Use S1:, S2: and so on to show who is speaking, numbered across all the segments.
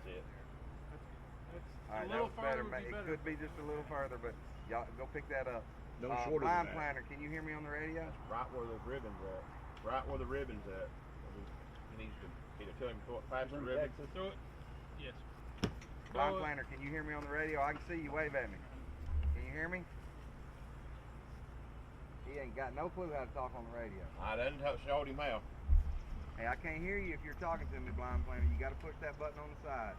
S1: it.
S2: All right, that was better. It could be just a little further, but y'all go pick that up.
S1: No shorter
S2: blind
S1: than that.
S2: planter, can you hear me on the radio?
S1: That's right where the ribbon's at. Right where the ribbon's at. He needs to either tell him to throw it past the ribbon.
S3: Throw it. Yes.
S2: Blind planter, can you hear me on the radio? I can see you. Wave at me. Can you hear me? He ain't got no clue how to talk on the radio.
S1: I didn't show him how.
S2: Hey, I can't hear you if you're talking to me, blind planter. You got to push that button on the side.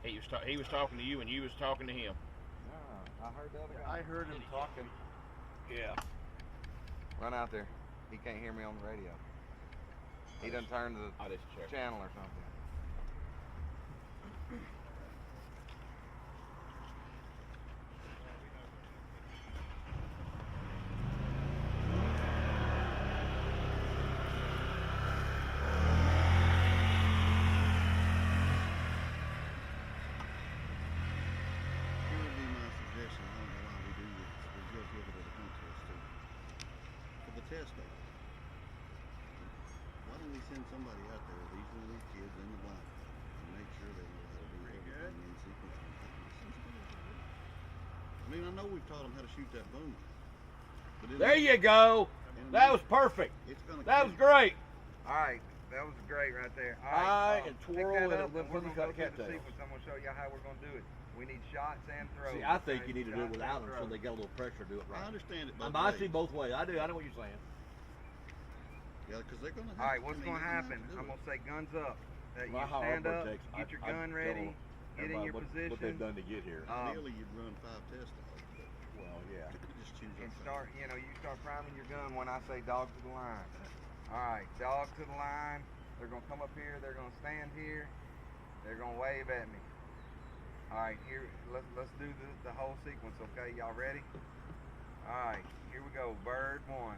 S1: He was talking to you and you was talking to him.
S2: No, I heard the other guy.
S3: I heard him talking.
S1: Yeah.
S2: Run out there. He can't hear me on the radio. He done turned to the channel or something.
S4: Test data. Why don't we send somebody out there with these one of these kids in the blind and make sure they know how to do everything in sequence? I mean, I know we've taught them how to shoot that boom. But
S1: there you go. That was perfect. That was great.
S2: All right, that was great right there. All
S1: right,
S2: and
S1: twirl
S2: pick that
S1: it
S2: up,
S1: and
S2: and we're going to go through the
S1: cattails.
S2: sequence. I'm going to show you how we're going to do it. We need shots and throws.
S5: See, I think you need to do it without them so they get a little pressure to do it right.
S4: I understand it both
S5: I
S4: ways.
S5: see both ways. I do. I know what you're saying.
S4: Yeah, because they're going to have
S2: All right, what's going to happen? I'm going to say guns up. You stand up, get your gun ready, get in your position.
S1: What they've done to get here.
S4: Ideally, you'd run 5 test dogs.
S1: Well, yeah.
S4: Just choose
S2: And
S4: up
S2: start, you start priming your gun when I say dog to the line. All right, dog to the line. They're going to come up here. They're going to stand here. They're going to wave at me. All right, here, let's do the whole sequence, okay? Y'all ready? All right, here we go. Bird 1.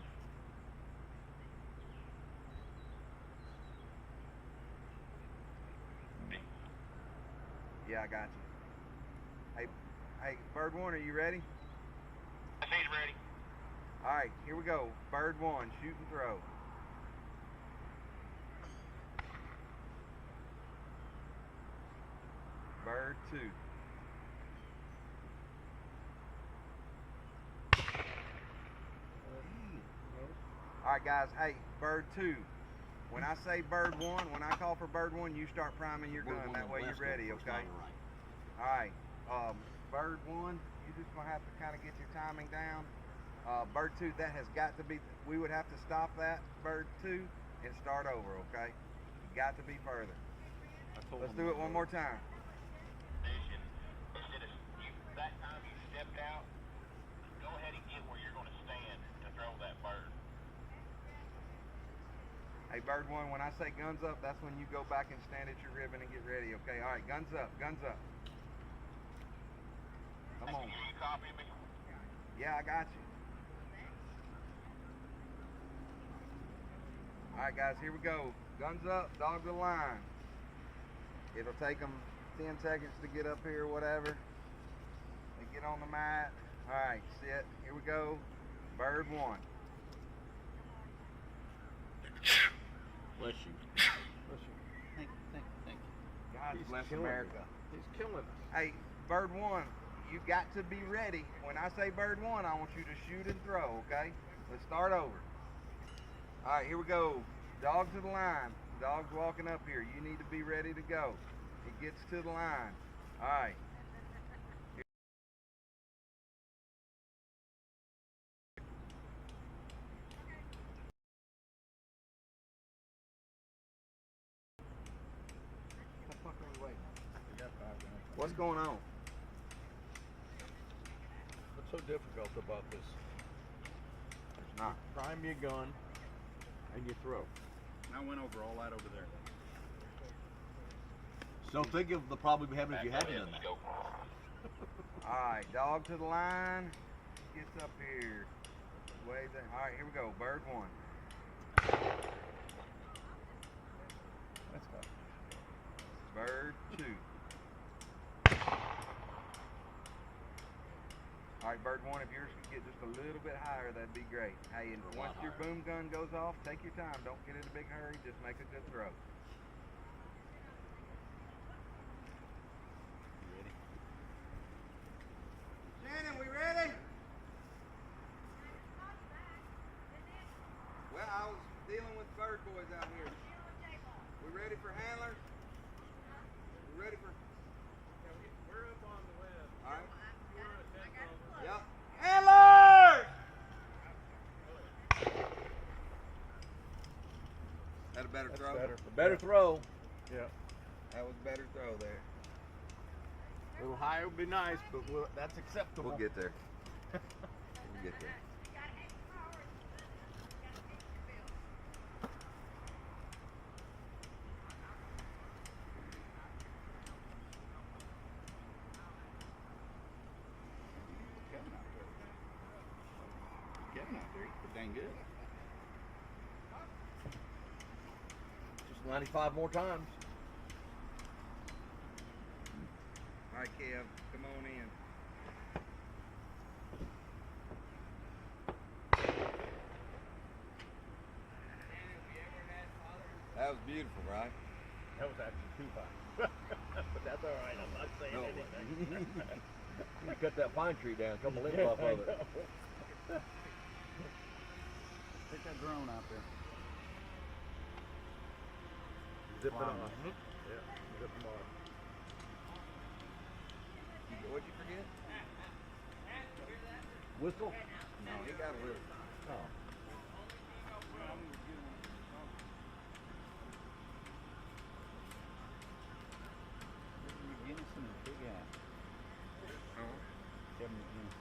S2: Yeah, I got you. Hey, Bird 1, are you ready?
S6: He's ready.
S2: All right, here we go. Bird 1, shoot and throw. Bird 2. All right, guys. Hey, bird 2. When I say bird 1, when I call for bird 1, you start priming your gun. That way you're ready, okay? All right. Bird 1, you're just going to have to kind of get your timing down. Bird 2, that has got to be, we would have to stop that, bird 2, and start over, okay? You got to be further. Let's do it one more time.
S6: That time you stepped out, go ahead and get where you're going to stand to throw that bird.
S2: Hey, bird 1, when I say guns up, that's when you go back and stand at your ribbon and get ready, okay? All right, guns up, guns up. Come on.
S6: You copy me?
S2: Yeah, I got you. All right, guys, here we go. Guns up, dog to the line. It'll take them 10 seconds to get up here or whatever. They get on the mat. All right, sit. Here we go. Bird 1.
S5: Bless you.
S3: Bless you. Thank you.
S2: God bless America.
S3: He's killing us.
S2: Hey, bird 1, you got to be ready. When I say bird 1, I want you to shoot and throw, okay? Let's start over. All right, here we go. Dog to the line. Dog's walking up here. You need to be ready to go. It gets to the line. All right. What the fuck are we waiting? What's going on?
S3: What's so difficult about this?
S2: It's not.
S1: Prime your gun and you throw.
S4: I went over all that over there.
S5: So think of the problem we have if you hadn't done that.
S2: All right, dog to the line. Gets up here. Waves it. All right, here we go. Bird 1.
S3: Let's go.
S2: Bird 2. All right, bird 1, if yours could get just a little bit higher, that'd be great. Hey, and once your boom gun goes off, take your time. Don't get in a big hurry. Just make a good throw.
S5: A better throw.
S1: Yeah.
S2: That was a better throw there.
S1: A little higher would be nice, but that's acceptable.
S2: We'll get there. We'll get there.
S3: Kevin out there. Kevin out there, he's dang good.
S5: Just 95 more times.
S2: All right, Kev, come on in. That was beautiful, right?
S1: That was actually too high. But that's all right. I'm not saying
S2: No.
S1: anything.
S5: You cut that pine tree down, a couple limbs off of it.
S3: Take that drone out there.
S1: Zip it on.
S3: Wow.
S1: Yeah, zip them on.
S2: What'd you forget?
S5: Whistle?
S2: No, he got a little.
S5: Oh.
S3: McGinnis and a big guy. Kevin McGinnis.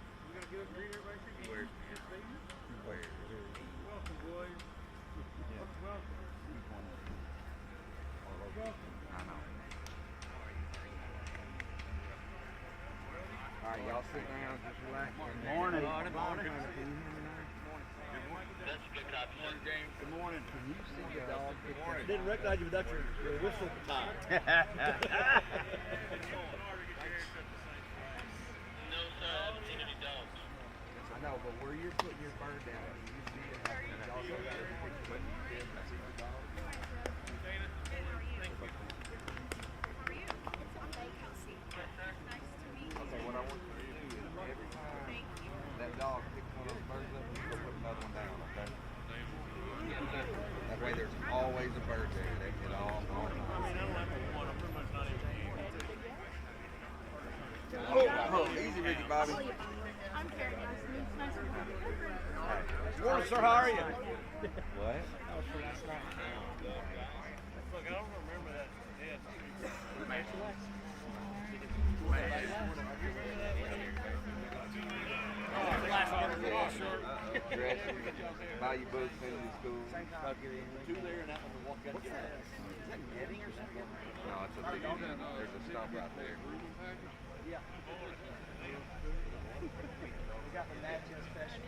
S2: Where? Where? I know. All right, y'all sit down, just relax.
S3: Morning.
S2: Morning.
S6: That's a good copy, sir.
S3: Good morning.
S2: Can you see the dog?
S5: I didn't recognize you without your whistle time.
S6: No, sir, I haven't seen any dogs.
S2: I know, but where you're putting your bird down, can you see it? You also got to pick what you did and see the dog. Okay, what I want you to do is every time that dog picks one of those birds up, you go put another one down, okay? That way there's always a bird there. They get all Oh, easy, Ricky Bobby.
S7: I'm Karen. Nice to meet you.
S5: Morning, sir. How are you?
S2: What?
S1: Look, I don't remember that.
S2: Dress, buy you books, send you to school.
S5: Two there and that one will walk out. What's that?
S2: No, it's a big one. There's a stump right there.
S8: We got the matching special.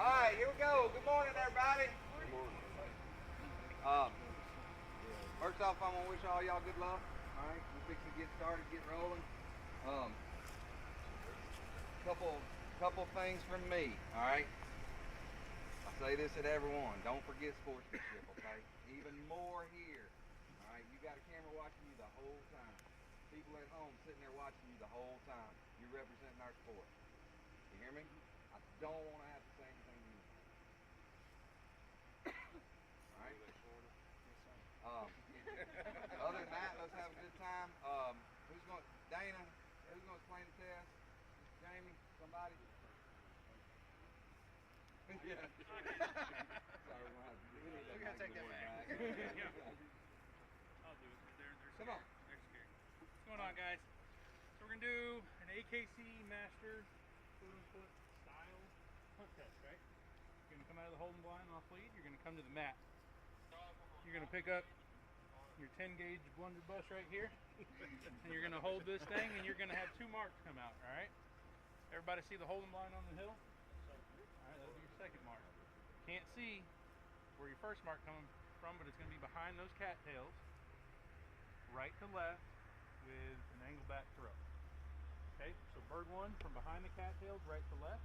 S2: Alright, here we go. Good morning, everybody. First off, I'm going to wish all y'all good luck. Alright, we're fixing to get started, get rolling. Couple things from me, alright? I say this at everyone. Don't forget sportsmanship, okay? Even more here. Alright, you got a camera watching you the whole time. People at home sitting there watching you the whole time. You're representing our sport. You hear me? I don't want to have to say anything to you. Alright? Other than that, let's have a good time. Dana, who's going to explain the test? Jamie? Somebody? Yeah. Sorry, we're gonna take that back.
S9: I'll do it.
S2: Come on.
S9: What's going on, guys? So we're gonna do an AKC Master quote-unquote style hunt test, right? You're gonna come out of the holding blind off lead. You're gonna come to the mat. You're gonna pick up your 10 gauge blunderbuss right here, and you're gonna hold this thing, and you're gonna have two marks come out. All right? Everybody see the holding blind on the hill? Can't see where your first mark coming from, but it's going to be behind those cattails, right to left with an angle back throw. Okay, so bird 1 from behind the cattails, right to left.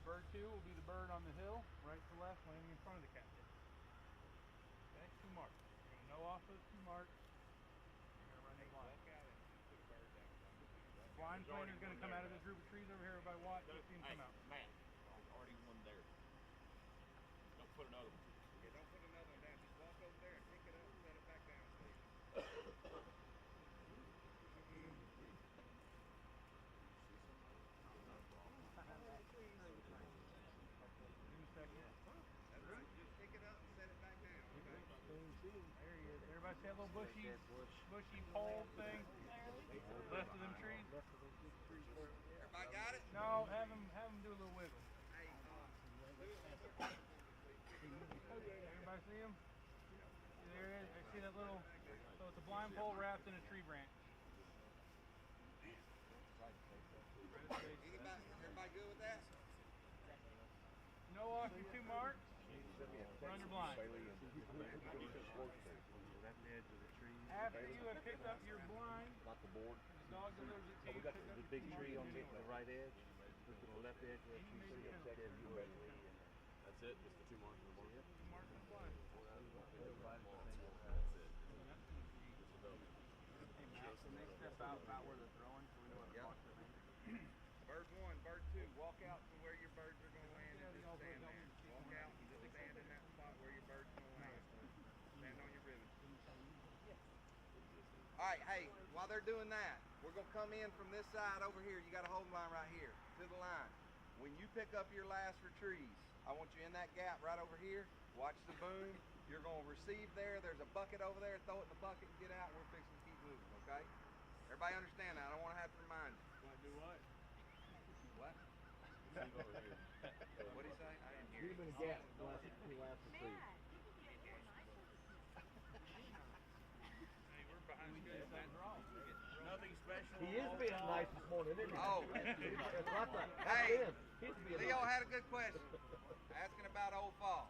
S9: Bird 2 will be the bird on the hill, right to left, landing in front of the cattails. Okay, 2 marks. You're going to know off those 2 marks. You're going to run your blind. Blind planter is going to come out of this group of trees over here. Everybody watch. Let's see him come out.
S1: Matt, there's already one there. Don't put another one.
S2: Yeah, don't put another one down. Just walk over there and pick it up and set it back down, please. That's right. Just pick it up and set it back down. Okay?
S9: There he is. Everybody see that little bushy pole thing left of them trees?
S2: Everybody got it?
S9: No, have him do a little wiggle.
S2: Hey,
S9: Everybody see him? There it is. I see that little. So it's a blind pole wrapped in a tree branch.
S2: everybody good with that?
S9: No off your 2 marks. Run your blind. After you have picked up your blind,
S5: Not the board.
S9: the dog delivers it to
S5: So
S9: you.
S5: we got
S9: pick up
S5: the
S9: your
S5: big
S9: 2
S5: tree
S9: marks,
S5: on
S9: you
S5: the
S9: do it.
S5: right edge. Look at the left edge. That's
S9: You
S5: tree
S9: make
S5: up
S9: it
S5: second. You bet.
S1: That's it? Just the 2 marks on the board?
S9: 2 marks on the blind.
S2: About where they're throwing, so we know what mark they're making. Bird 1, bird 2, walk out to where your birds are going to land and just stand there. Walk out and just stand in that spot where your bird's going to land. Stand on your ribbon. Alright, hey, while they're doing that, we're going to come in from this side over here. You got a holding line right here, to the line. When you pick up your last retrieve, I want you in that gap right over here. Watch the boom. You're going to receive there. There's a bucket over there. Throw it in the bucket and get out. We're fixing to keep moving, okay? Everybody understand that? I don't want to have to remind you.
S9: Do what?
S2: What?
S1: Steve over here.
S2: What did he say? I didn't hear
S5: Shoot him in
S2: you.
S5: the gap. Last retrieve.
S9: Hey, we're behind schedule. Nothing wrong.
S1: Nothing special.
S5: He is being nice this morning, isn't he?
S2: Oh.
S5: It's like that.
S2: Hey,
S5: He's being
S2: Leo
S5: nice.
S2: had a good question. Asking about Old Falls.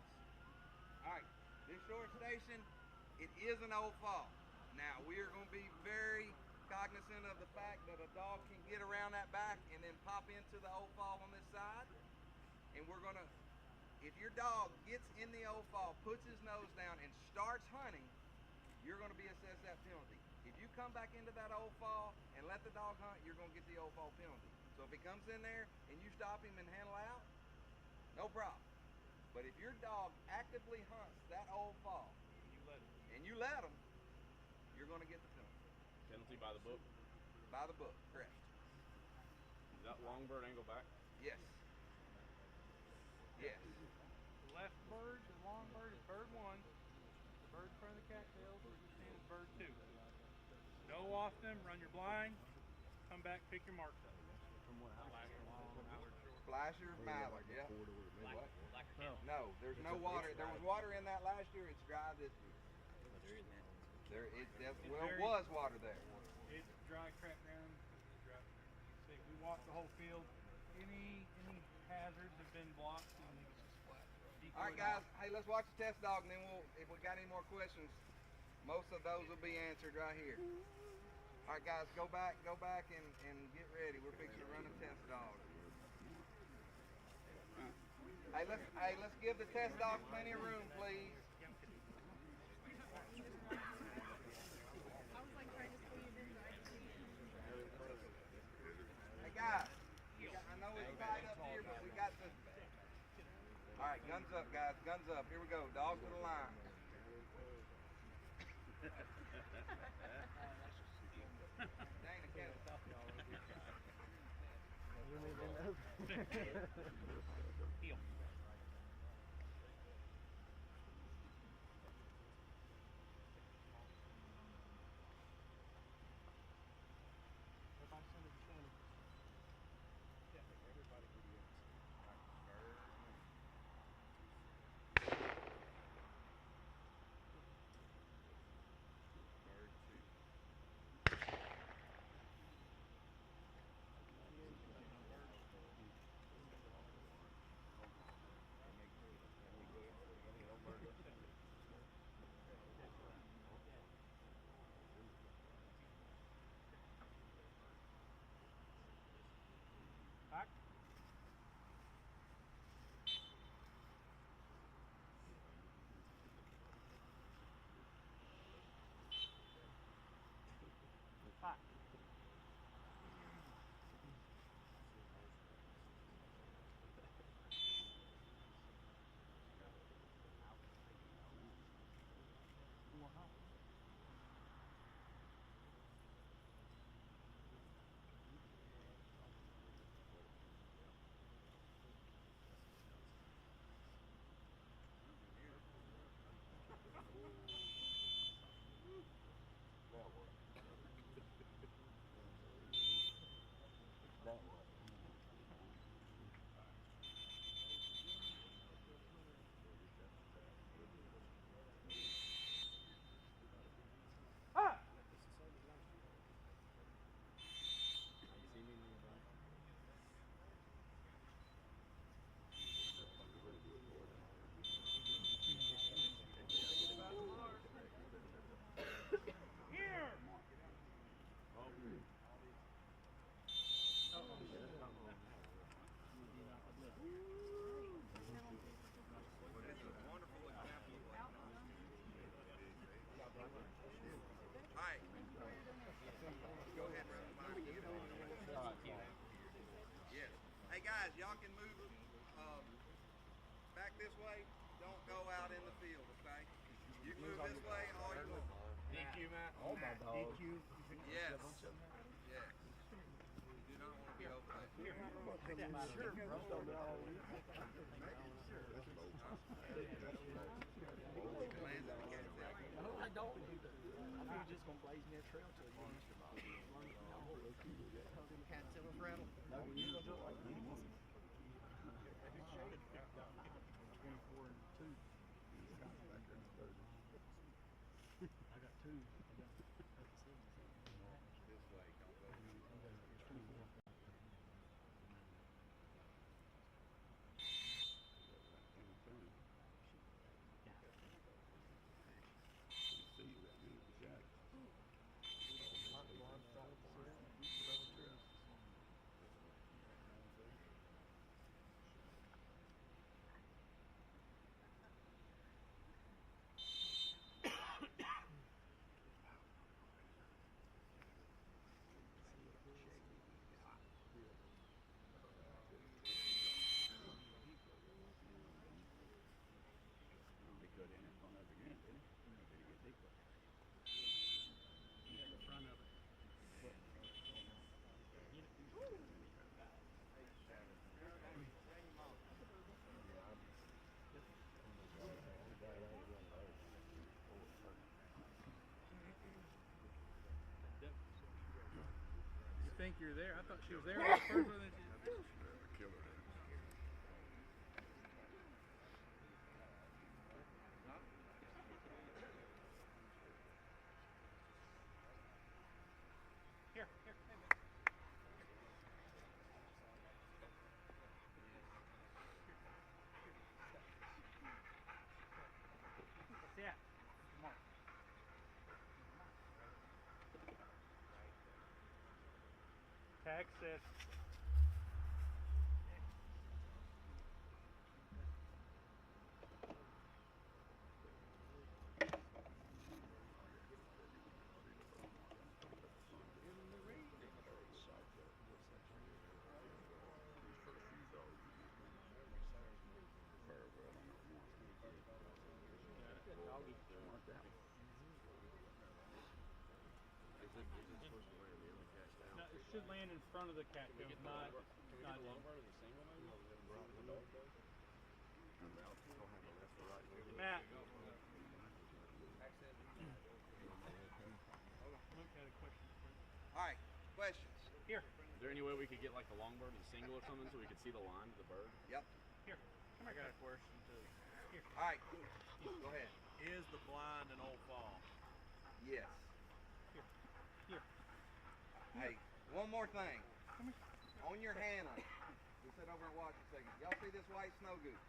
S2: Alright, this short station, it is an Old Fall. Now, we are going to be very cognizant of the fact that a dog can get around that back and then pop into the Old Fall on this side. And we're going to, if your dog gets in the Old Fall, puts his nose down, and starts hunting, you're going to be assessed that penalty. If you come back into that Old Fall and let the dog hunt, you're going to get the Old Fall penalty. So if he comes in there and you stop him and handle out, no problem. But if your dog actively hunts that Old Fall and you let him, you're going to get the penalty.
S1: Penalty by the book.
S2: By the book, correct.
S1: Is that long bird angle back?
S2: Yes. Yes.
S9: The left bird, the long bird is bird 1. The bird in front of the cattails, where you're seeing is bird 2. Go off them, run your blind, come back, pick your marks up.
S2: Flasher, mallard, yeah. What? No, there's no water. There was water in that last year. It's dry this year. Was water there.
S9: It's dry crap ground. We walked the whole field. Any hazards have been blocked.
S2: All right, guys. Hey, let's watch the test dog, and then if we got any more questions, most of those will be answered right here. All right, guys, go back and get ready. We're fixing to run a test dog. Hey, let's give the test dog plenty of room, please. Hey guys, I know it's tight up here, but we got the. All right, guns up, guys. Guns up. Here we go. Dog to the line. Dang, I can't stop y'all over here.
S9: Heel.
S2: this way, don't go out in the field, okay? You can move this way all you want.
S1: DQ, Matt.
S5: Oh my dog.
S2: Yes. Yes. You do not want to be over there.
S9: Sure, bro.
S2: Lands at the cat's out.
S5: No, I don't. I'm just gonna blaze me a trail till you finish your body.
S3: Cats ever rattle?
S5: No, you gonna do it like you want.
S9: 24 and 2. I got 2.
S2: This way, don't go.
S9: You think you're there? I thought she was there when the first one. Then she... Here, hey, man. Yeah. Come on. Tag says. No, it should land in front of the cat tail, not in. Matt. Luke had a question.
S2: All right, questions.
S9: Here,
S8: Is there any way we could get like the longbird as a single or something so we could see the line of the bird?
S2: Yep.
S9: here. Come
S3: I
S9: here.
S3: got a question too.
S2: All right, go ahead.
S3: Is the blind an old fall?
S2: Yes.
S9: Here.
S2: Hey, one more thing. On your handle, just sit over and watch a second. Y'all see this white snow goose?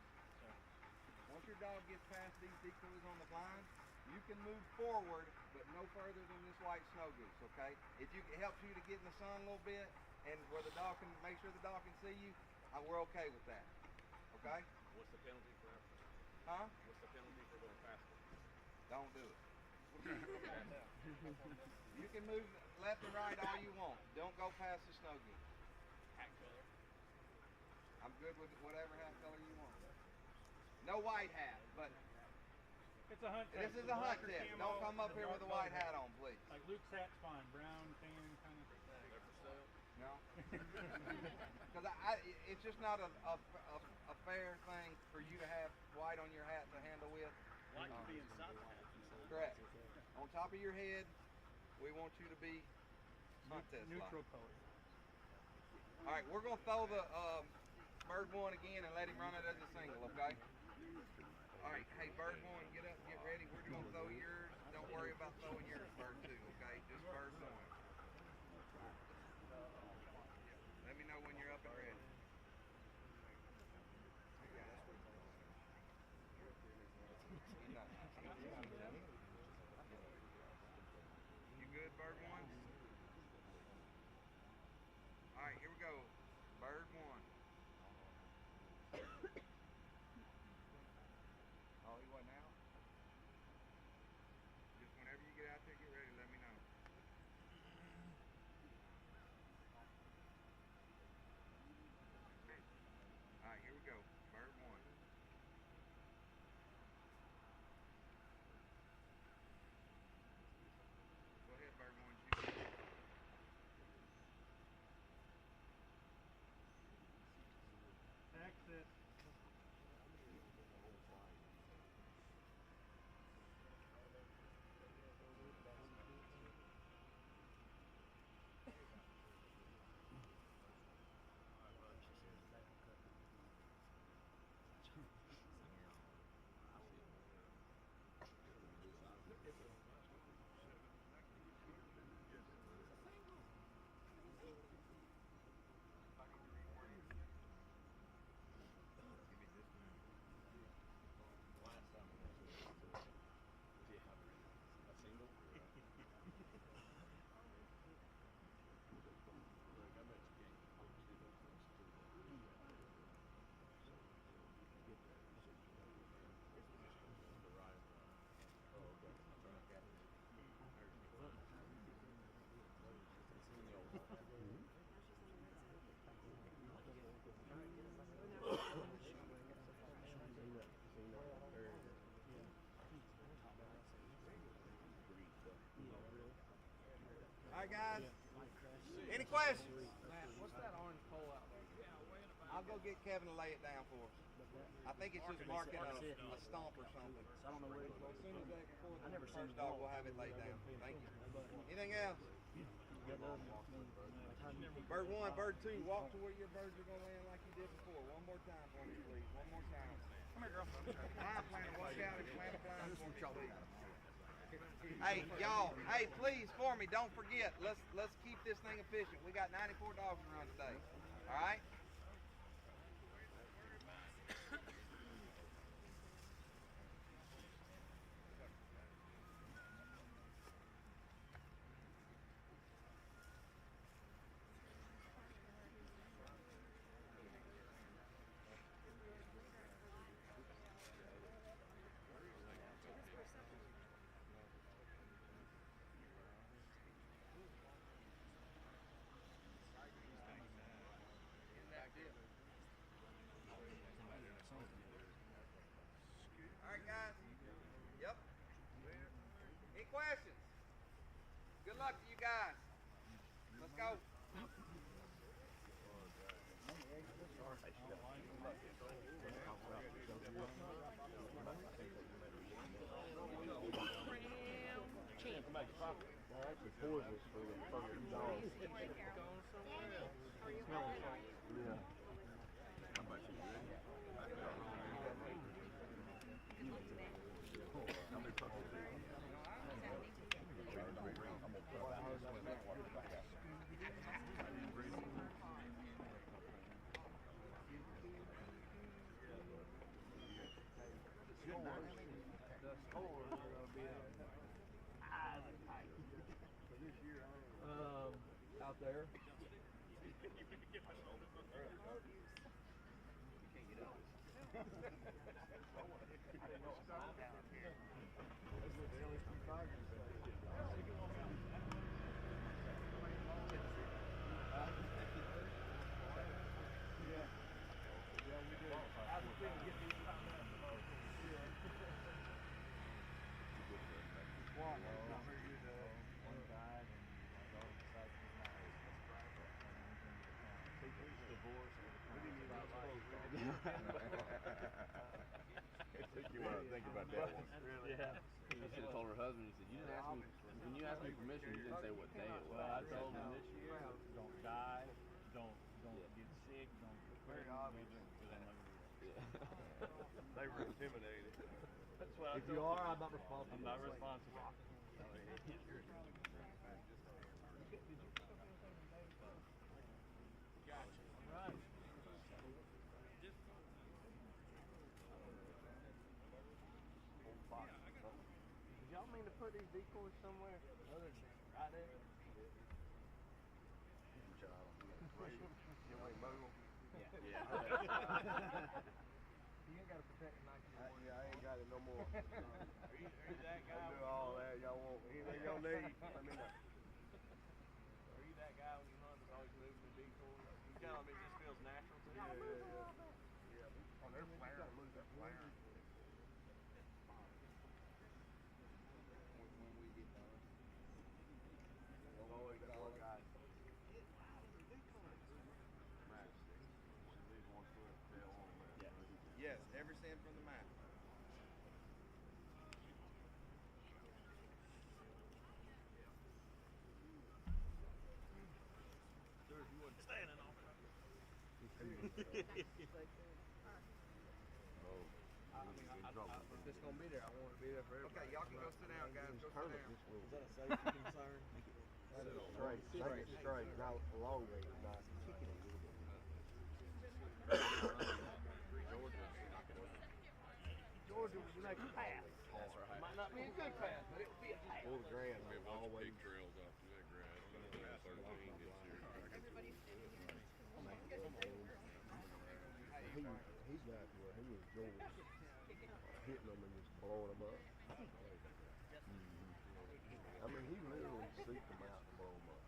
S2: Once your dog gets past these decoys on the blind, you can move forward, but no further than this white snow goose, okay? If it helps you to get in the sun a little bit, and where the dog can, make sure the dog can see you, we're okay with that, okay?
S8: What's the penalty for
S2: Huh?
S8: what's the penalty for going faster?
S2: Don't do it. You can move left and right all you want. Don't go past the snow goose.
S8: Hat color.
S2: I'm good with whatever hat color you want. No white hat, but
S9: It's a hunt test.
S2: this is a hunt
S9: Black or
S2: test.
S9: camo,
S2: Don't come up here with a
S9: dark
S2: white
S9: colored
S2: hat on, please.
S9: Like Luke's hat's fine. Brown, tan, kind of.
S8: They're for sale.
S2: No? Because it's just not a fair thing for you to have white on your hat to handle with.
S3: Like to be inside the hat.
S2: Correct. On top of your head, we want you to be hunt test
S9: Neutral
S2: like.
S9: color.
S2: All right, we're going to throw the bird one again and let him run it as a single, okay? All right, hey, bird one, get up, get ready. We're going to throw yours. Don't worry about throwing yours, bird two, okay? Just bird one. Let me know when you're up and ready. You good, bird one? All right, here we go. Bird one. Oh, he wasn't out? Just whenever you get out there, get ready, let me know. guys. Any questions?
S9: What's that orange pole out there?
S2: I'll go get Kevin to lay it down for us. I think it's just marking a stomp or something.
S5: I don't know where it
S2: As soon as they pull
S5: I never
S2: the
S5: seen
S2: first
S5: it
S2: dog,
S5: walk.
S2: we'll have it laid down. Thank you. Anything else? Bird 1, bird 2, walk to where your birds are going to land like you did before. One more time for me, please. One more time.
S9: Come here, girl.
S2: Blind planter, watch out and plant a blind for me, please. Hey, y'all, hey, please, for me, don't forget, let's keep this thing efficient. We got 94 dogs to run today. All right? All right, guys. Yep. Any questions? Good luck to you guys. Let's go.
S5: Out there.
S1: It took you a while to think about that one.
S8: Yeah. She should have told her husband, he said, you didn't ask me, when you asked me permission, you didn't say what day it was. I told him this year.
S3: Don't die. Don't get sick. Don't
S2: Very obvious.
S1: They were intimidated.
S3: That's what
S5: If you are, I'm not responsible.
S3: I'm not responsible. Right. Did y'all mean to put these decoys somewhere other than right there?
S1: Yeah.
S5: You ain't got to protect the 19.
S1: Yeah, I ain't got it no more.
S3: Are you that guy?
S1: Do all that. Y'all want anything y'all need? Let me know.
S3: Are you that guy when you hunt that's always moving the decoys? You kind of, it just feels natural to you.
S1: Yeah. Oh, they're flaring. Look, they're flaring.
S2: When we get done.
S1: Always that one guy.
S2: Yes, every cent from the mat.
S3: Standing on it.
S5: If it's going to be there, I want it to be there for everybody.
S2: Okay, y'all can go sit down, guys. Go sit down.
S5: Is that a safety concern?
S1: That is straight. Take it straight, not elongate, not kicking it.
S5: Georgia was the next pass. It might not be a good pass, but it would be a pass.
S1: Full grand, always.
S10: trails off through that grass. 13 this year.
S1: He's got where he was George hitting them and just blowing them up. I mean, he literally seeked them out and blow them up.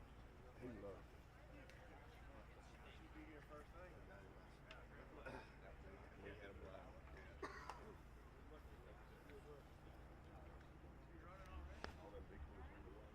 S1: He loved it. All them big boys in the way.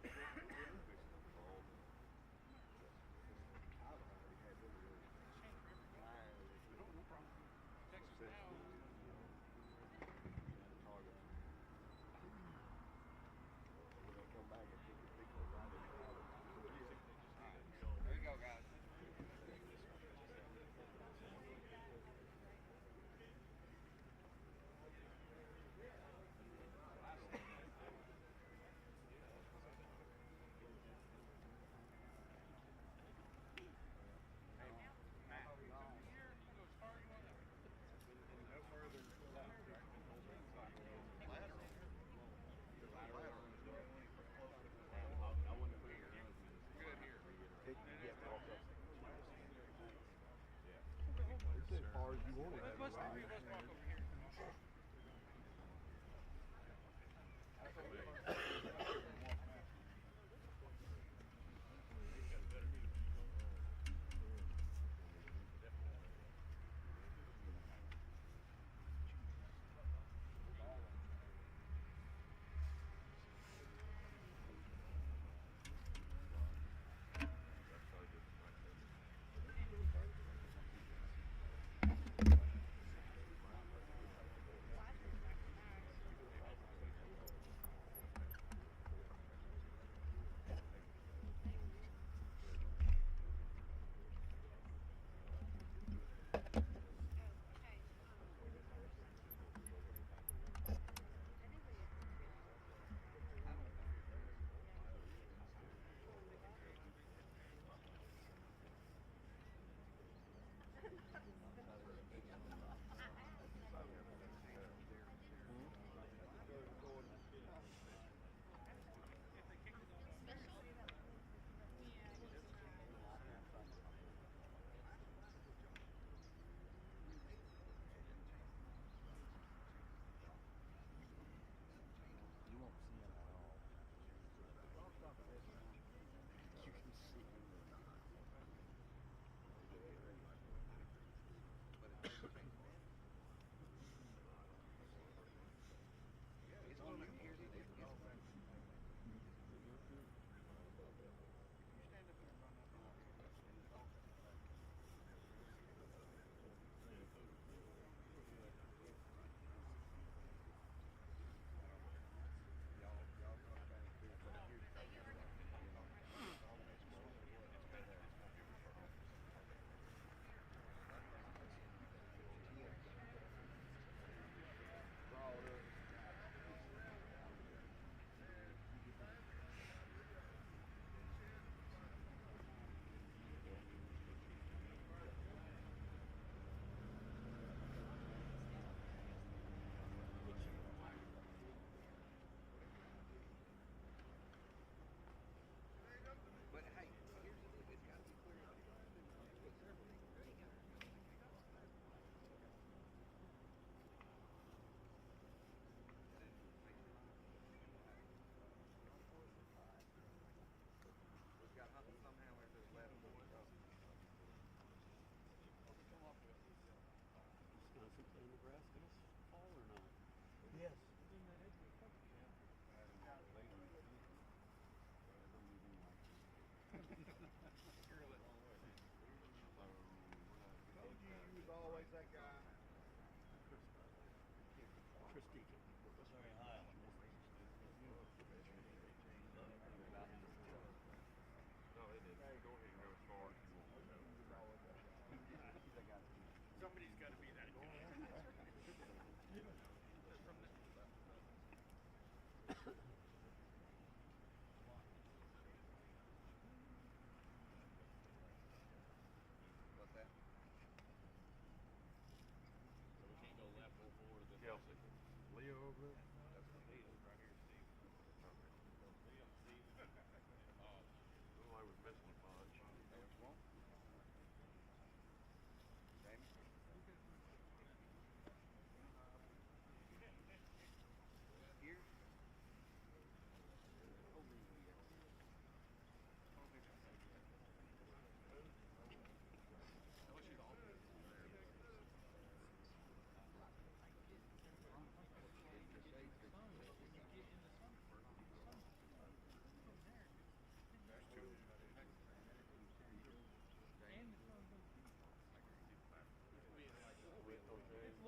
S10: video over there? Looked like we're missing a bunch.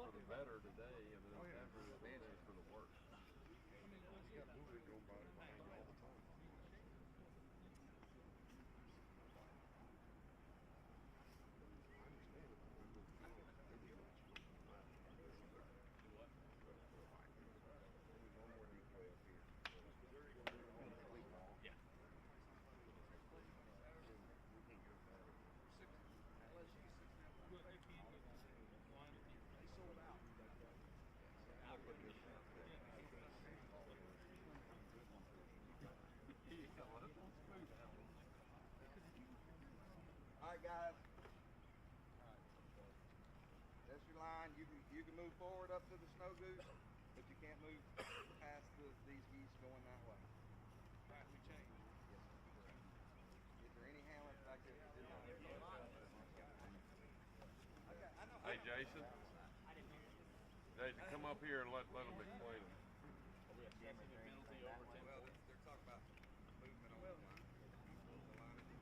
S10: For the better today, I mean, never for the worse. You got movies going by behind you all the time. I understand it, but we were
S2: Alright guys. That's your line. You can move forward up to the snow goose, but you can't move past these geese going that way.
S9: Right, we changed.
S2: Yes. Is there any hamlets back there?
S10: Hey, Jason. Jason, come up here and let them explain it.
S2: Well, they're talking about movement on the line. The line is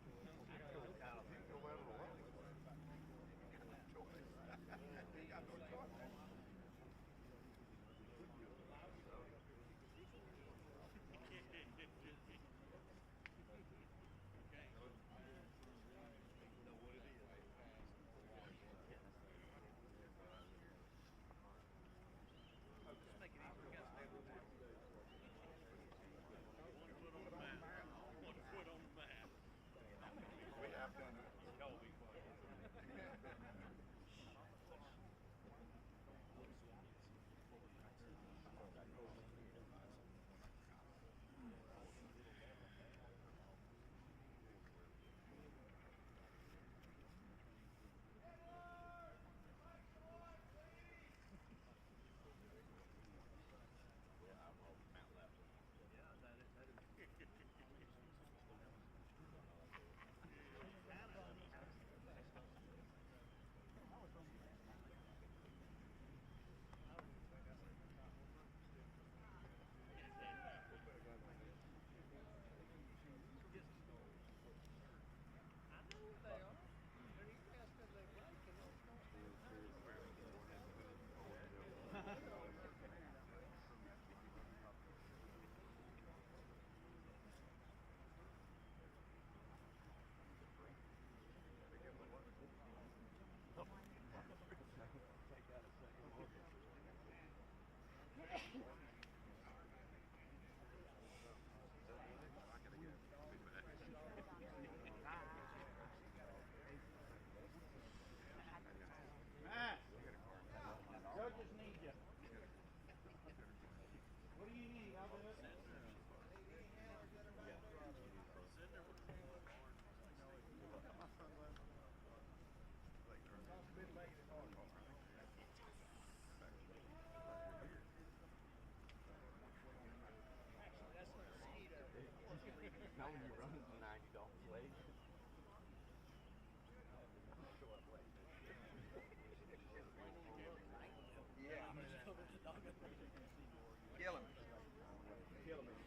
S8: Now when you run 90 off late.
S2: yeah. Kill him.
S1: Kill me.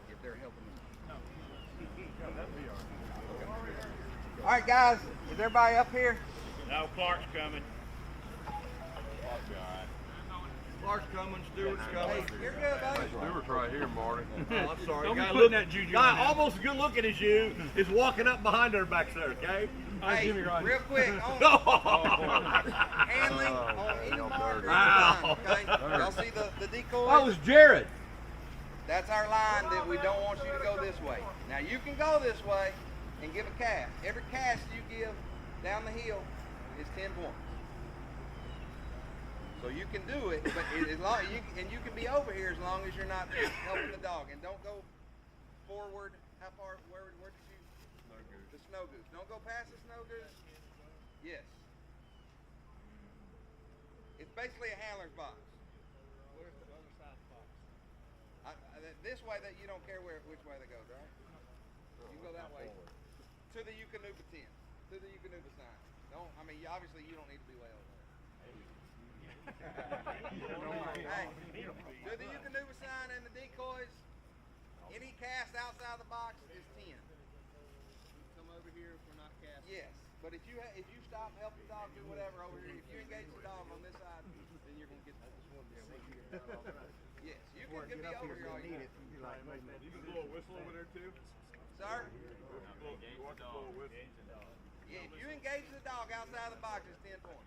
S2: If they're helping them. All right, guys. Is everybody up here?
S3: No, Clark's coming.
S10: I'll be all right.
S2: Clark's coming, Stewart's coming. Hey, you're good, buddy.
S10: Stewart's right here, Marty.
S2: Oh, I'm sorry.
S5: Don't be
S2: Guy
S5: putting that juju
S1: Guy
S5: on him.
S1: almost as good looking as you is walking up behind her back there, okay?
S2: Hey,
S5: Jimmy Rogers.
S2: real quick, handling on any marker, okay? Y'all see the decoy?
S1: That was Jared.
S2: That's our line that we don't want you to go this way. Now you can go this way and give a cast. Every cast you give down the hill is 10 points. So you can do it, but as long you can be over here as long as you're not helping the dog. And don't go forward. How far? Where did you?
S10: Snow goose.
S2: The snow goose. Don't go past the snow goose. Yes. It's basically a handler's box.
S3: Where's the other side of the box?
S2: This way that you don't care which way they go, right? You can go that way to the Eukanuba tent, to the Eukanuba sign. Don't. I mean, obviously you don't need to be way over there. Hey, to the Eukanuba sign and the decoys. Any cast outside the box is 10.
S3: Come over here if we're not casting.
S2: Yes, but if you stop, help the dog do whatever over here, if you engage the dog on this side, then you're gonna get this one. Yes, you can be over here all you want.
S10: You can blow a whistle over there too?
S2: Sir?
S10: You want to blow a whistle?
S2: Yeah, if you engage the dog outside the box, it's 10 points.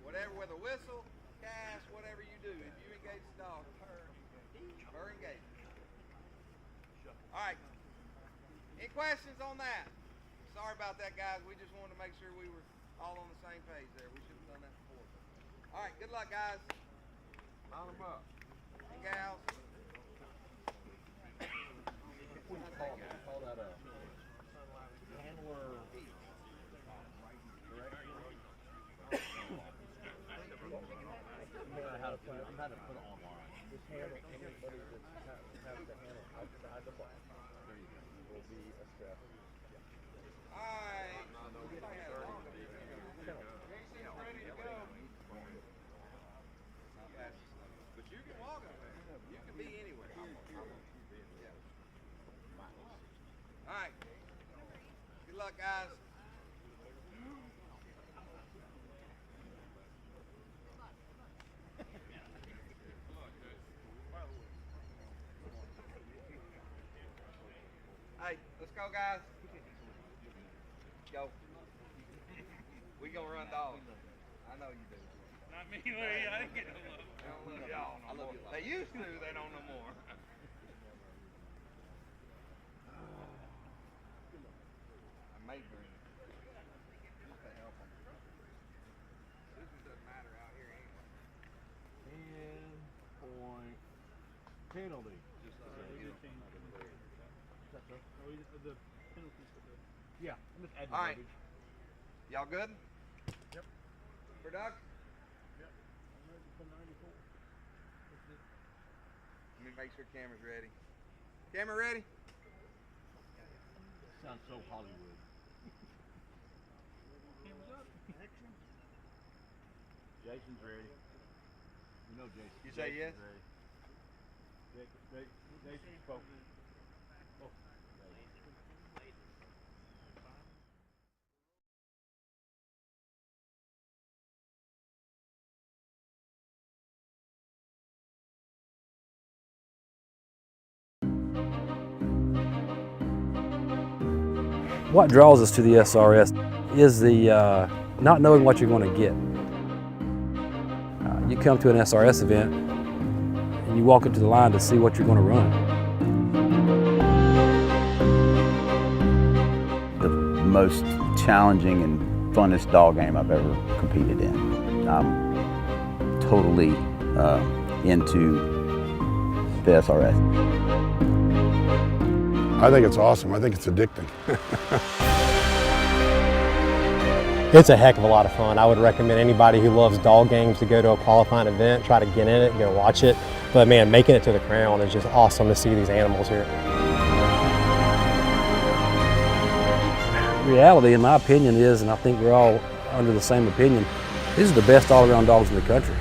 S2: Whatever, whether whistle, cast, whatever you do, if you engage the dog, her engagement. All right. Any questions on that? Sorry about that, guys. We just wanted to make sure we were all on the same page there. We should have done that before. All right. Good luck, guys.
S10: Line them up.
S2: And gals.
S8: Call that a handler. I'm how to put it online. Just handle anybody that has the handle outside the box. There you go. Will be a stress.
S2: All right. But you can walk up there. You can be anywhere. Yeah. All right. Good luck, guys. Hey, let's go, guys. Go. We gonna run dogs. I know you do.
S9: Not me, Lee. I didn't get no love.
S2: They don't love y'all no more. They used to. They don't no more. I made green. Just to help them. This doesn't matter out here anyway.
S1: 10-point penalty.
S9: The penalties for the
S1: Yeah, I'm just adding
S2: All right.
S1: verbiage.
S2: Y'all good?
S1: Yep.
S2: Product?
S1: Yep. I'm ready for 94.
S2: Let me make sure camera's ready. Camera ready?
S1: Sounds so Hollywood.
S9: cameras up. Action.
S1: Jason's ready. You know Jason.
S2: You say yes?
S1: Ready. Jason's focused.
S11: What draws us to the SRS is the not knowing what you're going to get. You come to an SRS event and you walk up to the line to see what you're going to run.
S12: The most challenging and funnest dog game I've ever competed in. I'm totally into the SRS.
S13: I think it's awesome. I think it's addicting.
S14: It's a heck of a lot of fun. I would recommend anybody who loves dog games to go to a qualifying event, try to get in it, go watch it. But man, making it to the crown is just awesome to see these animals here.
S11: Reality, in my opinion, is, and I think we're all under the same opinion, these are the best all-around dogs in the country.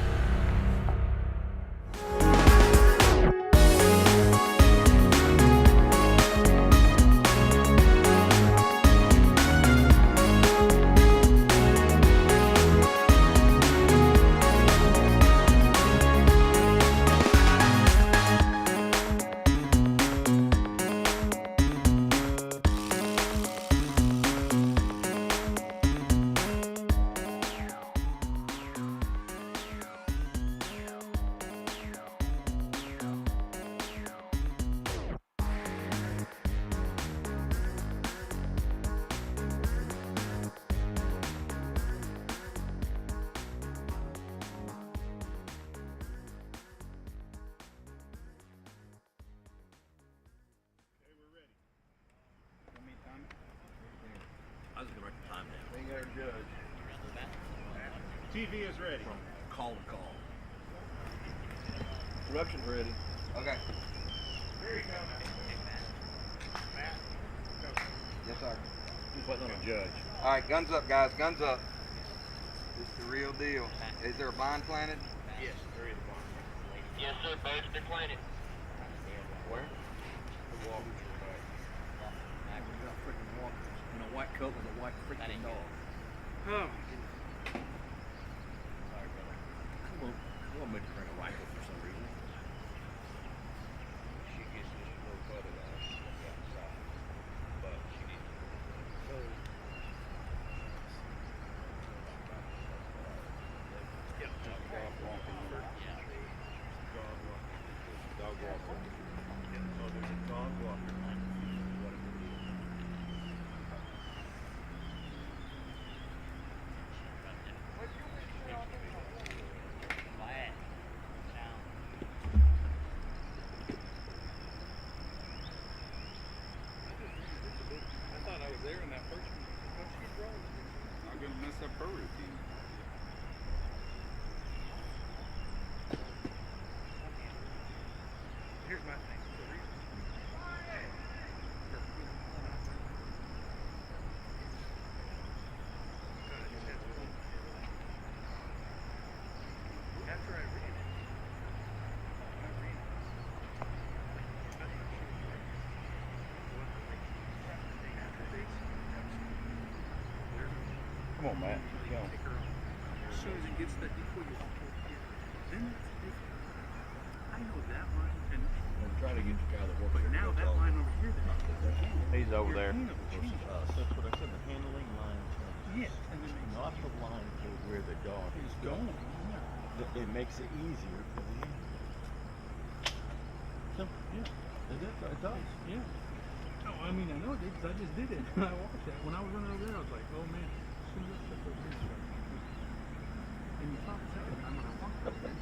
S1: there, Judge. TV is ready.
S8: Call to call.
S1: Eruption's ready.
S2: Okay. Yes, sir.
S1: Just waiting on a judge.
S2: All right, guns up, guys. Guns up. This is the real deal. Is there a blind planted?
S1: Yes, there is one.
S6: Yes, sir, both are planted.
S1: Where?
S8: We got freaking walkers in a white coat with a white freaking dog.
S9: Oh.
S8: Sorry, brother. We'll make you bring a rifle for some reason.
S1: She gets just a little butted on the outside. But she needs to. Dog walker. So there's a dog walker. What it is.
S9: I thought I was there in that first one.
S10: Not gonna mess up her routine.
S9: Here's my thing. After I read it,
S1: Come on, Matt. Go.
S9: as soon as it gets that decoy, you walk over here. Then it's different. I know that line finished.
S1: I'm trying to get the guy that works
S9: But
S1: there.
S9: now that line over here,
S1: He's over there.
S8: That's what I said, the handling line.
S9: Yes, and then they
S8: Not the line to where the dog is
S9: going.
S8: It makes it easier for the handler. So, yeah, it does.
S9: Yeah. Oh, I mean, I know it did because I just did it. I watched that. When I was running over there, I was like, oh man, as soon as I stepped over here, and you thought that, I'm gonna walk up there.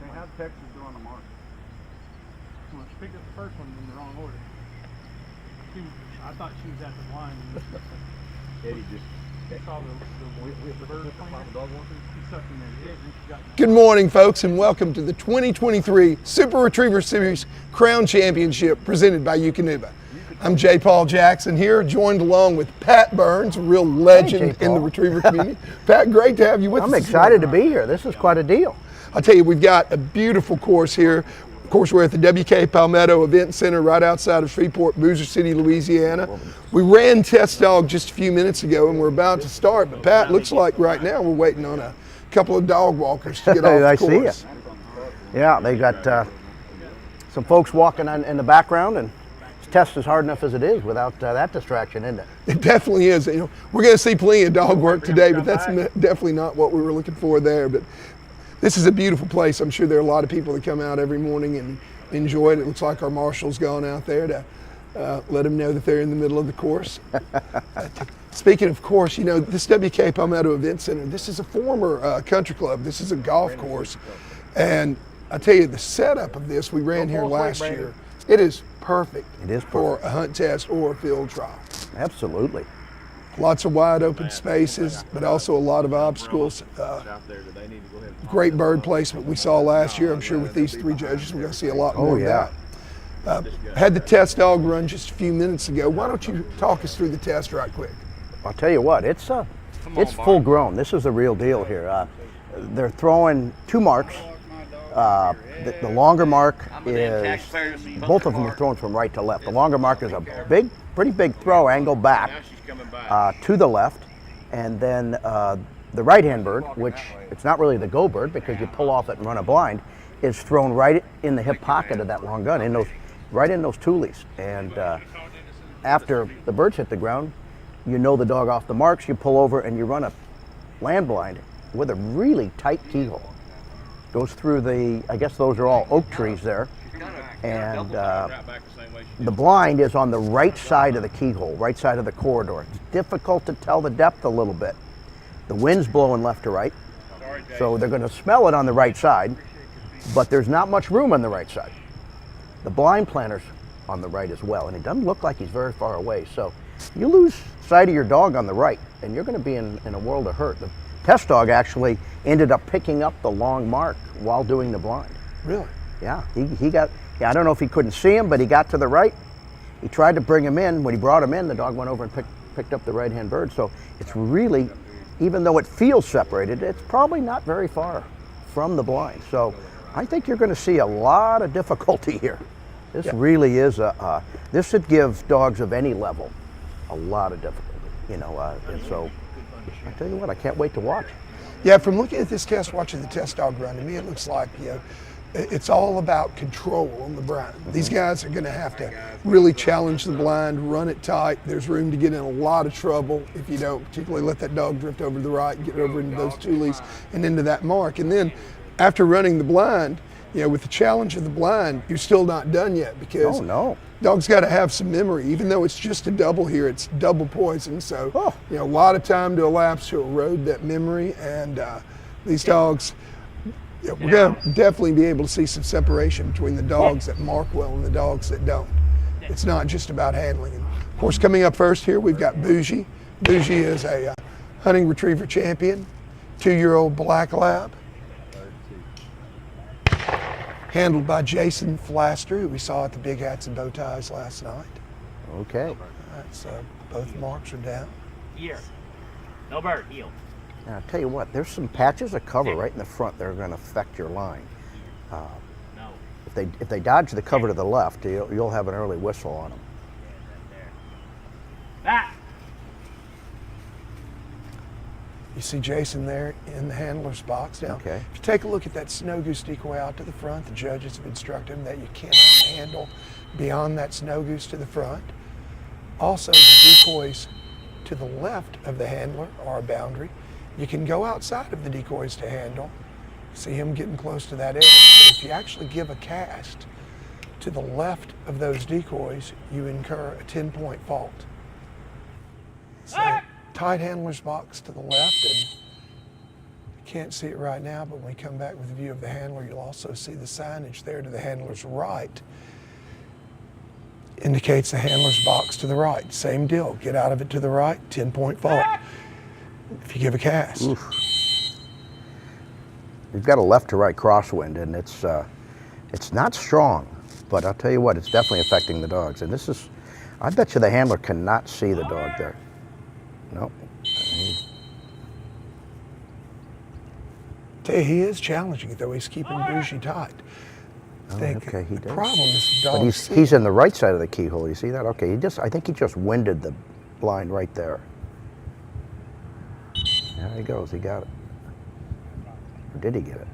S10: Hey, how'd Texas do on the mark?
S9: Well, she picked up the first one in the wrong order. I thought she was at the line.
S1: Eddie just
S9: saw the bird come out. He sucked in there. And she got
S13: Good morning, folks, and welcome to the 2023 Super Retriever Series Crown Championship presented by Eukanuba. I'm J. Paul Jackson here, joined along with Pat Burns, a real legend in the retriever community. Pat, great to have you with us.
S15: I'm excited to be here. This is quite a deal.
S13: I'll tell you, we've got a beautiful course here. Of course, we're at the WK Palmetto Event Center right outside of Shreveport, Boozer City, Louisiana. We ran test dog just a few minutes ago, and we're about to start. But Pat, looks like right now we're waiting on a couple of dog walkers to get off the course.
S15: See you. Yeah, they got some folks walking in the background, and this test is hard enough as it is without that distraction, isn't it?
S13: It definitely is. You know, we're going to see plenty of dog work today, but that's definitely not what we were looking for there. But this is a beautiful place. I'm sure there are a lot of people that come out every morning and enjoy it. It looks like our marshal's gone out there to let them know that they're in the middle of the course. Speaking of course, you know, this WK Palmetto Event Center, this is a former country club. This is a golf course. And I tell you, the setup of this, we ran here last year. It is perfect.
S15: It is perfect
S13: for a hunt test or a field trial.
S15: Absolutely.
S13: Lots of wide open spaces, but also a lot of obstacles. Great bird placement we saw last year. I'm sure with these three judges, we're going to see a lot more of that. Had the test dog run just a few minutes ago. Why don't you talk us through the test right quick?
S15: I'll tell you what, it's full grown. This is the real deal here. They're throwing two marks. The longer mark is, both of them are thrown from right to left. The longer mark is a pretty big throw angle back to the left, and then the right-hand bird, which it's not really the go bird because you pull off it and run a blind, is thrown right in the hip pocket of that long gun, right in those toolies. And after the birds hit the ground, you know the dog off the marks, you pull over and you run a land blind with a really tight keyhole. Goes through I guess those are all oak trees there. And the blind is on the right side of the keyhole, right side of the corridor. It's difficult to tell the depth a little bit. The wind's blowing left to right, so they're going to smell it on the right side, but there's not much room on the right side. The blind planters on the right as well, and it doesn't look like he's very far away. So you lose sight of your dog on the right, and you're going to be in a world of hurt. The test dog actually ended up picking up the long mark while doing the blind.
S13: Really?
S15: Yeah, he got, I don't know if he couldn't see him, but he got to the right. He tried to bring him in. When he brought him in, the dog went over and picked up the right-hand bird. So it's really, even though it feels separated, it's probably not very far from the blind. So I think you're going to see a lot of difficulty here. This really is this would give dogs of any level a lot of difficulty, you know, and so I tell you what, I can't wait to watch.
S13: Yeah, from looking at this test, watching the test dog run, to me it looks like, you know, it's all about control on the blind. These guys are going to have to really challenge the blind, run it tight. There's room to get in a lot of trouble if you don't particularly let that dog drift over to the right, get over into those tulies and into that mark. And then after running the blind, you know, with the challenge of the blind, you're still not done yet, because dog's got to have some memory. Even though it's just a double here, it's double poison. So, you know, a lot of time to elapse to erode that memory. And these dogs, yeah, we're going to definitely be able to see some separation between the dogs that mark well and the dogs that don't. It's not just about handling. And of course, coming up first here, we've got Bougie. Bougie is a hunting retriever champion, 2-year-old black lab, handled by Jason Flaster, who we saw at the Big Hats and Bow Ties last night.
S15: Okay.
S13: All right, so both marks are down.
S5: Here. No bird, heel.
S15: Now, I'll tell you what, there's some patches of cover right in the front that are going to affect your line. If they dodge the cover to the left, you'll have an early whistle on them.
S5: Back.
S13: You see Jason there in the handler's box. Now,
S15: Okay.
S13: if you take a look at that snow goose decoy out to the front, the judges have instructed him that you cannot handle beyond that snow goose to the front. Also, the decoys to the left of the handler are a boundary. You can go outside of the decoys to handle. See him getting close to that edge. But if you actually give a cast to the left of those decoys, you incur a 10-point fault. So, tight handler's box to the left, and you can't see it right now, but when we come back with a view of the handler, you'll also see the signage there to the handler's right. Indicates the handler's box to the right. Same deal, get out of it to the right, 10-point fault. If you give a cast.
S15: Oof. You've got a left to right crosswind, and it's not strong, but I'll tell you what, it's definitely affecting the dogs. And this is, I bet you the handler cannot see the dog there. No.
S13: Tell you, he is challenging it though. He's keeping Bougie tight.
S15: Okay, he does.
S13: Problem is the dog.
S15: But he's in the right side of the keyhole. You see that? Okay, I think he just winded the blind right there. There he goes. He got it. Or did he get it?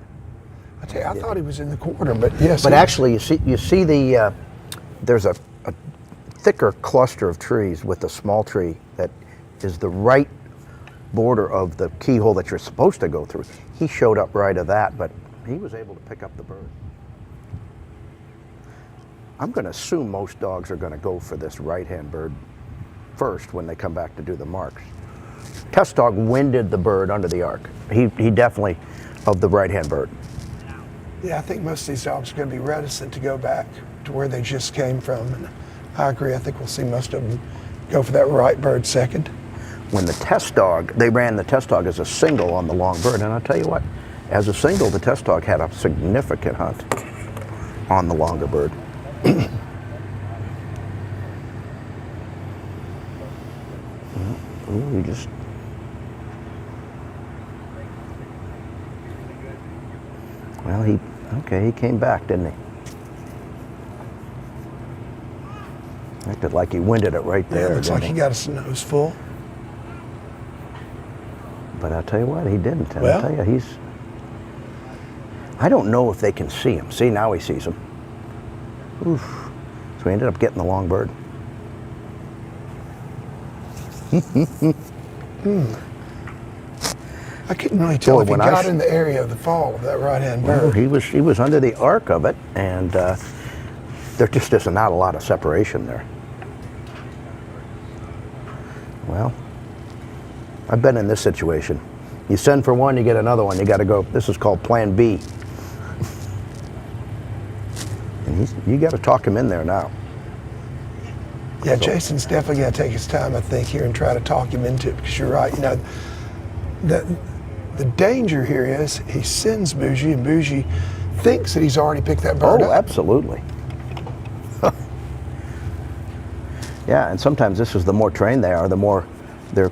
S13: I tell you, I thought he was in the corner, but yes.
S15: But actually, you see the there's a thicker cluster of trees with a small tree that is the right border of the keyhole that you're supposed to go through. He showed up right of that, but he was able to pick up the bird. I'm going to assume most dogs are going to go for this right-hand bird first when they come back to do the marks. Test dog winded the bird under the arc. He definitely of the right-hand bird.
S13: Yeah, I think most of these dogs are going to be reticent to go back to where they just came from. And I agree. I think we'll see most of them go for that right bird second.
S15: When the test dog, they ran the test dog as a single on the long bird, and I'll tell you what, as a single, the test dog had a significant hunt on the longer bird. Ooh, he just... Well, he came back, didn't he? Acted like he winded it right there.
S13: Yeah, looks like he got his nose full.
S15: But I'll tell you what, he didn't.
S13: Well,
S15: I'll tell you, I don't know if they can see him. See, now he sees him. Oof. So we ended up getting the long bird.
S13: I couldn't really tell if he got in the area of the fall of that right-hand bird.
S15: Well, he was under the arc of it, and there just is not a lot of separation there. Well, I've been in this situation. You send for one, you get another one. You got to go. This is called Plan B. And you got to talk him in there now.
S13: Yeah,
S12: So-
S13: Jason's definitely got to take his time, I think, here and try to talk him into it, because you're right. You know, the danger here is he sends Bougie, and Bougie thinks that he's already picked that bird up.
S15: Oh, absolutely. Yeah, and sometimes this is the more trained they are, the more they're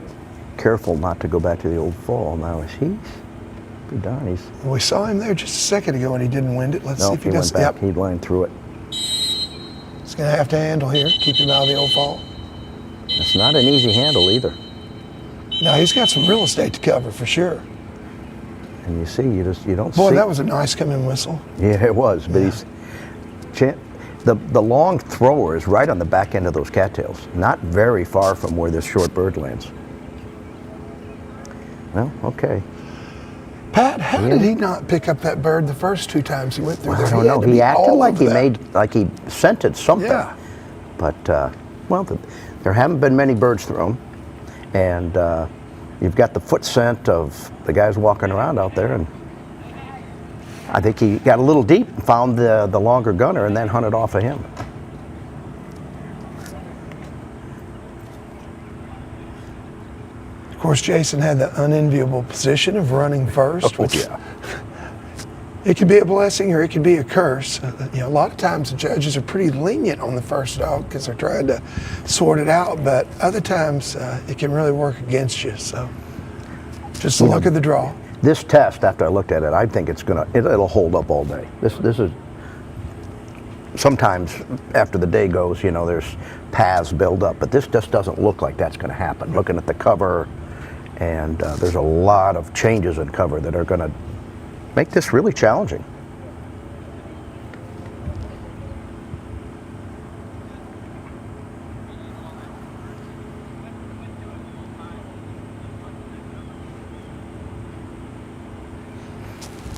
S15: careful not to go back to the old fall. Now, is he? Be darn, he's.
S13: We saw him there just a second ago, and he didn't wind it. Let's see if he does.
S15: Went back. He lined through it.
S13: He's going to have to handle here, keep him out of the old fall.
S15: It's not an easy handle either.
S13: No, he's got some real estate to cover for sure.
S15: And you see, you don't see.
S13: Boy, that was a nice come-in whistle.
S15: Yeah, it was. But he's the long thrower is right on the back end of those cattails, not very far from where this short bird lands. Well, okay.
S13: Pat, how did he not pick up that bird the first 2 times he went through there?
S15: I don't know. He acted
S13: like
S15: like he scented something.
S13: Yeah.
S15: But well, there haven't been many birds thrown, and you've got the foot scent of the guys walking around out there, and I think he got a little deep and found the longer gunner and then hunted off of him.
S13: Of course, Jason had the unenviable position of running first, which it could be a blessing or it could be a curse. You know, a lot of times the judges are pretty lenient on the first dog because they're trying to sort it out, but other times it can really work against you. So, just the luck of the draw.
S15: This test, after I looked at it, I think it'll hold up all day. This is sometimes after the day goes, you know, there's paths build up, but this just doesn't look like that's going to happen. Looking at the cover, and there's a lot of changes in cover that are going to make this really challenging.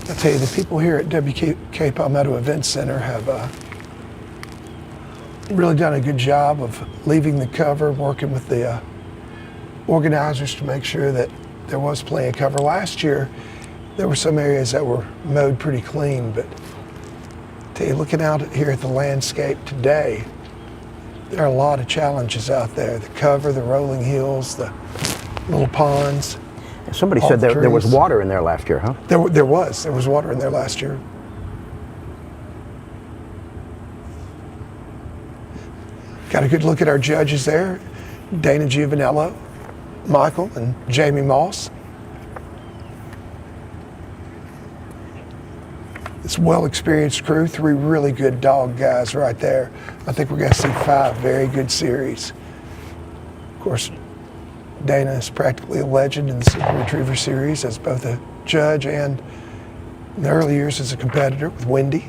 S13: I'll tell you, the people here at WK Palmetto Event Center have really done a good job of leaving the cover, working with the organizers to make sure that there was plenty of cover. Last year, there were some areas that were mowed pretty clean, but I tell you, looking out here at the landscape today, there are a lot of challenges out there. The cover, the rolling hills, the little ponds.
S15: Somebody said there was water in there last year, huh?
S13: There was water in there last year. Got a good look at our judges there. Dana Giovanello, Michael, and Jamie Moss. This well-experienced crew, 3 really good dog guys right there. I think we're going to see 5 very good series. Of course, Dana is practically a legend in the Super Retriever series as both a judge and in the early years as a competitor with Wendy.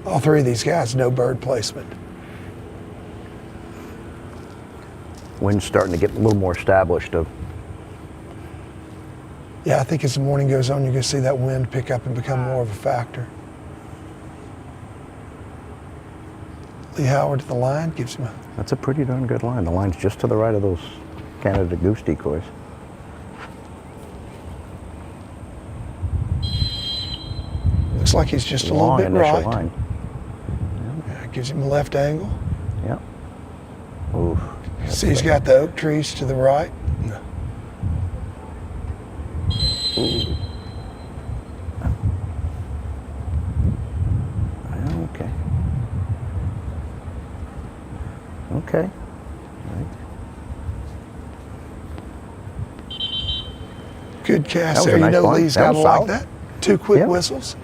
S13: All 3 of these guys know bird placement.
S15: Wind's starting to get a little more established.
S13: Yeah, I think as the morning goes on, you're going to see that wind pick up and become more of a factor. Lee Howard at the line gives him a...
S15: That's a pretty darn good line. The line's just to the right of those Canada goose decoys.
S13: Looks like he's just a little bit right.
S15: Line.
S13: Yeah, gives him a left angle.
S15: Yeah. Oof.
S13: See, he's got the oak trees to the right.
S15: Ooh. Okay. Okay. Right.
S13: Good cast there. You know Lee's got to like that. 2 quick whistles.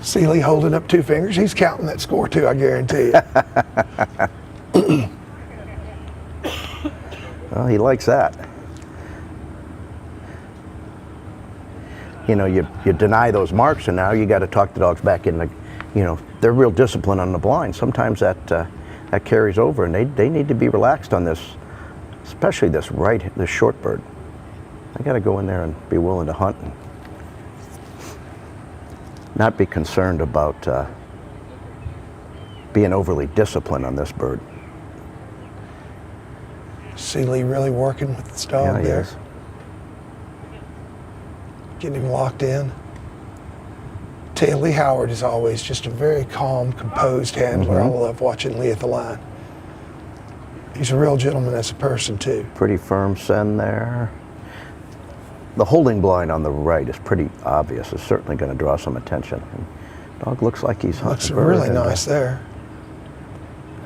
S13: See Lee holding up 2 fingers. He's counting that score too, I guarantee you.
S15: Well, he likes that. You know, you deny those marks, and now you got to talk the dogs back in the, you know, they're real disciplined on the blind. Sometimes that carries over, and they need to be relaxed on this, especially this short bird. I got to go in there and be willing to hunt and not be concerned about being overly disciplined on this bird.
S13: See Lee really working with this dog there. Is. Getting him locked in. tell you, Lee Howard is always just a very calm, composed handler. I
S15: Mhm.
S13: love watching Lee at the line. He's a real gentleman as a person, too.
S15: Pretty firm send there. The holding blind on the right is pretty obvious. It's certainly going to draw some attention. Dog looks like he's hunting.
S13: Looks really nice there.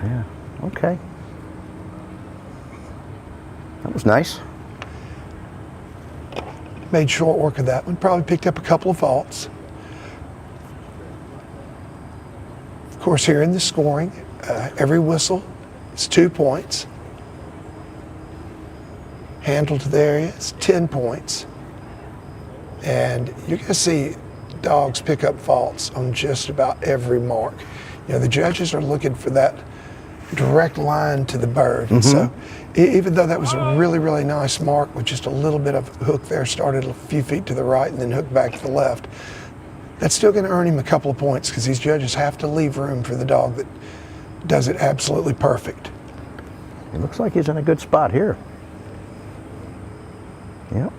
S15: Yeah, okay. That was nice.
S13: Made short work of that one. Probably picked up a couple of faults. Of course, here in the scoring, every whistle is 2 points. Handle to the area is 10 points. And you're going to see dogs pick up faults on just about every mark. You know, the judges are looking for that direct line to the bird. And so even though that was a really, really nice mark with just a little bit of hook there, started a few feet to the right and then hooked back to the left, that's still going to earn him a couple of points because these judges have to leave room for the dog that does it absolutely perfect.
S15: It looks like he's in a good spot here. Yep.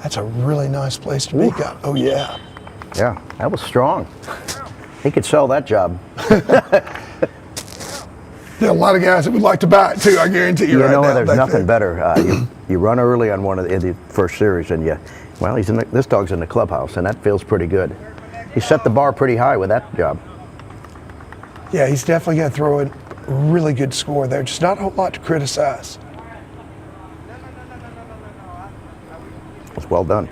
S13: That's a really nice place to be. Oh, yeah.
S15: Yeah, that was strong. He could sell that job.
S13: There are a lot of guys that would like to buy it too, I guarantee you right now.
S15: You know, there's
S13: back
S15: nothing
S13: there.
S15: better. You run early on one of the first series, and well, this dog's in the clubhouse, and that feels pretty good. He set the bar pretty high with that job.
S13: Yeah, he's definitely going to throw in a really good score there. Just not a whole lot to criticize.
S15: It's well done.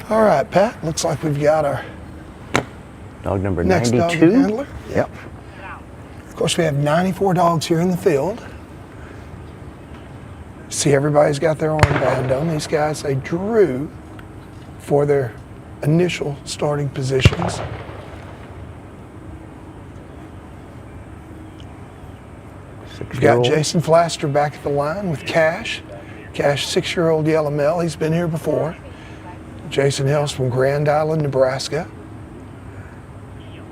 S13: All right, Pat, looks like we've got our
S15: dog number
S13: next
S15: 92.
S13: dog handler.
S15: Yep.
S13: Of course, we have 94 dogs here in the field. See, everybody's got their armband on. These guys, they drew for their initial starting positions. We've got Jason Flaster back at the line with Cash. Cash, 6-year-old yellow male. He's been here before. Jason Hills from Grand Island, Nebraska.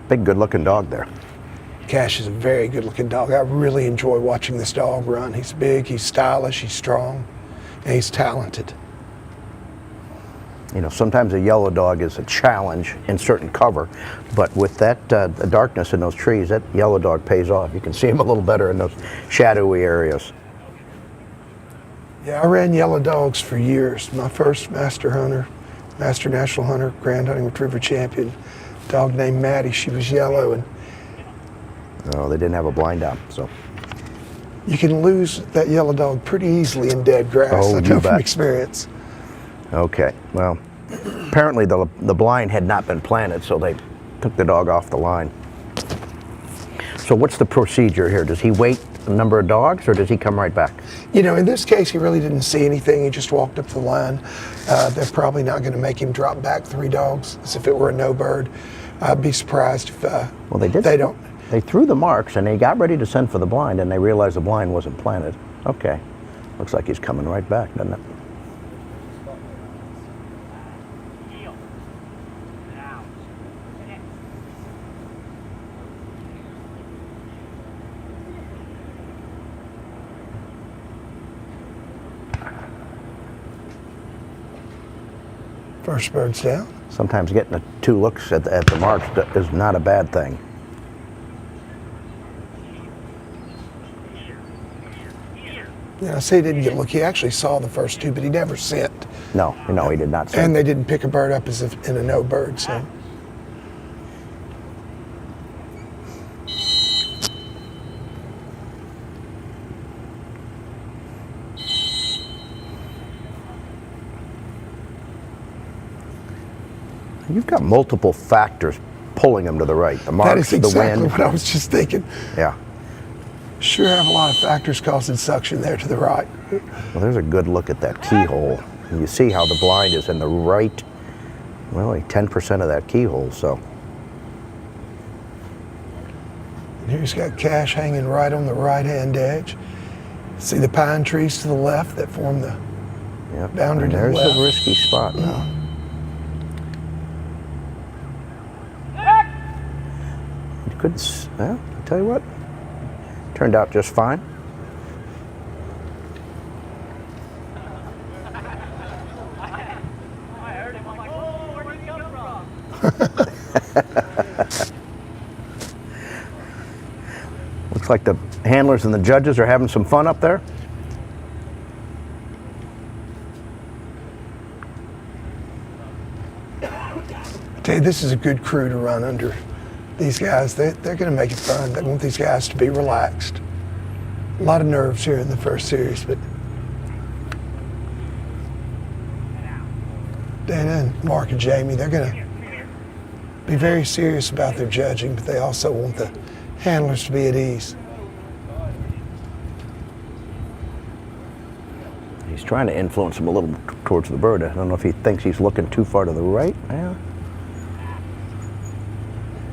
S15: Big, good-looking dog there.
S13: Cash is a very good-looking dog. I really enjoy watching this dog run. He's big, he's stylish, he's strong, and he's talented.
S15: You know, sometimes a yellow dog is a challenge in certain cover, but with that the darkness in those trees, that yellow dog pays off. You can see him a little better in those shadowy areas.
S13: Yeah, I ran yellow dogs for years. My first master hunter, Master National Hunter, Grand Hunting Retriever Champion, dog named Maddie. She was yellow, and
S15: no, they didn't have a blind out, so.
S13: You can lose that yellow dog pretty easily in dead grass. I know from experience.
S15: Okay, well, apparently the blind had not been planted, so they took the dog off the line. So what's the procedure here? Does he wait a number of dogs, or does he come right back?
S13: You know, in this case, he really didn't see anything. He just walked up the line. They're probably not going to make him drop back 3 dogs as if it were a no bird. I'd be surprised if
S15: well, they did.
S13: They don't.
S15: They threw the marks, and they got ready to send for the blind, and they realized the blind wasn't planted. Okay, looks like he's coming right back, doesn't it?
S13: First bird's down.
S15: Sometimes getting the 2 looks at the marks is not a bad thing.
S13: Yeah, I say he didn't get a look. He actually saw the first 2, but he never sent.
S15: No, he did not sent.
S13: And they didn't pick a bird up as if in a no bird, so.
S15: You've got multiple factors pulling them to the right. The marks,
S13: That is exactly
S15: the wind.
S13: what I was just thinking.
S15: Yeah.
S13: Sure have a lot of factors causing suction there to the right.
S15: Well, there's a good look at that keyhole. And you see how the blind is in the right, well, like 10% of that keyhole, so.
S13: And here's got Cash hanging right on the right-hand edge. See the pine trees to the left that form the boundary to the left.
S15: There's a risky spot now. You couldn't, well, I'll tell you what, turned out just fine. Looks like the handlers and the judges are having some fun up there.
S13: I tell you, this is a good crew to run under. These guys, they're going to make it fun. They want these guys to be relaxed. A lot of nerves here in the first series, but Dana and Mark and Jamie, they're going to be very serious about their judging, but they also want the handlers to be at ease.
S15: He's trying to influence him a little towards the bird. I don't know if he thinks he's looking too far to the right. Yeah.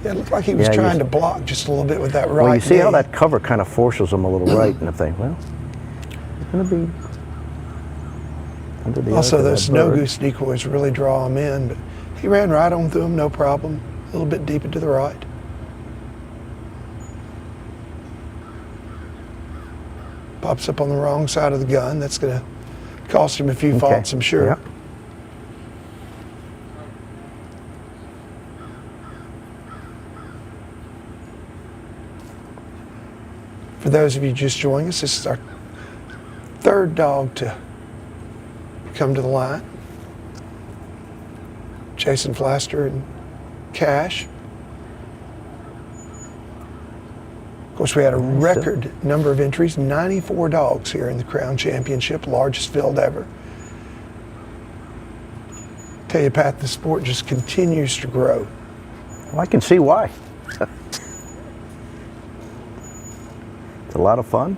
S13: Yeah, it looked like he was trying to block just a little bit with that right.
S15: Well, you see
S13: knee.
S15: how that cover kind of forces him a little right, and if they, well, it's going to be under the
S13: Also,
S15: arc of
S13: those
S15: that
S13: snow
S15: bird.
S13: goose decoys really draw him in, but he ran right on through them, no problem. A little bit deeper to the right. Pops up on the wrong side of the gun. That's going to cost him a few faults, I'm sure.
S15: Yeah.
S13: For those of you just joining us, this is our third dog to come to the line. Jason Flaster and Cash. Of course, we had a record number of entries, 94 dogs here in the Crown Championship, largest field ever. Tell you, Pat, the sport just continues to grow.
S15: Well, I can see why. It's a lot of fun.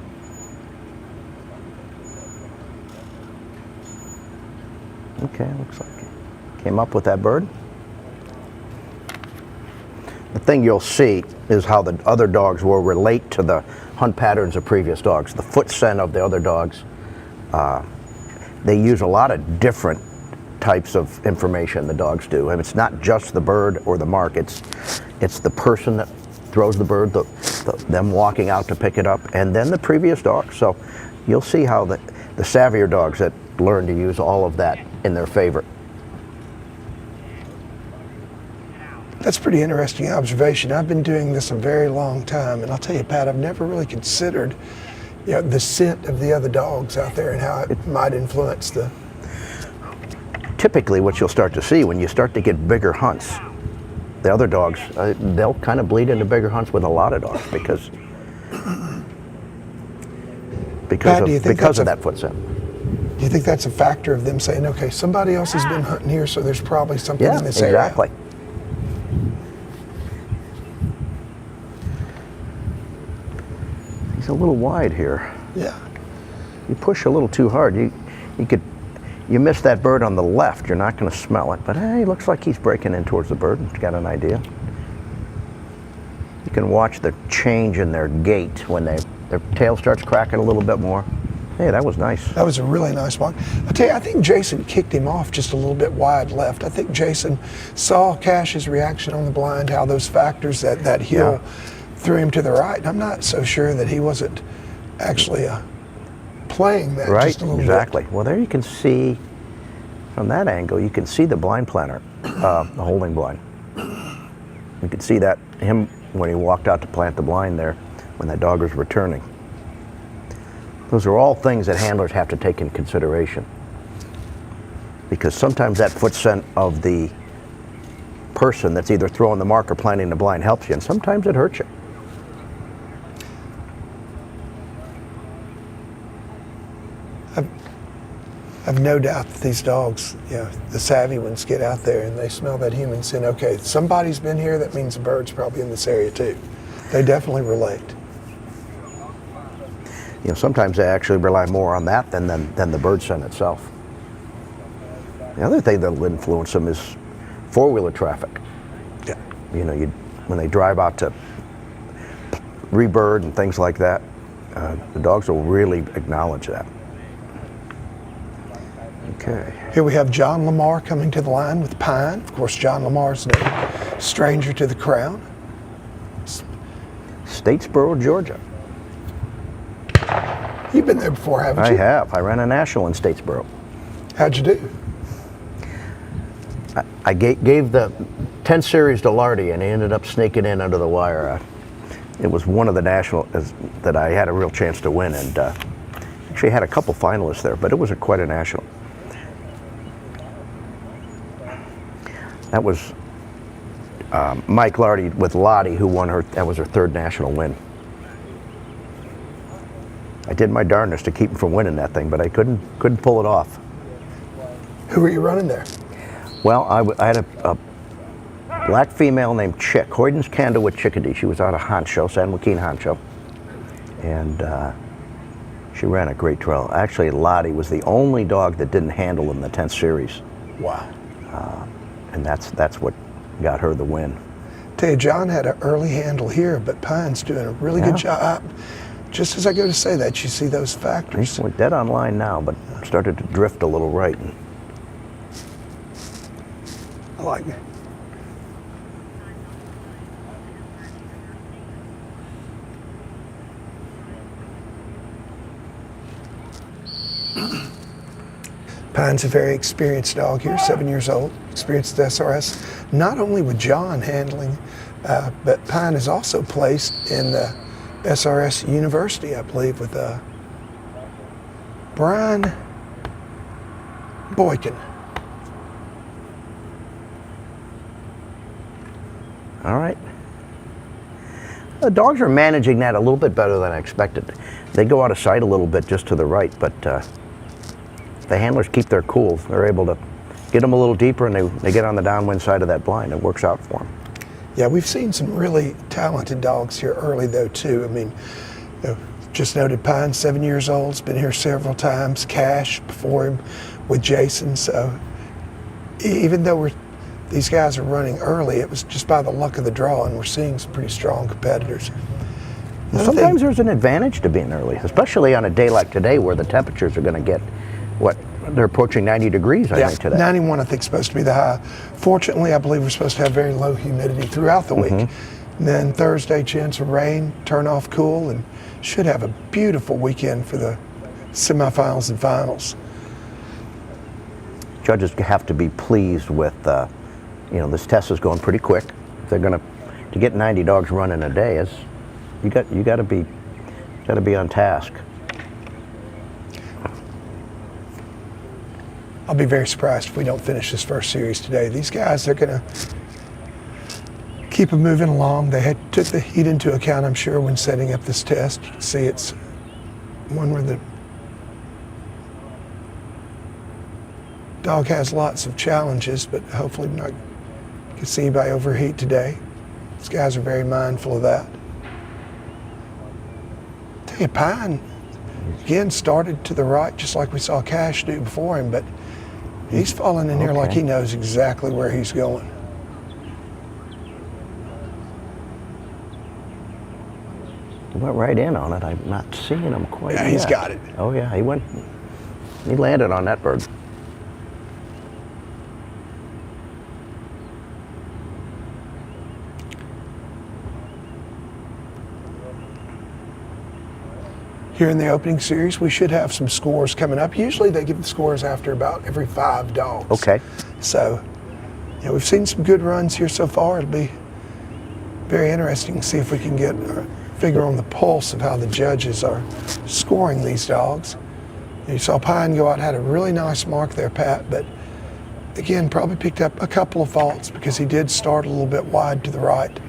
S15: Okay, looks like it came up with that bird. The thing you'll see is how the other dogs will relate to the hunt patterns of previous dogs. The foot scent of the other dogs. They use a lot of different types of information, the dogs do. And it's not just the bird or the mark, it's the person that throws the bird, them walking out to pick it up, and then the previous dog. So you'll see how the savvier dogs that learn to use all of that in their favor.
S13: That's a pretty interesting observation. I've been doing this a very long time, and I'll tell you, Pat, I've never really considered, you know, the scent of the other dogs out there and how it might influence the...
S15: Typically what you'll start to see when you start to get bigger hunts, the other dogs, they'll kind of bleed into bigger hunts with a lot of dogs because of that foot scent.
S13: Do you think that's a factor of them saying, okay, somebody else has been hunting here, so there's probably something in this area?
S15: Yeah, exactly. He's a little wide here.
S13: Yeah.
S15: You push a little too hard, you miss that bird on the left, you're not going to smell it. But hey, looks like he's breaking in towards the bird and got an idea. You can watch the change in their gait when their tail starts cracking a little bit more. Hey, that was nice.
S13: That was a really nice one. I tell you, I think Jason kicked him off just a little bit wide left. I think Jason saw Cash's reaction on the blind, how those factors, that hill threw him to the right. And I'm not so sure that he wasn't actually playing that just a little bit.
S15: Exactly. Well, there you can see, from that angle, you can see the blind planter, the holding blind. You can see that, him when he walked out to plant the blind there, when that dog was returning. Those are all things that handlers have to take in consideration. Because sometimes that foot scent of the person that's either throwing the mark or planting the blind helps you, and sometimes it hurts you.
S13: I've no doubt that these dogs, you know, the savvy ones get out there and they smell that human scent. Okay, somebody's been here, that means the bird's probably in this area too. They definitely relate.
S15: You know, sometimes they actually rely more on that than the bird scent itself. The other thing that'll influence them is four-wheeler traffic.
S13: Yeah.
S15: You know, when they drive out to rebird and things like that, the dogs will really acknowledge that. Okay.
S13: Here we have John Lamar coming to the line with Pine. Of course, John Lamar's no stranger to the crown.
S15: Statesboro, Georgia.
S13: You've been there before, haven't you?
S15: I have. I ran a national in Statesboro.
S13: How'd you do?
S15: I gave the 10 series to Lardy, and he ended up sneaking in under the wire. It was one of the national that I had a real chance to win, and actually had a couple finalists there, but it was quite a national. That was Mike Lardy with Lottie, who won her. That was her third national win. I did my darndest to keep him from winning that thing, but I couldn't pull it off.
S13: Who were you running there?
S15: Well, I had a black female named Chick, Hoyden's Candlewood Chickadee. She was out of Honcho, San Joaquin Honcho, and she ran a great trail. Actually, Lottie was the only dog that didn't handle in the 10th series.
S13: Wow.
S15: And that's what got her the win.
S13: Tell you, John had an early handle here, but Pine's doing a really good job. Just as I go to say that, you see those factors.
S15: We're dead on line now, but started to drift a little right.
S13: I like it. Pine's a very experienced dog here, 7 years old, experienced with SRS, not only with John handling, but Pine is also placed in the SRS University, I believe, with Brian Boykin.
S15: All right. The dogs are managing that a little bit better than I expected. They go out of sight a little bit just to the right, but the handlers keep their cool. They're able to get them a little deeper, and they get on the downwind side of that blind. It works out for them.
S13: Yeah, we've seen some really talented dogs here early, though, too. I mean, you know, just noted Pine, 7 years old, has been here several times. Cash before him with Jason. So even though these guys are running early, it was just by the luck of the draw, and we're seeing some pretty strong competitors.
S15: Sometimes there's an advantage to being early, especially on a day like today where the temperatures are going to get, they're approaching 90 degrees, I think, today.
S13: 91, I think, is supposed to be the high. Fortunately, I believe we're supposed to have very low humidity throughout the week. And then Thursday, chance of rain, turn off cool, and should have a beautiful weekend for the semifinals and finals.
S15: Judges have to be pleased with, you know, this test is going pretty quick. If they're going to get 90 dogs running a day, you got to be on task.
S13: I'll be very surprised if we don't finish this first series today. These guys, they're going to keep them moving along. They took the heat into account, I'm sure, when setting up this test. You can see it's one where the dog has lots of challenges, but hopefully not going to see anybody overheat today. These guys are very mindful of that. Tell you, Pine, again, started to the right, just like we saw Cash do before him, but he's falling in here like he knows exactly where he's going.
S15: He went right in on it. I'm not seeing him quite yet.
S13: He's got it.
S15: Oh, yeah, he landed on that bird.
S13: Here in the opening series, we should have some scores coming up. Usually they give the scores after about every 5 dogs.
S15: Okay.
S13: So, you know, we've seen some good runs here so far. It'll be very interesting to see if we can get a figure on the pulse of how the judges are scoring these dogs. You saw Pine go out, had a really nice mark there, Pat, but again, probably picked up a couple of faults because he did start a little bit wide to the right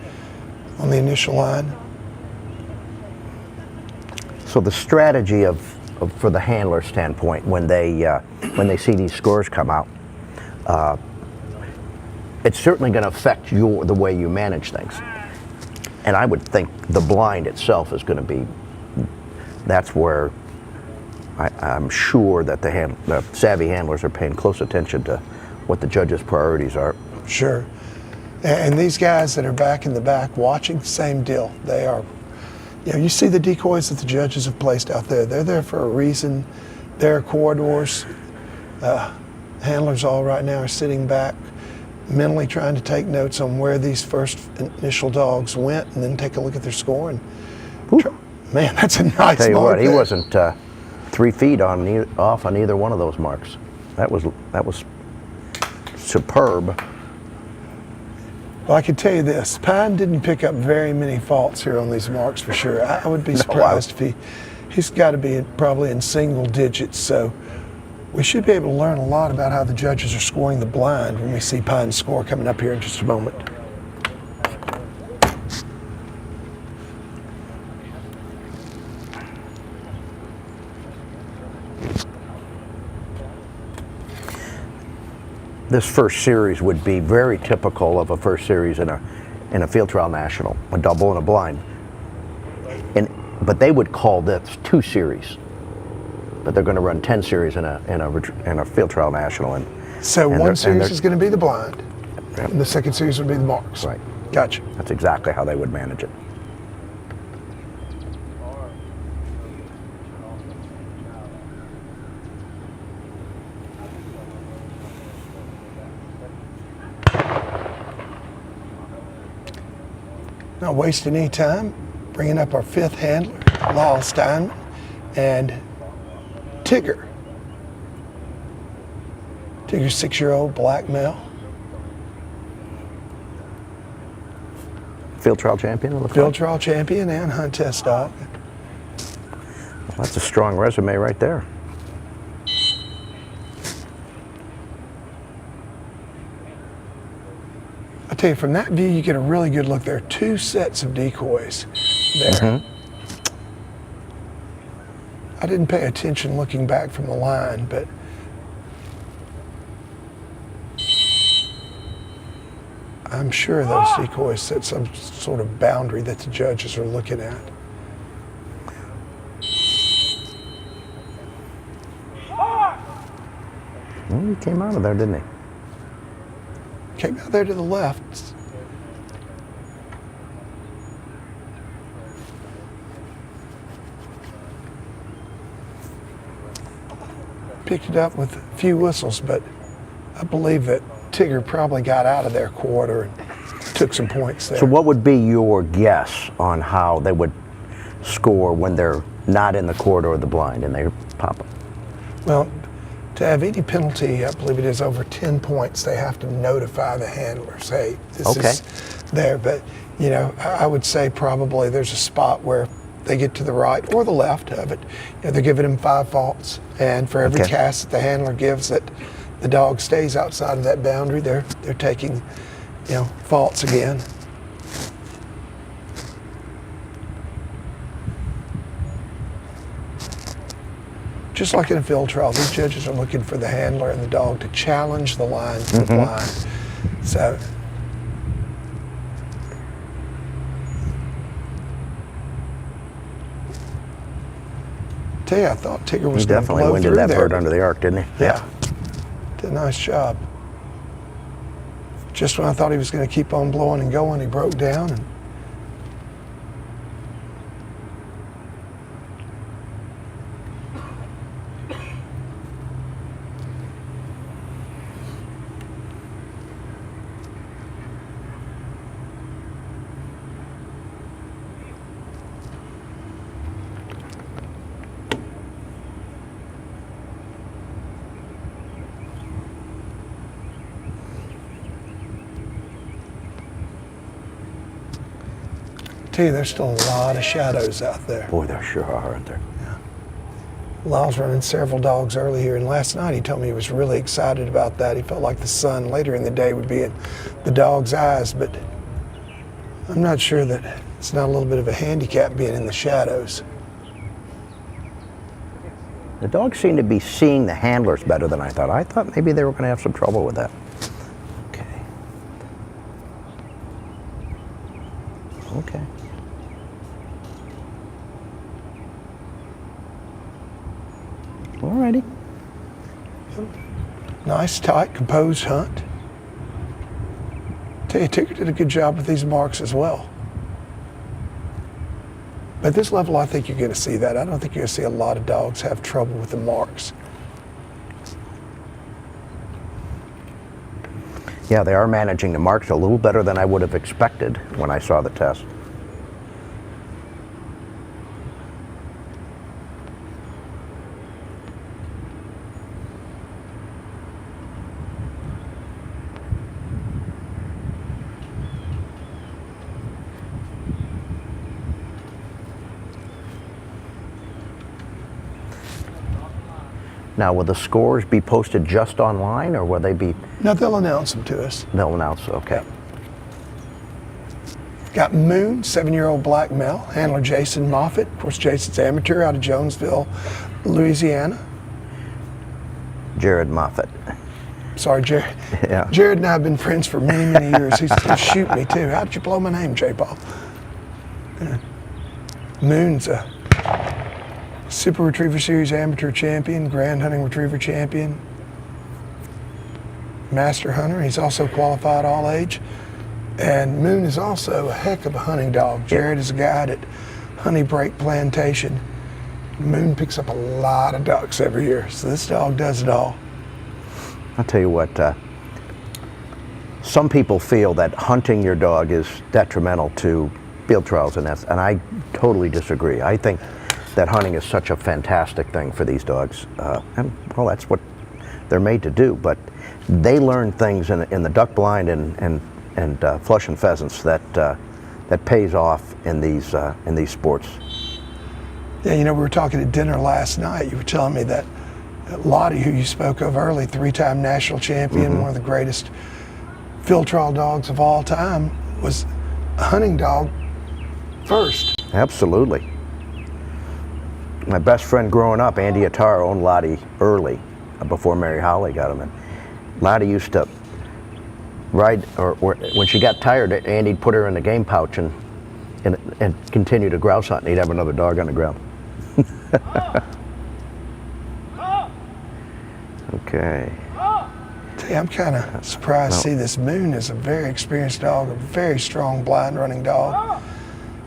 S13: on the initial line.
S15: So the strategy of for the handler standpoint, when they see these scores come out, it's certainly going to affect the way you manage things. And I would think the blind itself is going to be, that's where I'm sure that the savvy handlers are paying close attention to what the judges' priorities are.
S13: Sure. And these guys that are back in the back watching, same deal. They are, you see the decoys that the judges have placed out there. They're there for a reason. There are corridors. Handlers all right now are sitting back, mentally trying to take notes on where these first initial dogs went, and then take a look at their score. And man, that's a nice.
S15: Tell you what, he
S13: there.
S15: wasn't 3 feet off on either one of those marks. That was superb.
S13: Well, I can tell you this, Pine didn't pick up very many faults here on these marks for sure. I would be surprised if he's got to be probably in single digits. So we should be able to learn a lot about how the judges are scoring the blind when we see Pine's score coming up here in just a moment.
S15: This first series would be very typical of a first series in a field trial national, a double and a blind. But they would call this 2 series. But they're going to run 10 series in a field trial national.
S13: So one series is going to be the blind, and the second series would be the marks.
S15: Right.
S13: Gotcha.
S15: That's exactly how they would manage it.
S13: Not wasting any time, bringing up our 5th handler, Lyle Steinman, and Tigger. Tigger's 6-year-old black male.
S15: Field trial champion?
S13: Field trial champion and hunt test dog.
S15: Well, that's a strong resume right there.
S13: I tell you, from that view, you get a really good look. There are 2 sets of decoys there.
S15: Mm-hmm.
S13: I didn't pay attention looking back from the line, but I'm sure those decoys set some sort of boundary that the judges are looking at.
S15: Well, he came out of there, didn't he?
S13: Came out there to the left. Picked it up with a few whistles, but I believe that Tigger probably got out of their quarter and took some points there.
S15: So what would be your guess on how they would score when they're not in the corridor or the blind and they pop them?
S13: Well, to have any penalty, I believe it is over 10 points, they have to notify the handlers, hey, this is there. But, I would say probably there's a spot where they get to the right or the left of it. They're giving them 5 faults. And for every cast that the handler gives that the dog stays outside of that boundary, they're taking, faults again. Just like in a field trial, these judges are looking for the handler and the dog to challenge the line to the blind. So, tell you, I thought Tigger was going to blow through there.
S15: He definitely winded that bird under the arc, didn't he?
S13: Yeah. Did a nice job. Just when I thought he was going to keep on blowing and going, he broke down. And tell you, there's still a lot of shadows out there.
S15: Boy, there sure are, aren't there?
S13: Yeah. Lyle's running several dogs early here, and last night he told me he was really excited about that. He felt like the sun later in the day would be in the dog's eyes, but I'm not sure that it's not a little bit of a handicap being in the shadows.
S15: The dogs seem to be seeing the handlers better than I thought. I thought maybe they were going to have some trouble with that. Okay. Okay. Alrighty.
S13: Nice, tight, composed hunt. Tell you, Tigger did a good job with these marks as well. But at this level, I think you're going to see that. I don't think you're going to see a lot of dogs have trouble with the marks.
S15: Yeah, they are managing the marks a little better than I would have expected when I saw the test. Now, will the scores be posted just online, or will they be?
S13: No, they'll announce them to us.
S15: They'll announce, okay.
S13: Got Moon, 7-year-old black male, handler Jason Moffitt. Of course, Jason's amateur out of Jonesville, Louisiana.
S15: Jared Moffitt.
S13: Sorry, Jared.
S15: Yeah.
S13: Jared and I have been friends for many, many years. He'll shoot me too. How did you blow my name, J. Paul? Yeah. Moon's a Super Retriever Series amateur champion, Grand Hunting Retriever champion, master hunter. He's also qualified all age. And Moon is also a heck of a hunting dog. Jared is a guide at Honey Break Plantation. Moon picks up a lot of ducks every year, so this dog does it all.
S15: I'll tell you what, some people feel that hunting your dog is detrimental to field trials, and I totally disagree. I think that hunting is such a fantastic thing for these dogs, and well, that's what they're made to do. But they learn things in the duck blind and flush and pheasants that pays off in these sports.
S13: Yeah, you know, we were talking at dinner last night. You were telling me that Lottie, who you spoke of early, 3-time national champion, one of the greatest field trial dogs of all time, was a hunting dog first.
S15: Absolutely. My best friend growing up, Andy Attar, owned Lottie early, before Mary Holly got him in. Lottie used to ride, or when she got tired, Andy'd put her in the game pouch and continue to grouse hunt, and he'd have another dog on the ground. Okay.
S13: See, I'm kind of surprised to see this Moon is a very experienced dog, a very strong blind running dog.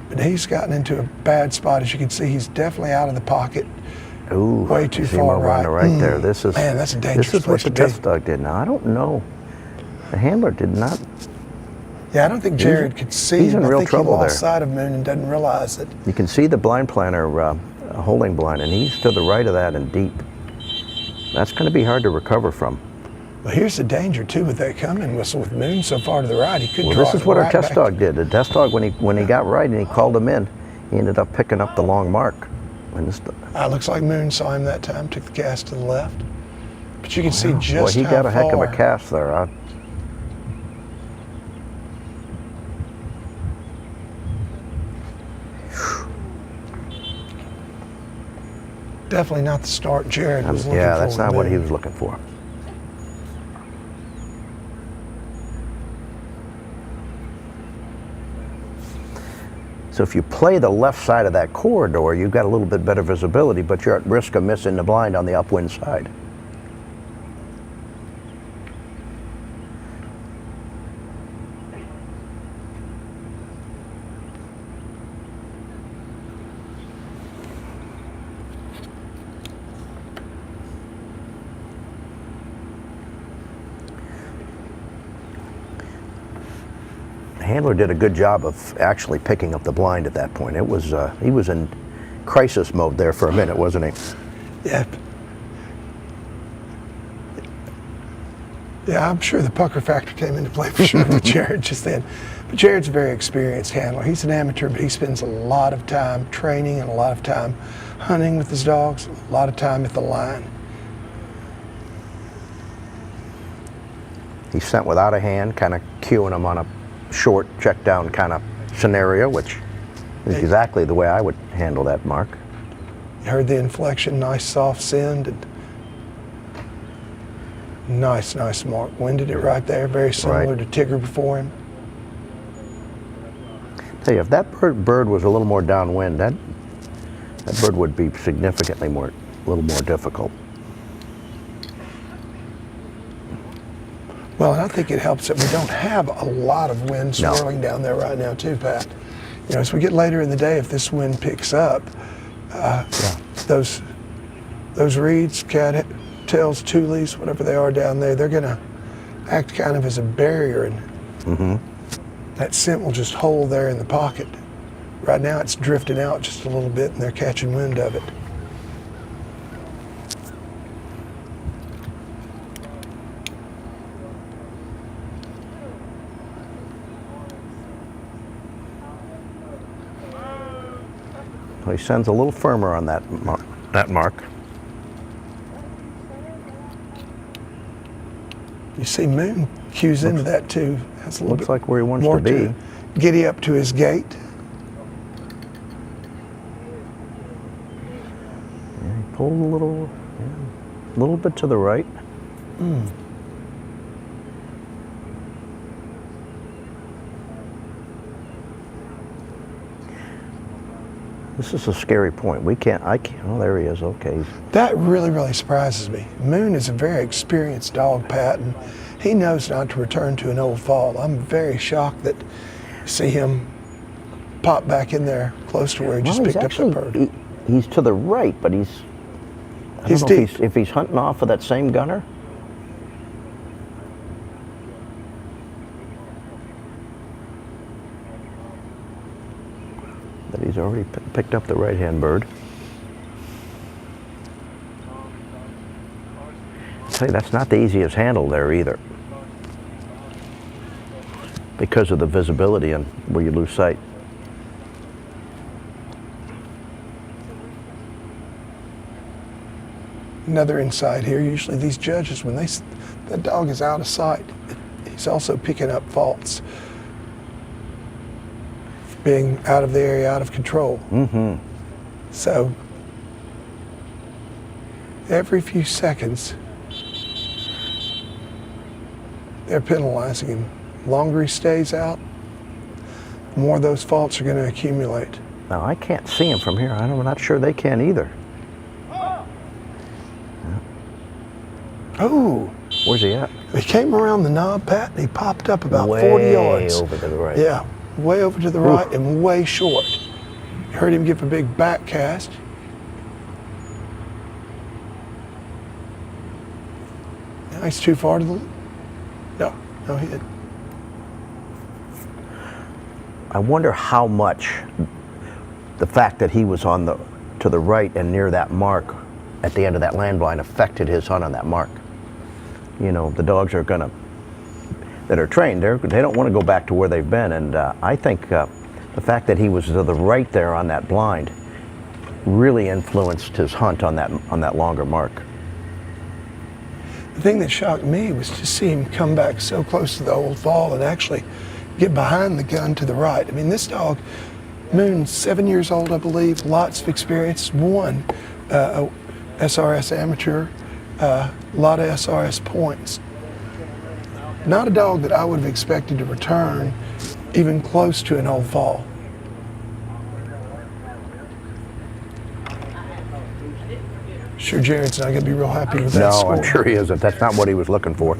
S13: But he's gotten into a bad spot. As you can see, he's definitely out of the pocket.
S15: Ooh,
S13: way too far
S15: right there. This is,
S13: man, that's a dangerous
S15: this is what
S13: place
S15: the
S13: to
S15: test dog did. Now, I don't know. The handler did not.
S13: Yeah, I don't think Jared could see.
S15: He's in real trouble
S13: he lost
S15: there.
S13: sight of Moon and doesn't realize it.
S15: You can see the blind planter holding blind, and he's to the right of that and deep. That's going to be hard to recover from.
S13: Well, here's the danger too with that coming whistle with Moon so far to the right. He could
S15: Well,
S13: draw
S15: this is
S13: it
S15: what
S13: right
S15: our test
S13: back.
S15: dog did. The test dog, when he got right and he called him in, he ended up picking up the long mark.
S13: Looks like Moon saw him that time, took the cast to the left. But you can see just
S15: Boy, he got a heck of a
S13: far.
S15: cast there.
S13: Definitely not the start Jared was looking for.
S15: Yeah, that's not what
S13: Moon.
S15: he was looking for. So if you play the left side of that corridor, you've got a little bit better visibility, but you're at risk of missing the blind on the upwind side. Handler did a good job of actually picking up the blind at that point. It was he was in crisis mode there for a minute, wasn't he?
S13: Yeah. Yeah, I'm sure the pucker factor came into play for sure with Jared just then. But Jared's a very experienced handler. He's an amateur, but he spends a lot of time training and a lot of time hunting with his dogs, a lot of time at the line.
S15: He sent without a hand, kind of cueing him on a short check down kind of scenario, which is exactly the way I would handle that mark.
S13: Heard the inflection, nice soft send. And nice mark. Winded it right there, very similar to Tigger before him.
S15: Tell you, if that bird was a little more downwind, that bird would be significantly a little more difficult.
S13: Well, and I think it helps that we don't have a lot of wind swirling down there right now too, Pat. You know, as we get later in the day, if this wind picks up, those reeds, cattails, tules, whatever they are down there, they're gonna act kind of as a barrier, and that scent will just hold there in the pocket. Right now it's drifting out just a little bit and they're catching wind of it.
S15: So he sends a little firmer on that mark.
S13: You see Moon cues into that too. That's a little
S15: looks like where he wants to be.
S13: Giddy up to his gate.
S15: Yeah, he pulled a little bit to the right. This is a scary point. I can't, oh, there he is, okay.
S13: That really surprises me. Moon is a very experienced dog, Pat, and he knows not to return to an old fall. I'm very shocked that you see him pop back in there close to where he just picked up the bird.
S15: He's to the right, but I don't know if he's hunting off of that same gunner. That he's already picked up the right-hand bird. I'll tell you, that's not the easiest handle there either, because of the visibility and where you lose sight.
S13: Another insight here, usually these judges, when that dog is out of sight, he's also picking up faults. Being out of the area, out of control. So every few seconds they're penalizing him. The longer he stays out, the more those faults are going to accumulate.
S15: Now I can't see him from here. I'm not sure they can either.
S13: Oh,
S15: where's he at?
S13: He came around the knob, Pat, and he popped up about
S15: way
S13: 40 yards.
S15: Over to the right.
S13: Yeah. Way over to the right and way short. You heard him give a big back cast. Now he's too far to the... No, he didn't.
S15: I wonder how much the fact that he was to the right and near that mark at the end of that landline affected his hunt on that mark. You know, the dogs are gonna, that are trained, they don't want to go back to where they've been, and I think the fact that he was to the right there on that blind really influenced his hunt on that longer mark.
S13: The thing that shocked me was to see him come back so close to the old fall and actually get behind the gun to the right. I mean, this dog, Moon's 7 years old, I believe, lots of experience, won SRS amateur, a lot of SRS points. Not a dog that I would have expected to return even close to an old fall. Sure, Jared's not going to be real happy with that score.
S15: No, I'm sure he isn't. That's not what he was looking for.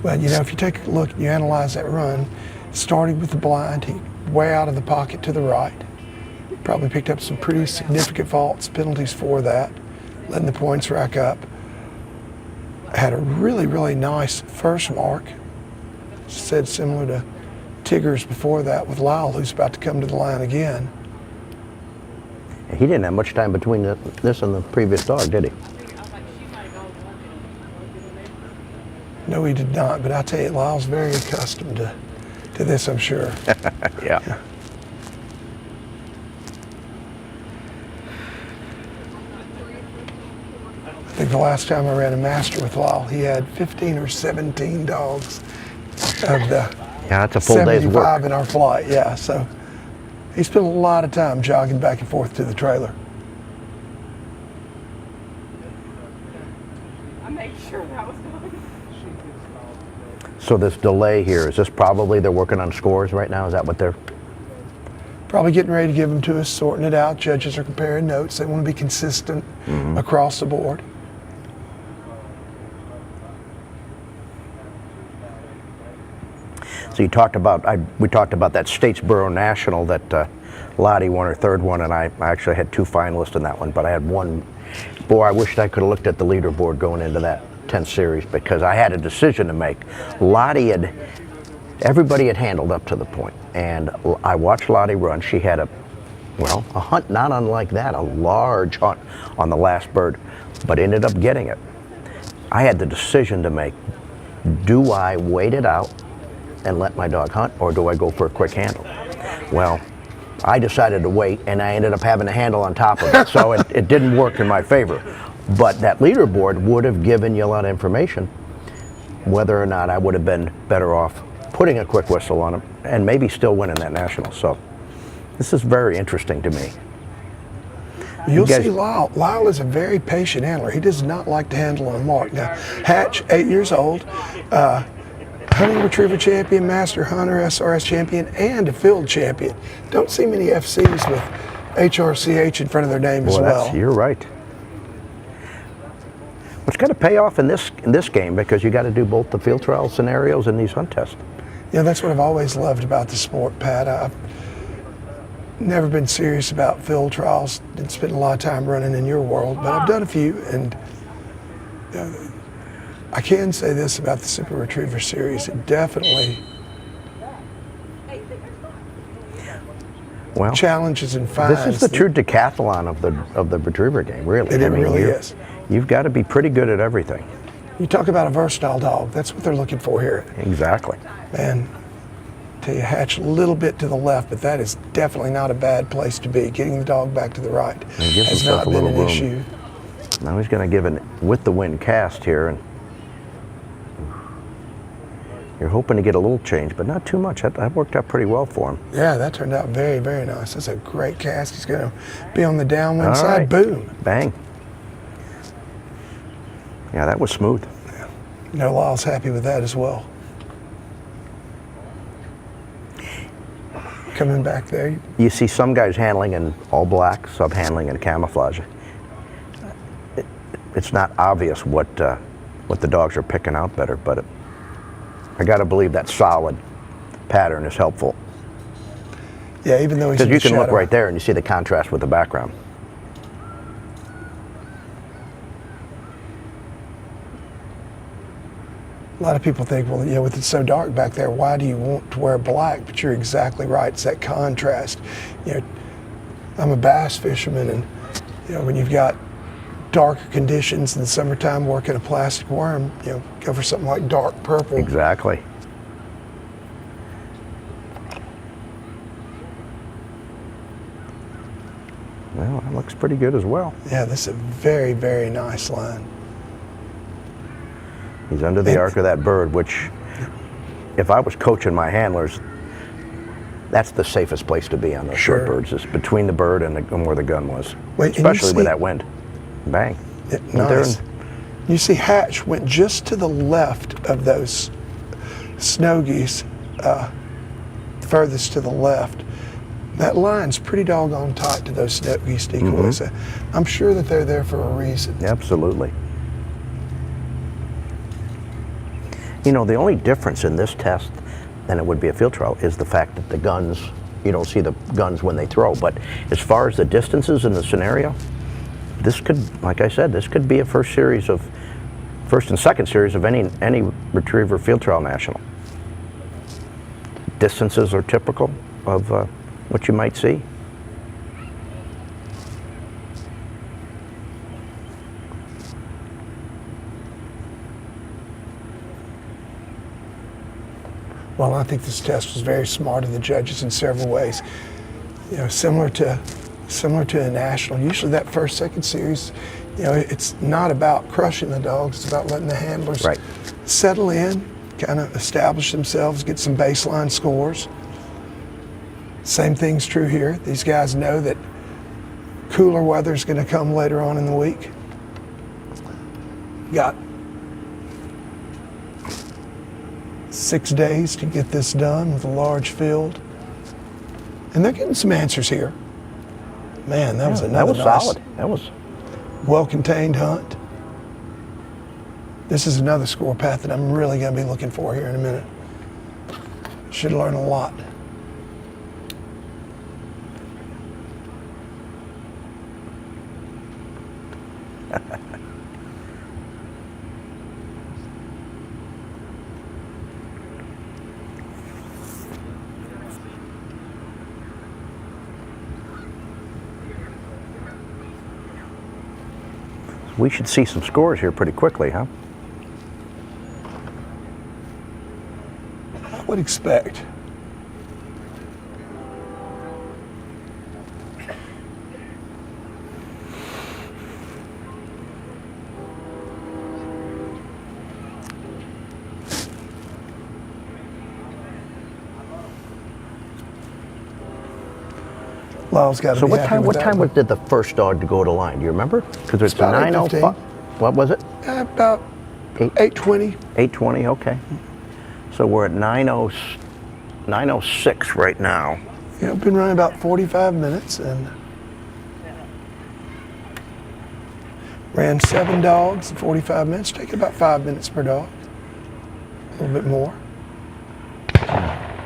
S13: Well, you know, if you take a look and you analyze that run, starting with the blind, he way out of the pocket to the right. Probably picked up some pretty significant faults, penalties for that, letting the points rack up. Had a really nice first mark. Said similar to Tigger's before that with Lyle, who's about to come to the line again.
S15: He didn't have much time between this and the previous dog, did he?
S13: No, he did not, but I tell you, Lyle's very accustomed to this, I'm sure.
S15: Yeah.
S13: I think the last time I ran a master with Lyle, he had 15 or 17 dogs of the
S15: that's a full day's work.
S13: 75 in our flight, yeah. So he spent a lot of time jogging back and forth to the trailer.
S7: I made sure that was done.
S15: So this delay here, is this probably they're working on scores right now? Is that what they're?
S13: Probably getting ready to give them to us, sorting it out. Judges are comparing notes. They want to be consistent across the board.
S15: So you talked about, we talked about that Statesboro National that Lottie won her third one, and I actually had 2 finalists in that one, but I had one. Boy, I wished I could have looked at the leaderboard going into that 10th series because I had a decision to make. Lottie had, everybody had handled up to the point, and I watched Lottie run. She had a hunt not unlike that, a large hunt on the last bird, but ended up getting it. I had the decision to make. Do I wait it out and let my dog hunt, or do I go for a quick handle? Well, I decided to wait, and I ended up having a handle on top of it, so it didn't work in my favor. But that leaderboard would have given you a lot of information, whether or not I would have been better off putting a quick whistle on him and maybe still winning that national. So this is very interesting to me.
S13: You'll see Lyle. Lyle is a very patient handler. He does not like to handle on a mark. Now, Hatch, 8 years old, hunting retriever champion, master hunter, SRS champion, and a field champion. Don't see many FCs with HRCH in front of their name as well.
S15: You're right. It's got to pay off in this game because you got to do both the field trial scenarios and these hunt tests.
S13: Yeah, that's what I've always loved about the sport, Pat. I've never been serious about field trials. Didn't spend a lot of time running in your world, but I've done a few, and I can say this about the Super Retriever Series. It definitely challenges and finds.
S15: This is the true decathlon of the retriever game, really.
S13: It really is.
S15: You've got to be pretty good at everything.
S13: You talk about a versatile dog. That's what they're looking for here.
S15: Exactly.
S13: And you Hatch a little bit to the left, but that is definitely not a bad place to be. Getting the dog back to the right has not been an issue.
S15: Now he's going to give it with the wind cast here, and you're hoping to get a little change, but not too much. That worked out pretty well for him.
S13: Yeah, that turned out very, very nice. That's a great cast. He's going to be on the downwind side. Boom.
S15: Bang. Yeah, that was smooth.
S13: Yeah. You know, Lyle's happy with that as well. Coming back there.
S15: You see some guys handling in all black, some handling in camouflage. It's not obvious what the dogs are picking out better, but I got to believe that solid pattern is helpful.
S13: Yeah, even though he's
S15: because you can look right there and you see the contrast with the background.
S13: A lot of people think, well, you know, with it so dark back there, why do you want to wear black? But you're exactly right. It's that contrast. You know, I'm a bass fisherman, and you know, when you've got darker conditions in the summertime working a plastic worm, you know, go for something like dark purple.
S15: Exactly. Well, that looks pretty good as well.
S13: Yeah, this is a very, very nice line.
S15: He's under the arc of that bird, which, if I was coaching my handlers, that's the safest place to be on those short birds, is between the bird and where the gun was, especially with that wind. Bang.
S13: Nice. You see Hatch went just to the left of those snow geese, furthest to the left. That line's pretty doggone tight to those snow geese decoys. I'm sure that they're there for a reason.
S15: Absolutely. You know, the only difference in this test than it would be a field trial is the fact that the guns, you don't see the guns when they throw. But as far as the distances in the scenario, this could, like I said, this could be a first and second series of any retriever field trial national. Distances are typical of what you might see.
S13: Well, I think this test was very smart of the judges in several ways. You know, similar to a national. Usually that first, second series, you know, it's not about crushing the dogs. It's about letting the handlers settle in, kind of establish themselves, get some baseline scores. Same thing's true here. These guys know that cooler weather is going to come later on in the week. Got 6 days to get this done with a large field. And they're getting some answers here. Man, that was another nice,
S15: solid. That was
S13: well-contained hunt. This is another score path that I'm really going to be looking for here in a minute. Should learn a lot.
S15: We should see some scores here pretty quickly, huh?
S13: I would expect. Lyle's got to
S15: So
S13: be
S15: what
S13: happy
S15: time?
S13: with
S15: What
S13: that
S15: time
S13: one.
S15: did the first dog to go to line? Do you remember? Because it's
S13: about
S15: 9:05.
S13: 8:15.
S15: What was it?
S13: About 8:20.
S15: 8:20. Okay. So we're at 9:06 right now.
S13: Yeah, we've been running about 45 minutes and ran 7 dogs in 45 minutes. Taking about 5 minutes per dog. A little bit more.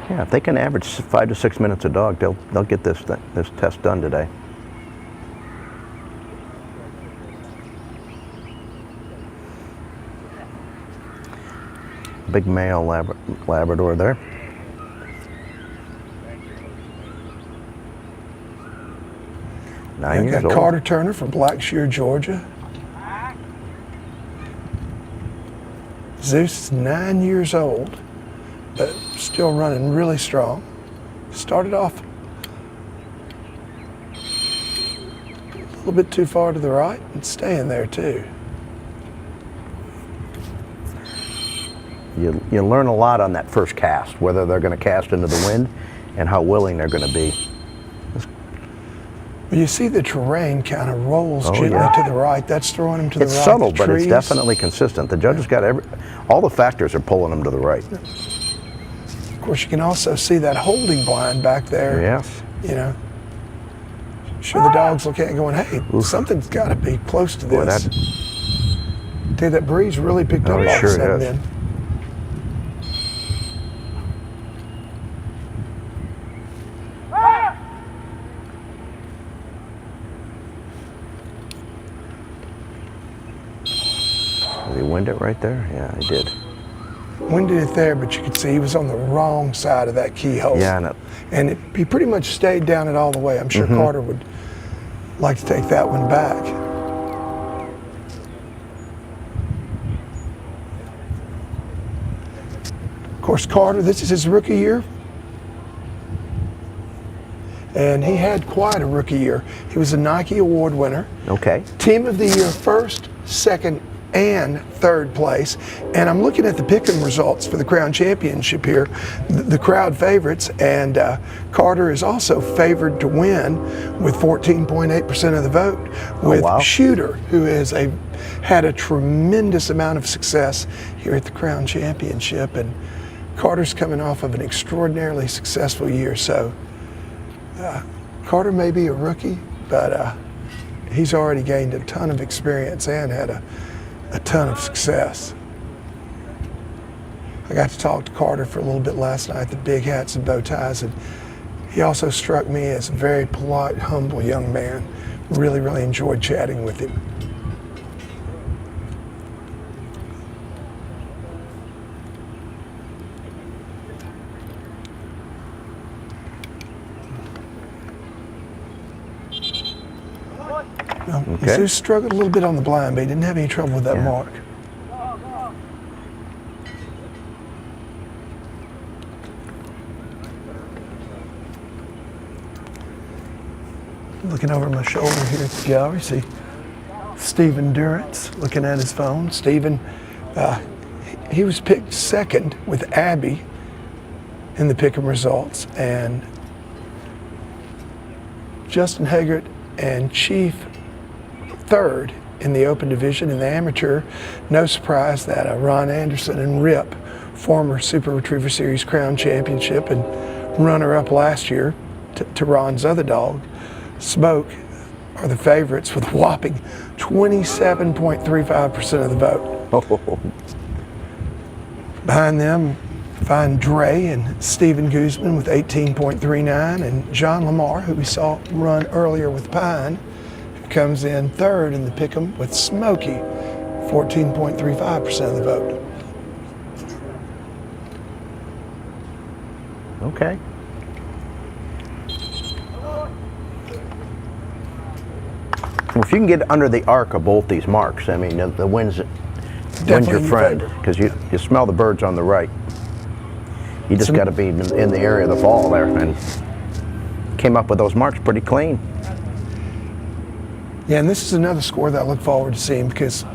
S15: Yeah, if they can average 5 to 6 minutes a dog, they'll get this test done today. Big male Labrador there. Nine
S13: We
S15: years
S13: got
S15: old.
S13: Carter Turner from Blackshear, Georgia. Zeus is 9 years old, but still running really strong. Started off a little bit too far to the right and staying there too.
S15: You learn a lot on that first cast, whether they're going to cast into the wind and how willing they're going to be.
S13: You see the terrain kind of rolls gently to the right. That's throwing them to the right.
S15: It's subtle, but it's
S13: trees.
S15: definitely consistent. The judges got all the factors are pulling them to the right.
S13: Of course, you can also see that holding blind back there.
S15: Yes.
S13: You know, sure the dog's looking at it going, hey, something's got to be close to
S15: Boy,
S13: this. Dude, that breeze really picked up all of a sudden then.
S15: Did he wind it right there? Yeah, he did.
S13: Winded it there, but you could see he was on the wrong side of that keyhole.
S15: Yeah,
S13: and he pretty much stayed down it all the way. I'm sure Carter would like to take that one back. Of course, Carter, this is his rookie year. And he had quite a rookie year. He was a Nike Award winner.
S15: Okay.
S13: Team of the Year first, second, and third place. And I'm looking at the pick'em results for the Crown Championship here, the crowd favorites, and Carter is also favored to win with 14.8% of the vote with Shooter, who is had a tremendous amount of success here at the Crown Championship. And Carter's coming off of an extraordinarily successful year. So Carter may be a rookie, but he's already gained a ton of experience and had a ton of success. I got to talk to Carter for a little bit last night, the big hats and bow ties, and he also struck me as a very polite, humble young man. Really, really enjoyed chatting with him.
S15: Okay.
S13: Zeus struggled a little bit on the blind, but he didn't have any trouble with that mark. Looking over my shoulder here at the gallery, see Stephen Durrance looking at his phone. Stephen, he was picked second with Abby in the pick'em results, and Justin Haggart and Chief third in the open division. In the amateur, no surprise that Ron Anderson and Rip, former Super Retriever Series Crown Championship and runner-up last year to Ron's other dog, Smoke, are the favorites with a whopping 27.35% of the vote. Behind them, find Dre and Steven Guzman with 18.39, and John Lamar, who we saw run earlier with Pine, comes in third in the pick'em with Smokey, 14.35% of the vote.
S15: Okay. Well, if you can get under the arc of both these marks, I mean, the wind's your friend, because you smell the birds on the right. You just got to be in the area of the fall there, and came up with those marks pretty clean.
S13: Yeah, and this is another score that I look forward to seeing, because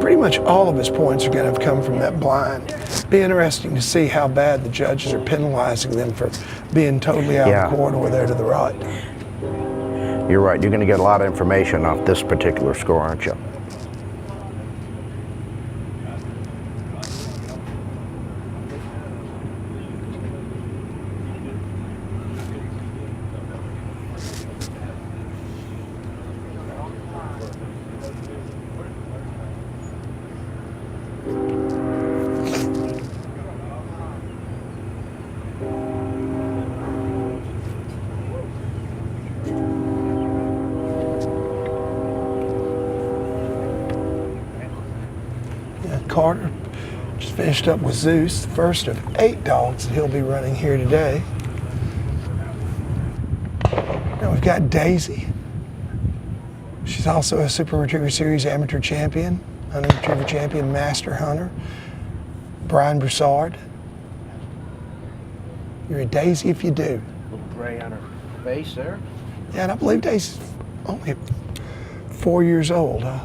S13: pretty much all of his points are going to have come from that blind. Be interesting to see how bad the judges are penalizing them for being totally out of the corridor there to the right.
S15: You're right. You're going to get a lot of information off this particular score, aren't you?
S13: Carter just finished up with Zeus, the first of 8 dogs that he'll be running here today. Now we've got Daisy. She's also a Super Retriever Series amateur champion, hunting retriever champion, master hunter. Brian Broussard. You're a Daisy if you do.
S15: Little gray on her face there.
S13: Yeah, and I believe Daisy's only 4 years old, huh?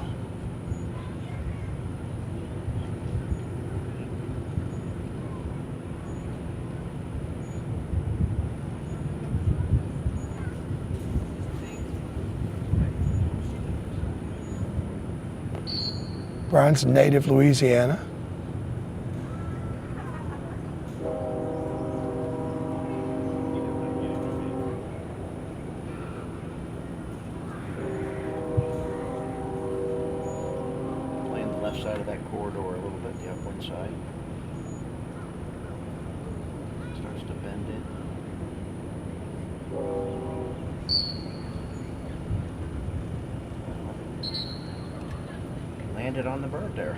S13: Brian's native Louisiana.
S15: Playing the left side of that corridor a little bit, the upwind side. Starts to bend in. Landed on the bird there.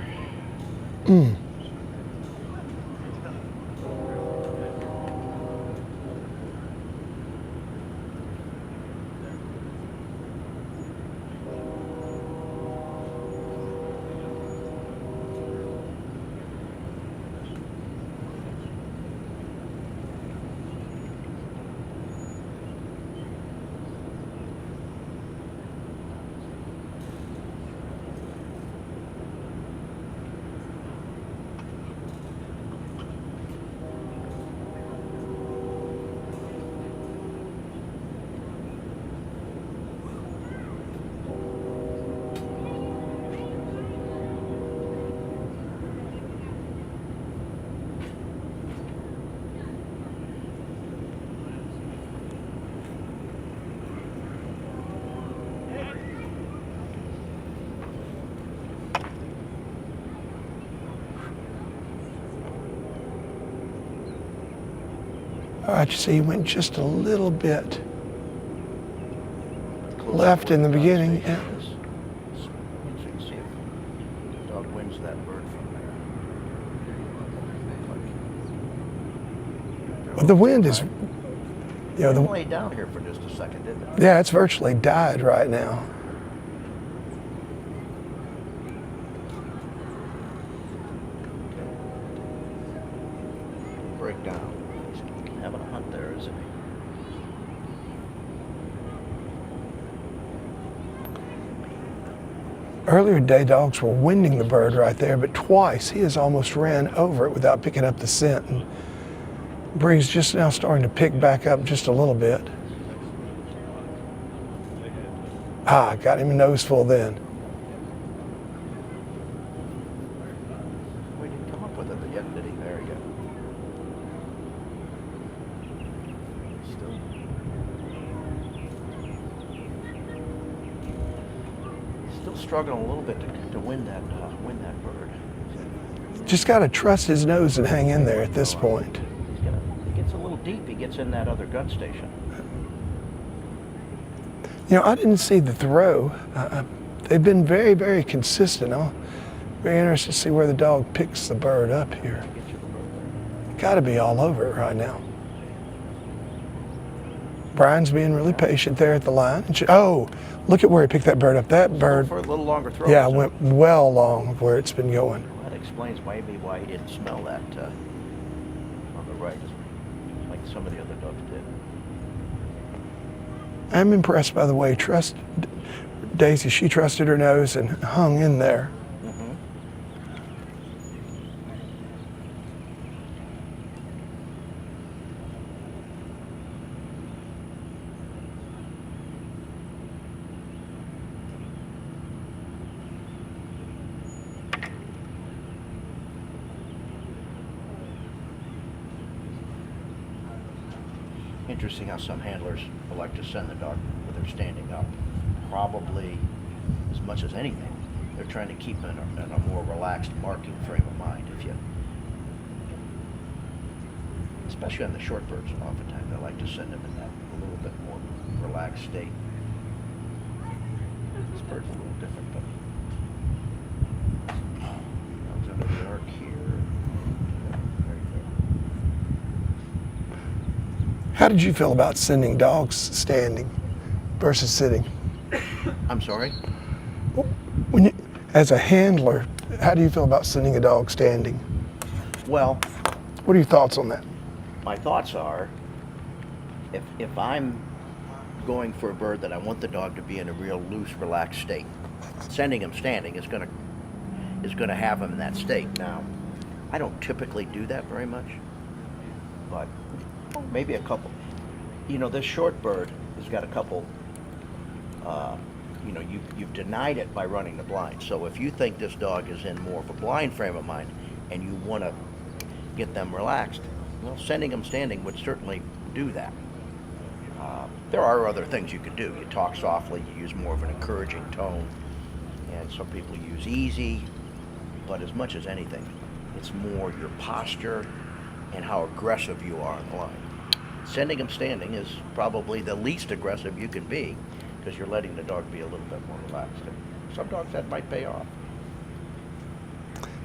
S15: All right, you see, he went just a little bit left in the beginning. Yeah. Dog wins that bird from there.
S13: Well, the wind is, you know,
S15: It laid down here for just a second, didn't it?
S13: yeah, it's virtually died right now.
S15: Breakdown. He's having a hunt there, isn't he?
S13: Earlier today, dogs were winding the bird right there, but twice he has almost ran over it without picking up the scent. And breeze just now starting to pick back up just a little bit. Ah, got him a nose full then.
S16: with it yet, did he? There you go. Still struggling a little bit to win that bird.
S13: Just got to trust his nose and hang in there at this point.
S16: He gets a little deep. He gets in that other gut station.
S13: You know, I didn't see the throw. They've been very, very consistent. I'm very interested to see where the dog picks the bird up here. Got to be all over it right now. Brian's being really patient there at the line. Oh, look at where he picked that bird up. That bird,
S16: for a little longer throw.
S13: Yeah, went well along of where it's been going.
S16: Well, that explains maybe why he didn't smell that on the right, like some of the other dogs did.
S13: I'm impressed by the way Daisy, she trusted her nose and hung in there.
S16: Interesting how some handlers elect to send the dog with her standing up. Probably, as much as anything, they're trying to keep in a more relaxed marking frame of mind. Especially on the short birds, oftentimes they like to send them in that a little bit more relaxed state. This bird's a little different, but comes under the arc here.
S13: How did you feel about sending dogs standing versus sitting?
S16: I'm sorry?
S13: As a handler, how do you feel about sending a dog standing?
S16: Well,
S13: what are your thoughts on that?
S16: My thoughts are, if I'm going for a bird that I want the dog to be in a real loose, relaxed state, sending him standing is going to have him in that state. Now, I don't typically do that very much, but maybe a couple. You know, this short bird has got a couple. You know, you've denied it by running the blind. So if you think this dog is in more of a blind frame of mind, and you want to get them relaxed, well, sending them standing would certainly do that. There are other things you could do. You talk softly. You use more of an encouraging tone, and some people use easy. But as much as anything, it's more your posture and how aggressive you are on the line. Sending them standing is probably the least aggressive you can be, because you're letting the dog be a little bit more relaxed. And some dogs that might pay off.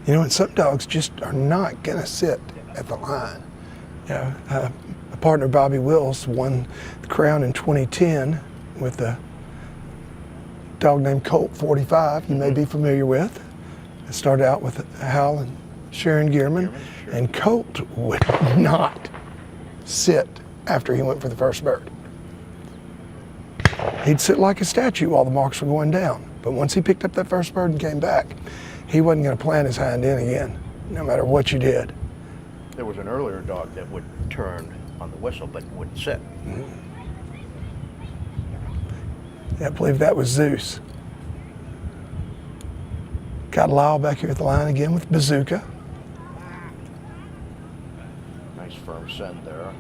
S13: You know, and some dogs just are not going to sit at the line. Yeah, my partner Bobby Wills won the crown in 2010 with a dog named Colt 45, you may be familiar with. It started out with Hal and Sharon Gearman, and Colt would not sit after he went for the first bird. He'd sit like a statue while the marks were going down. But once he picked up that first bird and came back, he wasn't going to plant his hind end again, no matter what you did.
S16: There was an earlier dog that would turn on the whistle but wouldn't sit.
S13: Yeah, I believe that was Zeus. Got Lyle back here at the line again with Bazooka.
S16: Nice firm send there.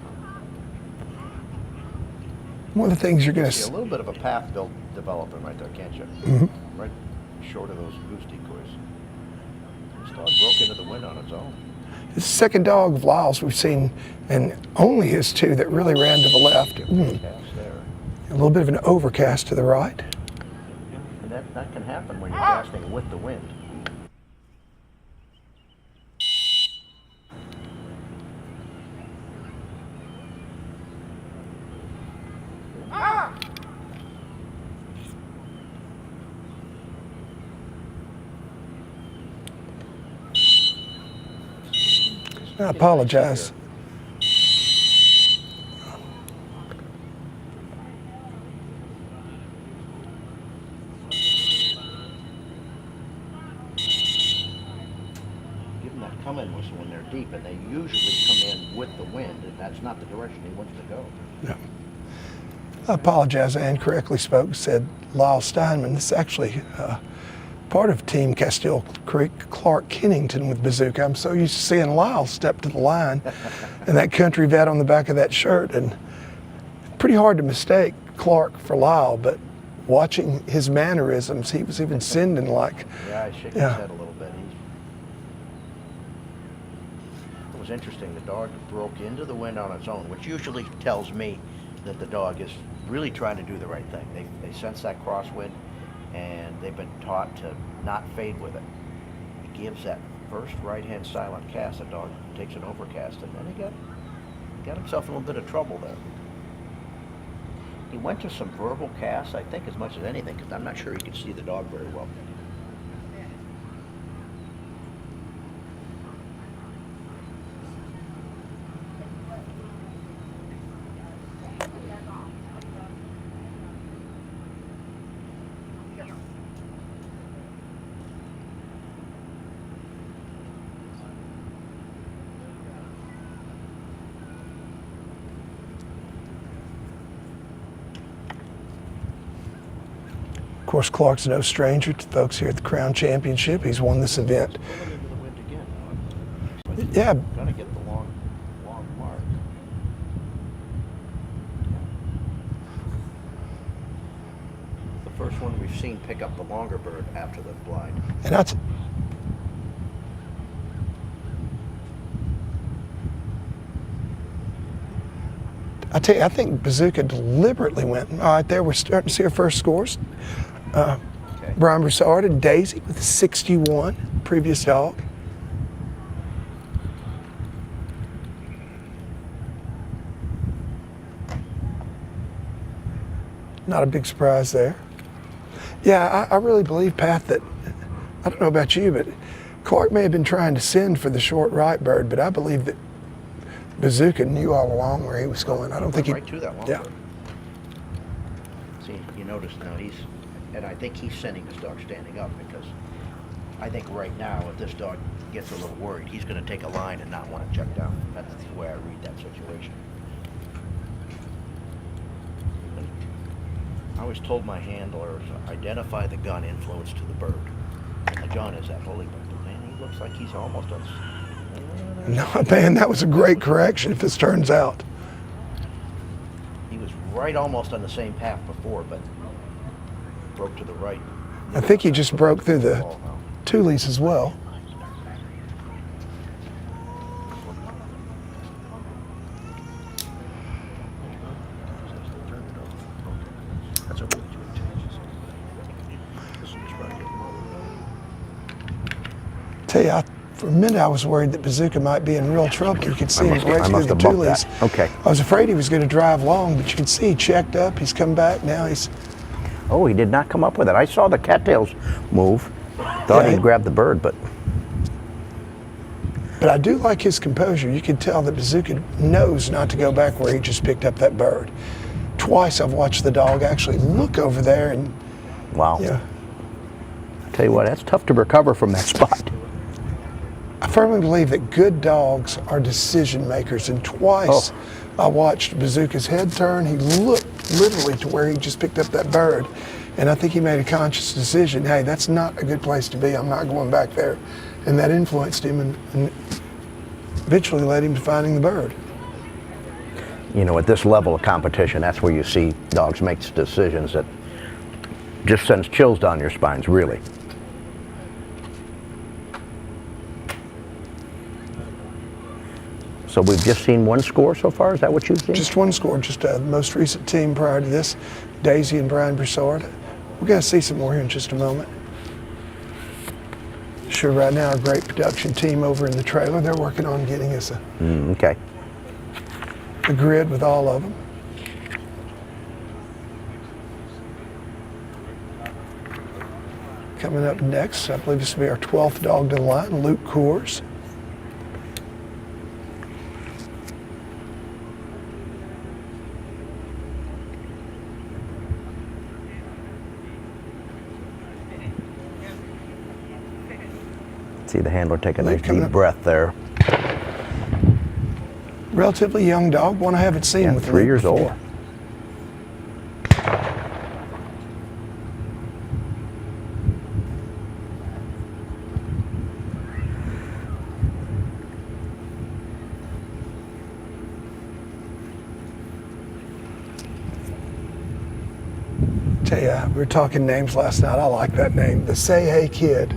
S13: One of the things you're going to
S16: see a little bit of a path build developing right there, can't you? Right short of those goose decoys. This dog broke into the wind on its own.
S13: It's the second dog of Lyle's we've seen, and only his two that really ran to the left. A little bit of an overcast to the right.
S16: And that can happen when you're casting with the wind.
S13: I apologize.
S16: Give them that come-in whistle when they're deep, and they usually come in with the wind, and that's not the direction he wants to go.
S13: No. I apologize. I incorrectly spoke, said Lyle Steinman. This is actually part of Team Castile Creek, Clark Kennington with Bazooka. I'm so used to seeing Lyle step to the line and that country vet on the back of that shirt. And pretty hard to mistake Clark for Lyle, but watching his mannerisms, he was even sending like.
S16: Yeah, I shake his head a little bit. It was interesting. The dog broke into the wind on its own, which usually tells me that the dog is really trying to do the right thing. They sense that crosswind, and they've been taught to not fade with it. He gives that first right-hand silent cast. The dog takes an overcast, and then he got himself in a little bit of trouble there. He went to some verbal casts, I think, as much as anything, because I'm not sure he could see the dog very well.
S13: Of course, Clark's no stranger to folks here at the Crown Championship. He's won this event. Yeah.
S16: Gonna get the long mark. The first one we've seen pick up the longer bird after the blind.
S13: And I tell you, I think Bazooka deliberately went. All right, there we're starting to see our first scores. Brian Broussard and Daisy with 61, previous dog. Not a big surprise there. Yeah, I really believe, Pat, that, I don't know about you, but Clark may have been trying to send for the short right bird, but I believe that Bazooka knew all along where he was going. I don't think he...
S16: Right to that long bird. See, you notice now and I think he's sending this dog standing up, because I think right now if this dog gets a little worried, he's going to take a line and not want to check down. That's the way I read that situation. I always told my handlers, identify the gun influence to the bird. And the gun is that holy bird. But man, he looks like he's almost on...
S13: No, man, that was a great correction if this turns out.
S16: He was right almost on the same path before, but broke to the right.
S13: I think he just broke through the Tulies as well. Tell you, for a minute I was worried that Bazooka might be in real trouble. You could see him break through the Tulies.
S15: Okay.
S13: I was afraid he was going to drive long, but you can see he checked up. He's come back now. He's...
S15: Oh, he did not come up with it. I saw the cattails move. Thought he'd grab the bird, but
S13: I do like his composure. You can tell that Bazooka knows not to go back where he just picked up that bird. Twice I've watched the dog actually look over there and...
S15: Wow.
S13: Yeah.
S15: I tell you what, that's tough to recover from that spot.
S13: I firmly believe that good dogs are decision makers, and twice I watched Bazooka's head turn. He looked literally to where he just picked up that bird, and I think he made a conscious decision. Hey, that's not a good place to be. I'm not going back there, and that influenced him and eventually led him to finding the bird.
S15: You know, at this level of competition, that's where you see dogs make decisions that just sends chills down your spines, really. So we've just seen one score so far? Is that what you've seen?
S13: Just one score, just the most recent team prior to this, Daisy and Brian Broussard. We're going to see some more here in just a moment. Sure, right now our great production team over in the trailer, they're working on getting us a grid with all of them. Coming up next, I believe this will be our 12th dog to the line, Luke Coors.
S15: See the handler take a nice deep breath there.
S13: Relatively young dog, one I haven't seen with
S15: 3 years old.
S13: Tell you, we were talking names last night. I like that name, the Say Hey Kid.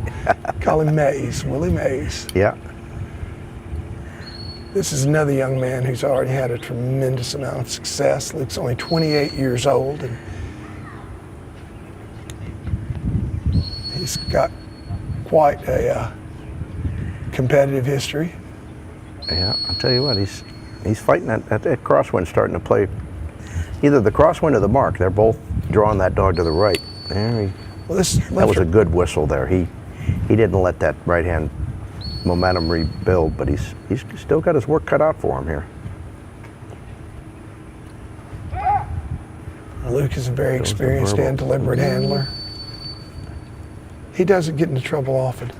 S13: Call him Mays, Willie Mays.
S15: Yeah.
S13: This is another young man who's already had a tremendous amount of success. Luke's only 28 years old, and he's got quite a competitive history.
S15: Yeah, I'll tell you what, he's fighting that crosswind starting to play. Either the crosswind or the mark. They're both drawing that dog to the right. There that was a good whistle there. He didn't let that right hand momentum rebuild, but he's still got his work cut out for him here.
S13: Luke is a very experienced and deliberate handler. He doesn't get into trouble often.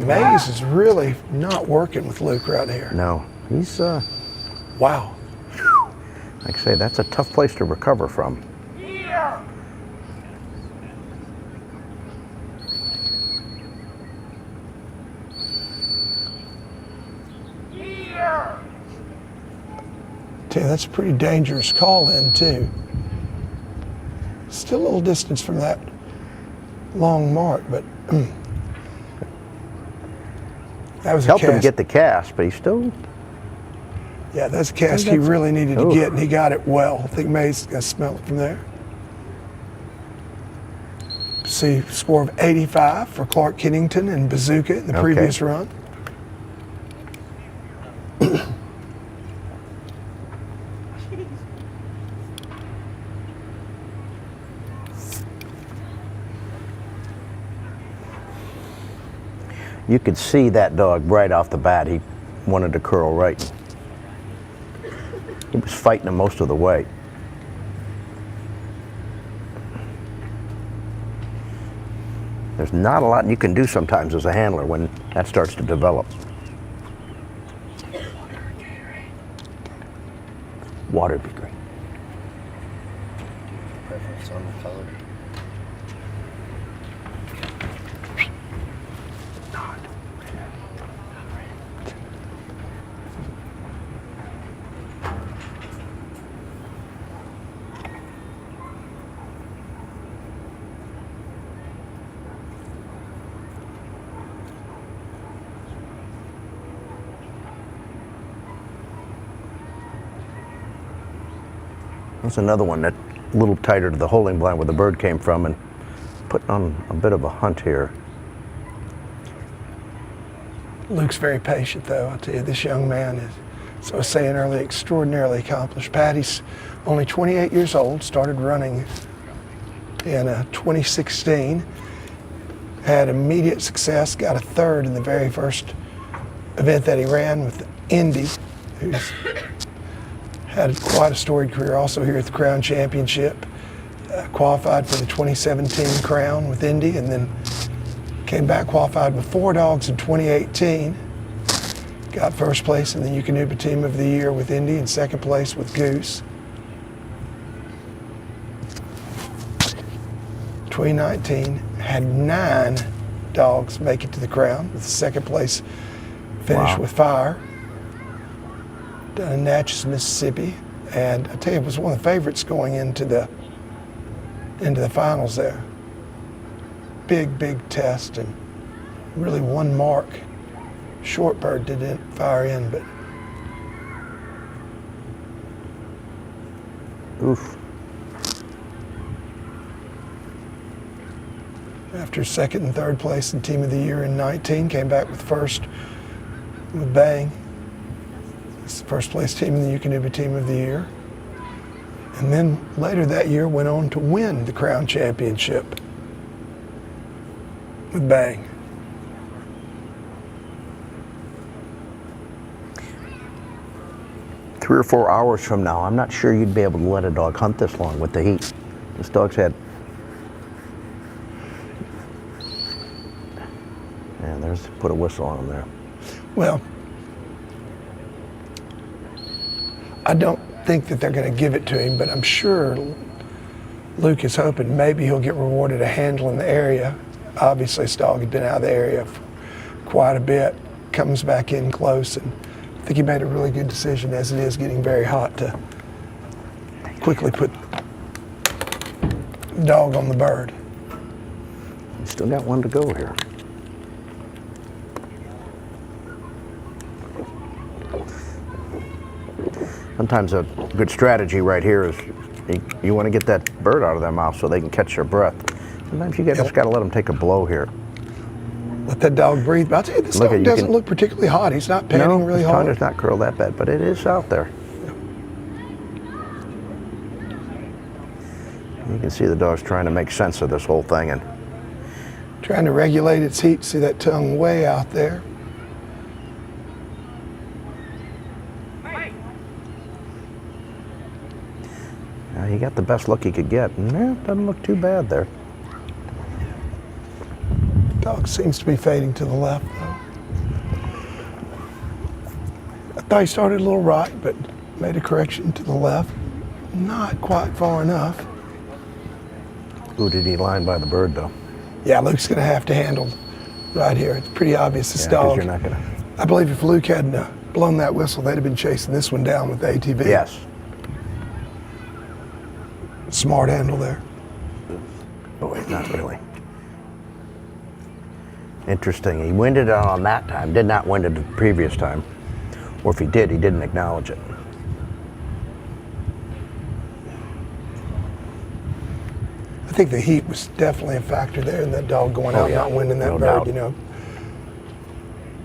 S13: Mays is really not working with Luke right here.
S15: No, he's
S13: wow.
S15: Like I say, that's a tough place to recover from.
S13: Tell you, that's a pretty dangerous call in too. Still a little distance from that long mark, but that was
S15: helped him get the cast, but he still.
S13: Yeah, that's a cast he really needed to get, and he got it well. I think Mays got to smell it from there. See, score of 85 for Clark Kennington and Bazooka in the previous run.
S15: You could see that dog right off the bat. He wanted to curl right. He was fighting him most of the way. There's not a lot you can do sometimes as a handler when that starts to develop. Water would be great.
S8: Preference on the color.
S15: That's another one that a little tighter to the holding blind where the bird came from and putting on a bit of a hunt here.
S13: Luke's very patient though, I'll tell you. This young man is, as I was saying earlier, extraordinarily accomplished. Patty's only 28 years old, started running in 2016, had immediate success, got a third in the very first event that he ran with Indy, who's had quite a storied career also here at the Crown Championship. Qualified for the 2017 Crown with Indy, and then came back, qualified with 4 dogs in 2018. Got first place in the Eukanuba Team of the Year with Indy and second place with Goose. 2019 had 9 dogs make it to the Crown, with the second place finish with Fire. Down in Natchez, Mississippi, and I tell you, it was one of the favorites going into the finals there. Big test, and really one mark. Short bird didn't fire in, but
S15: oof.
S13: After second and third place in Team of the Year in 19, came back with first with Bang. It's the first place team in the Eukanuba Team of the Year. And then later that year went on to win the Crown Championship with Bang.
S15: Three or 4 hours from now, I'm not sure you'd be able to let a dog hunt this long with the heat. This dog's had. Yeah, there's put a whistle on him there.
S13: Well, I don't think that they're going to give it to him, but I'm sure Luke is hoping maybe he'll get rewarded a handle in the area. Obviously, this dog had been out of the area for quite a bit, comes back in close, and I think he made a really good decision, as it is getting very hot, to quickly put the dog on the bird.
S15: Still got one to go here. Sometimes a good strategy right here is you want to get that bird out of their mouth so they can catch their breath. Sometimes you just got to let them take a blow here.
S13: Let that dog breathe. But I'll tell you, this dog doesn't look particularly hot. He's not panting really hard.
S15: No, his tongue is not curled that bad, but it is out there. You can see the dog's trying to make sense of this whole thing and
S13: trying to regulate its heat. See that tongue way out there.
S15: He got the best look he could get. And doesn't look too bad there.
S13: Dog seems to be fading to the left, though. I thought he started a little right, but made a correction to the left. Not quite far enough.
S15: Ooh, did he line by the bird, though?
S13: Yeah, Luke's going to have to handle right here. It's pretty obvious this dog.
S15: You're not gonna...
S13: I believe if Luke hadn't blown that whistle, they'd have been chasing this one down with the ATV.
S15: Yes.
S13: Smart handle there.
S15: Oh, wait, not really. Interesting. He winded it on that time, did not wind it the previous time. Or if he did, he didn't acknowledge it.
S13: I think the heat was definitely a factor there, and that dog going out, not winding that bird,
S15: doubt.
S13: you know.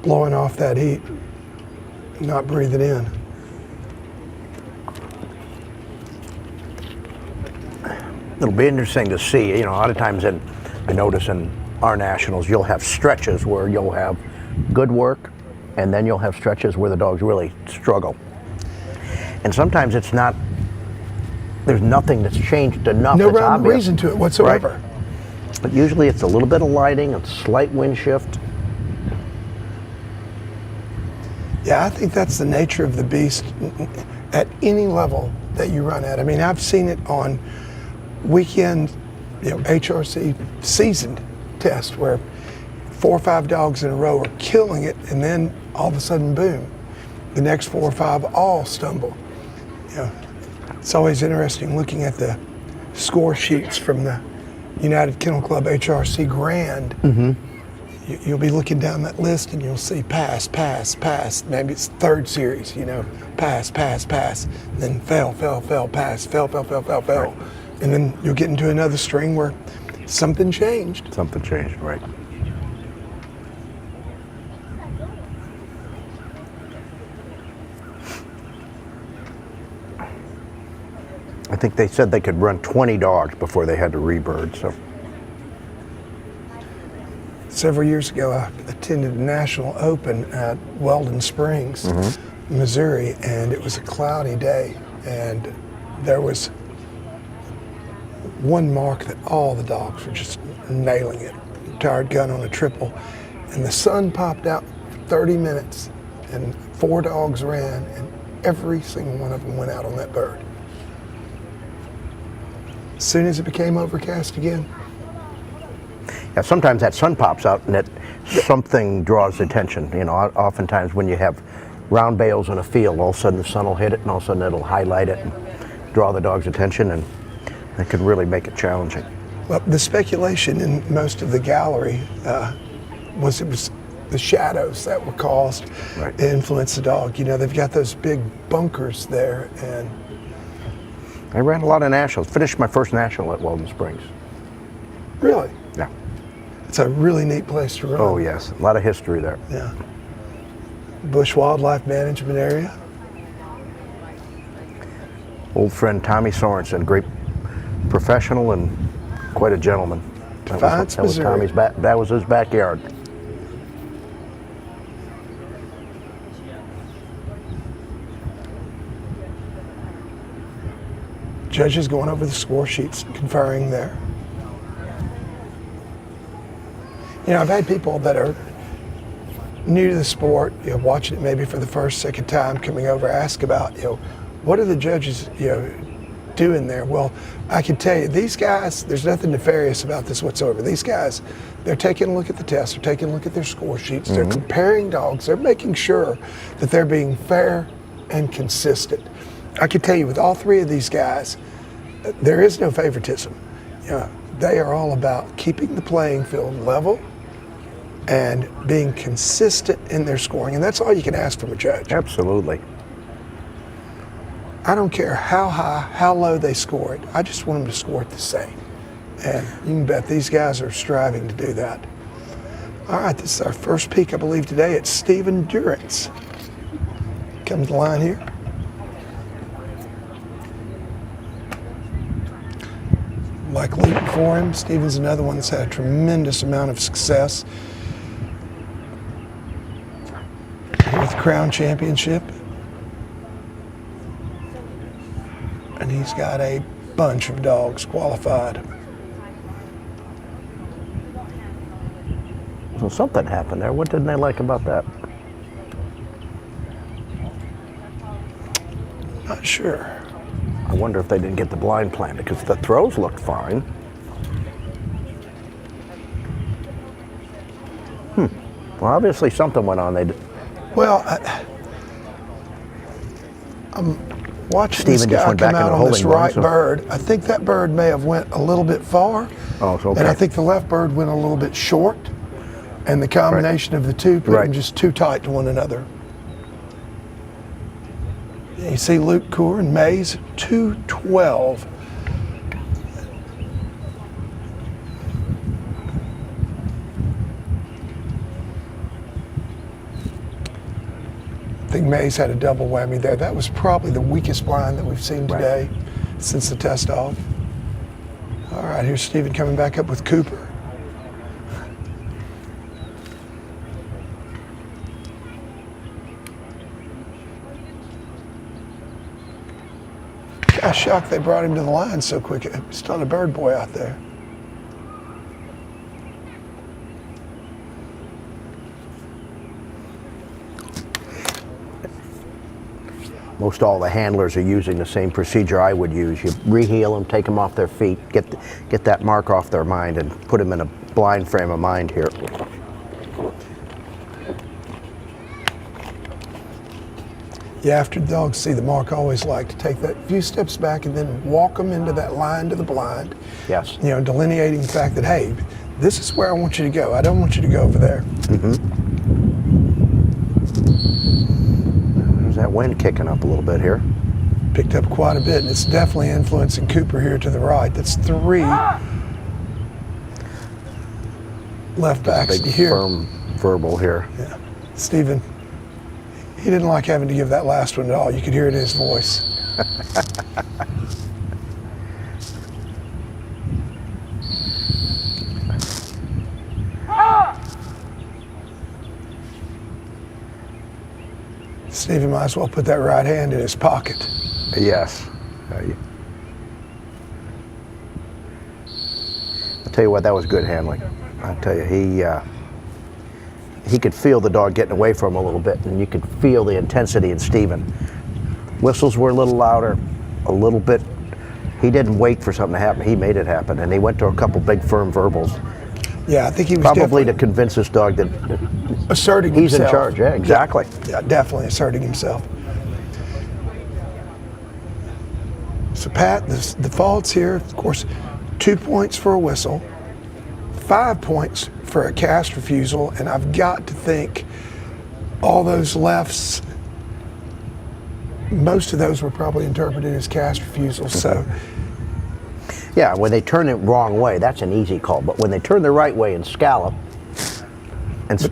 S13: Blowing off that heat, not breathing in.
S15: It'll be interesting to see. You know, a lot of times I notice in our nationals, you'll have stretches where you'll have good work, and then you'll have stretches where the dogs really struggle. And sometimes it's not, there's nothing that's changed enough.
S13: No rhyme or reason to it whatsoever.
S15: Right. But usually it's a little bit of lighting, a slight wind shift.
S13: Yeah, I think that's the nature of the beast at any level that you run at. I mean, I've seen it on weekend, HRC seasoned test where 4 or 5 dogs in a row are killing it, and then all of a sudden, boom, the next 4 or 5 all stumble. It's always interesting looking at the score sheets from the United Kennel Club HRC Grand.
S15: Mm-hmm.
S13: You'll be looking down that list and you'll see pass, pass, pass. Maybe it's third series, pass, pass, pass. And then fail, pass, fail.
S15: Right.
S13: And then you'll get into another string where something changed.
S15: Something changed, right. I think they said they could run 20 dogs before they had to rebird, so.
S13: Several years ago, I attended a national open at Weldon Springs, Missouri, and it was a cloudy day, and there was one mark that all the dogs were just nailing it. Tired gun on a triple, and the sun popped out for 30 minutes, and 4 dogs ran, and every single one of them went out on that bird. As soon as it became overcast again.
S15: Yeah, sometimes that sun pops out and something draws attention. Oftentimes when you have round bales in a field, all of a sudden the sun will hit it and all of a sudden it'll highlight it and draw the dog's attention, and it can really make it challenging.
S13: Well, the speculation in most of the gallery was it was the shadows that were caused to influence the dog. They've got those big bunkers there, and
S15: I ran a lot of nationals. Finished my first national at Weldon Springs.
S13: Really?
S15: Yeah.
S13: It's a really neat place to run.
S15: Oh yes, a lot of history there.
S13: Yeah. Bush Wildlife Management Area.
S15: Old friend Tommy Sorensen, great professional and quite a gentleman.
S13: Defiance,
S15: that was
S13: Missouri.
S15: That was his backyard.
S13: Judges going over the score sheets, conferring there. I've had people that are new to the sport, watching it maybe for the first, second time, coming over, ask about, what are the judges, doing there? Well, I can tell you, these guys, there's nothing nefarious about this whatsoever. These guys, they're taking a look at the test, they're taking a look at their score sheets, they're comparing dogs, they're making sure that they're being fair and consistent. I can tell you with all three of these guys, there is no favoritism. They are all about keeping the playing field level and being consistent in their scoring, and that's all you can ask from a judge.
S15: Absolutely.
S13: I don't care how high, how low they score it. I just want them to score it the same. And you can bet these guys are striving to do that. All right, this is our first peek, I believe, today. It's Stephen Durance. Comes the line here. Like Luke before him, Stephen's another one that's had a tremendous amount of success with the Crown Championship. And he's got a bunch of dogs qualified.
S15: Well, something happened there. What didn't they like about that?
S13: Not sure.
S15: I wonder if they didn't get the blind planted because the throws looked fine. Well, obviously something went on.
S13: Well, I'm watching
S15: Stephen
S13: this guy
S15: just went
S13: come
S15: back
S13: out
S15: into
S13: on this
S15: holding
S13: right
S15: blind, so-
S13: bird. I think that bird may have went a little bit far.
S15: Oh, it's okay.
S13: And I think the left bird went a little bit short. And the combination of the two put them just too tight to one another. You see Luke Coor and Mays, 212. I think Mays had a double whammy there. That was probably the weakest blind that we've seen today since the test off. All right, here's Stephen coming back up with Cooper. I was shocked they brought him to the line so quick. It's not a bird boy out there.
S15: Most all the handlers are using the same procedure I would use. You reheel them, take them off their feet, get that mark off their mind, and put them in a blind frame of mind here.
S13: Yeah, after dogs see the mark, I always like to take that few steps back and then walk them into that line to the blind.
S15: Yes.
S13: You know, delineating the fact that, hey, this is where I want you to go. I don't want you to go over there.
S15: There's that wind kicking up a little bit here.
S13: Picked up quite a bit, and it's definitely influencing Cooper here to the right. That's 3 left backs
S15: Big
S13: here.
S15: Firm verbal here.
S13: Yeah. Stephen, he didn't like having to give that last one at all. You could hear it in his voice. Stephen might as well put that right hand in his pocket.
S15: Yes. I'll tell you what, that was good handling. I'll tell you, he could feel the dog getting away from him a little bit, and you could feel the intensity in Stephen. Whistles were a little louder, a little bit. He didn't wait for something to happen. He made it happen, and he went to a couple big firm verbals.
S13: Yeah, I think he was
S15: probably to convince this dog that
S13: asserting
S15: he's
S13: himself.
S15: in charge. Yeah, exactly.
S13: Yeah, definitely asserting himself. So Pat, the faults here, of course, 2 points for a whistle, 5 points for a cast refusal, and I've got to think all those lefts, most of those were probably interpreted as cast refusals. So.
S15: Yeah, when they turn it wrong way, that's an easy call. But when they turn the right way and scallop, and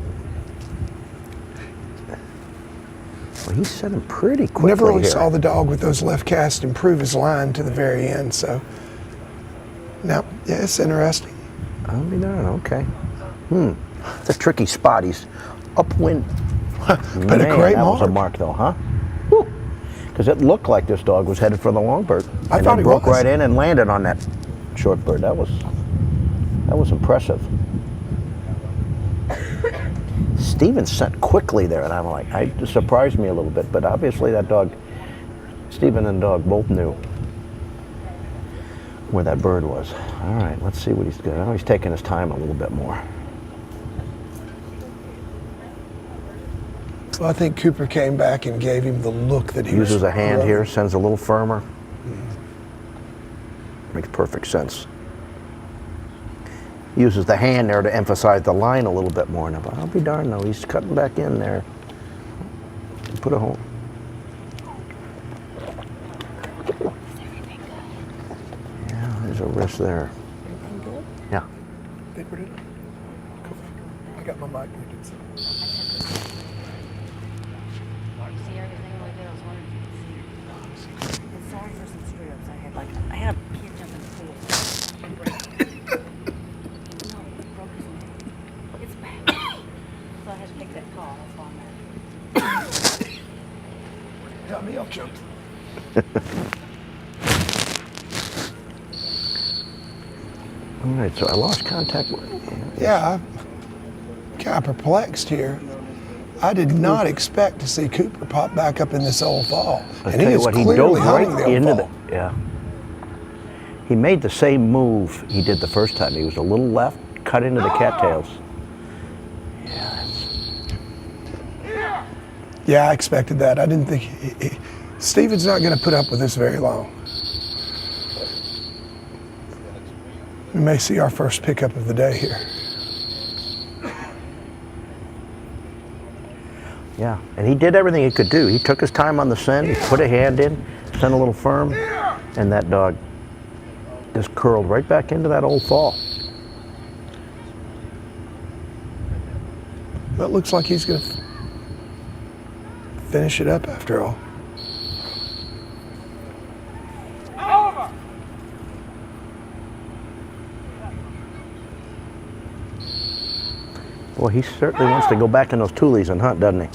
S15: well, he sent him pretty quickly.
S13: Never really
S15: here.
S13: saw the dog with those left casts improve his line to the very end. So now, yeah, it's interesting.
S15: I'll be darned. Okay. It's a tricky spot. He's upwind.
S13: But a great
S15: that
S13: mark.
S15: was a mark, though, huh? Because it looked like this dog was headed for the long bird.
S13: I
S15: and
S13: thought
S15: then
S13: he
S15: broke
S13: was.
S15: right in and landed on that short bird. That was impressive. Stephen sent quickly there, and I'm like, it surprised me a little bit. But obviously, that dog, Stephen and the dog both knew where that bird was. All right, let's see what he's doing. I know he's taking his time a little bit more.
S13: Well, I think Cooper came back and gave him the look that he
S12: Uses
S13: was
S12: a hand
S13: loving.
S12: here, sends a little firmer. Makes perfect sense. Uses the hand there to emphasize the line a little bit more. Now, but I'll be darned though, he's cutting back in there. Put a hole. Yeah, there's a wrist there. Yeah.
S13: They put it in. Cool. I got my mic muted.
S17: See everything like that. I was wondering if you could see. And sorry for some strips. I had a kid jump in the pool. No, he broke his neck. It's bad. So I had to take that call. That's why I'm at.
S13: Got me all choked.
S12: All right, so I lost contact with him.
S13: Yeah, I'm kind of perplexed here. I did not expect to see Cooper pop back up in this old fall.
S12: I'll
S13: And
S12: tell
S13: he
S12: you
S13: is
S12: what, he
S13: clearly
S12: dove
S13: hunting the
S12: right
S13: old
S12: into
S13: fall.
S12: yeah. He made the same move he did the first time. He was a little left, cut into the cattails.
S13: Yeah, I expected that. I didn't think Steven's not going to put up with this very long. We may see our first pickup of the day here.
S12: Yeah, and he did everything he could do. He took his time on the send, he put a hand in, sent a little firm, and that dog just curled right back into that old fall.
S13: Well, it looks like he's going to finish it up after all.
S12: Well, he certainly wants to go back in those toolies and hunt, doesn't he?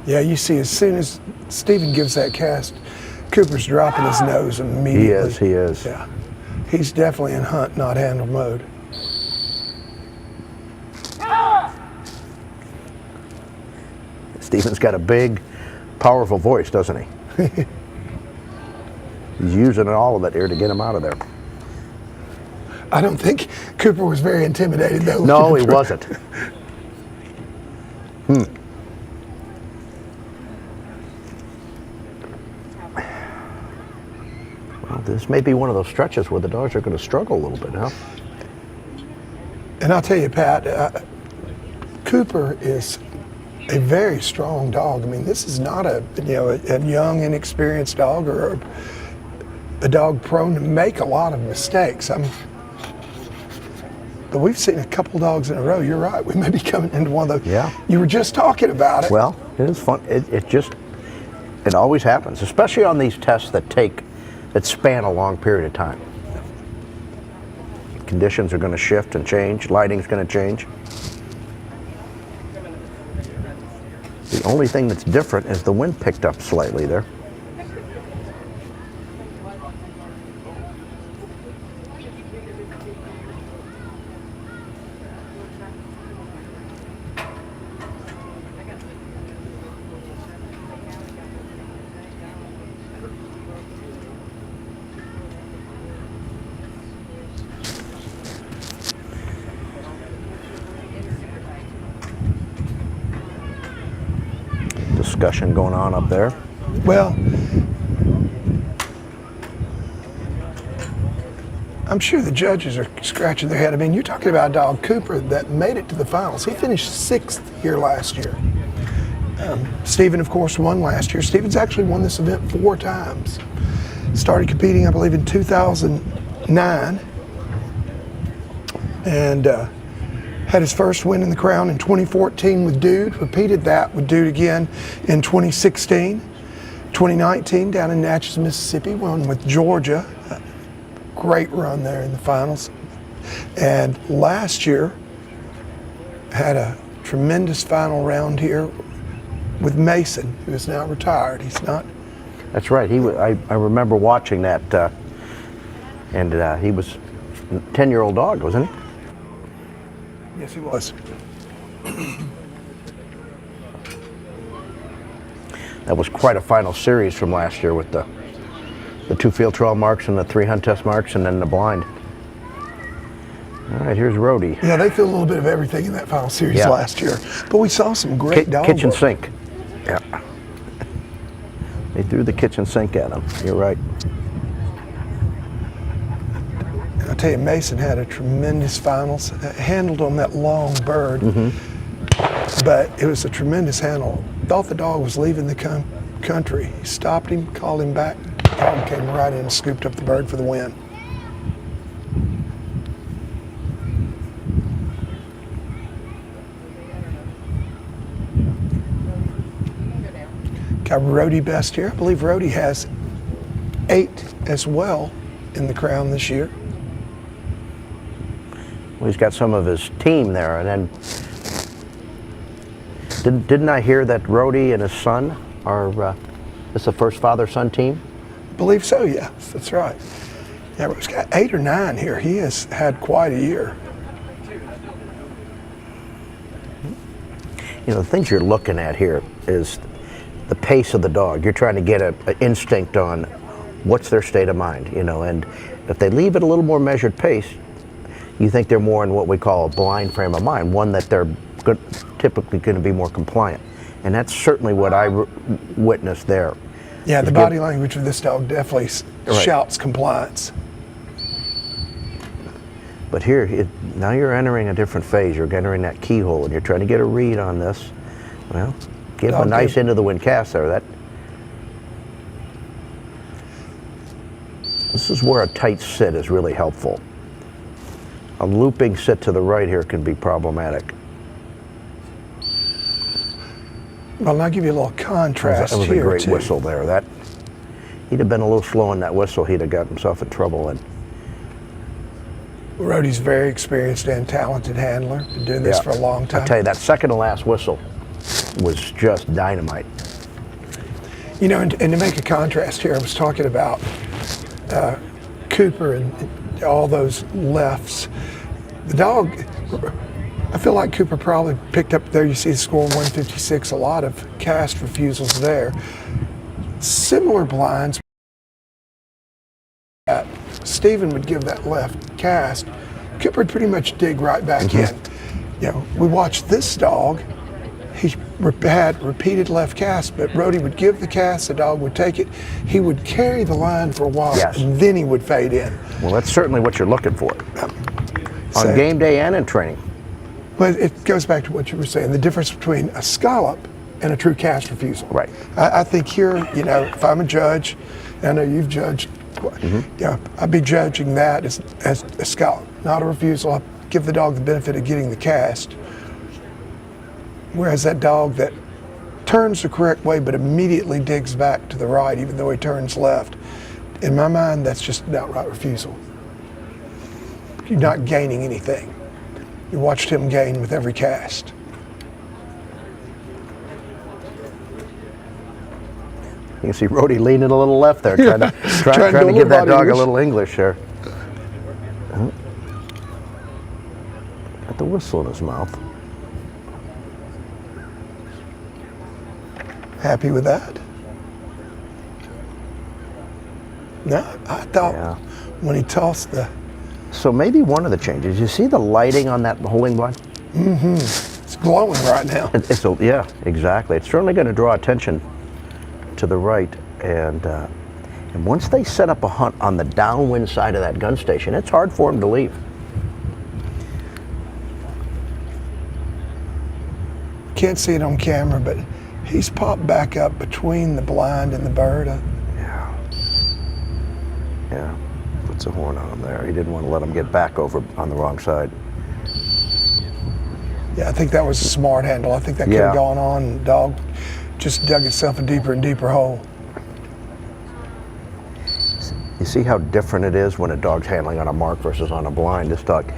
S13: Yeah, you see, as soon as Steven gives that cast, Cooper's dropping his nose immediately.
S12: He is.
S13: Yeah, he's definitely in hunt, not handle mode.
S12: Steven's got a big, powerful voice, doesn't he? He's using all of it here to get him out of there.
S13: I don't think Cooper was very intimidated, though.
S12: No, he wasn't. Well, this may be one of those stretches where the dogs are going to struggle a little bit, huh?
S13: And I'll tell you, Pat, Cooper is a very strong dog. I mean, this is not a young, inexperienced dog or a dog prone to make a lot of mistakes. But we've seen a couple dogs in a row. You're right. We may be coming into one of those.
S12: Yeah.
S13: You were just talking about it.
S12: Well, it is fun. It always happens, especially on these tests that span a long period of time. Conditions are going to shift and change. Lighting's going to change. The only thing that's different is the wind picked up slightly there. Discussion going on up there.
S13: Well, I'm sure the judges are scratching their head. I mean, you're talking about a dog, Cooper, that made it to the finals. He finished 6th here last year. Steven, of course, won last year. Steven's actually won this event 4 times. Started competing, I believe, in 2009. And had his first win in the Crown in 2014 with Dude, repeated that with Dude again in 2016. 2019 down in Natchez, Mississippi, won with Georgia. Great run there in the finals. And last year had a tremendous final round here with Mason, who is now retired. He's not.
S12: That's right. I remember watching that, and he was a 10-year-old dog, wasn't he?
S13: Yes, he was.
S12: That was quite a final series from last year with the 2 field trial marks and the 3 hunt test marks and then the blind.
S15: All right, here's Rhodey.
S13: Yeah, they feel a little bit of everything in that final series
S15: Yeah.
S13: last year. But we saw some great dog
S15: kitchen
S13: work.
S15: sink. Yeah. They threw the kitchen sink at him. You're right.
S13: I'll tell you, Mason had a tremendous finals. Handled on that long bird, but it was a tremendous handle. Thought the dog was leaving the country. He stopped him, called him back. Dog came right in and scooped up the bird for the win. Got Rhodey best here. I believe Rhodey has 8 as well in the crown this year.
S15: Well, he's got some of his team there, and then didn't I hear that Rhodey and his son are it's the first father-son team?
S13: I believe so. Yes, that's right. Yeah, he's got 8 or 9 here. He has had quite a year.
S15: You know, the things you're looking at here is the pace of the dog. You're trying to get an instinct on what's their state of mind, you know, and if they leave it a little more measured pace, you think they're more in what we call a blind frame of mind, one that they're typically going to be more compliant. And that's certainly what I witnessed there.
S13: Yeah, the body language of this dog definitely shouts compliance.
S15: But here, now you're entering a different phase. You're entering that keyhole, and you're trying to get a read on this. Well, give him a nice into the wind cast there. This is where a tight sit is really helpful. A looping sit to the right here can be problematic.
S13: Well, I'll give you a little contrast here.
S15: That was a great whistle there. He'd have been a little slow on that whistle, he'd have got himself in trouble. And
S13: Rhodey's very experienced and talented handler. Been doing this for a long time.
S15: I'll tell you, that second to last whistle was just dynamite.
S13: You know, and to make a contrast here, I was talking about Cooper and all those lefts. The dog, I feel like Cooper probably picked up there. You see the score 156, a lot of cast refusals there. Similar blinds. Stephen would give that left cast. Cooper would pretty much dig right back in. You know, we watched this dog. He had repeated left cast, but Rhodey would give the cast, the dog would take it. He would carry the line for a while, and then he would fade in.
S15: Well, that's certainly what you're looking for. On game day and in training.
S13: Well, it goes back to what you were saying, the difference between a scallop and a true cast refusal.
S15: Right.
S13: I think here, you know, if I'm a judge, I know you've judged, yeah, I'd be judging that as a scallop, not a refusal. I give the dog the benefit of getting the cast. Whereas that dog that turns the correct way but immediately digs back to the right even though he turns left, in my mind, that's just an outright refusal. You're not gaining anything. You watched him gain with every cast.
S15: You can see Rhodey leaning a little left there, trying to give that dog a little English there. Got the whistle in his mouth.
S13: Happy with that? No, I thought when he tossed the...
S15: So maybe one of the changes, you see the lighting on that holding blind?
S13: Mm-hmm. It's glowing right now.
S15: Yeah, exactly. It's certainly going to draw attention to the right. And once they set up a hunt on the downwind side of that gun station, it's hard for them to leave.
S13: Can't see it on camera, but he's popped back up between the blind and the bird.
S15: Yeah, puts a horn on him there. He didn't want to let him get back over on the wrong side.
S13: Yeah, I think that was a smart handle. I think that could have gone on, and the dog just dug itself a deeper and deeper hole.
S15: You see how different it is when a dog's handling on a mark versus on a blind. This dog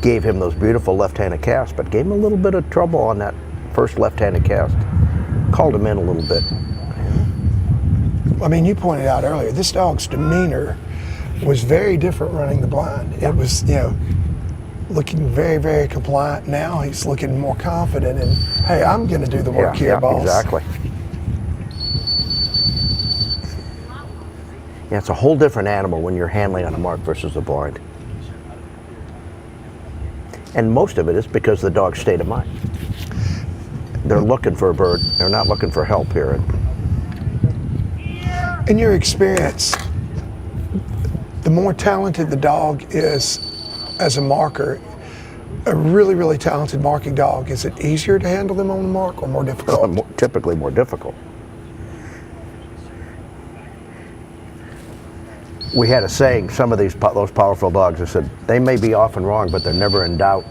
S15: gave him those beautiful left-handed casts, but gave him a little bit of trouble on that first left-handed cast. Called him in a little bit.
S13: I mean, you pointed out earlier, this dog's demeanor was very different running the blind. It was, you know, looking very, very compliant. Now he's looking more confident and, hey, I'm going to do the work here, boss.
S15: Exactly. Yeah, it's a whole different animal when you're handling on a mark versus a blind. And most of it is because of the dog's state of mind. They're looking for a bird. They're not looking for help here.
S13: In your experience, the more talented the dog is as a marker, a really, really talented marking dog, is it easier to handle them on the mark or more difficult?
S15: Typically more difficult. We had a saying, some of those powerful dogs, I said, they may be often wrong, but they're never in doubt.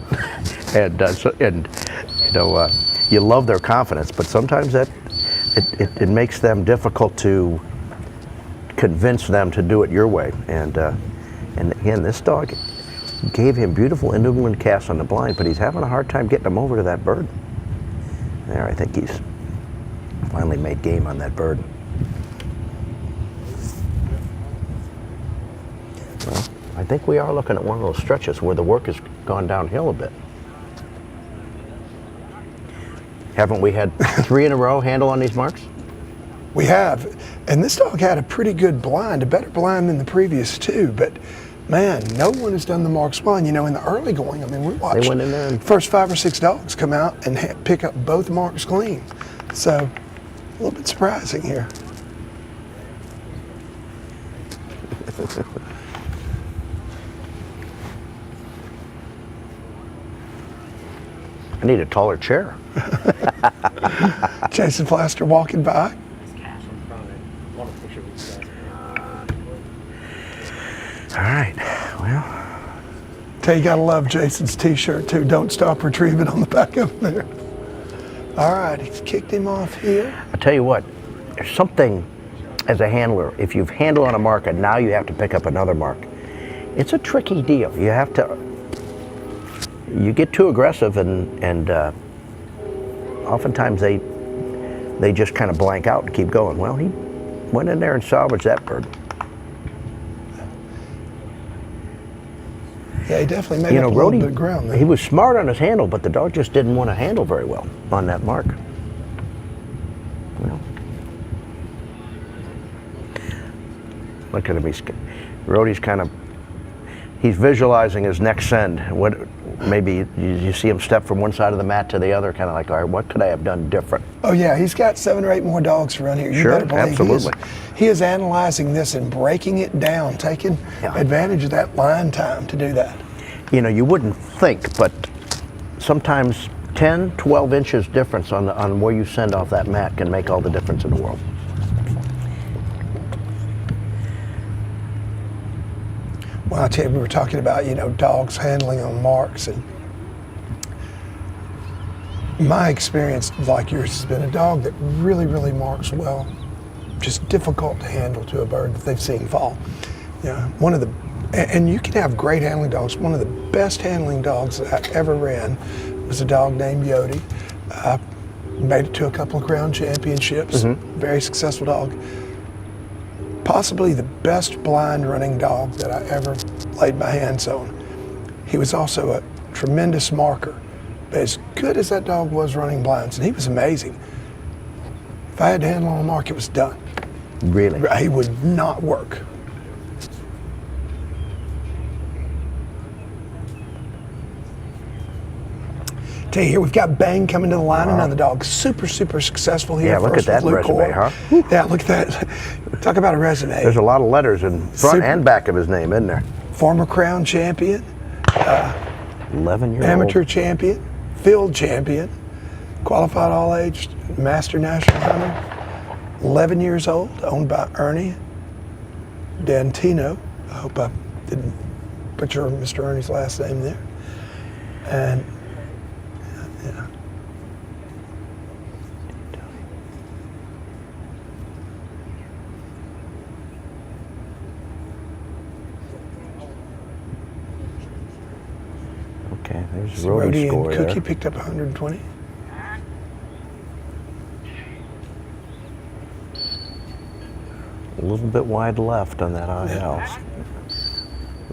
S15: and you know, you love their confidence, but sometimes that it makes them difficult to convince them to do it your way. And again, this dog gave him beautiful inland casts on the blind, but he's having a hard time getting him over to that bird. There, I think he's finally made game on that bird. Well, I think we are looking at one of those stretches where the work has gone downhill a bit. Haven't we had 3 in a row handle on these marks?
S13: We have, and this dog had a pretty good blind, a better blind than the previous 2, but man, no one has done the marks well. And you know, in the early going, I mean, we watched
S15: they went in there and
S13: first 5 or 6 dogs come out and pick up both marks clean. So, a little bit surprising here.
S15: I need a taller chair.
S13: Jason Plaster walking by.
S15: All right, well.
S13: Tell you gotta love Jason's t-shirt too. Don't stop retrieving on the back of there. All right, he's kicked him off here.
S15: I tell you what, there's something as a handler, if you've handled on a mark and now you have to pick up another mark, it's a tricky deal. You have to, you get too aggressive and oftentimes they just kind of blank out and keep going. Well, he went in there and salvaged that bird.
S13: Yeah, he definitely made up a little bit of ground there.
S15: He was smart on his handle, but the dog just didn't want to handle very well on that mark. Well, look at him. Rhodey's kind of, he's visualizing his next send. What, maybe you see him step from one side of the mat to the other, kind of like, all right, what could I have done different?
S13: Oh yeah, he's got 7 or 8 more dogs to run here. You
S15: Sure,
S13: better believe
S15: absolutely.
S13: He is analyzing this and breaking it down, taking advantage of that line time to do that.
S15: You know, you wouldn't think, but sometimes 10, 12 inches difference on where you send off that mat can make all the difference in the world.
S13: Well, I tell you, we were talking about, you know, dogs handling on marks, and my experience, like yours, has been a dog that really, really marks well, just difficult to handle to a bird that they've seen fall. Yeah, one of the, and you can have great handling dogs. One of the best handling dogs that I ever ran was a dog named Yodi. Made it to a couple of ground championships. Very successful dog. Possibly the best blind running dog that I ever laid my hands on. He was also a tremendous marker. But as good as that dog was running blinds, and he was amazing, if I had to handle on a mark, it was done.
S15: Really?
S13: He would not work. Tell you here, we've got Bang coming to the line. Another dog, super, super successful here.
S15: Yeah, look at that resume, huh?
S13: Yeah, look at that. Talk about a resume.
S15: There's a lot of letters in front and back of his name, isn't there?
S13: Former crown champion.
S15: 11-year-old.
S13: Amateur champion. Field champion. Qualified all-age master national hunter. 11 years old, owned by Ernie Dantino. I hope I didn't butcher Mr. Ernie's last name there. And yeah.
S15: Okay, there's
S13: Rhodey
S15: Rhodey's
S13: and
S15: score
S13: Cookie
S15: there.
S13: picked up 120.
S15: A little bit wide left on that IL.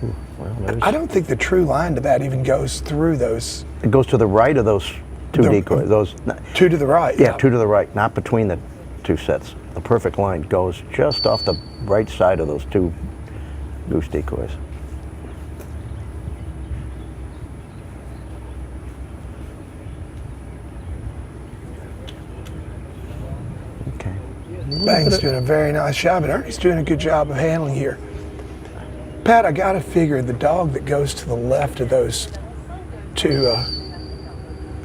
S15: Ooh, well,
S13: I don't think the true line to that even goes through those.
S15: It goes to the right of those two decoys. Those
S13: 2 to the right.
S15: Yeah, 2 to the right, not between the 2 sets. The perfect line goes just off the right side of those 2 goose decoys.
S13: Bang's doing a very nice job, and Ernie's doing a good job of handling here. Pat, I gotta figure the dog that goes to the left of those two, I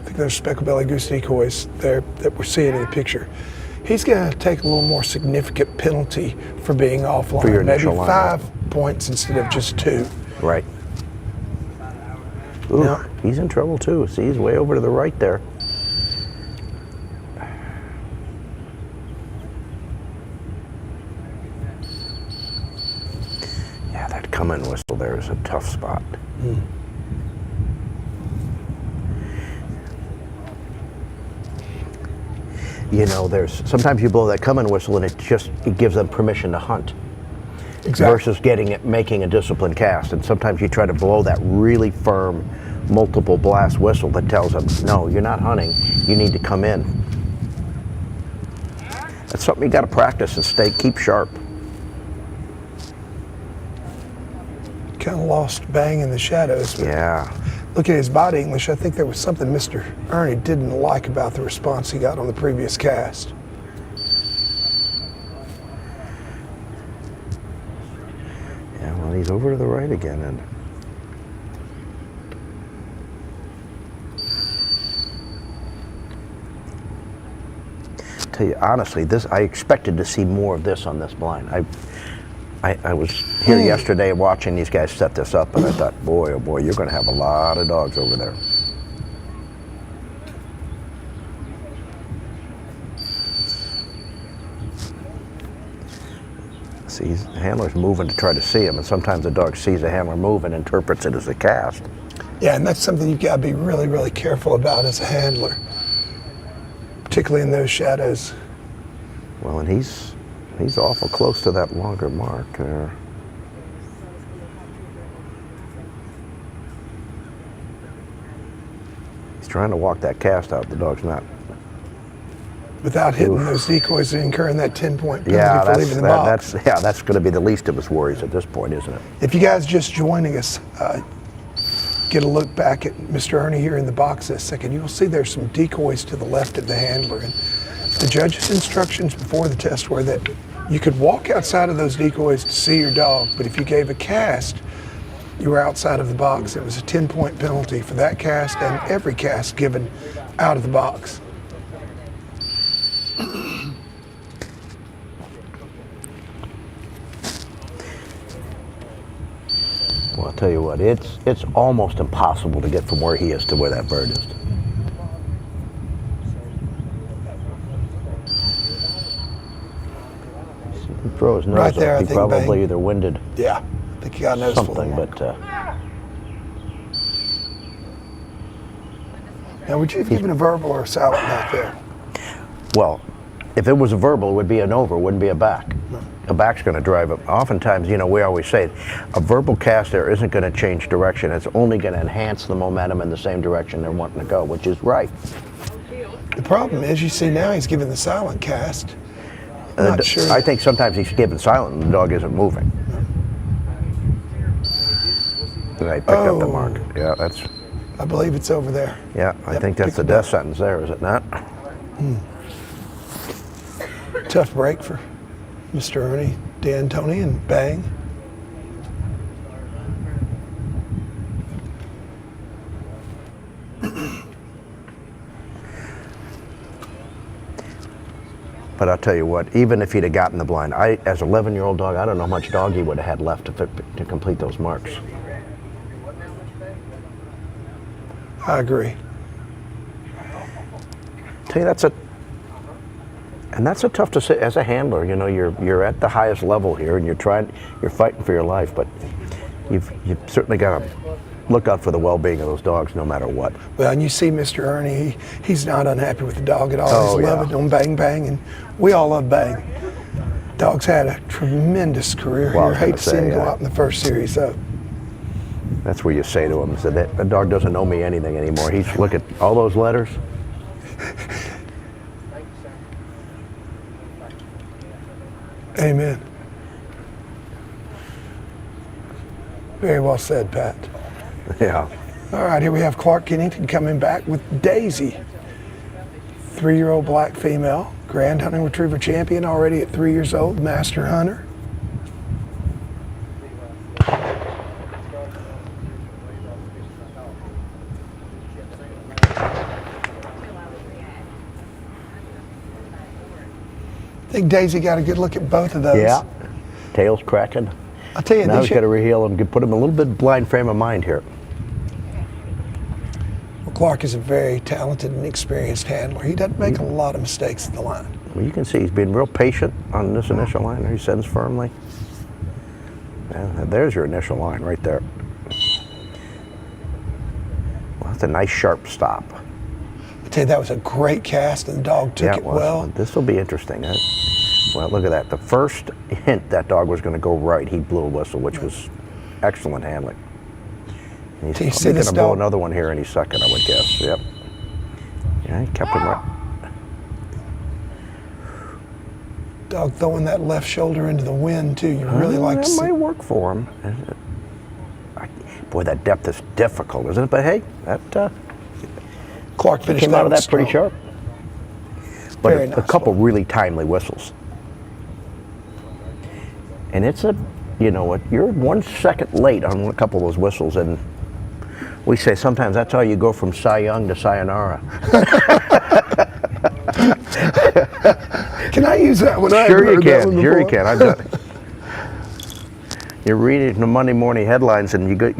S13: think those speckled-belly goose decoys there that we're seeing in the picture, he's gonna take a little more significant penalty for being offline.
S12: For your
S13: maybe
S12: initial
S13: 5 points instead of just 2.
S12: Right. Ooh, he's in trouble too. See, he's way over to the right there. Yeah, that come-in whistle there is a tough spot. You know, there's sometimes you blow that come-in whistle and it gives them permission to hunt.
S13: Exactly.
S12: Versus making a disciplined cast. And sometimes you try to blow that really firm, multiple blast whistle that tells them, no, you're not hunting, you need to come in. That's something you got to practice and keep sharp.
S13: Kind of lost Bang in the shadows.
S12: Yeah.
S13: Looking at his body English, I think there was something Mr. Ernie didn't like about the response he got on the previous cast.
S12: Yeah, well, he's over to the right again. And tell you honestly, I expected to see more of this on this blind. I was here yesterday watching these guys set this up, and I thought, boy, oh boy, you're going to have a lot of dogs over there. See, the handler's moving to try to see him, and sometimes the dog sees the handler move and interprets it as a cast.
S13: Yeah, and that's something you've got to be really, really careful about as a handler, particularly in those shadows.
S12: Well, and he's awful close to that longer mark there. He's trying to walk that cast out. The dog's not.
S13: Without hitting those decoys and incurring that 10-point penalty for leaving the box.
S12: That's going to be the least of his worries at this point, isn't it?
S13: If you guys just joining us, get a look back at Mr. Ernie here in the box in a second, you will see there's some decoys to the left of the handler. And the judge's instructions before the test were that you could walk outside of those decoys to see your dog, but if you gave a cast, you were outside of the box. It was a 10-point penalty for that cast and every cast given out of the box.
S12: Well, I'll tell you what, it's almost impossible to get from where he is to where that bird is. Throw his nose
S13: right there,
S12: up.
S13: I
S12: He
S13: think
S12: probably
S13: Bang.
S12: either winded
S13: Yeah, I think he got a nose
S12: something,
S13: full.
S12: but
S13: Now, would you have given a verbal or a silent back there?
S12: well, if it was a verbal, it would be an over, it wouldn't be a back. A back's going to drive it. Oftentimes, you know, we always say a verbal cast there isn't going to change direction. It's only going to enhance the momentum in the same direction they're wanting to go, which is right.
S13: The problem is, you see now he's giving the silent cast. Not sure.
S12: I think sometimes he's giving silent and the dog isn't moving. And I picked up the mark. Yeah, that's.
S13: I believe it's over there.
S12: Yeah, I think that's the death sentence there, is it not?
S13: Tough break for Mr. Ernie, Dan, Tony, and Bang.
S12: But I'll tell you what, even if he'd have gotten the blind, as an 11-year-old dog, I don't know how much dog he would have had left to complete those marks.
S13: I agree.
S12: Tell you, that's a tough to say as a handler. You know, you're at the highest level here, and you're fighting for your life. But you've certainly got to look out for the well-being of those dogs, no matter what.
S13: Well, and you see Mr. Ernie, he's not unhappy with the dog at all.
S12: Oh,
S13: he's
S12: yeah.
S13: loving on Bang Bang, and we all love Bang. Dog's had a tremendous career
S12: Well, I
S13: here.
S12: was
S13: Hate
S12: gonna
S13: to see him
S12: say,
S13: go out in the first series up.
S12: That's where you say to him, so that dog doesn't owe me anything anymore. Look at all those letters.
S13: Amen. Very well said, Pat.
S12: Yeah.
S13: All right, here we have Clark Kennington coming back with Daisy. 3-year-old black female, Grand Hunting Retriever champion already at 3 years old, master hunter. I think Daisy got a good look at both of those.
S12: Yeah, tail's cracking.
S13: I'll tell you,
S12: now he's got to reheel him, put him in a little bit blind frame of mind here.
S13: Well, Clark is a very talented and experienced handler. He doesn't make a lot of mistakes at the line.
S12: Well, you can see he's being real patient on this initial line. He sends firmly. And there's your initial line right there. Well, that's a nice sharp stop.
S13: I tell you, that was a great cast, and the dog took it well.
S12: This will be interesting. Well, look at that. The first hint that dog was going to go right, he blew a whistle, which was excellent handling. And he's probably going to blow another one here any second, I would guess. Yep. Yeah, he kept him right.
S13: Dog throwing that left shoulder into the wind, too. You really like to see.
S12: That might work for him. Boy, that depth is difficult, isn't it? But hey, that
S13: Clark finished
S12: came out of that pretty sharp. But
S13: Very
S12: a
S13: nice
S12: couple really timely whistles. And it's you know what, you're 1 second late on a couple of those whistles, and we say sometimes that's how you go from Cy Young to sayonara.
S13: Can I use that one?
S12: Sure you can. Sure you can. I've done it. You're reading the Monday morning headlines, and you get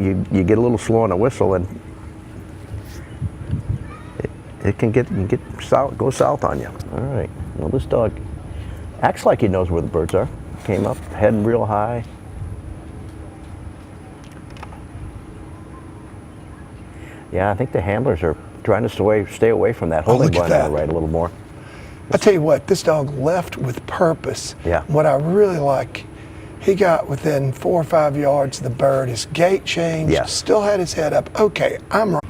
S12: a little slow on the whistle, and it can go south on you. All right. Well, this dog acts like he knows where the birds are. Came up, heading real high. Yeah, I think the handlers are trying to stay away from that holding blind on the right a little more.
S13: I tell you what, this dog left with purpose.
S12: Yeah.
S13: What I really like, he got within 4 or 5 yards of the bird. His gait changed.
S12: Yes.
S13: Still had his head up. Okay, I'm right.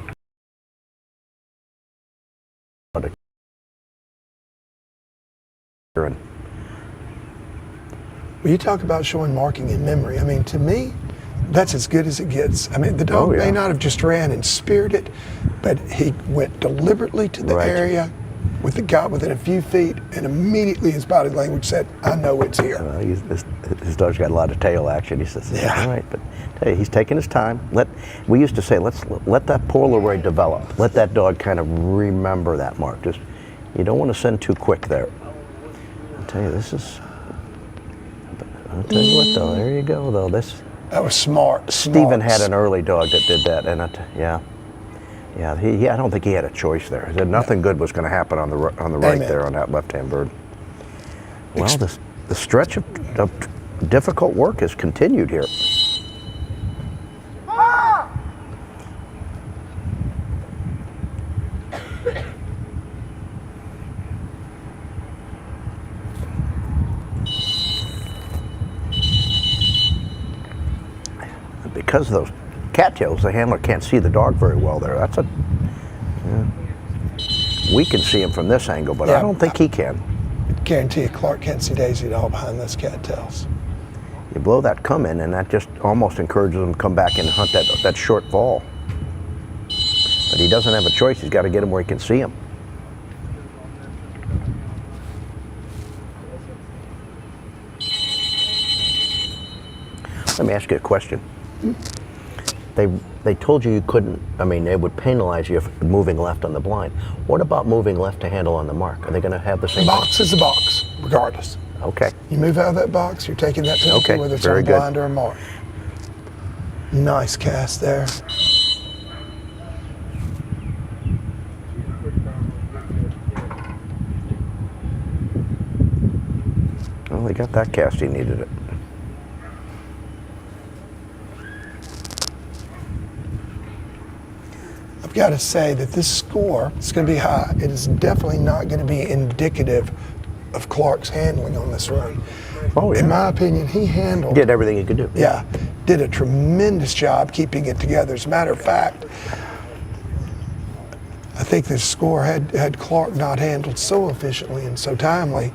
S13: Well, you talk about showing marking in memory. I mean, to me, that's as good as it gets. I mean, the dog may not have just ran and speared it, but he went deliberately to the area with the guy within a few feet, and immediately his body language said, I know it's here.
S12: His dog's got a lot of tail action. He says, all right, but hey, he's taking his time. We used to say, let that Polaroid develop. Let that dog kind of remember that mark. You don't want to send too quick there. I'll tell you, I'll tell you what though, there you go though.
S13: That was smart.
S12: Steven had an early dog that did that, and I don't think he had a choice there. He said nothing good was going to happen on the right there on that left-hand bird. Well, the stretch of difficult work has continued here. Because of those cattails, the handler can't see the dog very well there. We can see him from this angle, but I don't think he can.
S13: I guarantee you Clark can't see Daisy at all behind those cattails.
S12: You blow that come in, and that just almost encourages him to come back and hunt that short fall. But he doesn't have a choice. He's got to get him where he can see him. Let me ask you a question. They told you couldn't, they would penalize you for moving left on the blind. What about moving left to handle on the mark? Are they going to have the same?
S13: Box is a box, regardless.
S12: Okay.
S13: You move out of that box, you're taking that penalty, whether it's on blind or a mark. Nice cast there.
S12: Well, he got that cast, he needed it.
S13: I've got to say that this score is going to be high. It is definitely not going to be indicative of Clark's handling on this run.
S12: Oh, yeah.
S13: In my opinion, he
S12: did everything he could do.
S13: Yeah, did a tremendous job keeping it together. As a matter of fact, I think this score had Clark not handled so efficiently and so timely,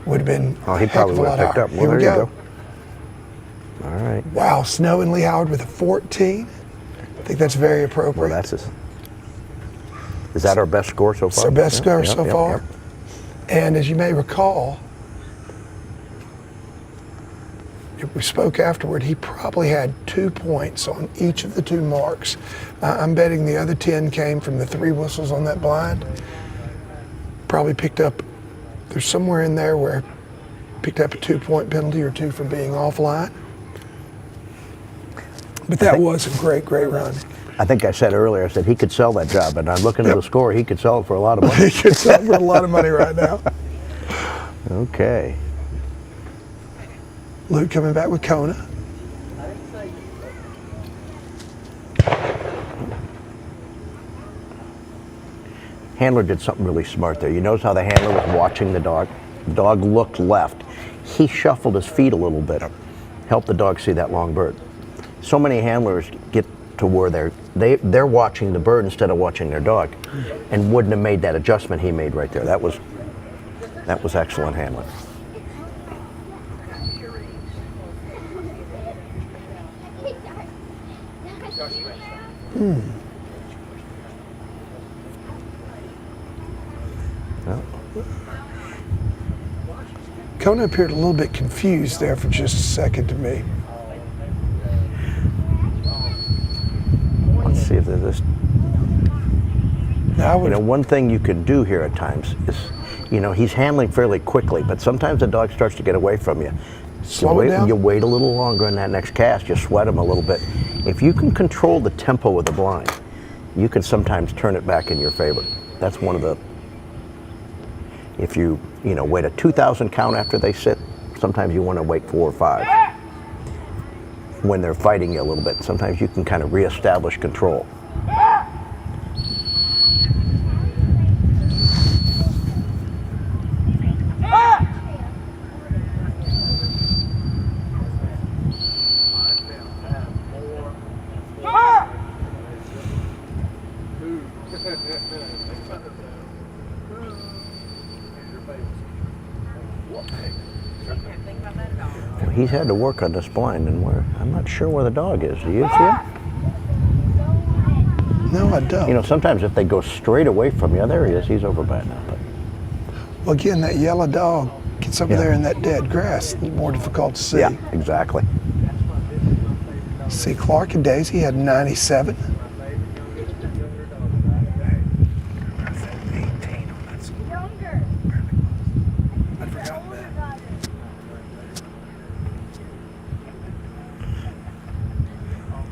S13: would have been
S12: he probably would have picked up. Well,
S13: Here we go.
S12: All right.
S13: Wow, Snow and Lee Howard with a 14. I think that's very appropriate.
S12: Well, is that our best score so far?
S13: It's our best score so far. And as you may recall, we spoke afterward, he probably had 2 points on each of the 2 marks. I'm betting the other 10 came from the 3 whistles on that blind. Probably picked up, there's somewhere in there where picked up a 2-point penalty or 2 for being offline. But that was a great, great run.
S12: I think I said earlier, I said he could sell that job, and I'm looking at the score, he could sell it for a lot of money.
S13: He could sell it for a lot of money right now.
S12: Okay.
S13: Luke coming back with Kona.
S12: Handler did something really smart there. You notice how the handler was watching the dog? The dog looked left. He shuffled his feet a little bit, helped the dog see that long bird. So many handlers get to where they're watching the bird instead of watching their dog, and wouldn't have made that adjustment he made right there. That was excellent handling.
S13: Well, Kona appeared a little bit confused there for just a second to me.
S12: Let's see if there's this.
S13: Now,
S12: one thing you can do here at times is, he's handling fairly quickly, but sometimes the dog starts to get away from you.
S13: Slow it down.
S12: You wait a little longer in that next cast, you sweat him a little bit. If you can control the tempo of the blind, you can sometimes turn it back in your favor. That's one of the, if you, wait a 2,000 count after they sit, sometimes you want to wait 4 or 5. When they're fighting you a little bit, sometimes you can kind of reestablish control. He's had to work on this blind, and I'm not sure where the dog is. Do you see him?
S13: No, I don't.
S12: Sometimes if they go straight away from you, there he is. He's over by now. But.
S13: Well, again, that yellow dog gets over there in that dead grass. A little more difficult to see.
S12: Yeah, exactly.
S13: See, Clark and Daisy had 97.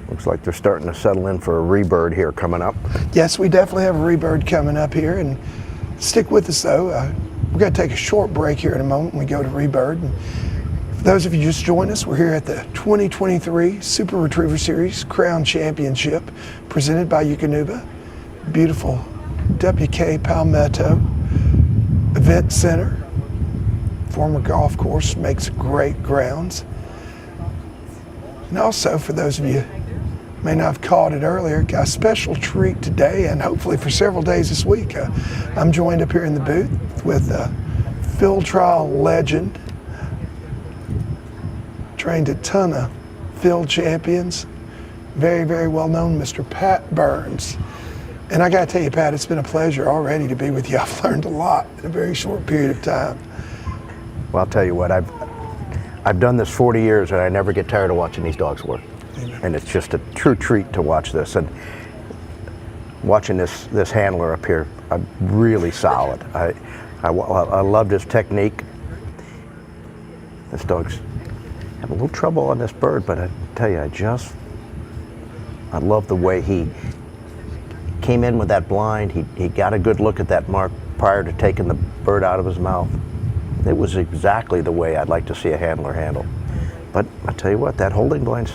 S12: Looks like they're starting to settle in for a rebird here coming up.
S13: Yes, we definitely have a rebird coming up here, and stick with us though. We're going to take a short break here in a moment when we go to rebird. And for those of you just joined us, we're here at the 2023 Super Retriever Series Crown Championship presented by Eukanuba. Beautiful WK Palmetto Event Center. Former golf course, makes great grounds. And also, for those of you who may not have caught it earlier, got a special treat today and hopefully for several days this week. I'm joined up here in the booth with field trial legend, trained a ton of field champions, very, very well known Mr. Pat Burns. And I got to tell you, Pat, it's been a pleasure already to be with you. I've learned a lot in a very short period of time.
S12: Well, I'll tell you what, I've done this 40 years and I never get tired of watching these dogs work.
S13: Amen.
S12: And it's just a true treat to watch this. And watching this handler up here, really solid. I loved his technique. This dog's had a little trouble on this bird, but I tell you, I love the way he came in with that blind. He got a good look at that mark prior to taking the bird out of his mouth. It was exactly the way I'd like to see a handler handle. But I tell you what, that holding blind's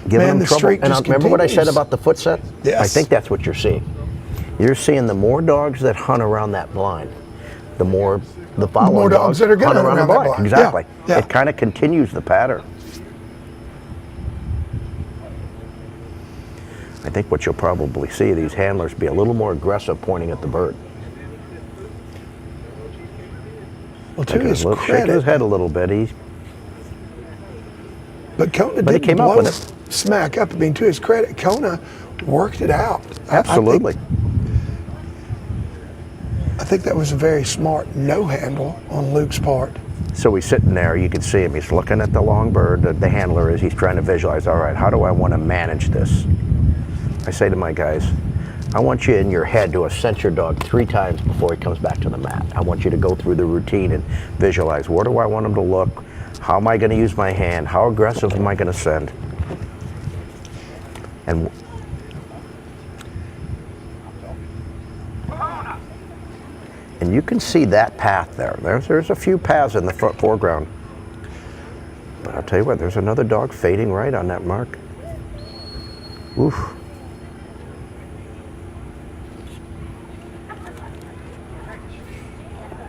S12: giving him trouble. And remember what I said about the foot set?
S13: Yes.
S12: I think that's what you're seeing. You're seeing the more dogs that hunt around that blind, the more the following
S13: dogs that are going to hunt around that blind.
S12: Exactly.
S13: Yeah.
S12: It kind of continues the pattern. I think what you'll probably see these handlers be a little more aggressive pointing at the bird.
S13: Well, to his
S12: Shake
S13: credit,
S12: his head a little bit.
S13: But Kona
S12: he
S13: didn't
S12: came up
S13: blow
S12: with it.
S13: Smack up. I mean, to his credit, Kona worked it out.
S12: Absolutely.
S13: I think that was a very smart no handle on Luke's part.
S12: So he's sitting there, you can see him, he's looking at the long bird, the handler is, he's trying to visualize, all right, how do I want to manage this? I say to my guys, I want you in your head to assent your dog 3 times before he comes back to the mat. I want you to go through the routine and visualize, where do I want him to look? How am I going to use my hand? How aggressive am I going to send? And you can see that path there. There's a few paths in the foreground. But I'll tell you what, there's another dog fading right on that mark. Oof.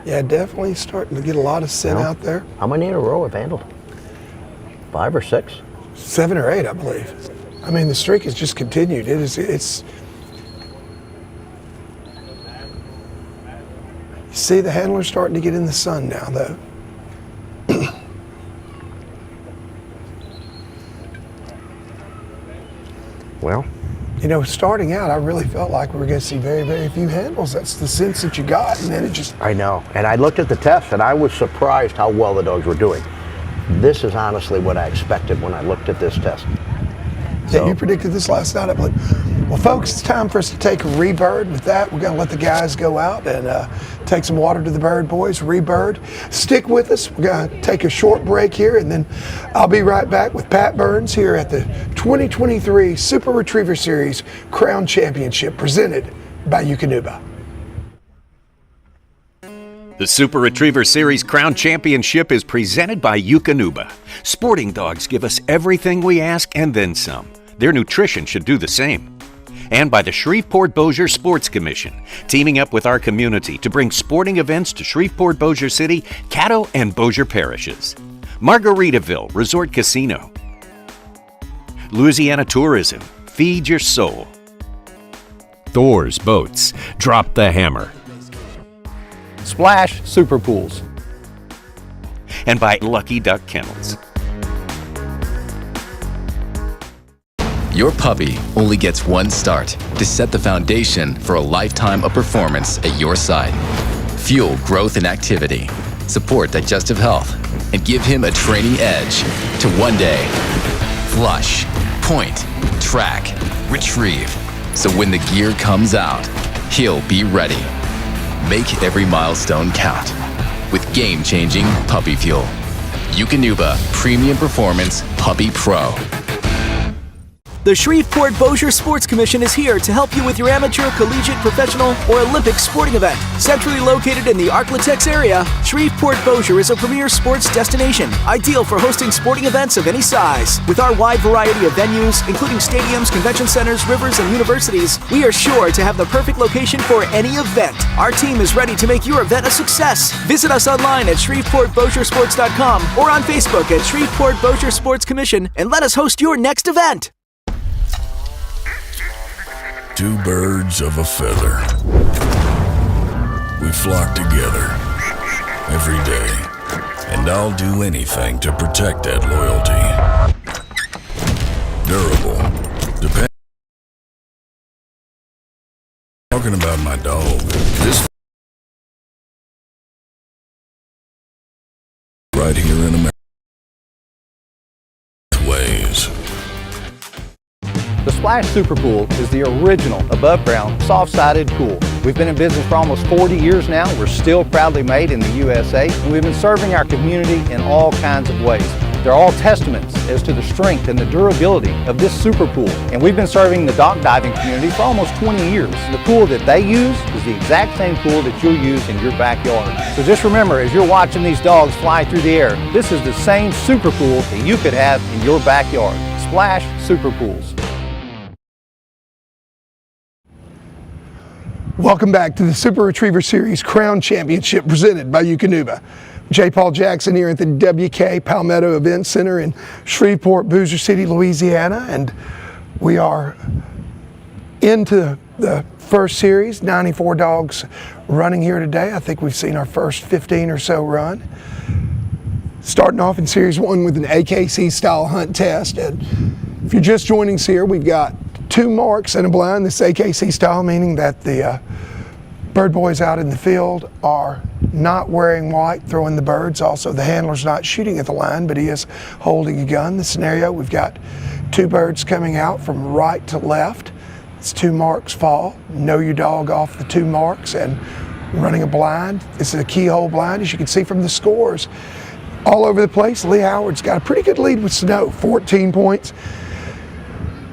S13: Yeah, definitely starting to get a lot of scent out there.
S12: How many in a row have handled? 5 or 6?
S13: 7 or 8, I believe. I mean, the streak has just continued. It's. You see the handler starting to get in the sun now, though.
S12: Well,
S13: you know, starting out, I really felt like we were going to see very, very few handles. That's the sense that you got, and then it just...
S12: I know, and I looked at the test, and I was surprised how well the dogs were doing. This is honestly what I expected when I looked at this test.
S13: Yeah, you predicted this last night, I believe. Well, folks, it's time for us to take a rebird. With that, we're going to let the guys go out and take some water to the bird boys, rebird. Stick with us. We're going to take a short break here, and then I'll be right back with Pat Burns here at the 2023 Super Retriever Series Crown Championship presented by Eukanuba.
S18: The Super Retriever Series Crown Championship is presented by Eukanuba. Sporting dogs give us everything we ask and then some. Their nutrition should do the same. And by the Shreveport-Bossier Sports Commission, teaming up with our community to bring sporting events to Shreveport-Bossier City, Caddo, and Bossier parishes. Margaritaville Resort Casino. Louisiana Tourism, feed your soul. Thor's Boats, drop the hammer.
S14: Splash Super Pools.
S18: And by Lucky Duck Kennels.
S19: Your puppy only gets one start to set the foundation for a lifetime of performance at your side. Fuel growth and activity, support digestive health, and give him a training edge to one day flush, point, track, retrieve. So when the gear comes out, he'll be ready. Make every milestone count with game-changing puppy fuel. Eukanuba Premium Performance Puppy Pro.
S20: The Shreveport-Bossier Sports Commission is here to help you with your amateur, collegiate, professional, or Olympic sporting event. Centrally located in the Arklatex area, Shreveport-Bossier is a premier sports destination, ideal for hosting sporting events of any size. With our wide variety of venues, including stadiums, convention centers, rivers, and universities, we are sure to have the perfect location for any event. Our team is ready to make your event a success. Visit us online at ShreveportBossierSports.com or on Facebook at Shreveport-Bossier Sports Commission and let us host your next event.
S21: 2 birds of a feather. We flock together every day, and I'll do anything to protect that loyalty. Durable. Talking about my dog. This right here in America. Ways.
S15: The Splash Super Pool is the original above-ground, soft-sided pool. We've been in business for almost 40 years now. We're still proudly made in the USA, and we've been serving our community in all kinds of ways. They're all testaments as to the strength and the durability of this super pool. And we've been serving the dock diving community for almost 20 years. The pool that they use is the exact same pool that you'll use in your backyard. So just remember, as you're watching these dogs fly through the air, this is the same super pool that you could have in your backyard. Splash Super Pools.
S13: Welcome back to the Super Retriever Series Crown Championship presented by Eukanuba. J. Paul Jackson here at the WK Palmetto Event Center in Shreveport, Bossier City, Louisiana, and we are into the first series, 94 dogs running here today. I think we've seen our first 15 or so run. Starting off in Series 1 with an AKC style hunt test, and if you're just joining us here, we've got 2 marks and a blind. This AKC style, meaning that the Bird boys out in the field are not wearing white, throwing the birds. Also, the handler's not shooting at the line, but he is holding a gun. The scenario, we've got 2 birds coming out from right to left. It's 2 marks fall. Know your dog off the 2 marks and running a blind. This is a keyhole blind, as you can see from the scores. All over the place, Lee Howard's got a pretty good lead with Snow, 14 points.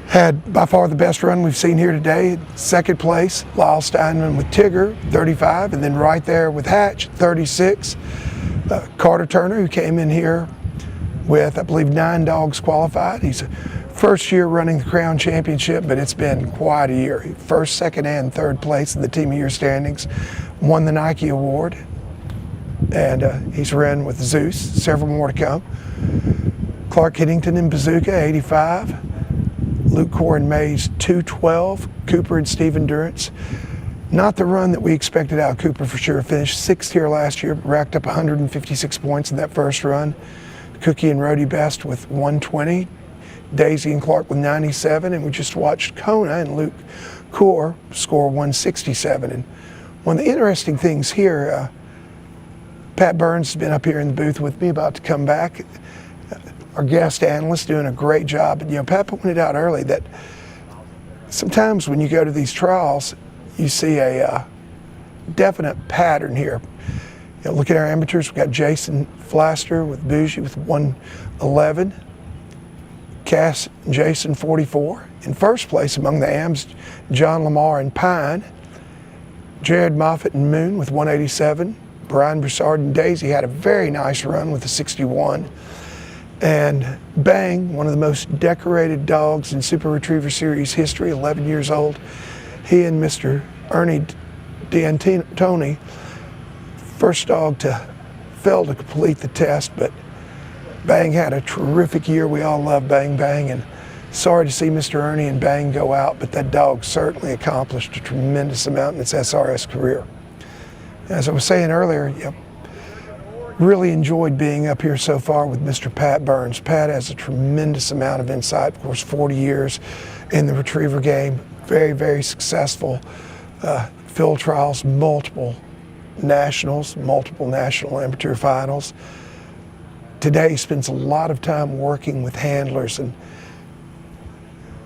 S13: Had by far the best run we've seen here today. Second place, Lyle Steinman with Tigger, 35, and then right there with Hatch, 36. Carter Turner, who came in here with, I believe, 9 dogs qualified. He's first year running the Crown Championship, but it's been quite a year. First, second, and third place in the Team of Year standings. Won the Nike Award, and he's run with Zeus. Several more to come. Clark Hiddington in Bazooka, 85. Luke Corin Mays, 212. Cooper and Stephen Durrance. Not the run that we expected out of Cooper for sure. Finished 6th here last year, but racked up 156 points in that first run. Cookie and Rhodey Best with 120. Daisy and Clark with 97. And we just watched Kona and Luke Coor score 167. And one of the interesting things here, Pat Burns has been up here in the booth with me, about to come back. Our guest analyst doing a great job. And, Pat pointed out early that sometimes when you go to these trials, you see a definite pattern here. Look at our amateurs. We've got Jason Flaster with Bougie with 111. Cass and Jason, 44. In first place among the AMs, John Lamar and Pine. Jared Moffitt and Moon with 187. Brian Broussard and Daisy had a very nice run with a 61. And Bang, one of the most decorated dogs in Super Retriever Series history, 11 years old. He and Mr. Ernie D'Antoni, first dog to fail to complete the test, but Bang had a terrific year. We all love Bang Bang, and sorry to see Mr. Ernie and Bang go out, but that dog certainly accomplished a tremendous amount in its SRS career. As I was saying earlier, really enjoyed being up here so far with Mr. Pat Burns. Pat has a tremendous amount of insight, of course, 40 years in the retriever game, very, very successful field trials, multiple nationals, multiple national amateur finals. Today he spends a lot of time working with handlers, and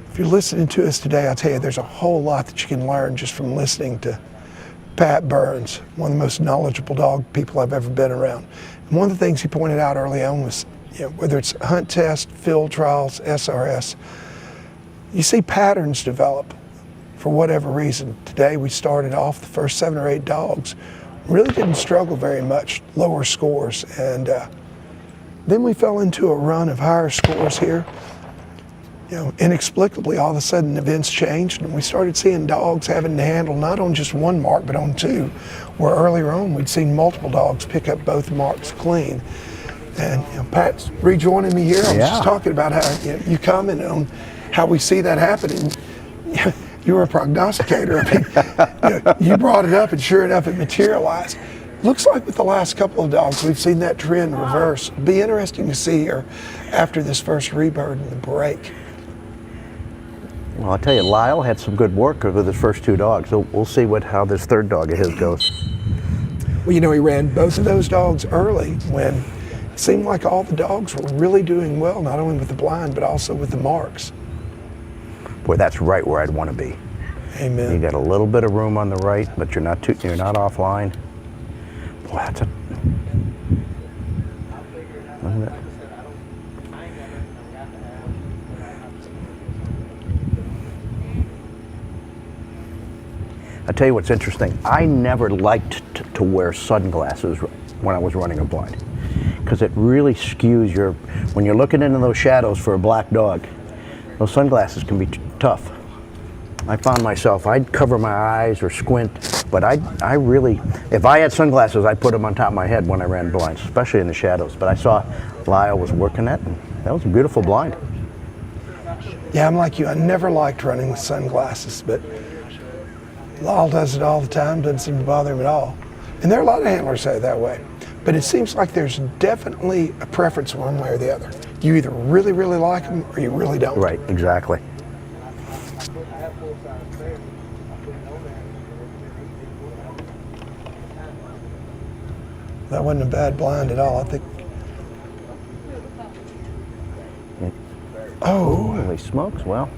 S13: if you're listening to us today, I'll tell you there's a whole lot that you can learn just from listening to Pat Burns, one of the most knowledgeable dog people I've ever been around. And one of the things he pointed out early on was, whether it's hunt test, field trials, SRS, you see patterns develop for whatever reason. Today we started off the first 7 or 8 dogs, really didn't struggle very much, lower scores, and then we fell into a run of higher scores here. Inexplicably, all of a sudden events changed, and we started seeing dogs having to handle not on just 1 mark, but on 2, where earlier on we'd seen multiple dogs pick up both marks clean. And Pat's rejoining me here. I was just talking about how you commented on how we see that happening. You were a prognosticator. You brought it up, and sure enough, it materialized. Looks like with the last couple of dogs, we've seen that trend reverse. It'll be interesting to see here after this first rebird and the break.
S12: Well, I'll tell you, Lyle had some good work with his first 2 dogs. So we'll see how this 3rd dog of his goes.
S13: Well, he ran both of those dogs early when it seemed like all the dogs were really doing well, not only with the blind, but also with the marks.
S12: Boy, that's right where I'd want to be.
S13: Amen.
S12: You got a little bit of room on the right, but you're not offline. Boy, that's a... I'll tell you what's interesting. I never liked to wear sunglasses when I was running a blind, because it really skews when you're looking into those shadows for a black dog, those sunglasses can be tough. I found myself, I'd cover my eyes or squint, but I really, if I had sunglasses, I'd put them on top of my head when I ran blinds, especially in the shadows. But I saw Lyle was working that, and that was a beautiful blind.
S13: Yeah, I'm like you. I never liked running with sunglasses, but Lyle does it all the time, doesn't seem to bother him at all. And there are a lot of handlers say that way. But it seems like there's definitely a preference one way or the other. You either really, really like them or you really don't.
S12: Right, exactly.
S13: That wasn't a bad blind at all. I think. Oh.
S12: Holy smokes. Well,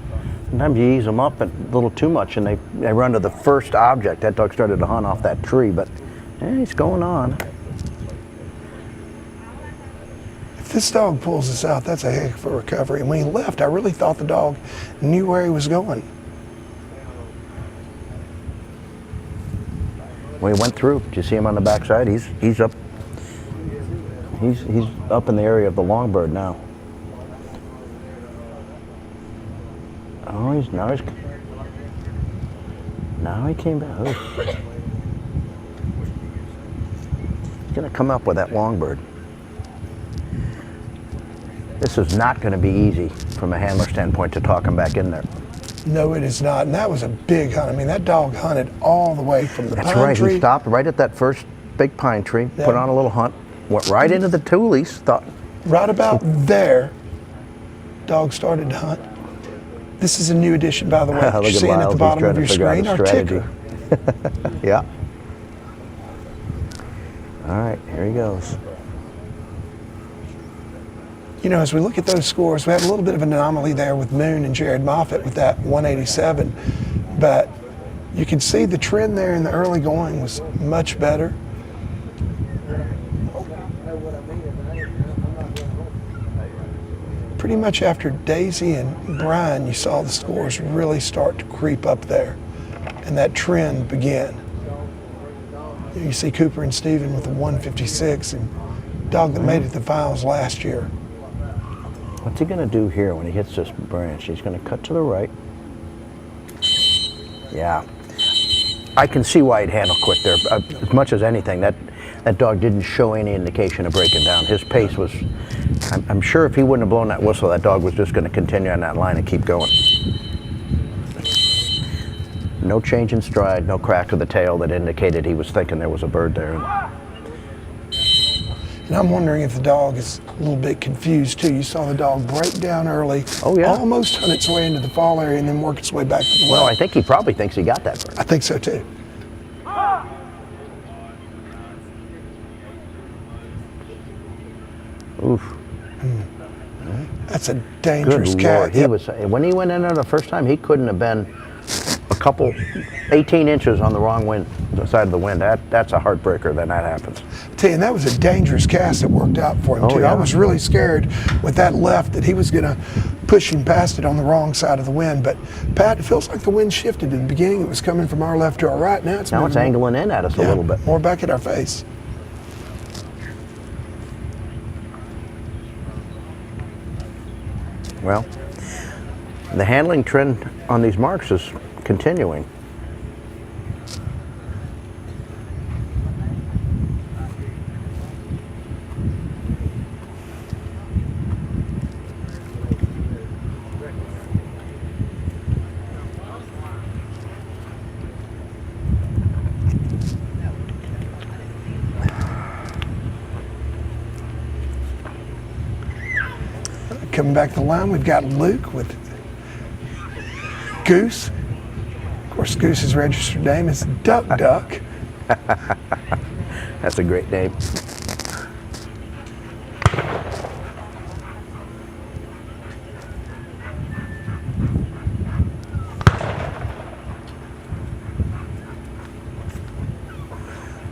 S12: sometimes you ease them up a little too much and they run to the first object. That dog started to hunt off that tree, but he's going on.
S13: If this dog pulls this out, that's a heck of a recovery. And when he left, I really thought the dog knew where he was going.
S12: When he went through, did you see him on the backside? He's up. He's up in the area of the longbird now. Oh, now he came back. Oh. He's gonna come up with that longbird. This is not going to be easy from a handler standpoint to talk him back in there.
S13: No, it is not. And that was a big hunt. I mean, that dog hunted all the way from the pine tree.
S12: He stopped right at that first big pine tree, put on a little hunt, went right into the tulies.
S13: Right about there, dog started to hunt. This is a new addition, by the way. You're seeing at the bottom of your screen, our ticker.
S12: Yeah. All right, here he goes.
S13: You know, as we look at those scores, we had a little bit of an anomaly there with Moon and Jared Moffitt with that 187, but you can see the trend there in the early going was much better. Pretty much after Daisy and Brian, you saw the scores really start to creep up there, and that trend began. You see Cooper and Steven with a 156, and dog that made it to the finals last year.
S12: What's he going to do here when he hits this branch? He's going to cut to the right. Yeah. I can see why he'd handle quick there. As much as anything, that dog didn't show any indication of breaking down. His pace was, I'm sure if he wouldn't have blown that whistle, that dog was just going to continue on that line and keep going. No change in stride, no crack of the tail that indicated he was thinking there was a bird there.
S13: And I'm wondering if the dog is a little bit confused too. You saw the dog break down early, almost hunt its way into the fall area and then work its way back to the left.
S12: Well, I think he probably thinks he got that bird.
S13: I think so too.
S12: Oof.
S13: That's a dangerous
S12: Good
S13: cat.
S12: Lord. He was, when he went in there the first time, he couldn't have been a couple, 18 inches on the wrong side of the wind. That's a heartbreaker when that happens.
S13: And that was a dangerous cast that worked out for him too.
S12: Yeah.
S13: I was really scared with that left that he was going to push him past it on the wrong side of the wind. But Pat, it feels like the wind shifted. In the beginning, it was coming from our left to our right. Now it's
S12: angling in at us a little bit.
S13: More back at our face.
S12: Well, the handling trend on these marks is continuing.
S13: Coming back to the line, we've got Luke with Goose. Of course, Goose's registered name is Duck Duck.
S12: That's a great name.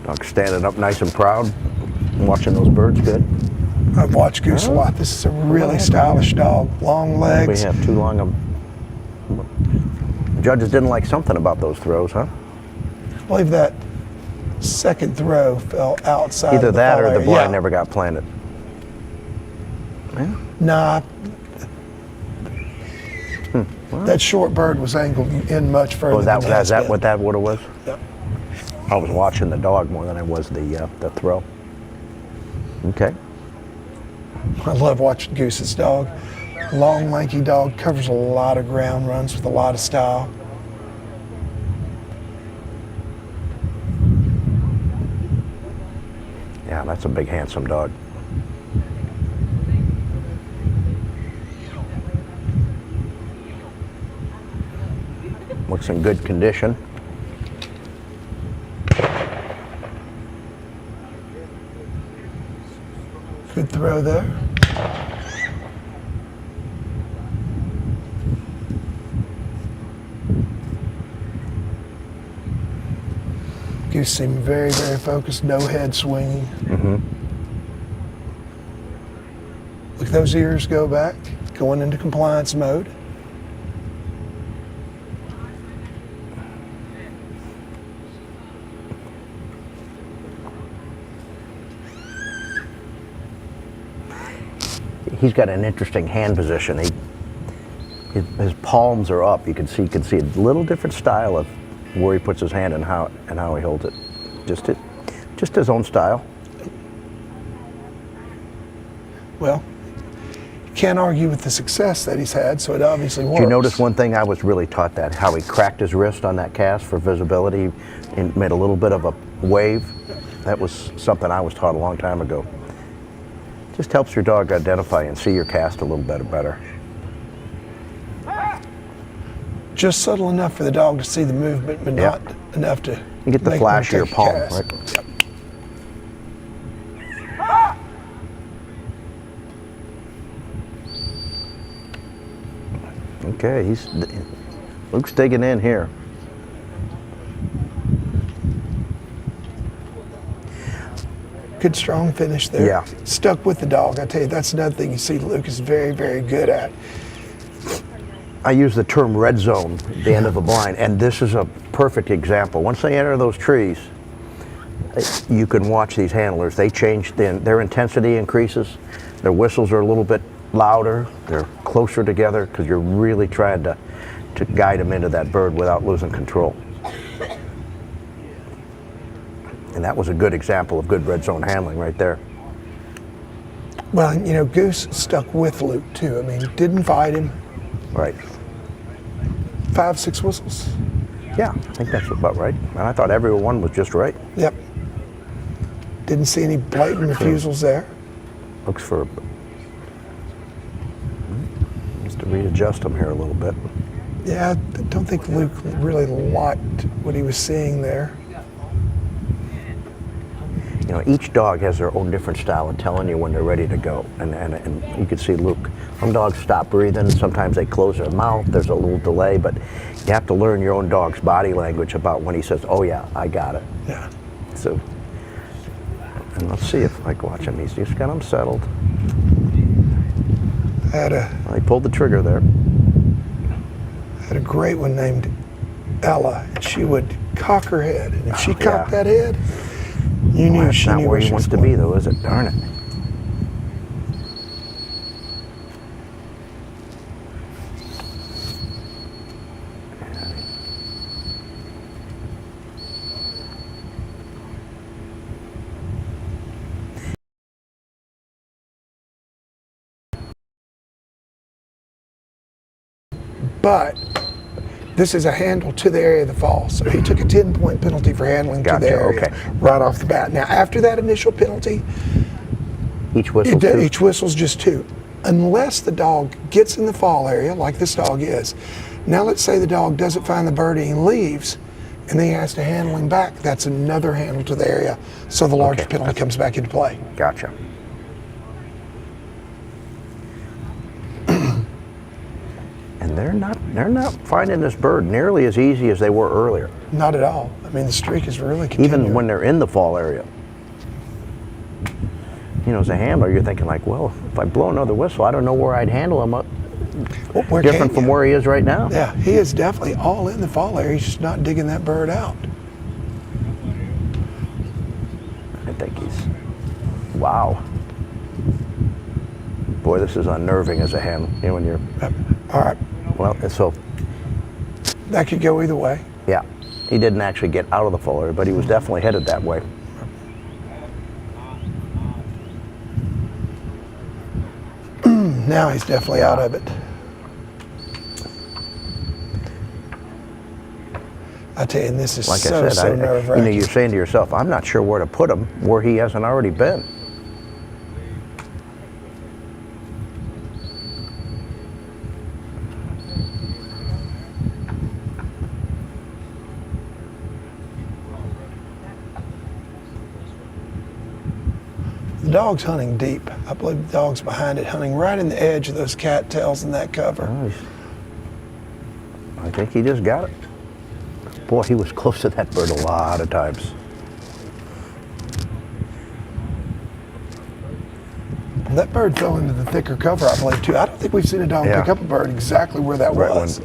S12: Dog standing up nice and proud, watching those birds good.
S13: I've watched Goose a lot. This is a really stylish dog. Long legs.
S12: We have too long of. Judges didn't like something about those throws, huh?
S13: I believe that second throw fell outside.
S12: Either
S13: of the
S12: that or
S13: ball
S12: the
S13: area.
S12: blind never got planted. Yeah.
S13: Nah. That short bird was angled in much further.
S12: Is that what that would have was?
S13: Yep.
S12: I was watching the dog more than I was the throw. Okay.
S13: I love watching Goose's dog. Long, lanky dog, covers a lot of ground, runs with a lot of style.
S12: Yeah, that's a big, handsome dog. Looks in good condition.
S13: Good throw there. Goose seemed very, very focused, no head swinging.
S12: Mm-hmm.
S13: Look at those ears go back, going into compliance mode.
S12: He's got an interesting hand position. His palms are up. You can see a little different style of where he puts his hand and how he holds it. Just his own style.
S13: Well, you can't argue with the success that he's had, so it obviously works.
S12: Did you notice one thing? I was really taught that, how he cracked his wrist on that cast for visibility and made a little bit of a wave. That was something I was taught a long time ago. Just helps your dog identify and see your cast a little bit better.
S13: Just subtle enough for the dog to see the movement, but not enough to
S12: you get the
S13: make
S12: flash of your palm,
S13: cast.
S12: right? Yep. Okay, Luke's digging in here.
S13: Good strong finish there.
S12: Yeah.
S13: Stuck with the dog. I tell you, that's another thing you see Luke is very, very good at.
S12: I use the term red zone at the end of a blind, and this is a perfect example. Once they enter those trees, you can watch these handlers. They change, their intensity increases. Their whistles are a little bit louder. They're closer together because you're really trying to guide them into that bird without losing control. And that was a good example of good red zone handling right there.
S13: Well, you know, Goose stuck with Luke too. I mean, didn't fight him.
S12: Right.
S13: 5, 6 whistles.
S12: Yeah, I think that's about right. And I thought every one was just right.
S13: Yep. Didn't see any blatant refusals there.
S12: Looks for just to readjust them here a little bit.
S13: Yeah, I don't think Luke really liked what he was seeing there.
S12: You know, each dog has their own different style of telling you when they're ready to go. And you can see Luke, some dogs stop breathing, sometimes they close their mouth, there's a little delay, but you have to learn your own dog's body language about when he says, oh yeah, I got it.
S13: Yeah.
S12: So, and let's see if I can watch him, he's just got him settled. Well, he pulled the trigger there.
S13: Had a great one named Ella, and she would cock her head, and if she cocked that head, you knew she
S12: not
S13: knew
S12: where he wants to be, though, is it? Darn it.
S13: But this is a handle to the area of the fall, so he took a 10-point penalty for handling to the area right off the bat. Now, after that initial penalty,
S12: each whistle
S13: each whistle's just 2, unless the dog gets in the fall area, like this dog is. Now, let's say the dog doesn't find the birdie and leaves, and then he has to handle him back. That's another handle to the area, so the larger penalty comes back into play.
S12: Gotcha. And they're not finding this bird nearly as easy as they were earlier.
S13: Not at all. I mean, the streak is really continuing.
S12: Even when they're in the fall area. You know, as a handler, you're thinking like, well, if I blow another whistle, I don't know where I'd handle him up.
S13: Where
S12: different from where he is right now.
S13: Yeah, he is definitely all in the fall area. He's just not digging that bird out.
S12: I think he's, wow. Boy, this is unnerving as a handler. You know, when you're,
S13: all right.
S12: Well, so.
S13: That could go either way.
S12: Yeah, he didn't actually get out of the fall area, but he was definitely headed that way.
S13: Now he's definitely out of it. I tell you, and this is
S12: like
S13: so
S12: I said,
S13: nerve-wracking.
S12: you know, you're saying to yourself, I'm not sure where to put him where he hasn't already been.
S13: The dog's hunting deep. I believe the dog's behind it, hunting right in the edge of those cattails in that cover.
S12: Nice. I think he just got it. Boy, he was close to that bird a lot of times.
S13: And that bird fell into the thicker cover, I believe, too. I don't think we've seen a dog pick up a bird exactly where that was.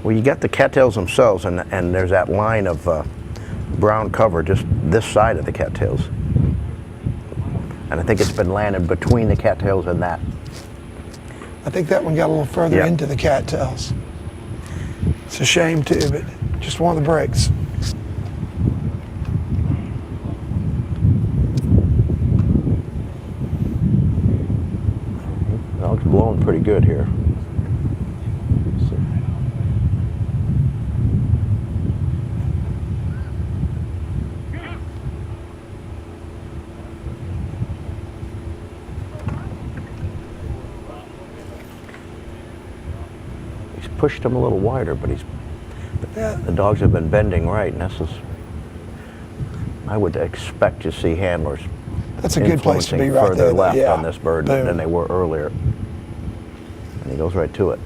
S12: Well, you got the cattails themselves, and there's that line of brown cover just this side of the cattails. And I think it's been landed between the cattails and that.
S13: I think that one got a little further into the cattails. It's a shame, too, but just one of the breaks.
S12: Dog's blowing pretty good here. He's pushed him a little wider, but the dogs have been bending right, and this is, I would expect to see handlers
S13: that's a good place to be right
S12: further
S13: there.
S12: left on this bird than they were earlier. And he goes right to it.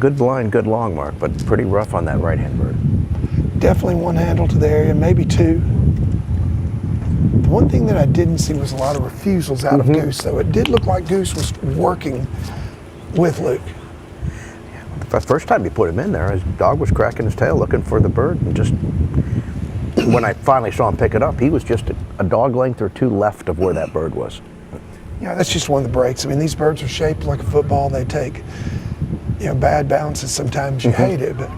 S12: Good blind, good long mark, but pretty rough on that right-hand bird.
S13: Definitely one handle to the area, maybe two. The one thing that I didn't see was a lot of refusals out of Goose, though. It did look like Goose was working with Luke.
S12: The first time you put him in there, his dog was cracking his tail looking for the bird, and just when I finally saw him pick it up, he was just a dog length or two left of where that bird was.
S13: Yeah, that's just one of the breaks. I mean, these birds are shaped like a football. They take, bad bounces. Sometimes you hate it, but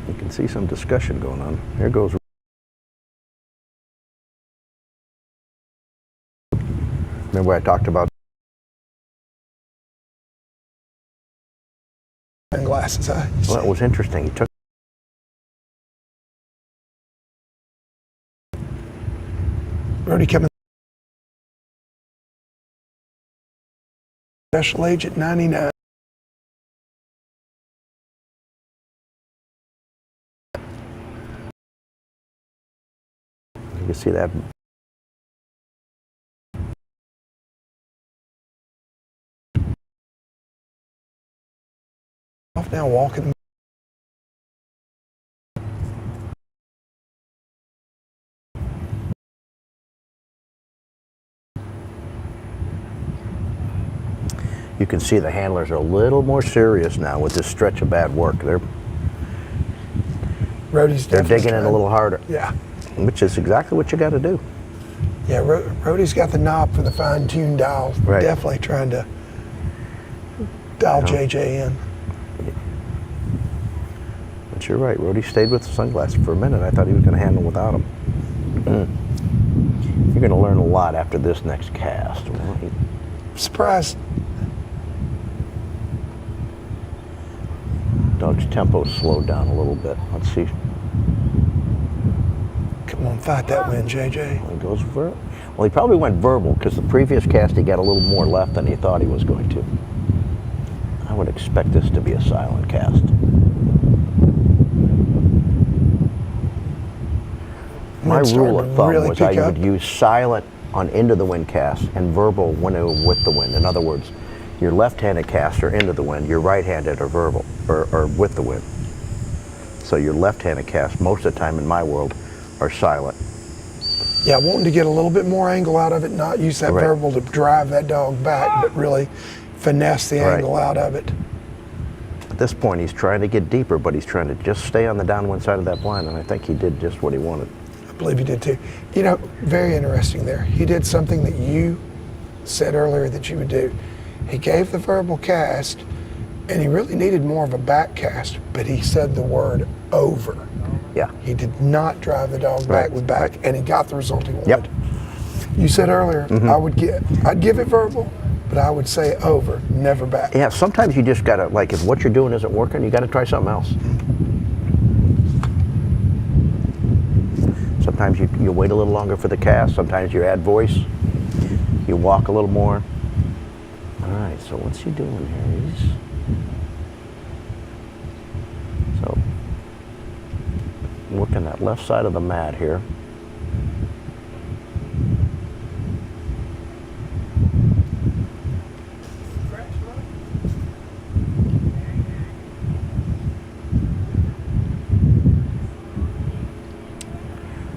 S12: you can see some discussion going on. Here goes. Remember I talked about
S13: glasses.
S12: Well, it was interesting. He took
S13: Brody coming. Special Agent 99.
S12: You can see that.
S13: Off now, walking.
S12: You can see the handlers are a little more serious now with this stretch of bad work. They're digging in a little harder.
S13: Yeah.
S12: Which is exactly what you got to do.
S13: Yeah, Rhodey's got the knob for the fine-tuned dial.
S12: Right.
S13: Definitely trying to dial JJ in.
S12: But you're right, Rhodey stayed with the sunglasses for a minute. I thought he was going to handle without them. You're going to learn a lot after this next cast.
S13: Surprised.
S12: Dog's tempo slowed down a little bit. Let's see.
S13: Come on, fight that win, JJ.
S12: He goes for it. Well, he probably went verbal because the previous cast he got a little more left than he thought he was going to. I would expect this to be a silent cast. My rule of thumb was I would use silent on into the wind cast and verbal when it was with the wind. In other words, your left-handed cast are into the wind, your right-handed are verbal or with the wind. So your left-handed cast, most of the time in my world, are silent.
S13: Yeah, wanting to get a little bit more angle out of it, not use that verbal to drive that dog back, but really finesse the angle out of it.
S12: At this point, he's trying to get deeper, but he's trying to just stay on the downwind side of that blind, and I think he did just what he wanted.
S13: I believe he did too. You know, very interesting there. He did something that you said earlier that you would do. He gave the verbal cast, and he really needed more of a back cast, but he said the word over.
S12: Yeah.
S13: He did not drive the dog back with back, and he got the result he wanted. You said earlier, I'd give it verbal, but I would say over, never back.
S12: Yeah, sometimes you just gotta, like, if what you're doing isn't working, you gotta try something else. Sometimes you wait a little longer for the cast, sometimes you add voice, you walk a little more. All right, so what's he doing here? Working that left side of the mat here.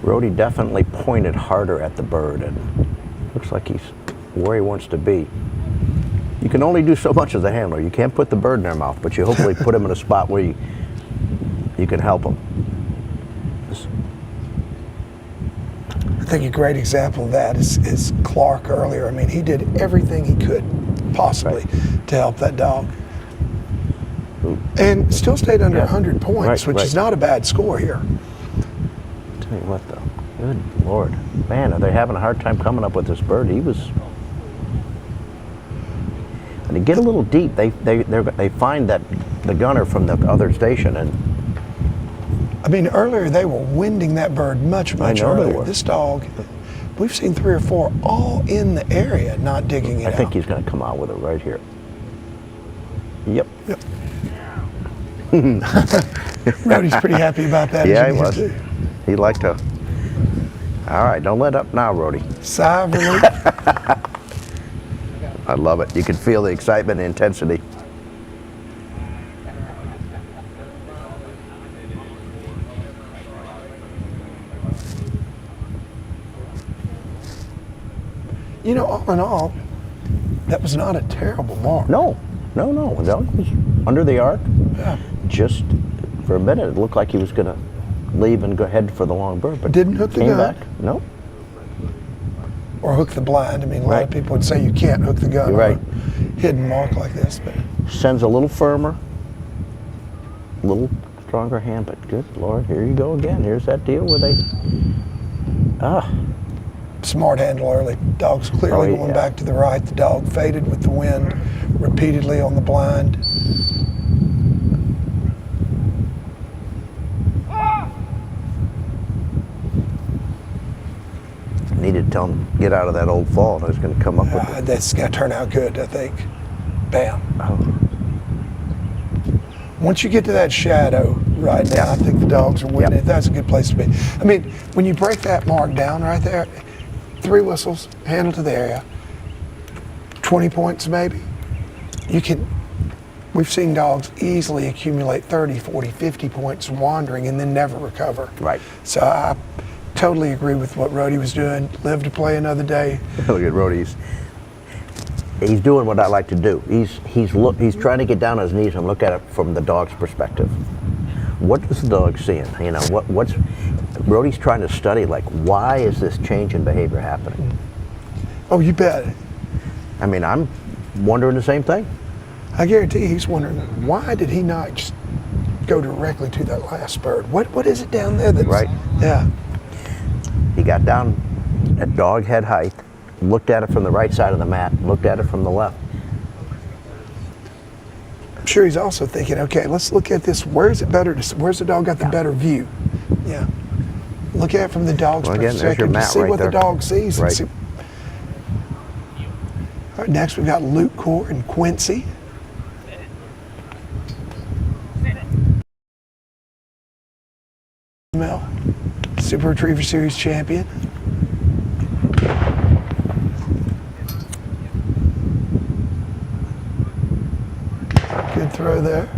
S12: Rody definitely pointed harder at the bird, and looks like he's where he wants to be. You can only do so much as a handler. You can't put the bird in their mouth, but you hopefully put him in a spot where you can help him.
S13: I think a great example of that is Clark earlier. I mean, he did everything he could possibly to help that dog. And still stayed under 100 points, which is not a bad score here.
S12: Tell you what, though, good Lord, man, are they having a hard time coming up with this bird? He was, and to get a little deep, they find that the gunner from the other station, and
S13: I mean, earlier they were winding that bird much earlier. This dog, we've seen 3 or 4 all in the area, not digging it out.
S12: I think he's going to come out with it right here. Yep.
S13: Rody's pretty happy about that.
S12: Yeah, he was. He'd like to. All right, don't let up now, Rody.
S13: Sigh of relief.
S12: I love it. You can feel the excitement and intensity.
S13: You know, all in all, that was not a terrible mark.
S12: No. The dog was under the arc.
S13: Yeah.
S12: Just for a minute, it looked like he was going to leave and go head for the long bird, but
S13: didn't hook the gun.
S12: Came back. No.
S13: Or hook the blind. I mean, a lot of people would say you can't hook the gun on a hidden mark like this, but
S12: sends a little firmer, a little stronger hand. But good Lord, here you go again. Here's that deal where they
S13: smart handle early. Dog's clearly going back to the right. The dog faded with the wind repeatedly on the blind.
S12: Needed to tell him get out of that old fall. I was going to come up with it.
S13: That's going to turn out good, I think. Bam. Once you get to that shadow right now, I think the dogs are winning. That's a good place to be. I mean, when you break that mark down right there, 3 whistles, handle to the area, 20 points maybe, we've seen dogs easily accumulate 30, 40, 50 points wandering and then never recover.
S12: Right.
S13: So I totally agree with what Rody was doing. Live to play another day.
S12: Look at Rody. He's doing what I like to do. He's trying to get down on his knees and look at it from the dog's perspective. What is the dog seeing? You know, what's Rody's trying to study, like, why is this change in behavior happening?
S13: Oh, you bet.
S12: I mean, I'm wondering the same thing.
S13: I guarantee he's wondering, why did he not just go directly to that last bird? What is it down there that's...
S12: Right.
S13: Yeah.
S12: He got down at dog head height, looked at it from the right side of the mat, looked at it from the left.
S13: I'm sure he's also thinking, okay, let's look at this. Where's it better to? Where's the dog got the better view? Yeah. Look at it from the dog's perspective to see what the dog sees. And see. All right, next we've got Luke Core and Quincy. Super Retriever Series champion. Good throw there.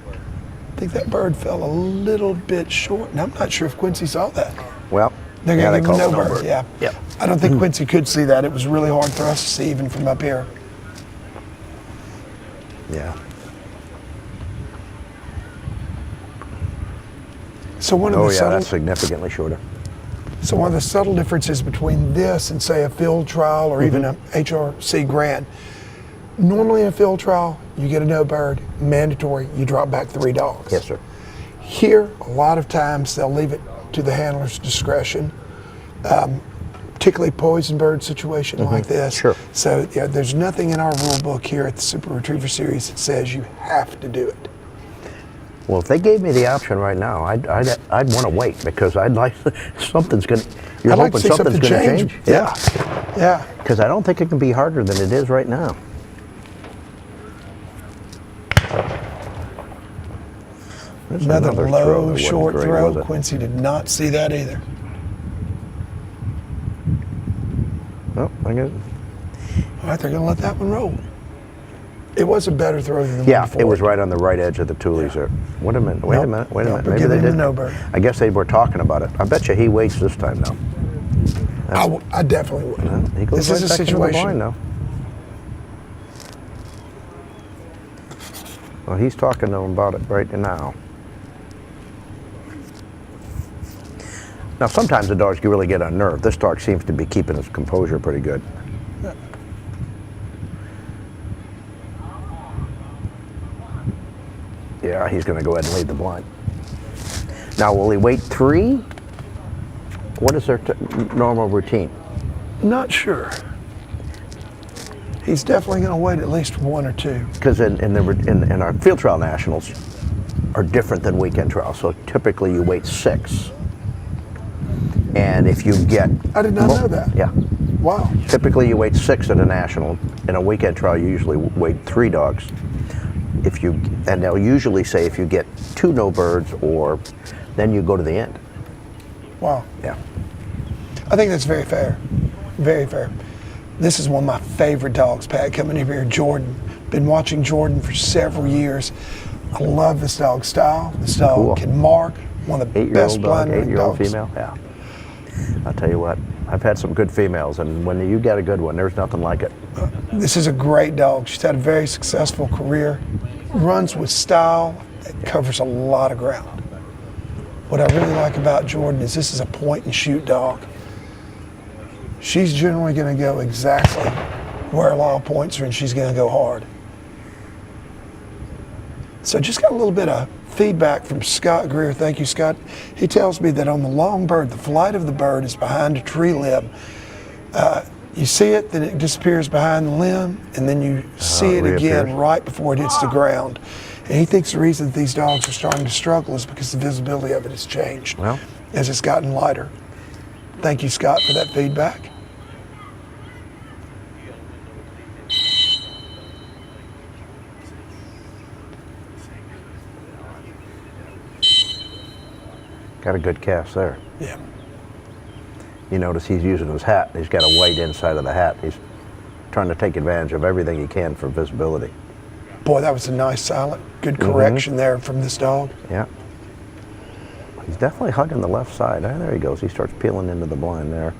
S13: I think that bird fell a little bit short, and I'm not sure if Quincy saw that.
S12: Well,
S13: they're going to give him no bird.
S12: Yeah.
S13: Yep. I don't think Quincy could see that. It was really hard for us to see even from up here.
S12: Yeah.
S13: So one of the subtle,
S12: that's significantly shorter.
S13: So one of the subtle differences between this and, say, a field trial or even a HRC Grand, normally in a field trial, you get a no bird, mandatory, you drop back 3 dogs.
S12: Yes, sir.
S13: Here, a lot of times they'll leave it to the handler's discretion, particularly poison bird situation like this.
S12: Sure.
S13: So yeah, there's nothing in our rule book here at the Super Retriever Series that says you have to do it.
S12: Well, if they gave me the option right now, I'd want to wait, because I'd like something's going to. You're hoping something's going to change.
S13: Yeah. Yeah.
S12: Because I don't think it can be harder than it is right now. That's
S13: Another
S12: throw that
S13: low,
S12: wasn't
S13: short
S12: great,
S13: throw.
S12: was it?
S13: Quincy did not see that either.
S12: Oh, I got it.
S13: All right, they're going to let that one roll. It was a better throw than the
S12: Yeah,
S13: one before.
S12: it was right on the right edge of the Tulies there. Wait a minute, wait a minute, wait a minute. Maybe they did.
S13: No bird.
S12: I guess they were talking about it. I bet you he waits this time now.
S13: I definitely would.
S12: No, he goes
S13: This
S12: right
S13: is a
S12: back into the blind
S13: situation.
S12: now. Well, he's talking to him about it right now. Now, sometimes the dogs can really get on nerve. This dog seems to be keeping his composure pretty good. Yeah, he's going to go ahead and lead the blind. Now, will he wait 3? What is their normal routine?
S13: Not sure. He's definitely going to wait at least 1 or 2.
S12: Because in our field trial nationals are different than weekend trials. So typically you wait 6. And if you get...
S13: I did not know that.
S12: Yeah.
S13: Wow.
S12: Typically you wait 6 at a national. In a weekend trial you usually wait 3 dogs. And they'll usually say if you get 2 no birds, or then you go to the end.
S13: Wow.
S12: Yeah.
S13: I think that's very fair. Very fair. This is one of my favorite dogs, Pat, coming in here, Jordan. Been watching Jordan for several years. I love this dog's style. This dog can mark. One of the best blind ring
S12: Eight-year-old
S13: dogs.
S12: female, yeah. I'll tell you what, I've had some good females, and when you get a good one, there's nothing like it.
S13: This is a great dog. She's had a very successful career. Runs with style. It covers a lot of ground. What I really like about Jordan is this is a point and shoot dog. She's generally going to go exactly where a lot of points are, and she's going to go hard. So just got a little bit of feedback from Scott Greer. Thank you, Scott. He tells me that on the long bird, the flight of the bird is behind a tree limb. You see it, then it disappears behind the limb, and then you see it again right before it hits the ground. And he thinks the reason that these dogs are starting to struggle is because the visibility of it has changed as it's gotten lighter. Thank you, Scott, for that feedback.
S12: Got a good cast there.
S13: Yeah.
S12: You notice he's using his hat. He's got a white inside of the hat. He's trying to take advantage of everything he can for visibility.
S13: Boy, that was a nice silent. Good correction there from this dog.
S12: Yeah. He's definitely hugging the left side. Ah, there he goes. He starts peeling into the blind there.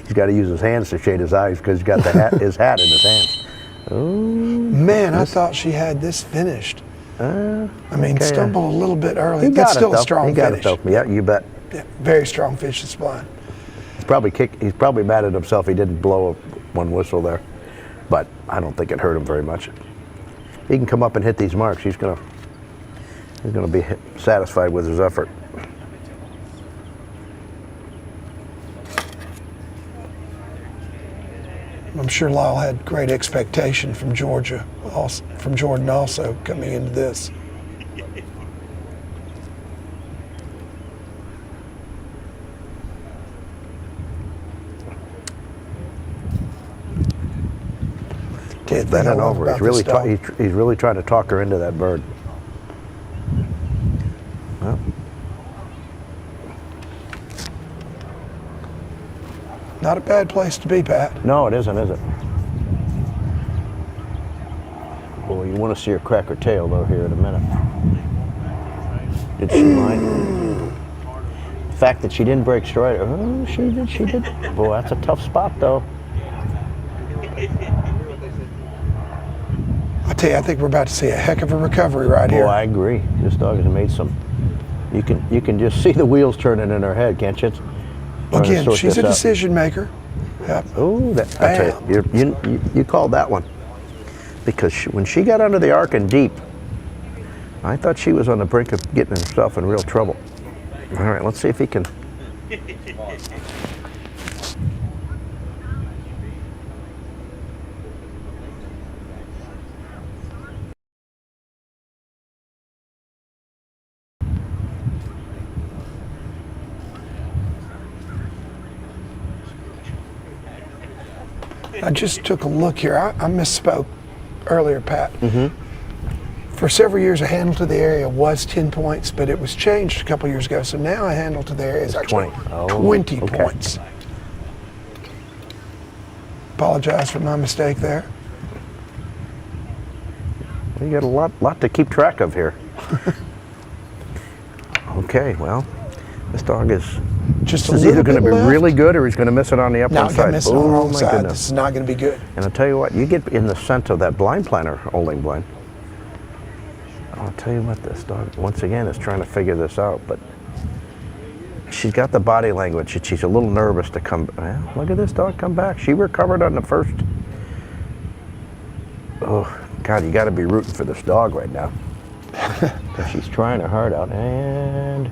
S12: He's got to use his hands to shade his eyes because he's got the hat, his hat in his hands. Ooh,
S13: man, I thought she had this finished. I mean, stumbled a little bit early.
S12: He got
S13: That's
S12: it,
S13: still
S12: though.
S13: a strong
S12: He got
S13: finish.
S12: it, though. Yeah, you bet.
S13: Yeah, very strong fish this blind.
S12: He's probably mad at himself he didn't blow one whistle there, but I don't think it hurt him very much. He can come up and hit these marks. He's gonna be satisfied with his effort.
S13: I'm sure Lyle had great expectation from Georgia, from Jordan also coming into this.
S12: He's bending over. He's really trying to talk her into that bird. Well.
S13: Not a bad place to be, Pat.
S12: No, it isn't, is it? Boy, you want to see her crack her tail, though, here in a minute. Did she mind? The fact that she didn't break straight. Oh, she did. Boy, that's a tough spot, though.
S13: I tell you, I think we're about to see a heck of a recovery right here.
S12: Oh, I agree. This dog has made some. You can just see the wheels turning in her head, can't you?
S13: Again, she's a decision maker. Yep.
S12: Oh, I tell you, you called that one. Because when she got under the arc and deep, I thought she was on the brink of getting herself in real trouble. All right, let's see if he can.
S13: I just took a look here. I misspoke. earlier, Pat.
S12: Mm-hmm.
S13: For several years, a handle to the area was 10 points, but it was changed a couple years ago. So now a handle to the area is actually 20 points. Apologize for my mistake there.
S12: You got a lot to keep track of here. Okay, well, this dog is
S13: just
S12: either going to be really good or he's going to miss it on the upland side.
S13: Miss it on the wrong side. This is not going to be good.
S12: And I'll tell you what, you get in the scent of that blind planter, Olding blind. I'll tell you what, this dog, once again, is trying to figure this out, but she's got the body language. She's a little nervous to come. Well, look at this dog come back. She recovered on the first. Oh, God, you got to be rooting for this dog right now. She's trying her heart out, and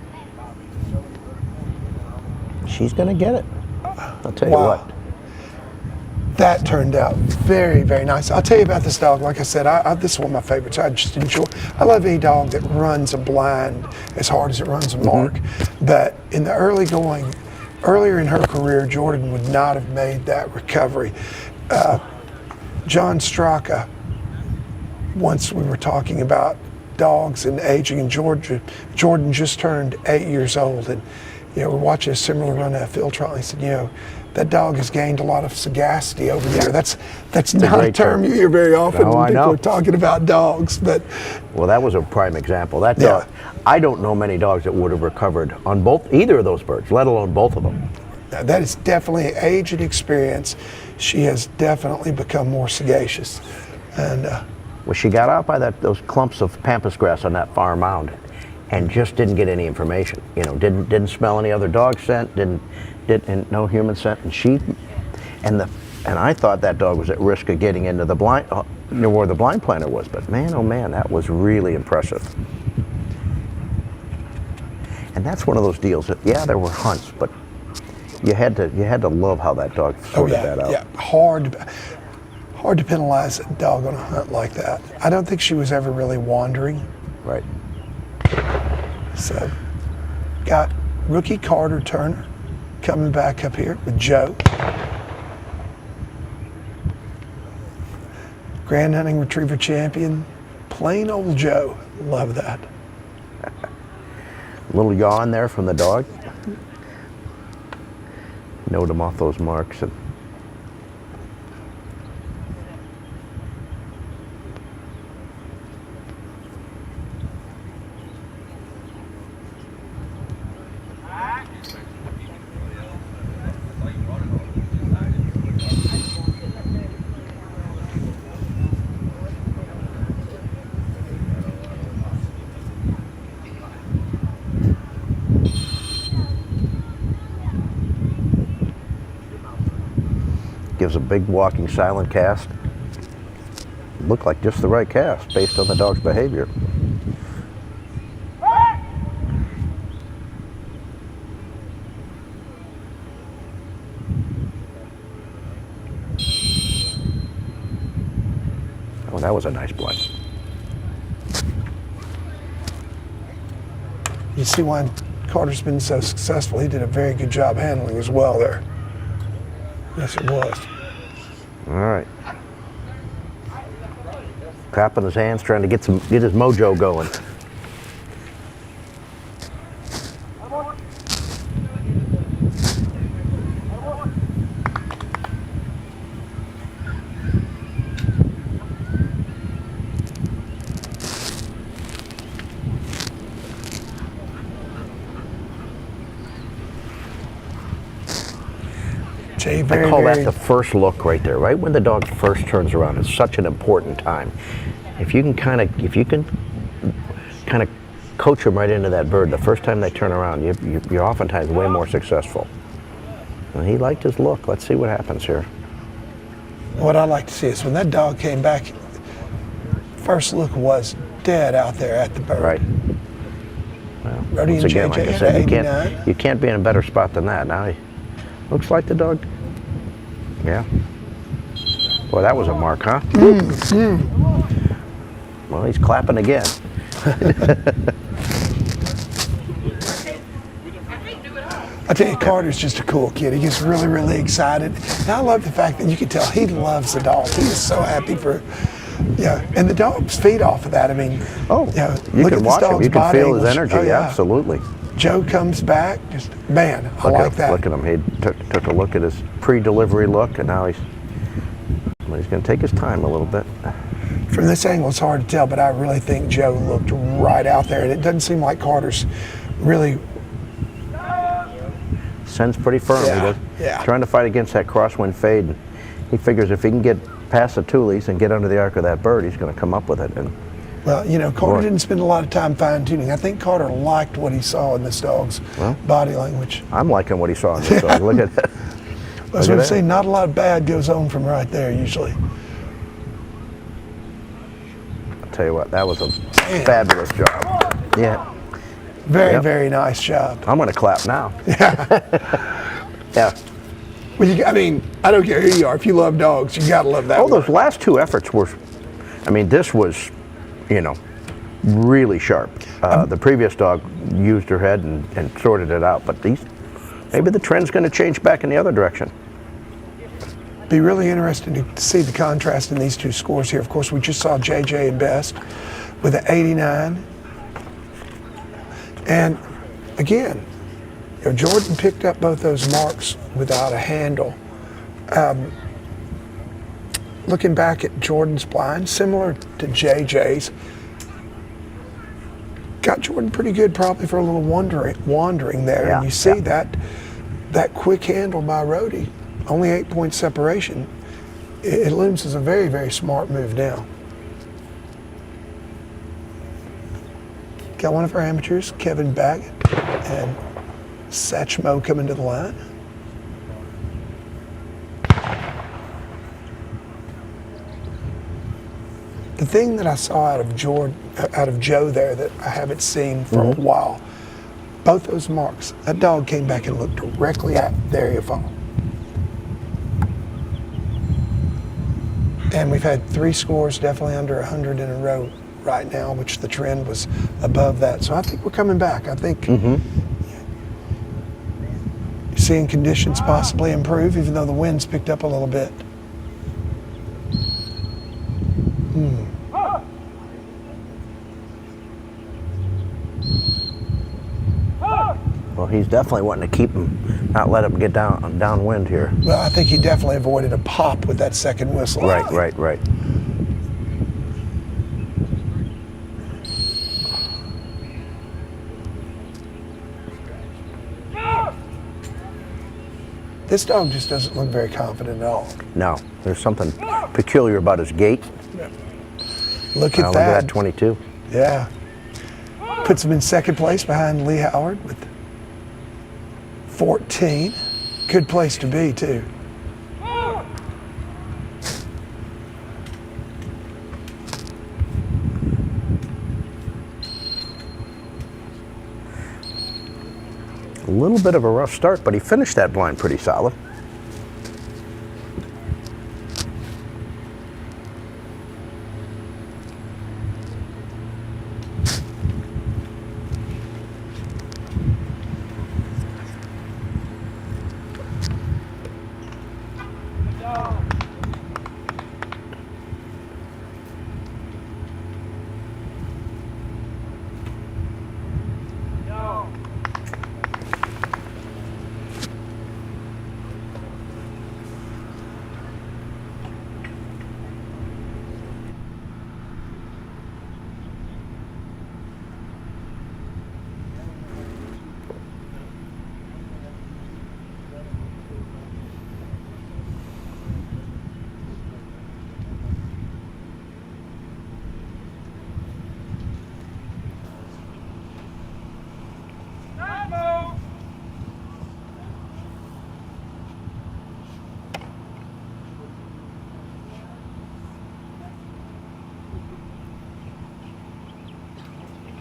S12: she's going to get it. I'll tell you what.
S13: That turned out very, very nice. I'll tell you about this dog. Like I said, this is one of my favorites. I just enjoy. I love any dog that runs a blind as hard as it runs a mark. But in the earlier in her career, Jordan would not have made that recovery. John Straka, once we were talking about dogs and aging, and Jordan just turned 8 years old, and we're watching a similar run at a field trial. He said, that dog has gained a lot of sagacity over there. That's not a term you hear very often when people are talking about dogs. But
S12: well, that was a prime example. That dog, I don't know many dogs that would have recovered on either of those birds, let alone both of them.
S13: Now, that is definitely age and experience. She has definitely become more sagacious. And
S12: well, she got out by those clumps of pampas grass on that far mound, and just didn't get any information. Didn't smell any other dog scent. Didn't no human scent. And I thought that dog was at risk of getting into the blind, where the blind planter was. But man, oh man, that was really impressive. And that's one of those deals that, there were hunts, but you had to love how that dog sorted that out.
S13: Yeah, hard to penalize a dog on a hunt like that. I don't think she was ever really wandering.
S12: Right.
S13: So, got rookie Carter Turner coming back up here with Joe. Grand Hunting Retriever Champion, plain old Joe. Love that.
S12: A little yawn there from the dog. Note him off those marks. And gives a big walking silent cast. Looked like just the right cast based on the dog's behavior. Oh, that was a nice blind.
S13: You see why Carter's been so successful. He did a very good job handling as well there. Yes, it was.
S12: All right. Clapping his hands, trying to get his mojo going. I call that the first look right there, right when the dog first turns around. It's such an important time. If you can kind of coach them right into that bird the first time they turn around, you're oftentimes way more successful. And he liked his look. Let's see what happens here.
S13: What I like to see is when that dog came back, first look was dead out there at the bird.
S12: Right. Well, once again, like I said, you can't be in a better spot than that. Now he looks like the dog. Yeah. Boy, that was a mark, huh? Well, he's clapping again.
S13: I tell you, Carter's just a cool kid. He gets really, really excited. And I love the fact that you can tell he loves the dog. He is so happy for Yeah, and the dogs feed off of that. I mean,
S12: you
S13: look
S12: can
S13: at
S12: watch
S13: this
S12: him.
S13: dog's
S12: You can
S13: body
S12: feel his
S13: English.
S12: energy.
S13: Oh, yeah.
S12: Absolutely.
S13: Joe comes back, just man, I
S12: Look
S13: like
S12: at,
S13: that.
S12: Look at him. He took a look at his pre-delivery look, and now he's going to take his time a little bit.
S13: From this angle, it's hard to tell, but I really think Joe looked right out there, and it doesn't seem like Carter's really.
S12: Sends pretty firm.
S13: Yeah,
S12: He does.
S13: yeah.
S12: Trying to fight against that crosswind fade. And he figures if he can get past the Tules and get under the arc of that bird, he's going to come up with it. And
S13: Well, you know, Carter didn't spend a lot of time fine-tuning. I think Carter liked what he saw in this dog's body language.
S12: I'm liking what he saw in this dog. Look at that.
S13: I was going to say, not a lot of bad goes on from right there usually.
S12: I'll tell you what, that was a fabulous job. Yeah.
S13: Very, very nice job.
S12: I'm going to clap now. Yeah.
S13: Well, I mean, I don't care who you are. If you love dogs, you got to love that one.
S12: Those last two efforts were, I mean, this was, you know, really sharp. The previous dog used her head and sorted it out, but these, maybe the trend's going to change back in the other direction.
S13: Be really interesting to see the contrast in these two scores here. Of course, we just saw JJ and Best with an 89. And again, you know, Jordan picked up both those marks without a handle. Looking back at Jordan's blind, similar to JJ's, got Jordan pretty good probably for a little wandering there.
S12: Yeah,
S13: and you see that quick handle by Rhodey, only 8-point separation. It looms as a very, very smart move now. Got one of our amateurs, Kevin Baggett, and Satchmo coming to the line. The thing that I saw out of Joe there that I haven't seen for a while, both those marks, that dog came back and looked directly at the area of fall. And we've had 3 scores definitely under 100 in a row right now, which the trend was above that. So I think we're coming back. I think you're seeing conditions possibly improve, even though the wind's picked up a little bit.
S12: Well, he's definitely wanting to keep him, not let him get downwind here.
S13: Well, I think he definitely avoided a pop with that second whistle.
S12: Right.
S13: This dog just doesn't look very confident at all.
S12: No, there's something peculiar about his gait.
S13: Look at
S12: Look
S13: that.
S12: at that 22.
S13: Yeah. Puts him in second place behind Lee Howard with 14. Good place to be, too.
S12: A little bit of a rough start, but he finished that blind pretty solid.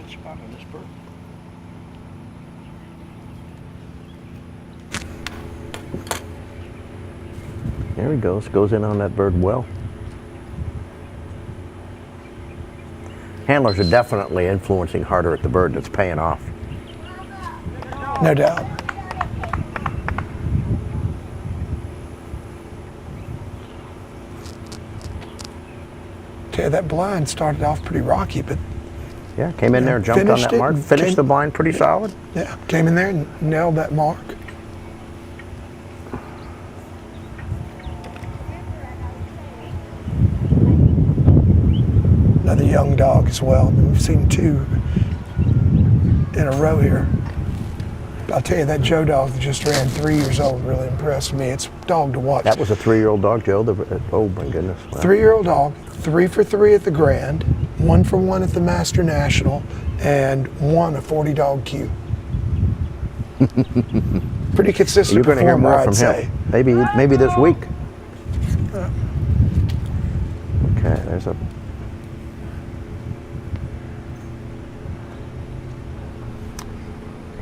S16: Spot on this bird.
S12: There he goes in on that bird well. Handlers are definitely influencing harder at the bird, and it's paying off.
S13: No doubt. tell you, that blind started off pretty rocky, but
S12: yeah, came in there and jumped on that mark. Finished the blind pretty solid.
S13: Yeah, came in there and nailed that mark. Another young dog as well. I mean, we've seen 2 in a row here. I'll tell you, that Joe dog that just ran 3 years old really impressed me. It's a dog to watch.
S12: That was a 3-year-old dog, Joe. Oh my goodness. Wow.
S13: 3-year-old dog, 3 for 3 at the Grand, 1 for 1 at the Master National, and won a 40 dog Q. Pretty consistent.
S12: You're going to hear more
S13: I'd
S12: from
S13: say.
S12: him. Maybe this week. Okay, there's a.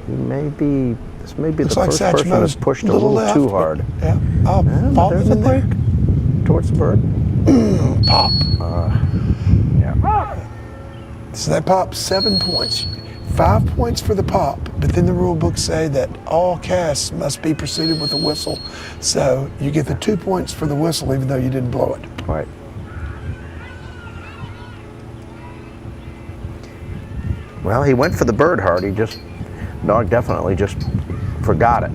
S12: This may be the first person that's pushed a little
S13: left,
S12: too hard.
S13: Yeah. Pop
S12: there's a
S13: in there.
S12: break towards the bird.
S13: Pop.
S12: Yeah.
S13: So that pop's 7 points. 5 points for the pop, but then the rule books say that all casts must be preceded with a whistle. So you get the 2 points for the whistle even though you didn't blow it.
S12: Right. Well, he went for the bird hard. Dog definitely just forgot it.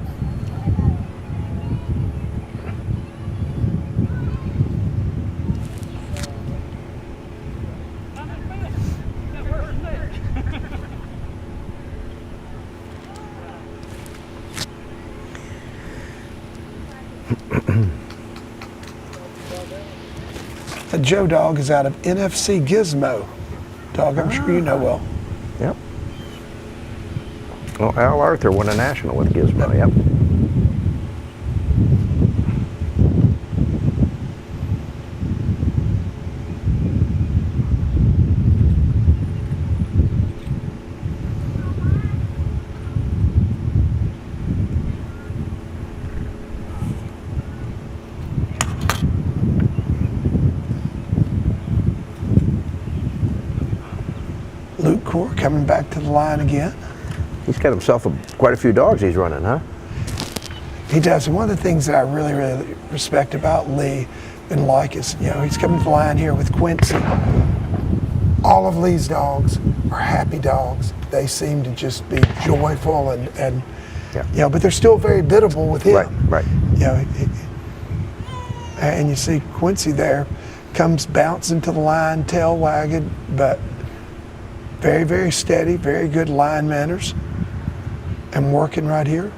S13: A Joe dog is out of NFC Gizmo. Dog I'm sure you know well.
S12: Yep. Well, Al Arthur won a national with Gizmo, yep.
S13: Luke Core coming back to the line again.
S12: He's got himself quite a few dogs he's running, huh?
S13: He does. And one of the things that I really, really respect about Lee and like is, he's coming to the line here with Quincy. All of Lee's dogs are happy dogs. They seem to just be joyful and but they're still very biddable with him.
S12: Right.
S13: And you see Quincy there comes bouncing to the line, tail wagging, but very, very steady, very good line manners, and working right here.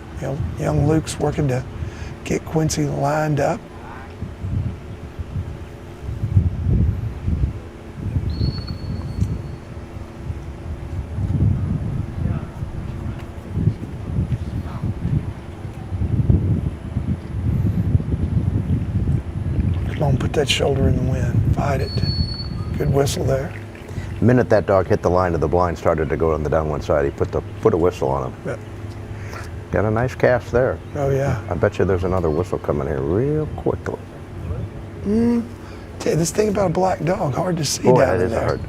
S13: Young Luke's working to get Quincy lined up. Come on, put that shoulder in the wind, fight it. Good whistle there.
S12: The minute that dog hit the line of the blind, started to go on the down one side, he put a whistle on him.
S13: Yep.
S12: Got a nice cast there.
S13: Oh yeah.
S12: I bet you there's another whistle coming here real quickly.
S13: Tell you, this thing about a black dog, hard to see
S12: Boy,
S13: down
S12: that
S13: in
S12: is
S13: there.
S12: hard.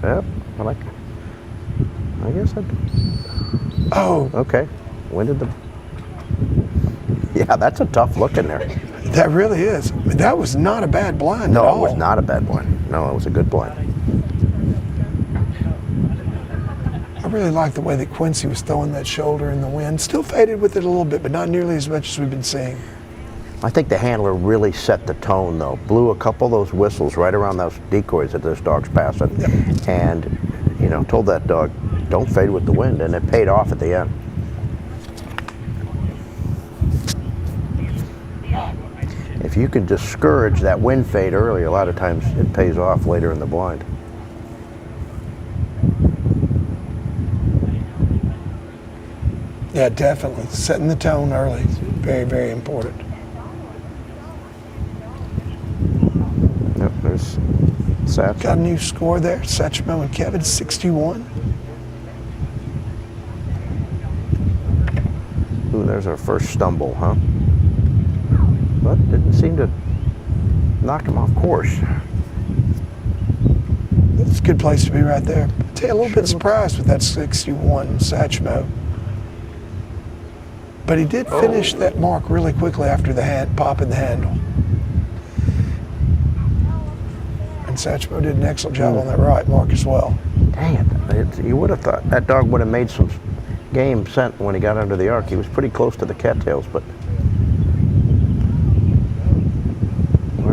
S12: Yep. I guess
S13: Oh.
S12: Okay. When did the? Yeah, that's a tough look in there.
S13: That really is. That was not a bad blind at all.
S12: No, it was not a bad blind. No, it was a good blind.
S13: I really like the way that Quincy was throwing that shoulder in the wind. Still faded with it a little bit, but not nearly as much as we've been seeing.
S12: I think the handler really set the tone, though. Blew a couple of those whistles right around those decoys that those dogs passing, and told that dog, "Don't fade with the wind," and it paid off at the end. If you can discourage that wind fade early, a lot of times it pays off later in the blind.
S13: Yeah, definitely. Setting the tone early is very, very important.
S12: Yep, there's Satchmo.
S13: Got a new score there. Satchmo and Kevin, 61.
S12: Ooh, there's our first stumble, huh? But didn't seem to knock him off course.
S13: It's a good place to be right there. I'll tell you, a little bit surprised with that 61 Satchmo. But he did finish that mark really quickly after the popping the handle. And Satchmo did an excellent job on that right mark as well.
S12: Dang it. You would have thought that dog would have made some game scent when he got under the arc. He was pretty close to the cattails, but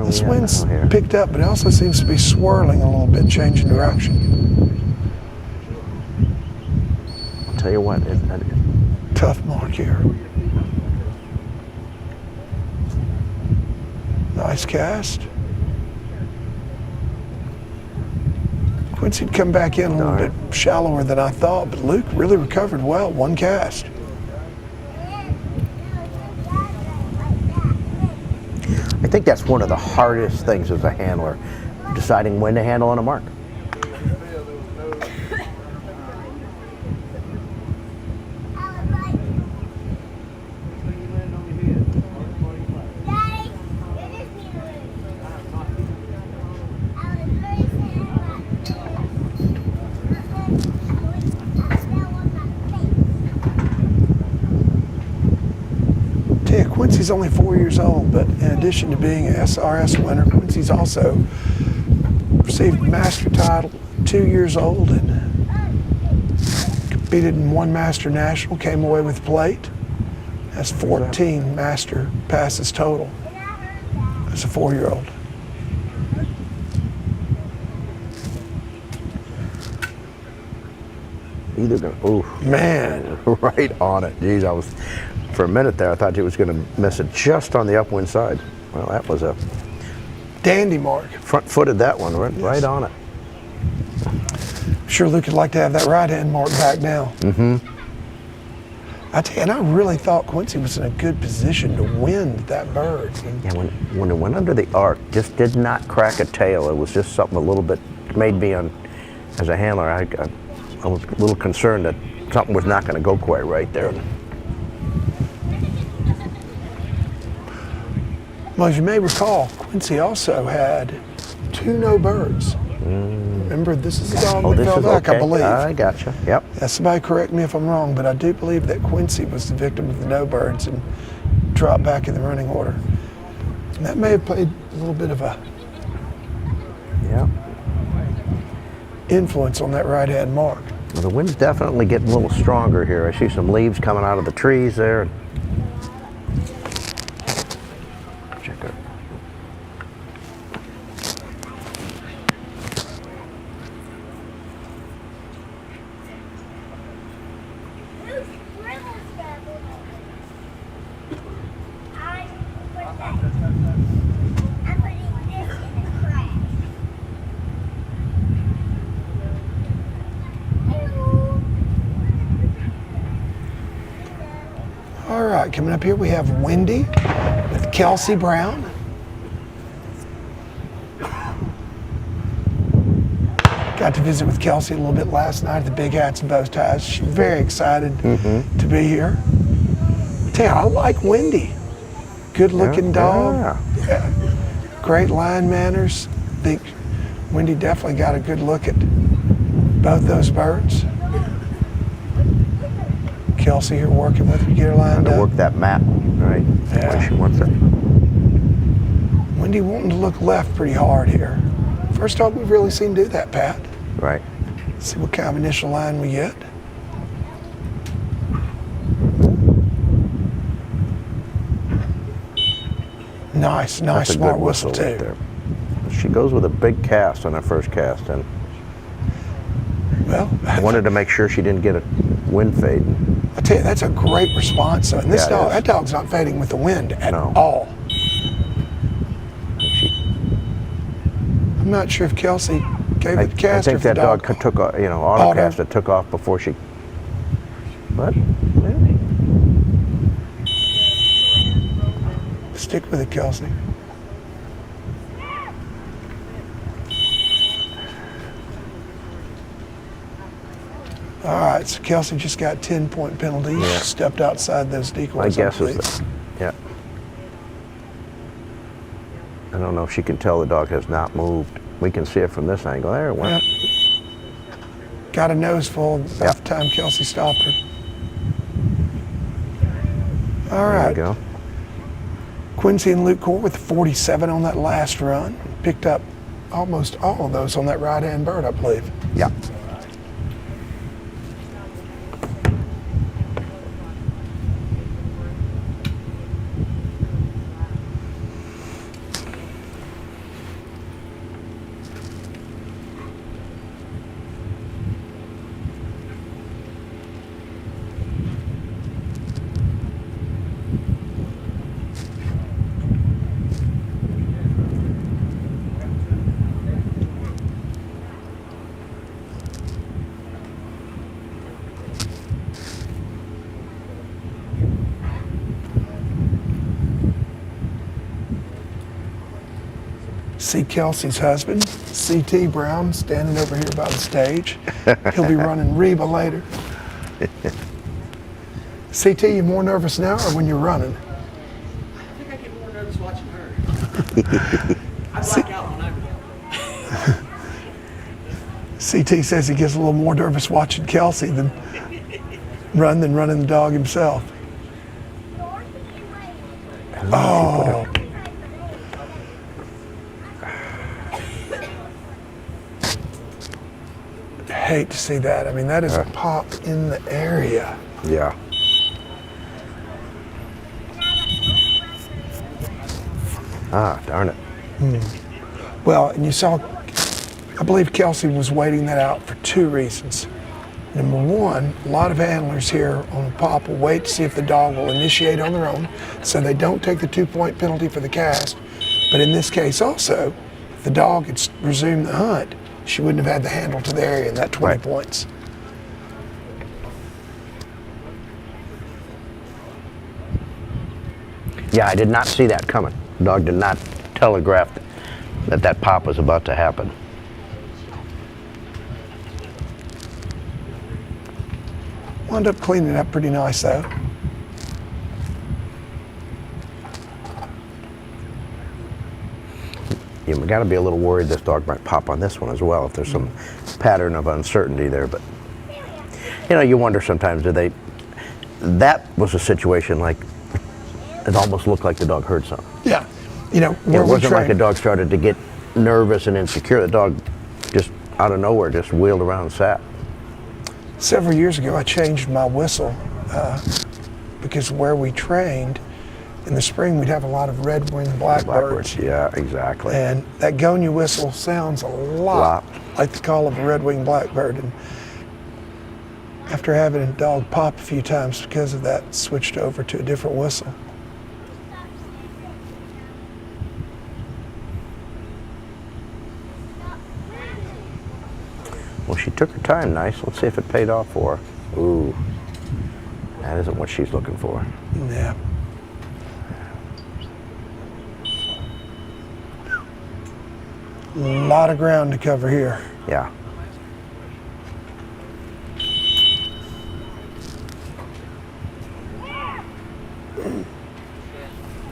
S13: This wind's picked up, but it also seems to be swirling a little bit, changing direction.
S12: I'll tell you what,
S13: tough mark here. Nice cast. Quincy'd come back in a little bit shallower than I thought, but Luke really recovered well, one cast.
S12: I think that's one of the hardest things as a handler, deciding when to handle on a mark.
S13: Quincy's only 4 years old, but in addition to being an SRS winner, Quincy's also received master title, 2 years old, and competed in 1 master national, came away with plate. Has 14 master passes total as a 4-year-old.
S12: Either gonna, ooh,
S13: man,
S12: right on it. Geez, for a minute there, I thought he was going to miss it just on the upwind side. Well, that was a
S13: dandy mark.
S12: Front-footed that one, right on it.
S13: Sure, Luke would like to have that right hand mark back now.
S12: Mm-hmm.
S13: I tell you, and I really thought Quincy was in a good position to wind that bird.
S12: Yeah, when it went under the arc, just did not crack a tail. It was just something a little bit made me as a handler. I was a little concerned that something was not going to go quite right there.
S13: Well, as you may recall, Quincy also had 2 no birds. Remember, this is the dog that fell back, I believe.
S12: I gotcha. Yep.
S13: Yeah, somebody correct me if I'm wrong, but I do believe that Quincy was the victim of the no birds and dropped back in the running order. And that may have played a little bit of a influence on that right-hand mark.
S12: Well, the wind's definitely getting a little stronger here. I see some leaves coming out of the trees there. Check it.
S13: All right, coming up here we have Wendy with Kelsey Brown. Got to visit with Kelsey a little bit last night at the Big Hats and Bow Ties. She's very excited to be here. Tell you, I like Wendy. Good looking dog. Yeah. Great line manners. I think Wendy definitely got a good look at both those birds. Kelsey here working with her to get her lined up.
S12: Work that map, right?
S13: Yeah.
S12: Where she wants it.
S13: Wendy wanting to look left pretty hard here. First dog we've really seen do that, Pat.
S12: Right.
S13: Let's see what kind of initial line we get. Nice, nice, smart whistle too.
S12: Right there. She goes with a big cast on her first cast, and
S13: well,
S12: I wanted to make sure she didn't get a wind fade.
S13: I tell you, that's a great response. So, and this dog, that dog's not fading with the wind at all. I'm not sure if Kelsey gave it the cast.
S12: I think that dog took, auto cast it took off before she. But
S13: stick with it, Kelsey. All right, so Kelsey just got 10-point penalties.
S12: Yeah.
S13: Stepped outside those decoys.
S12: My guess is that, I don't know if she can tell the dog has not moved. We can see it from this angle. There it went.
S13: Got a nose full about the time Kelsey stopped her. All right.
S12: There you go.
S13: Quincy and Luke Court with 47 on that last run. Picked up almost all of those on that right-hand bird, I believe.
S12: Yeah.
S13: See Kelsey's husband, CT Brown, standing over here by the stage. He'll be running Reba later. CT, you more nervous now or when you're running?
S5: I think I get more nervous watching her. I black out when I run.
S13: CT says he gets a little more nervous watching Kelsey than running the dog himself. Oh. Hate to see that. I mean, that is a pop in the area.
S12: Yeah. Ah, darn it.
S13: Well, and you saw, I believe Kelsey was waiting that out for two reasons. Number one, a lot of handlers here on a pop will wait to see if the dog will initiate on their own, so they don't take the 2-point penalty for the cast. But in this case also, if the dog had resumed the hunt, she wouldn't have had the handle to the area and that 20 points.
S12: Yeah, I did not see that coming. The dog did not telegraph that pop was about to happen.
S13: Wound up cleaning it up pretty nice though.
S12: You got to be a little worried this dog might pop on this one as well if there's some pattern of uncertainty there. But you know, you wonder sometimes, that was a situation like it almost looked like the dog heard something.
S13: Yeah, you know,
S12: it wasn't like the dog started to get nervous and insecure. The dog just out of nowhere just wheeled around and sat.
S13: Several years ago, I changed my whistle because where we trained, in the spring, we'd have a lot of red-winged blackbirds.
S12: Yeah, exactly.
S13: And that Gonya whistle sounds a lot like the call of a red-winged blackbird. And after having a dog pop a few times because of that, switched over to a different whistle.
S12: Well, she took her time nice. Let's see if it paid off for her. Ooh, that isn't what she's looking for.
S13: Yeah. A lot of ground to cover here.
S12: Yeah.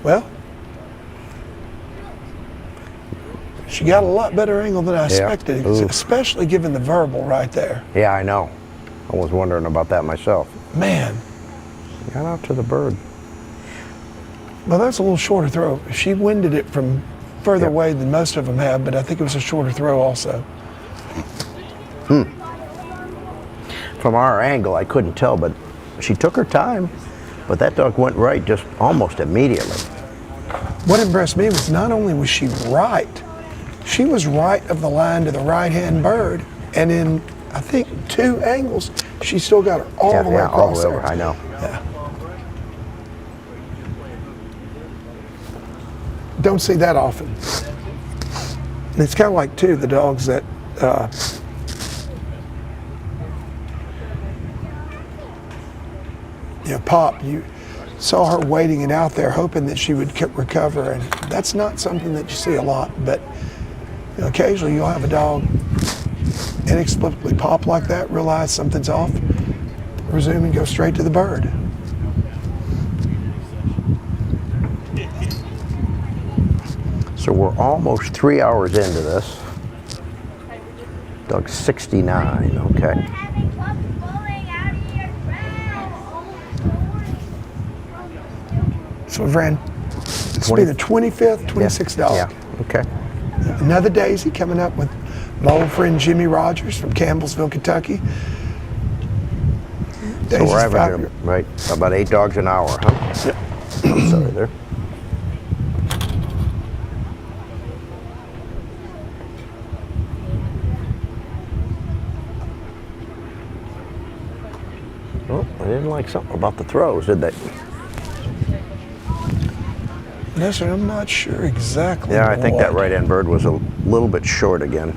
S13: Well, she got a lot better angle than I expected, especially given the verbal right there.
S12: Yeah, I know. I was wondering about that myself.
S13: Man.
S12: Got out to the bird.
S13: Well, that's a little shorter throw. She winded it from further away than most of them have, but I think it was a shorter throw also.
S12: From our angle, I couldn't tell, but she took her time. But that dog went right just almost immediately.
S13: What impressed me was not only was she right, she was right of the line to the right-hand bird, and in, I think, 2 angles, she still got her all the way across
S12: all the way
S13: there.
S12: over, I know.
S13: Yeah. Don't see that often. And it's kind of like, too, the dogs that Pop, you saw her waiting it out there, hoping that she would recover, and that's not something that you see a lot, but you know, occasionally you'll have a dog inexplicably pop like that, realize something's off, resume and go straight to the bird.
S12: So we're almost 3 hours into this. Dog's 69, okay.
S13: So we ran, this will be the 25th, 26th dog.
S12: Yeah, okay.
S13: another Daisy coming up with my old friend Jimmy Rogers from Campbellsville, Kentucky.
S12: So we're averaging, right, about 8 dogs an hour, huh?
S13: Yep.
S12: I'm sorry there. Oh, they didn't like something about the throws, did they?
S13: No, sir, I'm not sure exactly.
S12: Yeah, I think that right end bird was a little bit short again.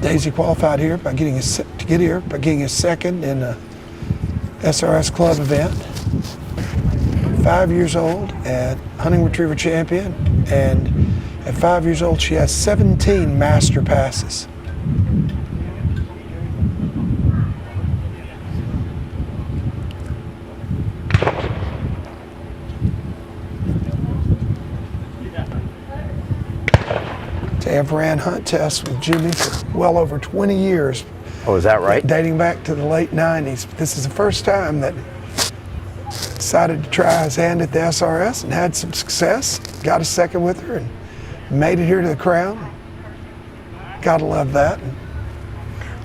S13: Daisy qualified here by getting a second in a SRS club event. 5 years old at hunting retriever champion, and at 5 years old she has 17 master passes. I've ran hunt tests with Jimmy for well over 20 years.
S12: Oh, is that right?
S13: Dating back to the late 90s. This is the first time that decided to try his hand at the SRS and had some success. Got a second with her and made it here to the Crown. Gotta love that.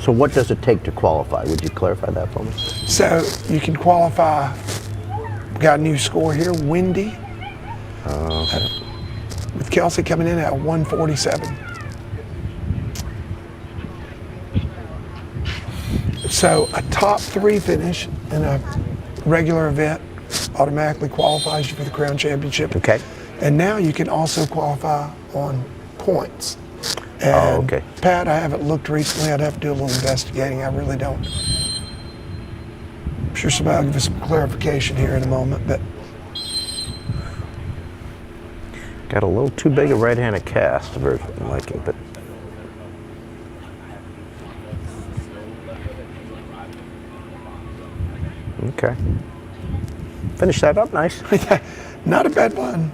S12: So what does it take to qualify? Would you clarify that for me?
S13: So you can qualify, got a new score here, Windy. With Kelsey coming in at 147. So a top 3 finish in a regular event automatically qualifies you for the Crown Championship.
S12: Okay.
S13: And now you can also qualify on points. And
S12: okay.
S13: Pat, I haven't looked recently. I'd have to do a little investigating. I really don't. I'm sure somebody will give us some clarification here in a moment, but
S12: got a little too big a right-handed cast for my liking, but okay. Finish that up nice.
S13: Not a bad one.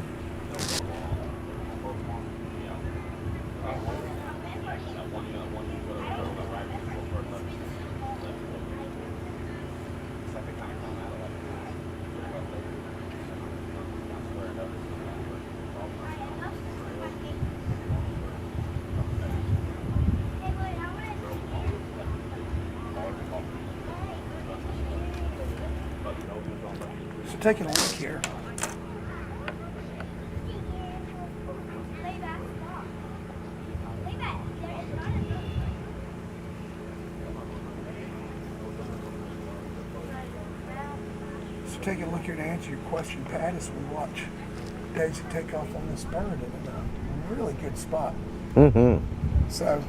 S13: So taking a look here. So taking a look here to answer your question, Pat, as we watch Daisy take off on this bird in a really good spot.
S12: Mm-hmm.
S13: So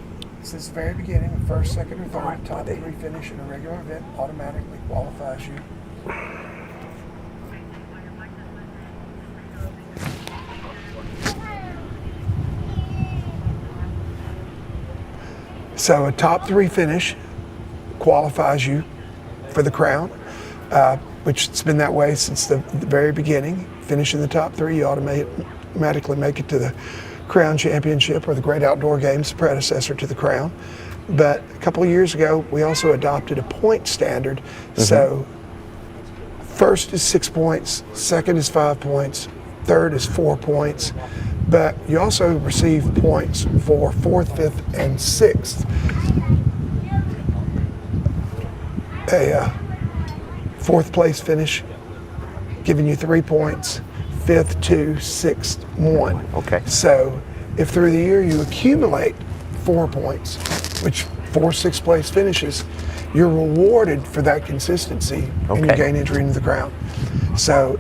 S13: since the very beginning, the first, second, or third, top 3 finish in a regular event automatically qualifies you. So a top 3 finish qualifies you for the Crown, which it's been that way since the very beginning. Finish in the top 3, you automatically make it to the Crown Championship, or the Great Outdoor Games, predecessor to the Crown. But a couple of years ago, we also adopted a point standard. Mm-hmm. So first is 6 points, second is 5 points, third is 4 points. But you also receive points for 4th, 5th, and 6th. A 4th place finish, giving you 3 points, 5th, 2, 6th, 1.
S12: Okay.
S13: So if through the year you accumulate 4 points, which 4 6th place finishes, you're rewarded for that consistency, and you gain entry into the Crown. So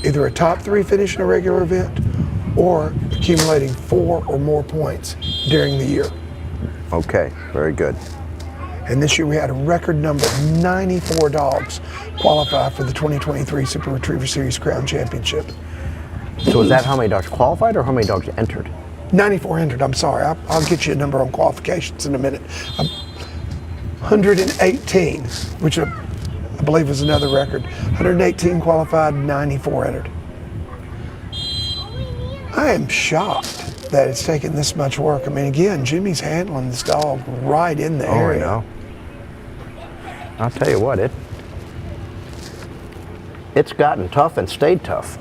S13: either a top 3 finish in a regular event, or accumulating 4 or more points during the year.
S12: Okay, very good.
S13: And this year we had a record number of 94 dogs qualify for the 2023 Super Retriever Series Crown Championship.
S12: So is that how many dogs qualified or how many dogs entered?
S13: 94 entered, I'm sorry. I'll get you a number on qualifications in a minute. 118, which I believe is another record. 118 qualified, 94 entered. I am shocked that it's taken this much work. I mean, again, Jimmy's handling this dog right in the area.
S12: I know. I'll tell you what, it's gotten tough and stayed tough.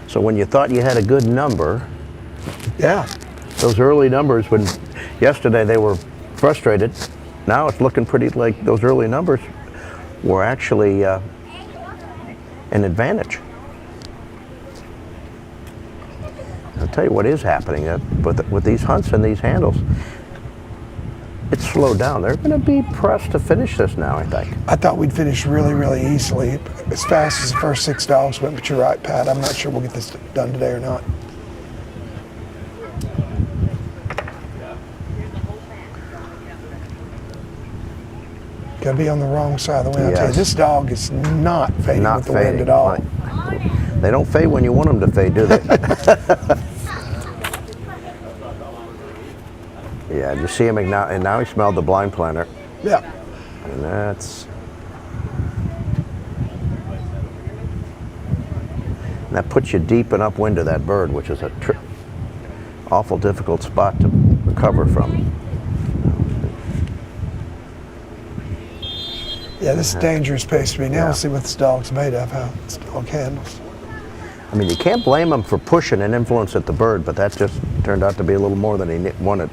S12: So when you thought you had a good number,
S13: yeah,
S12: those early numbers, when yesterday they were frustrated, now it's looking pretty like those early numbers were actually an advantage. I'll tell you what is happening with these hunts and these handles. It's slowed down. They're going to be pressed to finish this now, I think.
S13: I thought we'd finish really, really easily, as fast as the first 6 dogs went, but you're right, Pat. I'm not sure we'll get this done today or not. Got to be on the wrong side of the wind. I'll tell you, this dog is not fading with the wind at all.
S12: Right. They don't fade when you want them to fade, do they? Yeah, you see him now, and now he smelled the blind planter.
S13: Yeah.
S12: And that puts you deep and upwind of that bird, which is a awful difficult spot to recover from.
S13: Yeah, this is a dangerous pace to be. Now we'll see what this dog's made of, how this dog handles.
S12: I mean, you can't blame him for pushing an influence at the bird, but that just turned out to be a little more than he wanted.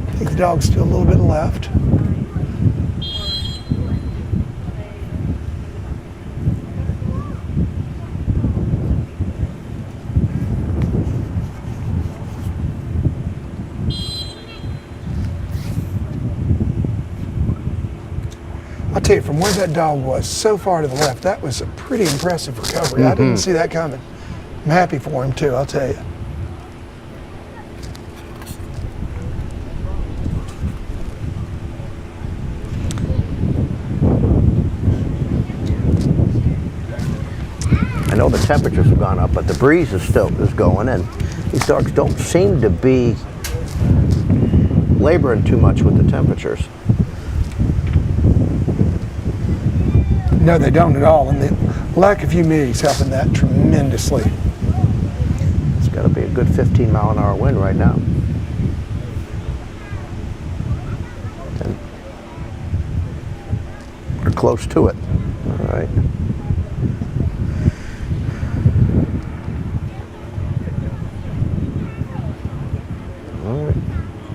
S13: I think the dog's still a little bit left. I'll tell you, from where that dog was so far to the left, that was a pretty impressive recovery. I didn't see that coming. I'm happy for him too, I'll tell you.
S12: I know the temperatures have gone up, but the breeze is still going, and these dogs don't seem to be laboring too much with the temperatures.
S13: No, they don't at all, and the lack of humidity is helping that tremendously.
S12: It's got to be a good 15-mile-an-hour wind right now. We're close to it. All right.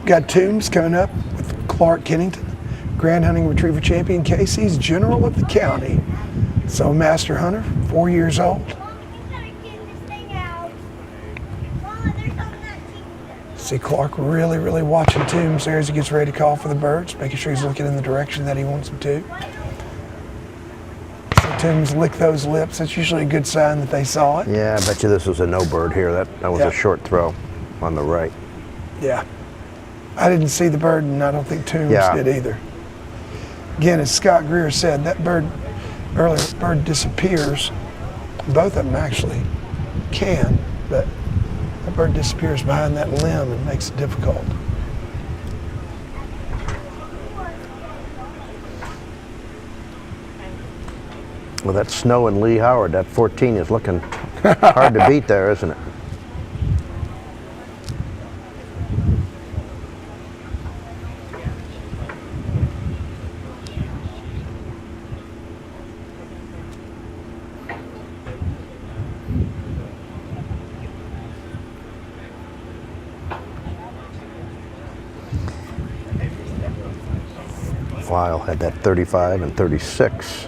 S13: Got Toombs coming up with Clark Kennington, Grand Hunting Retriever Champion. Casey's General of the County. So Master Hunter, 4 years old. See Clark really, really watching Toombs there as he gets ready to call for the birds, making sure he's looking in the direction that he wants him to. So Toombs lick those lips. That's usually a good sign that they saw it.
S12: Yeah, I bet you this was a no bird here. That was a short throw on the right.
S13: Yeah. I didn't see the bird, and I don't think Toombs did either. Again, as Scott Greer said, that bird disappears. Both of them actually can, but that bird disappears behind that limb and makes it difficult.
S12: Well, that Snow and Lee Howard, that 14 is looking hard to beat there, isn't it? Lyle had that 35 and 36.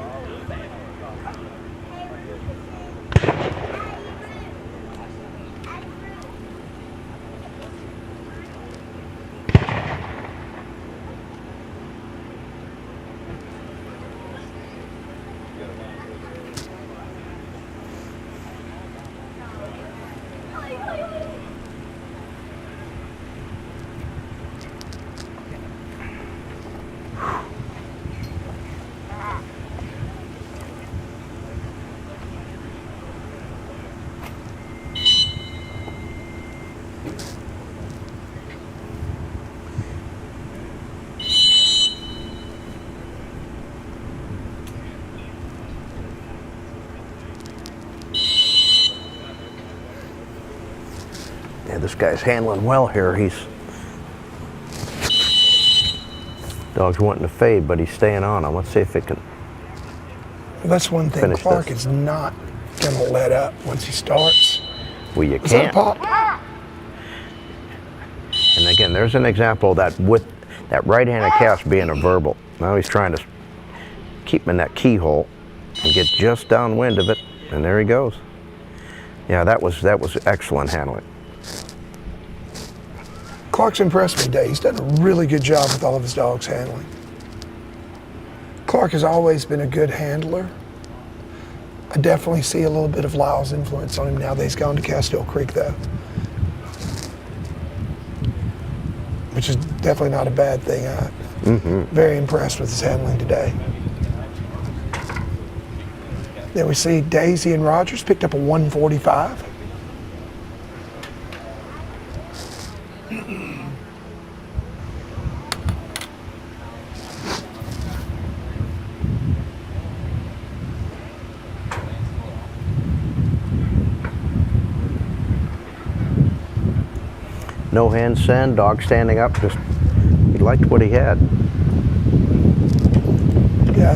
S12: this guy's handling well here. Dog's wanting to fade, but he's staying on him. Let's see if it can.
S13: Well, that's one thing.
S12: Finish
S13: Clark
S12: this.
S13: is not going to let up once he starts.
S12: Well, you
S13: Is that a
S12: can't.
S13: pop?
S12: And again, there's an example of that with that right-handed cast being a verbal. Now he's trying to keep him in that keyhole and get just downwind of it, and there he goes. Yeah, that was excellent handling.
S13: Clark's impressed me today. He's done a really good job with all of his dogs handling. Clark has always been a good handler. I definitely see a little bit of Lyle's influence on him now that he's gone to Castile Creek, though. Which is definitely not a bad thing. I'm very impressed with his handling today. Then we see Daisy and Rogers picked up a 145.
S12: No hand send, dog standing up, just he liked what he had.
S13: Yeah.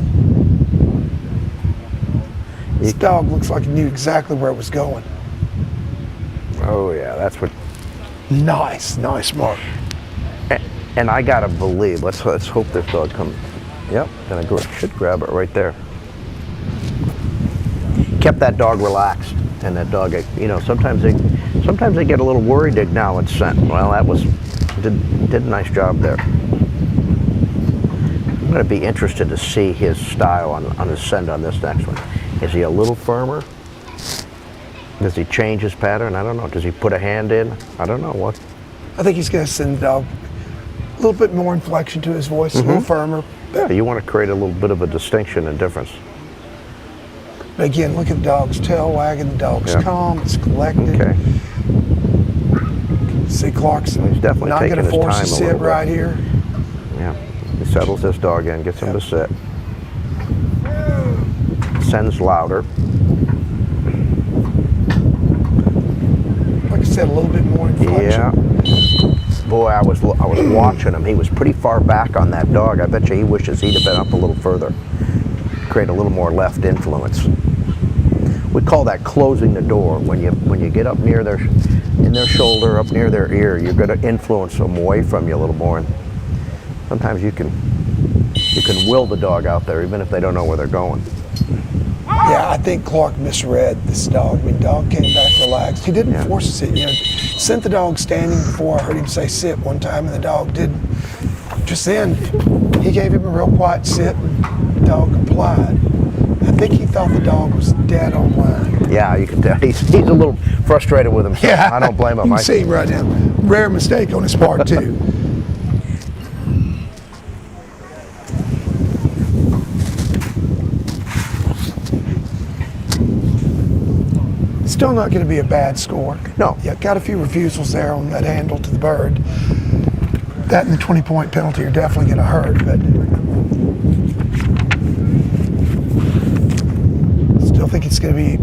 S13: This dog looks like he knew exactly where it was going.
S12: Oh yeah, that's what.
S13: Nice mark.
S12: And I gotta believe. Let's hope this dog comes. Yep, should grab it right there. Kept that dog relaxed, and that dog, you know, sometimes they get a little worried to acknowledge scent. Well, that did a nice job there. I'm gonna be interested to see his style on his scent on this next one. Is he a little firmer? Does he change his pattern? I don't know. Does he put a hand in? I don't know what.
S13: I think he's going to send the dog a little bit more inflection to his voice, a little firmer.
S12: Yeah, you want to create a little bit of a distinction and difference.
S13: But again, look at the dog's tail wagging. The dog's calm. It's collected.
S12: Okay.
S13: See, Clark's
S12: He's definitely
S13: not
S12: taking
S13: going to
S12: his
S13: force
S12: time
S13: a
S12: a
S13: sit
S12: little bit.
S13: right here.
S12: Yeah, he settles this dog in, gets him to sit. Sends louder.
S13: Like I said, a little bit more inflection.
S12: Yeah. Boy, I was watching him. He was pretty far back on that dog. I bet you he wishes he'd have been up a little further. Create a little more left influence. We call that closing the door. When you get up near in their shoulder, up near their ear, you're going to influence them away from you a little more. And sometimes you can will the dog out there, even if they don't know where they're going.
S13: Yeah, I think Clark misread this dog. I mean, dog came back relaxed. He didn't force a sit. You know, sent the dog standing before I heard him say sit one time, and the dog did. Just then, he gave him a real quiet sit, and the dog complied. I think he thought the dog was dead on line.
S12: Yeah, you can tell. He's a little frustrated with himself.
S13: Yeah,
S12: I don't blame him.
S13: You can see him right now. Rare mistake on his part, too. Still not going to be a bad score.
S12: No.
S13: Yeah, got a few refusals there on that handle to the bird. That and the 20-point penalty are definitely going to hurt, but still think it's going to be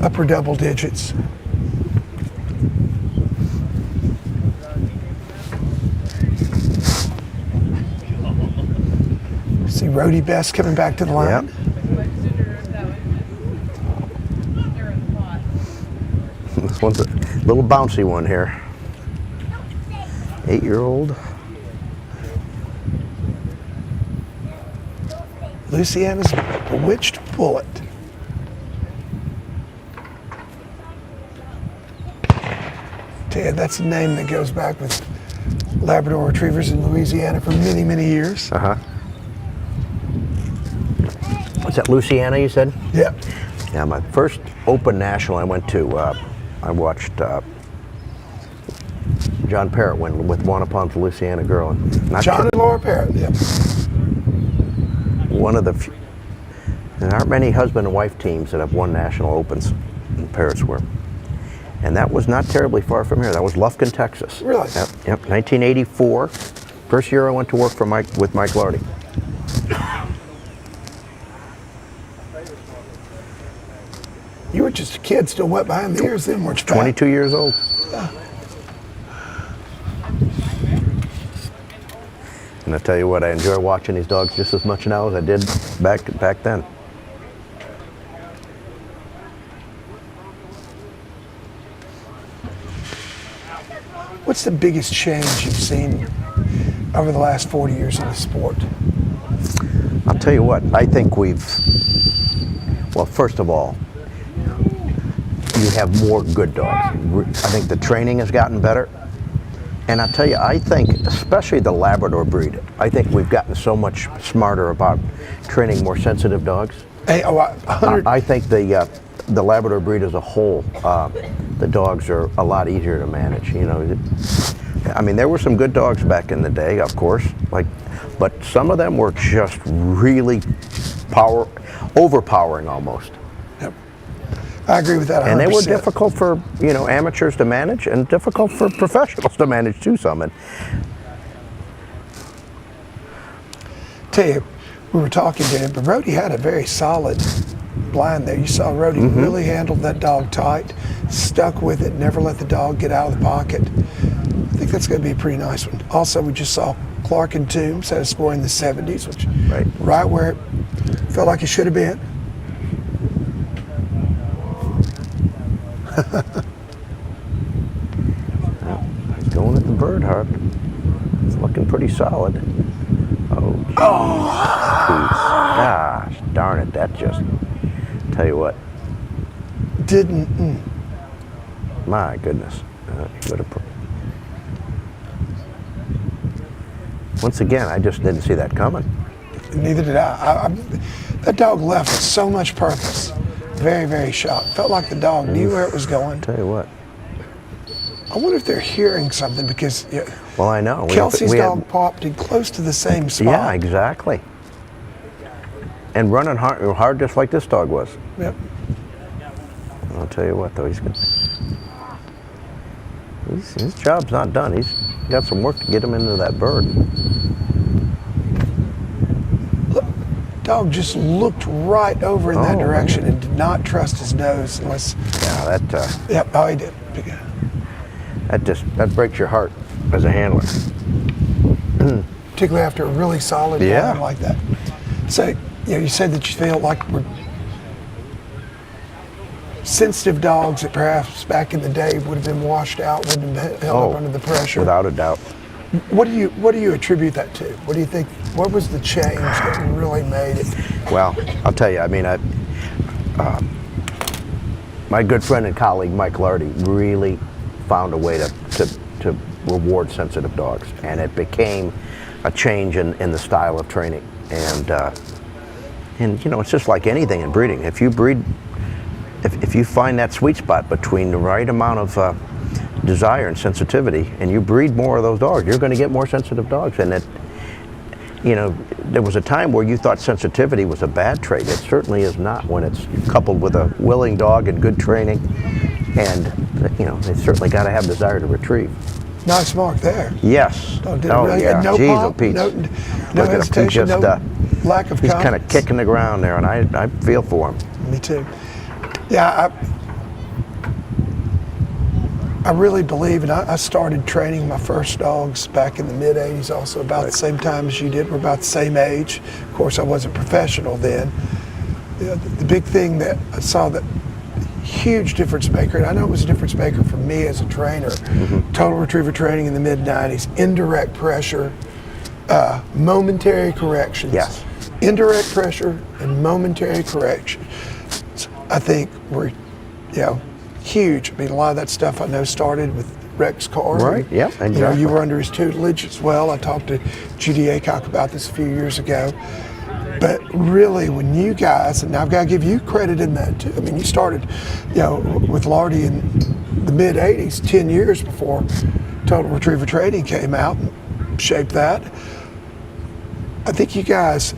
S13: upper double digits. See Rhodey Best coming back to the line.
S12: Yep. This one's a little bouncy one here. 8-year-old.
S13: Luciana's Bewitched Bullet. Ted, that's a name that goes back with Labrador Retrievers in Louisiana for many, many years.
S12: Is that Louisiana, you said?
S13: Yep.
S12: Yeah, my first Open National I went to, I watched John Parrott win with One Upon the Louisiana Girl. And
S13: John and Laura Parrott, yep.
S12: One of the few, there aren't many husband and wife teams that have won national opens, and Parrott's were. And that was not terribly far from here. That was Lufkin, Texas.
S13: Really?
S12: Yep, 1984. First year I went to work for with Mike Lardy.
S13: You were just a kid, still wet behind the ears then, weren't you?
S12: 22 years old.
S13: Yeah.
S12: And I tell you what, I enjoy watching these dogs just as much now as I did back then.
S13: What's the biggest change you've seen over the last 40 years in the sport?
S12: I'll tell you what, I think well, first of all, you have more good dogs. I think the training has gotten better. And I'll tell you, I think, especially the Labrador breed, I think we've gotten so much smarter about training more sensitive dogs.
S13: Hey,
S12: I think the Labrador breed as a whole, the dogs are a lot easier to manage. You know, I mean, there were some good dogs back in the day, of course, but some of them were just really overpowering almost.
S13: Yep. I agree with that 100%.
S12: And they were difficult for, amateurs to manage and difficult for professionals to manage too, some.
S13: Tell you, we were talking to him, but Rhodey had a very solid blind there. You saw Rhodey really handled that dog tight, stuck with it, never let the dog get out of the pocket. I think that's going to be a pretty nice one. Also, we just saw Clark and Toombs had a score in the 70s, which right where it felt like it should have been.
S12: He's going at the bird heart. It's looking pretty solid. Oh, geez. Gosh, darn it, that just, tell you what.
S13: Didn't.
S12: My goodness. Once again, I just didn't see that coming.
S13: Neither did I. That dog left with so much purpose. Very, very sharp. Felt like the dog knew where it was going.
S12: Tell you what.
S13: I wonder if they're hearing something because
S12: well, I know.
S13: Kelsey's dog popped in close to the same spot.
S12: Yeah, exactly. And running hard just like this dog was.
S13: Yep.
S12: I'll tell you what, though, his job's not done. He's got some work to get him into that bird.
S13: Look, dog just looked right over in that direction and did not trust his nose unless.
S12: Yeah, that.
S13: Yep. Oh, he did.
S12: That breaks your heart as a handler.
S13: Particularly after a really solid blind like that. So, you said that you feel like we're sensitive dogs that perhaps back in the day would have been washed out, wouldn't have held up under the pressure.
S12: Without a doubt.
S13: What do you attribute that to? What do you think? What was the change that really made it?
S12: Well, I'll tell you. I mean, my good friend and colleague Mike Lardy really found a way to reward sensitive dogs, and it became a change in the style of training. And it's just like anything in breeding. If you breed, if you find that sweet spot between the right amount of desire and sensitivity, and you breed more of those dogs, you're going to get more sensitive dogs. And there was a time where you thought sensitivity was a bad trait. It certainly is not when it's coupled with a willing dog and good training. And they certainly got to have desire to retrieve.
S13: Nice mark there.
S12: Yes.
S13: Yeah. No
S12: Jeez,
S13: pop,
S12: Pete.
S13: no hesitation, no lack of confidence.
S12: He's kind of kicking the ground there, and I feel for him.
S13: Me too. Yeah, I really believe, and I started training my first dogs back in the mid-'80s, also about the same time as you did. We're about the same age. Of course, I wasn't professional then. The big thing that I saw that huge difference maker, and I know it was a difference maker for me as a trainer, total retriever training in the mid-'90s, indirect pressure, momentary corrections.
S12: Yes.
S13: Indirect pressure and momentary correction, I think, were, huge. I mean, a lot of that stuff I know started with Rex Carr.
S12: Right, yeah, exactly.
S13: You were under his tutelage as well. I talked to Judy Aycock about this a few years ago. But really, when you guys, and I've got to give you credit in that too. I mean, you started, with Lardy in the mid-'80s, 10 years before Total Retriever Training came out and shaped that. I think you guys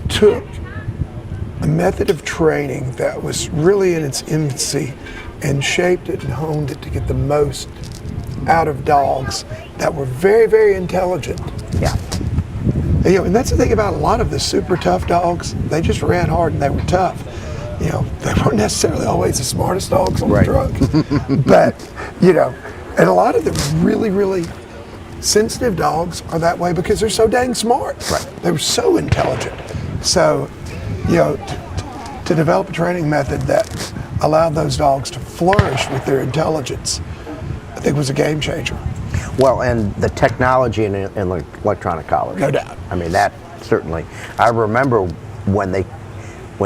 S13: took a method of training that was really in its infancy and shaped it and honed it to get the most out of dogs that were very, very intelligent.
S12: Yeah.
S13: And that's the thing about a lot of the super tough dogs. They just ran hard and they were tough. you know, they weren't necessarily always the smartest dogs on
S12: Right.
S13: the truck. But, you know, and a lot of the really, really sensitive dogs are that way because they're so dang smart.
S12: Right.
S13: They were so intelligent. So, you know, to develop a training method that allowed those dogs to flourish with their intelligence, I think was a game changer.
S12: Well, and the technology in electronic collars.
S13: No doubt.
S12: I mean, that certainly. I remember when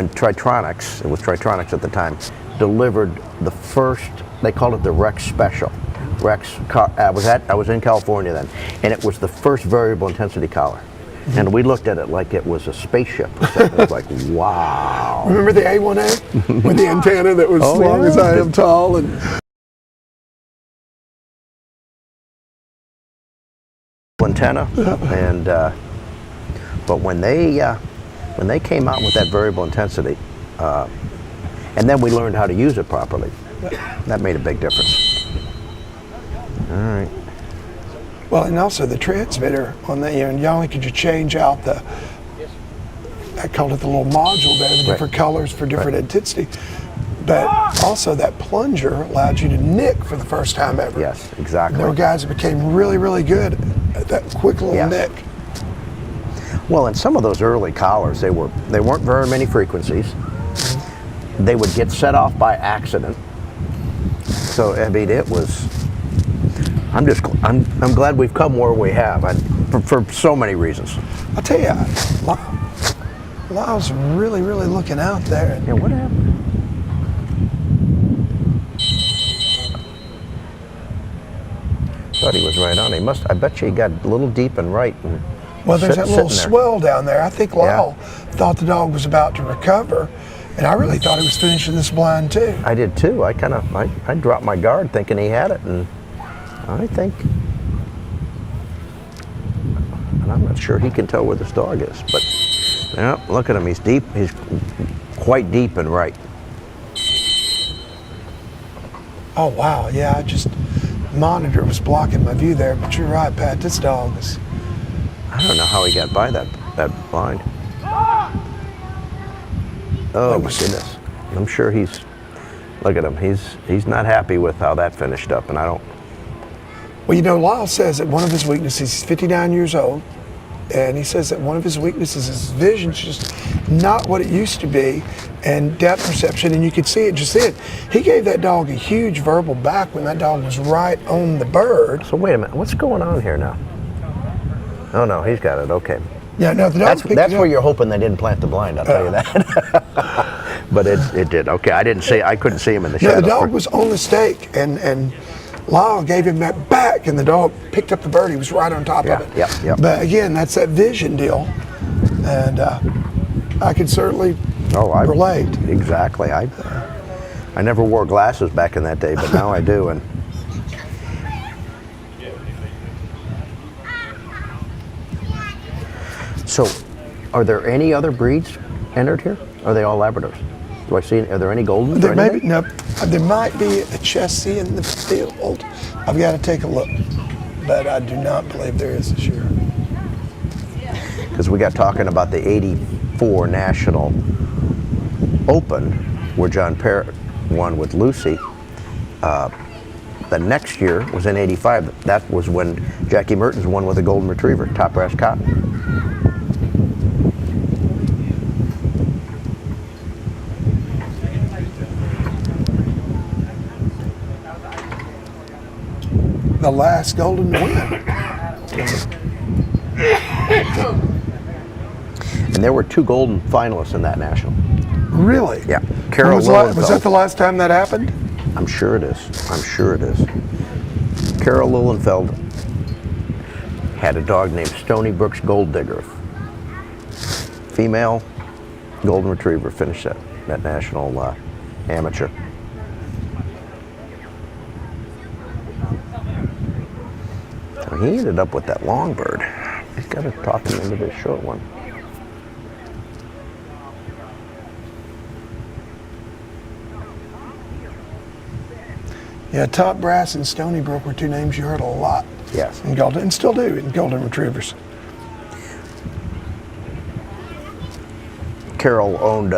S12: Tritronics, it was Tritronics at the time, delivered the first, they called it the Rex Special. I was in California then, and it was the first variable intensity collar. And we looked at it like it was a spaceship. It was like, wow.
S13: Remember the A1A with the antenna that was as long as I am tall? And
S12: antenna, and but when they came out with that variable intensity, and then we learned how to use it properly, that made a big difference. All right.
S13: well, and also the transmitter on that, you know, not only could you change out the, I called it the little module there, the different colors for different intensity, but also that plunger allowed you to nick for the first time ever.
S12: Yes, exactly.
S13: And there were guys that became really, really good at that quick little nick.
S12: Well, and some of those early collars, they weren't very many frequencies. They would get set off by accident. So I mean, it was. I'm glad we've come where we have, for so many reasons.
S13: I'll tell you, Lyle's really, really looking out there.
S12: Yeah, what happened? Thought he was right on. I bet you he got a little deep and right. And
S13: well, there's that little
S12: there.
S13: swell down there. I think Lyle thought the dog was about to recover, and I really thought he was finishing this blind too.
S12: I did too. I dropped my guard thinking he had it, and and I'm not sure he can tell where this dog is, but yeah, look at him. He's deep. He's quite deep and right.
S13: Oh wow, yeah. Monitor was blocking my view there, but you're right, Pat. This dog is.
S12: I don't know how he got by that blind. Oh my goodness! I'm sure he's. Look at him. He's not happy with how that finished up, and I don't.
S13: Well, you know, Lyle says that one of his weaknesses. He's 59 years old, and he says that one of his weaknesses is his vision's just not what it used to be, and depth perception. And you could see it just then. He gave that dog a huge verbal back when that dog was right on the bird.
S12: So wait a minute. What's going on here now? Oh no, he's got it. Okay.
S13: Yeah, no, the dog.
S12: That's where you're hoping they didn't plant the blind. I'll tell you that. But it did. Okay, I couldn't see him in the shadow.
S13: No, the dog was on the stake, and Lyle gave him that back, and the dog picked up the bird. He was right on top of it.
S12: Yep.
S13: But again, that's that vision deal, and I can certainly relate.
S12: Exactly. I never wore glasses back in that day, but now I do. And so, are there any other breeds entered here? Are they all Labradors? Do I see? Are there any Goldens?
S13: There might be a Chessie in the field. I've got to take a look, but I do not believe there is this year.
S12: Because we got talking about the '84 National Open, where John Parrott won with Lucy. The next year was in '85. That was when Jackie Mertens won with a Golden Retriever, Top Brass Cotton.
S13: The last Golden to win.
S12: And there were 2 Golden finalists in that national.
S13: Really?
S12: Yeah. Carol Lilienfeld.
S13: Was that the last time that happened?
S12: I'm sure it is. Carol Lilienfeld had a dog named Stony Brook's Gold Digger. Female Golden Retriever finished that national amateur. So he ended up with that long bird. He's got to talk him into this short one.
S13: Yeah, Top Brass and Stony Brook were 2 names you heard a lot.
S12: Yes.
S13: In Golden, and still do in Golden Retrievers.
S12: Carol owned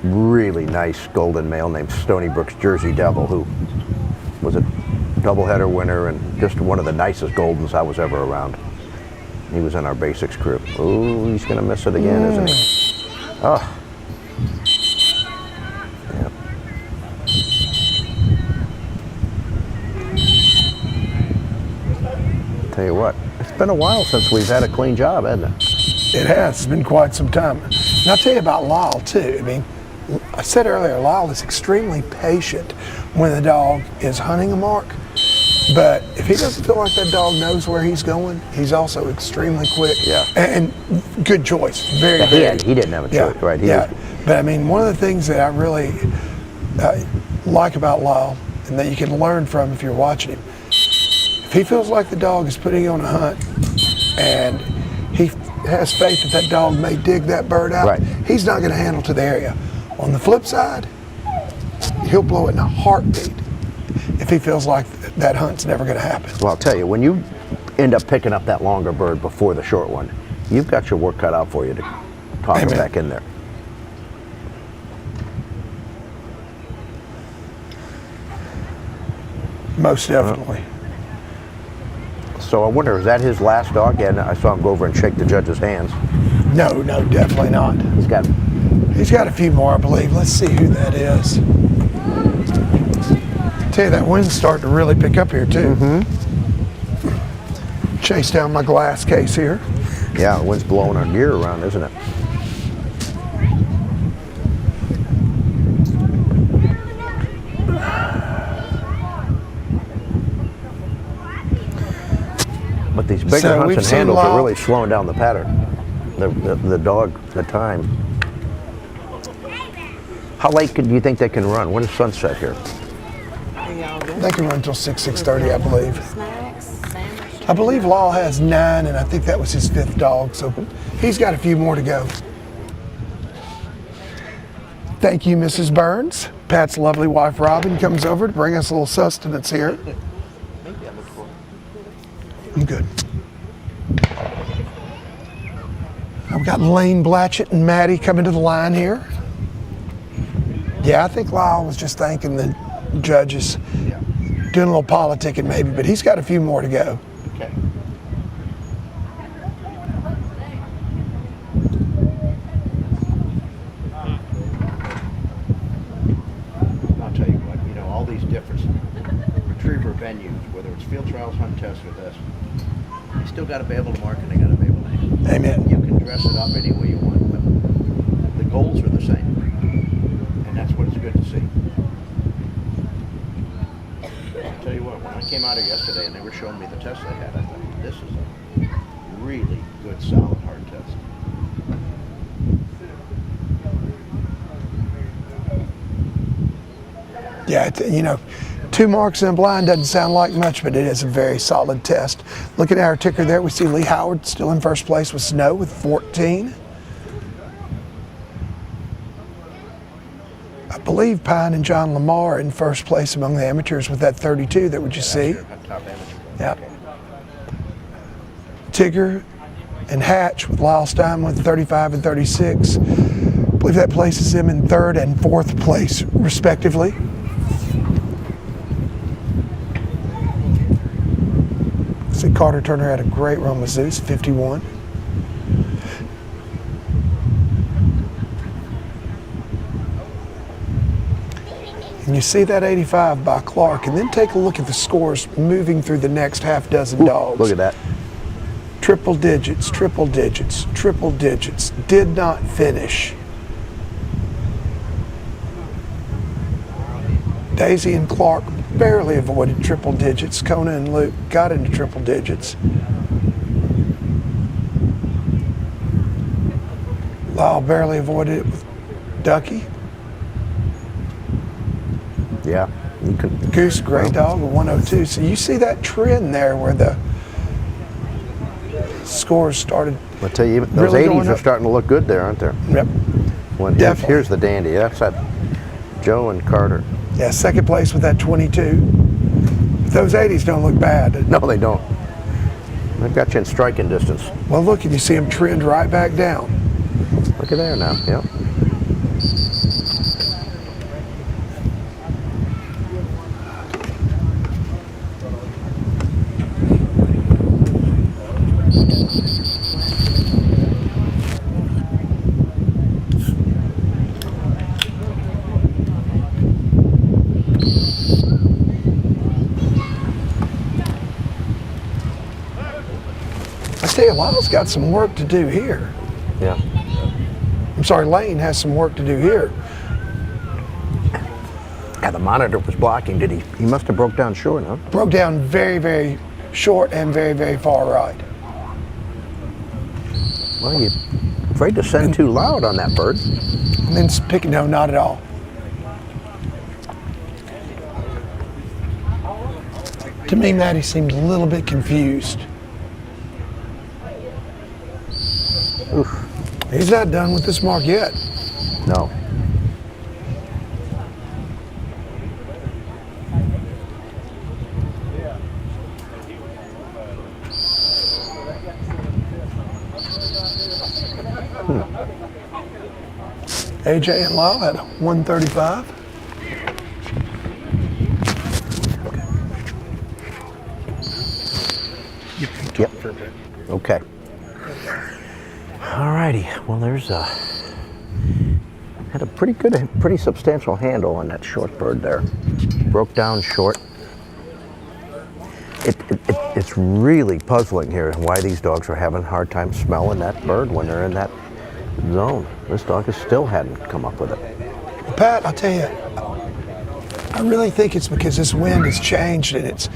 S12: really nice golden male named Stony Brook's Jersey Devil, who was a doubleheader winner and just one of the nicest Goldens I was ever around. He was in our basics crew. Ooh, he's gonna miss it again, isn't he? Oh. Yep. Tell you what, it's been a while since we've had a clean job, hasn't it?
S13: It has. It's been quite some time. And I'll tell you about Lyle, too. I mean, I said earlier, Lyle is extremely patient when the dog is hunting a mark. But if he doesn't feel like that dog knows where he's going, he's also extremely quick.
S12: Yeah.
S13: And good choice. Very,
S12: Yeah,
S13: very.
S12: he didn't have a choice, right? He
S13: yeah.
S12: was-
S13: But I mean, one of the things that I really like about Lyle, and that you can learn from if you're watching him, if he feels like the dog is putting on a hunt, and he has faith that that dog may dig that bird out,
S12: Right.
S13: he's not going to handle to the area. On the flip side, he'll blow it in a heartbeat if he feels like that hunt's never going to happen.
S12: Well, I'll tell you, when you end up picking up that longer bird before the short one, you've got your work cut out for you to talk him
S13: Amen.
S12: back in there.
S13: Most definitely.
S12: So I wonder, is that his last dog? Yeah, I saw him go over and shake the judge's hands.
S13: No, definitely not.
S12: He's got
S13: a few more, I believe. Let's see who that is. Tell you, that wind's starting to really pick up here too. Chase down my glass case here.
S12: Yeah, the wind's blowing our gear around, isn't it? But these bigger
S13: So
S12: hunts
S13: we've
S12: and
S13: seen
S12: handles are
S13: Lyle-
S12: really slowing down the pattern. The dog, the time. How late do you think they can run? When is sunset here?
S13: They can run until 6:30, I believe. I believe Lyle has 9, and I think that was his 5th dog, so he's got a few more to go. Thank you, Mrs. Burns. Pat's lovely wife, Robin, comes over to bring us a little sustenance here. I'm good. I've got Lane Blatchett and Maddie coming to the line here. Yeah, I think Lyle was just thanking the judges, doing a little politicking maybe, but he's got a few more to go.
S12: Okay. I'll tell you what, all these different retriever venues, whether it's field trials, hunt tests, or this, you still got to be able to mark and they got to be able to handle.
S13: Amen.
S12: You can dress it up any way you want, but the goals are the same. And that's what it's good to see. I'll tell you what, when I came out here yesterday and they were showing me the tests they had, I thought, this is a really good, solid, hard test.
S13: Yeah, 2 marks in a blind doesn't sound like much, but it is a very solid test. Looking at our ticker there, we see Lee Howard still in first place with Snow with 14. I believe Pine and John Lamar in first place among the amateurs with that 32 that we just see.
S12: Top amateur.
S13: Yep. Tigger and Hatch with Lyle Stein with 35 and 36. I believe that places them in 3rd and 4th place, respectively. See, Carter Turner had a great run with Zeus, 51. And you see that 85 by Clark, and then take a look at the scores moving through the next half dozen dogs.
S12: Look at that.
S13: Triple digits, triple digits, triple digits. Did not finish. Daisy and Clark barely avoided triple digits. Kona and Luke got into triple digits. Lyle barely avoided it with Ducky.
S12: Yeah, you can.
S13: Goose, great dog, a 102. So you see that trend there where the scores started.
S12: I'll tell you, those
S13: really
S12: 80s are
S13: up.
S12: starting to look good there, aren't they?
S13: Yep.
S12: Well,
S13: Definitely.
S12: here's the dandy. That's that Joe and Carter.
S13: Yeah, 2nd place with that 22. But those 80s don't look bad.
S12: No, they don't. They've got you in striking distance.
S13: Well, look, and you see them trend right back down.
S12: Look at there now. Yep.
S13: I tell you, Lyle's got some work to do here.
S12: Yeah.
S13: I'm sorry, Lane has some work to do here.
S12: Yeah, the monitor was blocking. Did he? He must have broke down short, huh?
S13: Broke down very, very short and very, very far right.
S12: Well, you're afraid to send too loud on that bird.
S13: And then picking, no, not at all. To me, Maddie seemed a little bit confused.
S12: Oof.
S13: He's not done with this mark yet.
S12: No.
S13: AJ and Lyle at 135.
S12: Yep. Okay. Alrighty. Well, there's had a pretty substantial handle on that short bird there. Broke down short. It's really puzzling here why these dogs are having a hard time smelling that bird when they're in that zone. This dog still hadn't come up with it.
S13: Pat, I'll tell you, I really think it's because this wind has changed and it's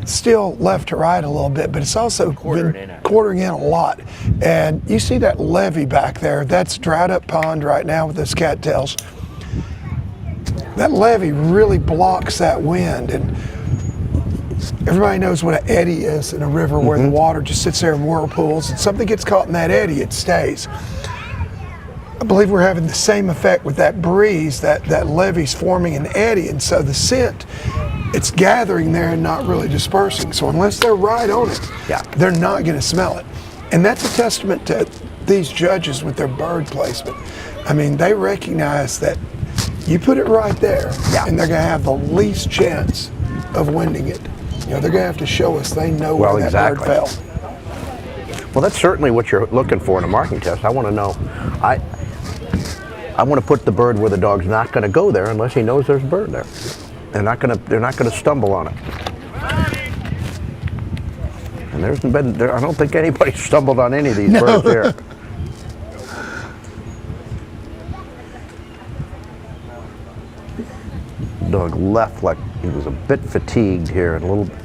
S13: still left to right a little bit, but it's also been quartering in a lot. And you see that levee back there, that's dried up pond right now with those cattails. That levee really blocks that wind, and everybody knows what an eddy is in a river where the water just sits there in whirlpools, and something gets caught in that eddy, it stays. I believe we're having the same effect with that breeze, that levee's forming an eddy, and so the scent, it's gathering there and not really dispersing. So unless they're right on it, they're not going to smell it. And that's a testament to these judges with their bird placement. I mean, they recognize that you put it right there, and they're going to have the least chance of winding it. You know, they're going to have to show us they know where that bird fell.
S12: Well, that's certainly what you're looking for in a marking test. I want to know. I want to put the bird where the dog's not going to go there unless he knows there's a bird there. They're not going to stumble on it. And I don't think anybody stumbled on any of these birds here. Dog left like he was a bit fatigued here and a little bit.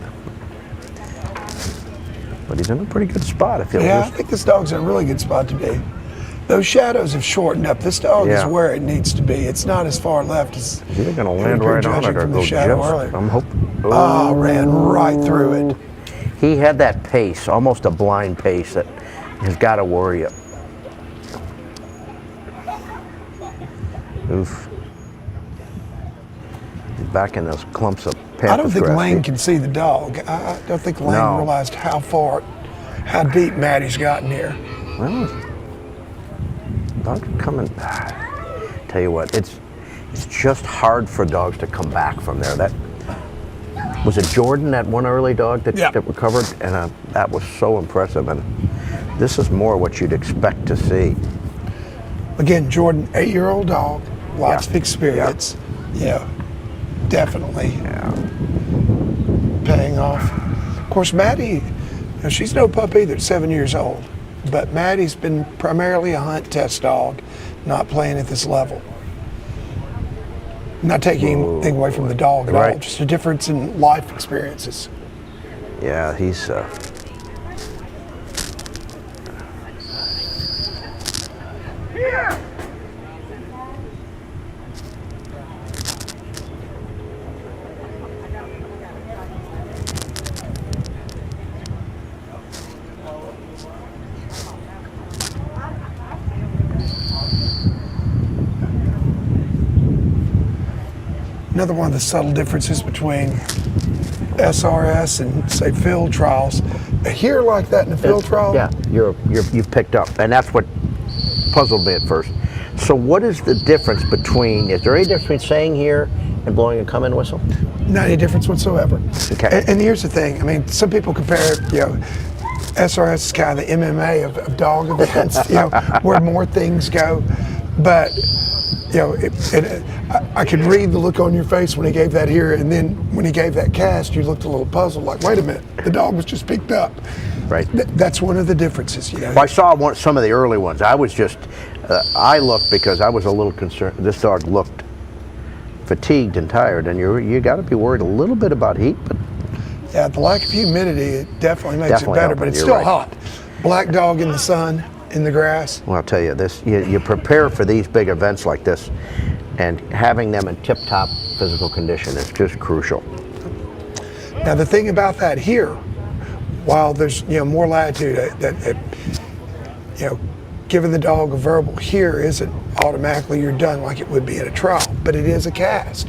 S12: But he's in a pretty good spot. I
S13: think this dog's in a really good spot to be. Those shadows have shortened up. This dog is where it needs to be. It's not as far left as
S12: he's either going to land right on it or go just. I'm hoping.
S13: Oh, ran right through it.
S12: He had that pace, almost a blind pace that has got to worry you. Oof. He's back in those clumps of pampas
S13: I don't think
S12: grass.
S13: Lane can see the dog. I don't think Lane realized how deep Maddie's gotten here.
S12: Well, dogs are coming. Tell you what, it's just hard for dogs to come back from there. That was it. Jordan, that one early dog that recovered, and that was so impressive. And this is more what you'd expect to see.
S13: Again, Jordan, 8-year-old dog, lots of experience. Yeah, definitely paying off. Of course, Maddie, she's no pup either, 7 years old. But Maddie's been primarily a hunt test dog, not playing at this level. Not taking anything away from the dog at all, just a difference in life experiences.
S12: Yeah, he's
S13: another one of the subtle differences between SRS and, say, field trials. A hear like that in a field trial?
S12: Yeah, you've picked up, and that's what puzzled me at first. So what is the difference between, is there any difference between saying here and blowing a come-in whistle?
S13: Not any difference whatsoever.
S12: Okay.
S13: And here's the thing, I mean, some people compare, SRS is kind of the MMA of dog events, where more things go. But I could read the look on your face when he gave that here, and then when he gave that cast, you looked a little puzzled, like, wait a minute, the dog was just picked up.
S12: right?
S13: That's one of the differences, you know.
S12: Well, I saw some of the early ones. I was just, I looked because I was a little concerned. This dog looked fatigued and tired, and you got to be worried a little bit about heat, but
S13: yeah, the lack of humidity, it definitely makes it better, but it's still hot. Black dog in the sun, in the grass.
S12: Well, I'll tell you this, you prepare for these big events like this, and having them in tip-top physical condition is just crucial.
S13: Now the thing about that here, while there's more latitude, that giving the dog a verbal here isn't automatically you're done like it would be at a trial, but it is a cast.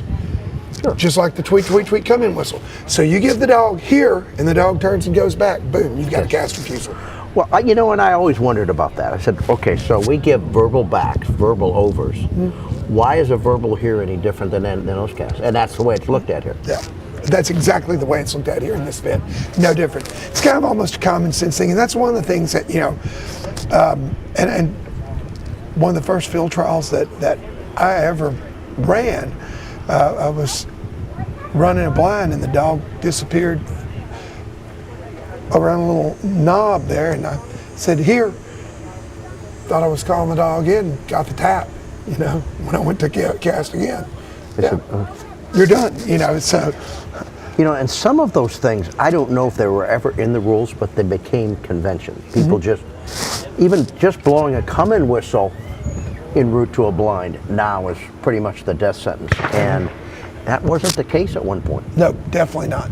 S13: Sure. Just like the tweet, tweet, tweet, come in whistle. So you give the dog here, and the dog turns and goes back, boom, you've got a cast refusal.
S12: Well, and I always wondered about that. I said, okay, so we give verbal backs, verbal overs. Mm-hmm. Why is a verbal here any different than those casts? And that's the way it's looked at here.
S13: Yeah, that's exactly the way it's looked at here in this event. No different. It's kind of almost a common sense thing, and that's one of the things that, and one of the first field trials that I ever ran, I was running a blind and the dog disappeared around a little knob there, and I said, here. Thought I was calling the dog in, got the tap, when I went to cast again. You're done, so.
S12: And some of those things, I don't know if they were ever in the rules, but they became convention. People even just blowing a come-in whistle en route to a blind now is pretty much the death sentence. And that wasn't the case at one point.
S13: No, definitely not.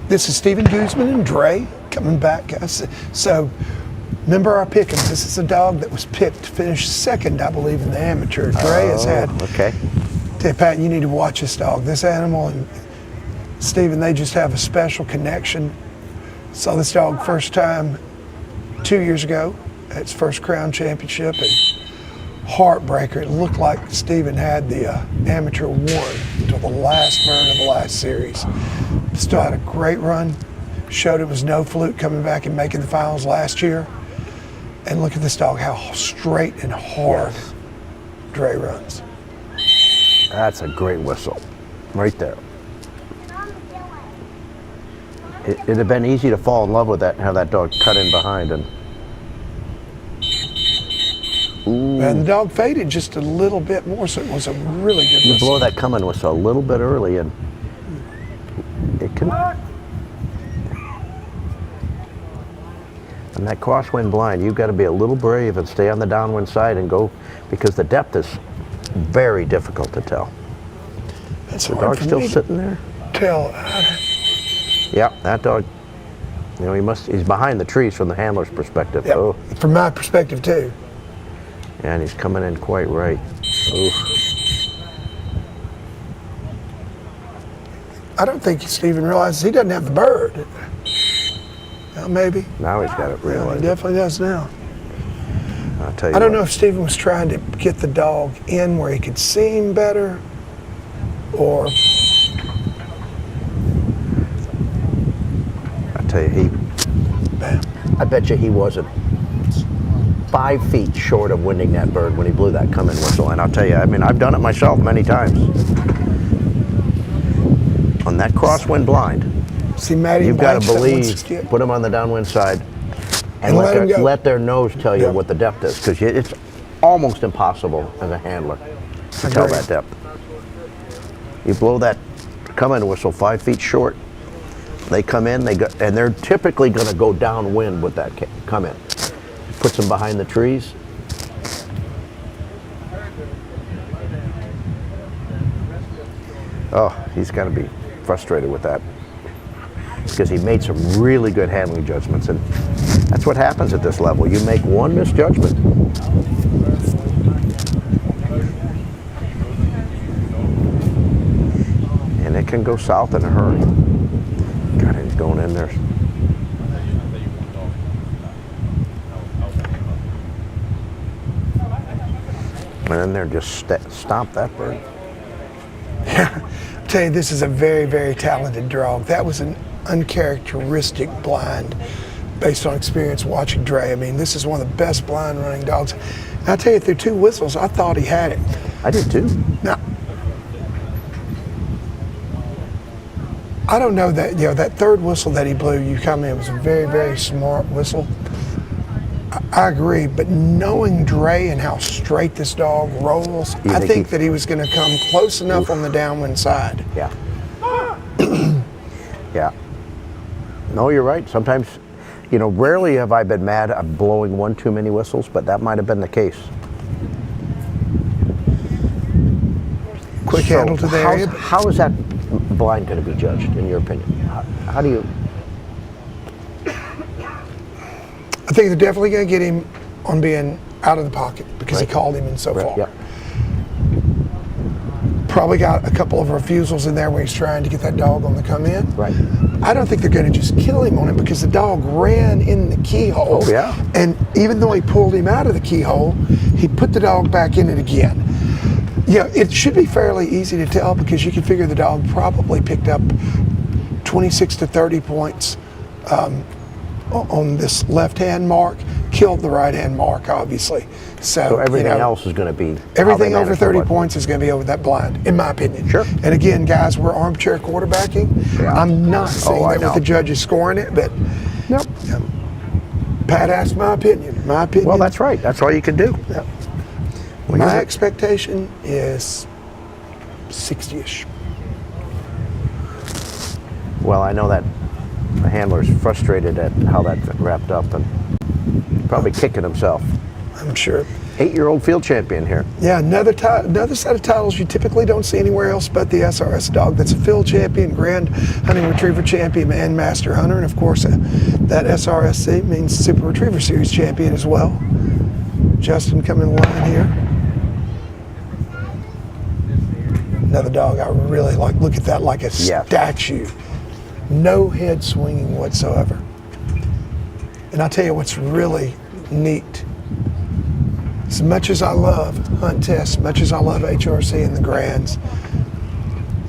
S13: This is Stephen Guzman and Dre coming back, guys. So remember our pick'ems. This is a dog that was picked to finish second, I believe, in the amateur. Dre has had.
S12: Okay.
S13: Tell you, Pat, you need to watch this dog. This animal and Stephen, they just have a special connection. Saw this dog first time 2 years ago at its first Crown Championship, and heartbreaker. It looked like Stephen had the amateur won until the last burn of the last series. Still had a great run. Showed it was no fluke coming back and making the finals last year. And look at this dog, how straight and hard Dre runs.
S12: That's a great whistle, right there. It'd have been easy to fall in love with that, how that dog cut in behind. And
S13: the dog faded just a little bit more, so it was a really good whistle.
S12: You blow that come-in whistle a little bit early, and it can. And that crosswind blind, you've got to be a little brave and stay on the downwind side and go, because the depth is very difficult to tell.
S13: That's
S12: the dog still sitting there?
S13: Tell.
S12: Yeah, that dog, he's behind the trees from the handler's perspective.
S13: Yep.
S12: Oh.
S13: From my perspective too.
S12: And he's coming in quite right. Oof.
S13: I don't think Stephen realizes he doesn't have the bird. Well, maybe.
S12: Now he's got it realized.
S13: He definitely does now.
S12: I'll tell you
S13: I don't know if Stephen was trying to get the dog in where he could see him better, or.
S12: I'll tell you, I bet you he wasn't 5 feet short of winding that bird when he blew that come-in whistle. And I'll tell you, I've done it myself many times. On that crosswind blind, you've got to believe, put them on the downwind side, and let their nose tell you what the depth is, because it's almost impossible as a handler to tell that depth. You blow that come-in whistle 5 feet short, they come in, and they're typically going to go downwind with that come-in. Puts them behind the trees. Oh, he's got to be frustrated with that, because he made some really good handling judgments, and that's what happens at this level. You make one misjudgment. And it can go south in a hurry. God, he's going in there. And then they're just stomp that bird.
S13: Yeah, I tell you, this is a very, very talented dog. That was an uncharacteristic blind based on experience watching Dre. This is one of the best blind running dogs. And I tell you, through 2 whistles, I thought he had it.
S12: I did too.
S13: Now, I don't know that, that third whistle that he blew, you comment, was a very, very smart whistle. I agree, but knowing Dre and how straight this dog rolls, I think that he was going to come close enough on the downwind side.
S12: Yeah. Yeah. No, you're right. Sometimes, rarely have I been mad at blowing one too many whistles, but that might have been the case.
S13: Quick handle to the area.
S12: How is that blind going to be judged, in your opinion? How do you?
S13: I think they're definitely going to get him on being out of the pocket because he called him in so far.
S12: Yep.
S13: Probably got a couple of refusals in there where he's trying to get that dog on the come in.
S12: Right.
S13: I don't think they're going to just kill him on it because the dog ran in the keyhole.
S12: Oh, yeah.
S13: And even though he pulled him out of the keyhole, he put the dog back in it again. Yeah, it should be fairly easy to tell because you can figure the dog probably picked up 26 to 30 points on this left-hand mark, killed the right-hand mark, obviously. So
S12: everything else is going to be
S13: everything over 30 points is going to be over that blind, in my opinion.
S12: Sure.
S13: And again, guys, we're armchair quarterbacking. Yeah. I'm not saying that with the judges scoring it, but
S12: nope.
S13: Pat asked my opinion. My opinion.
S12: Well, that's right. That's all you can do.
S13: Yep. My expectation is 60-ish.
S12: Well, I know that the handler's frustrated at how that wrapped up and probably kicking himself.
S13: I'm sure.
S12: 8-year-old field champion here.
S13: Yeah, another set of titles you typically don't see anywhere else but the SRS dog. That's a field champion, grand hunting retriever champion, and master hunter. And of course, that SRSC means Super Retriever Series champion as well. Justin coming in line here. Another dog I really like. Look at that, like a statue. No head swinging whatsoever. And I'll tell you what's really neat. As much as I love hunt tests, as much as I love HRC and the grands,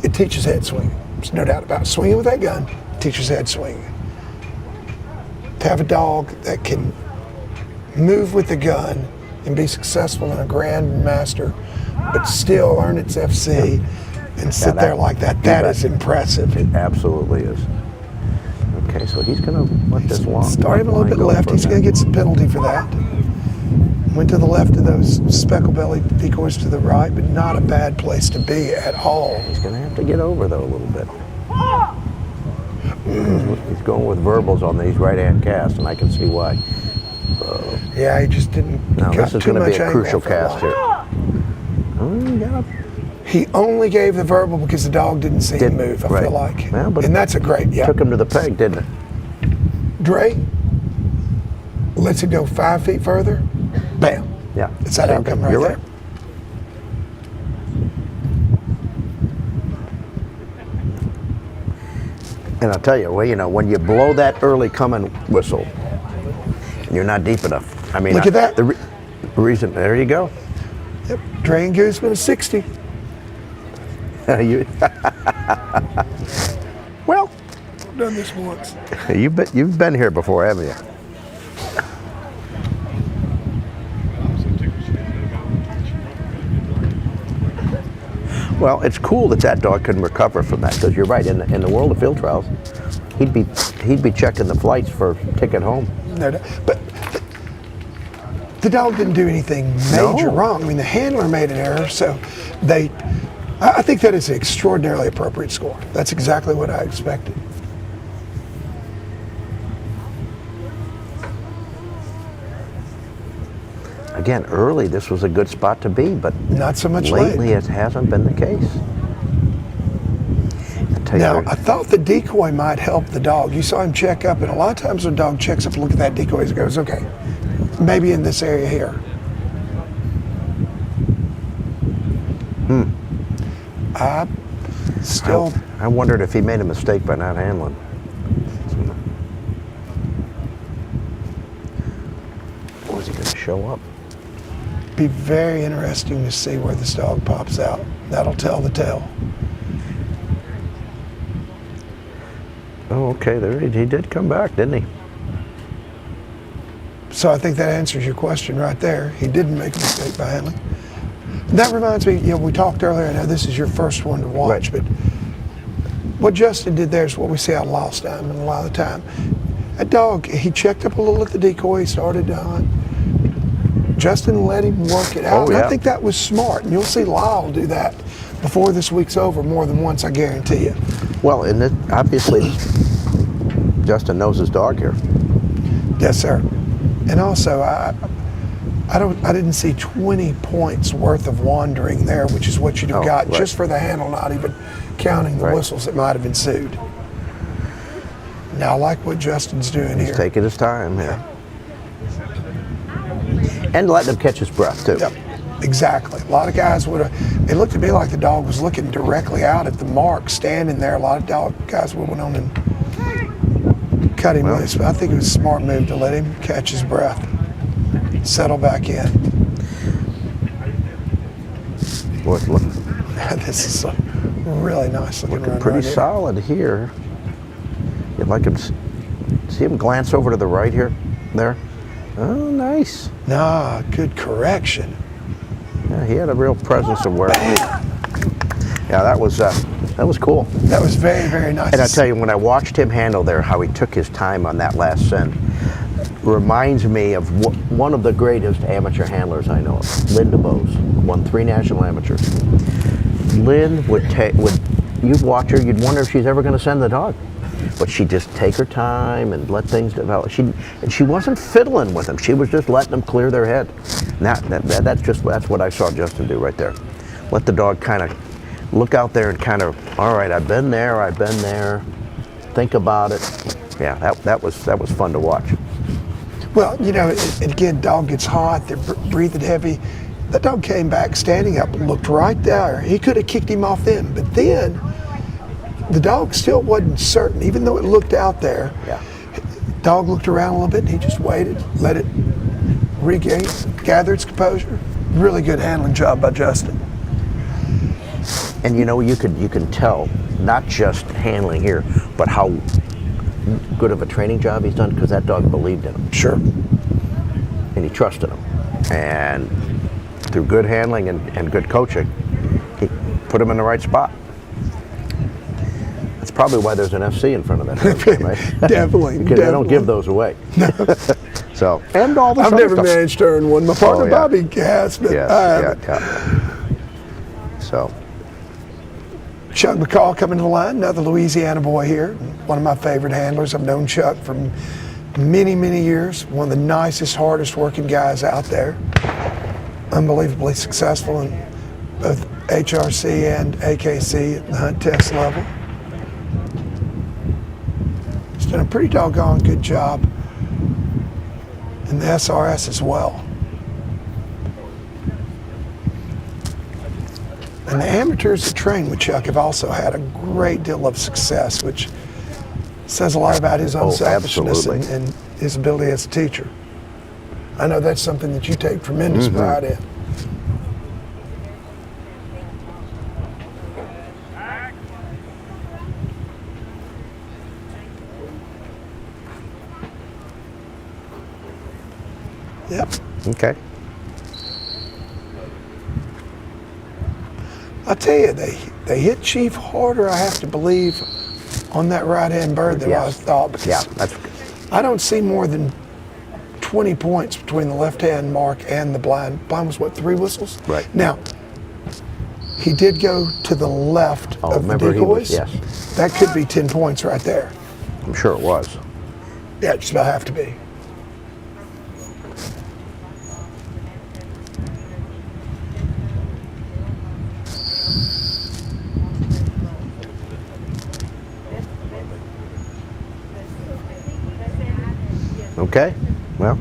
S13: it teaches head swinging. There's no doubt about it. Swinging with that gun teaches head swinging. To have a dog that can move with the gun and be successful in a grand master, but still earn its FC and sit there like that, that is impressive.
S12: It absolutely is. Okay, so he's going to let this long.
S13: Start him a little bit left. He's going to get some penalty for that. Went to the left of those speckle-bellied decoys to the right, but not a bad place to be at all.
S12: He's going to have to get over, though, a little bit. He's going with verbals on these right-hand casts, and I can see why.
S13: Yeah, he just didn't.
S12: Now, this is going to be a crucial cast here.
S13: He only gave the verbal because the dog didn't see him move, I feel like.
S12: Well, but
S13: and that's a great,
S12: took him to the peg, didn't it?
S13: Dre lets it go 5 feet further. Bam.
S12: Yeah.
S13: It's that outcome right there.
S12: And I'll tell you, well, when you blow that early coming whistle, and you're not deep enough. I mean,
S13: look at that.
S12: The reason, there you go.
S13: Yep. Dre and Gooseman is 60.
S12: Well,
S13: I've done this once.
S12: You've been here before, haven't you? Well, it's cool that dog can recover from that because you're right. In the world of field trials, he'd be checking the flights for ticket home.
S13: No, but the dog didn't do anything major wrong. I mean, the handler made an error, so I think that is an extraordinarily appropriate score. That's exactly what I expected.
S12: Again, early this was a good spot to be, but
S13: not so much
S12: lately. It hasn't been the case.
S13: Now, I thought the decoy might help the dog. You saw him check up, and a lot of times when a dog checks up and look at that decoy, he goes, okay, maybe in this area here.
S12: I wondered if he made a mistake by not handling. Or is he going to show up?
S13: Be very interesting to see where this dog pops out. That'll tell the tale.
S12: Oh, okay, there he did come back, didn't he?
S13: So I think that answers your question right there. He didn't make a mistake by handling. That reminds me, we talked earlier, I know this is your first one to watch, but What Justin did there is what we see out of Lost Diamond a lot of the time. A dog, he checked up a little at the decoy, he started to hunt. Justin let him work it out.
S12: Oh, yeah.
S13: And I think that was smart. And you'll see Lyle do that before this week's over more than once, I guarantee you.
S12: Well, and obviously, Justin knows his dog here.
S13: Yes, sir. And also, I didn't see 20 points worth of wandering there, which is what you'd have got
S12: right.
S13: just for the handle, not even counting the whistles that might have ensued. Now, I like what Justin's doing here.
S12: He's taking his time, yeah. And letting him catch his breath, too.
S13: Yep, exactly. A lot of guys would have, it looked to me like the dog was looking directly out at the mark, standing there. A lot of guys would have went on and cut him loose, but I think it was a smart move to let him catch his breath, settle back in.
S12: Look.
S13: This is a really nice looking run.
S12: Pretty
S13: right here.
S12: solid here. You'd like him, see him glance over to the right here, there. Oh, nice.
S13: Nah, good correction.
S12: Yeah, he had a real presence of awareness. Yeah, that was cool.
S13: That was very, very nice.
S12: And I tell you, when I watched him handle there, how he took his time on that last send, reminds me of one of the greatest amateur handlers I know of, Lynn DeBose, won 3 national amateurs. Lynn you'd watch her, you'd wonder if she's ever going to send the dog. But she'd just take her time and let things develop. And she wasn't fiddling with them. She was just letting them clear their head. And that's what I saw Justin do right there. Let the dog kind of look out there and kind of, all right, I've been there. Think about it. Yeah, that was fun to watch.
S13: Well, you know, again, dog gets hot, they're breathing heavy. That dog came back, standing up, looked right there. He could have kicked him off then, but then the dog still wasn't certain, even though it looked out there.
S12: Yeah.
S13: Dog looked around a little bit and he just waited, let it regain, gather its composure. Really good handling job by Justin.
S12: And you know, you can tell, not just handling here, but how good of a training job he's done, because that dog believed in him.
S13: Sure.
S12: And he trusted him. And through good handling and good coaching, he put him in the right spot. That's probably why there's an FC in front of that dog, right?
S13: Definitely.
S12: Because they don't give those away. So, and all the
S13: I've never
S12: stuff.
S13: managed to earn one. My partner Bobby has, but I haven't.
S12: So.
S13: Chuck McCall coming to the line, another Louisiana boy here. One of my favorite handlers. I've known Chuck for many, many years. One of the nicest, hardest working guys out there. Unbelievably successful in both HRC and AKC at the hunt test level. He's done a pretty doggone good job in the SRS as well. And the amateurs that train with Chuck have also had a great deal of success, which says a lot about his unselfishness and his ability as a teacher. I know that's something that you take tremendous pride in. Yep.
S12: Okay.
S13: I tell you, they hit Chief harder, I have to believe, on that right-hand bird than I thought. Because I don't see more than 20 points between the left-hand mark and the blind. Blind was what, 3 whistles?
S12: Right.
S13: Now, he did go to the left of the decoys.
S12: Yes.
S13: That could be 10 points right there.
S12: I'm sure it was.
S13: Yeah, it just about have to be.
S12: Okay, well,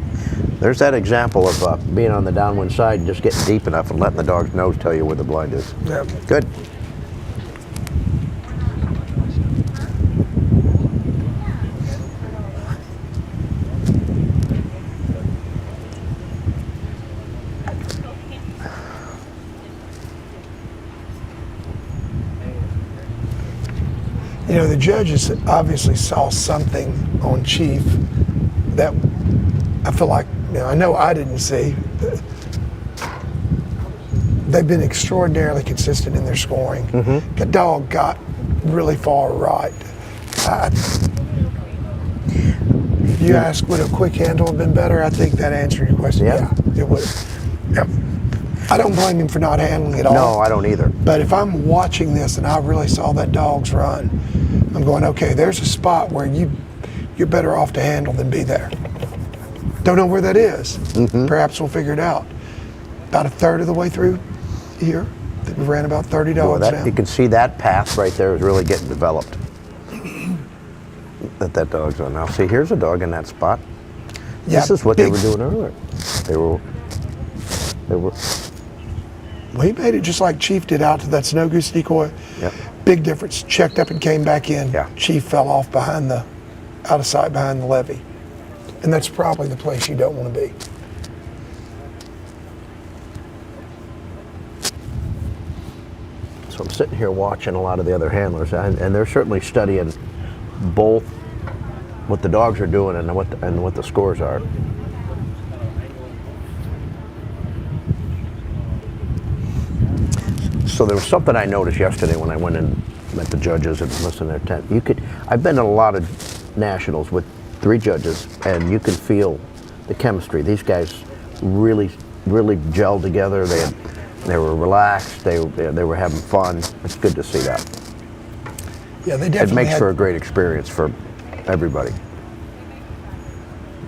S12: there's that example of being on the downwind side and just getting deep enough and letting the dog's nose tell you where the blind is.
S13: Yep.
S12: Good.
S13: You know, the judges obviously saw something on Chief that I feel like, you know, I know I didn't see. They've been extraordinarily consistent in their scoring. The dog got really far right. You asked, would a quick handle have been better? I think that answered your question. Yeah, it would. Yep. I don't blame him for not handling it all.
S12: No, I don't either.
S13: But if I'm watching this and I really saw that dog's run, I'm going, okay, there's a spot where you're better off to handle than be there. Don't know where that is. Perhaps we'll figure it out. About a third of the way through here, we ran about 30 dogs down.
S12: You can see that path right there is really getting developed. That dog's on. Now see, here's a dog in that spot.
S13: Yeah,
S12: this is what they were doing earlier. They were.
S13: Well, he made it just like Chief did out to that snow goose decoy.
S12: Yep.
S13: Big difference. Checked up and came back in.
S12: Yeah.
S13: Chief fell off behind out of sight behind the levee. And that's probably the place you don't want to be.
S12: So I'm sitting here watching a lot of the other handlers, and they're certainly studying both what the dogs are doing and what the scores are. So there was something I noticed yesterday when I went and met the judges and listened to their tent. I've been in a lot of nationals with 3 judges, and you can feel the chemistry. These guys really gelled together. They were relaxed. They were having fun. It's good to see that.
S13: Yeah, they definitely.
S12: It makes for a great experience for everybody,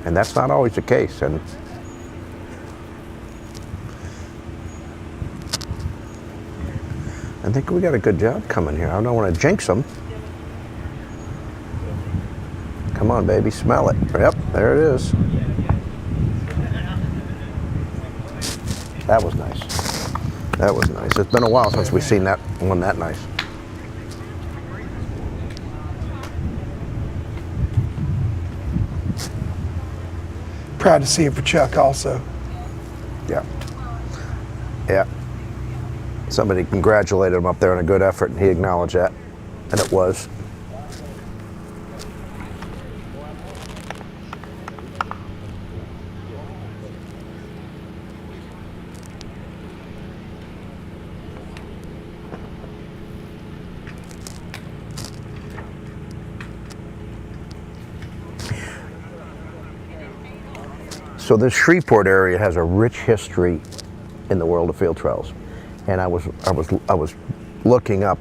S12: and that's not always the case. And I think we got a good job coming here. I don't want to jinx them. Come on, baby, smell it. Yep, there it is. That was nice. That was nice. It's been a while since we've seen that one that nice.
S13: Proud to see it for Chuck also.
S12: Yeah. Yeah. Somebody congratulated him up there on a good effort, and he acknowledged that, and it was. So this Shreveport area has a rich history in the world of field trials, and I was looking up.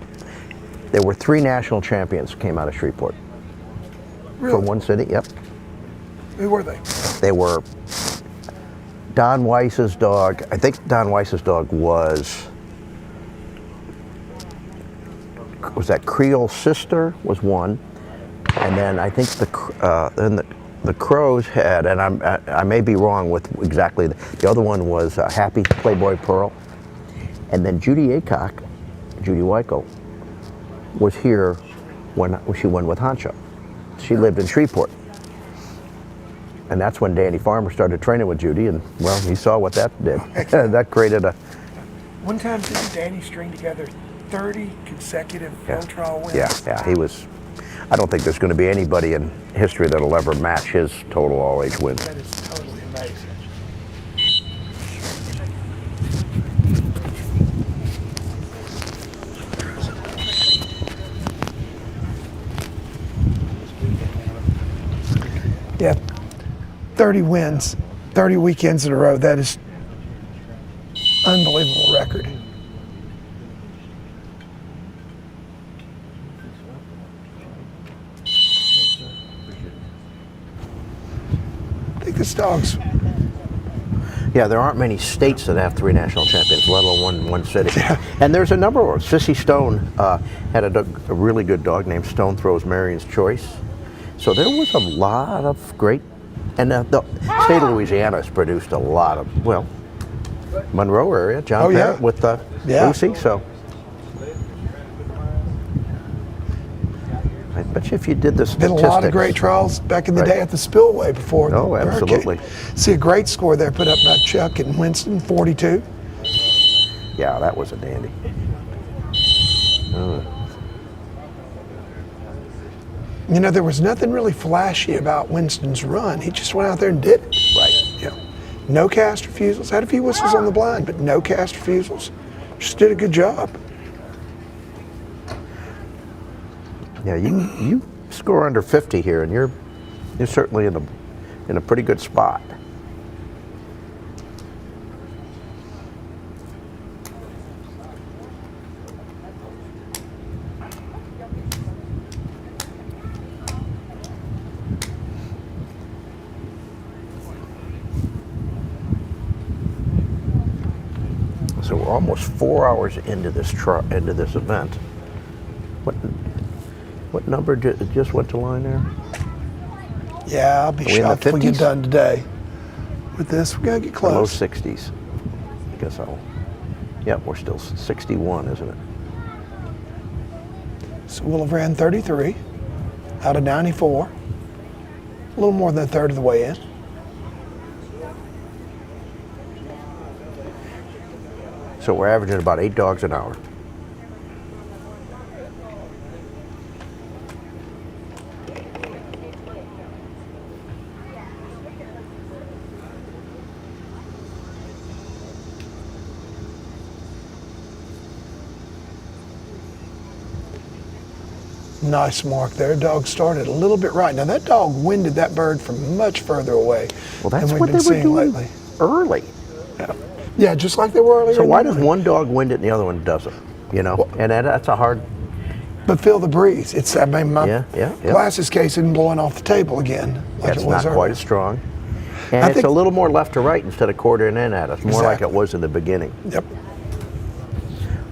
S12: There were 3 national champions came out of Shreveport.
S13: Really?
S12: From one city. Yep.
S13: Who were they?
S12: They were Don Weiss's dog. I think Don Weiss's dog was that Creole Sister was one, and then I think the Crows had, and I may be wrong with exactly, the other one was Happy Playboy Pearl. And then Judy Wyko, was here when she went with Hancho. She lived in Shreveport. And that's when Danny Farmer started training with Judy, and well, he saw what that did. That created a...
S13: One time didn't Danny string together 30 consecutive field trial wins?
S12: Yeah, he was... I don't think there's going to be anybody in history that'll ever match his total all-age wins.
S13: That is totally amazing. Yeah, 30 wins, 30 weekends in a row. That is unbelievable record. This dog's.
S12: Yeah, there aren't many states that have 3 national champions, let alone one city. Yeah. And there's a number of them. Sissy Stone had a really good dog named Stone Throws Marion's Choice. So there was a lot of great, and the state of Louisiana has produced a lot of, well, Monroe area, John Parrott with Lucy, so. I bet you if you did the statistics.
S13: Been a lot of great trials back in the day at the Spillway before.
S12: Oh, absolutely.
S13: See a great score there put up by Chuck and Winston, 42.
S12: Yeah, that was a dandy.
S13: You know, there was nothing really flashy about Winston's run. He just went out there and did it.
S12: Right.
S13: Yeah. No cast refusals. Had a few whistles on the blind, but no cast refusals. Just did a good job.
S12: Yeah, you score under 50 here, and you're certainly in a pretty good spot. So we're almost 4 hours into this event. What number just went to line there?
S13: Yeah, I'll be shocked if we get done today. With this, we're gonna get close.
S12: Low 60s. I guess yeah, we're still 61, isn't it?
S13: So we'll have ran 33 out of 94. A little more than a third of the way in.
S12: So we're averaging about 8 dogs an hour.
S13: Nice mark there. Dog started a little bit right. Now that dog winded that bird from much further away.
S12: Well, that's
S13: than
S12: what
S13: we've
S12: they
S13: been
S12: were
S13: seeing
S12: doing
S13: lately.
S12: early.
S13: Yeah, just like they were earlier.
S12: So
S13: in
S12: why
S13: the
S12: does
S13: morning.
S12: one dog wind it and the other one doesn't? You know,
S13: Well,
S12: and that's a hard.
S13: But feel the breeze. It's, I mean, my
S12: Yeah.
S13: glasses case isn't blowing off the table again like
S12: It's
S13: it was
S12: not
S13: earlier.
S12: quite as strong. And
S13: I
S12: it's
S13: think-
S12: a little more left to right instead of quartering in at us, more like it was in the beginning.
S13: Yep.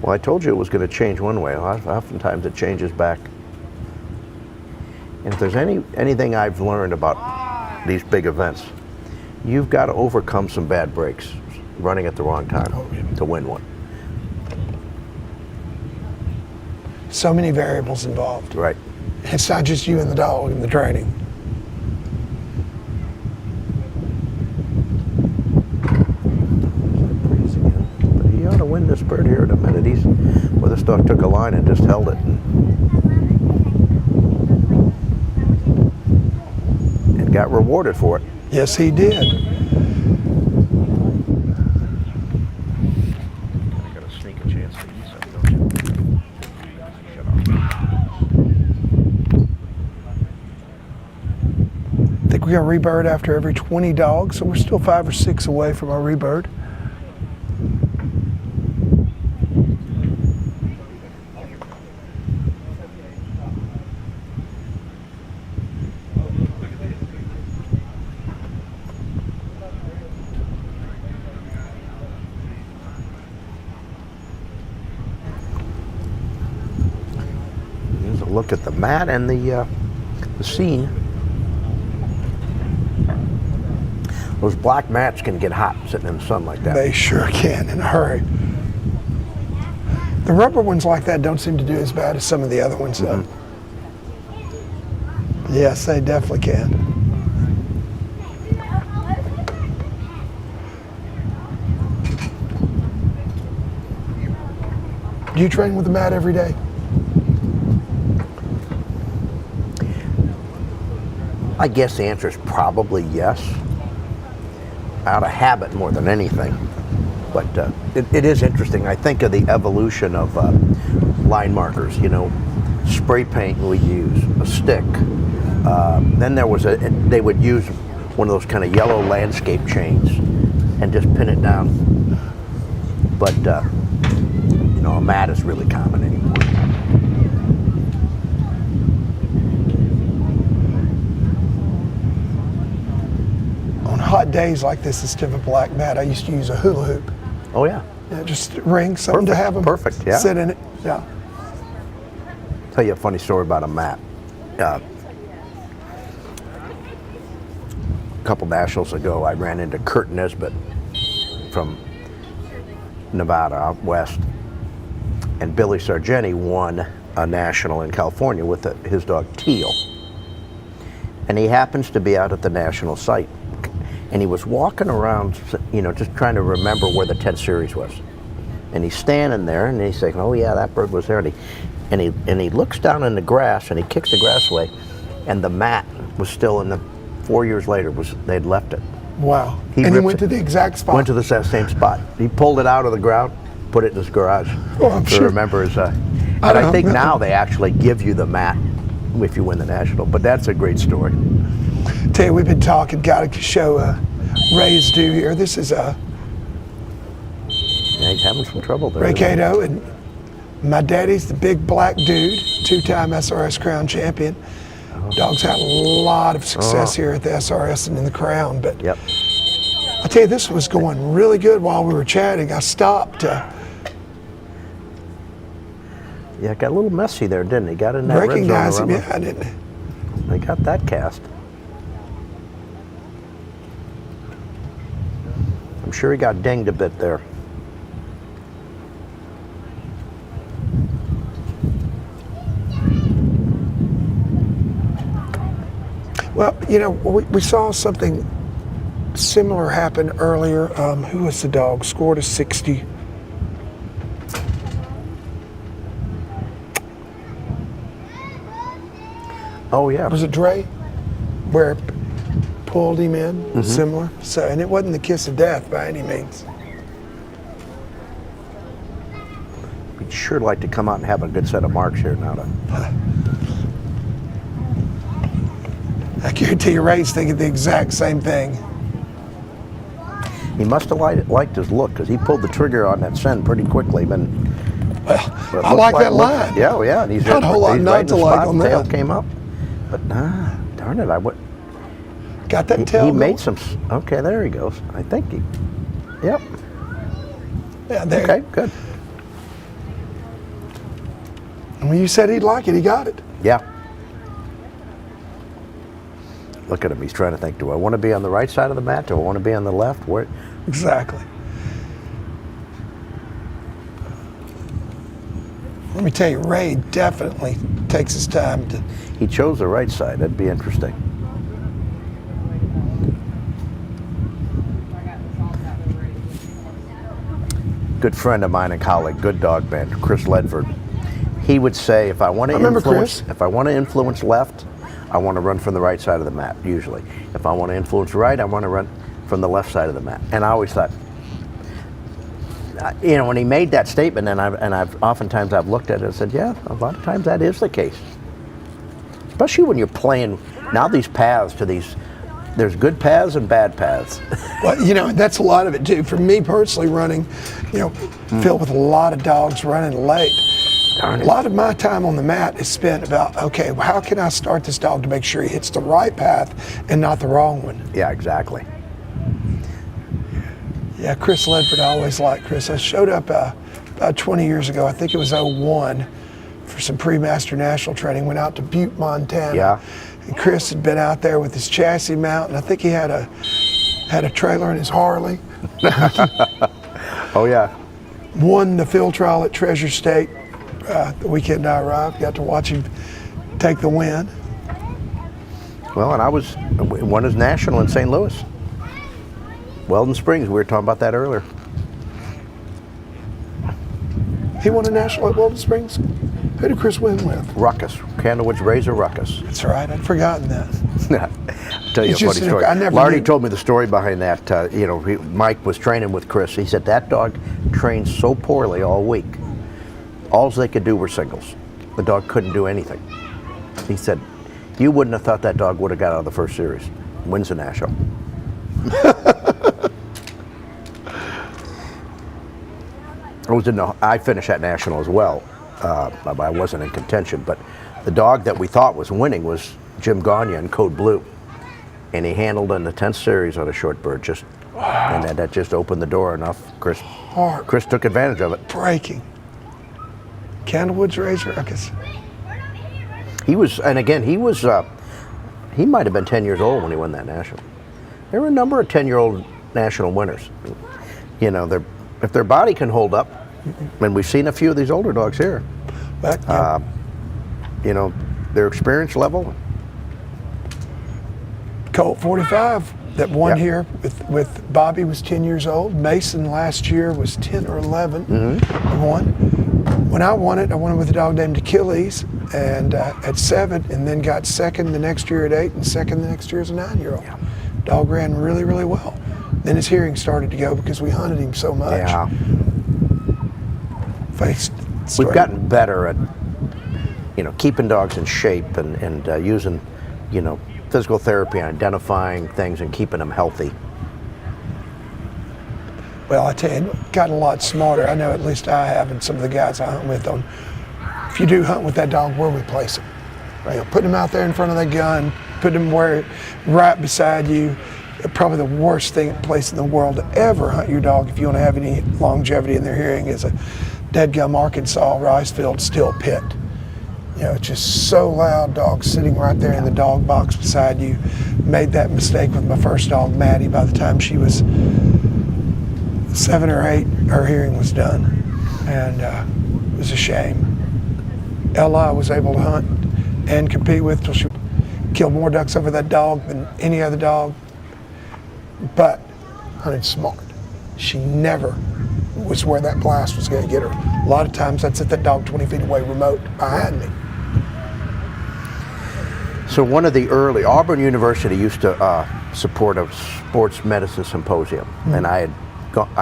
S12: Well, I told you it was going to change one way. Oftentimes it changes back. And if there's anything I've learned about these big events, you've got to overcome some bad breaks running at the wrong time to win one.
S13: So many variables involved.
S12: Right.
S13: It's not just you and the dog and the training.
S12: But he ought to win this bird here in a minute. This dog took a line and just held it. And got rewarded for it.
S13: Yes, he did.
S12: I got a sneaking chance to eat something, don't you? Shut up.
S13: I think we got rebird after every 20 dogs, so we're still 5 or 6 away from our rebird.
S12: Here's a look at the mat and the scene. Those black mats can get hot sitting in the sun like that.
S13: They sure can in a hurry. The rubber ones like that don't seem to do as bad as some of the other ones, though. Yes, they definitely can. Do you train with the mat every day?
S12: I guess the answer is probably yes. Out of habit more than anything. But it is interesting. I think of the evolution of line markers, you know, spray paint we use, a stick. Then there was they would use one of those kind of yellow landscape chains and just pin it down. But, you know, a mat is really common anymore.
S13: On hot days like this, instead of a black mat, I used to use a hula hoop.
S12: Oh, yeah.
S13: Yeah, just ring, something to have them
S12: yeah.
S13: sit in it. Yeah.
S12: Tell you a funny story about a mat. A couple nationals ago, I ran into Kurt Nesbitt from Nevada out west, and Billy Sargenti won a national in California with his dog Teal. And he happens to be out at the national site, and he was walking around, you know, just trying to remember where the 10 series was. And he's standing there, and he's saying, "Oh yeah, that bird was there." And he looks down in the grass, and he kicks the grass away, and the mat was still in the. 4 years later, they'd left it.
S13: Wow. And he went to the exact spot.
S12: Went to the same spot. He pulled it out of the ground, put it in his garage
S13: Oh, I'm
S12: to
S13: sure.
S12: remember his. And I think now they actually give you the mat if you win the national. But that's a great story.
S13: Tell you, we've been talking. Got to show Ray's due here. This is
S12: Yeah, he's having some trouble there.
S13: Ray Cato, and my daddy's the big black dude, 2-time SRS Crown champion. Dog's had a lot of success here at the SRS and in the Crown. But
S12: yep.
S13: I tell you, this was going really good while we were chatting. I stopped.
S12: Yeah, it got a little messy there, didn't it? Got in that
S13: Recognize him,
S12: red zone
S13: yeah, I didn't.
S12: They got that cast. I'm sure he got dinged a bit there.
S13: Well, you know, we saw something similar happen earlier. Who was the dog? Scored a 60.
S12: Oh, yeah.
S13: Was it Dre? Where it pulled him in, similar. So, and it wasn't the kiss of death by any means.
S12: We'd sure like to come out and have a good set of marks here now.
S13: I guarantee you Ray's thinking the exact same thing.
S12: He must have liked his look, because he pulled the trigger on that send pretty quickly. But
S13: I like that line.
S12: Yeah, yeah. And he's
S13: not a whole lot not to like on
S12: tail
S13: that.
S12: Came up. But darn it, I would.
S13: Got that tail
S12: He
S13: going?
S12: made some. Okay, there he goes. I think he. Yep.
S13: Yeah, there.
S12: Okay, good.
S13: And when you said he'd like it, he got it.
S12: Yeah. Look at him. He's trying to think, do I want to be on the right side of the mat? Do I want to be on the left? Where?
S13: Exactly. Let me tell you, Ray definitely takes his time to.
S12: He chose the right side. That'd be interesting. Good friend of mine and colleague, good dog man, Chris Ledford. He would say, if I want to influence left, I want to run from the right side of the mat, usually. If I want to influence right, I want to run from the left side of the mat. And I always thought, you know, when he made that statement, and I've oftentimes I've looked at it and said, yeah, a lot of times that is the case. Especially when you're playing, now these paths to these, there's good paths and bad paths.
S13: Well, you know, that's a lot of it too. For me personally, running, you know, filled with a lot of dogs running late. A lot of my time on the mat is spent about, okay, well, how can I start this dog to make sure he hits the right path and not the wrong one?
S12: Yeah, exactly.
S13: Yeah, Chris Ledford, I always liked Chris. I showed up about 20 years ago, I think it was 01, for some pre-master national training, went out to Butte, Montana.
S12: Yeah.
S13: And Chris had been out there with his chassis mount, and I think he had a trailer in his Harley.
S12: Oh, yeah.
S13: Won the field trial at Treasure State the weekend I arrived. Got to watch him take the win.
S12: Well, and won his national in St. Louis. Weldon Springs, we were talking about that earlier.
S13: He won a national at Weldon Springs? Who did Chris win with?
S12: Ruckus, Candlewood's Razor Ruckus.
S13: That's right, I'd forgotten that.
S12: I'll tell you a funny story. Lardy told me the story behind that. You know, Mike was training with Chris. He said that dog trained so poorly all week. All they could do were singles. The dog couldn't do anything. He said, you wouldn't have thought that dog would have got out of the first series. Wins the national. I finished that national as well. I wasn't in contention, but the dog that we thought was winning was Jim Gagne in Code Blue. And he handled in the 10th series on a short bird, and that just opened the door enough. Chris took advantage of it.
S13: Breaking. Candlewood's Razor Ruckus.
S12: He was, and again, he might have been 10 years old when he won that national. There were a number of 10-year-old national winners. You know, if their body can hold up, and we've seen a few of these older dogs here, you know, their experience level.
S13: Colt 45 that won here with Bobby was 10 years old. Mason last year was 10 or 11. Won. When I won it with a dog named Achilles, and at 7, and then got second the next year at 8, and second the next year as a 9-year-old. Dog ran really, really well. Then his hearing started to go because we hunted him so much.
S12: Yeah. We've gotten better at keeping dogs in shape and using, physical therapy and identifying things and keeping them healthy.
S13: Well, I tell you, gotten a lot smarter. I know at least I have, and some of the guys I hunt with if you do hunt with that dog, where we place him. Right. Putting him out there in front of the gun, putting him right beside you. Probably the worst place in the world to ever hunt your dog if you want to have any longevity in their hearing is a dead-gum Arkansas rice field still pit. It's just so loud, dogs sitting right there in the dog box beside you. Made that mistake with my first dog, Maddie. By the time she was 7 or 8, her hearing was done, and it was a shame. Ella I was able to hunt and compete with till she killed more ducks over that dog than any other dog, but hunted smart. She never was where that blast was going to get her. A lot of times I'd set that dog 20 feet away remote behind me.
S12: So one of the early, Auburn University used to support a sports medicine symposium, and I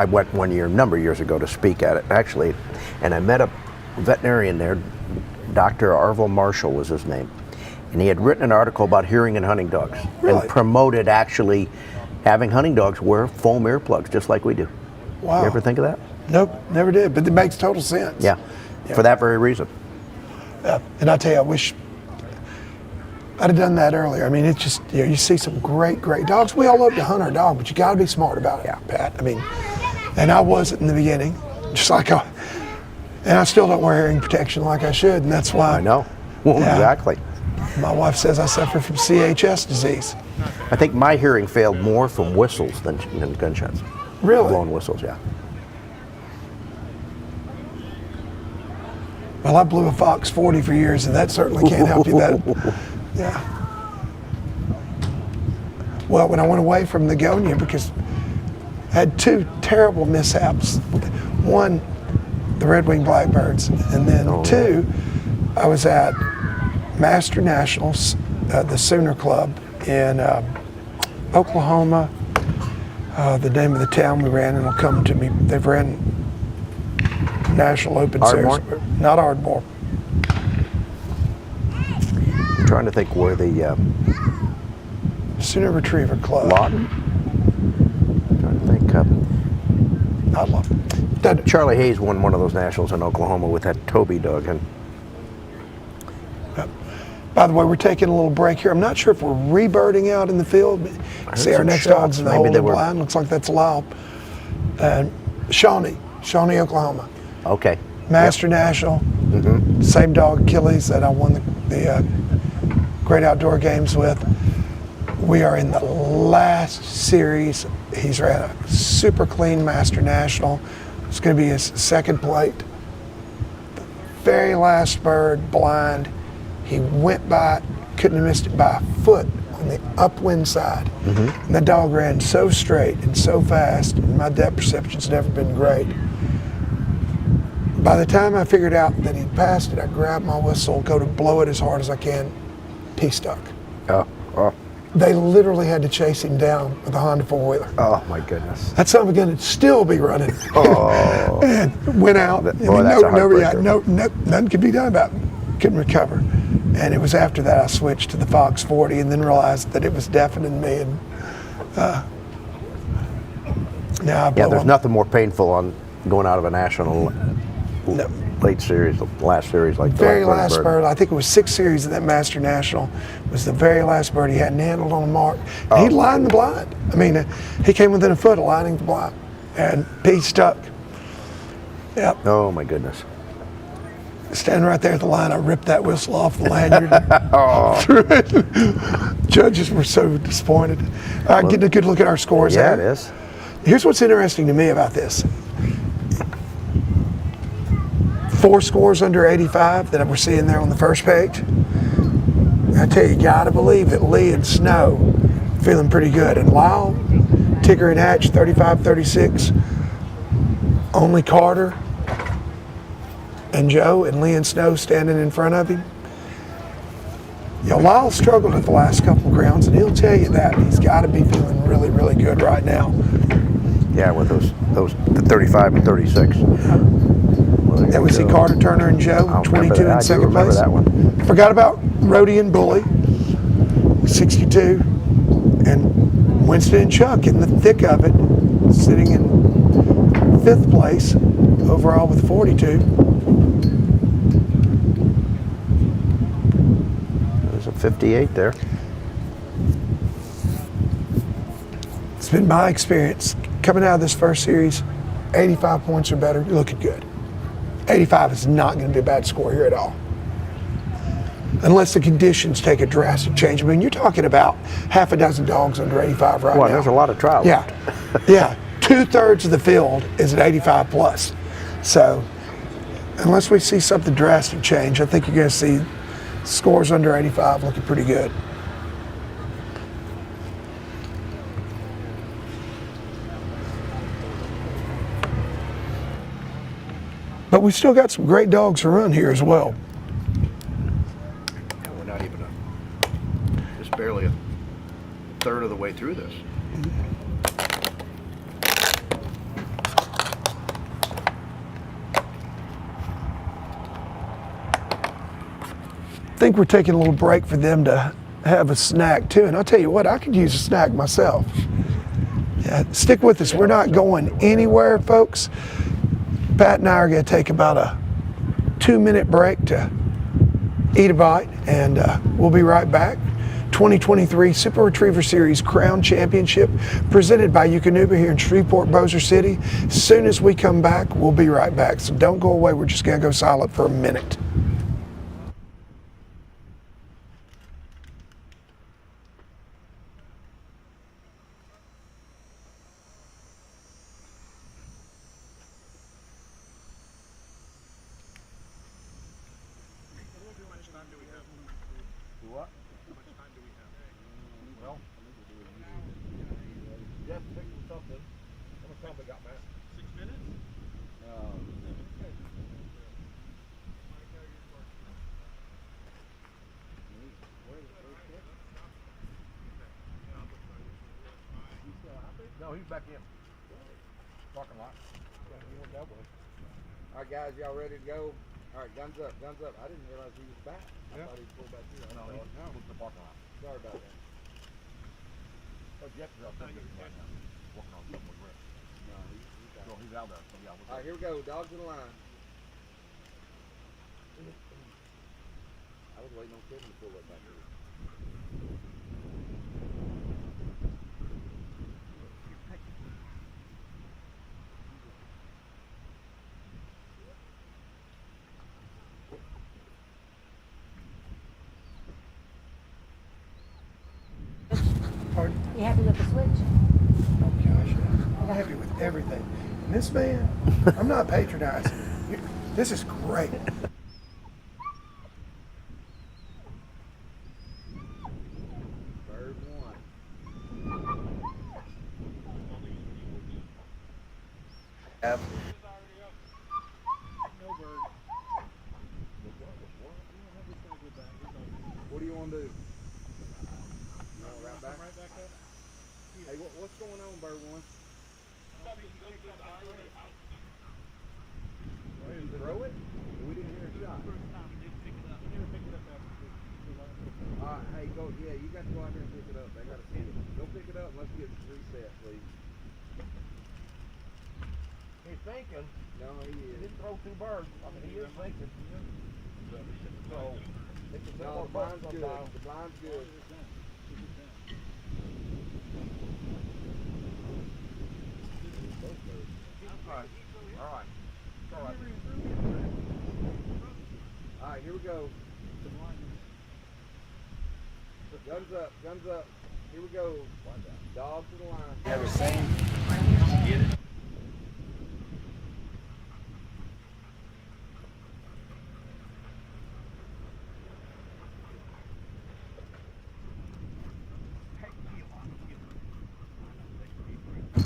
S12: went one year, a number of years ago, to speak at it, actually, and I met a veterinarian there, Dr. Arvil Marshall was his name, and he had written an article about hearing in hunting dogs, and promoted actually having hunting dogs wear foam earplugs, just like we do.
S13: Wow.
S12: You ever think of that?
S13: Nope, never did, but it makes total sense.
S12: Yeah, for that very reason.
S13: And I tell you, I wish I'd have done that earlier. I mean, it's just, you see some great dogs. We all love to hunt our dog, but you got to be smart about it, Pat. I mean, and I wasn't in the beginning, just like and I still don't wear hearing protection like I should, and that's why.
S12: I know, exactly.
S13: My wife says I suffer from CHS disease.
S12: I think my hearing failed more from whistles than gunshots.
S13: Really?
S12: Blown whistles, yeah.
S13: Well, I blew a Fox 40 for years, and that certainly can't help you. Yeah. Well, when I went away from the Gonia, because I had 2 terrible mishaps. One, the red-winged blackbirds, and then 2, I was at Master Nationals, the Sooner Club in Oklahoma. The name of the town we ran, and it'll come to me. They've ran National Open Series. Not Ardmore.
S12: I'm trying to think where the
S13: Sooner Retriever Club.
S12: Lawton? I'm trying to think.
S13: Not Lawton.
S12: Charlie Hayes won one of those nationals in Oklahoma with that Toby dog. And
S13: by the way, we're taking a little break here. I'm not sure if we're rebirding out in the field. See, our next dog's in the hole in the blind. Looks like that's allowed. And Shawnee, Oklahoma.
S12: Okay.
S13: Master National. Same dog, Achilles, that I won the Great Outdoor Games with. We are in the last series. He's ran a super clean Master National. It's going to be his second plate. The very last bird, blind. He went by it, couldn't have missed it by a foot on the upwind side. And the dog ran so straight and so fast, and my depth perception's never been great. By the time I figured out that he'd passed it, I grabbed my whistle, go to blow it as hard as I can. He stuck. They literally had to chase him down with a Honda 4-wheeler.
S12: Oh my goodness.
S13: That son of a gun would still be running. And went out.
S12: Boy, that's a heartbreaker.
S13: Nothing could be done about it. Couldn't recover. And it was after that I switched to the Fox 40 and then realized that it was deafening me. And now I blow
S12: there's
S13: them.
S12: nothing more painful on going out of a national late series, last series like
S13: very last bird. I think it was 6 series of that Master National. Was the very last bird he hadn't handled on a mark. And he lined the blind. I mean, he came within a foot of lining the blind, and he stuck. Yep.
S12: Oh my goodness.
S13: Standing right there at the line, I ripped that whistle off the lanyard. Threw it. Judges were so disappointed. Getting a good look at our scores.
S12: Yeah, it is.
S13: Here's what's interesting to me about this. 4 scores under 85 that we're seeing there on the first page. I tell you, gotta believe that Lee and Snow feeling pretty good. And Lyle, Tigger and Hatch, 35-36. Only Carter and Joe and Lee and Snow standing in front of him. Lyle struggled at the last couple of grounds, and he'll tell you that. He's got to be feeling really, really good right now.
S12: Yeah, with those the 35 and 36.
S13: Then we see Carter, Turner, and Joe, 22 in second place.
S12: That one.
S13: Forgot about Rhodian Bully, 62, and Winston and Chuck in the thick of it, sitting in 5th place overall with 42.
S12: There's a 58 there.
S13: It's been my experience coming out of this first series, 85 points or better, you're looking good. 85 is not going to be a bad score here at all. Unless the conditions take a drastic change. I mean, you're talking about half a dozen dogs under 85 right now.
S12: Well, there's a lot of trials.
S13: Yeah, yeah. 2/3 of the field is at 85 plus. So, unless we see something drastic change, I think you're going to see scores under 85 looking pretty good. But we've still got some great dogs to run here as well.
S16: And we're not even just barely a third of the way through this.
S13: I think we're taking a little break for them to have a snack too. And I'll tell you what, I could use a snack myself. Yeah, stick with us. We're not going anywhere, folks. Pat and I are going to take about a 2-minute break to eat a bite, and we'll be right back. 2023 Super Retriever Series Crown Championship presented by Eukanuba here in Shreveport, Bossier City. As soon as we come back, we'll be right back. So don't go away. We're just going to go silent for a minute.
S1: What? How much time do we have? Well, Jeff picked something. How much time we got, Matt? 6 minutes? No, he's back in. Parking lot.
S2: All right, guys, y'all ready to go? All right, guns up, guns up. I didn't realize he was back. I thought he pulled back here.
S1: No, he's moved to the parking lot.
S2: Sorry about that.
S1: Oh, Jeff's out there right now. Working on something with Rick.
S2: No, he's out.
S1: So he's out there. So yeah,
S2: All right, here we go. Dogs in the line. I was waiting on Kevin to pull up back here.
S13: Pardon?
S17: You happy with the switch?
S13: Oh gosh, I'm happy with everything. And this man, I'm not patronizing. This is great.
S2: Bird one.
S16: F.
S2: What do you want to do? Right back up? Hey, what's going on, Bird one? Throw it? We didn't hear a shot. Hey, go. Yeah, you got to go out there and pick it up. They got to send it. Go pick it up and let's get reset, please.
S1: He's thinking.
S2: No, he is.
S1: He didn't throw 2 birds. I mean, he is thinking. So,
S2: no, the blind's good. The blind's good.
S1: All right.
S2: All right, here we go. Guns up, guns up. Here we go. Dogs to the line.
S8: Yeah, the same.
S2: Get it.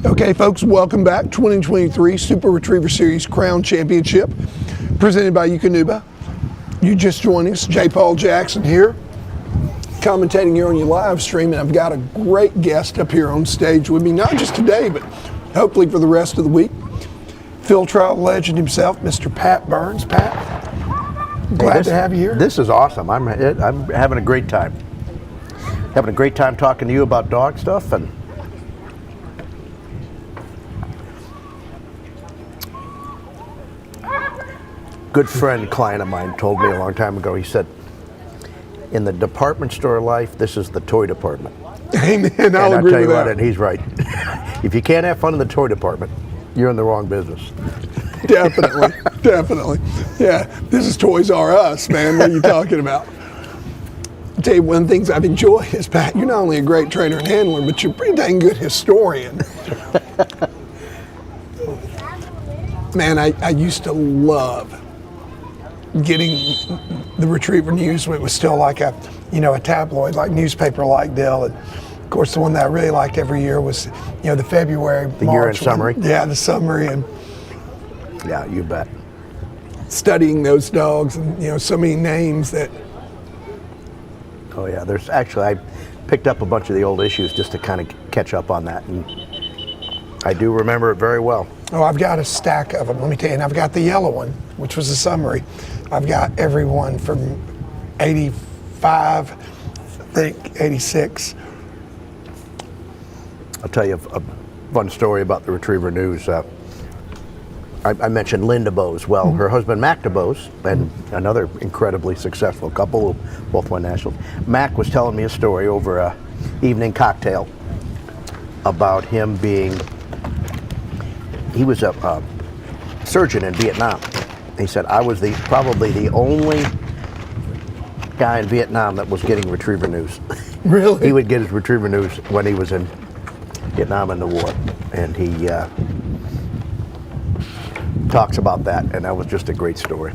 S13: Okay, folks, welcome back. 2023 Super Retriever Series Crown Championship presented by Eukanuba. You just joined us, J. Paul Jackson here, commentating here on your live stream, and I've got a great guest up here on stage with me, not just today, but hopefully for the rest of the week. field trial legend himself, Mr. Pat Burns. Pat, glad to have you here.
S12: This is awesome. I'm having a great time. Having a great time talking to you about dog stuff. And good friend, client of mine told me a long time ago, he said, in the department store life, this is the toy department.
S13: Amen.
S12: And
S13: I'll
S12: I'll
S13: agree
S12: tell you
S13: with
S12: what,
S13: that.
S12: and he's right. If you can't have fun in the toy department, you're in the wrong business.
S13: Definitely, definitely. Yeah, this is Toys R Us, man. What are you talking about? I'll tell you, one of the things I've enjoyed is, Pat, you're not only a great trainer and handler, but you're a pretty dang good historian. Man, I used to love getting the Retriever News when it was still like a tabloid, like newspaper-like deal. And of course, the one that I really liked every year was, the February,
S12: The year-end summary?
S13: Yeah, the summary, and
S12: yeah, you bet.
S13: studying those dogs, and so many names that.
S12: Oh yeah, there's actually, I picked up a bunch of the old issues just to kind of catch up on that, and I do remember it very well.
S13: Oh, I've got a stack of them. Let me tell you, and I've got the yellow one, which was a summary. I've got every one from 85, I think 86.
S12: I'll tell you a fun story about the Retriever News. I mentioned Linda Bose. Well, her husband Mac DeBose, and another incredibly successful couple who both won nationals. Mac was telling me a story over a evening cocktail about him being, he was a surgeon in Vietnam. He said, I was probably the only guy in Vietnam that was getting Retriever News.
S13: Really?
S12: He would get his Retriever News when he was in Vietnam in the war, and he talks about that, and that was just a great story.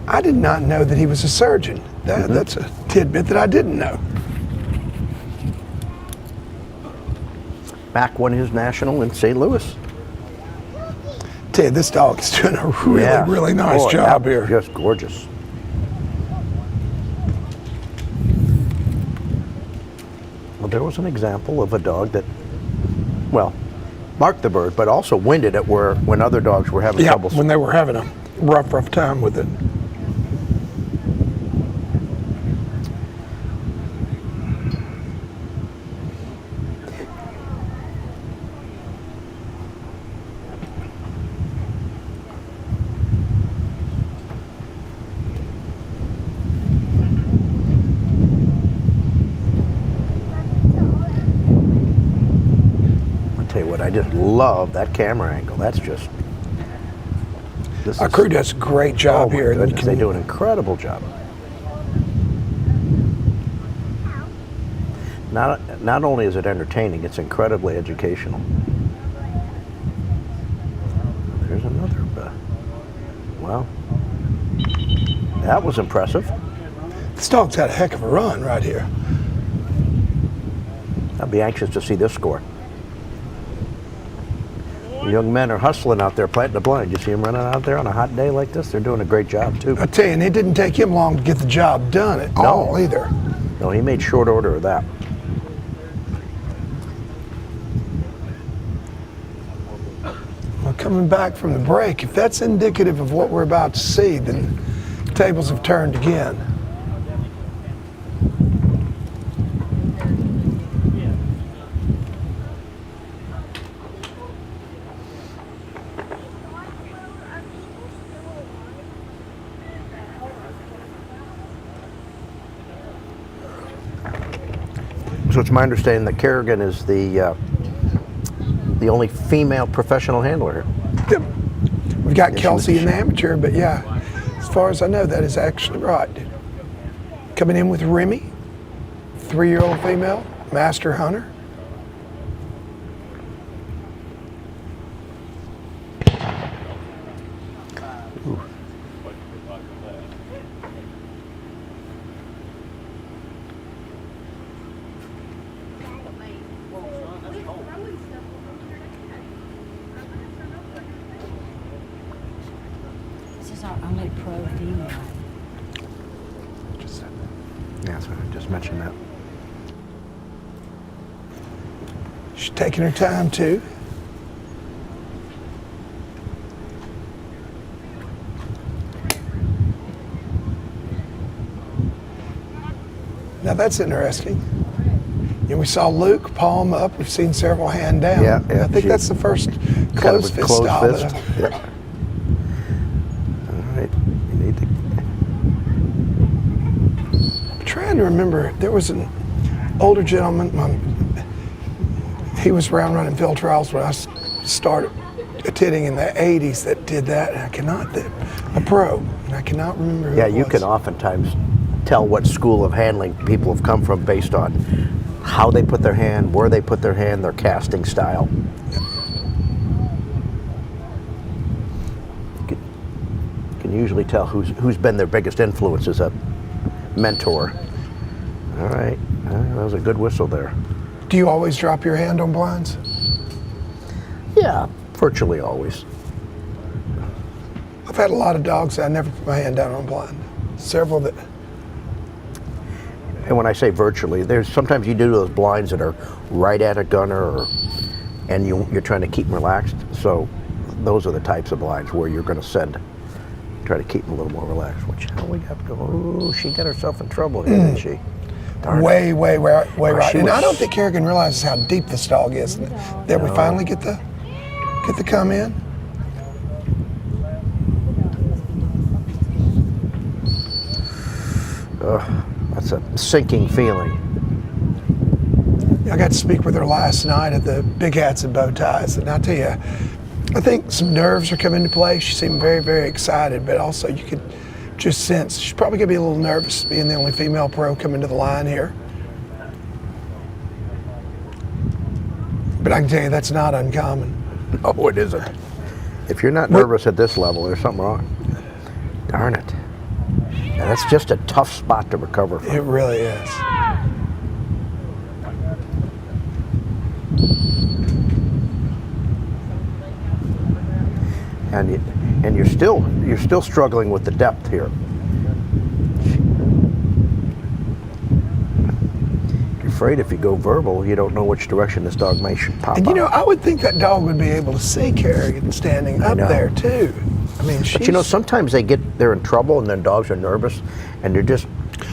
S13: I did not know that he was a surgeon. That's a tidbit that I didn't know.
S12: Mac won his national in St. Louis.
S13: Tell you, this dog is doing a really nice job here.
S12: Just gorgeous. Well, there was an example of a dog that, well, marked the bird, but also winded it when other dogs were having trouble.
S13: When they were having a rough time with it.
S12: Tell you what, I just love that camera angle. That's just.
S13: Our crew does a great job here.
S12: Goodness, they do an incredible job. Not only is it entertaining, it's incredibly educational. There's another. Well, that was impressive.
S13: This dog's had a heck of a run right here.
S12: I'd be anxious to see this score. The young men are hustling out there, planting the blind. You see them running out there on a hot day like this? They're doing a great job, too.
S13: I tell you, and it didn't take him long to get the job done at all, either.
S12: No, he made short order of that.
S13: Well, coming back from the break, if that's indicative of what we're about to see, then the tables have turned again.
S12: So it's my understanding that Kerrigan is the only female professional handler.
S13: Yep. We've got Kelsey in the amateur, but yeah, as far as I know, that is actually right. Coming in with Remy, 3-year-old female, master hunter.
S12: Ooh.
S17: This is our only pro female.
S12: Yeah, so I just mentioned that.
S13: She's taking her time too. Now that's interesting. And we saw Luke palm up. We've seen several hand down.
S12: Yeah,
S13: I think that's the first closed fist style.
S12: Yeah. All right, you need to.
S13: I'm trying to remember. There was an older gentleman. He was around running field trials when I started attending in the '80s that did that. And I cannot. A pro. And I cannot remember. Who
S12: Yeah,
S13: it
S12: you
S13: was.
S12: can oftentimes tell what school of handling people have come from based on how they put their hand, where they put their hand, their casting style. You can usually tell who's been their biggest influence as a mentor. All right, that was a good whistle there.
S13: Do you always drop your hand on blinds?
S12: Yeah, virtually always.
S13: I've had a lot of dogs that I never put my hand down on blind. Several that.
S12: And when I say virtually, there's sometimes you do those blinds that are right at a gunner, and you're trying to keep them relaxed. So those are the types of blinds where you're going to try to keep them a little more relaxed. Which hell we got to go? Oh, she got herself in trouble here, didn't she? Darn
S13: Way
S12: it.
S13: right. And I don't think Kerrigan realizes how deep this dog is. That we finally get the come in.
S12: That's a sinking feeling.
S13: I got to speak with her last night at the Big Hats and Bow Ties, and I'll tell you, I think some nerves are coming into play. She seemed very, very excited, but also you could just sense she's probably going to be a little nervous being the only female pro coming to the line here. But I can tell you that's not uncommon.
S12: Oh, it isn't. If you're not nervous at this level, there's something wrong. Darn it. And that's just a tough spot to recover from.
S13: It really is.
S12: And you're still struggling with the depth here. You're afraid if you go verbal, you don't know which direction this dog may pop
S13: And
S12: out.
S13: I would think that dog would be able to see Kerrigan standing up there too. I mean,
S12: but sometimes they're in trouble, and then dogs are nervous, and they're just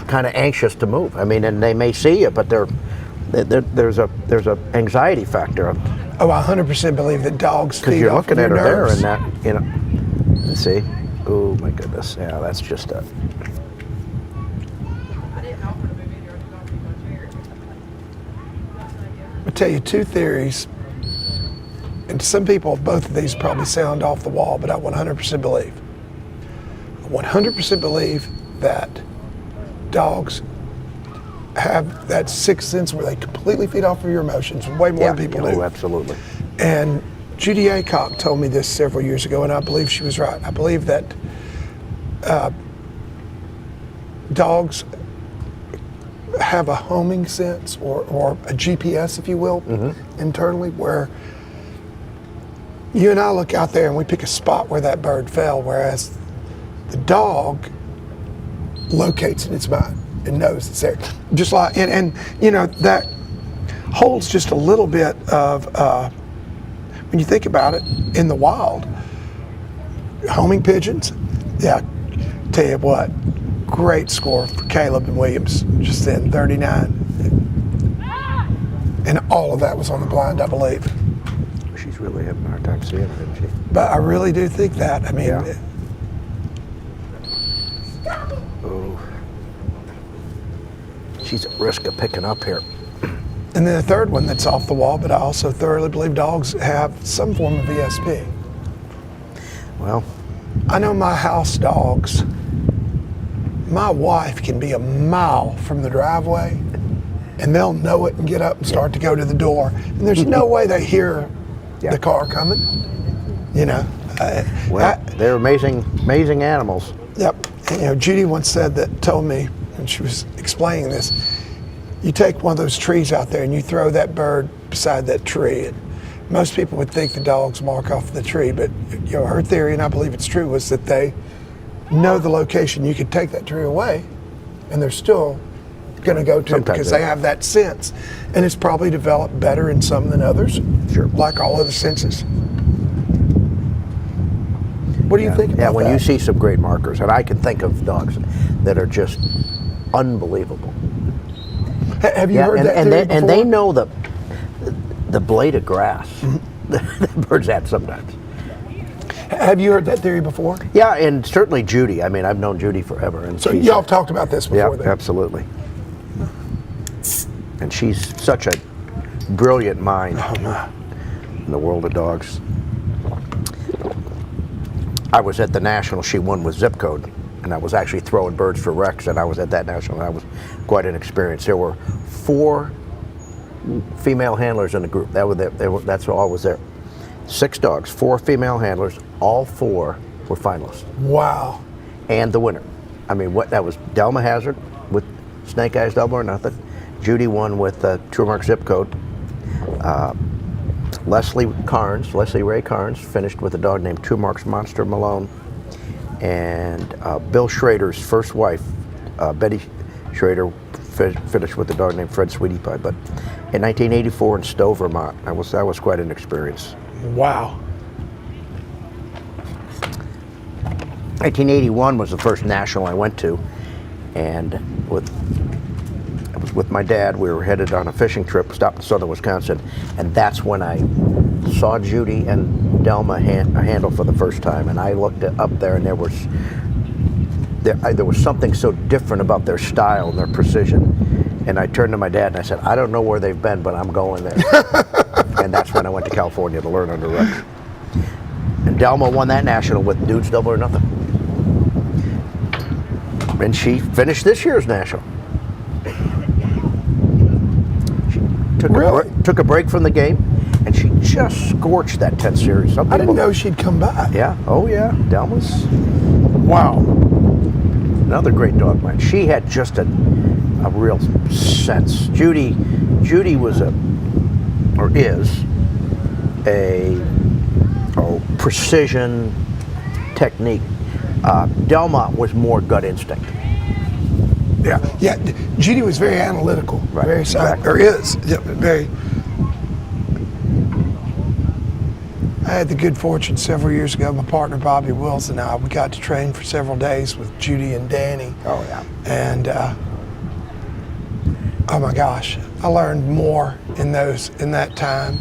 S12: kind of anxious to move. I mean, and they may see you, but there's a anxiety factor.
S13: Oh, I 100% believe that dogs feed
S12: Because you're
S13: off
S12: looking
S13: of
S12: at
S13: your
S12: her
S13: nerves.
S12: there, and that, see, oh my goodness, yeah, that's just a.
S13: I'll tell you two theories. And to some people, both of these probably sound off the wall, but I 100% believe. I 100% believe that dogs have that sixth sense where they completely feed off of your emotions, way more than people do.
S12: Oh, absolutely.
S13: And Judy Aycock told me this several years ago, and I believe she was right. I believe that dogs have a homing sense or a GPS, if you will, internally, where you and I look out there and we pick a spot where that bird fell, whereas the dog locates in its mind and knows it's there. Just like, and that holds just a little bit of, when you think about it, in the wild, homing pigeons, yeah, tell you what, great score for Caleb and Williams just then, 39. And all of that was on the blind, I believe.
S12: She's really having a hard time seeing it, isn't she?
S13: But I really do think that. I mean,
S12: Oh. She's at risk of picking up here.
S13: and then the third one that's off the wall, but I also thoroughly believe dogs have some form of ESP.
S12: Well,
S13: I know my house dogs, my wife can be a mile from the driveway and they'll know it and get up and start to go to the door. And there's no way they hear the car coming,
S12: they're amazing animals.
S13: Yep. And, Judy once said that, told me, when she was explaining this, you take one of those trees out there and you throw that bird beside that tree. And most people would think the dogs mark off the tree, but her theory, and I believe it's true, was that they know the location. You could take that tree away and they're still going to go to
S12: Sometimes
S13: because
S12: they
S13: they
S12: are.
S13: have that sense, and it's probably developed better in some than others.
S12: Sure.
S13: Like all other senses. What do you think about
S12: Yeah, when
S13: that?
S12: you see some great markers, and I can think of dogs that are just unbelievable.
S13: Have you heard that
S12: and
S13: theory
S12: they, and they
S13: before?
S12: know the blade of grass that birds have sometimes.
S13: Have you heard that theory before?
S12: Yeah, and certainly Judy. I mean, I've known Judy forever, and
S13: So
S12: she's
S13: y'all have talked about this before,
S12: yeah,
S13: then?
S12: absolutely. And she's such a brilliant mind in the world of dogs. I was at the National she won with Zip Code, and I was actually throwing birds for Rex, and I was at that National, and that was quite an experience. There were 4 female handlers in the group. That's all was there. 6 dogs, 4 female handlers, all 4 were finalists.
S13: Wow.
S12: And the winner. I mean, that was Delma Hazard with Snake Eyes Double or Nothing. Judy won with True Mark Zip Code. Leslie Ray Carnes finished with a dog named True Mark's Monster Malone. And Bill Schrader's first wife, Betty Schrader, finished with a dog named Fred Sweetie Pie. But in 1984 in Stowe, Vermont, that was quite an experience.
S13: Wow.
S12: 1981 was the first national I went to, and I was with my dad. We were headed on a fishing trip, stopped in southern Wisconsin, and that's when I saw Judy and Delma handle for the first time. And I looked up there, and there was something so different about their style and their precision. And I turned to my dad and I said, I don't know where they've been, but I'm going there. And that's when I went to California to learn under Rex. And Delma won that national with Dudes Double or Nothing. And she finished this year's national. She took a break from the game, and she just scorched that 10 series.
S13: I didn't know she'd come back.
S12: Yeah, oh yeah, Delma's.
S13: Wow.
S12: Another great dog mind. She had just a real sense. Judy was is a precision technique. Delma was more gut instinct.
S13: Yeah. Judy was very analytical,
S12: Right,
S13: very
S12: exactly.
S13: or is very. I had the good fortune several years ago. My partner Bobby Wills and we got to train for several days with Judy and Danny.
S12: Oh yeah.
S13: And oh my gosh, I learned more in that time.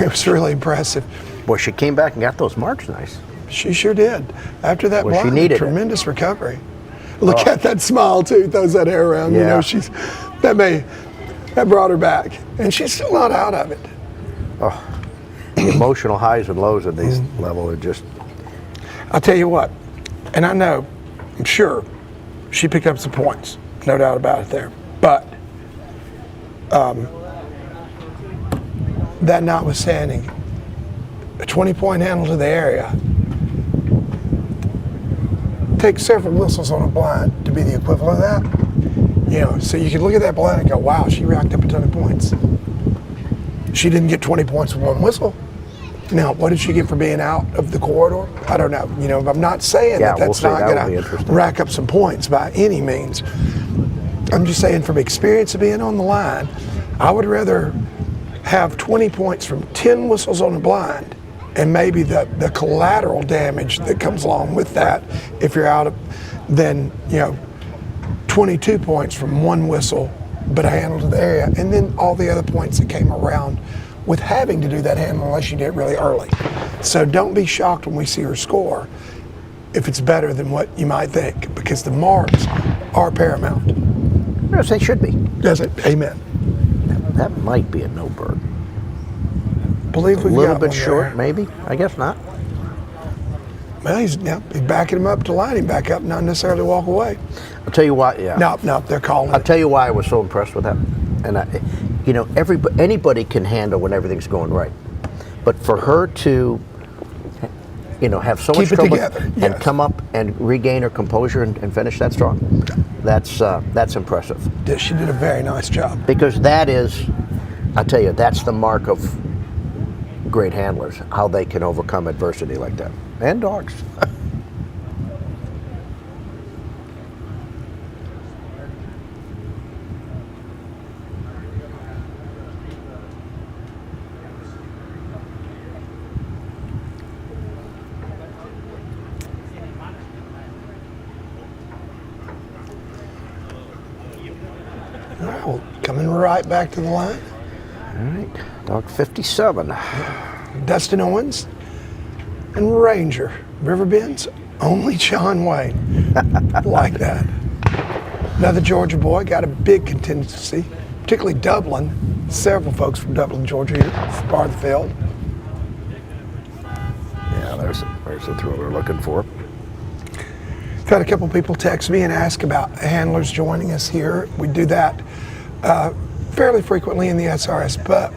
S13: It was really impressive.
S12: Boy, she came back and got those marks nice.
S13: She sure did. After that
S12: Well, she
S13: blind,
S12: needed it.
S13: tremendous recovery. Look at that smile too, throws that hair around. You
S12: Yeah.
S13: know, that brought her back. And she's still not out of it.
S12: Oh, the emotional highs and lows at these level are just.
S13: I'll tell you what, and I know, I'm sure, she picked up some points, no doubt about it there. But that notwithstanding, a 20-point handle to the area takes several whistles on a blind to be the equivalent of that. You know, so you can look at that blind and go, wow, she racked up a ton of points. She didn't get 20 points with one whistle. Now, what did she get for being out of the corridor? I don't know. You know, I'm not saying
S12: Yeah,
S13: that's
S12: we'll see.
S13: not
S12: That would
S13: going
S12: be
S13: to
S12: interesting.
S13: rack up some points by any means. I'm just saying from experience of being on the line, I would rather have 20 points from 10 whistles on the blind and maybe the collateral damage that comes along with that if you're out of, than, 22 points from one whistle but a handle to the area, and then all the other points that came around with having to do that handle unless you did it really early. So don't be shocked when we see her score if it's better than what you might think, because the marks are paramount.
S12: Yes, they should be.
S13: Does it? Amen.
S12: That might be a no bird.
S13: Believe
S12: A
S13: we've
S12: little
S13: got
S12: bit
S13: one
S12: short,
S13: there.
S12: maybe. I guess not.
S13: Well, he's backing him up to line him back up, not necessarily walk away.
S12: I'll tell you why. Yeah.
S13: No, they're calling
S12: I'll
S13: it.
S12: tell you why I was so impressed with that. And anybody can handle when everything's going right, but for her to, have so much
S13: Keep it
S12: trouble
S13: together,
S12: and
S13: yes.
S12: come up and regain her composure and finish that strong, that's impressive.
S13: She did a very nice job.
S12: Because that is, I'll tell you, that's the mark of great handlers, how they can overcome adversity like that, and dogs.
S13: Well, coming right back to the line.
S12: All right, dog 57.
S13: Dustin Owens and Ranger. Riverbend's only John Wayne. Like that. Another Georgia boy, got a big contingency, particularly Dublin. Several folks from Dublin, Georgia here, part of the field.
S12: Yeah, there's the throw we're looking for.
S13: I've had a couple people text me and ask about handlers joining us here. We do that fairly frequently in the SRS, but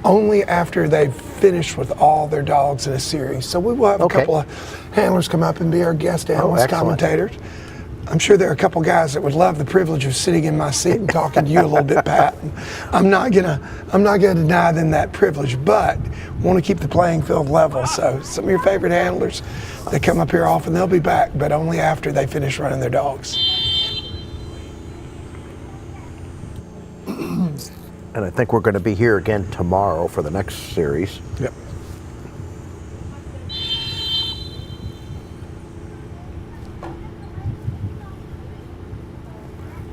S13: only after they've finished with all their dogs in a series. So we will have a couple of handlers come up and be our guest analyst commentators. I'm sure there are a couple guys that would love the privilege of sitting in my seat and talking to you a little bit, Pat. I'm not gonna deny them that privilege, but want to keep the playing field level. So some of your favorite handlers that come up here often, they'll be back, but only after they finish running their dogs.
S12: And I think we're going to be here again tomorrow for the next series.
S13: Yep.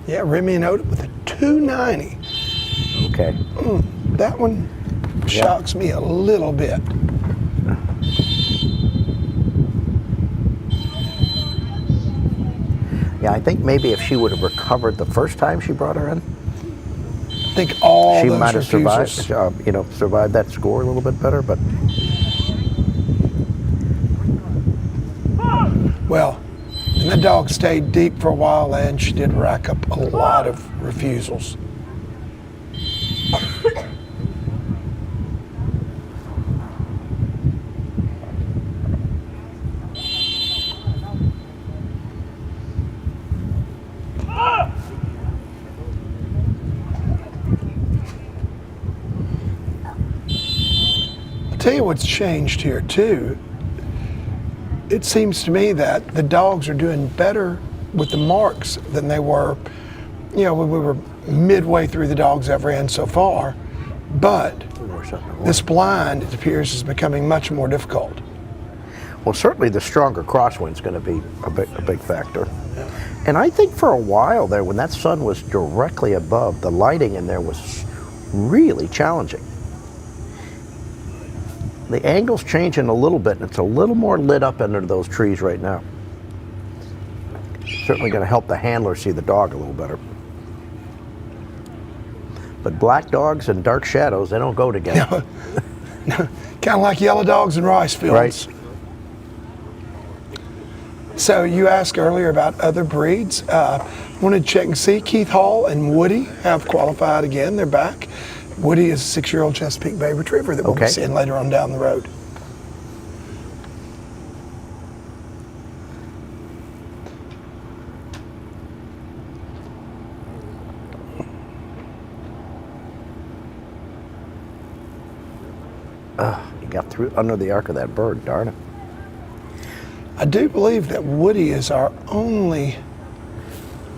S13: Yeah, Remy and Oda with a 290.
S12: Okay.
S13: That one shocks me a little bit.
S12: Yeah, I think maybe if she would have recovered the first time she brought her in,
S13: I think all
S12: she
S13: those
S12: might have
S13: refusals.
S12: survived, survived that score a little bit better. But
S13: well, and that dog stayed deep for a while, and she did rack up a lot of refusals. I'll tell you what's changed here too. It seems to me that the dogs are doing better with the marks than they were, when we were midway through the dogs I've ran so far. But this blind, it appears, is becoming much more difficult.
S12: well, certainly the stronger crosswind's going to be a big factor. And I think for a while there, when that sun was directly above, the lighting in there was really challenging. The angle's changing a little bit, and it's a little more lit up under those trees right now. Certainly going to help the handler see the dog a little better. But black dogs and dark shadows, they don't go together.
S13: Kind of like yellow dogs and rice fields.
S12: Right.
S13: So you asked earlier about other breeds. Wanted to check and see. Keith Hall and Woody have qualified again. They're back. Woody is a 6-year-old Chesapeake Bay Retriever that we'll be seeing later on down the road.
S12: You got through under the arc of that bird, darn it.
S13: I do believe that Woody is our only,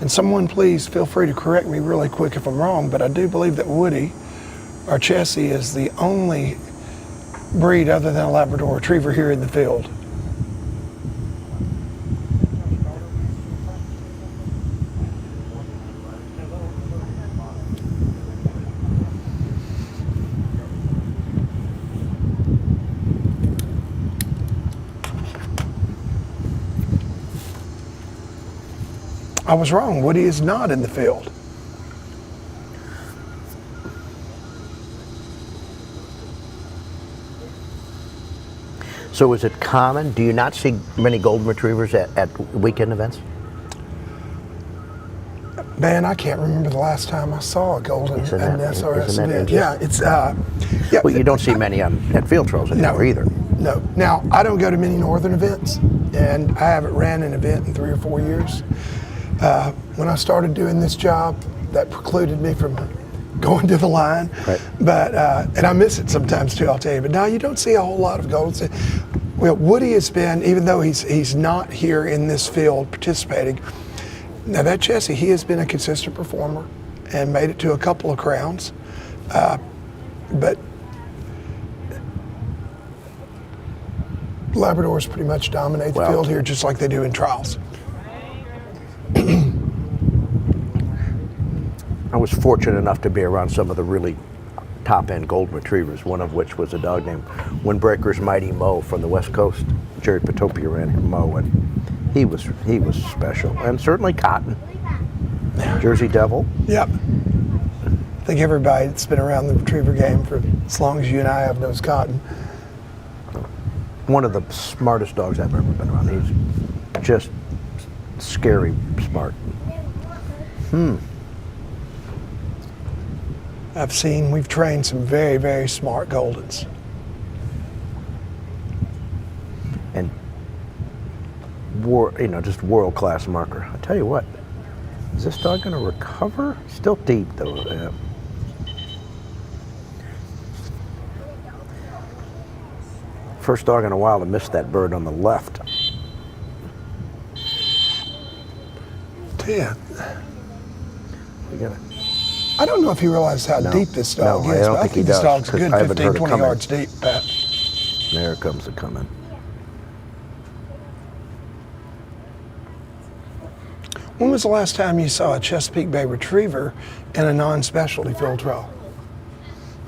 S13: and someone please feel free to correct me really quick if I'm wrong, but I do believe that Woody, our Chessie, is the only breed other than a Labrador Retriever here in the field. I was wrong. Woody is not in the field.
S12: So is it common? Do you not see many golden retrievers at weekend events?
S13: Man, I can't remember the last time I saw a golden at an SRS event. Yeah, it's yeah.
S12: Well, you don't see many at field trials anymore either.
S13: No. Now, I don't go to many northern events, and I haven't ran an event in 3 or 4 years. When I started doing this job, that precluded me from going to the line.
S12: Right.
S13: But and I miss it sometimes too, I'll tell you. But now you don't see a whole lot of golds. Well, Woody has been, even though he's not here in this field participating, now that Chessie, he has been a consistent performer and made it to a couple of crowns. But Labradors pretty much dominate the field here, just like they do in trials.
S12: I was fortunate enough to be around some of the really top-end golden retrievers, one of which was a dog named Windbreaker's Mighty Mo from the West Coast. Jerry Patopia ran him, Mo, and he was special. And certainly Cotton, Jersey Devil.
S13: Yep. I think everybody that's been around the retriever game for as long as you and I have knows Cotton.
S12: One of the smartest dogs I've ever been around. He's just scary smart.
S13: We've trained some very, very smart Goldens.
S12: And just world-class marker. I tell you what, is this dog going to recover? Still deep though. Yeah. First dog in a while to miss that bird on the left.
S13: 10.
S12: We got it.
S13: I don't know if he realizes how deep this dog is, but I think this dog's a good 15, 20 yards deep, Pat.
S12: There comes the coming.
S13: When was the last time you saw a Chesapeake Bay Retriever in a non-specialty field trial?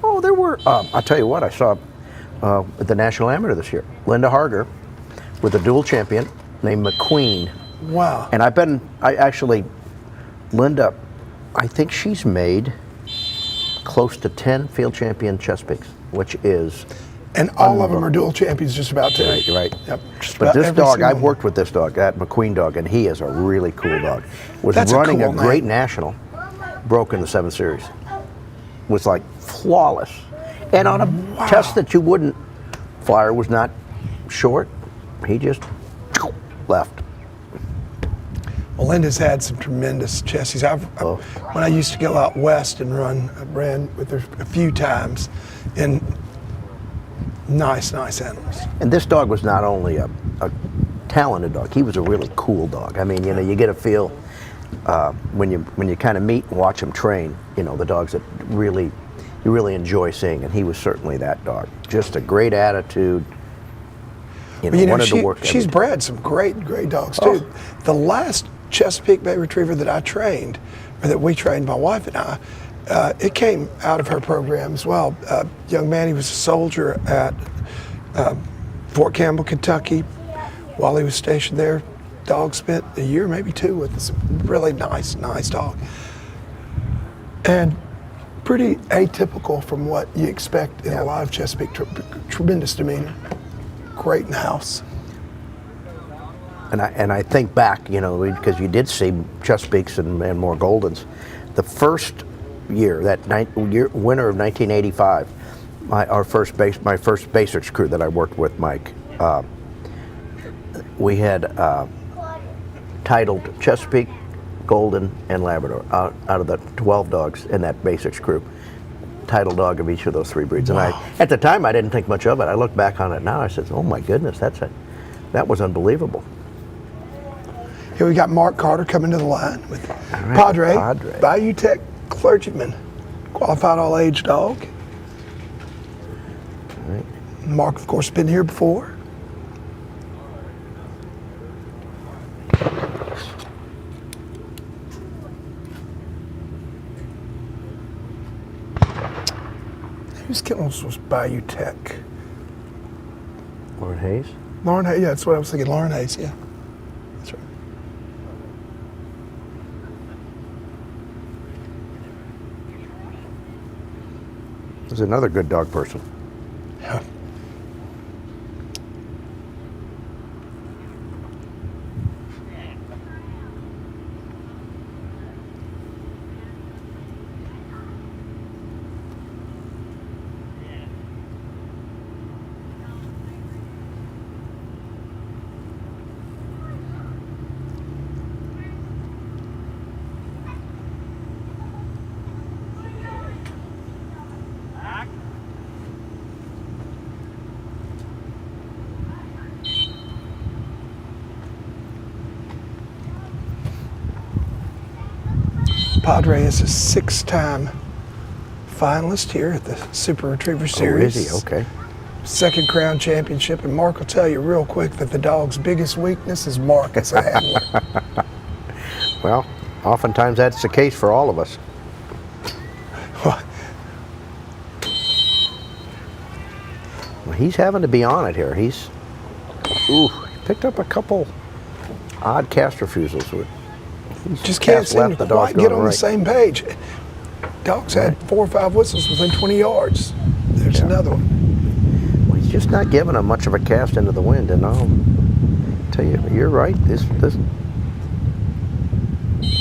S12: Oh, there were. I'll tell you what, I saw at the National Amateur this year. Linda Harger with a dual champion named McQueen.
S13: Wow.
S12: And Linda, I think she's made close to 10 field champion Chesapeakes, which is
S13: And all of them are dual champions just about too.
S12: Right.
S13: Yep.
S12: But this dog, I've worked with this dog, that McQueen dog, and he is a really cool dog. Was running a great national, broke in the 7 Series. Was like flawless. And on a test that you wouldn't, flyer was not short, he just left.
S13: Well, Linda's had some tremendous chessies. When I used to go out west and run, I ran with her a few times, and nice animals.
S12: And this dog was not only a talented dog, he was a really cool dog. I mean, you get a feel when you kind of meet and watch him train, the dogs that you really enjoy seeing, and he was certainly that dog. Just a great attitude. Wanted to work.
S13: She's bred some great dogs too. The last Chesapeake Bay Retriever that I trained, or that we trained, my wife and I, it came out of her program as well. Young man, he was a soldier at Fort Campbell, Kentucky. While he was stationed there, dog spent a year, maybe 2, with this really nice dog. And pretty atypical from what you expect in a lot of Chesapeake. Tremendous demeanor, great in the house.
S12: And I think back, because you did see Chesapeakes and more Goldens. The first year, winter of 1985, my first basics crew that I worked with, Mike, we had titled Chesapeake, Golden, and Labrador out of the 12 dogs in that basics crew. Title dog of each of those 3 breeds. Wow. And at the time, I didn't think much of it. I look back on it now, I said, oh my goodness, that was unbelievable.
S13: Here we got Mark Carter coming to the line with Padre. Bayou Tech clergyman, qualified all-age dog.
S12: Right.
S13: Mark, of course, been here before. Whose kennels was Bayou Tech?
S12: Lauren Hayes?
S13: Lauren Hayes, yeah, that's what I was thinking. Lauren Hayes, yeah. That's right.
S12: He's another good dog person.
S13: Yeah. Padre is a 6-time finalist here at the Super Retriever Series.
S12: Oh, is he? Okay.
S13: 2nd Crown Championship, and Mark will tell you real quick that the dog's biggest weakness is Mark as a handler.
S12: Well, oftentimes that's the case for all of us. he's having to be on it here. He picked up a couple odd cast refusals.
S13: Just can't seem to quite get on the same page. Dogs had 4 or 5 whistles within 20 yards. There's another one.
S12: Well, he's just not giving them much of a cast into the wind, and I'll tell you, you're right. This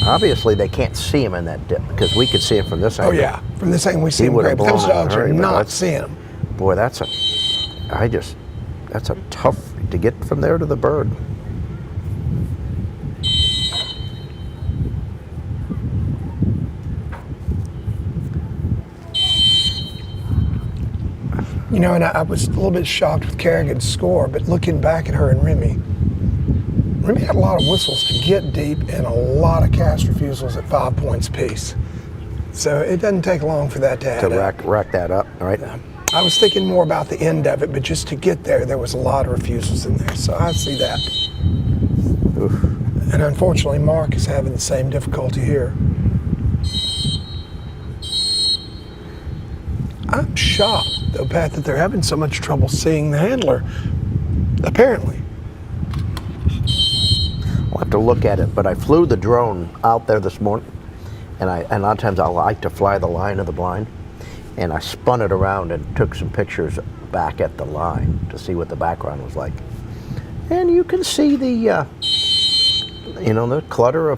S12: obviously they can't see him in that dip because we could see him from this angle.
S13: Oh yeah, from this angle we see him great. But those dogs are not seeing him.
S12: Boy, that's a tough to get from there to the bird.
S13: You know, and I was a little bit shocked with Kerrigan's score, but looking back at her and Remy had a lot of whistles to get deep and a lot of cast refusals at 5 points apiece. So it doesn't take long for that to add up.
S12: To rack that up, right?
S13: I was thinking more about the end of it, but just to get there was a lot of refusals in there. So I see that.
S12: Oof.
S13: And unfortunately, Mark is having the same difficulty here. I'm shocked, though, Pat, that they're having so much trouble seeing the handler, apparently.
S12: We'll have to look at it, but I flew the drone out there this morning, and a lot of times I like to fly the line of the blind, and I spun it around and took some pictures back at the line to see what the background was like. And you can see the, the clutter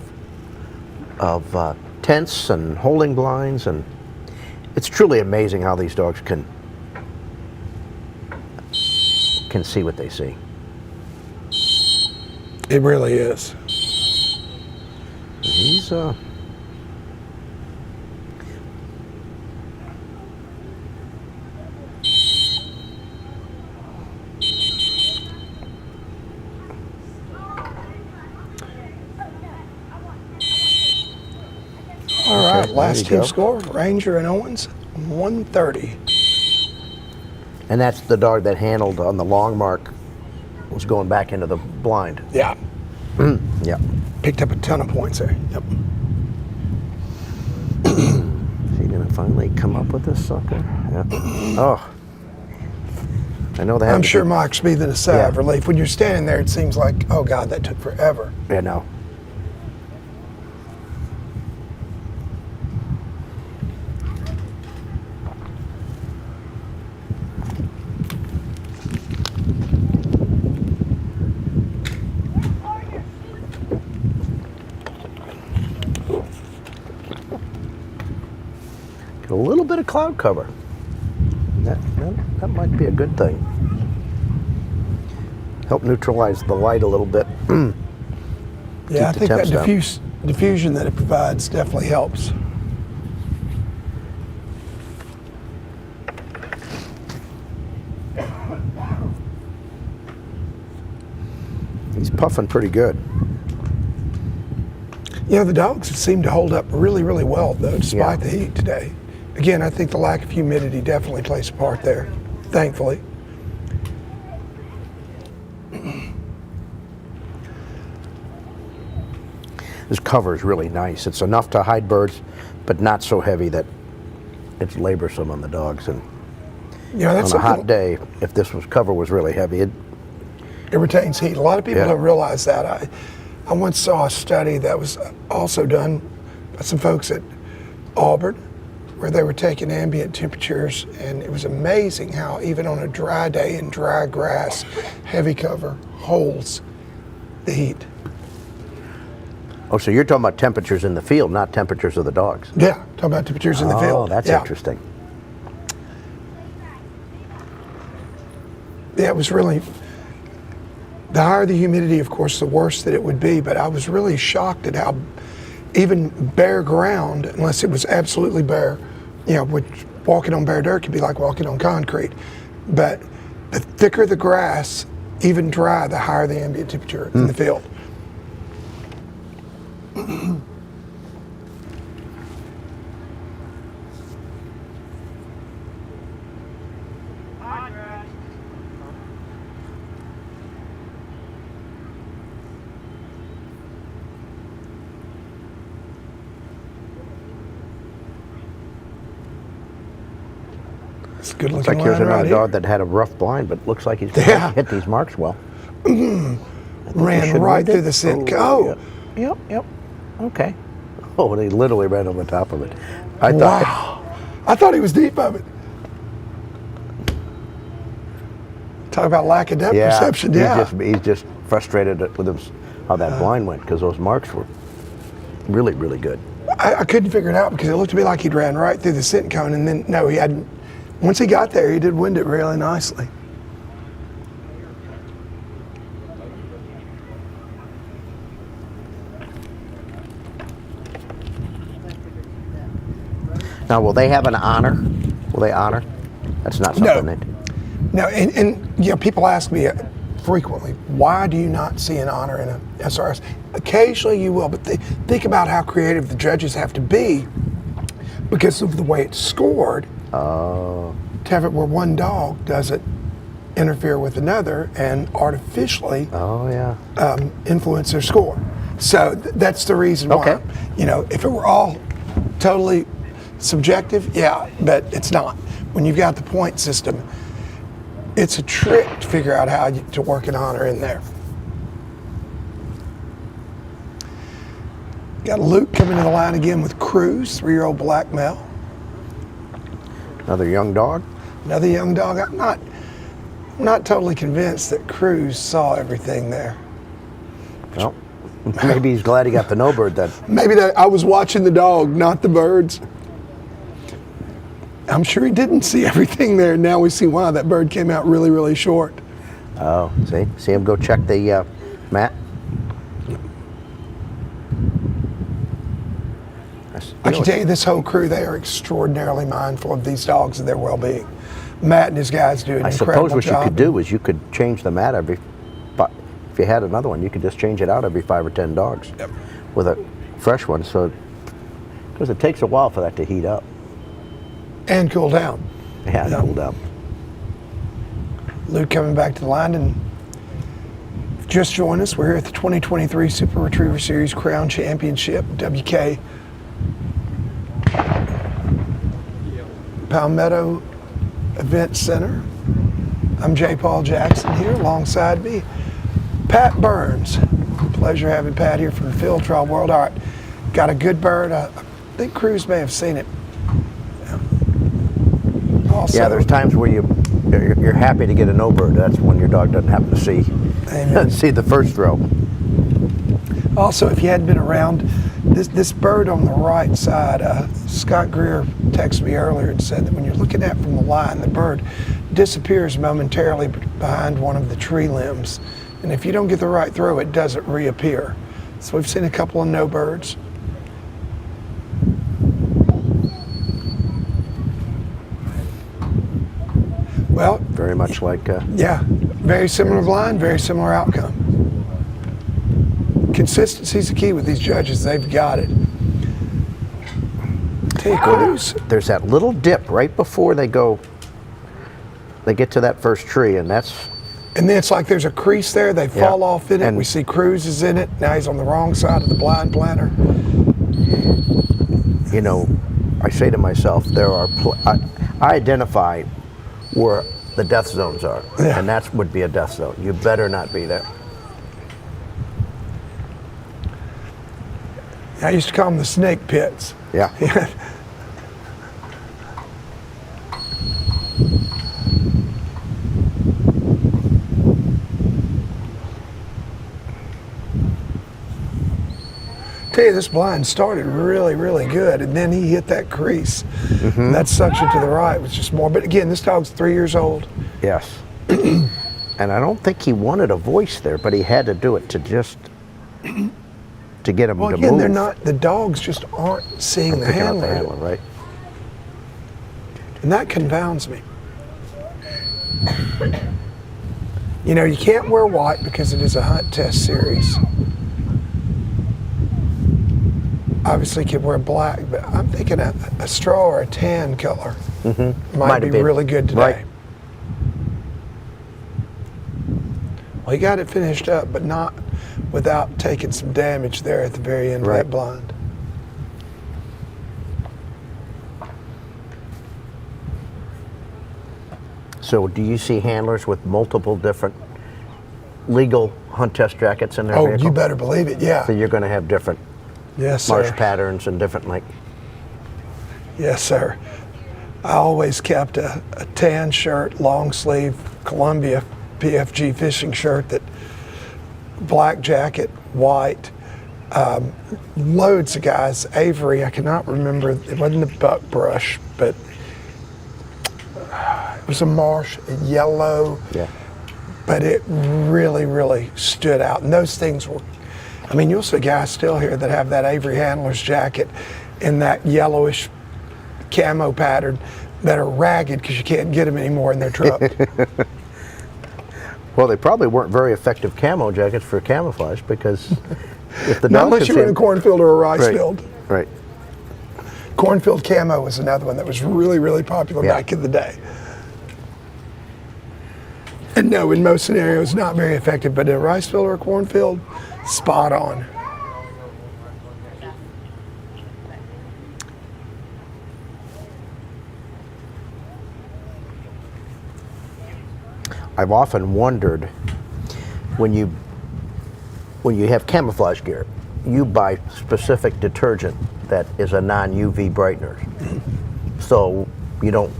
S12: of tents and holding blinds, and it's truly amazing how these dogs can see what they see.
S13: It really is.
S12: He's
S13: all right, last team score, Ranger and Owens, 130.
S12: And that's the dog that handled on the long mark, was going back into the blind.
S13: Yeah.
S12: Yeah.
S13: Picked up a ton of points there. Yep.
S12: Is he going to finally come up with this sucker? Yeah. Oh. I know that.
S13: I'm sure Mike's breathing a sigh of relief. When you're standing there, it seems like, oh God, that took forever.
S12: Yeah, no. A little bit of cloud cover. That might be a good thing. Help neutralize the light a little bit.
S13: Yeah, I think that diffusion that it provides definitely helps.
S12: He's puffing pretty good.
S13: You know, the dogs seem to hold up really, really well, though, despite the heat today. Again, I think the lack of humidity definitely plays a part there, thankfully.
S12: This cover is really nice. It's enough to hide birds, but not so heavy that it's laborsome on the dogs. And on a hot day, if this cover was really heavy, it
S13: retains heat. A lot of people don't realize that. I once saw a study that was also done by some folks at Auburn, where they were taking ambient temperatures, and it was amazing how even on a dry day in dry grass, heavy cover holds the heat.
S12: Oh, so you're talking about temperatures in the field, not temperatures of the dogs?
S13: Yeah, talking about temperatures in the field.
S12: Oh, that's interesting.
S13: Yeah, it was really, the higher the humidity, of course, the worse that it would be, but I was really shocked at how even bare ground, unless it was absolutely bare, which walking on bare dirt could be like walking on concrete, but the thicker the grass, even dry, the higher the ambient temperature in the field. It's a good
S12: Looks
S13: looking
S12: like here's
S13: line
S12: another
S13: right
S12: dog that had a rough blind, but looks like he's gonna hit these marks well.
S13: Ran right through the scent. Oh,
S12: Yep. Okay. Oh, they literally ran over the top of it.
S13: Wow. I thought he was deep of it. Talk about lack of depth perception. Yeah.
S12: He's just frustrated with how that blind went, because those marks were really, really good.
S13: I couldn't figure it out because it looked to me like he'd ran right through the scent cone, and then no, he hadn't. Once he got there, he did wind it really nicely.
S12: Now, will they have an honor? Will they honor? That's not something they do.
S13: No, and you know, people ask me frequently, why do you not see an honor in a SRS? Occasionally you will, but think about how creative the judges have to be because of the way it's scored.
S12: Oh.
S13: To have it where one dog doesn't interfere with another and artificially influence their score. So that's the reason why. You know, if it were all totally subjective, yeah, but it's not. When you've got the point system, it's a trick to figure out how to work an honor in there. Got Luke coming to the line again with Cruz, 3-year-old black male.
S12: Another young dog?
S13: Another young dog. I'm not totally convinced that Cruz saw everything there.
S12: Well, maybe he's glad he got the no bird then.
S13: Maybe I was watching the dog, not the birds. I'm sure he didn't see everything there. Now we see why that bird came out really, really short.
S12: Oh, see him go check the mat.
S13: I can tell you this whole crew, they are extraordinarily mindful of these dogs and their well-being. Matt and his guys do an incredible job.
S12: I suppose what you could do is you could change the mat every, if you had another one, you could just change it out every 5 or 10 dogs with a fresh one. So, because it takes a while for that to heat up.
S13: And cool down.
S12: Yeah, cool down.
S13: Luke coming back to the line and just joined us. We're here at the 2023 Super Retriever Series Crown Championship, WK Palmetto Event Center. I'm J. Paul Jackson here, alongside me, Pat Burns. Pleasure having Pat here from the field trial world. All right, got a good bird. I think Cruz may have seen it. Also,
S12: yeah, there's times where you're happy to get a no bird. That's when your dog doesn't happen to see the first throw.
S13: Also, if you hadn't been around, this bird on the right side, Scott Greer texted me earlier and said that when you're looking at from the line, the bird disappears momentarily behind one of the tree limbs. And if you don't get the right throw, it doesn't reappear. So we've seen a couple of no birds. Well,
S12: very much like
S13: yeah, very similar blind, very similar outcome. Consistency's the key with these judges. They've got it. Take Cruz.
S12: There's that little dip right before they get to that first tree, and that's.
S13: And then it's like there's a crease there. They fall off in it. And we see Cruz is in it. Now he's on the wrong side of the blind planter.
S12: You know, I say to myself, I identify where the death zones are, and that would be a death zone. You better not be there.
S13: I used to call them the snake pits.
S12: Yeah.
S13: Tell you, this blind started really, really good, and then he hit that crease. And that suction to the right was just more. But again, this dog's 3 years old.
S12: Yes. And I don't think he wanted a voice there, but he had to do it to just to get him to
S13: again,
S12: move.
S13: they're not. The dogs just aren't seeing the handler.
S12: Right.
S13: And that confounds me. You know, you can't wear white because it is a hunt test series. Obviously, you could wear black, but I'm thinking a straw or a tan color might be really good today.
S12: Right.
S13: Well, he got it finished up, but not without taking some damage there at the very end of that blind.
S12: So do you see handlers with multiple different legal hunt test jackets in their
S13: Oh,
S12: vehicle?
S13: you better believe it, yeah.
S12: So you're going to have different
S13: Yes,
S12: marsh
S13: sir.
S12: patterns and different like.
S13: Yes, sir. I always kept a tan shirt, long sleeve, Columbia PFG fishing shirt, that black jacket, white. Loads of guys. Avery, I cannot remember, it wasn't a buck brush, but it was a marsh, a yellow.
S12: Yeah.
S13: But it really, really stood out. And those things were, I mean, you'll see guys still here that have that Avery Handler's jacket in that yellowish camo pattern that are ragged because you can't get them anymore in their truck.
S12: Well, they probably weren't very effective camo jackets for camouflage, because if the
S13: Not
S12: dog
S13: unless
S12: could
S13: you're
S12: see
S13: in a
S12: them-
S13: cornfield or a rice
S12: Right,
S13: field.
S12: Right.
S13: Cornfield camo was another one that was really, really popular back in the day. And no, in most scenarios, not very effective, but in a rice field or a cornfield, spot on.
S12: I've often wondered, when you have camouflage gear, you buy specific detergent that is a non-UV brightener. So you don't.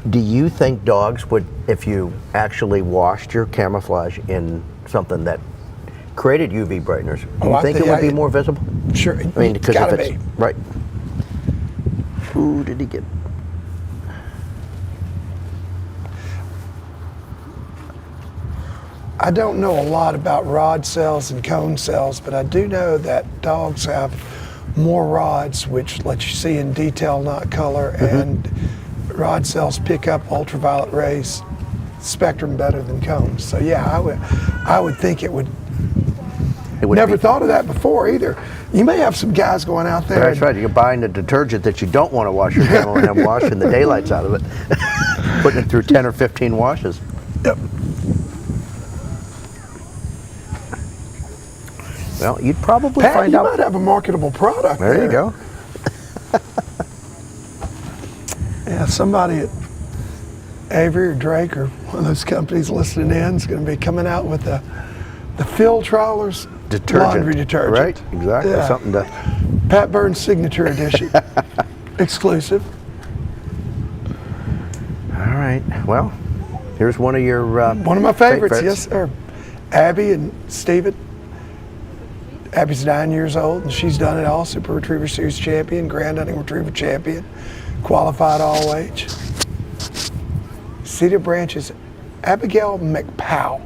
S12: Do you think dogs would, if you actually washed your camouflage in something that created UV brighteners, do you think it would be more visible?
S13: Sure.
S12: I mean, because
S13: Gotta
S12: if it's
S13: be.
S12: right. Who did he get?
S13: I don't know a lot about rod cells and cone cells, but I do know that dogs have more rods, which let you see in detail, not color, and rod cells pick up ultraviolet rays spectrum better than cones. So yeah, I would think it would. Never thought of that before either. You may have some guys going out there.
S12: That's right. You're buying the detergent that you don't want to wash your camo and then washing the daylights out of it, putting it through 10 or 15 washes.
S13: Yep.
S12: Well, you'd probably
S13: Pat,
S12: find
S13: you
S12: out.
S13: might have a marketable product.
S12: There you go.
S13: Yeah, somebody at Avery or Drake or one of those companies listening in is going to be coming out with the field trawlers
S12: Detergent.
S13: laundry detergent.
S12: Right, exactly.
S13: Yeah.
S12: Something to.
S13: Pat Burns Signature Edition. Exclusive.
S12: All right. Well, here's one of your.
S13: One of my favorites, yes, sir. Abby and Steven. Abby's 9 years old, and she's done it all. Super Retriever Series champion, Grand Hunting Retriever champion, qualified all age. Cedar Branch's Abigail McPowell.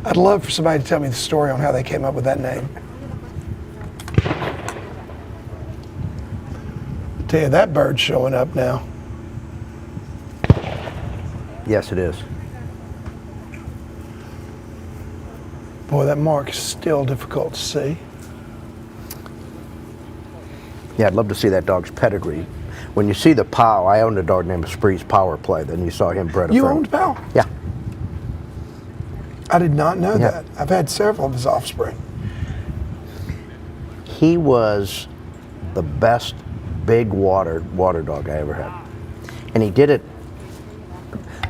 S13: I'd love for somebody to tell me the story on how they came up with that name. Tell you, that bird's showing up now.
S12: Yes, it is.
S13: Boy, that mark is still difficult to see.
S12: Yeah, I'd love to see that dog's pedigree. When you see the Pow, I owned a dog named Spree's Power Play. Then you saw him bred a
S13: You
S12: friend.
S13: owned Pow?
S12: Yeah.
S13: I did not know that. I've had several of his offspring.
S12: He was the best big water dog I ever had, and he did it.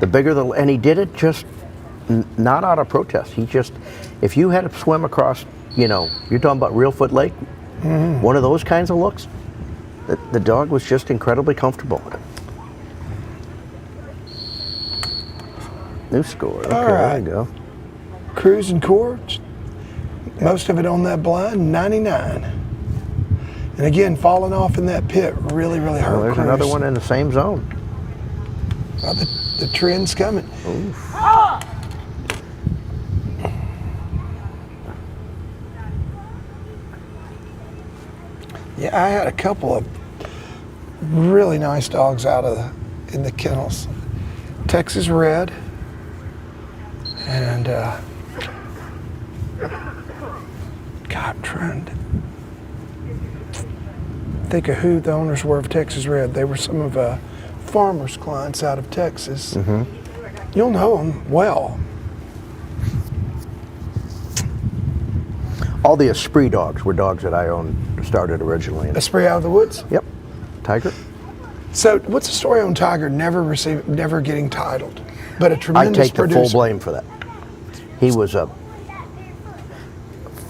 S12: The bigger the, and he did it just not out of protest. He just, if you had to swim across, you're talking about Reelfoot Lake, one of those kinds of looks, the dog was just incredibly comfortable. New score. Okay,
S13: All right.
S12: there you go.
S13: Cruise and core, most of it on that blind, 99. And again, falling off in that pit really, really hurt.
S12: Well, there's
S13: Cruise.
S12: another one in the same zone.
S13: The trend's coming.
S12: Oof.
S13: Yeah, I had a couple of really nice dogs out in the kennels. Texas Red and God, I'm trying to think of who the owners were of Texas Red. They were some of farmers' clients out of Texas. You'll know them well.
S12: All the Esprit dogs were dogs that I owned, started originally.
S13: Esprit out of the woods?
S12: Yep. Tiger.
S13: So what's the story on Tiger never getting titled, but a tremendous
S12: I take the
S13: producer?
S12: full blame for that. He was a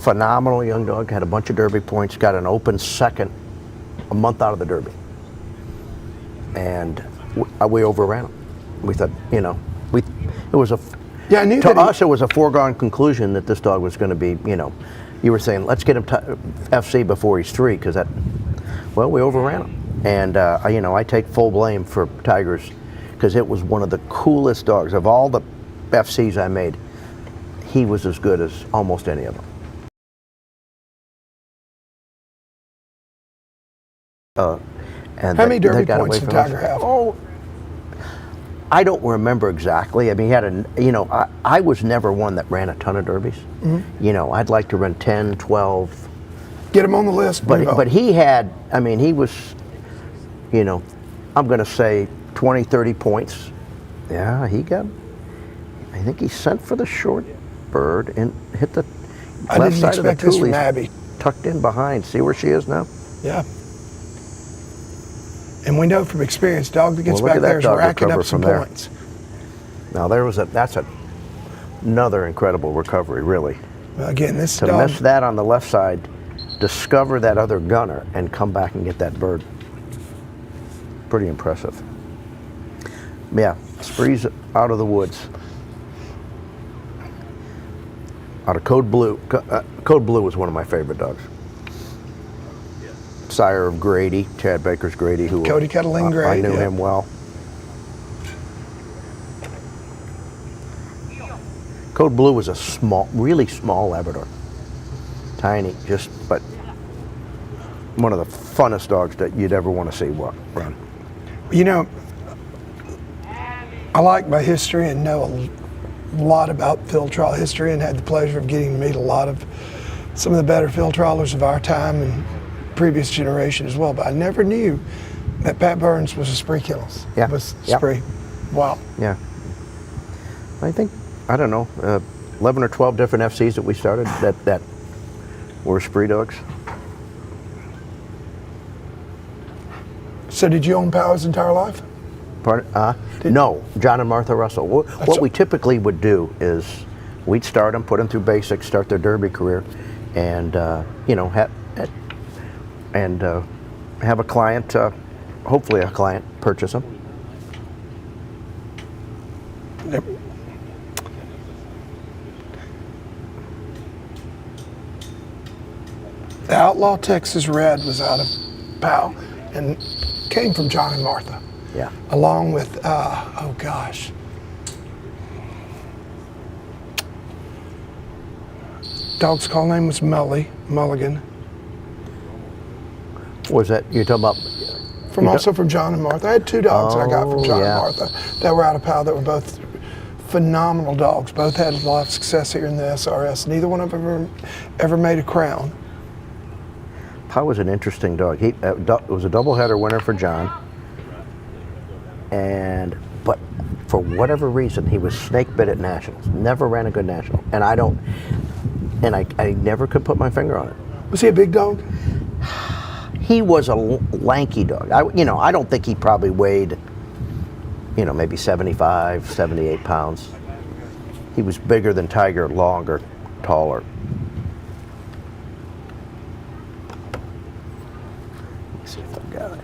S12: phenomenal young dog, had a bunch of Derby points, got an open second a month out of the Derby. And we overran him. We thought, you know, it was a,
S13: yeah, I knew
S12: to us it was a foregone conclusion that this dog was going to be, you know, you were saying, let's get him FC before he's 3, because that, well, we overran him. And, you know, I take full blame for Tiger's, because it was one of the coolest dogs. Of all the FCs I made, he was as good as almost any of them. And
S13: how many Derby points did Tiger have?
S12: Oh, I don't remember exactly. I mean, he had a, you know, I was never one that ran a ton of Derbies.
S13: Mhm.
S12: You know, I'd like to run 10, 12.
S13: Get him on the list.
S12: But he had, I mean, he was, you know, I'm going to say 20, 30 points. Yeah, he got, I think he sent for the short bird and hit the left side of the Cooley's, tucked in behind. See where she is now?
S13: Yeah. And we know from experience, dog that gets
S12: Well,
S13: back there is racking up some
S12: there.
S13: points.
S12: Now that's another incredible recovery, really.
S13: Again, this
S12: to
S13: dog,
S12: miss that on the left side, discover that other gunner, and come back and get that bird. Pretty impressive. Yeah, Spree's out of the woods. Out of Code Blue. Code Blue was one of my favorite dogs. Sire of Grady, Chad Baker's Grady, who
S13: Cody Kettling Grady.
S12: I knew him well. Code Blue was a small, really small Labrador. Tiny, but one of the funnest dogs that you'd ever want to see run.
S13: You know, I like my history and know a lot about field trial history, and had the pleasure of getting to meet some of the better field trialers of our time and previous generation as well. But I never knew that Pat Burns was a Spree Kennels.
S12: Yeah.
S13: Was Spree. Wow.
S12: Yeah. I think, I don't know, 11 or 12 different FCs that we started that were Spree dogs.
S13: So did you own Powell his entire life?
S12: Pardon? No, John and Martha Russell. What we typically would do is we'd start them, put them through basics, start their Derby career, and you know, have a client, hopefully a client, purchase them.
S13: Yep. The Outlaw Texas Red was out of Powell and came from John and Martha.
S12: Yeah.
S13: Along with, oh gosh. Dog's call name was Mulligan.
S12: Was that, you're talking about?
S13: Also from John and Martha. I had 2 dogs that I got from John and Martha that were out of Powell that were both phenomenal dogs. Both had a lot of success here in the SRS. Neither one of them ever made a crown.
S12: Powell was an interesting dog. He was a doubleheader winner for John. But for whatever reason, he was snake bit at nationals. Never ran a good national, and I never could put my finger on it.
S13: Was he a big dog?
S12: He was a lanky dog. I don't think he probably weighed, maybe 75, 78 pounds. He was bigger than Tiger, longer, taller. Let's see if I've got it.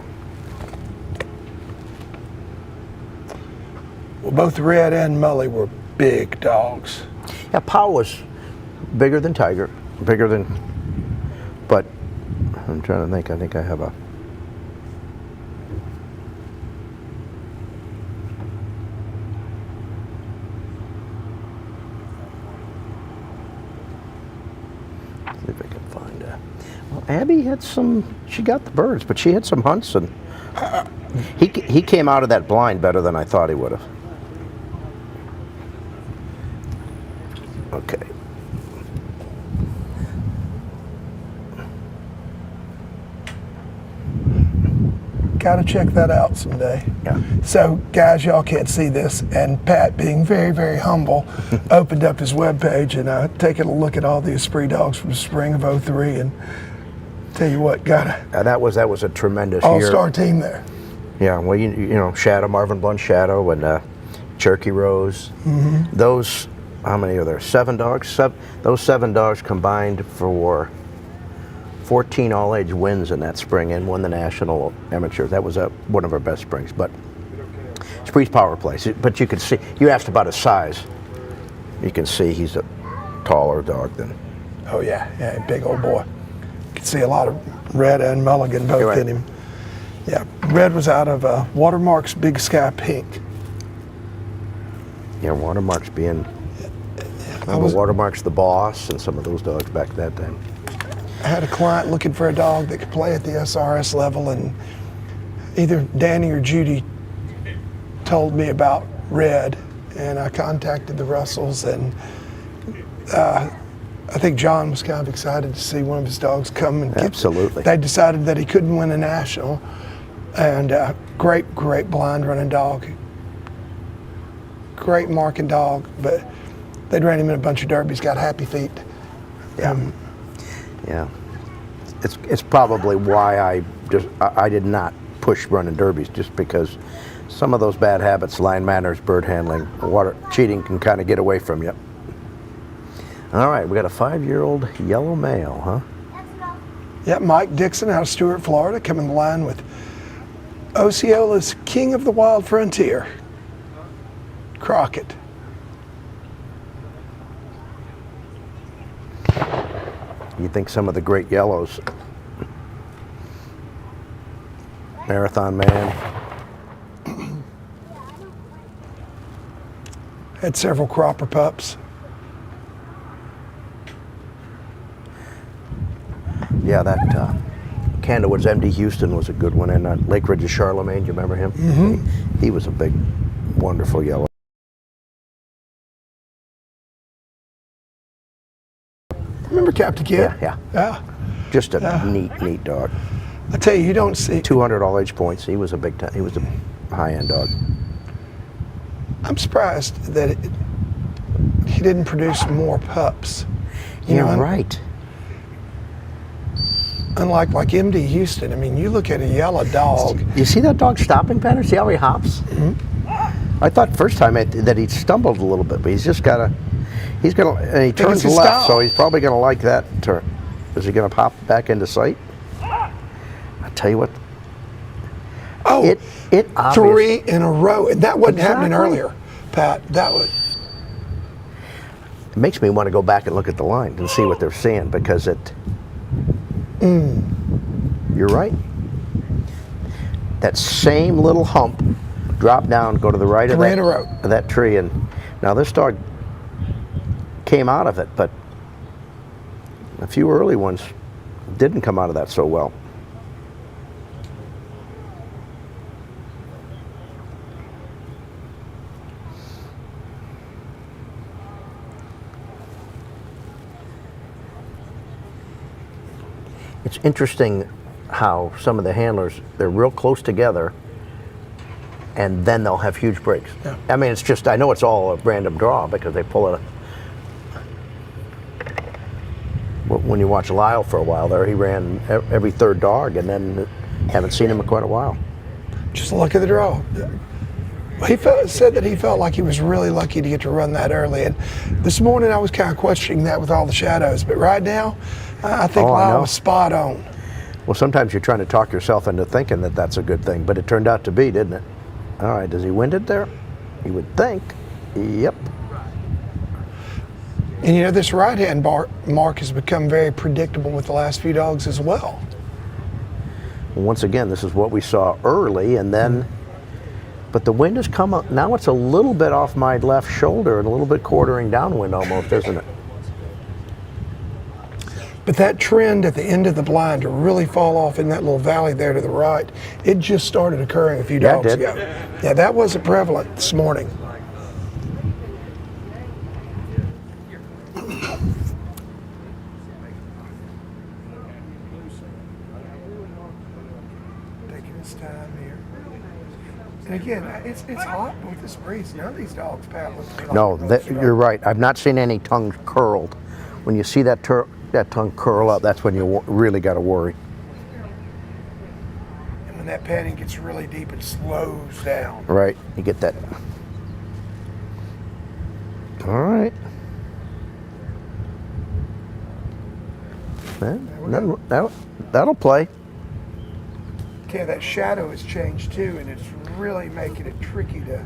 S13: Well, both Red and Mully were big dogs.
S12: Yeah, Powell was bigger than Tiger, but I'm trying to think. I think I have a. See if I can find a. Well, Abby had some. She got the birds, but she had some hunts, and he came out of that blind better than I thought he would have. Okay.
S13: Got to check that out someday.
S12: Yeah.
S13: So, guys, y'all can't see this, and Pat, being very, very humble, opened up his webpage and taking a look at all the Esprit dogs from the spring of '03, and tell you what, got a
S12: that was a tremendous
S13: all-star team there.
S12: Yeah, well, you know, Shadow, Marvin Blunt Shadow, and Cherokee Rose. Those, how many are there? 7 dogs? Those 7 dogs combined for 14 all-age wins in that spring and won the national amateur. That was one of our best springs. But Spree's power plays. But you can see, you asked about his size. You can see he's a taller dog than.
S13: Oh yeah, big old boy. You can see a lot of Red and Mulligan both in him. Yeah, Red was out of Watermark's Big Sky Pink.
S12: Yeah, Watermark's being. Watermark's the boss, and some of those dogs back that time.
S13: I had a client looking for a dog that could play at the SRS level, and either Danny or Judy told me about Red, and I contacted the Russells, and I think John was kind of excited to see one of his dogs come and
S12: Absolutely.
S13: They decided that he couldn't win a national, and great blind running dog, great marking dog, but they'd ran him in a bunch of derbies, got happy feet.
S12: Yeah. Yeah, it's probably why I did not push running derbies, just because some of those bad habits, line manners, bird handling, water cheating can kind of get away from you. All right, we got a 5-year-old yellow male, huh?
S13: Yeah, Mike Dixon out of Stuart, Florida, coming in line with Osceola's King of the Wild Frontier, Crockett.
S12: You think some of the great yellows, Marathon Man.
S13: Had several cropper pups.
S12: Yeah, that Candlewood's MD Houston was a good one, and Lake Ridge's Charlemagne, do you remember him? He was a big, wonderful yellow.
S13: Remember Captain Kid?
S12: Yeah. Just a neat dog.
S13: I tell you don't see
S12: 200 all-age points. He was a big time. He was a high-end dog.
S13: I'm surprised that he didn't produce more pups.
S12: You're right.
S13: Unlike MD Houston, I mean, you look at a yellow dog.
S12: You see that dog stopping pattern? See how he hops? I thought first time that he stumbled a little bit, but he's just got to. And he turns left, so he's probably going to like that turn. Is he going to pop back into sight? I tell you what.
S13: Oh,
S12: it
S13: 3 in a row, and that wasn't happening earlier, Pat. That was.
S12: It makes me want to go back and look at the line and see what they're seeing, because it. You're right. That same little hump, drop down, go to the right of that tree, and now this dog came out of it, but a few early ones didn't come out of that so well. It's interesting how some of the handlers, they're real close together, and then they'll have huge breaks.
S13: Yeah.
S12: I mean, it's just, I know it's all a random draw because they pull it. When you watch Lyle for a while there, he ran every third dog, and then haven't seen him in quite a while.
S13: Just luck of the draw. He said that he felt like he was really lucky to get to run that early. And this morning I was kind of questioning that with all the shadows. But right now, I think Lyle was spot on.
S12: Well, sometimes you're trying to talk yourself into thinking that that's a good thing, but it turned out to be, didn't it? All right, does he wind it there? You would think. Yep.
S13: And you know, this right-hand mark has become very predictable with the last few dogs as well.
S12: Once again, this is what we saw early, and then, but the wind has come up. Now it's a little bit off my left shoulder and a little bit quartering downwind almost, isn't it?
S13: But that trend at the end of the blind to really fall off in that little valley there to the right, it just started occurring a few dogs ago. Yeah, that wasn't prevalent this morning. Taking his time here. And again, it's hot with this breeze. None of these dogs, Pat, look
S12: No, you're right. I've not seen any tongues curled. When you see that tongue curl up, that's when you really got to worry.
S13: And when when that panning gets really deep, it slows down.
S12: Right, you get that. All right. That'll play.
S13: Okay, that shadow has changed too, and it's really making it tricky to.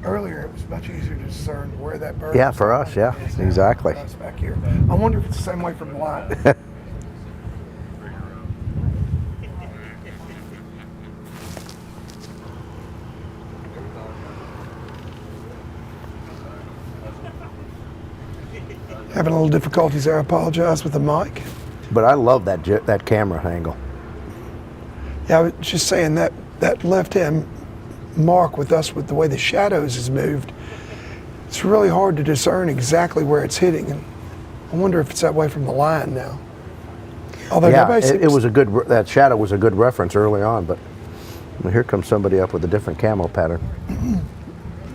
S13: Earlier, it was much easier to discern where that bird.
S12: Yeah, for us, yeah, exactly.
S13: Us back here. I wonder if it's the same way from the line. Having a little difficulties there. I apologize with the mic.
S12: But I love that camera angle.
S13: Yeah, I was just saying that left-hand mark with us, with the way the shadows has moved, it's really hard to discern exactly where it's hitting. And I wonder if it's that way from the line now. Although
S12: yeah, it was a good. That shadow was a good reference early on, but here comes somebody up with a different camo pattern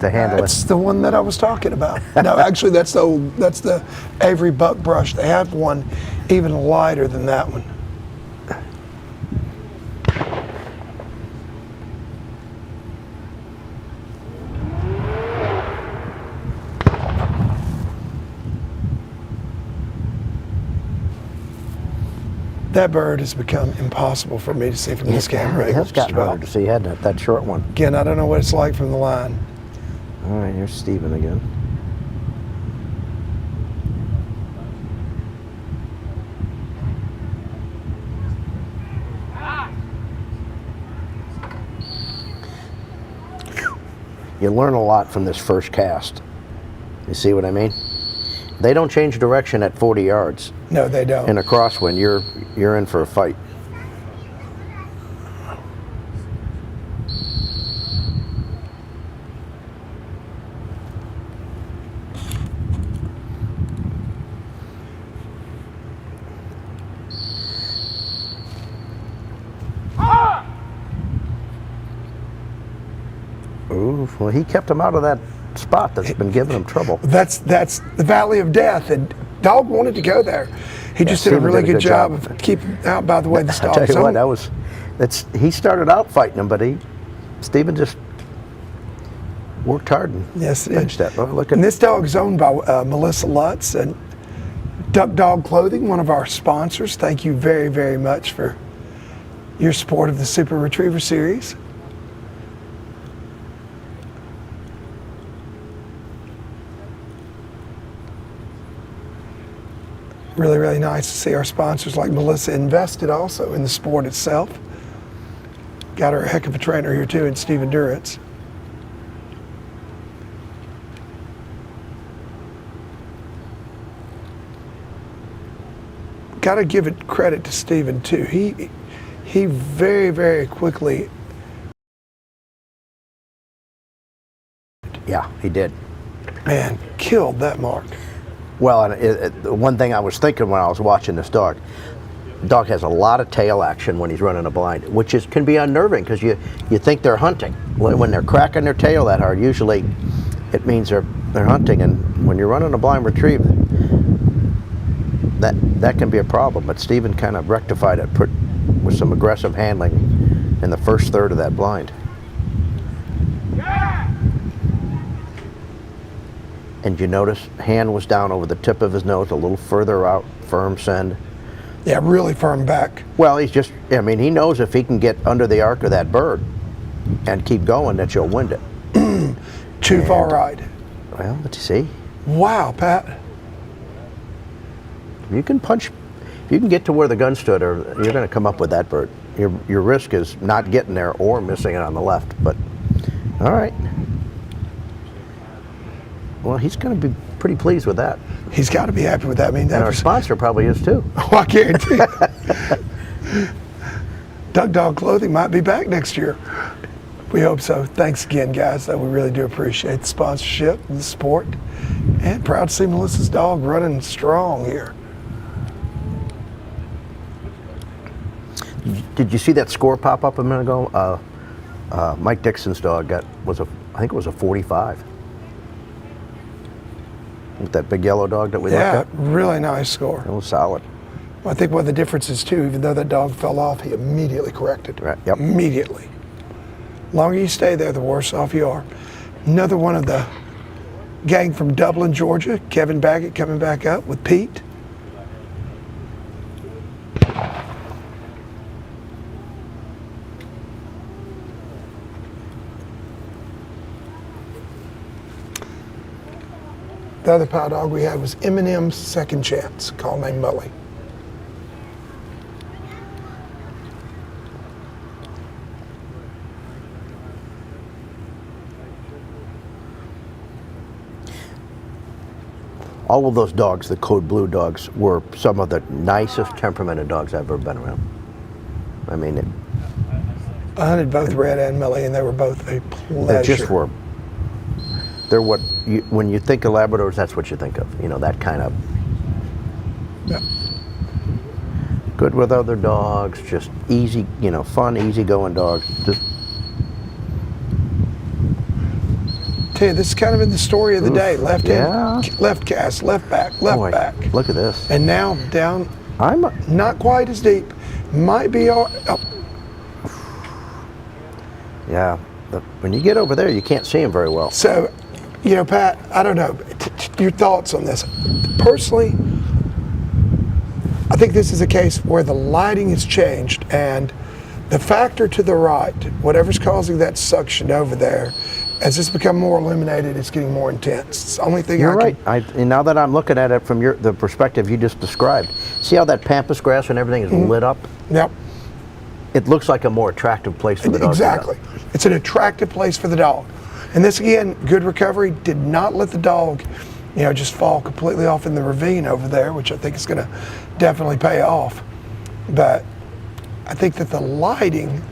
S12: to handle it.
S13: That's the one that I was talking about. No, actually, that's the Avery buck brush. They have one even lighter than that one. That bird has become impossible for me to see from this camera.
S12: It has gotten harder to see, hadn't it? That short one.
S13: Again, I don't know what it's like from the line.
S12: All right, here's Stephen again. You learn a lot from this first cast. You see what I mean? They don't change direction at 40 yards.
S13: No, they don't.
S12: In a crosswind, you're in for a fight. Ooh, well, he kept him out of that spot that's been giving him trouble.
S13: That's the Valley of Death, and dog wanted to go there. He just did a really good job of keeping out. By the way, the
S12: I'll tell you what, he started out fighting him, but Stephen just worked hard and finished that. Oh, look at
S13: and this dog's owned by Melissa Lutz and Duck Dog Clothing, one of our sponsors. Thank you very, very much for your support of the Super Retriever series. Really, really nice to see our sponsors like Melissa invested also in the sport itself. Got her a heck of a trainer here too in Stephen Duritz. Got to give it credit to Stephen too. He very, very quickly.
S12: Yeah, he did.
S13: Man, killed that mark.
S12: Well, and one thing I was thinking when I was watching this dog has a lot of tail action when he's running a blind, which can be unnerving because you think they're hunting. When they're cracking their tail that hard, usually it means they're hunting, and when you're running a blind retrieve, that can be a problem. But Stephen kind of rectified it with some aggressive handling in the first third of that blind. And you notice hand was down over the tip of his nose, a little further out, firm send.
S13: Yeah, really firm back.
S12: Well, he knows if he can get under the arc of that bird and keep going, that you'll wind it.
S13: Too far right.
S12: Well, but you see.
S13: Wow, Pat.
S12: You can punch, if you can get to where the gun stood, or you're going to come up with that bird. Your risk is not getting there or missing it on the left, but all right. Well, he's going to be pretty pleased with that.
S13: He's got to be happy with that. I mean,
S12: and our sponsor probably is too.
S13: Oh, I guarantee it. Duck Dog Clothing might be back next year. We hope so. Thanks again, guys. We really do appreciate the sponsorship and the support. And proud to see Melissa's dog running strong here.
S12: Did you see that score pop up a minute ago? Mike Dixon's dog I think it was a 45. With that big yellow dog that we looked at.
S13: Yeah, really nice score.
S12: It was solid.
S13: I think one of the differences too, even though that dog fell off, he immediately corrected.
S12: Right. Yep.
S13: Immediately. The longer you stay there, the worse off you are. Another one of the gang from Dublin, Georgia, Kevin Baggett coming back up with Pete. The other pow dog we had was Eminem's Second Chance, call named Mully.
S12: All of those dogs, the Code Blue dogs, were some of the nicest temperamented dogs I've ever been around. I mean,
S13: I hunted both Red and Mully, and they were both a pleasure.
S12: they just were. They're what when you think of Labradors, that's what you think of. You know, that kind of good with other dogs, just easy, you know, fun, easygoing dogs. Just
S13: tell you, this is kind of in the story of the day. Left hand, left cast, left back, left back.
S12: Look at this.
S13: And now down. I'm not quite as deep. Might be all. Oh.
S12: Yeah, when you get over there, you can't see them very well.
S13: So, you know, Pat, I don't know your thoughts on this. Personally, I think this is a case where the lighting has changed, and the factor to the right, whatever's causing that suction over there, as it's become more illuminated, it's getting more intense. It's the only thing
S12: You're right. And now that I'm looking at it from the perspective you just described, see how that pampas grass and everything is lit up?
S13: Yep.
S12: It looks like a more attractive place for the dog.
S13: Exactly. It's an attractive place for the dog. And this, again, good recovery, did not let the dog, you know, just fall completely off in the ravine over there, which I think is going to definitely pay off. But I think that the lighting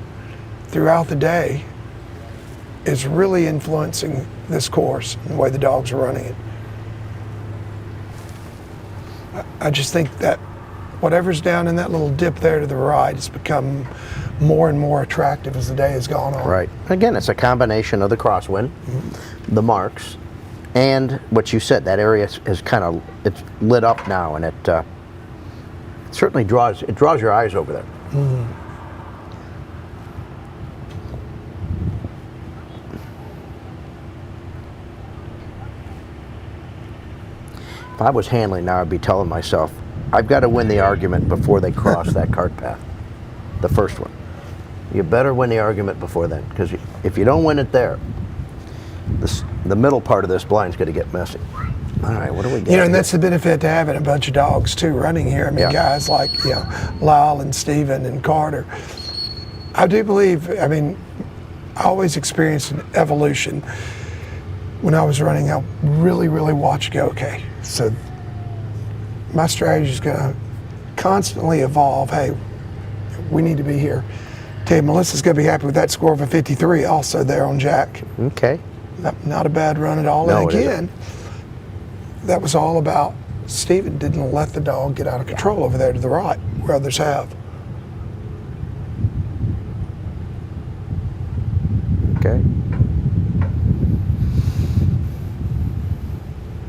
S13: throughout the day is really influencing this course and the way the dogs are running it. I just think that whatever's down in that little dip there to the right has become more and more attractive as the day has gone on.
S12: Right. Again, it's a combination of the crosswind, the marks, and what you said, that area is kind of, it's lit up now, and it certainly draws your eyes over there. If I was handling now, I'd be telling myself, I've got to win the argument before they cross that cart path, the first one. You better win the argument before then, because if you don't win it there, the middle part of this blind's going to get messy. All right, what do we get?
S13: You know, and that's the benefit to having a bunch of dogs too running here. I mean, guys like, you know, Lyle and Steven and Carter. I do believe, I mean, I always experienced an evolution. When I was running, I really, really watched go, okay, so my strategy is going to constantly evolve. Hey, we need to be here. Tell you, Melissa's going to be happy with that score of a 53 also there on Jack.
S12: Okay.
S13: Not a bad run at all.
S12: No,
S13: and again, that was all about Steven didn't let the dog get out of control over there to the right, where others have.
S12: Okay.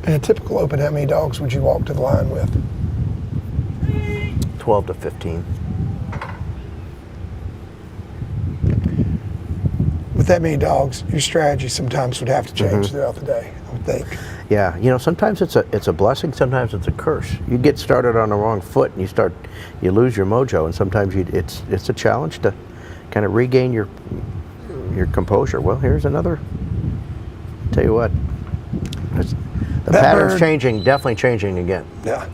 S13: In a typical open, how many dogs would you walk to the line with?
S12: 12 to 15.
S13: With that many dogs, your strategy sometimes would have to change throughout the day, I would think.
S12: Yeah, you know, sometimes it's a blessing, sometimes it's a curse. You get started on the wrong foot and you lose your mojo, and sometimes it's a challenge to kind of regain your composure. Well, here's another. Tell you what, the pattern's changing, definitely changing again.
S13: Yeah,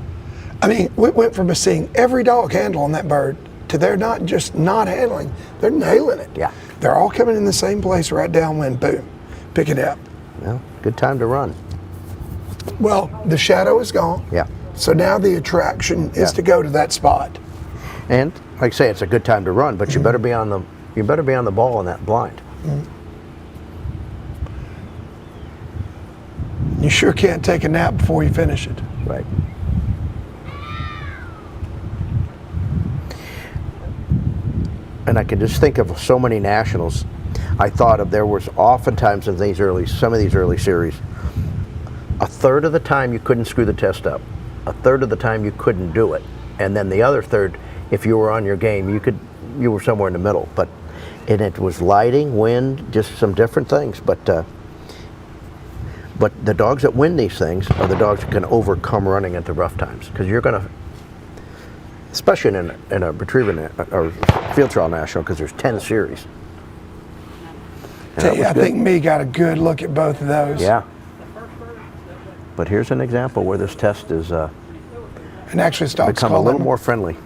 S13: I mean, we went from seeing every dog handle on that bird to they're not just not handling, they're nailing it.
S12: Yeah.
S13: They're all coming in the same place right downwind, boom, pick it up.
S12: Well, good time to run.
S13: Well, the shadow is gone.
S12: Yeah.
S13: So now the attraction is to go to that spot.
S12: And like I say, it's a good time to run, but you better be on the ball on that blind.
S13: You sure can't take a nap before you finish it.
S12: Right. And I can just think of so many nationals. I thought of there was oftentimes in some of these early series, a third of the time you couldn't screw the test up. A third of the time you couldn't do it. and then the other third, if you were on your game, you were somewhere in the middle. And it was lighting, wind, just some different things. But the dogs that win these things are the dogs that can overcome running into rough times, because you're going to, especially in a retriever or field trial national, because there's 10 series.
S13: I think me got a good look at both of those.
S12: Yeah. But here's an example where this test is
S13: and actually
S12: become a little more friendly.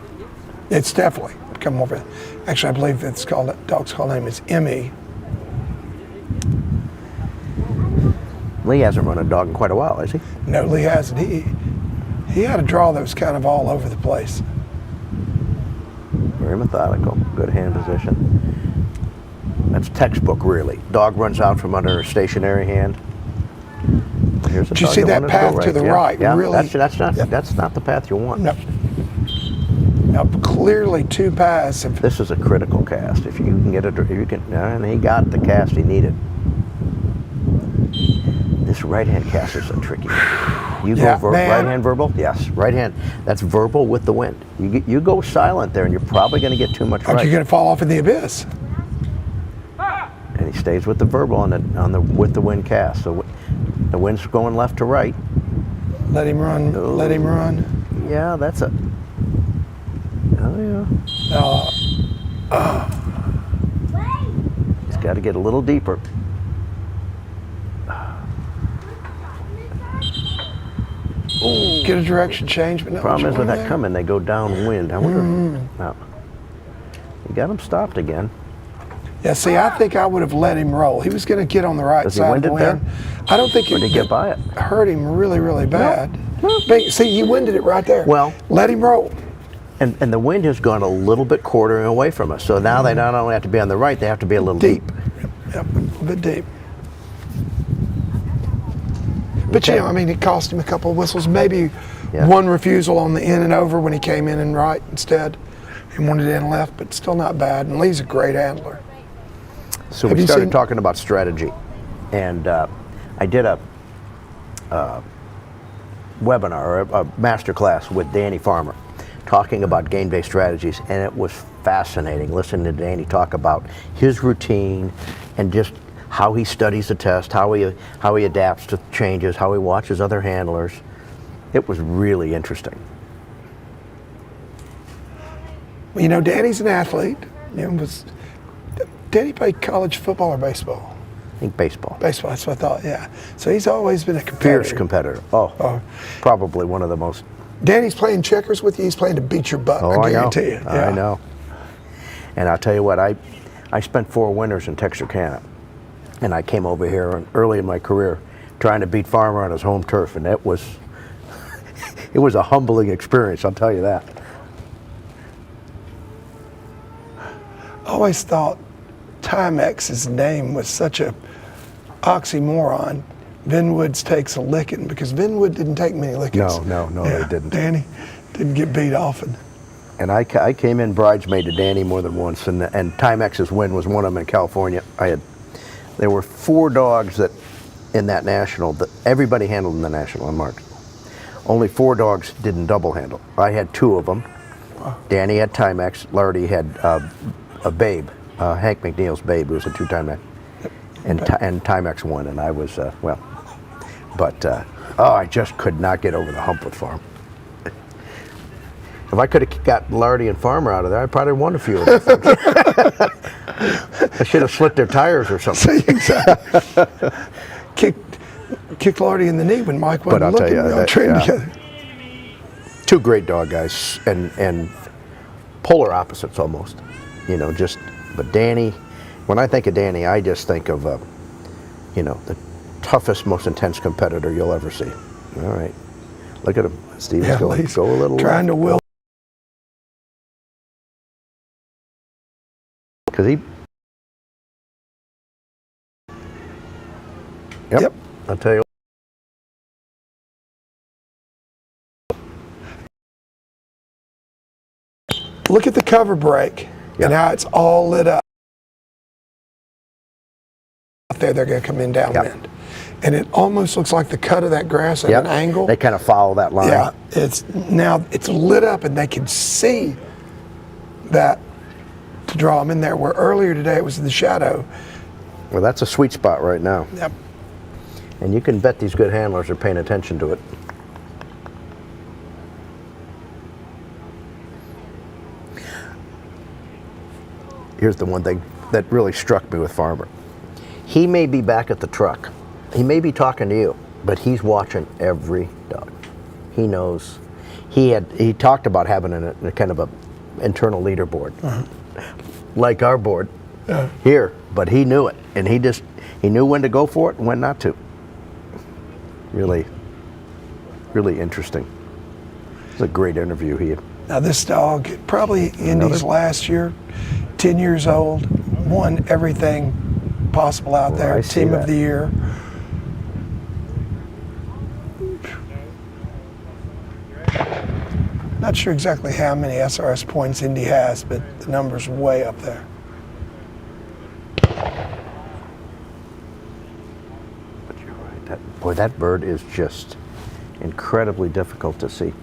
S13: It's definitely become more friendly. Actually, I believe it's called, dog's call name is Emmy.
S12: Lee hasn't run a dog in quite a while, has he?
S13: No, Lee hasn't. He had a draw that was kind of all over the place.
S12: Very methodical, good hand position. That's textbook, really. Dog runs out from under a stationary hand. Here's a
S13: Did you
S12: dog
S13: see that
S12: wanted
S13: path
S12: go
S13: to the
S12: Yeah,
S13: right?
S12: Yeah,
S13: Really?
S12: that's not the path you want.
S13: No. Now, clearly 2 paths.
S12: This is a critical cast. If you can get it, and he got the cast he needed. This right-hand cast is a tricky one. You go right-hand verbal? Yes, right-hand. That's verbal with the wind. You go silent there, and you're probably going to get too much right.
S13: You're going to fall off in the abyss.
S12: And he stays with the verbal on the with the wind cast. So the wind's going left to right.
S13: Let him run.
S12: Oh.
S13: Let him run.
S12: Yeah, that's a. Oh yeah. He's got to get a little deeper.
S13: Ooh. Get a direction change, but no.
S12: Problem is with that coming, they go downwind. I wonder. No. You got him stopped again.
S13: Yeah, see, I think I would have let him roll. He was going to get on the right side of the wind. I don't think
S12: he get by it.
S13: Hurt him really, really bad.
S12: No.
S13: See, he winded it right there.
S12: Well,
S13: let him roll.
S12: And the wind has gone a little bit quartering away from us. So now they not only have to be on the right, they have to be a little deep.
S13: Yep, a little bit deep. But you know, I mean, it cost him a couple of whistles, maybe one refusal on the in and over when he came in and right instead. He wanted in and left, but still not bad. And Lee's a great handler.
S12: So we started talking about strategy, and I did a webinar, or a master class with Danny Farmer, talking about game-day strategies, and it was fascinating listening to Danny talk about his routine and just how he studies the test, how he adapts to changes, how he watches other handlers. It was really interesting.
S13: Well, you know, Danny's an athlete. You know, Danny played college football or baseball?
S12: I think baseball.
S13: Baseball, that's what I thought, yeah. So he's always been a competitor.
S12: Fierce competitor. Oh, probably one of the most.
S13: Danny's playing checkers with you. He's playing to beat your butt, I guarantee you. Yeah.
S12: I know. And I'll tell you what, I spent 4 winters in Texarkana. And I came over here early in my career trying to beat Farmer on his home turf. And it was a humbling experience, I'll tell you that.
S13: I always thought Timex's name was such a oxymoron. Vinwood's takes a licking, because Vinwood didn't take many lickings.
S12: No, they didn't.
S13: Danny didn't get beat often.
S12: And I came in bridesmaid to Danny more than once, and Timex's win was one of them in California. There were 4 dogs that in that national that everybody handled in the national unmarked. Only 4 dogs didn't double handle. I had 2 of them. Danny had Timex. Lardy had a Babe, Hank McNeil's Babe, who was a 2-time man. And Timex won, and I was, I just could not get over the hump with Farm. If I could have got Lardy and Farmer out of there, I probably won a few of them. I should have slit their tires or something.
S13: Exactly. Kicked Lardy in the knee when Mike wasn't looking. They all trained together.
S12: 2 great dog guys, and polar opposites almost. You know, but Danny, when I think of Danny, I just think of, the toughest, most intense competitor you'll ever see. All right. Look at him. Steven's going, go a little
S13: trying to will.
S12: Because he. Yep. I'll tell you.
S13: Look at the cover break and how it's all lit up. Out there, they're going to come in downwind. and it almost looks like the cut of that grass at an angle.
S12: They kind of follow that line.
S13: Yeah, now it's lit up and they can see that to draw them in there, where earlier today it was in the shadow.
S12: Well, that's a sweet spot right now.
S13: Yep.
S12: And you can bet these good handlers are paying attention to it. Here's the one thing that really struck me with Farmer. He may be back at the truck. He may be talking to you, but he's watching every dog. He knows. He talked about having a kind of a internal leaderboard, like our board here, but he knew it, and he knew when to go for it and when not to. Really, really interesting. It's a great interview here.
S13: Now this dog, probably Indy's last year, 10 years old, won everything possible out there, team of the year. Not sure exactly how many SRS points Indy has, but the number's way up there.
S12: But you're right. Boy, that bird is just incredibly difficult to see.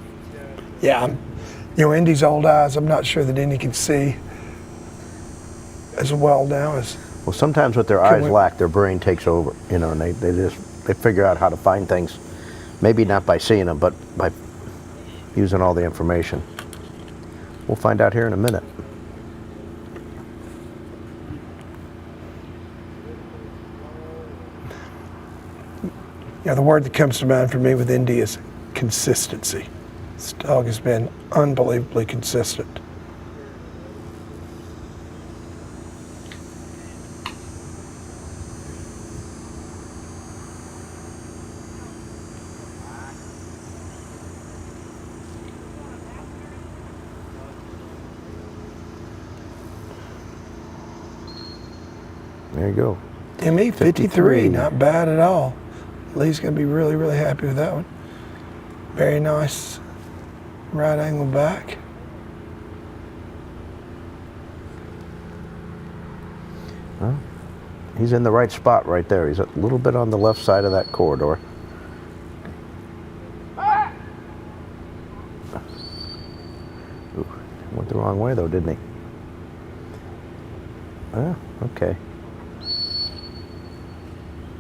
S13: Yeah, Indy's old eyes, I'm not sure that Indy can see as well now as.
S12: Well, sometimes with their eyes lack, their brain takes over, and they figure out how to find things, maybe not by seeing them, but by using all the information. We'll find out here in a minute.
S13: Yeah, the word that comes to mind for me with Indy is consistency. This dog has been unbelievably consistent.
S12: There you go.
S13: Timmy, 53, not bad at all. Lee's going to be really, really happy with that one. Very nice right angle back.
S12: Well, he's in the right spot right there. He's a little bit on the left side of that corridor. Ooh, went the wrong way though, didn't he? Okay.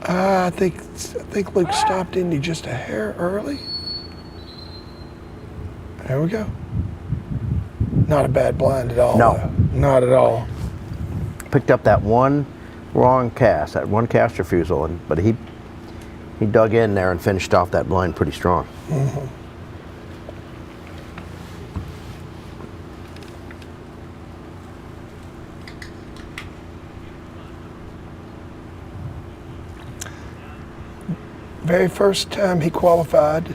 S13: I think Luke stopped Indy just a hair early. There we go. Not a bad blind at all.
S12: No.
S13: Though. Not at all.
S12: Picked up that one wrong cast, that one cast refusal, but he dug in there and finished off that blind pretty strong.
S13: Mm-hmm. Very first time he qualified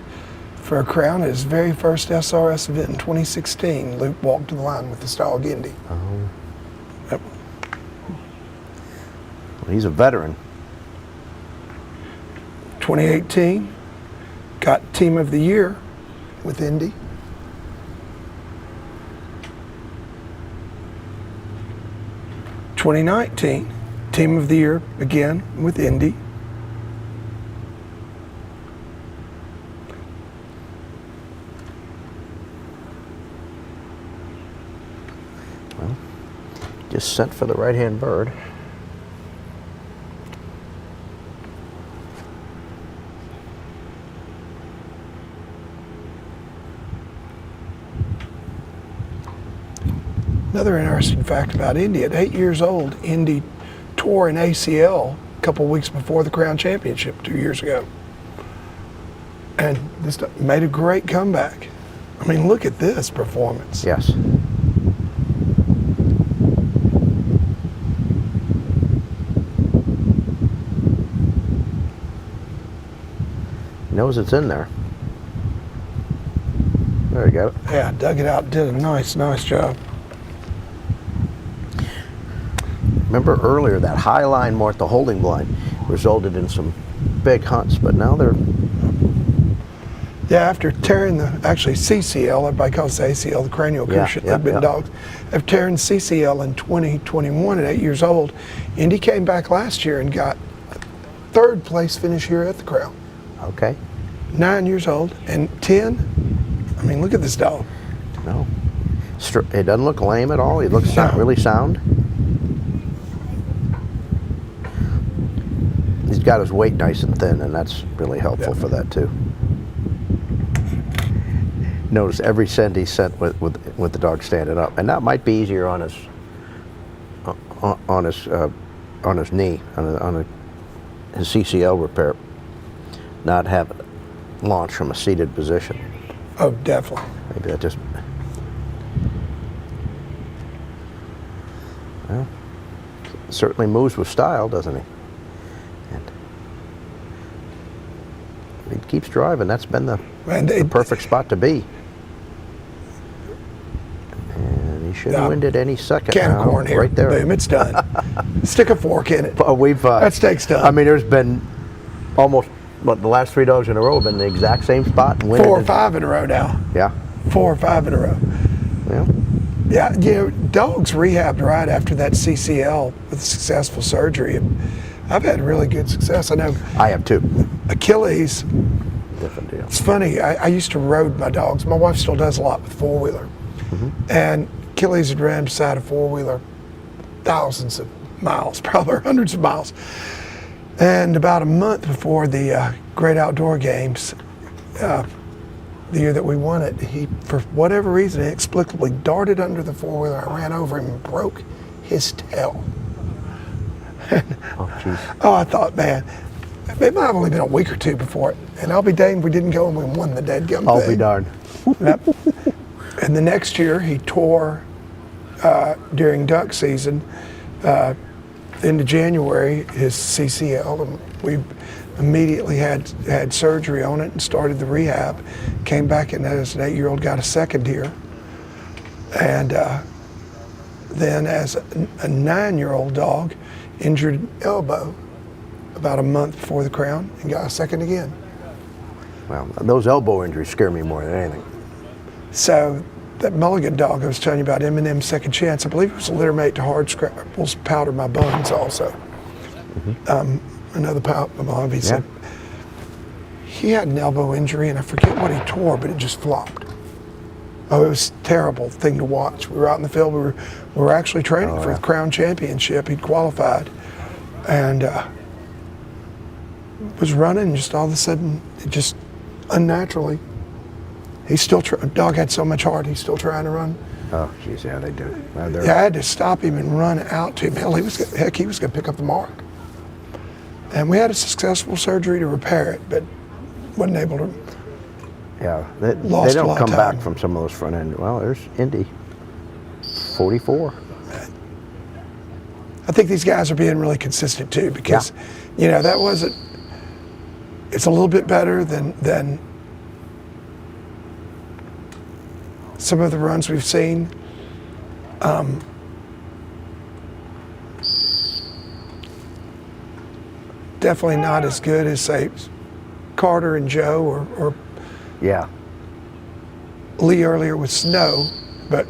S13: for a crown at his very first SRS event in 2016, Luke walked to the line with this dog, Indy.
S12: Oh.
S13: Yep.
S12: Well, he's a veteran.
S13: 2018, got Team of the Year with Indy. (2019) Team of the Year again with Indy.
S12: Well, just sent for the right-hand bird.
S13: Another interesting fact about Indy, at 8 years old, Indy tore an ACL a couple weeks before the Crown Championship 2 years ago. And this made a great comeback. I mean, look at this performance.
S12: Yes. Knows it's in there. There you go.
S13: Yeah, dug it out, did a nice job.
S12: Remember earlier that high line more at the holding blind resulted in some big hunts, but now they're...
S13: Yeah, after tearing the, actually CCL, everybody calls it ACL, the cranial cruciate, they've been dogs. After tearing CCL in 2021 at 8 years old, Indy came back last year and got third place finish here at the Crown.
S12: Okay.
S13: 9 years old and 10. I mean, look at this dog.
S12: No. It doesn't look lame at all. He looks really sound. He's got his weight nice and thin, and that's really helpful for that too. Notice every scent he sent with the dog standing up, and that might be easier on his knee, on his CCL repair, not have it launch from a seated position.
S13: Oh, definitely.
S12: Maybe that just. Well, certainly moves with style, doesn't he? And he keeps driving. That's been the perfect spot to be. And he should have winded any second.
S13: Can of corn here.
S12: Right there.
S13: Boom, it's done. Stick a fork in it.
S12: That
S13: steak's done.
S12: I mean, there's been almost, the last 3 dogs in a row have been the exact same spot. And
S13: 4 or 5 in a row now.
S12: Yeah.
S13: 4 or 5 in a row.
S12: Yeah.
S13: Yeah, you know, dogs rehabbed right after that CCL with successful surgery. And I've had really good success. I know.
S12: I have too.
S13: Achilles.
S12: Different deal.
S13: It's funny. I used to road my dogs. My wife still does a lot with four-wheeler. And Achilles had ran beside a four-wheeler thousands of miles, probably hundreds of miles. And about a month before the Great Outdoor Games, the year that we won it, he, for whatever reason, inexplicably darted under the four-wheeler. I ran over him and broke his tail.
S12: Oh, jeez.
S13: Oh, I thought, man, it might have only been a week or two before it. And I'll be danged we didn't go and we won the dead gum
S12: I'll
S13: thing.
S12: be darned.
S13: Yep. And the next year, he tore during duck season, into January, his CCL, and we immediately had surgery on it and started the rehab. Came back and as an 8-year-old got a second year. And then as a 9-year-old dog, injured elbow about a month before the Crown and got a second again.
S12: Well, those elbow injuries scare me more than anything.
S13: So that Mulligan dog I was telling you about, M&M Second Chance, I believe it was a litter mate to Hard Scrabbles, Powder My Buns also. Another Powder, he said. He had an elbow injury and I forget what he tore, but it just flopped. Oh, it was a terrible thing to watch. We were out in the field, we were actually training for the Crown Championship. He'd qualified and was running, and just all of a sudden, it just unnaturally, he's still dog had so much heart, he's still trying to run.
S12: Oh, geez, yeah, they do.
S13: Yeah, I had to stop him and run out to him. Hell, he was going to pick up the mark. And we had a successful surgery to repair it, but wasn't able to.
S12: Yeah, they don't come back from some of those front end. Well, there's Indy, 44.
S13: I think these guys are being really consistent too, because, you know, that wasn't. It's a little bit better than some of the runs we've seen. Definitely not as good as, say, Carter and Joe or Lee earlier with Snow, but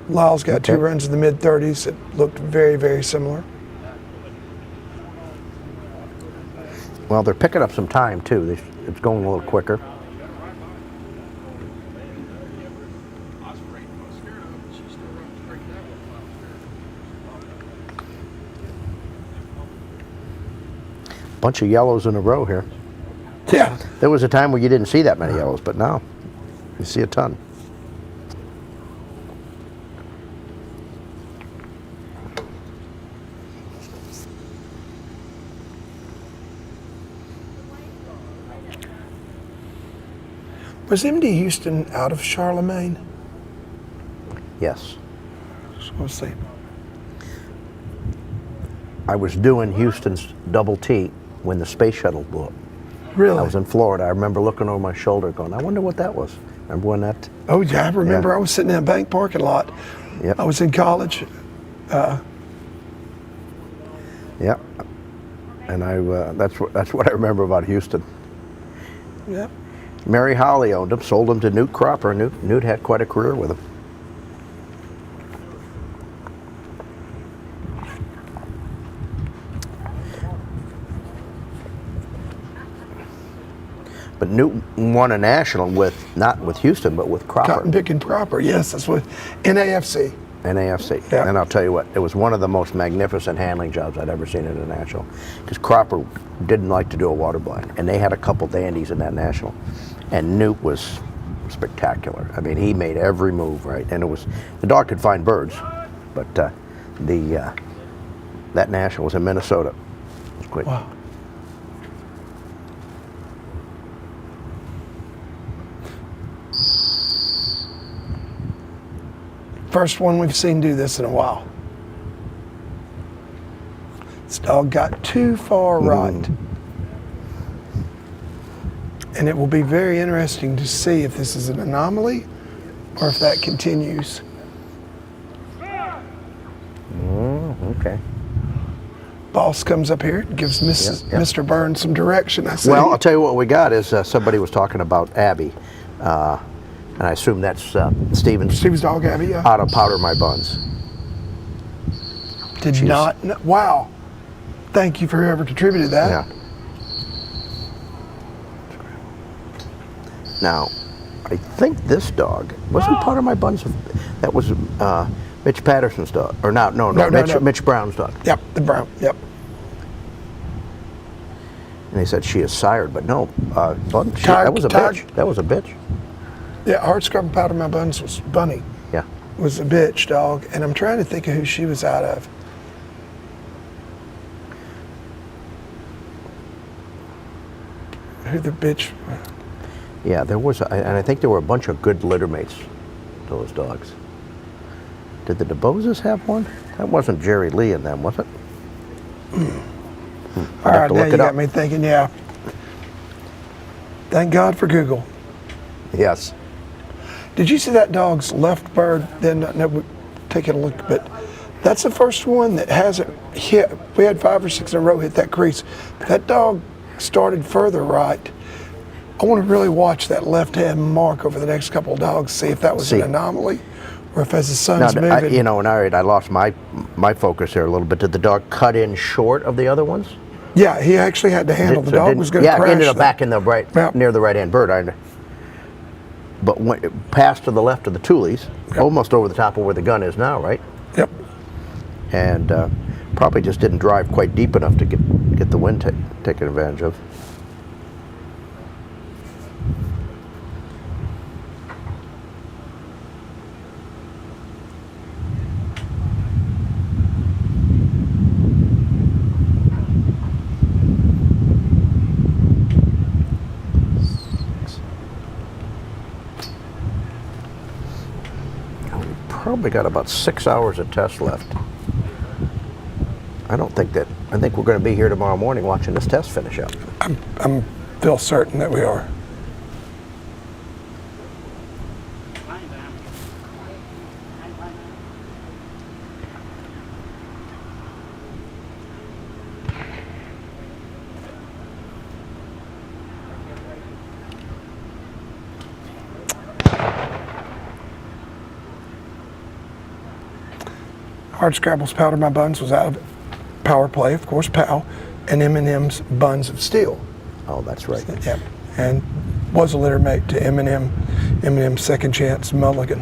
S13: Lyle's got 2 runs in the mid-30s that looked very, very similar.
S12: Well, they're picking up some time too. It's going a little quicker. Bunch of yellows in a row here.
S13: Yeah.
S12: There was a time where you didn't see that many yellows, but now you see a ton.
S13: Was MD Houston out of Charlemagne?
S12: Yes.
S13: So let's see.
S12: I was doing Houston's double T when the space shuttle blew up.
S13: Really?
S12: I was in Florida. I remember looking over my shoulder going, I wonder what that was. Remember when that?
S13: Oh, yeah, I remember. I was sitting in a bank parking lot.
S12: Yep.
S13: I was in college.
S12: Yeah. And that's what I remember about Houston.
S13: Yep.
S12: Mary Holly owned him, sold him to Newt Cropper. Newt had quite a career with him. But Newton won a national with, not with Houston, but with Cropper.
S13: Cotton picking proper, yes, that's what, NAFC.
S12: NAFC.
S13: Yeah.
S12: And I'll tell you what, it was one of the most magnificent handling jobs I'd ever seen at a national. Because Cropper didn't like to do a water blind. And they had a couple dandies in that national. And Newt was spectacular. I mean, he made every move right. And it was, the dog could find birds. But that national was in Minnesota. It was quick.
S13: Wow. First one we've seen do this in a while. This dog got too far right. And it will be very interesting to see if this is an anomaly or if that continues.
S12: Okay.
S13: Boss comes up here and gives Mr. Burns some direction, I see.
S12: Well, I'll tell you what we got is somebody was talking about Abby. And I assume that's Steven's
S13: dog, Abby, yeah.
S12: Out of Powder My Buns.
S13: Did not know. Wow. Thank you for whoever contributed that.
S12: Yeah. Now, I think this dog wasn't Powder My Buns. That was Mitch Patterson's dog, or no, Mitch Brown's dog.
S13: Yep, the Brown. Yep.
S12: And they said she is sired, but no, that was a bitch. That was a bitch.
S13: Yeah, Hard Scrub Powder My Buns was Bunny.
S12: Yeah.
S13: Was a bitch dog, and I'm trying to think of who she was out of. Who the bitch?
S12: Yeah, there was, and I think there were a bunch of good litter mates to those dogs. Did the DeBoses have one? That wasn't Jerry Lee in them, was it?
S13: All right, now you got me thinking, yeah. Thank God for Google.
S12: Yes.
S13: Did you see that dog's left bird? Then we're taking a look, but that's the first one that hasn't hit. We had 5 or 6 in a row hit that crease. But that dog started further right. I want to really watch that left-hand mark over the next couple of dogs, see if that was an anomaly or if as the sun's moving.
S12: I lost my focus here a little bit. Did the dog cut in short of the other ones?
S13: Yeah, he actually had to handle. The dog was going to crash.
S12: Yeah, ended up back in the right, near the right-hand bird. But went past to the left of the Tulies, almost over the top of where the gun is now, right?
S13: Yep.
S12: And probably just didn't drive quite deep enough to get the wind taken advantage of. Probably got about 6 hours of test left. I think we're going to be here tomorrow morning watching this test finish up.
S13: I'm feel certain that we are. Hard Scrabble's Powder My Buns was out of Power Play, of course, POW, and M&M's Buns of Steel.
S12: Oh, that's right.
S13: Yep, and was a litter mate to M&M's Second Chance Mulligan.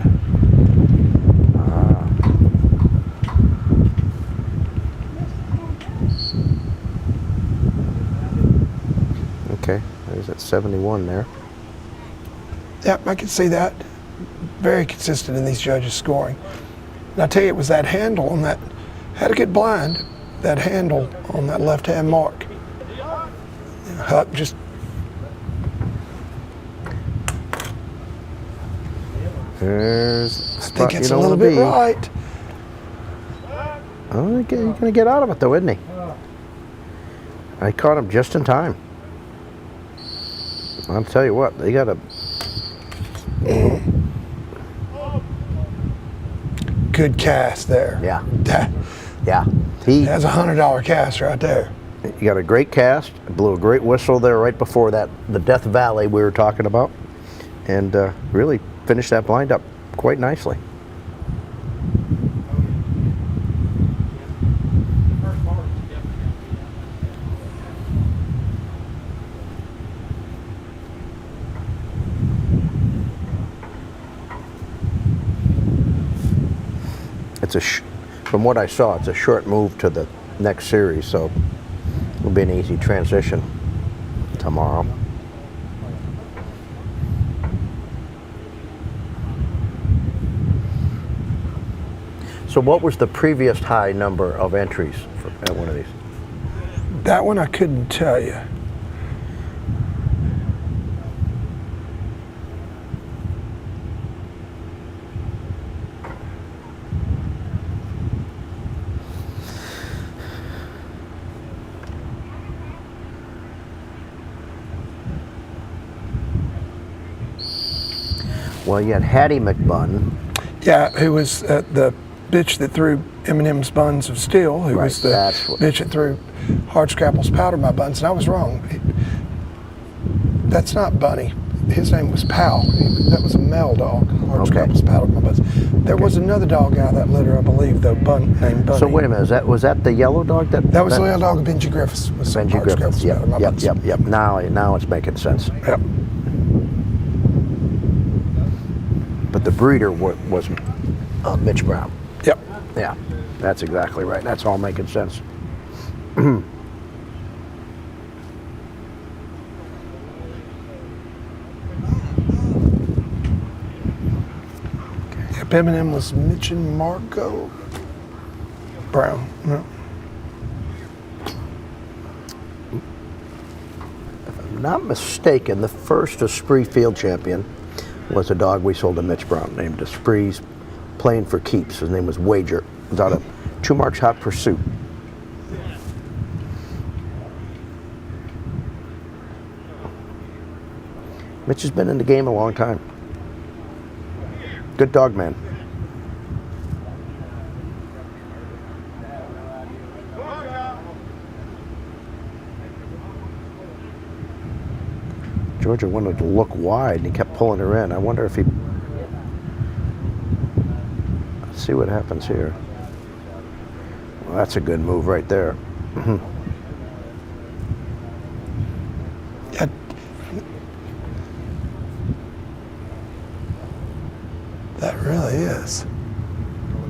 S12: Okay, there's that 71 there.
S13: Yep, I can see that. Very consistent in these judges' scoring. And I tell you, it was that handle on that, had a good blind, that handle on that left-hand mark. Huck just...
S12: There's
S13: I think it's a little bit right.
S12: Oh, he's going to get out of it though, isn't he? I caught him just in time. I'll tell you what, they got a...
S13: Good cast there.
S12: Yeah.
S13: Yeah. He has a $100 cast right there.
S12: You got a great cast, blew a great whistle there right before that, the Death Valley we were talking about, and really finished that blind up quite nicely. It's from what I saw, it's a short move to the next series, so it'll be an easy transition tomorrow. So what was the previous high number of entries at one of these?
S13: That one I couldn't tell you.
S12: Well, you had Hattie McBunn.
S13: Yeah, who was the bitch that threw Eminem's Buns of Steel, who was the bitch that threw Hardscrapple's Powder My Buns, and I was wrong. That's not Bunny. His name was Pal. That was a male dog, Hardscrapple's Powder My Buns. There was another dog out of that litter, I believe, though, named Bunny.
S12: So wait a minute, was that the yellow dog? That
S13: was the yellow dog of Benji Griffiths.
S12: Benji Griffiths, yep. Now it's making sense.
S13: Yep.
S12: But the breeder was Mitch Brown.
S13: Yep.
S12: Yeah, that's exactly right. That's all making sense.
S13: Yep, Eminem was Mitch and Marco Brown. No.
S12: If I'm not mistaken, the first Esprit Field champion was a dog we sold to Mitch Brown named Esprit's Playing for Keeps. His name was Wager. It was out of 2 Marks Hot Pursuit. Mitch has been in the game a long time. Good dog man. Georgia wanted to look wide and he kept pulling her in. I wonder if he... Let's see what happens here. Well, that's a good move right there.
S13: Yeah. That really is.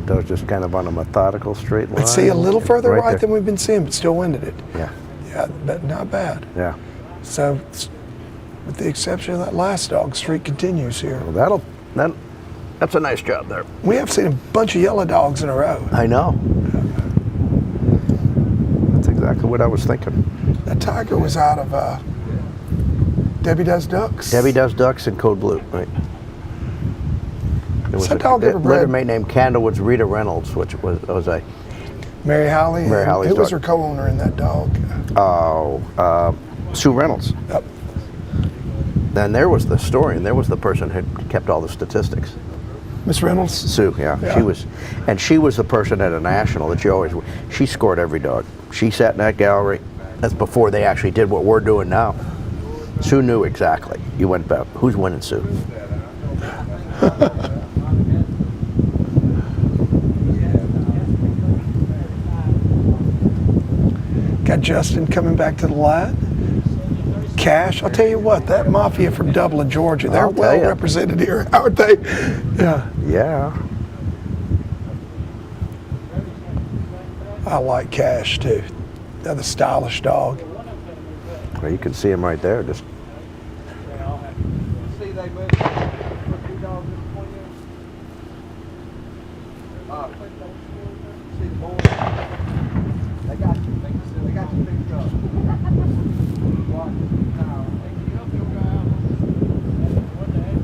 S12: That was just kind of on a methodical straight line.
S13: Let's see, a little further right
S12: there.
S13: than we've been seeing, but still winded it.
S12: Yeah.
S13: Yeah, but not bad.
S12: Yeah.
S13: So, with the exception of that last dog, streak continues here.
S12: Well, that's a nice job there.
S13: We have seen a bunch of yellow dogs in a row.
S12: I know. That's exactly what I was thinking.
S13: That tiger was out of Debbie Does Ducks.
S12: Debbie Does Ducks and Code Blue, right. There was a litter mate named Candlewood's Rita Reynolds, which was a...
S13: Mary Holly.
S12: Mary Holly's
S13: Who was
S12: dog.
S13: her co-owner in that dog?
S12: Oh, Sue Reynolds.
S13: Yep.
S12: Then there was the story, and there was the person who kept all the statistics.
S13: Miss Reynolds?
S12: Sue, yeah. She was the person at a national that she scored every dog. She sat in that gallery. That's before they actually did what we're doing now. Sue knew exactly. You went back, who's winning, Sue?
S13: Got Justin coming back to the line. Cash, I'll tell you what, that mafia from Dublin, Georgia, they're well represented here, aren't they? Yeah.
S12: Yeah.
S13: I like Cash too. They're the stylish dog.
S12: Well, you can see him right there. Just.
S2: See, they moved two dogs in between them. See the boys? They got you. They got you picked up. Watch now. Can you help your guy out? What the heck?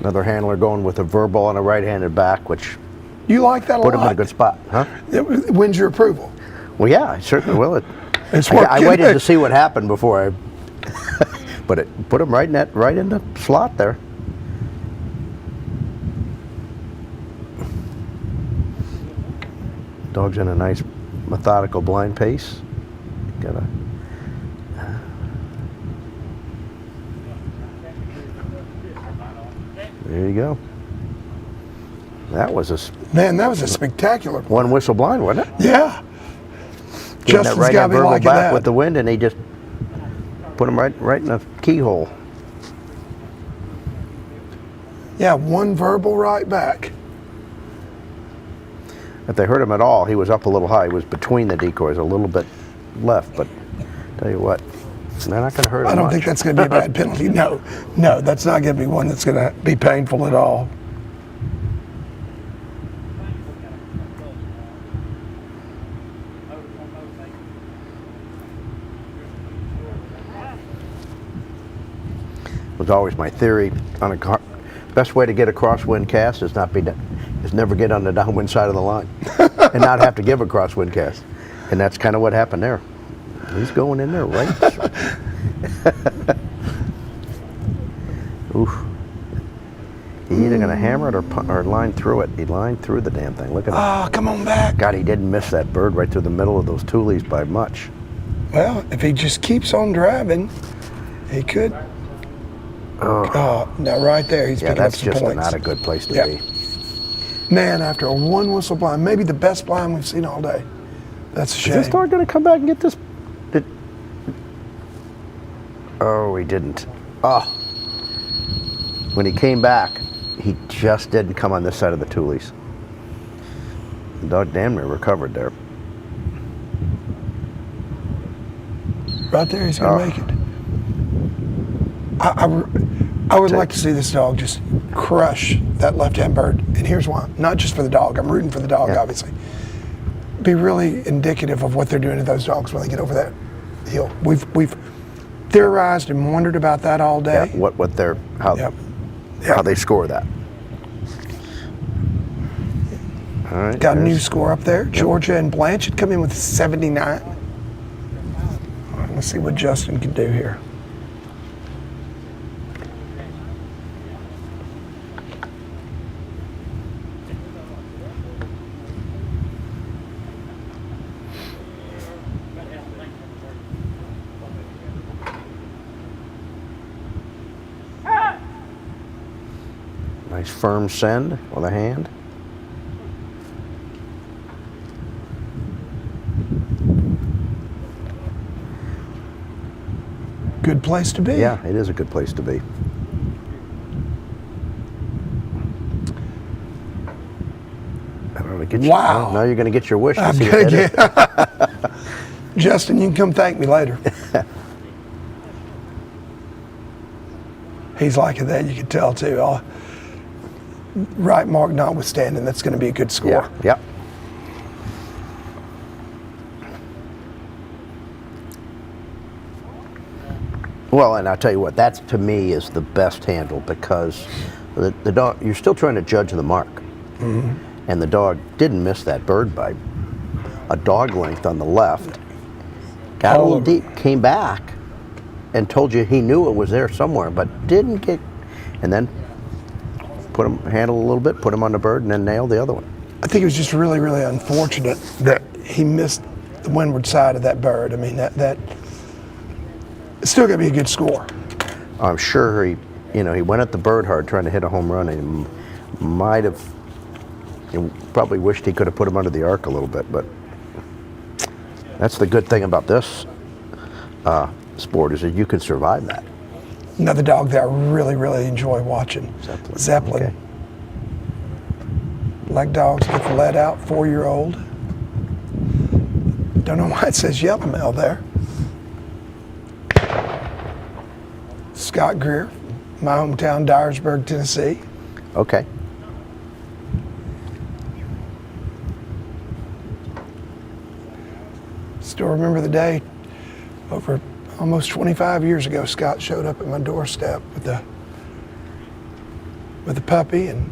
S12: Another handler going with a verbal and a right-handed back, which
S13: You like that a
S12: put him in a
S13: lot?
S12: good spot, huh?
S13: It wins your approval.
S12: Well, yeah, I certainly will.
S13: It's
S12: I
S13: working.
S12: waited to see what happened before I, but it put him right in the slot there. Dog's in a nice methodical blind pace. Gotta. There you go. That was a
S13: That was a spectacular
S12: one whistle blind, wasn't it?
S13: Yeah.
S12: Getting that
S13: Justin's
S12: right
S13: got
S12: hand
S13: me
S12: verbal
S13: liking
S12: back
S13: that.
S12: with the wind, and he just put him right in the keyhole.
S13: Yeah, one verbal right back.
S12: If they hurt him at all, he was up a little high. He was between the decoys, a little bit left, but tell you what, they're not going to hurt him
S13: I don't
S12: much.
S13: think that's going to be a bad penalty. No, that's not going to be one that's going to be painful at all.
S12: Was always my theory on a best way to get a crosswind cast is never get on the downwind side of the line and not have to give a crosswind cast, and that's kind of what happened there. He's going in there right. Oof. He either gonna hammer it or line through it. He lined through the damn thing. Look at
S13: that. Oh, come on back.
S12: God, he didn't miss that bird right through the middle of those tulies by much.
S13: Well, if he just keeps on driving, he could. Oh, no, right there, he's picking up some
S12: that's
S13: points.
S12: just not a good place to be.
S13: Man, after a one whistle blind, maybe the best blind we've seen all day. That's a shame.
S12: Is this dog going to come back and get this? Oh, he didn't. Oh. When he came back, he just didn't come on this side of the tulies. The dog damn near recovered there.
S13: Right there, he's going to make it. I would like to see this dog just crush that left-hand bird, and here's why. Not just for the dog. I'm rooting for the dog, obviously. Be really indicative of what they're doing to those dogs when they get over that hill. We've theorized and wondered about that all day.
S12: Yeah, how they score that. All right.
S13: Got a new score up there. Georgia and Blanchard come in with 79. All right, let's see what Justin can do here.
S12: Nice firm send with a hand.
S13: Good place to be.
S12: Yeah, it is a good place to be. I don't know, get
S13: Wow.
S12: Now you're going to get your wish to
S13: I'm
S12: see
S13: gonna
S12: it hit it.
S13: Justin, you can come thank me later. He's liking that, you can tell too. Right mark notwithstanding, that's going to be a good score.
S12: Yeah. Well, and I'll tell you what, that to me is the best handle because the dog, you're still trying to judge the mark.
S13: Mm-hmm.
S12: And the dog didn't miss that bird by a dog length on the left. Got a little deep, came back, and told you he knew it was there somewhere, but didn't get, and then put him, handle a little bit, put him on the bird, and then nailed the other one.
S13: I think it was just really, really unfortunate that he missed the windward side of that bird. I mean, that it's still going to be a good score.
S12: I'm sure he went at the bird hard trying to hit a home run, and he might have, probably wished he could have put him under the arc a little bit, but that's the good thing about this sport is that you can survive that.
S13: Another dog that I really, really enjoy watching. Zeppelin.
S12: Okay.
S13: Like dogs get the lead out, 4-year-old. Don't know why it says yellow male there. Scott Greer, my hometown, Dyersburg, Tennessee.
S12: Okay.
S13: Still remember the day over almost 25 years ago, Scott showed up at my doorstep with the with a puppy, and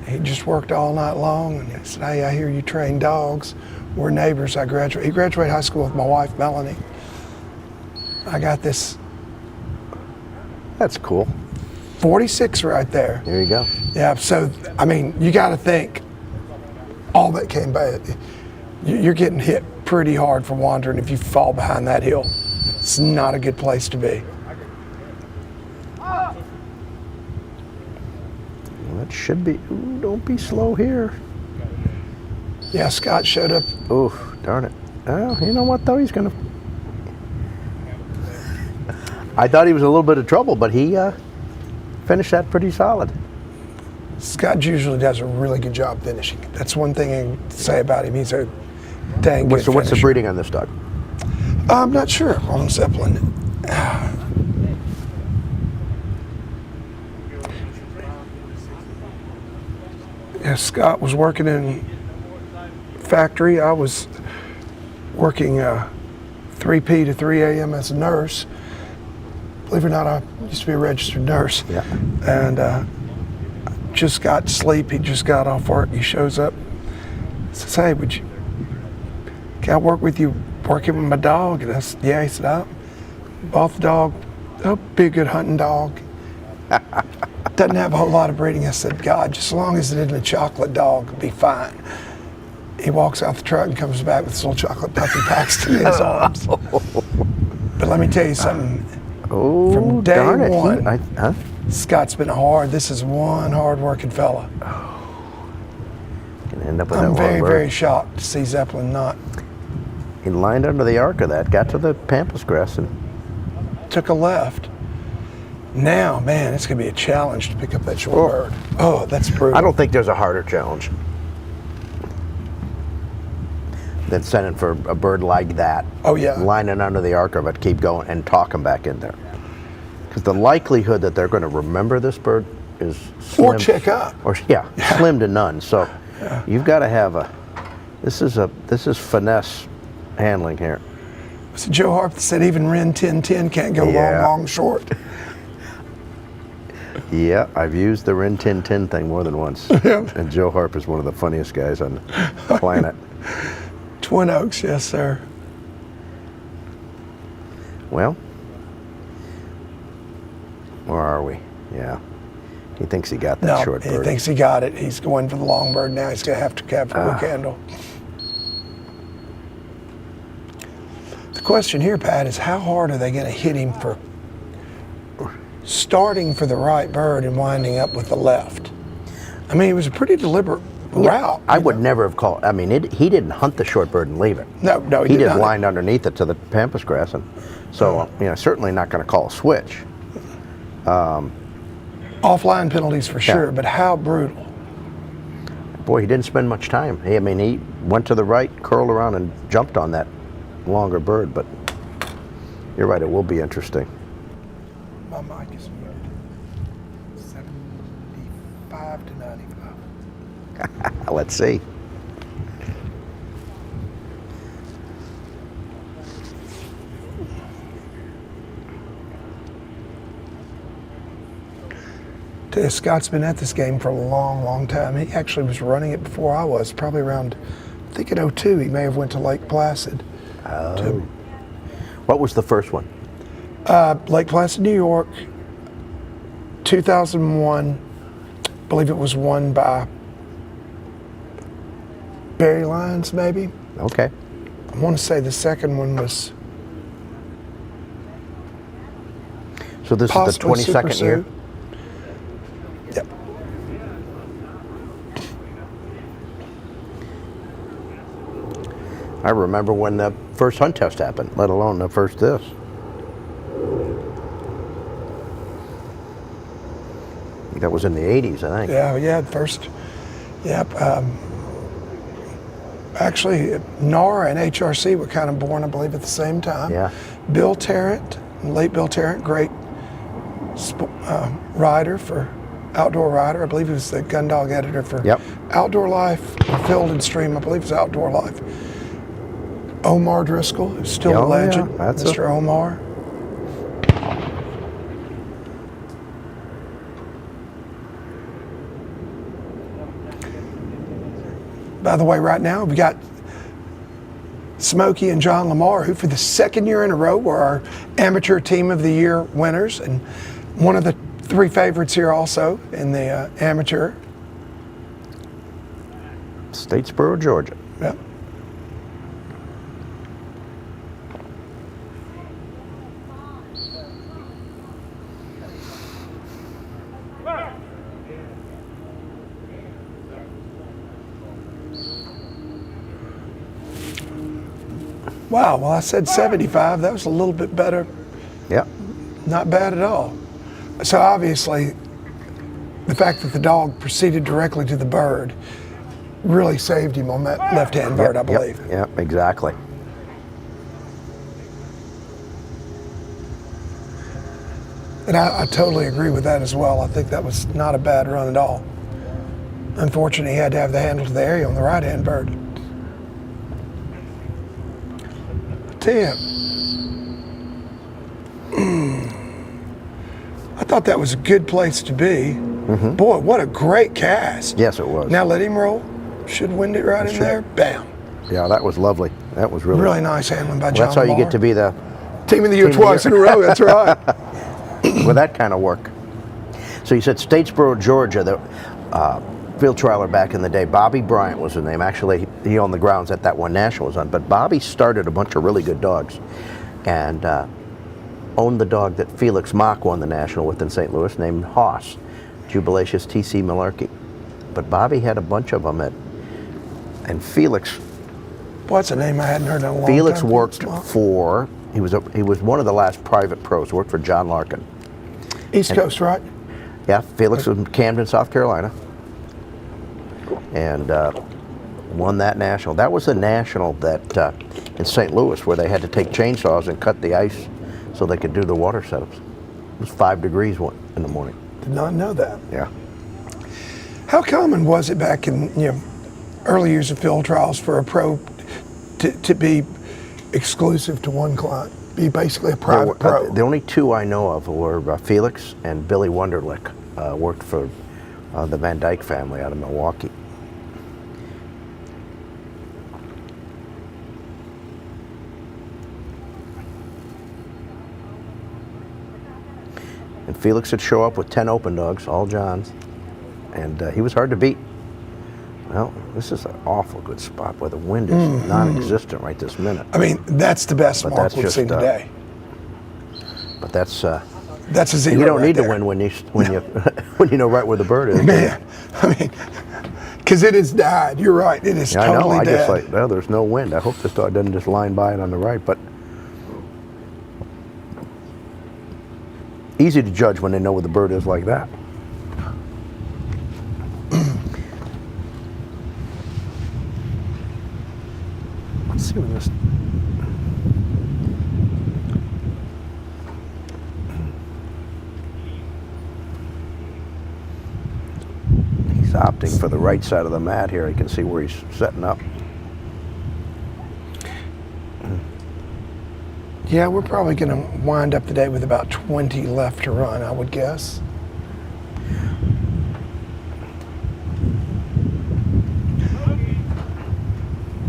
S13: he just worked all night long. And he said, "Hey, I hear you train dogs. We're neighbors." He graduated high school with my wife, Melanie. I got this.
S12: That's cool.
S13: 46 right there.
S12: There you go.
S13: Yeah, so, I mean, you got to think all that came by. You're getting hit pretty hard for wandering if you fall behind that hill. It's not a good place to be.
S12: Well, that should be, ooh, don't be slow here.
S13: Yeah, Scott showed up.
S12: Ooh, darn it. Well, you know what, though? He's going to... I thought he was a little bit of trouble, but he finished that pretty solid.
S13: Scott usually does a really good job finishing. That's one thing I can say about him. He's a dang good
S12: So what's the
S13: finisher.
S12: breeding on this dog?
S13: I'm not sure on Zeppelin. Yeah, Scott was working in factory. I was working 3 p to 3 a.m. as a nurse. Believe it or not, I used to be a registered nurse.
S12: Yeah.
S13: And just got to sleep. He just got off work. He shows up. Says, "Hey, can I work with you working with my dog?" And I said, "Yeah." He said, "I bought the dog. It'll be a good hunting dog. Doesn't have a whole lot of breeding." I said, "God, just as long as it isn't a chocolate dog, it'll be fine." He walks out the truck and comes back with this little chocolate puppy Paxton in his arms. But let me tell you something.
S12: Oh,
S13: From day
S12: darn it.
S13: one, Scott's been this is one hard-working fella.
S12: Gonna end up with
S13: I'm
S12: that
S13: very,
S12: long
S13: very
S12: bird.
S13: shocked to see Zeppelin not.
S12: He lined under the arc of that, got to the pampas grass, and
S13: Took a left. Now, man, it's going to be a challenge to pick up that short bird. Oh, that's brutal.
S12: I don't think there's a harder challenge than sending for a bird like that.
S13: Oh, yeah.
S12: Lining under the arc of it, keep going, and talk them back in there. Because the likelihood that they're going to remember this bird is slim.
S13: Or check up.
S12: Or slim to none. So you've got to have this is finesse handling here.
S13: So Joe Harp said even Ren 1010 can't go long, short.
S12: Yeah, I've used the Ren 1010 thing more than once. And Joe Harp is one of the funniest guys on the planet.
S13: Twin Oaks, yes, sir.
S12: Well, where are we? Yeah. He thinks he got that short bird.
S13: He thinks he got it. He's going for the long bird now. He's going to have to capture the candle. The question here, Pat, is how hard are they going to hit him for starting for the right bird and winding up with the left? I mean, it was a pretty deliberate route.
S12: I would never have called. I mean, he didn't hunt the short bird and leave it.
S13: No,
S12: he
S13: did
S12: just
S13: not.
S12: lined underneath it to the pampas grass, and so certainly not going to call a switch.
S13: Offline penalties for sure, but how brutal.
S12: Boy, he didn't spend much time. He went to the right, curled around, and jumped on that longer bird. But you're right; it will be interesting.
S13: My mic is muted. 75 to 95.
S12: Let's see.
S13: Scott's been at this game for a long, long time. He actually was running it before I was, probably around, I think in 02, he may have went to Lake Placid.
S12: Oh. What was the first one?
S13: Lake Placid, New York, 2001. I believe it was won by Barry Lyons, maybe.
S12: Okay.
S13: I want to say the second one was.
S12: So this is the 22nd year?
S13: Yep.
S12: I remember when the first hunt test happened, let alone the first this. That was in the 80s, I think.
S13: Yeah, first. Yep. Actually, NAR and HRC were kind of born, I believe, at the same time.
S12: Yeah.
S13: Bill Tarrant, late Bill Tarrant, great writer for Outdoor Rider. I believe he was the gun dog editor for Outdoor Life, Field and Stream. I believe it was Outdoor Life. Omar Driscoll, who's still a legend.
S12: That's
S13: Mr. Omar. by the way, right now we got Smokey and John Lamar, who for the second year in a row were our Amateur Team of the Year winners, and one of the 3 favorites here also in the amateur.
S12: Statesboro, Georgia.
S13: Yep. Wow, well I said 75, that was a little bit better.
S12: Yep.
S13: Not bad at all. So obviously, the fact that the dog proceeded directly to the bird really saved him on that left-hand bird, I believe.
S12: Yep, exactly.
S13: And I totally agree with that as well. I think that was not a bad run at all. Unfortunately, he had to have the handle to the area on the right-hand bird. Tim. I thought that was a good place to be.
S12: Mm-hmm.
S13: Boy, what a great cast.
S12: Yes, it was.
S13: Now let him roll. Should wind it right in there. Bam.
S12: Yeah, that was lovely. That was really
S13: nice handling by John
S12: That's how you
S13: Lamar.
S12: get to be the
S13: Team of the Year twice in a row. That's right.
S12: With that kind of work. So you said Statesboro, Georgia, the field trialer back in the day. Bobby Bryant was his name. Actually, he owned the grounds that one national was on. But Bobby started a bunch of really good dogs, and owned the dog that Felix Mock won the national with in St. Louis, named Hoss, Jubilacious T.C. Malarkey. But Bobby had a bunch of them and Felix.
S13: What's a name I hadn't heard in a long
S12: Felix
S13: time?
S12: worked for. He was one of the last private pros. Worked for John Larkin.
S13: East Coast, right?
S12: Yeah, Felix was in Camden, South Carolina, and won that national. That was the national that in St. Louis where they had to take chainsaws and cut the ice so they could do the water setups. It was 5 degrees in the morning.
S13: Did not know that.
S12: Yeah.
S13: How common was it back in early years of field trials for a pro to be exclusive to one client, be basically a private pro?
S12: The only 2 I know of were Felix and Billy Wunderlich. Worked for the Van Dyke family out of Milwaukee. And Felix would show up with 10 open dogs, all Johns, and he was hard to beat. Well, this is an awful good spot where the wind is non-existent right this minute.
S13: I mean, that's the best mark we've seen today.
S12: But that's
S13: a zero.
S12: You don't
S13: right
S12: need
S13: there.
S12: to win when you know right where the bird is.
S13: Man, I mean, because it has died. You're right. It is totally
S12: I know. I
S13: dead.
S12: just like, well, there's no wind. I hope this dog doesn't just line by it on the right. But easy to judge when they know where the bird is like that. Let's see what this. He's opting for the right side of the mat here. You can see where he's setting up.
S13: Yeah, we're probably going to wind up the day with about 20 left to run, I would guess.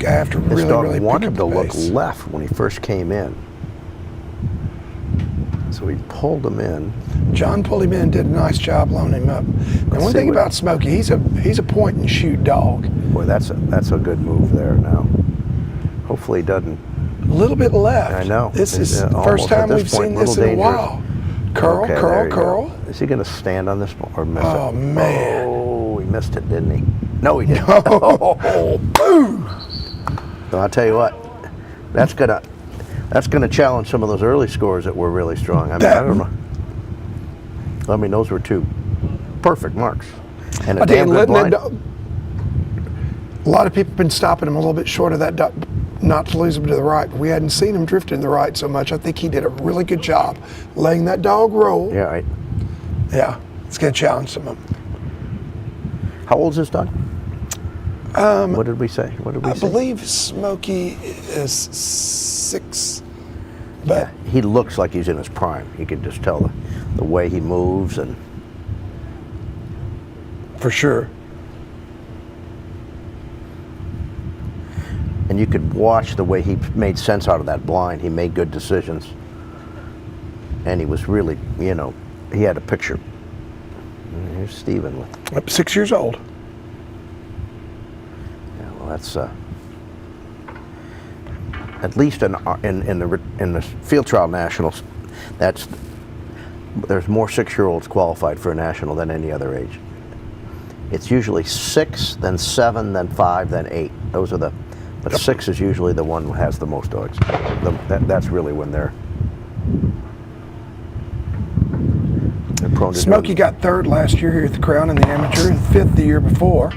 S13: I have to
S12: This dog
S13: really
S12: wanted to look
S13: pace.
S12: left when he first came in. So we pulled him in.
S13: John pulled him in, did a nice job loaning him up. And one thing about Smokey, he's a point and shoot dog.
S12: Boy, that's a good move there now. Hopefully he doesn't.
S13: A little bit left.
S12: I know.
S13: This is the first time we've seen this in a while. Curl,
S12: Okay,
S13: curl,
S12: there you
S13: curl.
S12: go. Is he going to stand on this one or miss it?
S13: Oh, man.
S12: Oh, he missed it, didn't he? No, he didn't.
S13: Oh, boom.
S12: So I'll tell you what, that's gonna challenge some of those early scores that were really strong. I mean, I don't know. I mean, those were 2 perfect marks and a damn good blind.
S13: A lot of people have been stopping him a little bit short of that dot, not to lose him to the right. But we hadn't seen him drifting to the right so much. I think he did a really good job letting that dog roll.
S12: Yeah, right.
S13: Yeah, it's gonna challenge some of them.
S12: How old is this dog? What did we say? What did we say?
S13: I believe Smokey is 6, but
S12: yeah, he looks like he's in his prime. You can just tell the way he moves and.
S13: For sure.
S12: And you could watch the way he made sense out of that blind. He made good decisions. And he was really, you know, he had a picture. And here's Stephen with
S13: Up 6 years old.
S12: Yeah, well, that's at least in the field trial nationals, there's more 6-year-olds qualified for a national than any other age. It's usually 6, then 7, then 5, then 8. Those are the, but 6 is usually the one who has the most dogs. That's really when they're prone to
S13: Smokey got 3rd last year here at the Crown in the amateur and 5th the year before.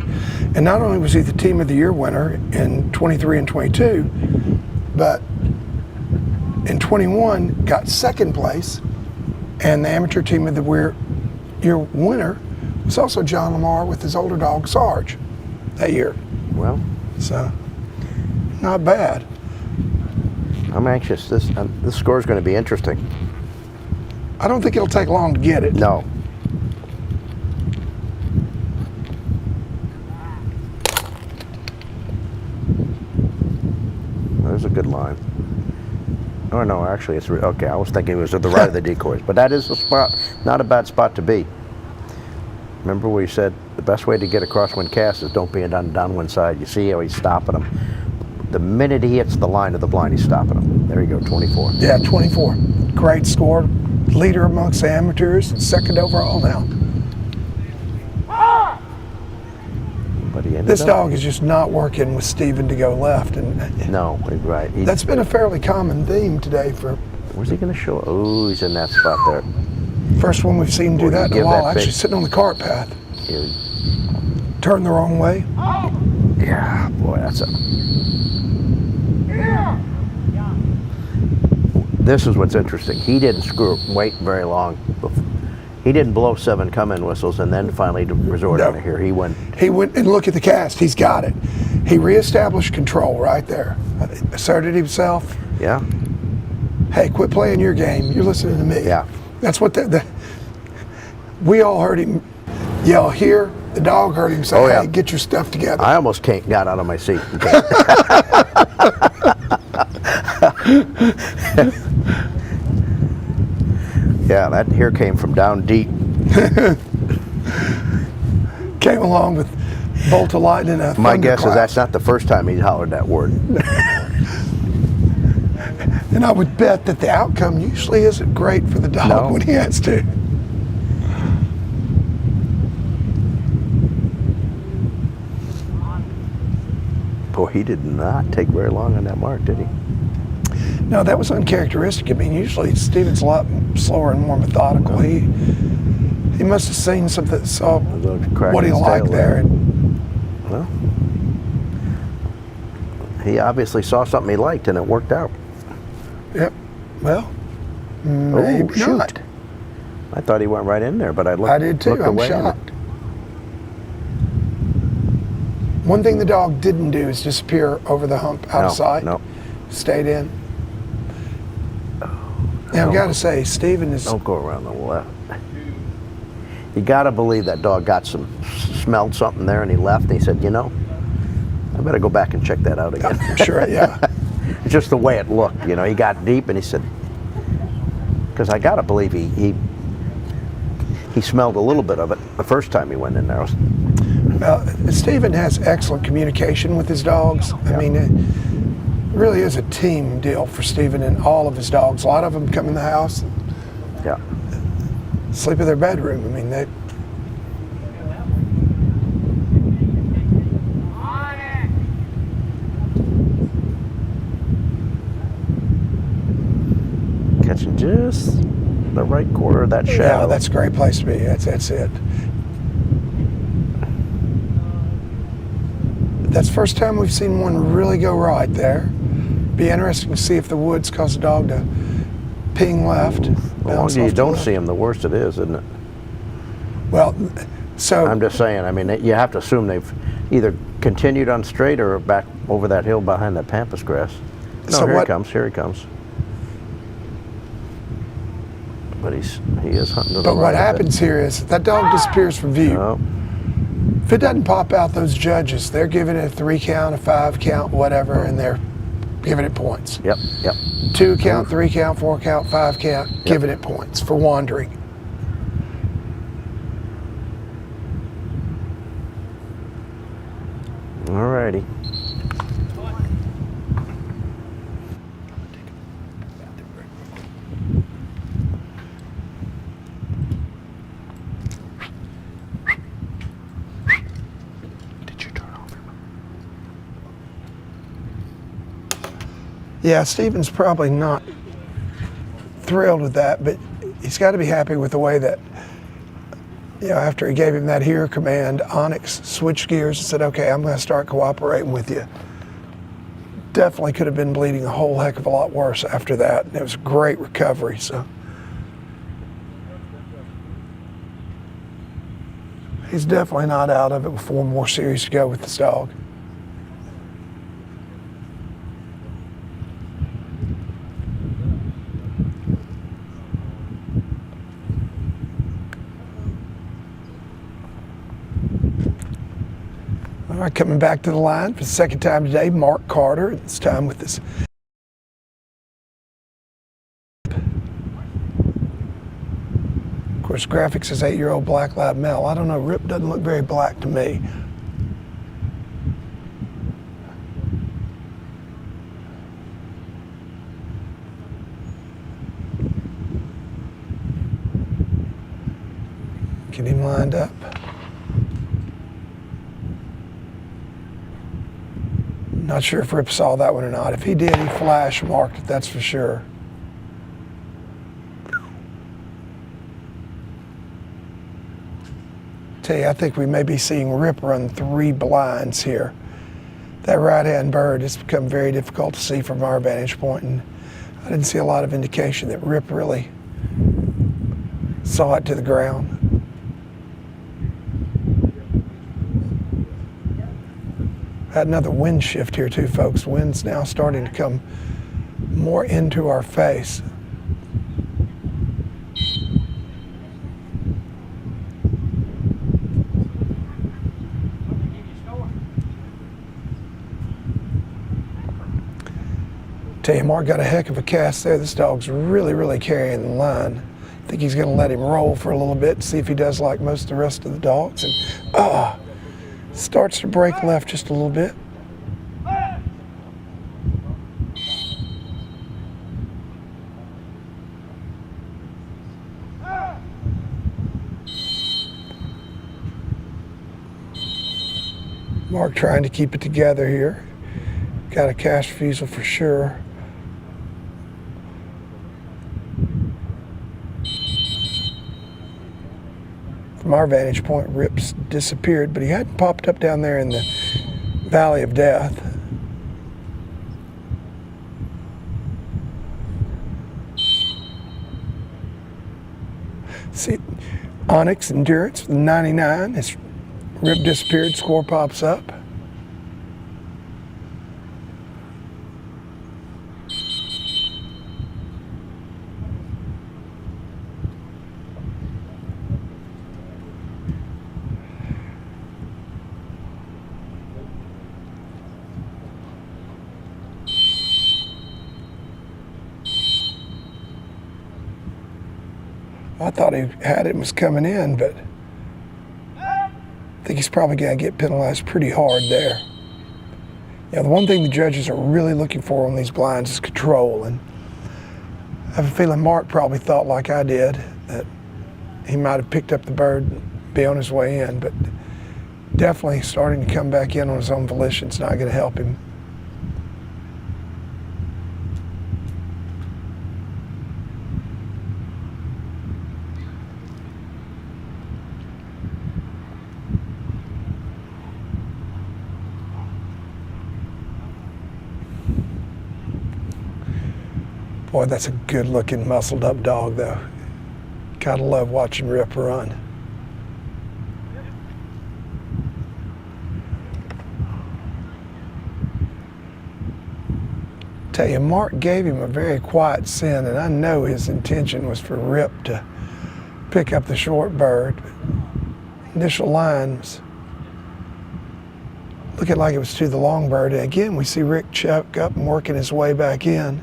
S13: And not only was he the Team of the Year winner in 23 and 22, but in 21 got 2nd place. And the amateur Team of the Year winner was also John Lamar with his older dog Sarge that year.
S12: Well,
S13: so not bad.
S12: I'm anxious. This score is going to be interesting.
S13: I don't think it'll take long to get it.
S12: No. There's a good line. Oh no, actually it's okay. I was thinking it was at the right of the decoys, but that is a spot, not a bad spot to be. Remember where you said the best way to get a crosswind cast is don't be on downwind side. You see how he's stopping him. The minute he hits the line of the blind, he's stopping him. There you go, 24.
S13: Yeah, 24. Great score. Leader amongst the amateurs, 2nd overall now.
S12: But he ended
S13: This
S12: up,
S13: dog is just not working with Steven to go left, and
S12: no, right.
S13: That's been a fairly common theme today for.
S12: Where's he going to show? Oh, he's in that spot there.
S13: First one we've seen do that in a while. Actually, sitting on the cart path. Turn the wrong way.
S12: Yeah, boy, that's a. This is what's interesting. He didn't wait very long. He didn't blow 7 come-in whistles and then finally resort to here. He went
S13: and look at the cast. He's got it. He reestablished control right there. Asserted himself.
S12: Yeah.
S13: Hey, quit playing your game. You're listening to me.
S12: Yeah.
S13: That's what we all heard him yell here. The dog heard him say, hey, get your stuff together.
S12: I almost got out of my seat. Yeah, that here came from down deep.
S13: Came along with bolt of lightning.
S12: My guess is that's not the first time he's hollered that word.
S13: And I would bet that the outcome usually isn't great for the dog when he has to.
S12: Boy, he did not take very long on that mark, did he?
S13: No, that was uncharacteristic. I mean, usually Steven's a lot slower and more methodical. He must have seen something, saw what he liked there.
S12: Well, he obviously saw something he liked, and it worked out.
S13: Yep. Well, maybe not.
S12: I thought he went right in there, but I looked.
S13: I did too. I'm shocked. One thing the dog didn't do is disappear over the hump out of sight.
S12: No.
S13: Stayed in. Now, I've got to say, Steven is...
S12: Don't go around the left. You got to believe that dog smelled something there, and he left, and he said, you know, I better go back and check that out again.
S13: Sure, yeah.
S12: Just the way it looked, you know. He got deep, and he said, because I got to believe he smelled a little bit of it the first time he went in there.
S13: Well, Steven has excellent communication with his dogs. I mean, it really is a team deal for Steven and all of his dogs. A lot of them come in the house and sleep in their bedroom. I mean, they...
S12: Catching just the right corner of that shadow.
S13: Yeah, that's a great place to be. That's it. That's the first time we've seen one really go right there. Be interesting to see if the woods cause the dog to ping left.
S12: The longer you don't see them, the worse it is, isn't it?
S13: Well, so...
S12: I'm just saying, I mean, you have to assume they've either continued on straight or back over that hill behind that pampas grass. No,
S13: so
S12: here he comes. But he is hunting to the right.
S13: But what happens here is that dog disappears from view. If it doesn't pop out, those judges, they're giving it a 3 count, a 5 count, whatever, and they're giving it points.
S12: Yep, yep.
S13: 2 count, 3 count, 4 count, 5 count, giving it points for wandering.
S12: Alrighty.
S13: Yeah, Stephen's probably not thrilled with that, but he's got to be happy with the way that, you know, after he gave him that here command, Onyx switched gears and said, okay, I'm going to start cooperating with you. Definitely could have been bleeding a whole heck of a lot worse after that. And it was a great recovery. So he's definitely not out of it with 4 more series to go with this dog. All right, coming back to the line for the second time today, Mark Carter, this time with this. Of course, graphics says 8-year-old black lab male. I don't know, Rip doesn't look very black to me. Get him lined up. Not sure if Rip saw that one or not. If he did, he flash marked it, that's for sure. Tell you, I think we may be seeing Rip run 3 blinds here. That right-hand bird has become very difficult to see from our vantage point, and I didn't see a lot of indication that Rip really saw it to the ground. Had another wind shift here too, folks. Wind's now starting to come more into our face. Tell you, Mark got a heck of a cast there. This dog's really, really carrying the line. I think he's going to let him roll for a little bit, see if he does like most of the rest of the dogs. And starts to break left just a little bit. Mark trying to keep it together here. Got a cast refusal for sure. From our vantage point, Rip's disappeared, but he hadn't popped up down there in the Valley of Death. See, Onyx Endurance, 99. His Rip disappeared, score pops up. I thought he had it and was coming in, but I think he's probably going to get penalized pretty hard there. You know, the one thing the judges are really looking for on these blinds is control, and I have a feeling Mark probably thought like I did, that he might have picked up the bird and be on his way in, but definitely starting to come back in on his own volition is not going to help him. Boy, that's a good looking muscled up dog though. Gotta love watching Rip run. Tell you, Mark gave him a very quiet scent, and I know his intention was for Rip to pick up the short bird. Initial line was looking like it was to the long bird. And again, we see Rick check up and working his way back in.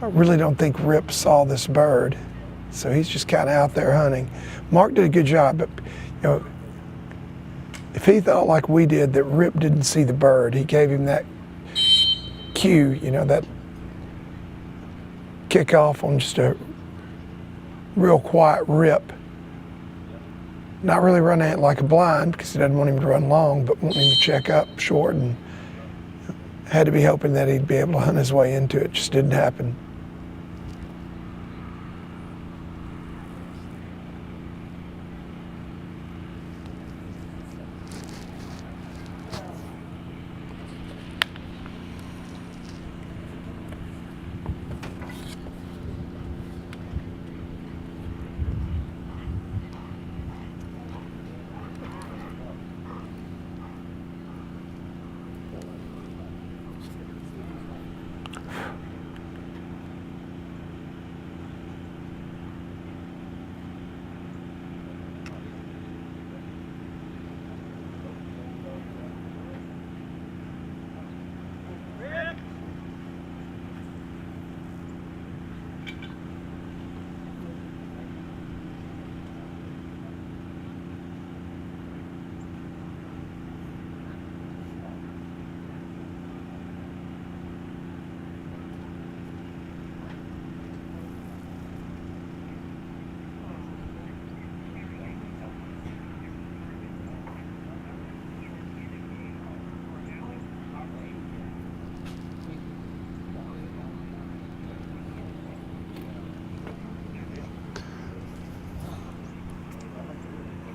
S13: I really don't think Rip saw this bird, so he's just kind of out there hunting. Mark did a good job, but you know, if he thought like we did that Rip didn't see the bird, he gave him that cue, you know, that kickoff on just a real quiet Rip. Not really running it like a blind because he doesn't want him to run long, but wanting him to check up short, and had to be hoping that he'd be able to hunt his way into it. Just didn't happen.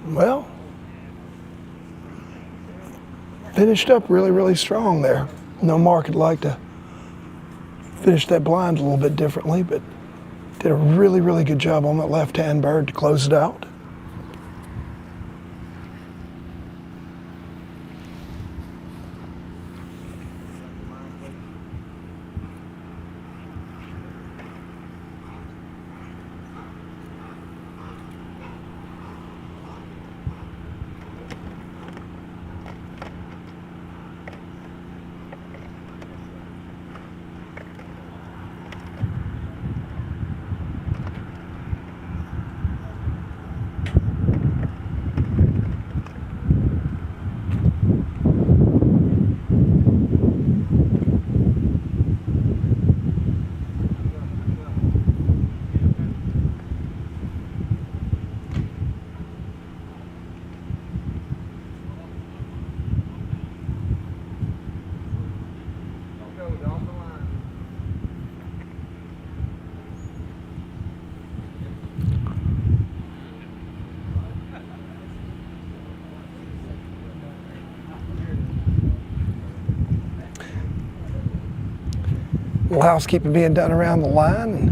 S13: Well, finished up really strong there. No, Mark would like to finish that blind a little bit differently, but did a really good job on that left-hand bird to close it out. A little housekeeping being done around the line.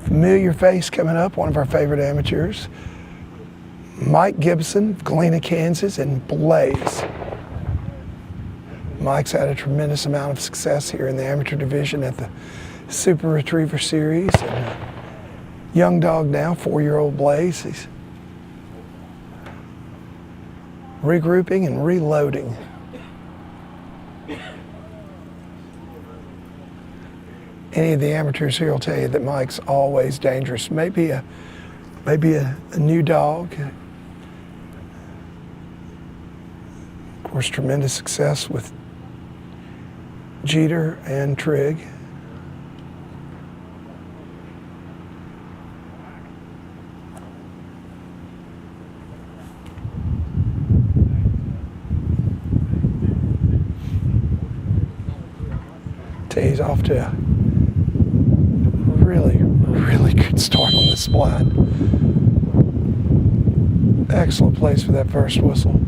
S13: Familiar face coming up, one of our favorite amateurs. Mike Gibson, Galena, Kansas, and Blaze. Mike's had a tremendous amount of success here in the amateur division at the Super Retriever Series. And young dog now, 4-year-old Blaze. He's regrouping and reloading. Any of the amateurs here will tell you that Mike's always dangerous. Maybe a new dog. Of course, tremendous success with Jeter and Trigg. He's off to a really good start on this blind. Excellent place for that first whistle.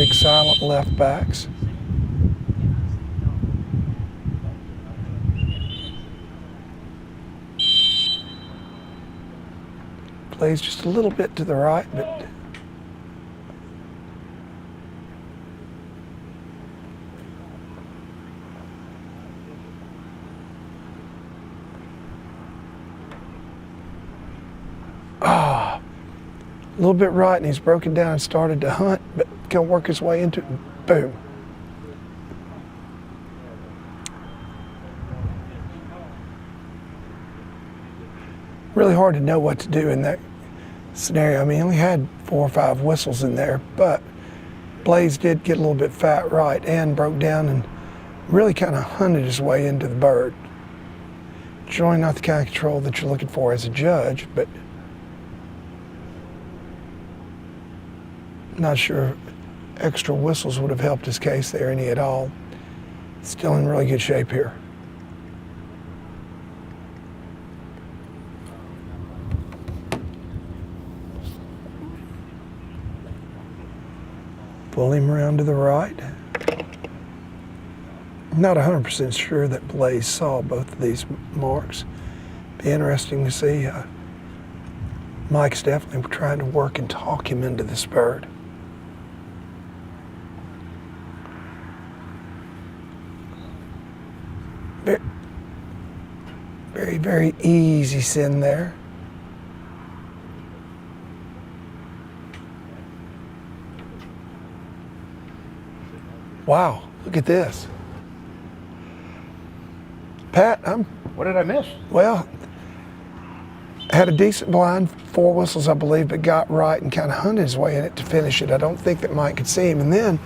S13: big silent left backs. Plays just a little bit to the right, but a little bit right, and he's broken down and started to hunt, but can work his way into it. Boom. Really hard to know what to do in that scenario. I mean, he only had 4 or 5 whistles in there, but Blaze did get a little bit fat right and broke down and really kind of hunted his way into the bird. Generally not the kind of control that you're looking for as a judge, but not sure extra whistles would have helped his case there any at all. Still in really good shape here. Pull him around to the right. I'm not 100% sure that Blaze saw both of these marks. Be interesting to see. Mike's definitely trying to work and talk him into this bird. Very, very easy sin there. Wow, look at this. Pat,
S12: What did I miss?
S13: Well, had a decent blind, 4 whistles, I believe, but got right and kind of hunted his way in it to finish it. I don't think that Mike could see him. And then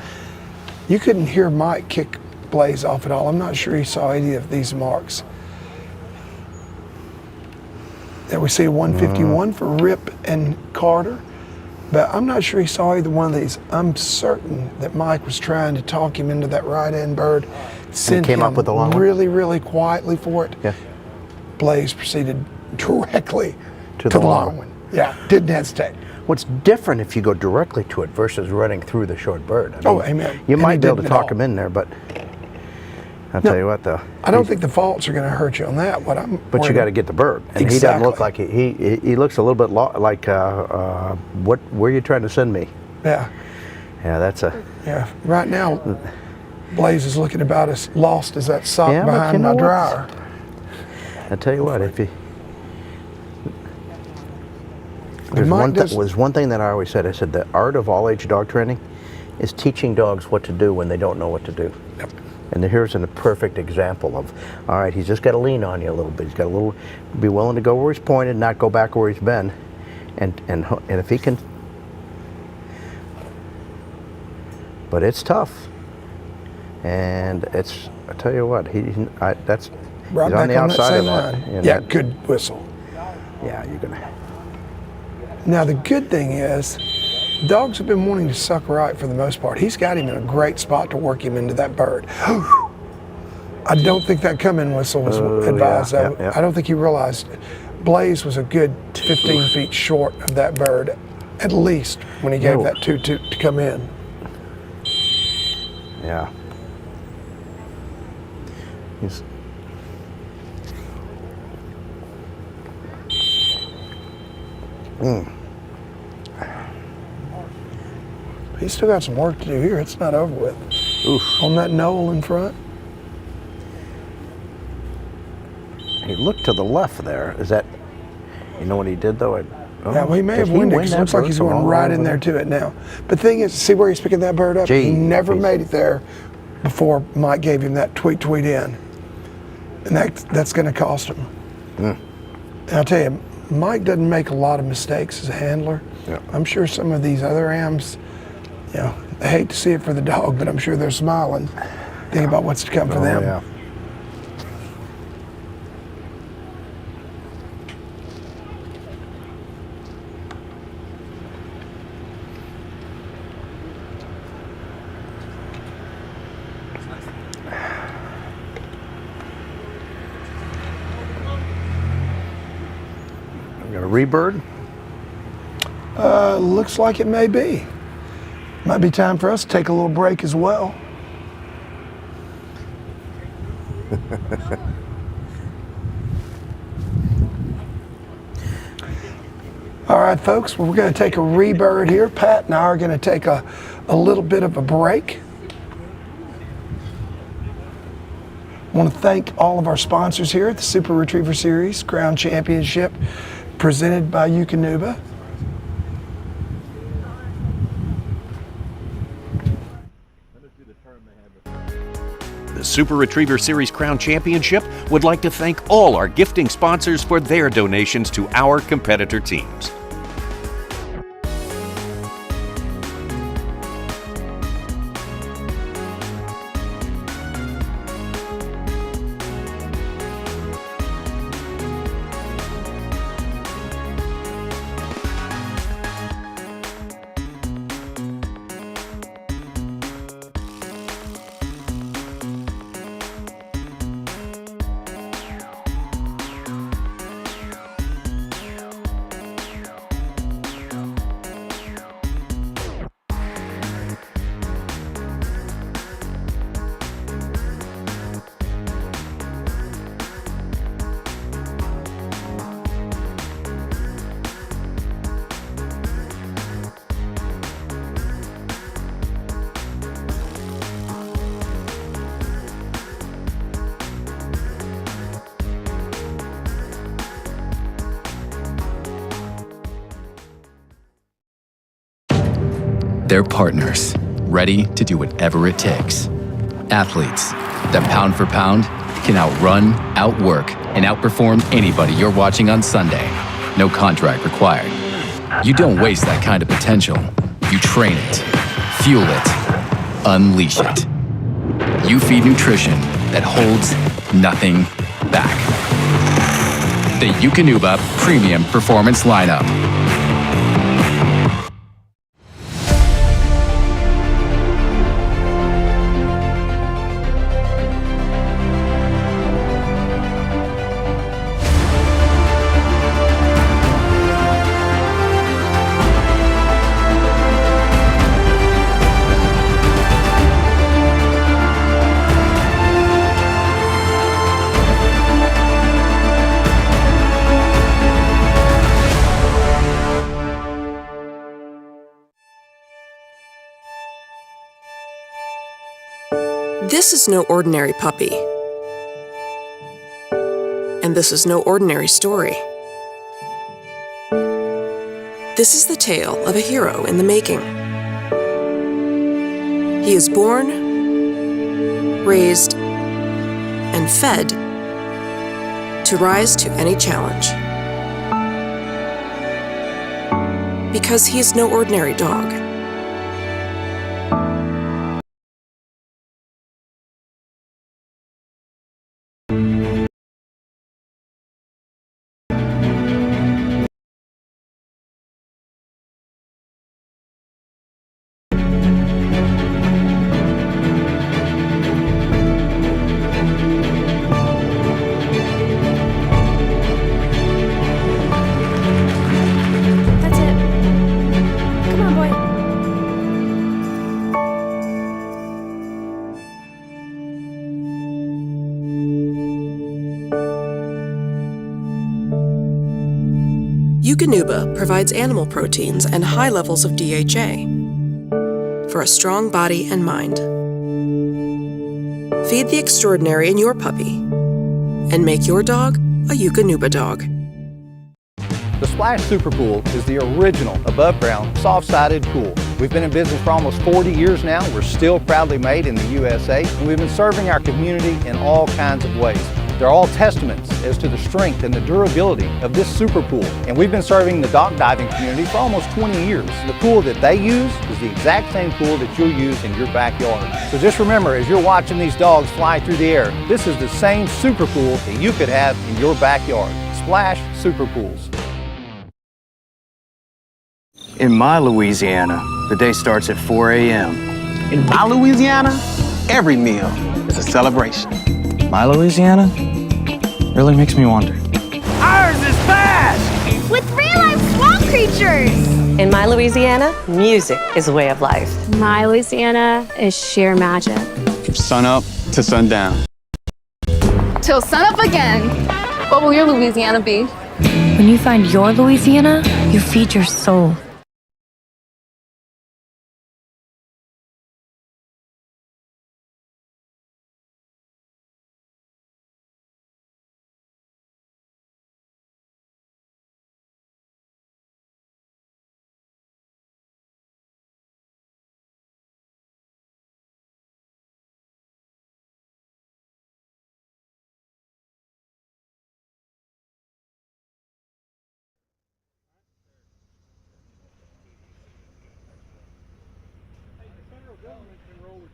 S13: you couldn't hear Mike kick Blaze off at all. I'm not sure he saw any of these marks. There we see 151 for Rip and Carter, but I'm not sure he saw either one of these. I'm certain that Mike was trying to talk him into that right end bird. Sent
S12: came
S13: him
S12: up with the long one?
S13: really, really quietly for it.
S12: Yeah.
S13: Blaze proceeded directly
S12: To
S13: to
S12: the
S13: the
S12: long
S13: long one. Yeah, didn't hesitate.
S12: What's different if you go directly to it versus running through the short bird? I mean,
S13: Oh, amen.
S12: You
S13: And
S12: might
S13: he
S12: be able to
S13: didn't at
S12: talk
S13: all.
S12: him in there, but I'll
S13: No,
S12: tell you what, though.
S13: I don't think the faults are going to hurt you on that. What I'm
S12: But you
S13: worried-
S12: got to get the bird, and he doesn't look like he looks a little bit like where are you trying to send me?
S13: Yeah,
S12: Yeah, that's a
S13: yeah. Right now, Blaze is looking about as lost as that sock
S12: Yeah, but
S13: behind
S12: you know
S13: my
S12: what?
S13: dryer.
S12: I tell you what, if you
S13: Mike
S12: was one thing that I always said. I said the art of all age dog training is teaching dogs what to do when they don't know what to do.
S13: Yep.
S12: And here's a perfect example of, all right, he's just got to lean on you a little bit. He's got be willing to go where he's pointed, not go back where he's been, and if he can. But it's tough, and it's. I tell you what, that's
S13: Right
S12: he's
S13: back
S12: on the
S13: on that
S12: outside
S13: same
S12: of that.
S13: line.
S12: and
S13: Yeah,
S12: that-
S13: good whistle.
S12: Yeah, you're gonna.
S13: Now the good thing is, dogs have been wanting to suck right for the most part. He's got him in a great spot to work him into that bird. I don't think that come-in whistle was advised.
S12: yeah.
S13: I don't think he realized Blaze was a good 15 feet short of that bird, at least when he gave
S12: No.
S13: that toot to come in.
S12: Yeah. He's.
S13: He's still got some work to do here. It's not over with.
S12: Oof.
S13: On that knoll in front.
S12: He looked to the left there. Is that? You know what he did though?
S13: Yeah, well, he may have winded because it looks like he's going right in there to it now. But the thing is, see where he's picking that bird up? He never made it there before Mike gave him that tweet in. And that's going to cost him. And I'll tell you, Mike doesn't make a lot of mistakes as a handler.
S12: Yeah.
S13: I'm sure some of these other AMs, you know, I hate to see it for the dog, but I'm sure they're smiling, thinking about what's to come for them.
S12: Yeah. We got a rebird.
S13: Looks like it may be. Might be time for us to take a little break as well. All right, folks, well, we're going to take a rebird here. Pat and I are going to take a little bit of a break. I want to thank all of our sponsors here at the Super Retriever Series Crown Championship presented by Eukanuba.
S18: The Super Retriever Series Crown Championship would like to thank all our gifting sponsors for their donations to our competitor teams.
S19: They're partners, ready to do whatever it takes. Athletes that pound for pound can outrun, outwork, and outperform anybody you're watching on Sunday. No contract required. You don't waste that kind of potential. You train it, fuel it, unleash it. You feed nutrition that holds nothing back. The Eukanuba Premium Performance Lineup.
S4: This is no ordinary puppy. And this is no ordinary story. This is the tale of a hero in the making. He is born, raised, and fed to rise to any challenge. Because he is no ordinary dog. Eukanuba provides animal proteins and high levels of DHA for a strong body and mind. Feed the extraordinary in your puppy and make your dog a Eukanuba dog.
S15: The Splash Super Pool is the original above-ground, soft-sided pool. We've been in business for almost 40 years now. We're still proudly made in the USA, and we've been serving our community in all kinds of ways. They're all testaments as to the strength and the durability of this super pool. And we've been serving the dock diving community for almost 20 years. The pool that they use is the exact same pool that you'll use in your backyard. So just remember, as you're watching these dogs fly through the air, this is the same super pool that you could have in your backyard. Splash Super Pools.
S22: In my Louisiana, the day starts at 4 a.m. In my Louisiana, every meal is a celebration. My Louisiana really makes me wonder.
S23: Ours is fast!
S7: With real-life swamp creatures!
S3: features.
S11: In my Louisiana, music is a way of life.
S3: My Louisiana is sheer magic.
S22: From sun up to sundown.
S3: Till sunup again. What will your Louisiana be?
S11: When you find your Louisiana, you feed your soul.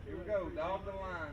S2: Here we go, dog the line.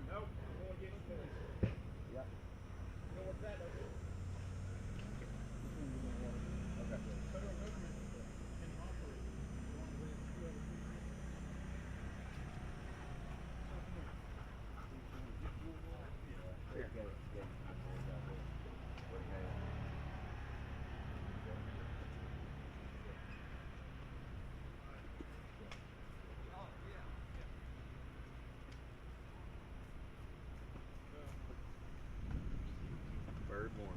S2: Bird one.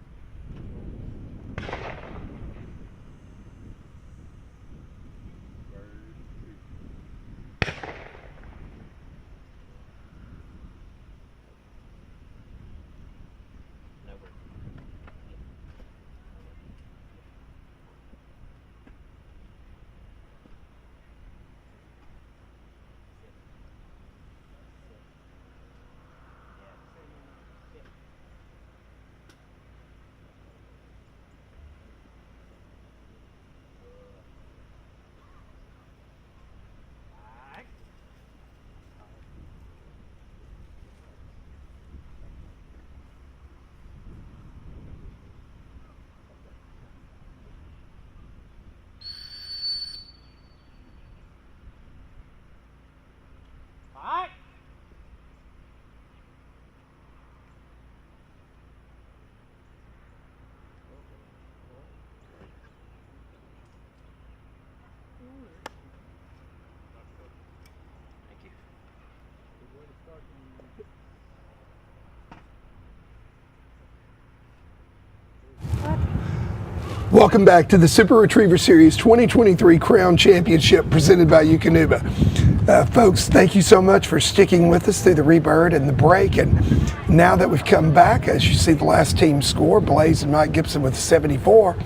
S13: Welcome back to the Super Retriever Series 2023 Crown Championship presented by Eukanuba. Folks, thank you so much for sticking with us through the rebird and the break. And now that we've come back, as you see the last team score, Blaze and Mike Gibson with 74,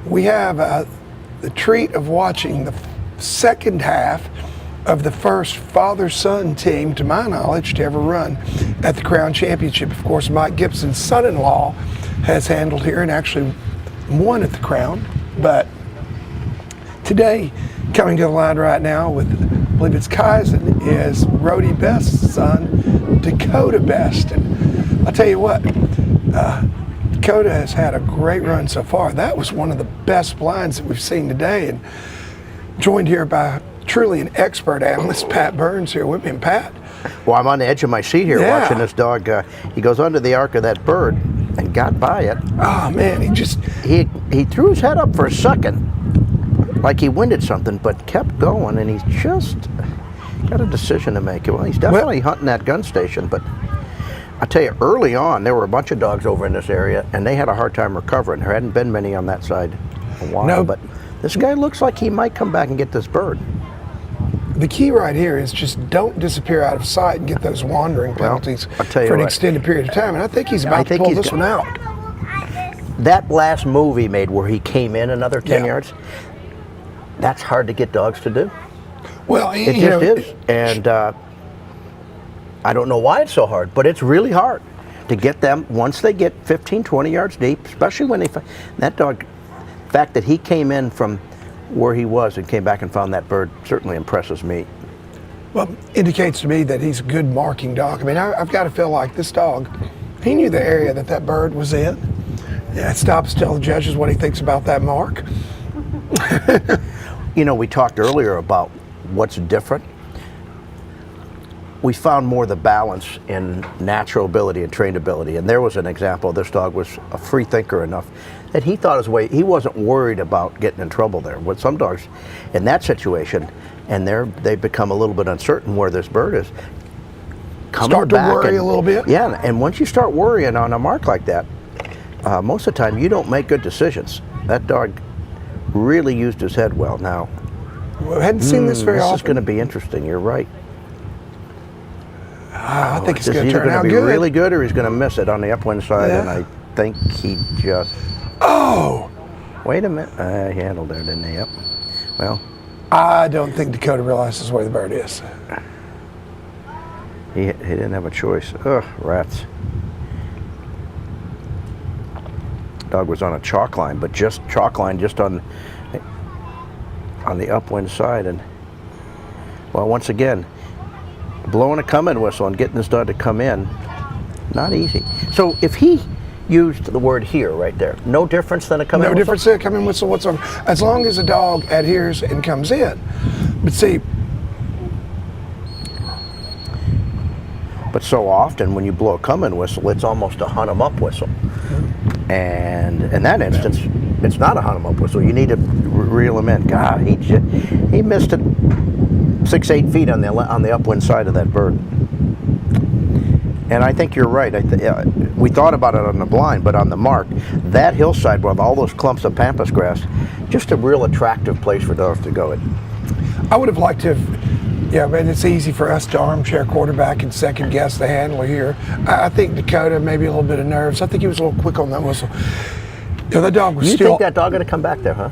S13: we have the treat of watching the second half of the first father-son team, to my knowledge, to ever run at the Crown Championship. Of course, Mike Gibson's son-in-law has handled here and actually won at the Crown. But today, coming to the line right now with, I believe it's Kaizen, is Rhodey Best's son, Dakota Best. And I'll tell you what, Dakota has had a great run so far. That was one of the best blinds that we've seen today, and joined here by truly an expert analyst, Pat Burns, here with me. And Pat?
S12: Well, I'm on the edge of my seat here watching this dog. He goes under the arc of that bird and got by it.
S13: Oh man,
S12: he threw his head up for a second, like he winded something, but kept going, and he's just got a decision to make. Well, he's definitely hunting that gun station, but I tell you, early on, there were a bunch of dogs over in this area, and they had a hard time recovering. There hadn't been many on that side a while, but this guy looks like he might come back and get this bird.
S13: The key right here is just don't disappear out of sight and get those wandering penalties for an extended period of time. And I think he's about to pull this one out.
S12: That last move he made where he came in another 10 yards, that's hard to get dogs to do.
S13: Well,
S12: it just is. And I don't know why it's so hard, but it's really hard to get them once they get 15, 20 yards deep, especially when they find that dog. The fact that he came in from where he was and came back and found that bird certainly impresses me.
S13: Well, indicates to me that he's a good marking dog. I mean, I've got to feel like this dog, he knew the area that that bird was in. Yeah, it stops to tell the judges what he thinks about that mark.
S12: You know, we talked earlier about what's different. We found more the balance in natural ability and trained ability. And there was an example. This dog was a free thinker enough that he thought his way. He wasn't worried about getting in trouble there. With some dogs, in that situation, and they become a little bit uncertain where this bird is.
S13: Start to worry a little bit.
S12: Yeah, and once you start worrying on a mark like that, most of the time you don't make good decisions. That dog really used his head well. Now,
S13: I hadn't seen this very often.
S12: This is going to be interesting. You're right.
S13: I think it's going to
S12: turn
S13: turn out
S12: be
S13: good.
S12: really good, or he's going to miss it on the upwind side,
S13: Yeah.
S12: and I think he just.
S13: Oh!
S12: Wait a minute. He handled there, didn't he? Yep. Well.
S13: I don't think Dakota realizes where the bird is.
S12: He didn't have a choice. Ugh, rats. Dog was on a chalk line, but just chalk line just on the upwind side, and well, once again, blowing a come-in whistle and getting this dog to come in, not easy. So if he used the word here right there, no difference than a come-in whistle?
S13: No difference than a come-in whistle whatsoever, as long as the dog adheres and comes in. But see,
S12: but so often when you blow a come-in whistle, it's almost a hunt 'em up whistle. And in that instance, it's not a hunt 'em up whistle. You need to reel him in. God, he missed it 6-8 feet on the upwind side of that bird. And I think you're right. We thought about it on the blind, but on the mark, that hillside with all those clumps of pampas grass, just a real attractive place for dogs to go.
S13: I would have liked to have, yeah, but it's easy for us to armchair quarterback and second guess the handler here. I think Dakota, maybe a little bit of nerves. I think he was a little quick on that whistle. You know, that dog was
S12: You
S13: still.
S12: think that dog going to come back there, huh?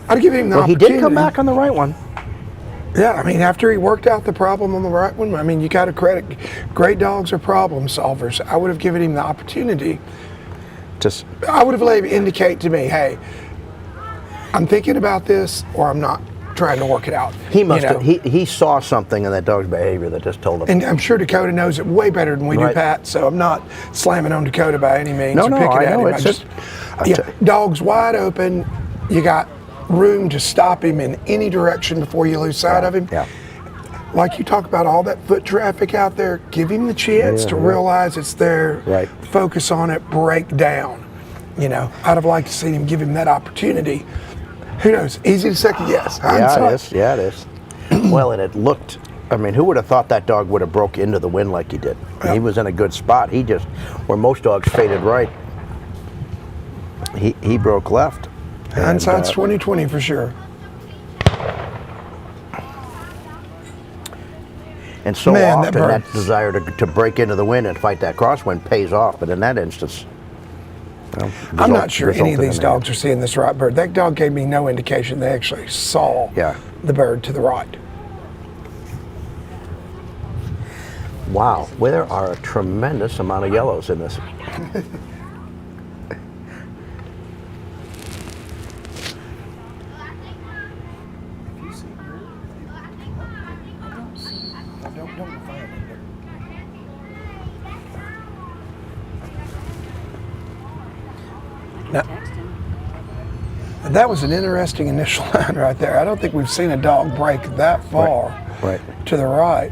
S13: I'd give him the
S12: Well, he
S13: opportunity.
S12: did come back on the right one.
S13: Yeah, I mean, after he worked out the problem on the right one, I mean, you got to credit. Great dogs are problem solvers. I would have given him the opportunity. I would have let him indicate to me, hey, I'm thinking about this, or I'm not trying to work it out.
S12: He must have. He saw something in that dog's behavior that just told him.
S13: And I'm sure Dakota knows it way better than we do,
S12: Right.
S13: Pat. So I'm not slamming on Dakota by any means.
S12: No,
S13: or
S12: no,
S13: picking
S12: I
S13: at
S12: know.
S13: him.
S12: It's just.
S13: Dog's wide open. You got room to stop him in any direction before you lose sight of him.
S12: Yeah.
S13: Like you talk about all that foot traffic out there, give him the chance to realize it's there.
S12: Right.
S13: Focus on it, break down. You know, I'd have liked to see him give him that opportunity. Who knows? Easy to second guess.
S12: Yeah, it is. Yeah, it is. Well, and it looked. I mean, who would have thought that dog would have broke into the wind like he did? He was in a good spot. He just, where most dogs faded right, he broke left.
S13: Hindsight's 20/20 for sure.
S12: And so
S13: Man,
S12: often that desire to break into the wind and fight that crosswind pays off, but in that instance, well,
S13: I'm not sure any of
S12: resulted
S13: these
S12: in
S13: dogs are seeing this right bird. That dog gave me no indication they actually saw the bird to the right.
S12: Wow, well, there are a tremendous amount of yellows in this.
S13: Now, that was an interesting initial line right there. I don't think we've seen a dog break that far to the right.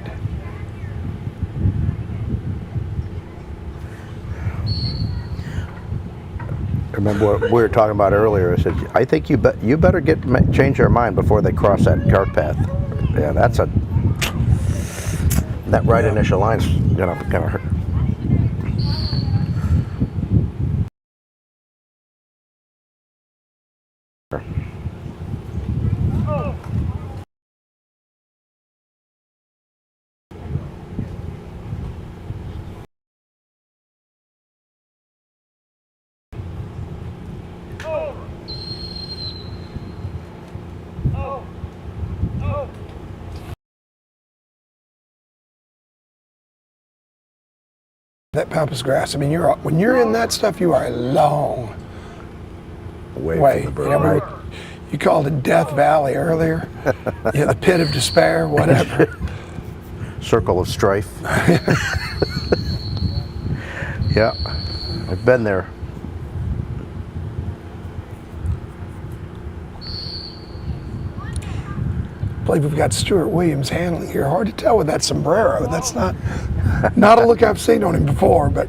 S12: Remember what we were talking about earlier? I said, I think you better change your mind before they cross that cart path. Yeah, that right initial line's gonna hurt.
S13: That pampas grass. I mean, when you're in that stuff, you are a long way.
S12: From the bird,
S13: You know,
S12: right?
S13: you called it Death Valley earlier. The pit of despair, whatever.
S12: Circle of strife. Yeah, I've been there.
S13: I believe we've got Stuart Williams handling here. Hard to tell with that sombrero. That's not a look I've seen on him before, but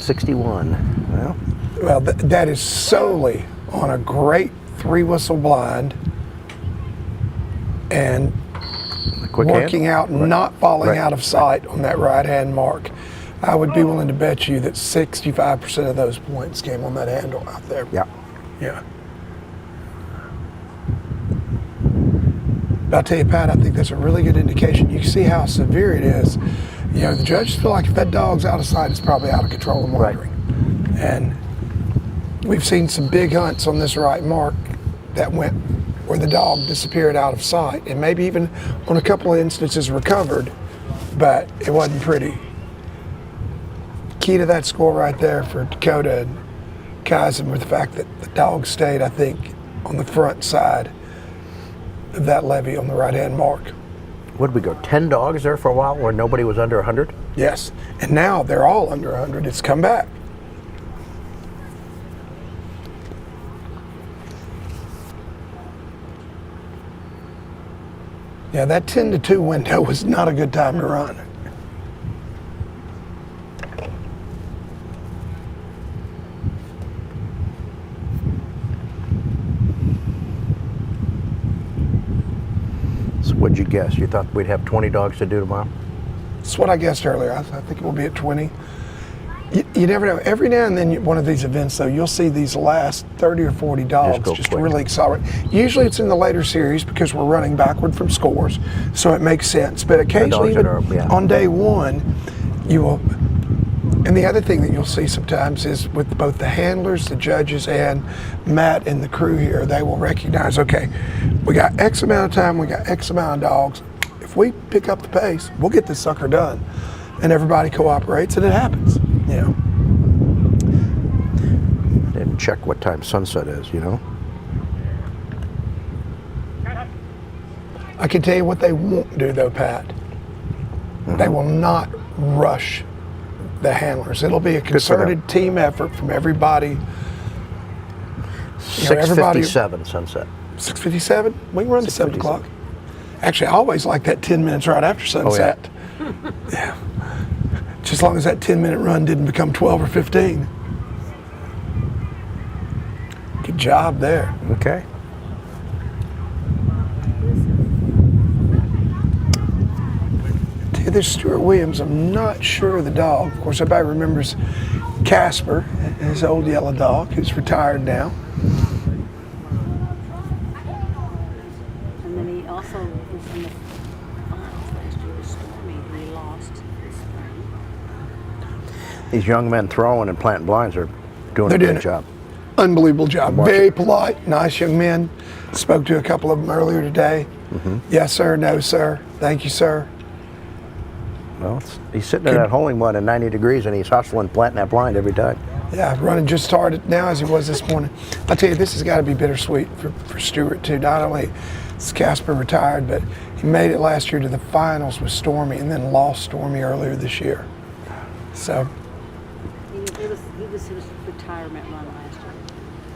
S12: 61.
S13: Well, that is solely on a great 3-whistle blind and working out, not falling out of sight on that right-hand mark. I would be willing to bet you that 65% of those points came on that handle out there.
S12: Yeah.
S13: Yeah. But I'll tell you, Pat, I think that's a really good indication. You can see how severe it is. You know, the judges feel like if that dog's out of sight, it's probably out of control and wandering. Right. And we've seen some big hunts on this right mark that went where the dog disappeared out of sight, and maybe even on a couple of instances recovered, but it wasn't pretty. Key to that score right there for Dakota and Kaizen was the fact that the dog stayed, I think, on the front side of that levee on the right-hand mark.
S12: What did we go, 10 dogs there for a while where nobody was under 100?
S13: Yes, and now they're all under 100. It's come back. Yeah, that 10-2 window was not a good time to run.
S12: So what'd you guess? You thought we'd have 20 dogs to do tomorrow?
S13: That's what I guessed earlier. I think it will be at 20. You never know. Every now and then, one of these events, though, you'll see these last 30 or 40 dogs just really accelerate. Usually it's in the later series because we're running backward from scores, so it makes sense. But occasionally, even on day one, you will. And the other thing that you'll see sometimes is with both the handlers, the judges, and Matt and the crew here, they will recognize, okay, we got X amount of time, we got X amount of dogs. If we pick up the pace, we'll get this sucker done. And everybody cooperates, and it happens. You know.
S12: Didn't check what time sunset is, you know.
S13: I can tell you what they won't do, though, Pat. They will not rush the handlers. It'll be a concerted team effort from everybody.
S12: 6:57 sunset.
S13: 6:57? We can run to 7 o'clock. Actually, I always like that 10 minutes right after sunset.
S12: Oh,
S13: yeah. Just as long as that 10-minute run didn't become 12 or 15. Good job there.
S12: Okay.
S13: There's Stuart Williams. I'm not sure of the dog. Of course, everybody remembers Casper, his old yellow dog, who's retired now.
S17: And then he also was in the finals last year with Stormy, and he lost this spring.
S12: These young men throwing and planting blinds are doing a good job.
S13: Unbelievable job. Very polite, nice young men. Spoke to a couple of them earlier today. Yes, sir. No, sir. Thank you, sir.
S12: Well, he's sitting in that holding one at 90 degrees, and he's hustling, planting that blind every time.
S13: Yeah, running just started now as he was this morning. I tell you, this has got to be bittersweet for Stuart too. Not only is Casper retired, but he made it last year to the finals with Stormy, and then lost Stormy earlier this year. So
S17: It was his retirement run last year.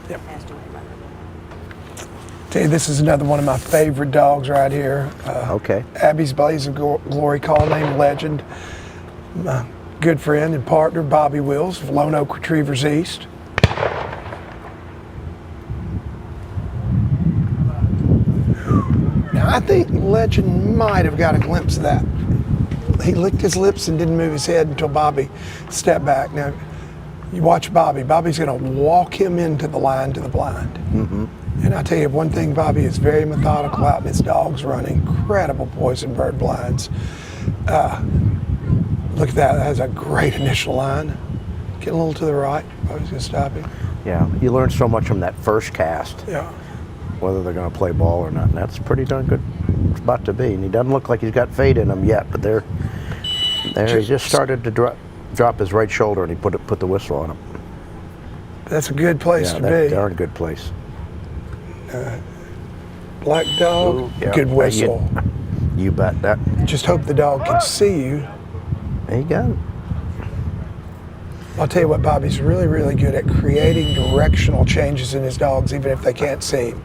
S13: Yep.
S17: Passed away right.
S13: Tell you, this is another one of my favorite dogs right here.
S12: Okay.
S13: Abby's Blaze of Glory call name legend. My good friend and partner, Bobby Wills of Lone Oak Retrievers East. Now, I think Legend might have got a glimpse of that. He licked his lips and didn't move his head until Bobby stepped back. Now, you watch Bobby. Bobby's going to walk him into the line to the blind. And I tell you one thing, Bobby is very methodical out in his dogs run incredible poison bird blinds. Look at that, that has a great initial line. Get a little to the right, Bobby's gonna stop him.
S12: Yeah, you learn so much from that first cast.
S13: Yeah.
S12: Whether they're gonna play ball or not, and that's pretty darn good spot to be. And he doesn't look like he's got fade in him yet, but there he just started to drop his right shoulder, and he put the whistle on him.
S13: That's a good place to be.
S12: Darn good place.
S13: Black dog,
S12: Ooh, yeah,
S13: good whistle.
S12: You bet that.
S13: Just hope the dog can see you.
S12: There you go.
S13: I'll tell you what, Bobby's really, really good at creating directional changes in his dogs, even if they can't see him.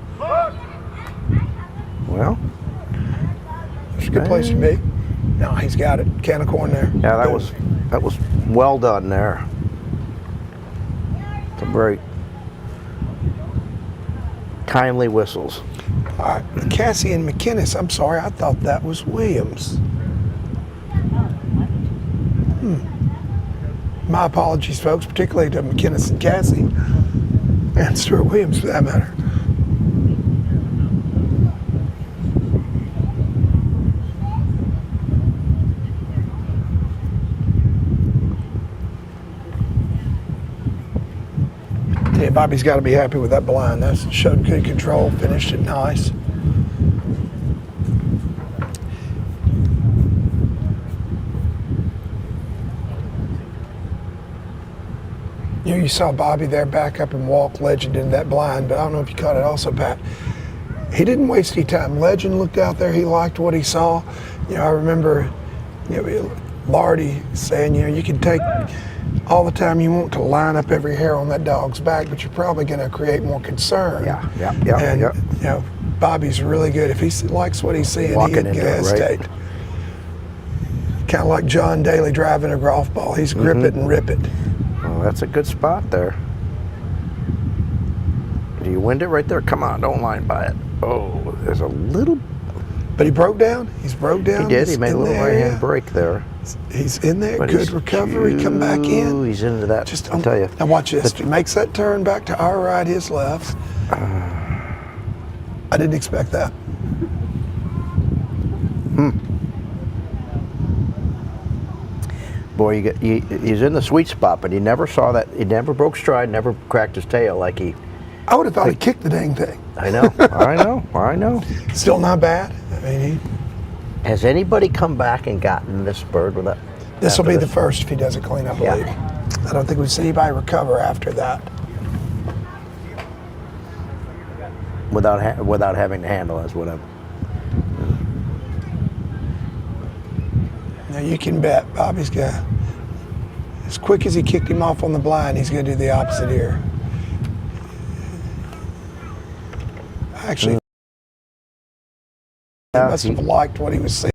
S12: Well,
S13: it's a good place to be. No, he's got it. Can of corn there.
S12: Yeah, that was well done there. Some very kindly whistles.
S13: All right, Cassie and McInnes. I'm sorry, I thought that was Williams. My apologies, folks, particularly to McInnes and Cassie, and Stuart Williams for that matter. Yeah, Bobby's got to be happy with that blind. That showed good control, finished it nice. You saw Bobby there back up and walk Legend into that blind, but I don't know if you caught it also, Pat. He didn't waste any time. Legend looked out there. He liked what he saw. I remember, Lardy saying, you can take all the time you want to line up every hair on that dog's back, but you're probably going to create more concern.
S12: Yeah.
S13: Bobby's really good. If he likes what he's seeing,
S12: Walking
S13: he ain't
S12: into
S13: gonna
S12: it,
S13: hesitate.
S12: right?
S13: Kind of like John Daly driving a golf ball. He's grip it and rip it.
S12: Well, that's a good spot there. Do you wind it right there? Come on, don't line by it. Oh, there's a little.
S13: But he broke down. He's broke down.
S12: He did. He made a little right-hand break there.
S13: He's in there.
S12: But
S13: Good recovery. Come back in.
S12: He's into that. I'll tell you.
S13: Now watch this. He makes that turn back to our right, his left. I didn't expect that.
S12: Boy, he's in the sweet spot, but he never saw that. He never broke stride, never cracked his tail like he.
S13: I would have thought he kicked the dang thing.
S12: I know. I know.
S13: Still not bad. I mean,
S12: has anybody come back and gotten this bird with that?
S13: This will be the first if he does it clean, I believe. I don't think we've seen anybody recover after that.
S12: Without having to handle us, whatever.
S13: Now you can bet Bobby's got, as quick as he kicked him off on the blind, he's going to do the opposite here. Actually, he must have liked what he was seeing.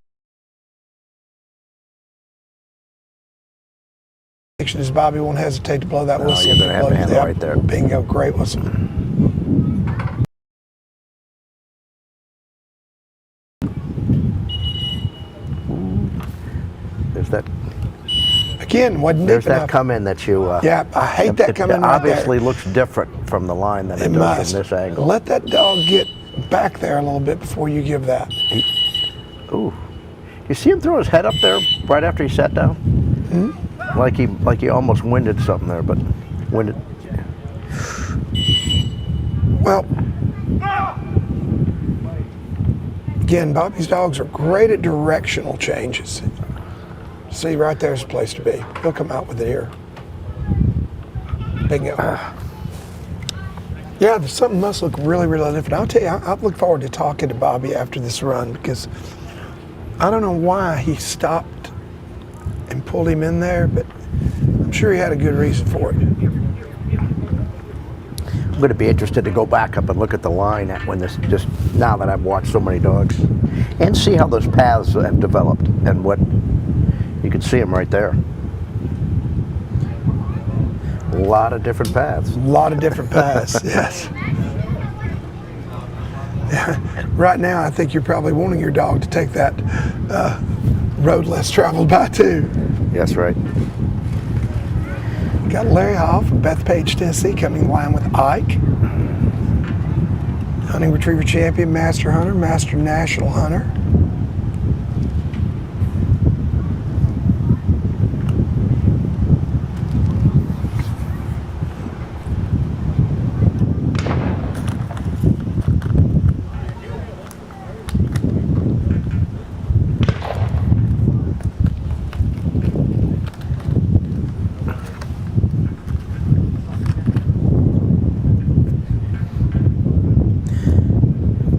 S13: As Bobby won't hesitate to blow that whistle.
S12: You're going to have to handle right there.
S13: Bingo, great whistle.
S12: There's that.
S13: Again, wasn't
S12: there's
S13: deep
S12: that
S13: enough.
S12: come in that you.
S13: Yeah, I hate that come in
S12: It
S13: right
S12: obviously
S13: there.
S12: looks different from the line than it does from this angle.
S13: Let that dog get back there a little bit before you give that.
S12: Ooh, you see him throw his head up there right after he sat down? Like he almost winded something there, but winded.
S13: Well, again, Bobby's dogs are great at directional changes. See, right there's a place to be. He'll come out with it here. Bingo. Yeah, something must look really, really different. I'll tell you, I look forward to talking to Bobby after this run because I don't know why he stopped and pulled him in there, but I'm sure he had a good reason for it.
S12: I'm going to be interested to go back up and look at the line when this, just now that I've watched so many dogs, and see how those paths have developed and what you can see them right there. A lot of different paths.
S13: A lot of different paths, yes. Yeah. Right now, I think you're probably wanting your dog to take that road less traveled by too.
S12: Yes, right.
S13: Got Larry Hall from Bethpage, Tennessee, coming in line with Ike. Hunting Retriever Champion, Master Hunter, Master National Hunter.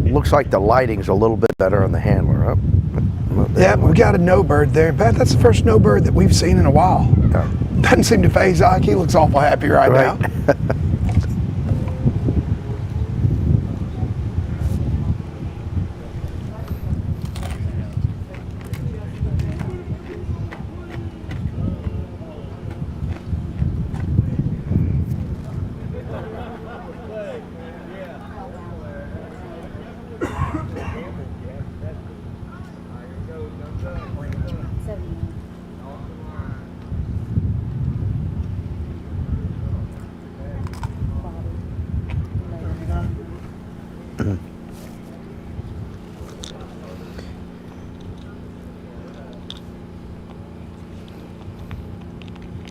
S12: Looks like the lighting's a little bit better on the handler.
S13: Yeah, we got a no bird there. In fact, that's the first no bird that we've seen in a while. Doesn't seem to phase Ike. He looks awful happy right now.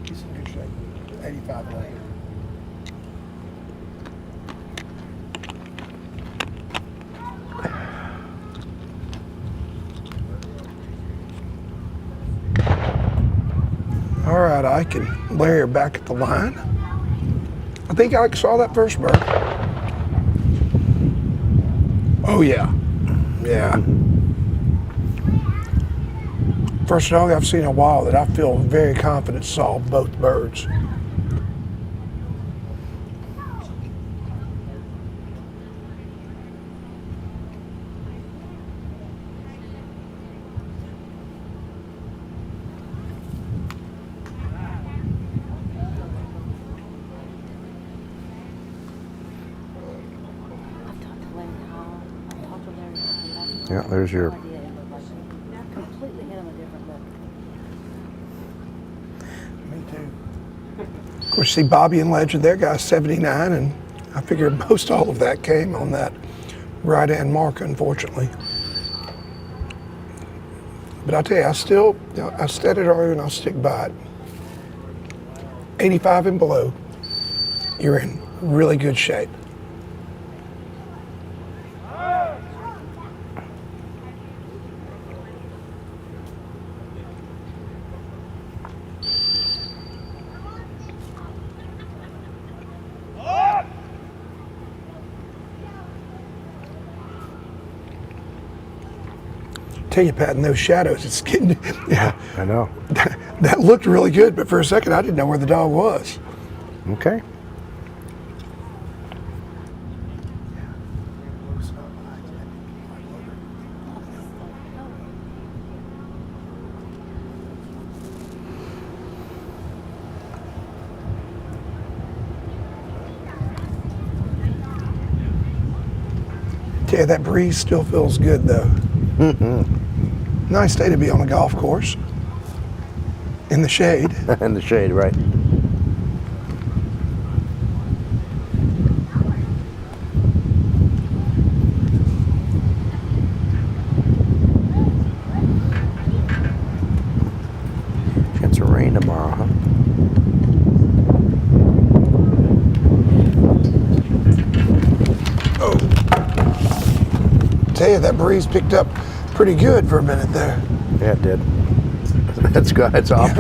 S13: He's in good shape. 85 later. All right, Ike and Larry are back at the line. I think Ike saw that first bird. Oh yeah, yeah. First dog I've seen in a while that I feel very confident saw both birds.
S12: Yeah, there's your.
S17: Completely hit him a different look.
S13: Me too. Of course, see Bobby and Legend, their guy's 79, and I figured most all of that came on that right-hand mark, unfortunately. But I tell you, I still, I said it earlier and I'll stick by it. 85 and below, you're in really good shape. Tell you, Pat, in those shadows, it's getting.
S12: Yeah, I know.
S13: That looked really good, but for a second, I didn't know where the dog was.
S12: Okay.
S13: Tell you, that breeze still feels good, though. Nice day to be on a golf course. In the shade.
S12: In the shade, right. Chance of rain tomorrow, huh?
S13: Oh. Tell you, that breeze picked up pretty good for a minute there.
S12: Yeah, it did. That's good. It's off.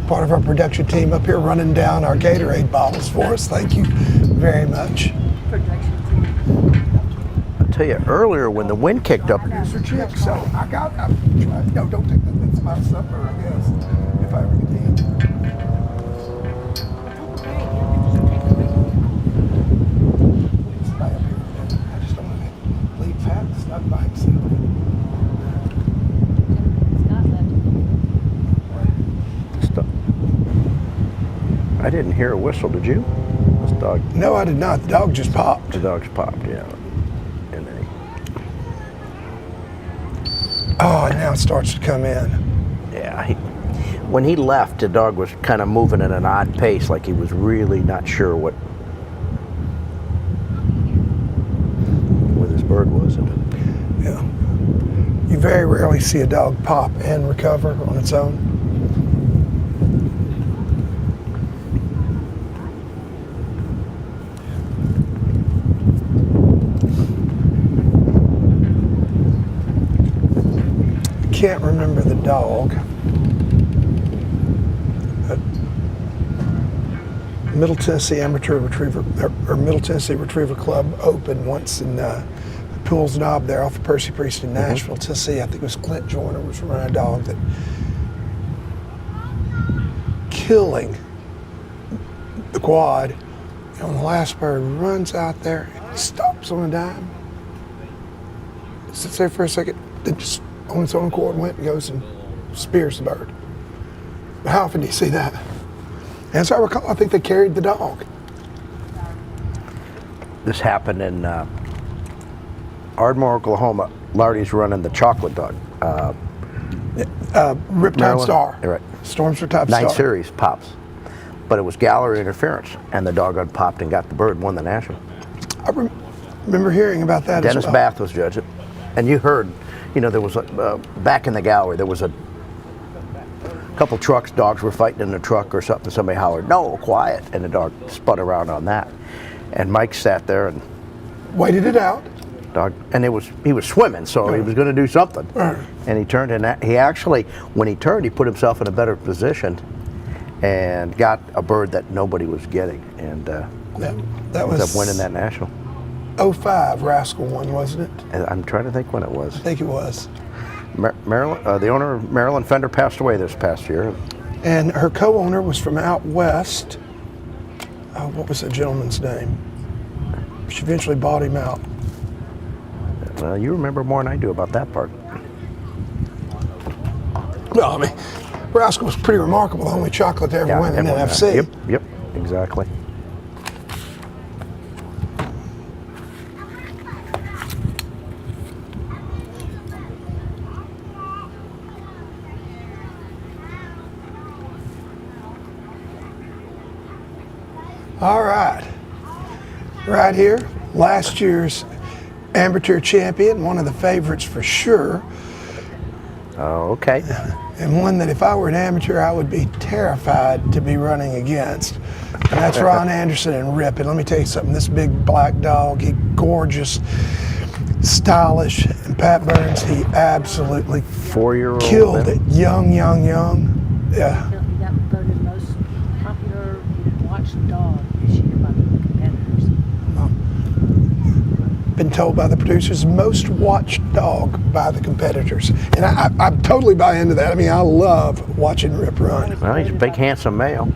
S13: Part of our production team up here running down our Gatorade bottles for us. Thank you very much.
S12: I'll tell you, earlier when the wind kicked up.
S13: Producer Chick, so no, don't take that. That's my supper, I guess. If I ever get to eat.
S12: I didn't hear a whistle, did you? This dog.
S13: No, I did not. The dog just popped.
S12: The dog's popped, yeah. And then
S13: oh, and now it starts to come in.
S12: Yeah, when he left, the dog was kind of moving at an odd pace, like he was really not sure where this bird was.
S13: Yeah. You very rarely see a dog pop and recover on its own. Can't remember the dog. But Middle Tennessee Amateur Retriever or Middle Tennessee Retriever Club opened once in Pools Knob there off of Percy Priest in Nashville, Tennessee. I think it was Clint Joyner was running a dog that killing the quad. And on the last bird, runs out there, and stops on a dime, sits there for a second, then just on its own accord went and goes and spears the bird. But how often do you see that? And as I recall, I think they carried the dog.
S12: this happened in Ardmore, Oklahoma. Lardy's running the chocolate dog.
S13: Riptide Star.
S12: Right.
S13: Storm's Riptide Star.
S12: 9 series pops. but it was gallery interference, and the dog got popped and got the bird, won the national.
S13: I remember hearing about that
S12: Dennis
S13: as well.
S12: Bath was judging, and you heard, you know, there was back in the gallery there was a couple trucks, dogs were fighting in the truck or something. Somebody hollered, "No, quiet!" and the dog spun around on that, and Mike sat there and
S13: waited it out.
S12: Dog, and he was swimming, so he was going to do something. And he turned, and he actually, when he turned, he put himself in a better position and got a bird that nobody was getting, and
S13: that
S12: ended
S13: was
S12: up winning that national.
S13: 05 Rascal won, wasn't it?
S12: And I'm trying to think when it was.
S13: I think it was.
S12: Maryland, the owner of Maryland Fender passed away this past year.
S13: And her co-owner was from out west. What was the gentleman's name? She eventually bought him out.
S12: Well, you remember more than I do about that part.
S13: Well, I mean, Rascal was pretty remarkable. The only chocolate to ever win in NFC.
S12: Yep, exactly.
S13: All right. Right here, last year's amateur champion, one of the favorites for sure.
S12: Oh, okay.
S13: And one that if I were an amateur, I would be terrified to be running against. And that's Ron Anderson and Rip. And let me tell you something, this big black dog, he gorgeous, stylish. And Pat Burns, he absolutely
S12: 4-year-old
S13: killed it. Young. Yeah.
S17: He got voted most popular watched dog this year by the competitors.
S13: Been told by the producers, most watched dog by the competitors. And I'm totally buy into that. I mean, I love watching Rip run.
S12: Well, he's a big, handsome male.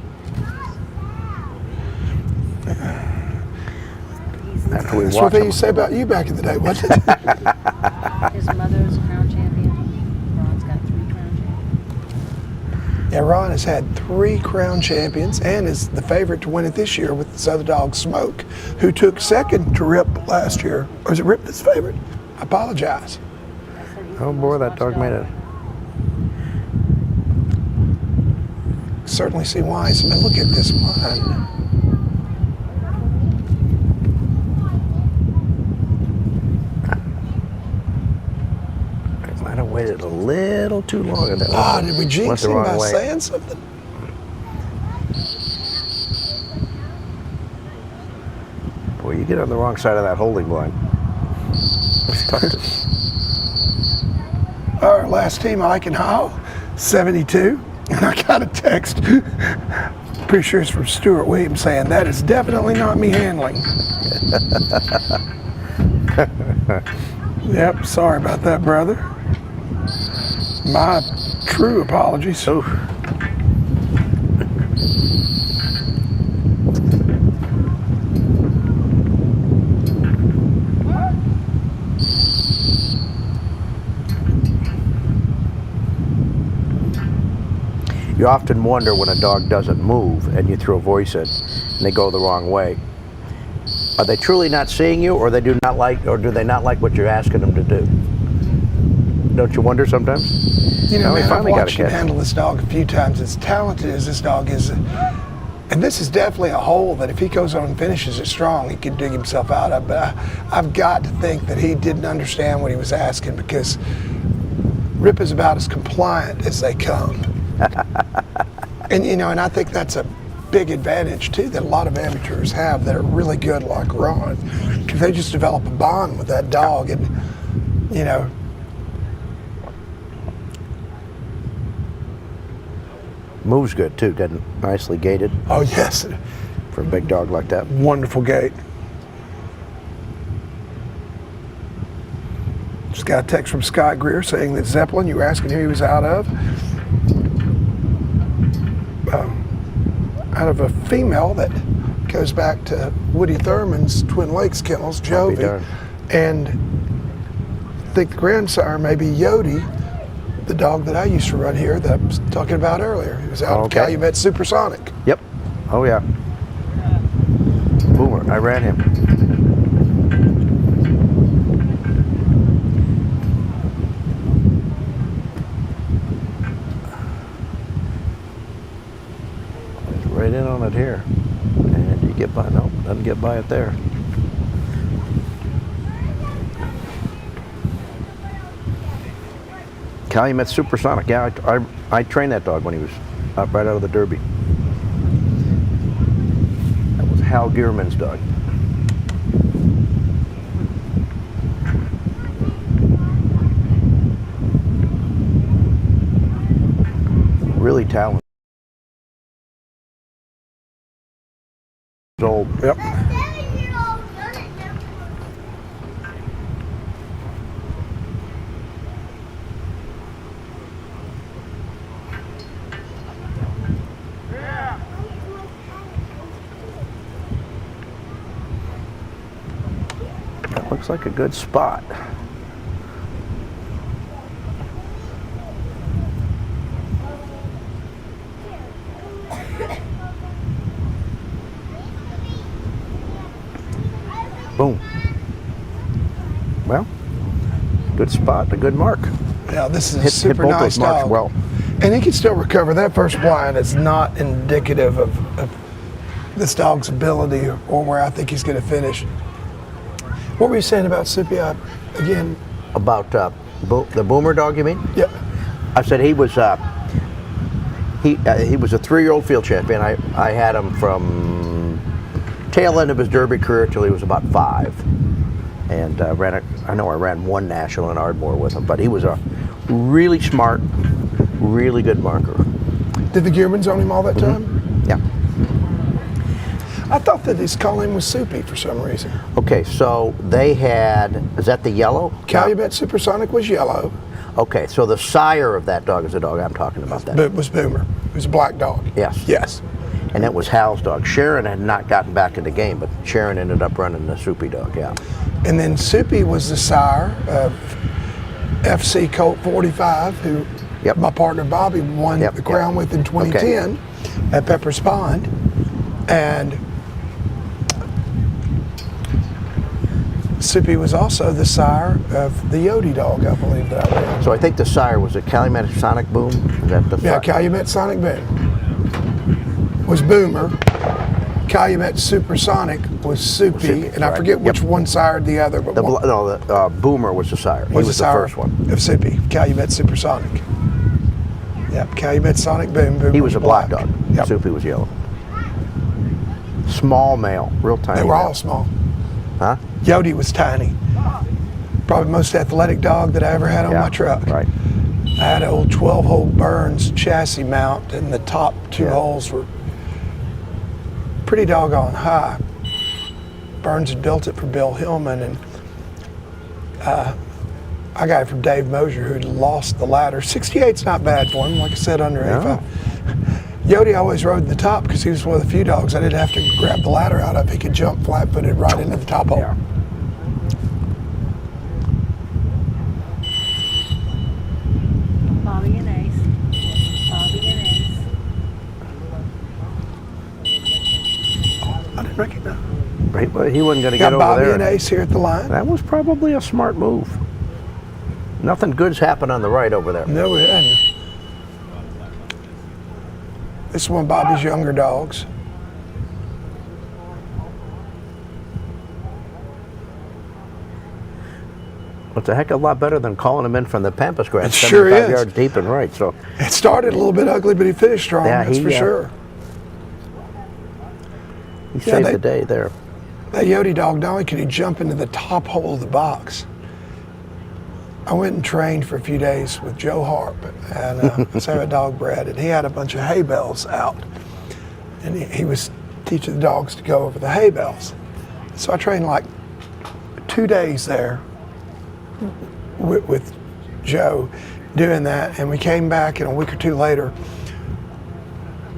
S12: After we
S13: That's
S12: watch
S13: what they
S12: him.
S13: used to say about you back in the day, wasn't it?
S17: His mother's a crown champion. Ron's got 3 crown champions.
S13: Yeah, Ron has had 3 crown champions and is the favorite to win it this year with this other dog, Smoke, who took second to Rip last year. Or is it Rip that's favorite? I apologize.
S12: Oh boy, that dog made it.
S13: Certainly see why. So look at this one.
S12: Might have waited a little too long. And
S13: Oh, did we jinx him by
S12: way.
S13: saying something?
S12: Boy, you get on the wrong side of that holding blind. It's tough to...
S13: Our last team, Eichenhall, 72. And I got a text, pretty sure it's from Stuart Williams, saying, that is definitely not me handling. Yep, sorry about that, brother. My true apologies.
S12: Oh. You often wonder when a dog doesn't move and you throw a voice in and they go the wrong way. Are they truly not seeing you, or do they not like what you're asking them to do? Don't you wonder sometimes?
S13: You know,
S12: we
S13: man, I've
S12: finally got a
S13: watched him
S12: catch.
S13: handle this dog a few times. As talented as this dog is, and this is definitely a hole that if he goes on and finishes it strong, he could dig himself out of. But I've got to think that he didn't understand what he was asking, because Rip is about as compliant as they come. And you know, and I think that's a big advantage too that a lot of amateurs have that are really good, like Ron, because they just develop a bond with that dog, and you know.
S12: Moves good too, doesn't it? Nicely gated.
S13: Oh yes.
S12: For a big dog like that.
S13: Wonderful gait. Just got a text from Scott Greer saying that Zeppelin, you were asking who he was out of. Out of a female that goes back to Woody Thurman's Twin Lakes kennels, Jovi. And I think the grandsire may be Yodi, the dog that I used to run here that I was talking about earlier. He was out of Calumet Supersonic.
S12: Yep. Oh yeah. Boomer, I ran him. right in on it here. And you get by, no, doesn't get by it there. Calumet Supersonic, yeah, I trained that dog when he was up right out of the Derby. That was Hal Gearman's dog. Really talented. Old. Yep. That looks like a good spot. Boom. Well, good spot, a good mark.
S13: Yeah, this is a
S12: hit
S13: super
S12: both
S13: nice
S12: those marks
S13: dog.
S12: well.
S13: And he can still recover. That first blind is not indicative of this dog's ability or where I think he's going to finish. What were you saying about Soupy again?
S12: About the Boomer dog, you mean?
S13: Yep.
S12: I said he was he was a 3-year-old field champion. I had him from tail end of his Derby career till he was about 5, and I ran one national in Ardmore with him. But he was a really smart, really good marker.
S13: Did the Gearmans own him all that time?
S12: Yeah.
S13: I thought that his calling was Soupy for some reason.
S12: Okay, so they had, is that the yellow?
S13: Calumet Supersonic was yellow.
S12: Okay, so the sire of that dog is the dog I'm talking about. That
S13: It was Boomer. It was a black dog.
S12: Yes.
S13: Yes.
S12: And that was Hal's dog. Sharon had not gotten back in the game, but Sharon ended up running the Soupy dog, yeah.
S13: And then Soupy was the sire of FC Colt 45, who my partner Bobby won the crown with in 2010 at Pepper's Pond. And Soupy was also the sire of the Yodi dog, I believe that I read.
S12: So I think the sire was a Calumet Sonic Boom? Is that the
S13: Calumet Sonic Boom was Boomer. Calumet Supersonic was Soupy, and I forget which one sired the other. But
S12: the Boomer was the sire. He was the first one.
S13: Of Soupy, Calumet Supersonic. Yep, Calumet Sonic Boom. Boomer
S12: he was a black
S13: black
S12: dog.
S13: Yep.
S12: Soupy was yellow. Small male, real tiny.
S13: They were
S12: male.
S13: all small.
S12: Huh?
S13: Yodi was tiny. Probably the most athletic dog that I ever had on my truck.
S12: Right.
S13: I had an old 12-hole Burns chassis mount, and the top 2 holes were pretty doggone high. Burns had built it for Bill Hillman, and I got it from Dave Mosier, who'd lost the ladder. 68's not bad for him, like I said, under 85. Yodi always rode the top because he was one of the few dogs I didn't have to grab the ladder out of. He could jump flat-footed right into the top hole.
S17: Bobby and Ace. Bobby and Ace.
S13: I didn't recognize.
S12: He wasn't going to get over
S13: Bobby
S12: there.
S13: and Ace here at the line.
S12: That was probably a smart move. Nothing good's happened on the right over there.
S13: No, it hadn't. This is one of Bobby's younger dogs.
S12: It's a heck of a lot better than calling him in from the Pampas grass,
S13: It sure
S12: 75
S13: is.
S12: yards deep and right. So
S13: it started a little bit ugly, but he finished strong.
S12: Yeah,
S13: that's for sure.
S12: He saved the day there.
S13: That Yodi dog, not only could he jump into the top hole of the box, I went and trained for a few days with Joe Harp and Sarah Dog Bred, and he had a bunch of hay bales out. And he was teaching the dogs to go over the hay bales. So I trained like 2 days there with Joe doing that, and we came back, and a week or 2 later,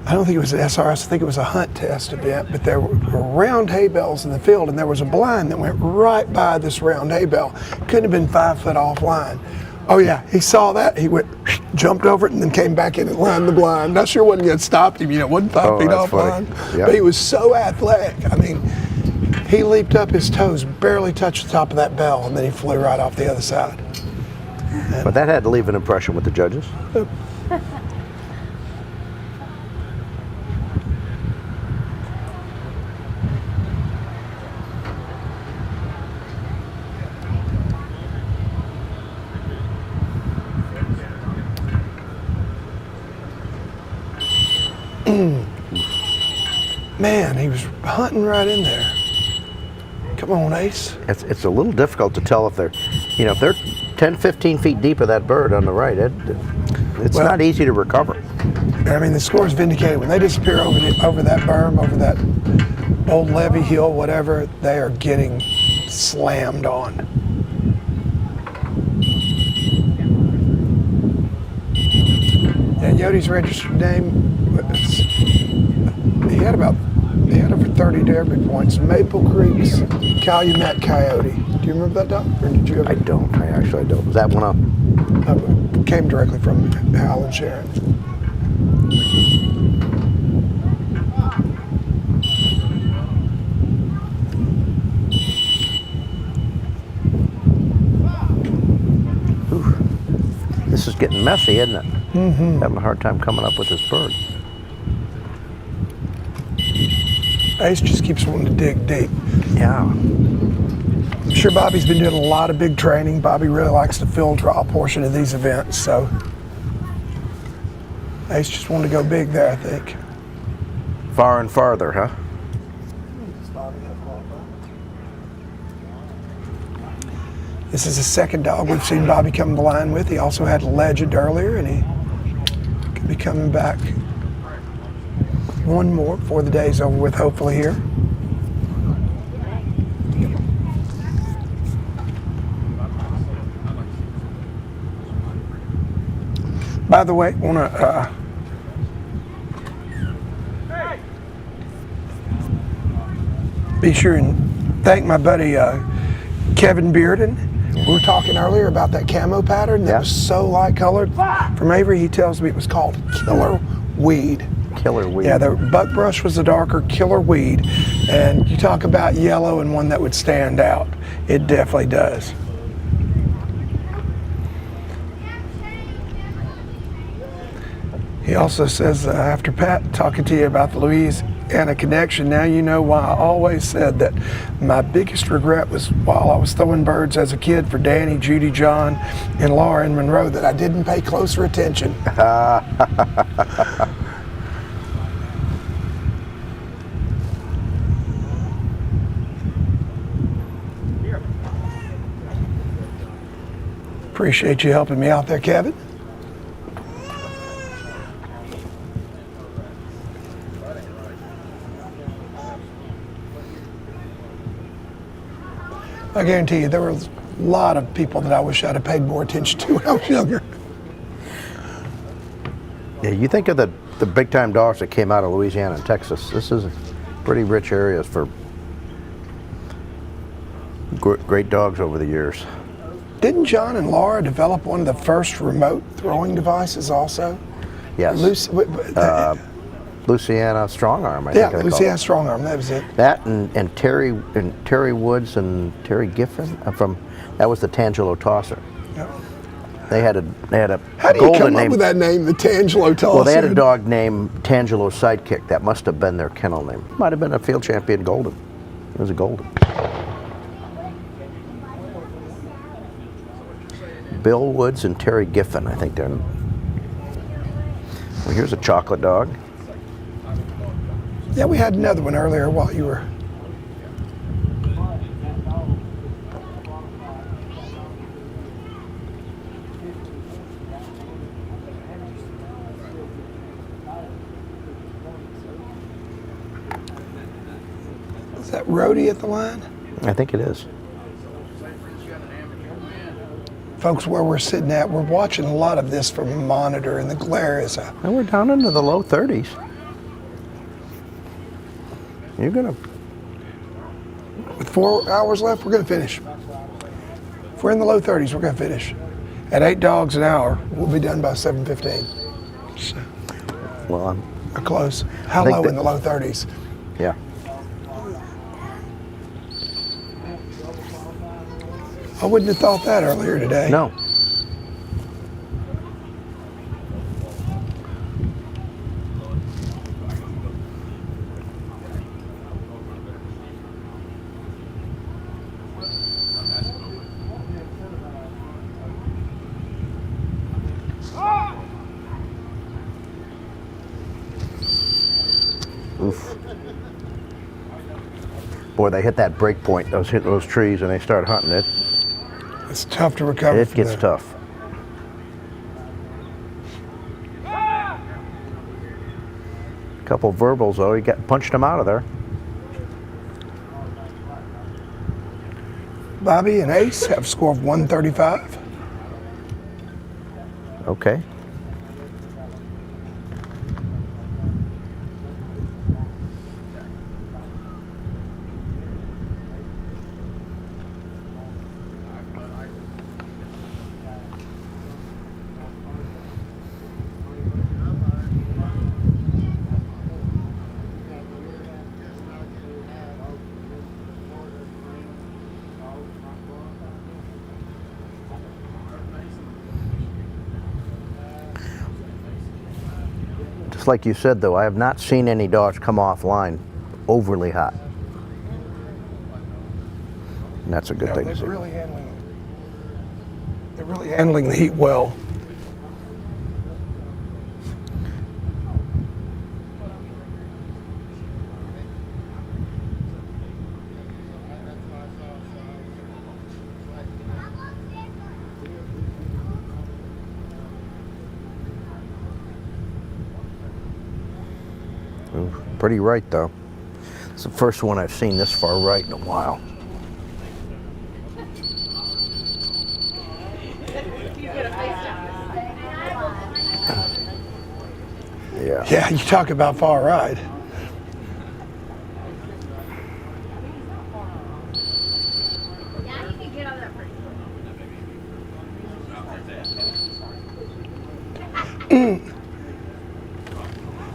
S13: I don't think it was an SRS, I think it was a hunt test event, but there were round hay bales in the field, and there was a blind that went right by this round hay bale. Couldn't have been 5 foot offline. Oh yeah, he saw that, he went, jumped over it, and then came back in and lined the blind. Not sure what had stopped him, it wasn't 5 feet offline.
S12: Yep.
S13: But he was so athletic. I mean, he leaped up, his toes barely touched the top of that bell, and then he flew right off the other side.
S12: But that had to leave an impression with the judges.
S13: Man, he was hunting right in there. Come on, Ace.
S12: It's a little difficult to tell if they're, if they're 10, 15 feet deep of that bird on the right, it's not easy to recover.
S13: I mean, the score's vindicated. When they disappear over that berm, over that old levee hill, whatever, they are getting slammed on. And Yode's registered name, he had over 30 derby points. Maple Creek's Calumet Coyote. Do you remember that dog? Or did you ever?
S12: I don't. I actually don't. Was that one up?
S13: Came directly from Hal and Sharon.
S12: This is getting messy, isn't it?
S13: Mm-hmm.
S12: Having a hard time coming up with this bird.
S13: Ace just keeps wanting to dig deep.
S12: Yeah.
S13: I'm sure Bobby's been doing a lot of big training. Bobby really likes the field trial portion of these events, so Ace just wanted to go big there, I think.
S12: Far and farther, huh?
S13: This is the second dog we've seen Bobby come to line with. He also had a legend earlier, and he could be coming back one more before the day's over with, hopefully here. By the way, I want to be sure and thank my buddy Kevin Bearden. We were talking earlier about that camo pattern that was so light colored. From Avery, he tells me it was called Killer Weed.
S12: Killer Weed.
S13: Yeah, the buckbrush was the darker Killer Weed. And you talk about yellow and one that would stand out. It definitely does. He also says, after Pat talking to you about the Louisiana connection, now you know why I always said that my biggest regret was while I was throwing birds as a kid for Danny, Judy, John, and Laura in Monroe that I didn't pay closer attention. Appreciate you helping me out there, Kevin. I guarantee you there were a lot of people that I wish I'd have paid more attention to when I was younger.
S12: Yeah, you think of the big time dogs that came out of Louisiana and Texas. This is pretty rich areas for great dogs over the years.
S13: Didn't John and Laura develop one of the first remote throwing devices also?
S12: Yes. Louisiana Strong Arm, I think.
S13: Yeah, Louisiana Strong Arm, that was it.
S12: That and Terry Woods and Terry Giffen that was the Tangelo Tosser.
S13: Yeah.
S12: They had a
S13: How do you
S12: golden
S13: come up
S12: name.
S13: with that name, the Tangelo Tosser?
S12: Well, they had a dog named Tangelo Sidekick. That must have been their kennel name. Might have been a field champion golden. It was a golden. Bill Woods and Terry Giffen, I think they're. Well, here's a chocolate dog.
S13: Yeah, we had another one earlier while you were. Is that Rhodey at the line?
S12: I think it is.
S13: Folks, where we're sitting at, we're watching a lot of this from a monitor, and the glare is a.
S12: And we're down into the low 30s. You're gonna.
S13: With 4 hours left, we're gonna finish. If we're in the low 30s, we're gonna finish. At 8 dogs an hour, we'll be done by 7:15. So,
S12: well,
S13: we're close. How low in the low 30s?
S12: Yeah.
S13: I wouldn't have thought that earlier today.
S12: No. Oof. Boy, they hit that break point, those trees, and they start hunting it.
S13: It's tough to recover.
S12: It gets tough. Couple verbals though, he punched him out of there.
S13: Bobby and Ace have a score of 135.
S12: Okay. Just like you said, though, I have not seen any dogs come offline overly hot. And that's a good thing to see.
S13: They're really handling the heat well.
S12: Pretty right, though. It's the first one I've seen this far right in a while. Yeah.
S13: Yeah, you talk about far right.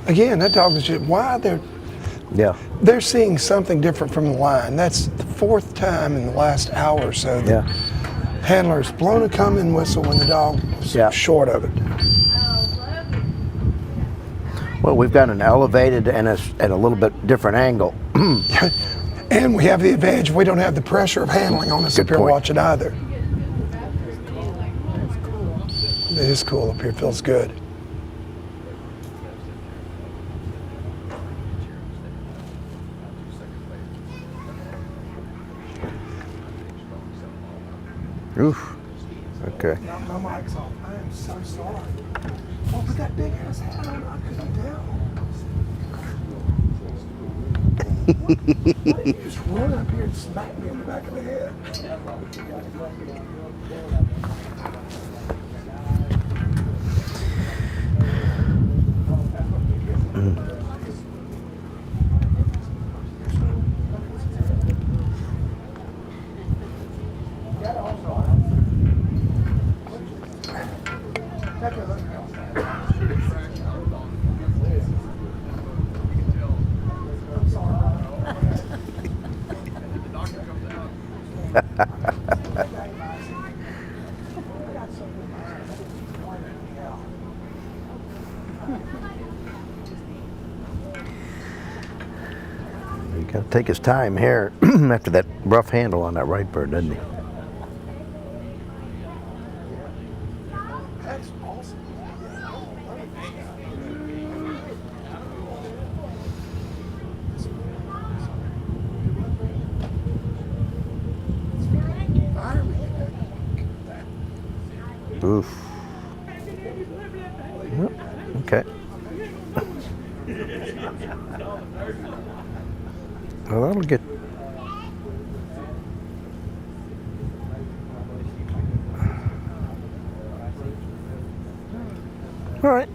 S13: Again, that dog was just why they're seeing something different from the line. That's the fourth time in the last hour or so that handler's blown a come-in whistle when the dog was short of it.
S12: Well, we've got an elevated and a little bit different angle.
S13: And we have the advantage, we don't have the pressure of handling on us up here watching either. It is cool up here, feels good.
S12: Oof. Okay.
S13: My mic's off. I am so sorry. Oh, put that big ass hat on. I couldn't tell. Why did you just run up here and smack me in the back of the head?
S12: He got to take his time here after that rough handle on that right bird, doesn't he?
S13: That's awesome.
S12: Oof. Yep. Okay. Well, that'll get. All right.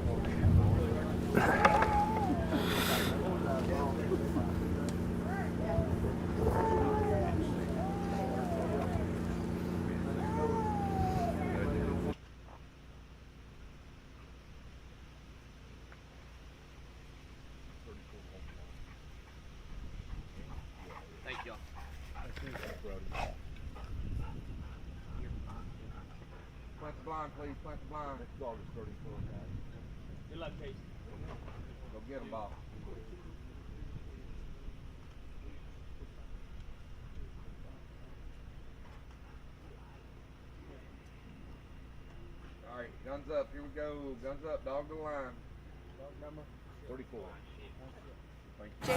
S1: Thank y'all.
S2: Plant the blind, please. Plant the blind.
S8: This dog is 34, guys.
S1: Good luck, Casey.
S2: Go get him, Bob. All right, guns up. Here we go. Guns up. Dog to the line.
S8: Dog number 34.
S1: Thank you.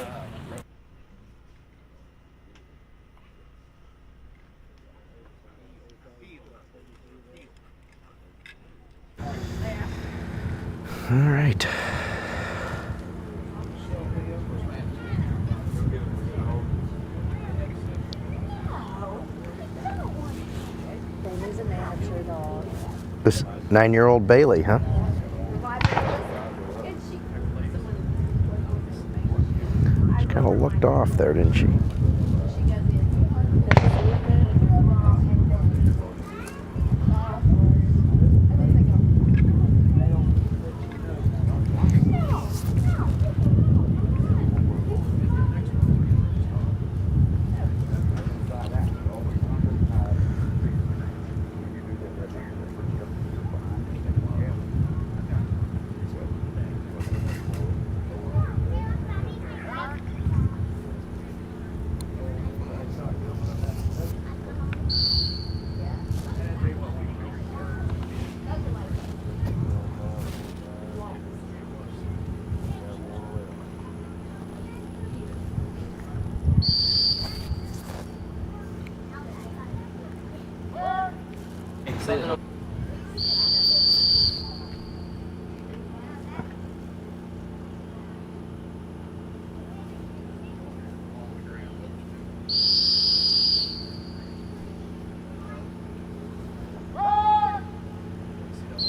S12: All right.
S17: Bailey's an amateur dog.
S12: This 9-year-old Bailey, huh? She kind of looked off there, didn't she?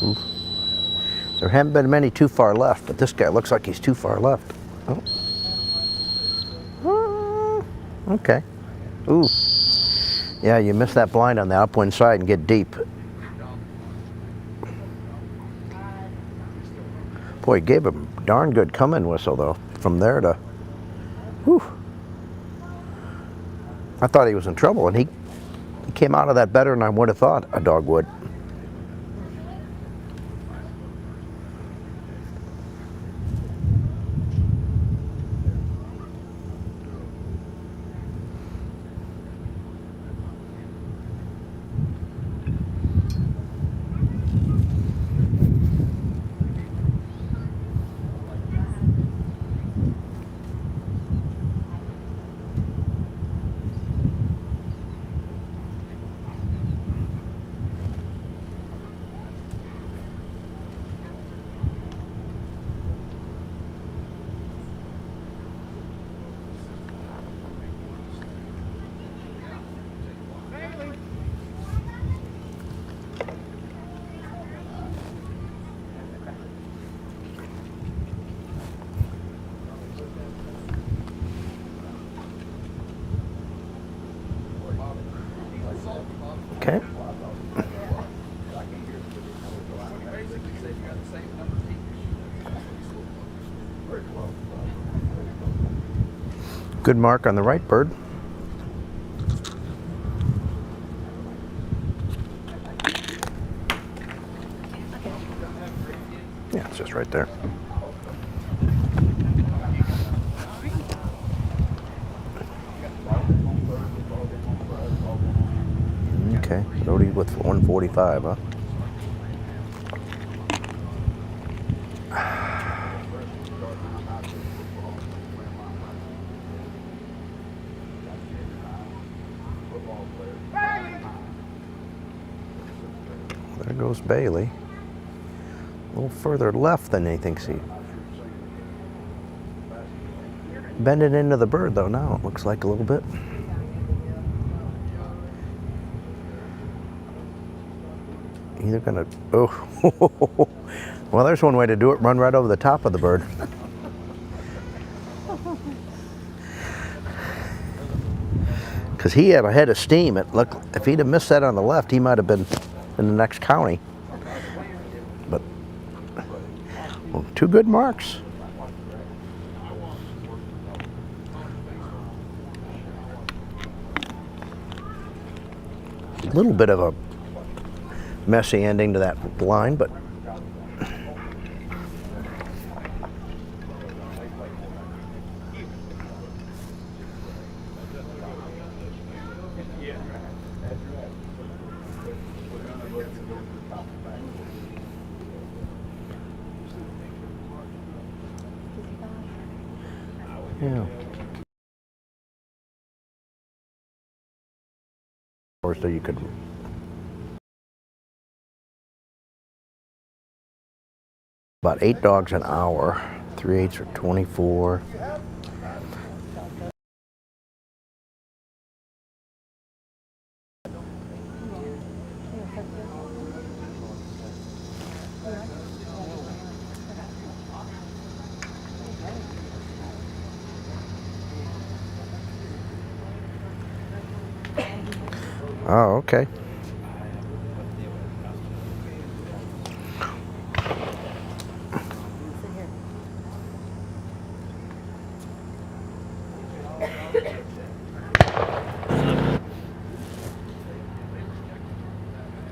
S12: Oof. There haven't been many too far left, but this guy looks like he's too far left. Oh. Okay. Ooh. Yeah, you missed that blind on the upwind side and get deep. Boy, he gave him a darn good come-in whistle, though. From there to... Whew. I thought he was in trouble, and he came out of that better than I would have thought a dog would. Okay. Good mark on the right bird. Yeah, it's just right there. Okay, Brody with 145, huh? There goes Bailey. A little further left than he thinks he. Bending into the bird though now, it looks like a little bit. Either gonna, oh, well there's one way to do it, run right over the top of the bird. Because he had a head of steam. It looked, if he'd have missed that on the left, he might have been in the next county. But, well, two good marks. A little bit of a messy ending to that line, but yeah. Or so you could About 8 dogs an hour. 3/8 are 24. Oh, okay.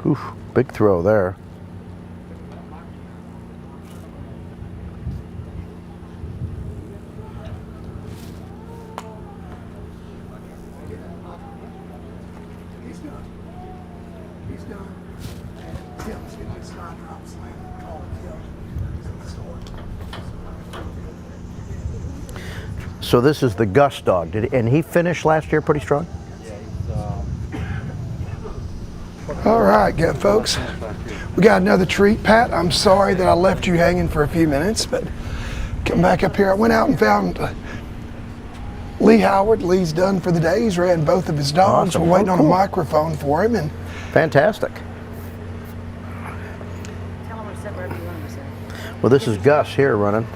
S12: Oof, big throw there.
S13: He's done. He's done. Tim's getting his high drop slam. Call Tim.
S12: So this is the Gus dog. And he finished last year pretty strong?
S13: All right, good folks. We got another treat. Pat, I'm sorry that I left you hanging for a few minutes, but come back up here. I went out and found Lee Howard. Lee's done for the day. He's ran both of his dogs.
S12: Awesome.
S13: We're waiting
S12: Oh,
S13: on
S12: cool.
S13: a microphone for him. And
S12: fantastic.
S17: Tell him to sit wherever you want him to sit.
S12: Well, this is Gus here running.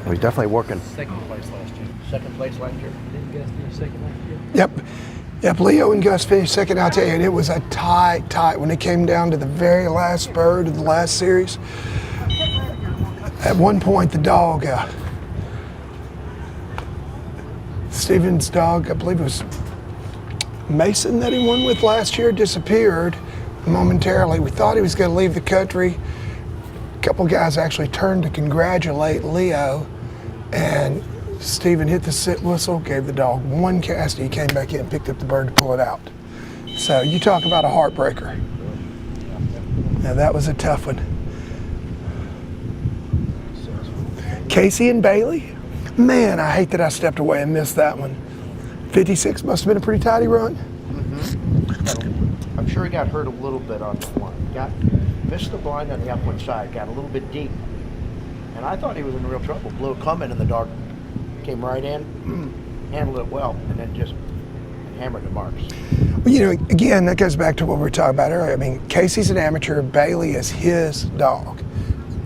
S12: He's definitely working.
S8: Second place last year.
S16: Second place last year.
S8: Didn't Gus do second last year?
S13: Yep. Yep, Leo and Gus finished second. I'll tell you, it was a tight when it came down to the very last bird of the last series. At one point, the dog, Steven's dog, I believe it was Mason that he won with last year, disappeared momentarily. We thought he was going to leave the country. A couple guys actually turned to congratulate Leo, and Steven hit the sit whistle, gave the dog one cast, and he came back in and picked up the bird to pull it out. So you talk about a heartbreaker. Now that was a tough one. Casey and Bailey, man, I hate that I stepped away and missed that one. 56 must have been a pretty tidy run.
S16: I'm sure he got hurt a little bit on the one. Missed the blind on the upwind side, got a little bit deep. And I thought he was in real trouble. Blew a coming and the dog came right in, handled it well, and then just hammered the marks.
S13: Well, you know, again, that goes back to what we were talking about earlier. I mean, Casey's an amateur, Bailey is his dog.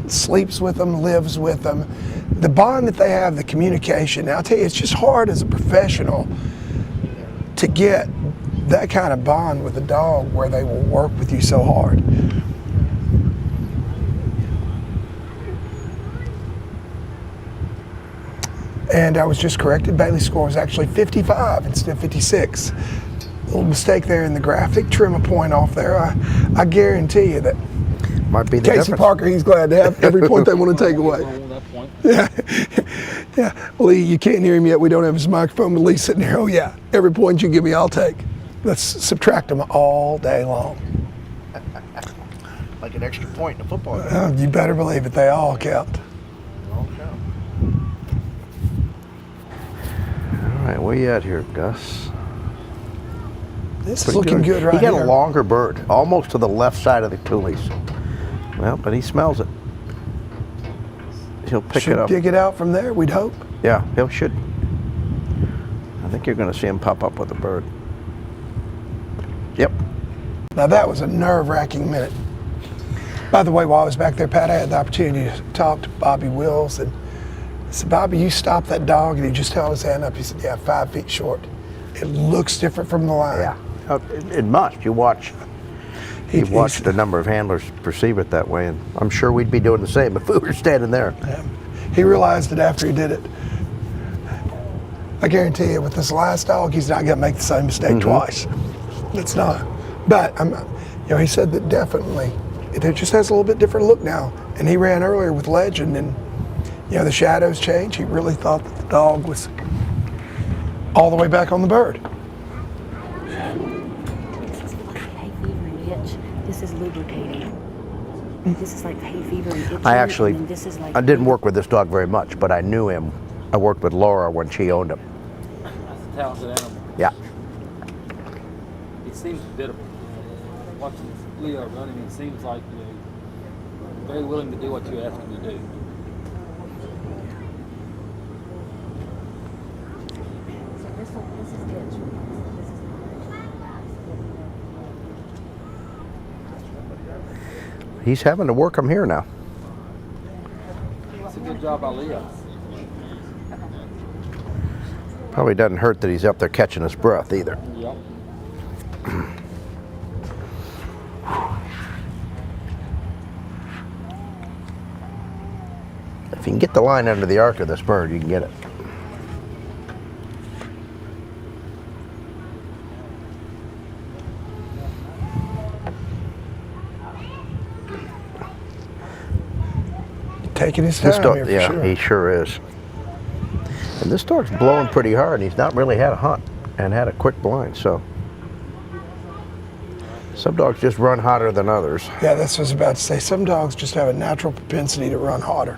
S13: Sleeps with them, lives with them. The bond that they have, the communication, I'll tell you, it's just hard as a professional to get that kind of bond with a dog where they will work with you so hard. And I was just corrected, Bailey's score was actually 55 instead of 56. A little mistake there in the graphic, trim a point off there. I guarantee you that
S12: might be the
S13: Casey
S12: difference.
S13: Parker, he's glad to have every point they want to take away. Yeah, yeah. Lee, you can't hear him yet. We don't have his microphone, but Lee's sitting there. Oh yeah, every point you give me, I'll take. Let's subtract them all day long.
S16: Like an extra point in a football game.
S13: You better believe it. They all count.
S16: All count.
S12: All right, where you at here, Gus?
S13: This is looking good right
S12: here. He got
S13: here.
S12: a longer bird, almost to the left side of the tulies. Well, but he smells it. He'll pick
S13: Should
S12: it up.
S13: dig it out from there, we'd hope.
S12: Yeah, he should. I think you're going to see him pop up with a bird. Yep.
S13: Now that was a nerve-wracking minute. By the way, while I was back there, Pat, I had the opportunity to talk to Bobby Wills, and I said, Bobby, you stopped that dog, and he just held his hand up. He said, yeah, 5 feet short. It looks different from the line.
S12: Yeah, it must. You watch. He watched a number of handlers perceive it that way, and I'm sure we'd be doing the same if we were standing there.
S13: Yeah. He realized it after he did it. I guarantee you, with this last dog, he's not going to make the same mistake twice. It's not. But he said that definitely it just has a little bit different look now. And he ran earlier with Legend, and the shadows change. He really thought that the dog was all the way back on the bird.
S17: This is lubricating. This is like hay fever and itching.
S12: I actually,
S17: and this is like
S12: I didn't work with this dog very much, but I knew him. I worked with Laura when she owned him.
S8: That's a talented animal.
S12: Yeah.
S8: It seems bitter. Watching Leo running, it seems like very willing to do what you ask him to do.
S17: So this is ditch.
S12: He's having to work him here now.
S8: It's a good job by Leo.
S12: Probably doesn't hurt that he's up there catching his breath either.
S8: Yep.
S12: If you can get the line under the arc of this bird, you can get it.
S13: Taking his time here for
S12: yeah,
S13: sure.
S12: he sure is. And this dog's blowing pretty hard, and he's not really had a hunt and had a quick blind, so. Some dogs just run hotter than others.
S13: Yeah, that's what I was about to say. Some dogs just have a natural propensity to run hotter.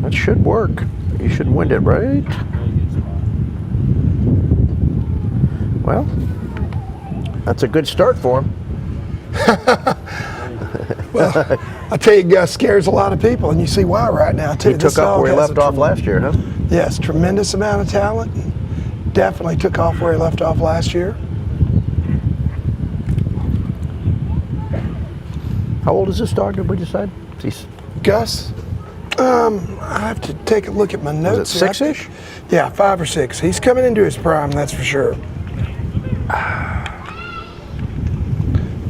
S12: That should work. You should wind it right. Well, that's a good start for him.
S13: Well, I tell you, Gus scares a lot of people, and you see why right now, too.
S12: He took off where he left off last year, huh?
S13: Yes, tremendous amount of talent. Definitely took off where he left off last year.
S12: How old is this dog, did we decide? He's
S13: Gus, I have to take a look at my notes.
S12: Is it 6-ish?
S13: Yeah, 5 or 6. He's coming into his prime, that's for sure.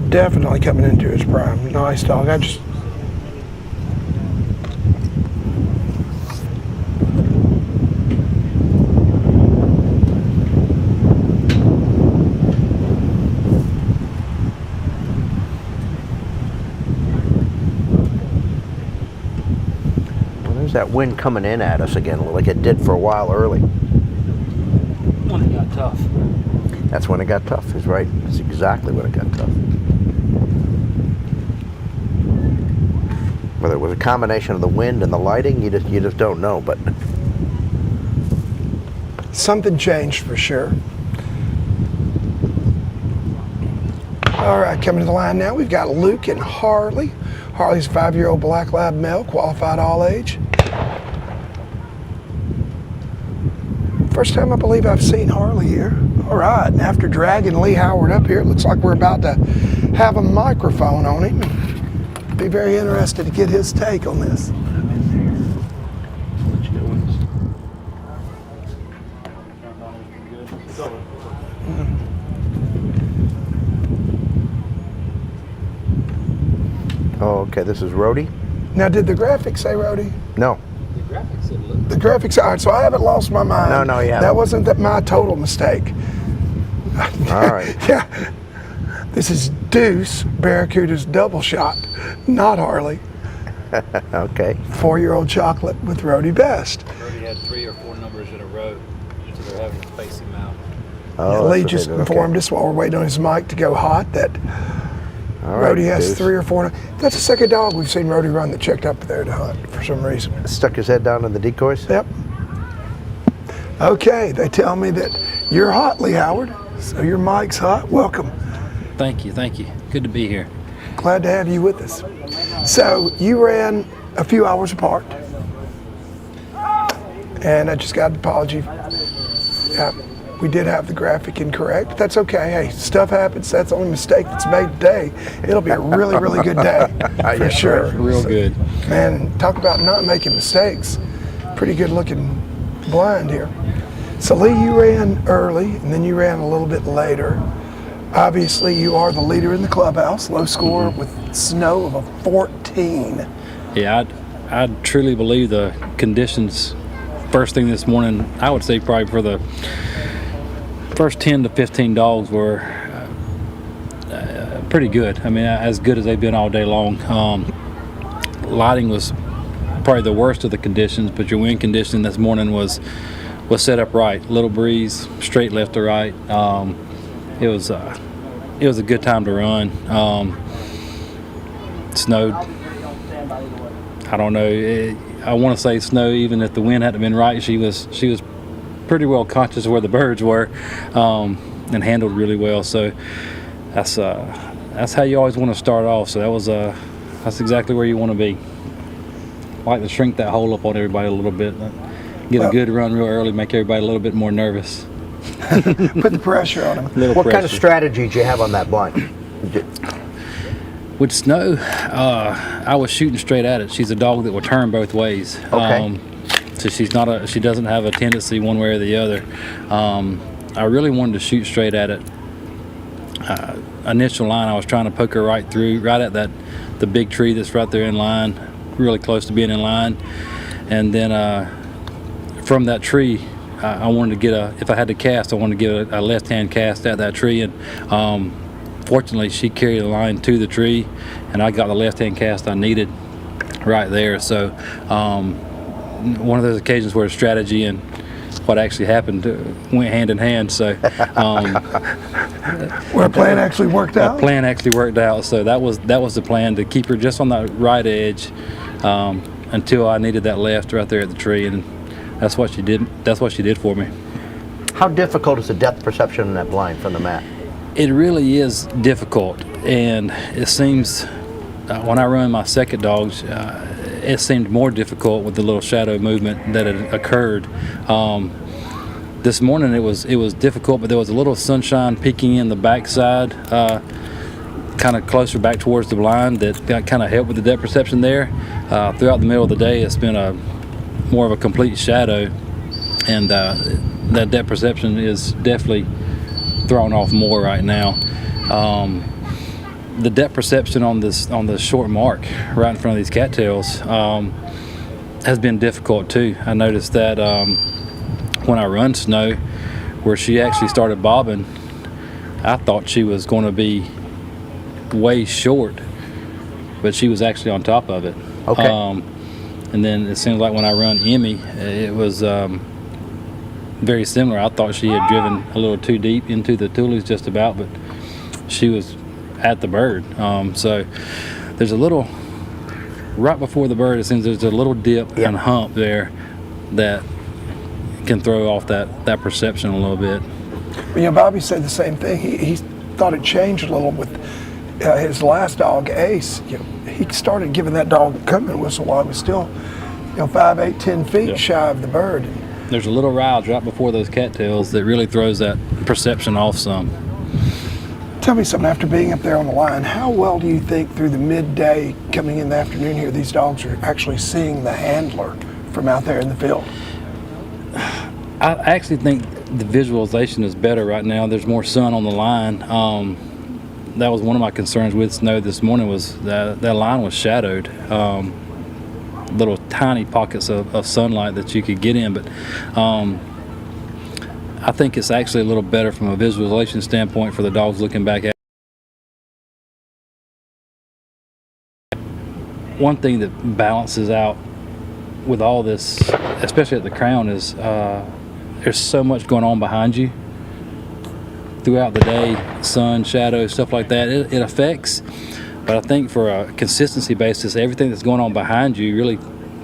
S13: Definitely coming into his prime. Nice dog. I just.
S12: Well, there's that wind coming in at us again, like it did for a while early.
S8: When it got tough.
S12: That's when it got tough. He's right. That's exactly when it got tough. Whether it was a combination of the wind and the lighting, you just don't know. But
S13: something changed for sure. All right, coming to the line now, we've got Luke and Harley. Harley's a 5-year-old black lab male, qualified all age. First time I believe I've seen Harley here. All right, and after dragging Lee Howard up here, it looks like we're about to have a microphone on him. Be very interested to get his take on this.
S12: oh, okay, this is Rhodey?
S13: Now, did the graphics say Rhodey?
S12: No.
S8: The graphics said Luke.
S13: The graphics, all right, so I haven't lost my mind.
S12: No, you haven't.
S13: That wasn't my total mistake.
S12: All right.
S13: Yeah. This is Deuce, Barracuda's double shot, not Harley.
S12: Okay.
S13: 4-year-old chocolate with Rhodey Best.
S8: Rhodey had 3 or 4 numbers in a row, so they're having to face him out.
S12: Oh,
S13: yeah, Lee just
S12: okay.
S13: informed us while we're waiting on his mic to go hot that Rhodey has
S12: Deuce.
S13: 3 or 4. That's the second dog we've seen Rhodey run that checked up there to hunt for some reason.
S12: Stuck his head down in the decoys?
S13: Yep. Okay, they tell me that you're hot, Lee Howard. So your mic's hot. Welcome.
S8: Thank you, thank you. Good to be here.
S13: Glad to have you with us. So you ran a few hours apart, and I just got an apology. Yeah, we did have the graphic incorrect. That's okay. Hey, stuff happens. That's the only mistake that's made today. It'll be a really, really good day for
S12: Yeah,
S13: sure.
S8: Real good.
S13: Man, talk about not making mistakes. Pretty good looking blind here. So Lee, you ran early, and then you ran a little bit later. Obviously, you are the leader in the clubhouse, low score with snow of a 14.
S8: Yeah, I truly believe the conditions first thing this morning, I would say probably for the first 10 to 15 dogs were pretty good. I mean, as good as they've been all day long. Lighting was probably the worst of the conditions, but your wind condition this morning was set up right. Little breeze, straight left to right. It was a good time to run. Snowed. I don't know. I want to say snow. Even if the wind hadn't been right, she was pretty well conscious of where the birds were, and handled really well. So that's how you always want to start off. So that's exactly where you want to be. I like to shrink that hole up on everybody a little bit, get a good run real early, make everybody a little bit more nervous.
S13: Put the pressure on them.
S12: What kind of strategy did you have on that blind?
S8: With Snow, I was shooting straight at it. She's a dog that will turn both ways.
S12: Okay.
S8: So she doesn't have a tendency one way or the other. I really wanted to shoot straight at it. Initial line, I was trying to poke her right through, right at the big tree that's right there in line, really close to being in line. And then from that tree, I wanted to get if I had to cast, I wanted to get a left-hand cast at that tree. And fortunately, she carried the line to the tree, and I got the left-hand cast I needed right there. So one of those occasions where strategy and what actually happened went hand in hand. So
S13: where a plan actually worked out?
S8: A plan actually worked out. So that was the plan, to keep her just on that right edge until I needed that left right there at the tree, and that's what she did. That's what she did for me.
S12: How difficult is the depth perception in that blind from the mat?
S8: It really is difficult, and it seems when I run my second dogs, it seemed more difficult with the little shadow movement that had occurred. This morning it was difficult, but there was a little sunshine peeking in the backside, kind of closer back towards the blind, that kind of helped with the depth perception there. Throughout the middle of the day, it's been more of a complete shadow, and that depth perception is definitely thrown off more right now. The depth perception on the short mark right in front of these cattails has been difficult too. I noticed that when I run Snow, where she actually started bobbing, I thought she was going to be way short, but she was actually on top of it.
S12: Okay.
S8: And then it seems like when I run Emmy, it was very similar. I thought she had driven a little too deep into the tulies just about, but she was at the bird. So there's a little, right before the bird, it seems there's a little dip and hump there that can throw off that perception a little bit.
S13: You know, Bobby said the same thing. He thought it changed a little with his last dog, Ace. You know, he started giving that dog a coming whistle while he was still, 5, 8, 10 feet shy of the bird.
S8: There's a little rise right before those cattails that really throws that perception off some.
S13: Tell me something, after being up there on the line, how well do you think through the midday coming in the afternoon here, these dogs are actually seeing the handler from out there in the field?
S8: I actually think the visualization is better right now. There's more sun on the line. That was one of my concerns with Snow this morning, was that line was shadowed. Little tiny pockets of sunlight that you could get in, but I think it's actually a little better from a visualization standpoint for the dogs looking back at. One thing that balances out with all this, especially at the Crown, is there's so much going on behind you throughout the day, sun, shadow, stuff like that. It affects, but I think for a consistency basis, everything that's going on behind you really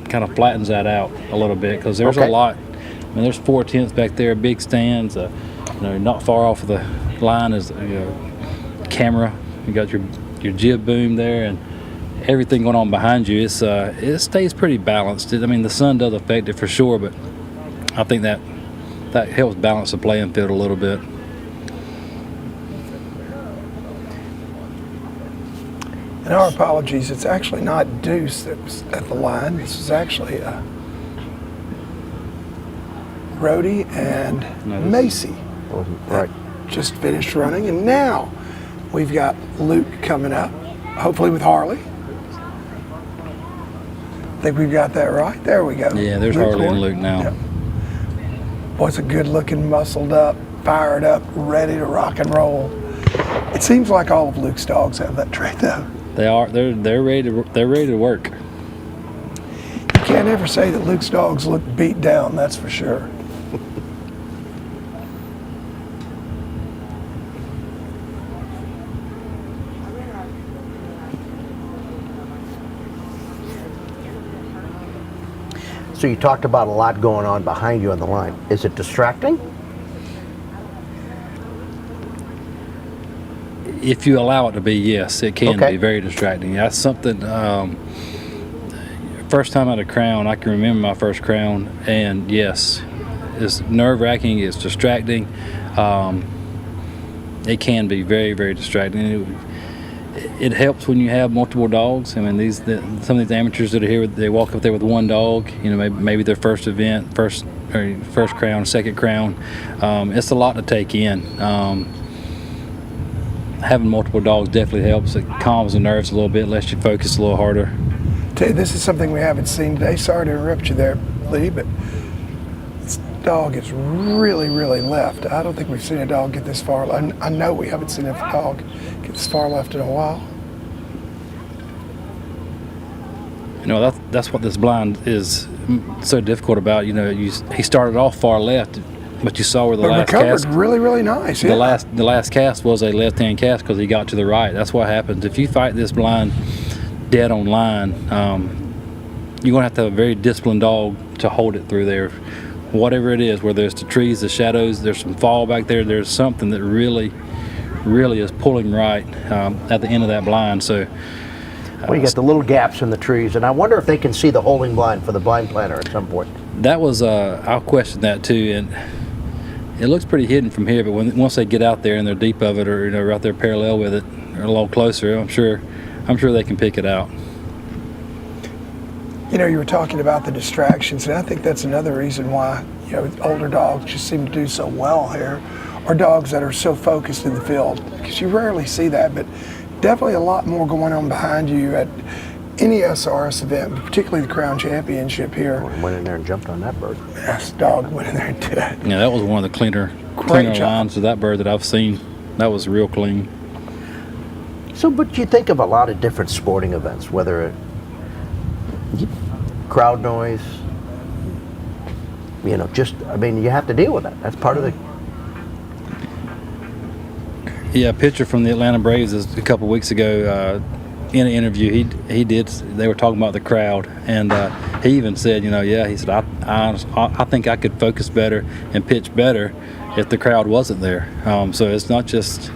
S8: kind of flattens that out a little bit, because there's a lot. I mean, there's 4 tents back there, big stands. Not far off of the line is camera. You got your jib boom there, and everything going on behind you. It stays pretty balanced. I mean, the sun does affect it for sure, but I think that helps balance the playing field a little bit.
S13: And our apologies, it's actually not Deuce that was at the line. This is actually Rhodey and Macy.
S12: Right.
S13: Just finished running, and now we've got Luke coming up, hopefully with Harley. I think we've got that right. There we go.
S8: Yeah, there's Harley and Luke now.
S13: Yep. Boy, it's a good looking, muscled up, fired up, ready to rock and roll. It seems like all of Luke's dogs have that trait though.
S8: They are. They're ready to work.
S13: You can't ever say that Luke's dogs look beat down, that's for sure.
S12: So you talked about a lot going on behind you on the line. Is it distracting?
S8: If you allow it to be, yes, it can
S12: Okay.
S8: be very distracting. That's something. First time at a crown, I can remember my first crown, and yes, it's nerve-wracking. It's distracting. It can be very, very distracting. It helps when you have multiple dogs. I mean, some of these amateurs that are here, they walk up there with one dog. You know, maybe their first event, first crown, second crown. It's a lot to take in. Having multiple dogs definitely helps. It calms the nerves a little bit, lets you focus a little harder.
S13: Tell you, this is something we haven't seen today. Sorry to interrupt you there, Lee, but this dog is really, really left. I don't think we've seen a dog get this far. I know we haven't seen a dog get this far left in a while.
S8: You know, that's what this blind is so difficult about. You know, he started off far left, but you saw where the last
S13: recovered
S8: cast.
S13: really, really nice. Yeah.
S8: The last cast was a left-hand cast because he got to the right. That's what happens if you fight this blind dead on line. You're gonna have to have a very disciplined dog to hold it through there. Whatever it is, whether it's the trees, the shadows, there's some fall back there. There's something that really is pulling right at the end of that blind. So.
S12: Well, you got the little gaps in the trees, and I wonder if they can see the holding blind for the blind planner at some point.
S8: That was, I'll question that too, and it looks pretty hidden from here, but once they get out there and they're deep of it, or right there parallel with it, or a little closer, I'm sure they can pick it out.
S13: You know, you were talking about the distractions, and I think that's another reason why, you know, older dogs just seem to do so well here, or dogs that are so focused in the field, because you rarely see that, but definitely a lot more going on behind you at any SRS event, but particularly the Crown Championship here.
S12: Went in there and jumped on that bird.
S13: Yes, dog went in there and did it.
S8: Yeah, that was one of the cleaner lines of that bird that I've seen. That was real clean.
S12: So, but you think of a lot of different sporting events, whether it crowd noise, you know, I mean, you have to deal with that. That's part of the.
S8: Yeah, a pitcher from the Atlanta Braves a couple weeks ago in an interview, they were talking about the crowd, and he even said, you know, yeah, he said, I think I could focus better and pitch better if the crowd wasn't there. So it's not just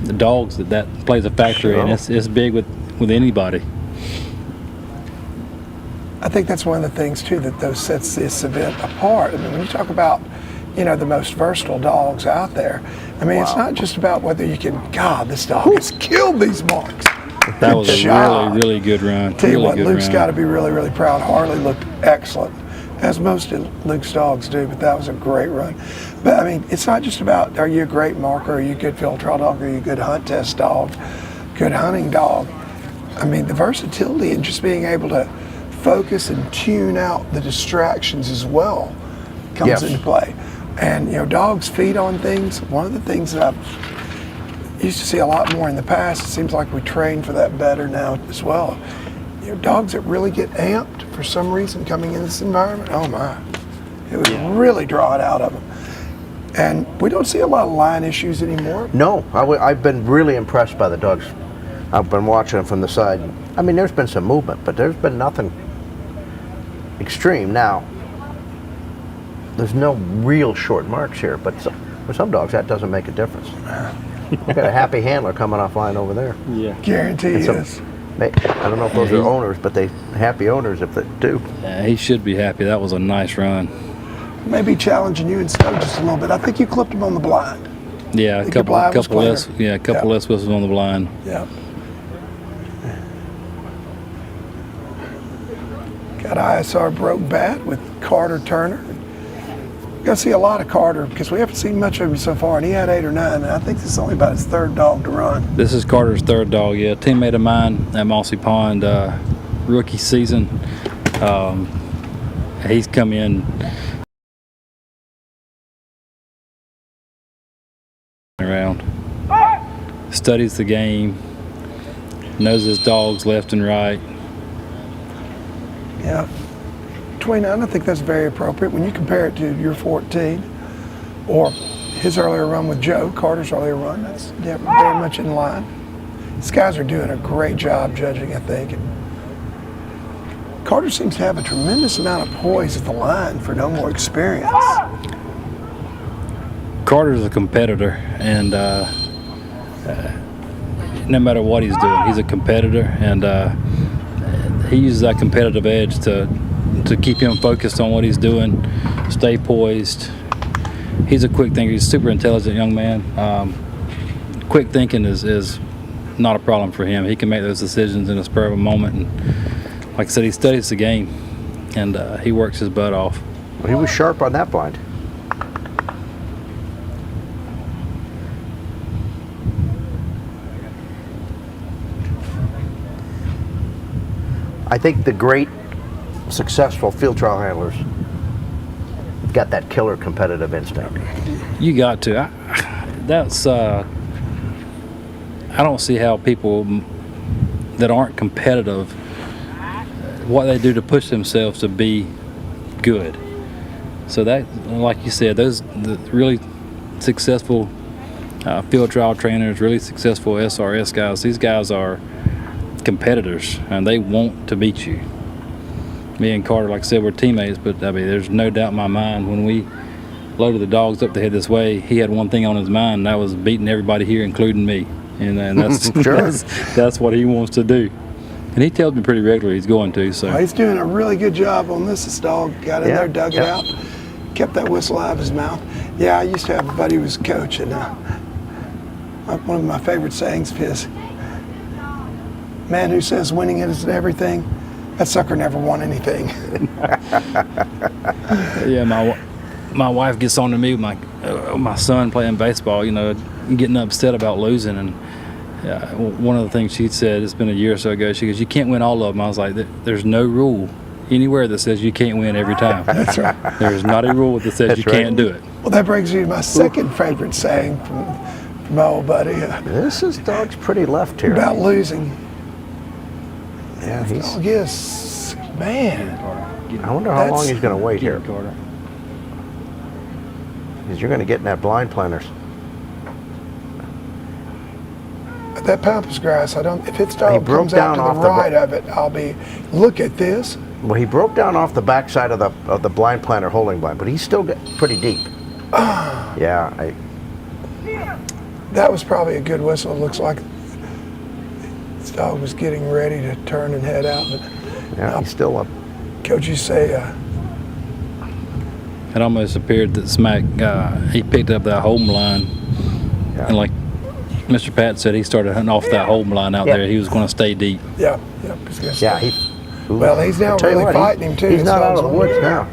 S8: the dogs that plays a factor in. It's big with anybody.
S13: I think that's one of the things too that sets this event apart. I mean, when you talk about, you know, the most versatile dogs out there, I mean, It's not just about whether you can. God, this dog has killed these marks.
S8: That was a really good run.
S13: Tell you what, Luke's got to be really, really proud. Harley looked excellent, as most of Luke's dogs do, but that was a great run. But I mean, it's not just about, are you a great marker, are you a good field trial dog, are you a good hunt test dog, good hunting dog. I mean, the versatility and just being able to focus and tune out the distractions as well comes into play. And, you know, dogs feed on things. One of the things that I used to see a lot more in the past, it seems like we train for that better now as well. You know, dogs that really get amped for some reason coming in this environment, oh my, it would really draw it out of them. And we don't see a lot of line issues anymore.
S12: No, I've been really impressed by the dogs. I've been watching them from the side. I mean, there's been some movement, but there's been nothing extreme. Now, there's no real short marks here, but for some dogs, that doesn't make a difference. We've got a happy handler coming off line over there.
S8: Yeah.
S13: Guarantee is.
S12: I don't know if those are owners, but they happy owners if they do.
S8: He should be happy. That was a nice run.
S13: Maybe challenging you and Snow just a little bit. I think you clipped him on the blind.
S8: Yeah, a couple less whistles on the blind.
S13: Yeah. Got ISR broke bat with Carter Turner. We're gonna see a lot of Carter because we haven't seen much of him so far, and he had 8 or 9, and I think this is only about his 3rd dog to run.
S8: This is Carter's 3rd dog, yeah. Teammate of mine at Mossy Pond, rookie season. He's come in around, studies the game, knows his dogs left and right.
S13: Yeah. 29, I think that's very appropriate. When you compare it to your 14 or his earlier run with Joe, Carter's earlier run, that's very much in line. These guys are doing a great job judging, I think. And Carter seems to have a tremendous amount of poise at the line for no more experience.
S8: Carter's a competitor, and no matter what he's doing, he's a competitor, and he uses that competitive edge to keep him focused on what he's doing, stay poised. He's a quick thinker. He's a super intelligent young man. Quick thinking is not a problem for him. He can make those decisions in a spur of a moment, and like I said, he studies the game, and he works his butt off.
S12: Well, he was sharp on that blind. I think the great, successful field trial handlers got that killer competitive instinct.
S8: You got to. I don't see how people that aren't competitive, what they do to push themselves to be good. So that, like you said, the really successful field trial trainers, really successful SRS guys, these guys are competitors, and they want to beat you. Me and Carter, like I said, we're teammates, but I mean, there's no doubt in my mind when we loaded the dogs up to head this way, he had one thing on his mind, and that was beating everybody here, including me. And that's
S12: sure.
S8: that's what he wants to do. And he tells me pretty regularly he's going to. So
S13: Well, he's doing a really good job on this. This dog got in there, dug it out, kept that whistle out of his mouth. Yeah, I used to have a buddy who was a coach, and one of my favorite sayings of his, man who says winning isn't everything, that sucker never won anything.
S8: Yeah, my wife gets on to me with my son playing baseball, you know, getting upset about losing. And one of the things she said, it's been a year or so ago, she goes, you can't win all of them. I was like, there's no rule anywhere that says you can't win every time.
S13: That's right.
S8: There's not a rule that says you can't do it.
S13: Well, that brings me to my second favorite saying from my old buddy.
S12: This dog's pretty left here.
S13: About losing.
S12: Yeah, he's.
S13: Dog is, man.
S12: I wonder how long he's going to wait here. Because you're going to get in that blind planters.
S13: That pampas grass, if its dog comes out to the right of it, I'll be, look at this.
S12: Well, he broke down off the backside of the blind planter holding blind, but he's still pretty deep. Yeah.
S13: That was probably a good whistle. It looks like this dog was getting ready to turn and head out. But
S12: yeah, he's still up.
S13: Coach, you say...
S8: it almost appeared that Smack, he picked up that home line, and like Mr. Pat said, he started hunting off that home line out there. He was going to stay deep.
S13: Yeah.
S12: Yeah,
S13: well, he's now really fighting him too.
S12: He's not out of the woods now.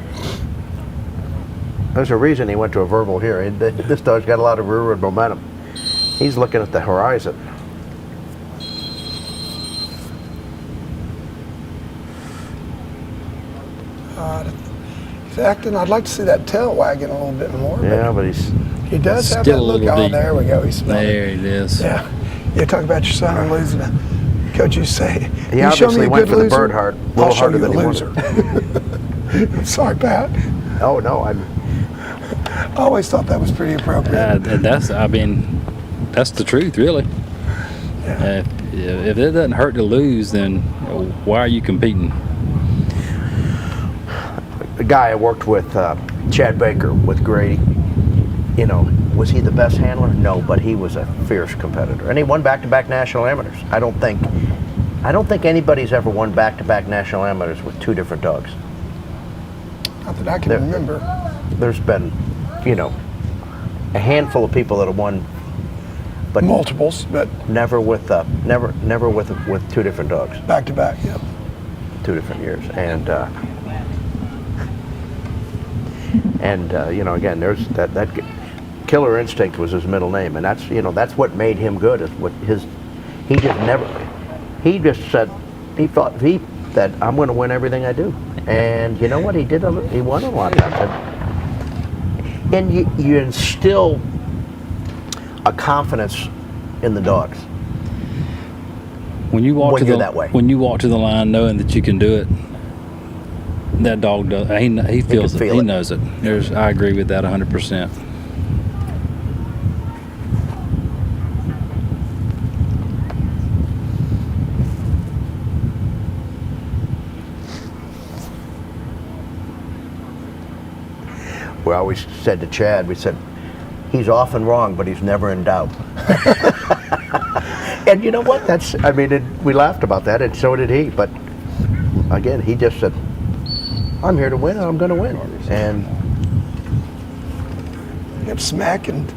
S12: There's a reason he went to a verbal here. This dog's got a lot of rearward momentum. He's looking at the horizon.
S13: He's acting. I'd like to see that tail wagging a little bit more.
S12: Yeah, but
S13: he does have
S8: still
S13: that look.
S8: a little
S13: Oh,
S8: deep.
S13: there we go. He's smelling.
S8: There it is.
S13: Yeah. You talk about your son losing. Coach, you say.
S12: He
S13: you show me
S12: obviously
S13: a
S12: went
S13: good
S12: for the
S13: loser,
S12: bird heart a
S13: I'll
S12: little
S13: show
S12: harder
S13: you
S12: than
S13: a
S12: he
S13: loser.
S12: wanted.
S13: I'm sorry, Pat.
S12: Oh no, I
S13: always thought that was pretty appropriate.
S8: That's the truth, really.
S13: Yeah.
S8: If it doesn't hurt to lose, then why are you competing?
S12: The guy I worked with, Chad Baker with Grady, you know, was he the best handler? No, but he was a fierce competitor, and he won back-to-back national amateurs. I don't think anybody's ever won back-to-back national amateurs with two different dogs.
S13: Not that I can remember.
S12: There's been, you know, a handful of people that have won, but
S13: multiples, but
S12: never with two different dogs.
S13: Back to back, yeah.
S12: 2 different years, and you know, again, there's that killer instinct was his middle name, and that's what made him good. Is what he just said that I'm going to win everything I do, and you know what, he won a lot of times, and you instill a confidence in the dogs.
S8: When you walk
S12: when you're that way.
S8: When you walk to the line knowing that you can do it, that dog does. He feels it. He knows it. I agree with that 100%.
S12: we always said to Chad, we said, he's often wrong, but he's never in doubt. And you know what? We laughed about that, and so did he. But again, he just said, I'm here to win, and I'm going to win. And
S13: Yep, Smack and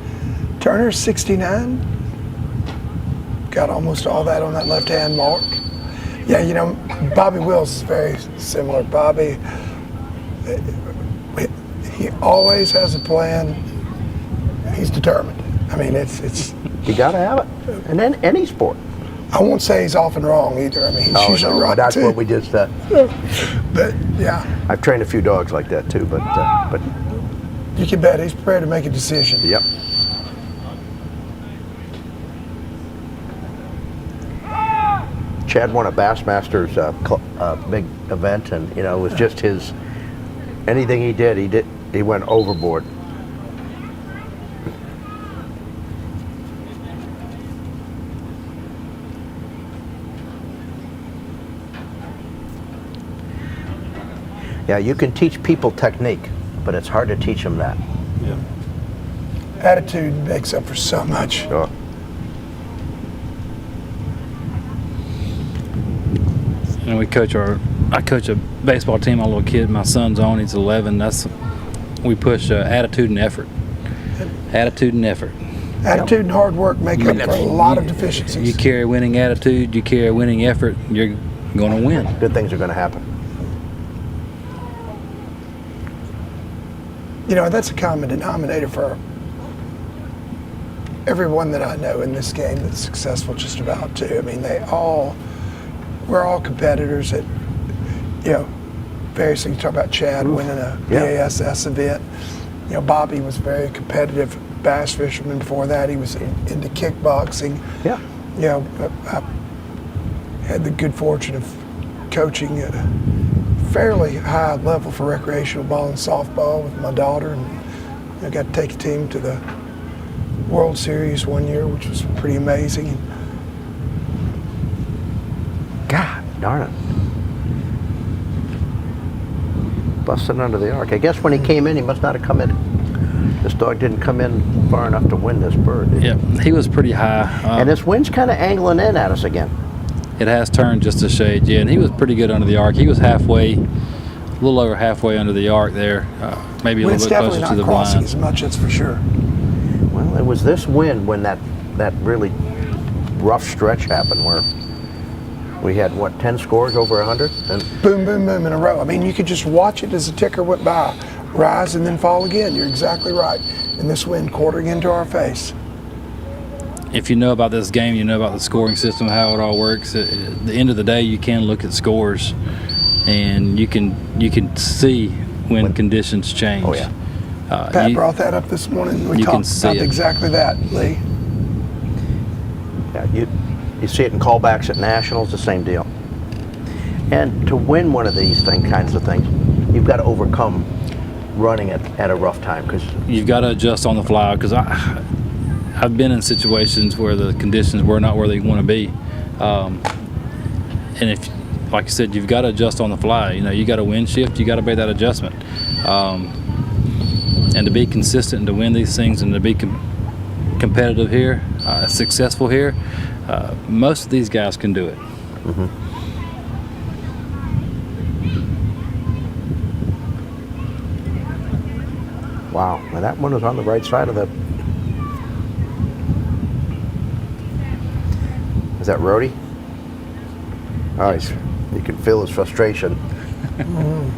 S13: Turner, 69. Got almost all that on that left-hand mark. Yeah, you know, Bobby Wills is very similar. Bobby, he always has a plan. He's determined. I mean, it's
S12: you got to have it. And then any sport.
S13: I won't say he's often wrong either. I mean, he's usually right
S12: that's
S13: too.
S12: what we just said.
S13: But yeah,
S12: I've trained a few dogs like that too, but
S13: you can bet he's prepared to make a decision.
S12: Yep. Chad won a Bassmasters big event, and you know, it was just his. Anything he did, he went overboard. Yeah, you can teach people technique, but it's hard to teach them that.
S13: Yeah. Attitude makes up for so much.
S12: Sure.
S8: And I coach a baseball team. My little kid, my son's on. He's 11. We push attitude and effort. Attitude and effort.
S13: Attitude and hard work make up for a lot of deficiencies.
S8: You carry a winning attitude, you carry a winning effort, you're going to win.
S12: Good things are going to happen.
S13: You know, that's a common denominator for everyone that I know in this game that's successful just about too. I mean, we're all competitors at, you know, various things. You talk about Chad winning a BASS event. You know, Bobby was very competitive bass fisherman. Before that, he was into kickboxing.
S12: Yeah.
S13: You know, I had the good fortune of coaching at a fairly high level for recreational ball and softball with my daughter, and I got to take a team to the World Series one year, which was pretty amazing.
S12: God darn it. Busted under the arc. I guess when he came in, he must not have come in. This dog didn't come in far enough to win this bird.
S8: Yeah, he was pretty high.
S12: And this wind's kind of angling in at us again.
S8: It has turned just a shade, yeah, and he was pretty good under the arc. He was halfway, a little over halfway under the arc there, maybe a little bit closer to the blind.
S13: As much, that's for sure.
S12: Well, it was this wind when that really rough stretch happened where we had, what, 10 scores over 100? And
S13: boom, boom, boom in a row. I mean, you could just watch it as the ticker went by, rise and then fall again. You're exactly right. And this wind quartering into our face.
S8: If you know about this game, you know about the scoring system, how it all works. At the end of the day, you can look at scores, and you can see when conditions change.
S12: Oh yeah.
S13: Pat brought that up this morning. We talked about exactly that, Lee.
S12: Yeah, you see it in callbacks at nationals, the same deal. And to win one of these kinds of things, you've got to overcome running at a rough time, because
S8: you've got to adjust on the fly. Because I've been in situations where the conditions were not where they want to be, and if, like you said, you've got to adjust on the fly. You know, you got to wind shift. You got to make that adjustment, and to be consistent and to win these things and to be competitive here, successful here. Most of these guys can do it.
S12: Mm-hmm. Wow, now that one was on the right side of the. Is that Rhodey? Oh, you can feel his frustration.
S13: Mm-hmm.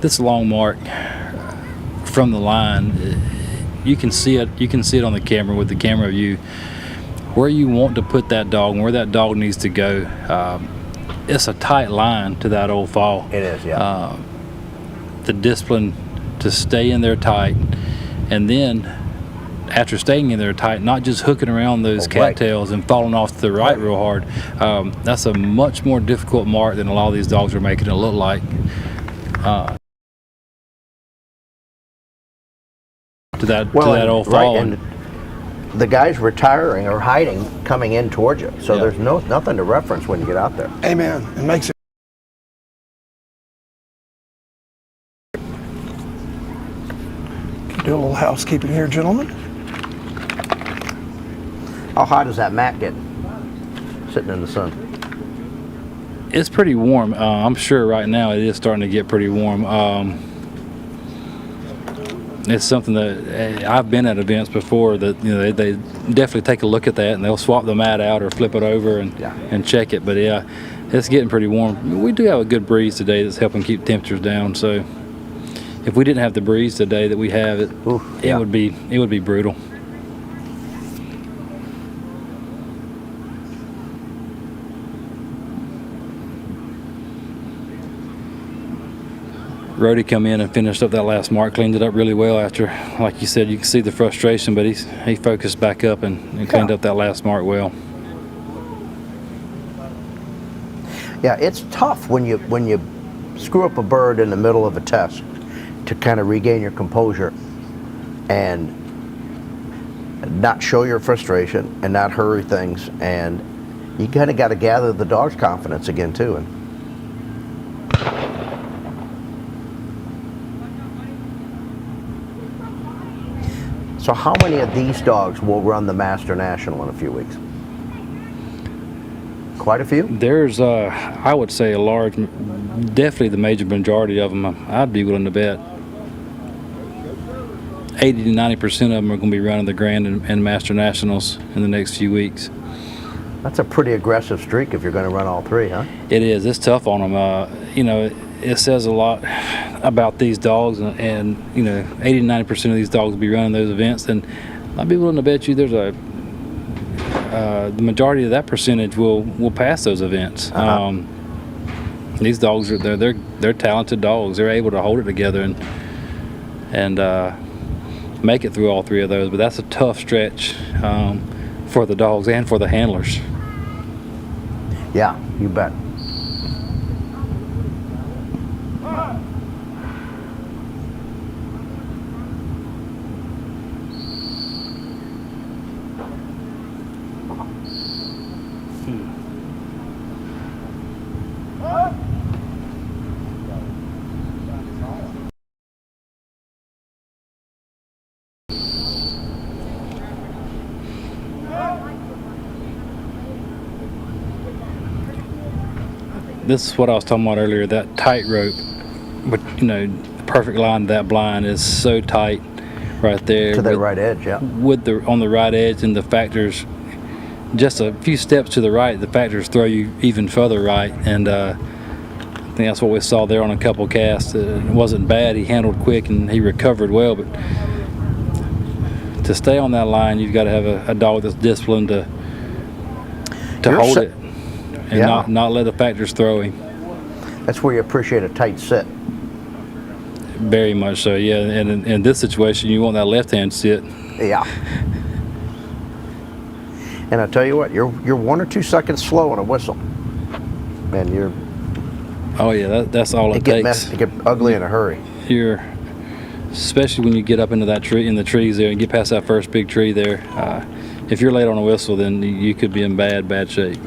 S8: This long mark from the line, you can see it. You can see it on the camera with the camera view where you want to put that dog and where that dog needs to go. It's a tight line to that old fall.
S12: It is, yeah.
S8: The discipline to stay in there tight, and then after staying in there tight, not just hooking around those cattails and falling off to the right real hard. That's a much more difficult mark than a lot of these dogs are making it look like. To that old falling.
S12: And the guys retiring or hiding coming in towards you, so there's nothing to reference when you get out there.
S13: Amen. It makes it. Do a little housekeeping here, gentlemen.
S12: How hot does that mat get sitting in the sun?
S8: It's pretty warm. I'm sure right now it is starting to get pretty warm. It's something that I've been at events before that they definitely take a look at that and they'll swap the mat out or flip it over and check it. But yeah, it's getting pretty warm. We do have a good breeze today that's helping keep temperatures down. So if we didn't have the breeze today that we have, it would be brutal. Rhodey come in and finished up that last mark, cleaned it up really well after, like you said, you can see the frustration, but he focused back up and cleaned up that last mark well.
S12: Yeah, it's tough when you screw up a bird in the middle of a test to kind of regain your composure and not show your frustration and not hurry things, and you kind of got to gather the dog's confidence again too. And so how many of these dogs will run the Master National in a few weeks? Quite a few?
S8: There's, I would say, a large, definitely the major majority of them, I'd be willing to bet 80 to 90% of them are going to be running the Grand and Master Nationals in the next few weeks.
S12: That's a pretty aggressive streak if you're going to run all three, huh?
S8: It is. It's tough on them. It says a lot about these dogs, and 80 to 90% of these dogs will be running those events, and I'd be willing to bet you there's the majority of that percentage will pass those events. These dogs they're talented dogs. They're able to hold it together and make it through all three of those, but that's a tough stretch for the dogs and for the handlers.
S12: Yeah, you bet.
S8: This is what I was talking about earlier, that tightrope, but the perfect line to that blind is so tight right there.
S12: To that right edge, yeah.
S8: On the right edge, and the factors, just a few steps to the right, the factors throw you even further right, and I think that's what we saw there on a couple casts. It wasn't bad, he handled quick and he recovered well, but to stay on that line, you've got to have a dog that's disciplined to hold it. And not let the factors throw him.
S12: That's where you appreciate a tight sit.
S8: Very much so, yeah. And in this situation, you want that left-hand sit.
S12: Yeah. And I tell you what, you're 1 or 2 seconds slow on a whistle, and you're.
S8: Oh yeah, that's all it takes.
S12: It get ugly in a hurry.
S8: Especially when you get up into that tree, in the trees there, and get past that first big tree there. If you're late on a whistle, then you could be in bad shape.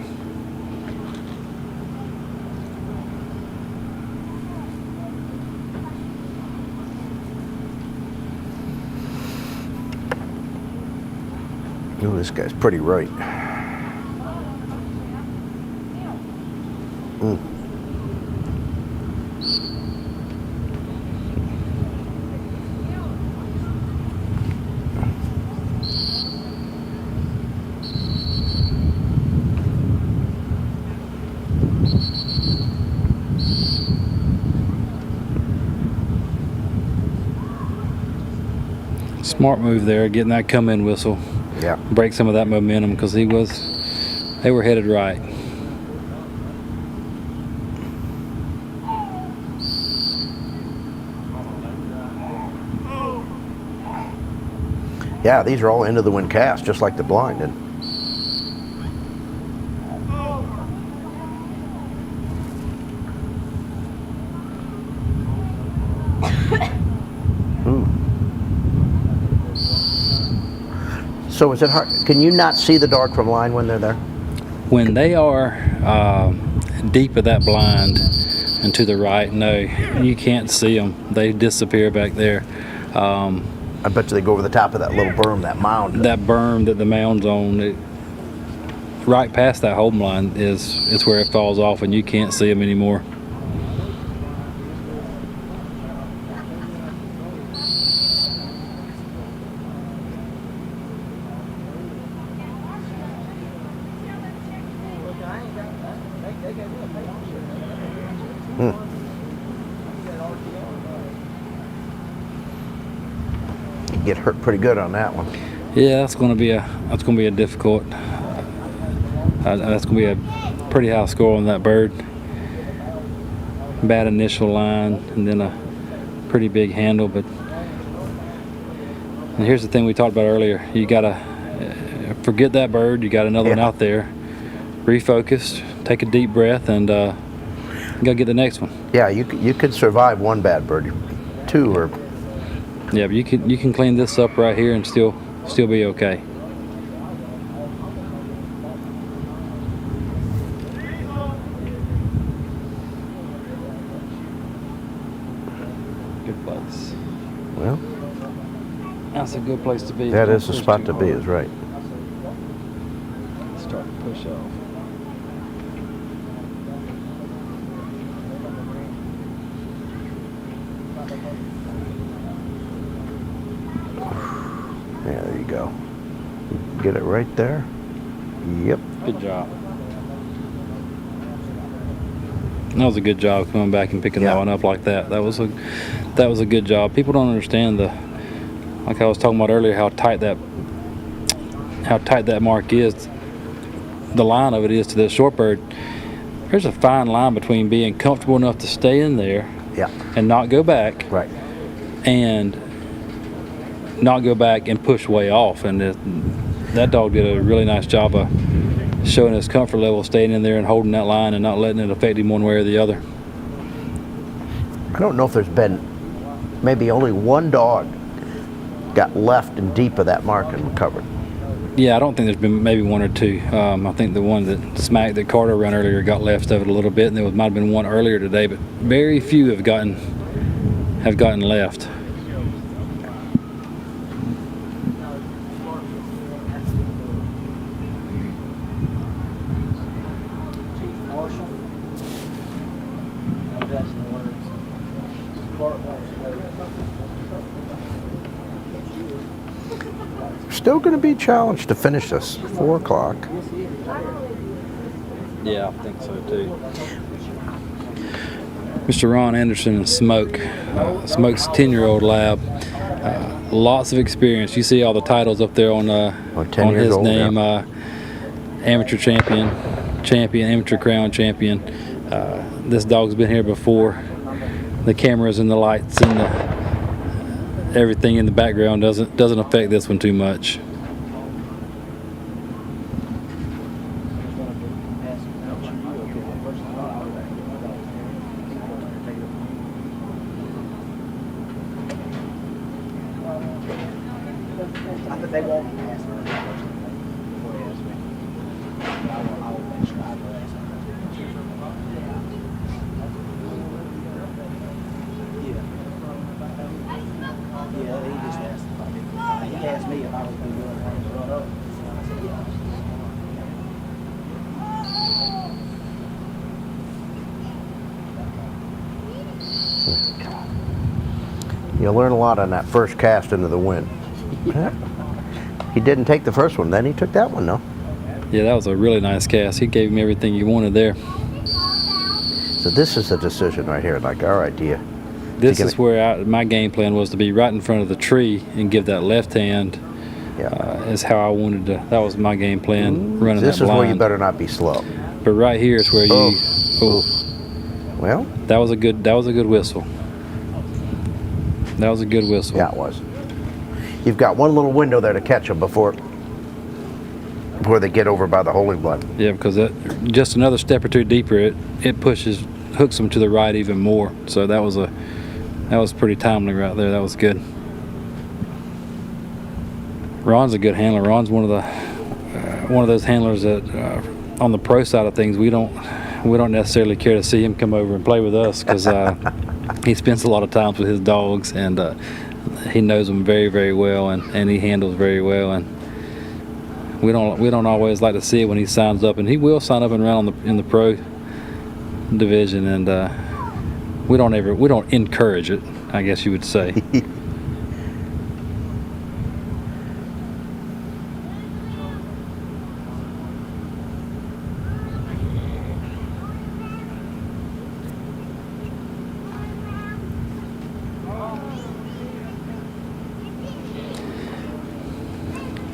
S12: Ooh, this guy's pretty right.
S8: Smart move there, getting that come-in whistle.
S12: Yeah.
S8: Break some of that momentum because they were headed right.
S12: Yeah, these are all into the wind casts, just like the blind. And so is it hard? Can you not see the dog from line when they're there?
S8: When they are deep of that blind and to the right, no, you can't see them. They disappear back there.
S12: I bet you they go over the top of that little berm, that mound.
S8: That berm that the mound's on, right past that holding line is where it falls off, and you can't see them anymore.
S12: Get hurt pretty good on that one.
S8: Yeah, that's going to be a difficult. That's going to be a pretty high score on that bird. Bad initial line, and then a pretty big handle. But and here's the thing we talked about earlier: you gotta forget that bird. You got another one out there. Refocus, take a deep breath, and you gotta get the next one.
S12: Yeah, you could survive one bad bird, two or.
S8: Yeah, but you can clean this up right here and still be okay. Good place.
S12: Well,
S8: that's a good place to be.
S12: That is the spot to be, is right.
S8: Start to push off.
S12: Yeah, there you go. Get it right there. Yep.
S8: Good job. That was a good job coming back and picking that one up like that. That was a good job. People don't understand like I was talking about earlier, how tight that mark is. The line of it is to the short bird. There's a fine line between being comfortable enough to stay in there and not go back,
S12: right,
S8: and not go back and push way off. And that dog did a really nice job of showing his comfort level, staying in there and holding that line and not letting it affect him one way or the other.
S12: I don't know if there's been maybe only one dog got left and deep of that mark and recovered.
S8: Yeah, I don't think there's been maybe one or two. I think the one that Carter ran earlier got left of it a little bit, and there might have been one earlier today, but very few have gotten left.
S12: Still going to be challenged to finish this. 4 o'clock.
S8: Yeah, I think so too. Mr. Ron Anderson and Smoke. Smoke's a 10-year-old lab. Lots of experience. You see all the titles up there on his name.
S12: Yeah.
S8: Amateur champion, amateur crown champion. This dog's been here before. The cameras and the lights and everything in the background doesn't affect this one too much.
S5: They won't pass. He asked me if I was going to do it when he brought up. I said, yeah.
S12: You learn a lot on that first cast into the wind. He didn't take the first one, then he took that one, though.
S8: Yeah, that was a really nice cast. He gave him everything you wanted there.
S12: So this is a decision right here, like, all right, do you...
S8: This is where my game plan was to be right in front of the tree and give that left hand. Is how I wanted to. That was my game plan, running
S12: this
S8: that blind.
S12: This is where you better not be slow.
S8: But right here is where you...
S12: Well?
S8: That was a good whistle. That was a good whistle.
S12: Yeah, it was. you've got one little window there to catch them before they get over by the holding blind.
S8: Yeah, because just another step or two deeper, it hooks them to the right even more. So that was pretty timely right there. That was good. Ron's a good handler. Ron's one of those handlers that on the pro side of things we don't necessarily care to see him come over and play with us, because he spends a lot of times with his dogs, and he knows them very, very well, and he handles very well, and we don't always like to see it when he signs up, and he will sign up and run in the pro division, and we don't encourage it, I guess you would say.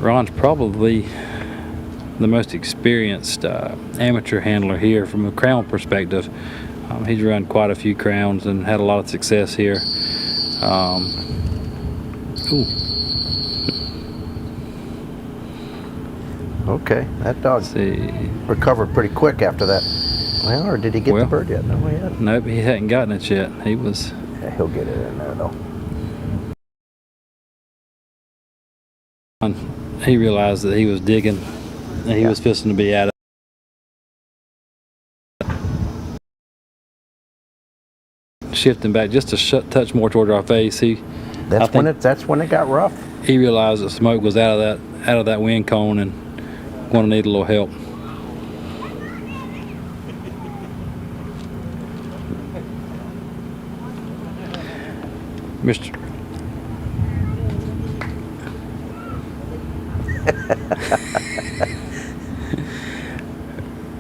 S8: Ron's probably the most experienced amateur handler here from a crown perspective. He's run quite a few crowns and had a lot of success here.
S12: Okay, that dog recovered pretty quick after that. Well, or did he get the bird yet? No, he hadn't.
S8: Nope, he hadn't gotten it yet. He was.
S12: Yeah, he'll get it in there though.
S8: He realized that he was digging, and he was fixing to be out of it. Shifting back just a touch more toward our face.
S12: That's when it got rough.
S8: He realized that smoke was out of that wind cone and going to need a little help.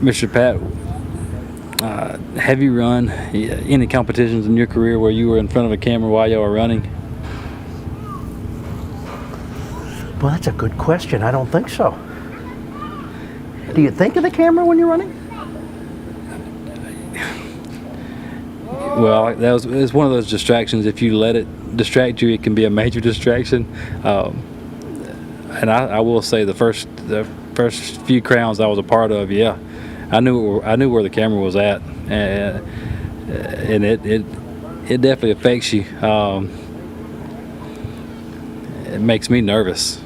S8: Mr. Pat, have you run any competitions in your career where you were in front of a camera while you were running?
S12: Well, that's a good question. I don't think so. Do you think of the camera when you're running?
S8: Well, it's one of those distractions. If you let it distract you, it can be a major distraction. And I will say the first few crowns I was a part of, yeah, I knew where the camera was at, and it definitely affects you. It makes me nervous.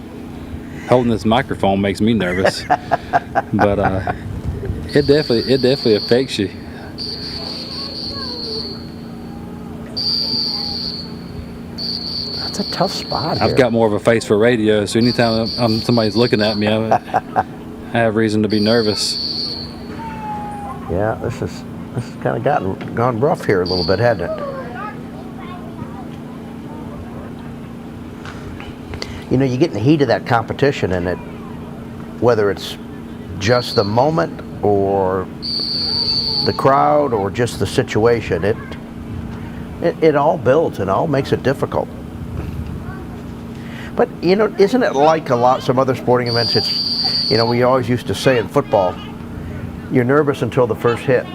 S8: Holding this microphone makes me nervous, but it definitely affects you.
S12: That's a tough spot.
S8: I've got more of a face for radio, so anytime somebody's looking at me, I have reason to be nervous.
S12: Yeah, this has kind of gone rough here a little bit, hasn't it? You know, you get in the heat of that competition, and whether it's just the moment or the crowd or just the situation, it all builds and all makes it difficult. But you know, isn't it like some other sporting events? It's, you know, we always used to say in football, you're nervous until the first hit.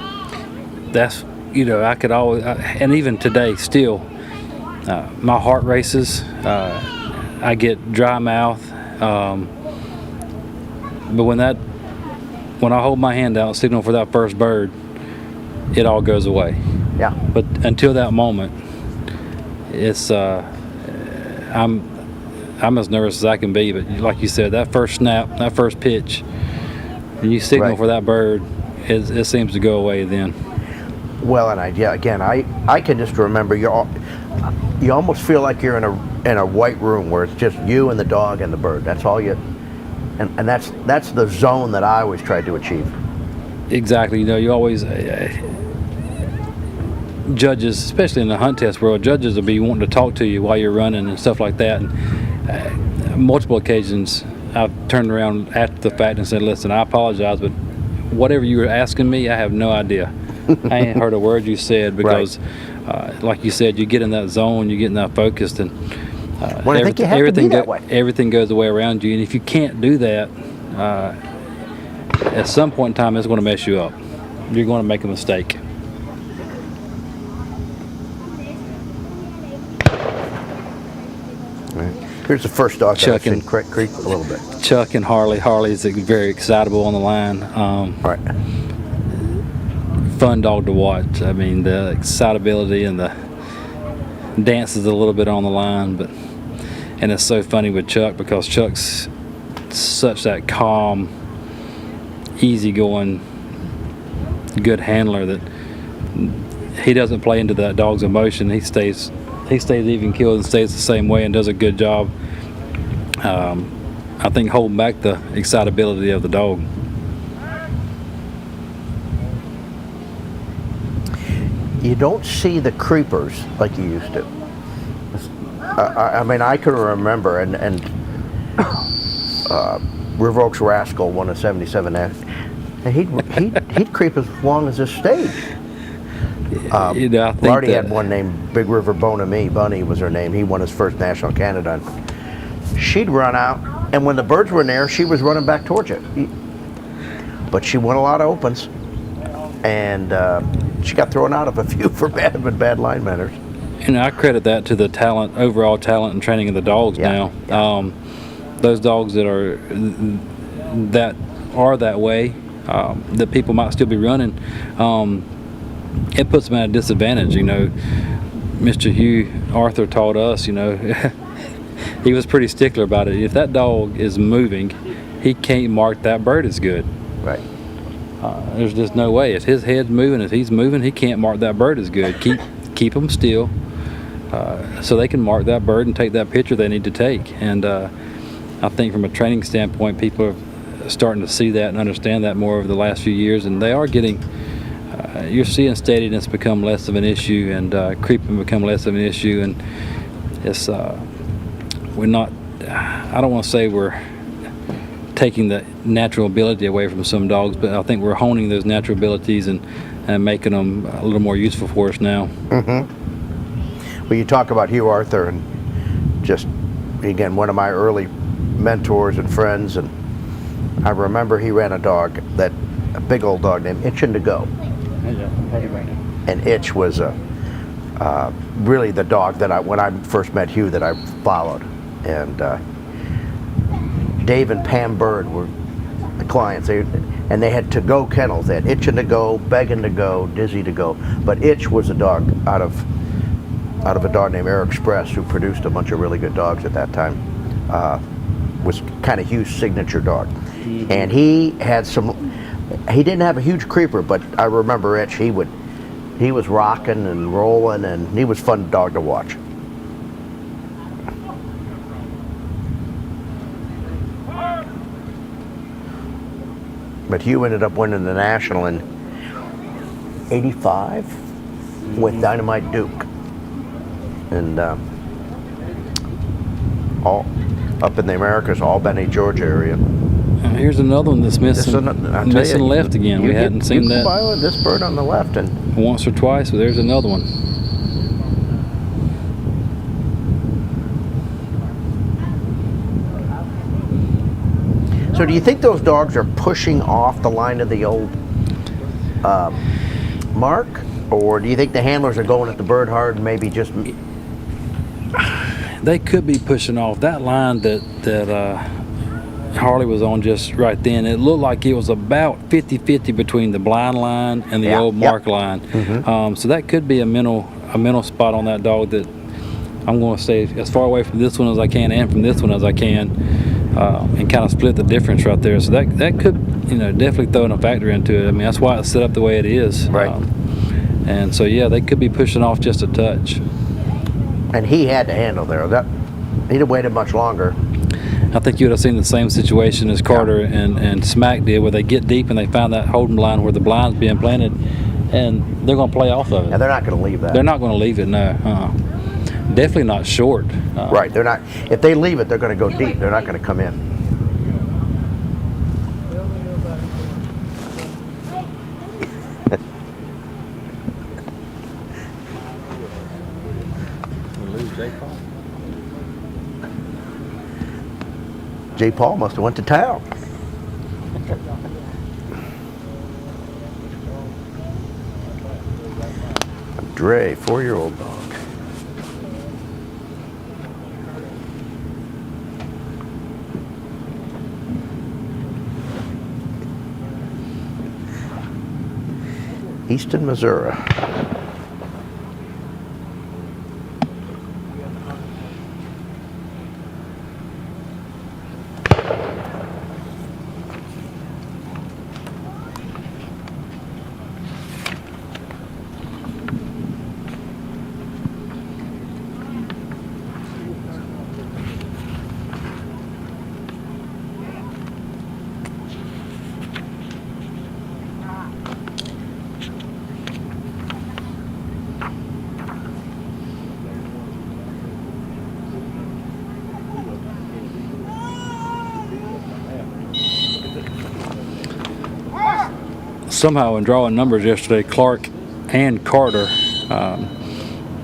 S8: That's, you know, I could always, and even today still, my heart races. I get dry mouth, but when I hold my hand out, signal for that first bird, it all goes away.
S12: Yeah.
S8: But until that moment, it's I'm as nervous as I can be. But like you said, that first snap, that first pitch, and you signal for that bird, it seems to go away then.
S12: Well, and I can just remember you almost feel like you're in a white room where it's just you and the dog and the bird. That's all you, and that's the zone that I always tried to achieve.
S8: Exactly. You know, you always judges, especially in the hunt test world, judges will be wanting to talk to you while you're running and stuff like that. And multiple occasions, I've turned around after the fact and said, "Listen, I apologize, but whatever you were asking me, I have no idea. I ain't heard a word you said," because like you said, you get in that zone, you get in that focused, and
S12: I think you have to be that way.
S8: Everything goes away around you. And if you can't do that, at some point in time, it's going to mess you up. You're going to make a mistake.
S12: Here's the first dog that
S8: Chuck
S12: I've
S8: and
S12: seen creep a little bit.
S8: Chuck and Harley. Harley's very excitable on the line.
S12: Right.
S8: Fun dog to watch. I mean, the excitability and the dances a little bit on the line, and it's so funny with Chuck because Chuck's such that calm, easygoing, good handler that he doesn't play into that dog's emotion. He stays even keeled and stays the same way and does a good job. I think holding back the excitability of the dog.
S12: You don't see the creepers like you used to. I mean, I can remember, and River Oaks Rascal won a 77, and he'd creep as long as this stage.
S8: I think
S12: Lardy had one named Big River Bonamy. Bunny was her name. He won his first National Canada. She'd run out, and when the birds were in there, she was running back towards you. But she won a lot of opens, and she got thrown out of a few for bad line manners.
S8: And I credit that to the overall talent and training of the dogs now. Those dogs that are that way, that people might still be running, it puts them at a disadvantage. You know, Mr. Hugh Arthur taught us, you know, he was pretty stickler about it. If that dog is moving, he can't mark that bird as good.
S12: Right.
S8: There's just no way. If his head's moving, if he's moving, he can't mark that bird as good. Keep them still, so they can mark that bird and take that picture they need to take. And I think from a training standpoint, people are starting to see that and understand that more over the last few years, and they are getting. You're seeing steadiness become less of an issue, and creeping become less of an issue, and it's we're not. I don't want to say we're taking the natural ability away from some dogs, but I think we're honing those natural abilities and making them a little more useful for us now.
S12: Mm-hmm. Well, you talk about Hugh Arthur, and just again one of my early mentors and friends, and I remember he ran a dog, a big old dog named Itch and to Go. And Itch was really the dog that when I first met Hugh, that I followed. And Dave and Pam Bird were the clients. And they had to-go kennels. They had Itch and to Go, Begging to Go, Dizzy to Go. But Itch was a dog out of a dog named Air Express, who produced a bunch of really good dogs at that time. Was kind of Hugh's signature dog. Mm-hmm. And he didn't have a huge creeper, but I remember Itch, he was rocking and rolling, and he was a fun dog to watch. But Hugh ended up winning the National in '85 with Dynamite Duke. And all up in the Americas, Albany, Georgia area.
S8: Here's another one that's missing left again. We hadn't seen that.
S12: By this bird on the left, and
S8: once or twice, but there's another one.
S12: So do you think those dogs are pushing off the line of the old mark, or do you think the handlers are going at the bird hard and maybe just?
S8: They could be pushing off that line that Harley was on just right then. It looked like it was about 50-50 between the blind line and the old mark line. Mm-hmm. So that could be a mental spot on that dog that I'm going to stay as far away from this one as I can and from this one as I can, and kind of split the difference right there. So that could, definitely throw in a factor into it. I mean, that's why it's set up the way it is.
S12: Right.
S8: And so yeah, they could be pushing off just a touch.
S12: And he had to handle there. He'd have waited much longer.
S8: I think you would have seen the same situation as Carter and Smack did, where they get deep and they find that holding blind where the blind's being planted, and they're going to play off of it.
S12: And they're not going to leave that.
S8: They're not going to leave it, no. Definitely not short.
S12: Right, they're not. If they leave it, they're going to go deep. They're not going to come in. J. Paul must have went to town. Dre, 4-year-old dog. Easton, Missouri.
S8: Somehow in drawing numbers yesterday, Clark and Carter,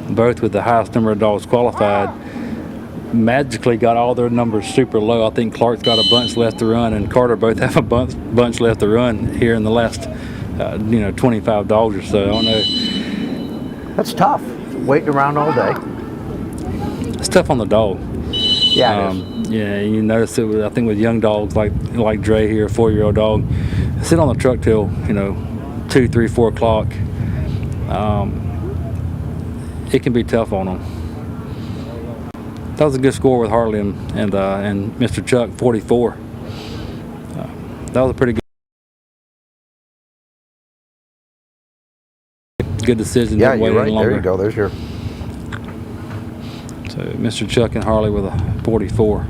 S8: both with the highest number of dogs qualified, magically got all their numbers super low. I think Clark's got a bunch left to run, and Carter both have a bunch left to run here in the last, 25 dogs or so. I don't know.
S12: That's tough. Waiting around all day.
S8: It's tough on the dog.
S12: Yeah, it is.
S8: Yeah, you notice it. I think with young dogs like Dre here, a 4-year-old dog, sit on the truck till 2, 3, 4 o'clock. It can be tough on them. That was a good score with Harley and Mr. Chuck, 44. That was a pretty good decision.
S12: Yeah, you're right. There you go. There's your.
S8: So Mr. Chuck and Harley with a 44.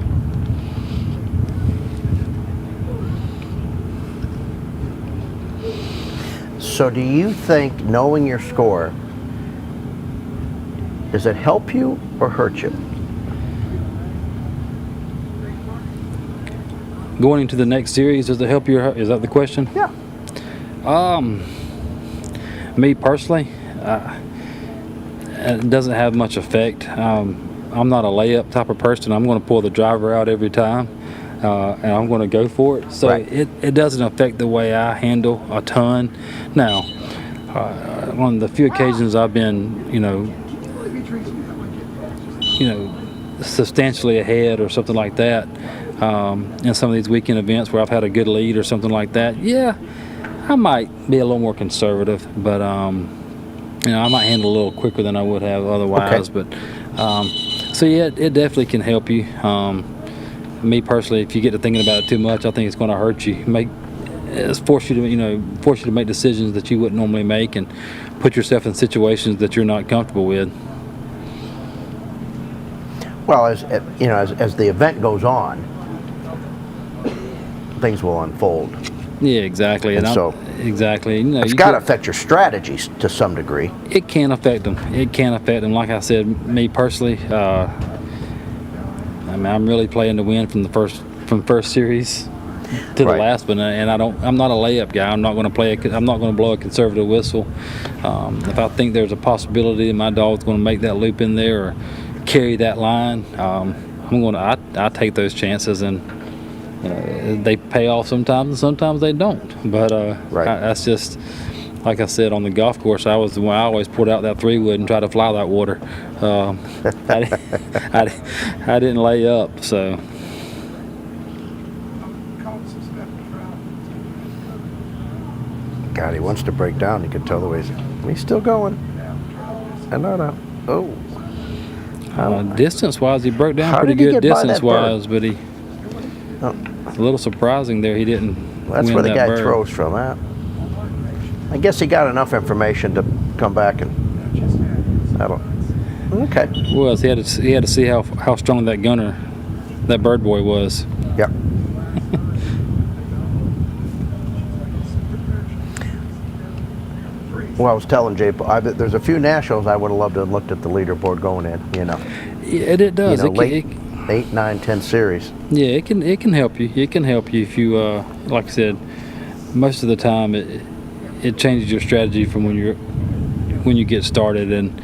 S12: So do you think knowing your score, does it help you or hurt you?
S8: Going into the next series, does it help you? Is that the question?
S12: Yeah.
S8: Me personally, it doesn't have much effect. I'm not a layup type of person. I'm going to pull the driver out every time, and I'm going to go for it. So
S12: right.
S8: it doesn't affect the way I handle a ton. Now, on the few occasions I've been, substantially ahead or something like that, in some of these weekend events where I've had a good lead or something like that, yeah, I might be a little more conservative, but I might handle a little quicker than I would have otherwise.
S12: Okay.
S8: But so yeah, it definitely can help you. Me personally, if you get to thinking about it too much, I think it's going to hurt you. Force you to make decisions that you wouldn't normally make, and put yourself in situations that you're not comfortable with.
S12: Well, as the event goes on, things will unfold.
S8: Yeah, exactly.
S12: And so
S8: exactly,
S12: it's got to affect your strategies to some degree.
S8: It can affect them. It can affect them. Like I said, me personally, I'm really playing to win from first series to the last one, and I'm not a layup guy. I'm not going to blow a conservative whistle. If I think there's a possibility that my dog's going to make that loop in there or carry that line, I take those chances, and they pay off sometimes, and sometimes they don't. But that's just, like I said, on the golf course, I was the one. I always pulled out that 3-wood and tried to fly that water. I didn't lay up, so.
S12: God, he wants to break down. You can tell the way he's still going. No. Oh.
S8: Distance-wise, he broke down pretty good distance-wise, but it's a little surprising there he didn't.
S12: Well, that's
S8: win
S12: where the guy
S8: bird.
S12: throws from. I guess he got enough information to come back and. Okay.
S8: Well, he had to see how strong that gunner, that bird boy was.
S12: Yep. Well, I was telling Jay, there's a few nationals I would have loved to have looked at the leaderboard going in.
S8: Yeah, it does.
S12: Late 8, 9, 10 series.
S8: Yeah, it can help you. It can help you if you, like I said, most of the time it changes your strategy from when you get started, and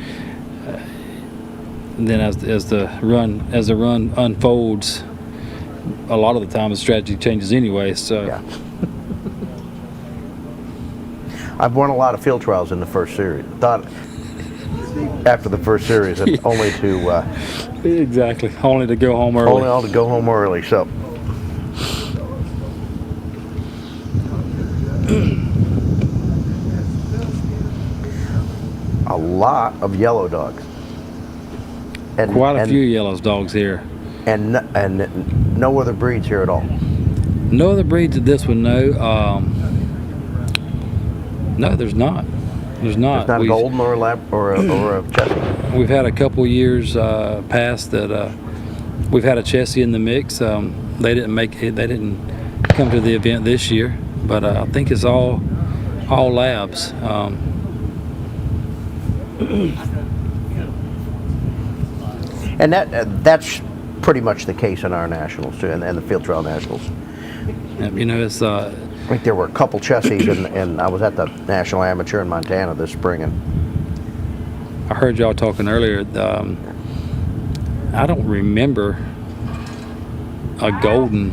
S8: then as the run unfolds, a lot of the time the strategy changes anyway. So.
S12: Yeah. I've won a lot of field trials in the first series. After the first series, and only to
S8: exactly, only to go home early.
S12: Only to go home early. So. a lot of yellow dogs. And,
S8: Quite a few yellow dogs here.
S12: And no other breeds here at all.
S8: No other breeds of this one, no. No, there's not. There's not.
S12: There's not a golden or a lab or a Chessie.
S8: We've had a couple years past that we've had a Chessie in the mix. They didn't make it. They didn't come to the event this year, but I think it's all labs.
S12: And that's pretty much the case in our nationals too, and the field trial nationals.
S8: You know, it's.
S12: I think there were a couple Chessies, and I was at the National Amateur in Montana this spring, and
S8: I heard y'all talking earlier. I don't remember a golden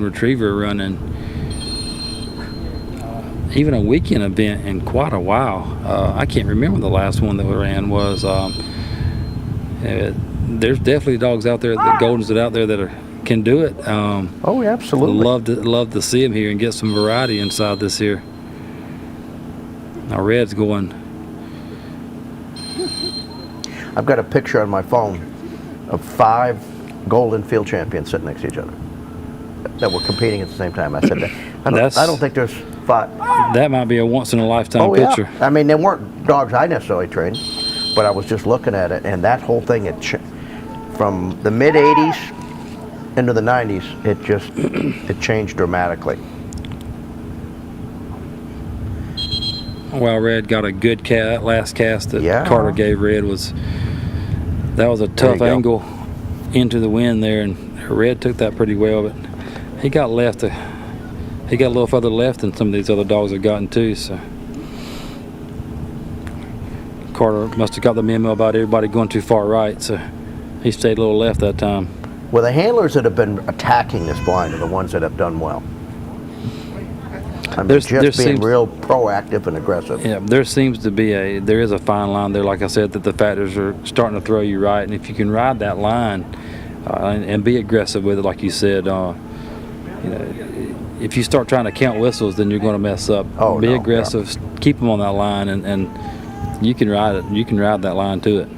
S8: retriever running even a weekend event in quite a while. I can't remember the last one that we ran was. There's definitely dogs out there, the goldens that out there that can do it.
S12: Oh, yeah, absolutely.
S8: Love to see them here and get some variety inside this here. Now Red's going.
S12: I've got a picture on my phone of 5 golden field champions sitting next to each other that were competing at the same time. I said that. I don't think there's 5.
S8: That might be a once in a lifetime picture.
S12: Yeah. I mean, they weren't dogs I necessarily trained, but I was just looking at it, and that whole thing, from the mid 80s into the 90s, it changed dramatically.
S8: Well, Red got a good cat. Last cast that Carter gave Red was a tough angle into the wind there, and Red took that pretty well, but he got left. He got a little further left than some of these other dogs have gotten too. So Carter must have got the memo about everybody going too far right, so he stayed a little left that time.
S12: Well, the handlers that have been attacking this blind are the ones that have done well. I mean, just being real proactive and aggressive.
S8: Yeah, there seems to be there is a fine line there, like I said, that the factors are starting to throw you right, and if you can ride that line and be aggressive with it, like you said, you know, if you start trying to count whistles, then you're going to mess up. Be aggressive, keep them on that line, and you can ride it. You can ride that line to it.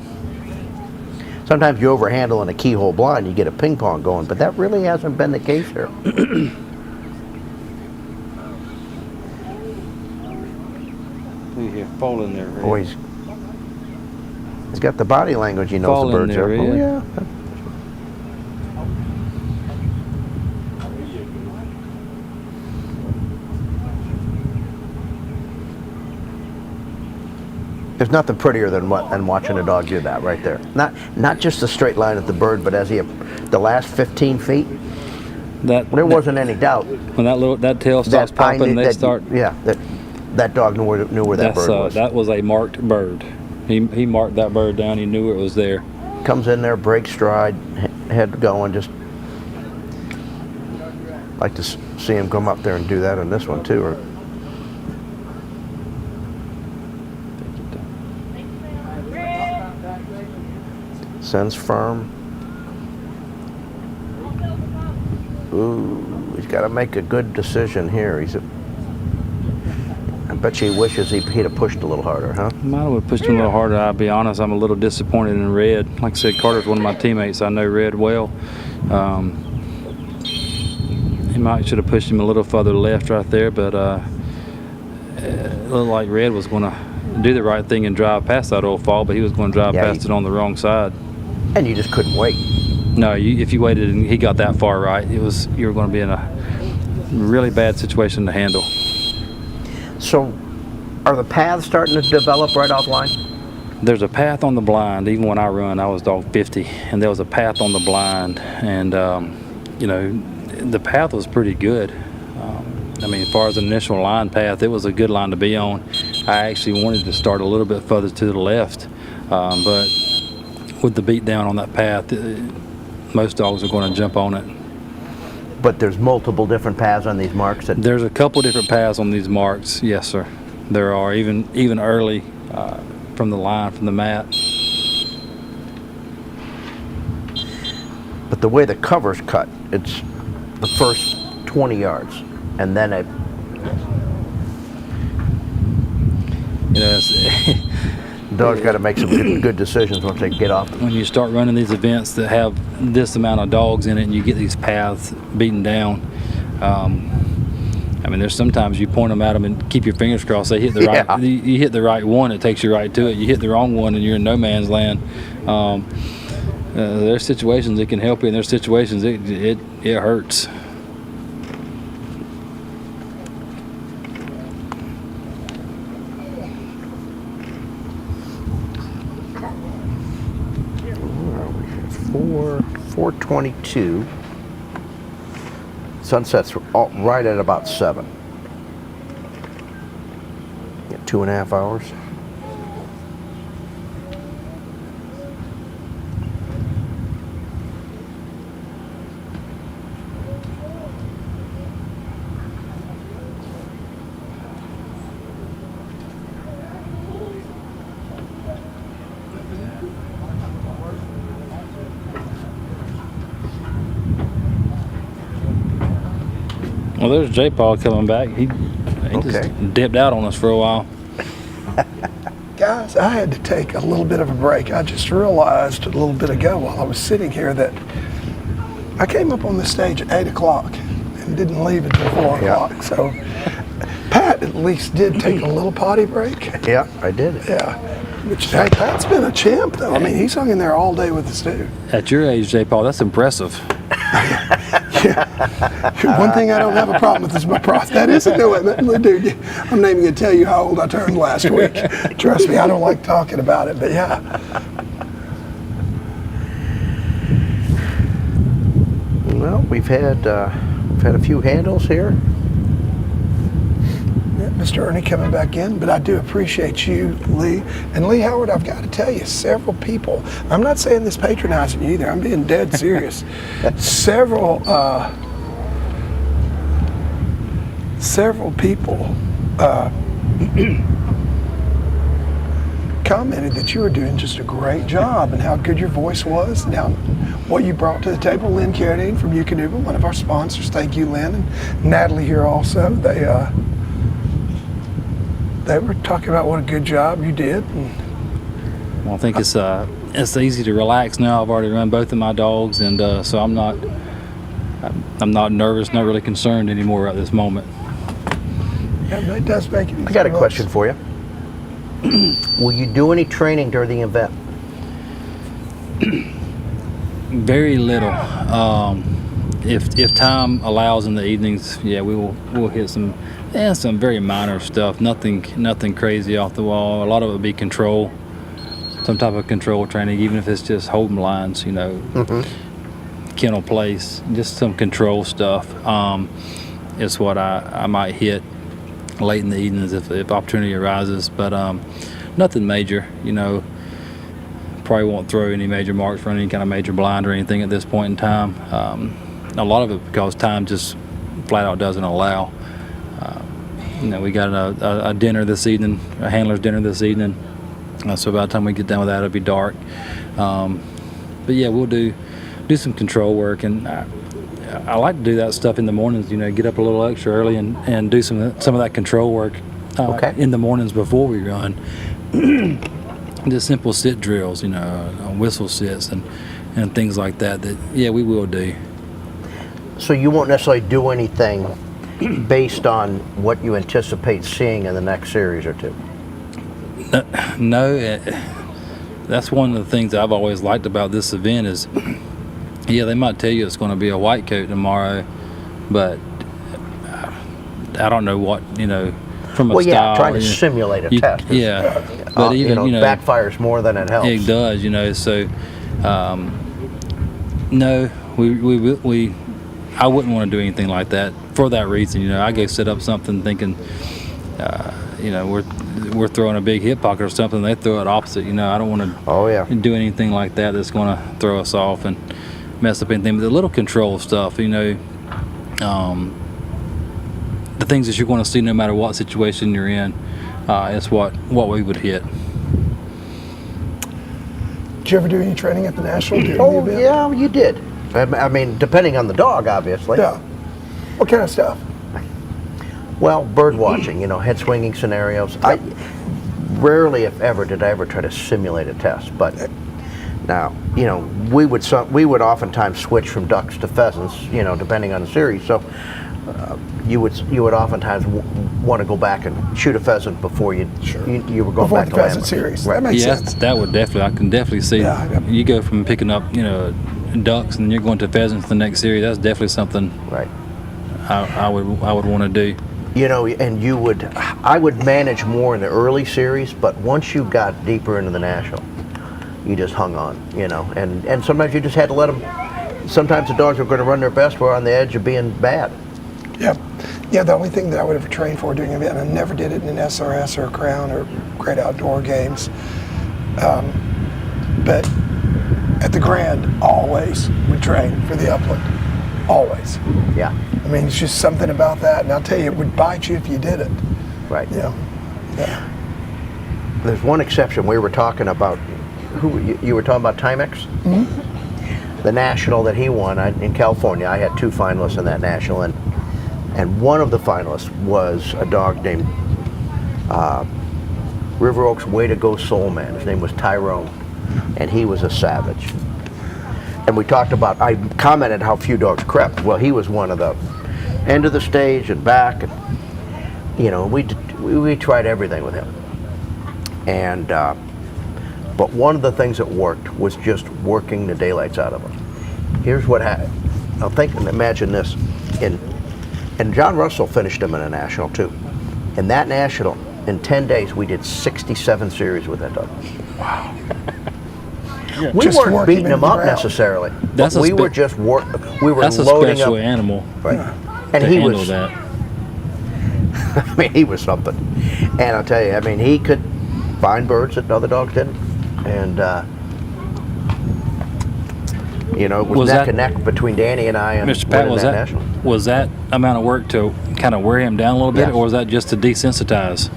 S12: Sometimes you overhandle in a keyhole blind, you get a ping pong going, but that really hasn't been the case here.
S8: Fall in there. Red.
S12: Boy, he's got the body language. He knows
S8: Fall
S12: the birds
S8: in there,
S12: are. Oh yeah. There's nothing prettier than watching a dog do that right there. Not just the straight line at the bird, but as the last 15 feet. There wasn't any doubt.
S8: When that tail starts popping, they start.
S12: Yeah, that dog knew where that bird was.
S8: That was a marked bird. He marked that bird down. He knew it was there.
S12: Comes in there, breaks stride, head going. Just like to see him come up there and do that in this one too. Sends firm. Ooh, he's got to make a good decision here. I bet you he wishes he'd have pushed a little harder, huh?
S8: Might have pushed him a little harder. I'll be honest, I'm a little disappointed in Red. Like I said, Carter's one of my teammates. I know Red well. He should have pushed him a little further left right there, but it looked like Red was going to do the right thing and drive past that old fall, but he was going to drive past it on the wrong side.
S12: And you just couldn't wait.
S8: No, if you waited and he got that far right, you were going to be in a really bad situation to handle.
S12: So, are the paths starting to develop right offline?
S8: There's a path on the blind. Even when I run, I was dog 50, and there was a path on the blind, and you know, the path was pretty good. I mean, as far as an initial line path, it was a good line to be on. I actually wanted to start a little bit further to the left, but with the beat down on that path, most dogs are going to jump on it.
S12: But there's multiple different paths on these marks.
S8: There's a couple different paths on these marks, yes, sir. There are, even early from the line, from the mat.
S12: But the way the cover's cut, it's the first 20 yards, and then
S8: You know,
S12: Dogs got to make some good decisions once they get off.
S8: When you start running these events that have this amount of dogs in it, and you get these paths beaten down. I mean, there's sometimes you point them at them and keep your fingers crossed. They hit the right.
S12: Yeah.
S8: You hit the right one, it takes you right to it. You hit the wrong one, and you're in no man's land. There's situations it can help you, and there's situations it hurts.
S12: Where are we? 4:22. Sunset's right at about 7. Get 2.5 hours.
S8: Well, there's J. Paul coming back. He just dipped out on us for a while.
S13: Guys, I had to take a little bit of a break. I just realized a little bit ago while I was sitting here that I came up on the stage at 8 o'clock and didn't leave until 4 o'clock. So Pat at least did take a little potty break.
S12: Yeah, I did.
S13: Yeah. Which, hey, Pat's been a champ, though. I mean, he's hung in there all day with us, too.
S8: At your age, J. Paul, that's impressive.
S13: One thing I don't have a problem with is my that isn't no, dude. I'm not even gonna tell you how old I turned last week. Trust me, I don't like talking about it, but yeah.
S12: Well, we've had a few handles here.
S13: Yeah, Mr. Ernie coming back in, but I do appreciate you, Lee. And Lee Howard, I've got to tell you, several people, I'm not saying this patronizing you either, I'm being dead serious. Several people commented that you were doing just a great job and how good your voice was and how what you brought to the table. Lynn Carradine from Eukanuba, one of our sponsors, thank you, Lynn, and Natalie here also. They were talking about what a good job you did.
S8: Well, I think it's easy to relax now. I've already run both of my dogs, and so I'm not nervous, not really concerned anymore at this moment.
S13: Yeah, but it does make it easy.
S12: I got a question for you. Will you do any training during the event?
S8: Very little. If time allows in the evenings, yeah, we'll hit some very minor stuff. Nothing crazy off the wall. A lot of it will be control, some type of control training, even if it's just holding lines, you know, kennel place, just some control stuff. Is what I might hit late in the evenings if opportunity arises, but nothing major, you know. Probably won't throw any major marks for any kind of major blind or anything at this point in time. A lot of it because time just flat out doesn't allow. You know, we got a dinner this evening, a handler's dinner this evening, so by the time we get done with that, it'll be dark. But yeah, we'll do some control work, and I like to do that stuff in the mornings. You know, get up a little extra early and do some of that control work in the mornings before we run. Just simple sit drills, you know, whistle sits and things like that. That yeah, we will do.
S12: So you won't necessarily do anything based on what you anticipate seeing in the next series or two?
S8: No, that's one of the things I've always liked about this event is, yeah, they might tell you it's going to be a white coat tomorrow, but I don't know what, you know, from a style.
S12: Trying to simulate a test.
S8: Yeah, but even, you know,
S12: backfires more than it helps.
S8: It does, you know, so no, I wouldn't want to do anything like that for that reason. You know, I go set up something thinking, you know, we're throwing a big hip pocket or something. They throw it opposite. You know, I don't want to do anything like that that's going to throw us off and mess up anything. But the little control stuff, you know, the things that you're going to see no matter what situation you're in, is what we would hit.
S13: Did you ever do any training at the National?
S12: Yeah, you did. I mean, depending on the dog, obviously.
S13: Yeah. What kind of stuff?
S12: Well, bird watching, you know, head swinging scenarios. rarely, if ever, did I ever try to simulate a test. But now, you know, we would oftentimes switch from ducks to pheasants, you know, depending on the series. So you would oftentimes want to go back and shoot a pheasant before you were going
S13: before
S12: back
S13: the
S12: to
S13: pheasant
S12: land.
S13: series.
S12: Right.
S13: That makes
S8: Yeah,
S13: sense.
S8: that would definitely. I can definitely see.
S13: Yeah.
S8: You go from picking up, you know, ducks, and you're going to pheasants the next series. That's definitely something.
S12: Right.
S8: I would want to do.
S12: You know, and I would manage more in the early series, but once you got deeper into the national, you just hung on, you know, and sometimes you just had to let them. Sometimes the dogs were going to run their best were on the edge of being bad.
S13: Yeah. Yeah, the only thing that I would ever train for doing an event, and I never did it in an SRS or a Crown or Great Outdoor Games, but at the Grand, always would train for the upland. Always.
S12: Yeah.
S13: I mean, it's just something about that, and I'll tell you, it would bite you if you did it.
S12: Right.
S13: Yeah. Yeah.
S12: There's one exception. We were talking about, you were talking about Timex?
S13: Mm-hmm.
S12: The national that he won in California, I had 2 finalists in that national, and one of the finalists was a dog named River Oaks Way to Go Soul Man. His name was Tyrone, and he was a savage. And we talked about, I commented how few dogs crept. Well, he was one of the end of the stage and back, and you know, we tried everything with him. And but one of the things that worked was just working the daylights out of him. Here's what happened. Now imagine this. And John Russell finished him in a national too. In that national, in 10 days, we did 67 series with that dog. Wow. We
S13: Just
S12: weren't
S13: working
S12: beating him
S13: the
S12: up
S13: ground.
S12: necessarily.
S8: That's
S12: we
S8: a
S12: were just we were
S8: That's a
S12: loading
S8: special
S12: up.
S8: animal.
S12: Right. And
S8: to
S12: he
S8: handle
S12: was.
S8: that.
S12: I mean, he was something. And I'll tell you, I mean, he could find birds that other dogs didn't. And you know, it was neck and neck between Danny and I and
S8: Mr. Pat,
S12: winning that national.
S8: was that amount of work to kind of wear him down a little bit,
S12: Yes.
S8: or was that just to desensitize?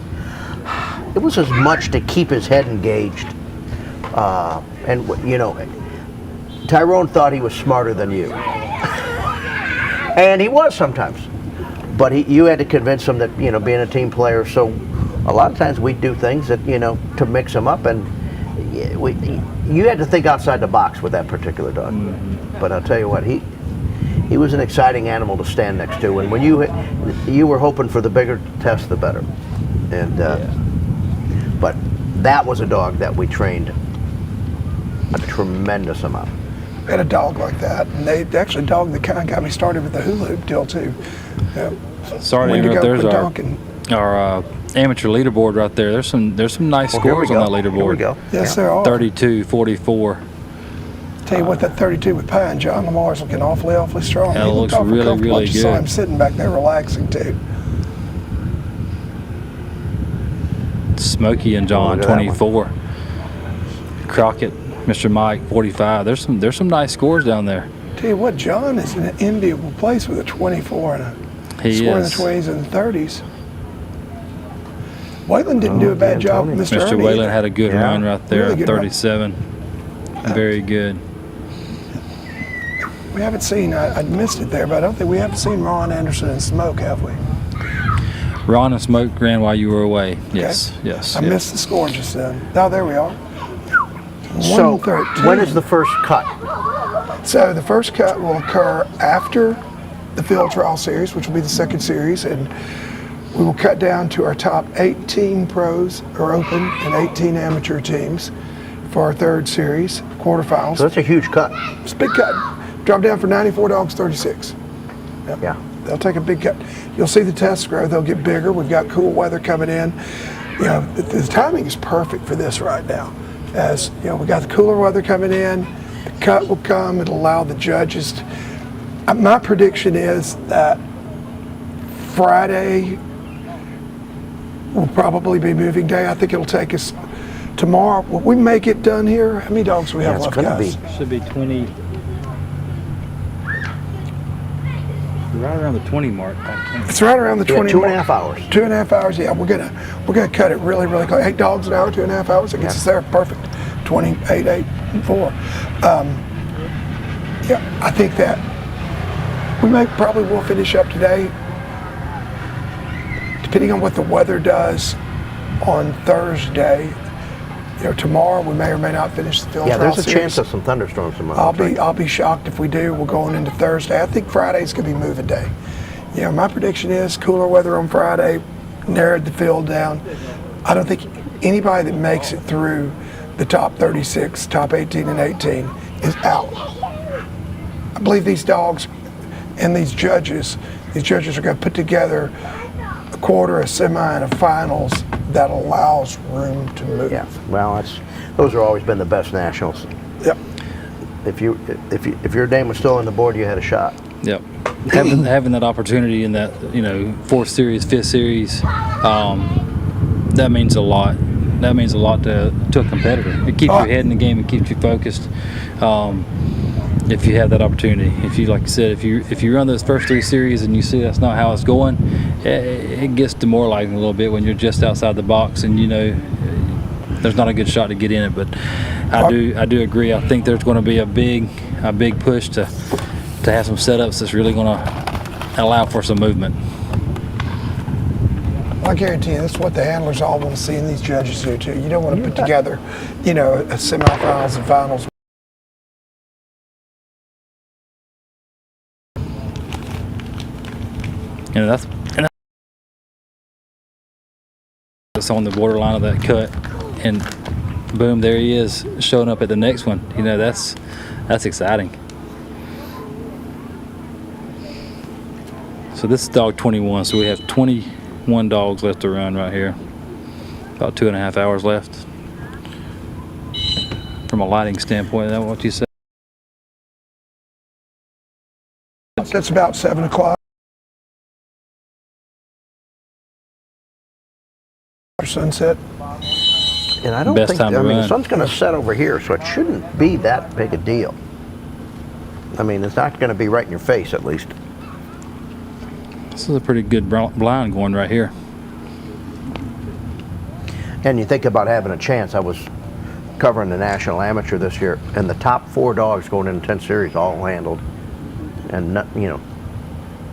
S12: It was as much to keep his head engaged. And you know, Tyrone thought he was smarter than you. And he was sometimes. But you had to convince him that, you know, being a team player, so a lot of times we'd do things that, you know, to mix him up, and you had to think outside the box with that particular dog. Mm-hmm. But I'll tell you what, he was an exciting animal to stand next to, and when you were hoping for the bigger test, the better. And but that was a dog that we trained a tremendous amount.
S13: I had a dog like that, and they actually a dog that kind of got me started with the hula hoop deal too.
S8: Sorry to interrupt. There's our amateur leaderboard right there. There's some nice scores on that leaderboard.
S12: Here we go.
S13: Yes, there are.
S8: 32, 44.
S13: Tell you what, that 32 with Pine, John Lamar's looking awfully strong.
S8: Yeah,
S13: He
S8: it
S13: looked
S8: looks
S13: awful
S8: really,
S13: comfortable.
S8: really
S13: I just saw
S8: good.
S13: him sitting back there relaxing too.
S8: Smokey and John,
S12: Look at that
S8: 24. Crockett, Mr. Mike, 45. There's some nice scores down there.
S13: Tell you what, John is in an enviable place with a 24 and a score in the 20s and the 30s. Wayland didn't do a bad job with Mr.
S8: Mr.
S13: Ernie
S8: Wayland
S13: either.
S8: had a good run right there,
S13: Really good run.
S8: 37. Very good.
S13: We haven't seen, I missed it there, but I don't think we haven't seen Ron Anderson and Smoke, have we?
S8: Ron and Smoke ran while you were away. Yes, yes.
S13: I missed the score just then. Oh, there we are.
S12: So
S13: 113.
S12: when is the first cut?
S13: So the first cut will occur after the field trial series, which will be the second series, and we will cut down to our top 18 pros or open and 18 amateur teams for our third series, quarterfinals.
S12: So that's a huge cut.
S13: It's a big cut. Drop down for 94 dogs, 36. Yep.
S12: Yeah.
S13: They'll take a big cut. You'll see the tests grow. They'll get bigger. We've got cool weather coming in. You know, the timing is perfect for this right now. As you know, we got the cooler weather coming in. The cut will come. It'll allow the judges to, my prediction is that Friday will probably be moving day. I think it'll take us tomorrow. Will we make it done here? How many dogs do we have left, guys?
S8: Should be 20. Right around the 20 mark.
S13: It's right around the 20
S12: 2.5 hours.
S13: 2.5 hours, yeah. We're gonna cut it really close. 8 dogs an hour, 2.5 hours. It gets us there, perfect. 28, 8, and 4. Yeah, I think that we probably will finish up today, depending on what the weather does. on Thursday. You know, tomorrow we may or may not finish the field
S12: Yeah,
S13: trial
S12: there's a
S13: series.
S12: chance of some thunderstorms tomorrow.
S13: I'll be shocked if we do. We're going into Thursday. I think Friday's going to be moving day. You know, my prediction is cooler weather on Friday, narrowed the field down. I don't think anybody that makes it through the top 36, top 18 and 18 is out. I believe these dogs and these judges are going to put together a quarter, a semi, and a finals that allows room to move.
S12: Yeah, well, those have always been the best nationals.
S13: Yep.
S12: If your name was still on the board, you had a shot.
S8: Yep. Having that opportunity in that, you know, 4th series, 5th series, that means a lot. That means a lot to a competitor. It keeps your head in the game and keeps you focused. If you have that opportunity, if you, like you said, if you run those first 3 series and you see that's not how it's going, it gets demoralizing a little bit when you're just outside the box and you know there's not a good shot to get in it. But I do agree. I think there's going to be a big push to have some setups that's really going to allow for some movement.
S13: I guarantee you, that's what the handlers all want to see, and these judges do too. You don't want to put together, you know, a semifinals and finals.
S8: And that's on the borderline of that cut, and boom, there he is showing up at the next one. You know, that's exciting. So this is dog 21, so we have 21 dogs left to run right here. About 2.5 hours left. From a lighting standpoint, is that what you said?
S13: That's about 7 o'clock. Sunset.
S12: And I don't
S8: Best
S12: think,
S8: time to
S12: I mean,
S8: run.
S12: the sun's going to set over here, so it shouldn't be that big a deal. I mean, it's not going to be right in your face, at least.
S8: This is a pretty good blind going right here.
S12: And you think about having a chance. I was covering the National Amateur this year, and the top 4 dogs going into 10 series all handled. And, not, you know.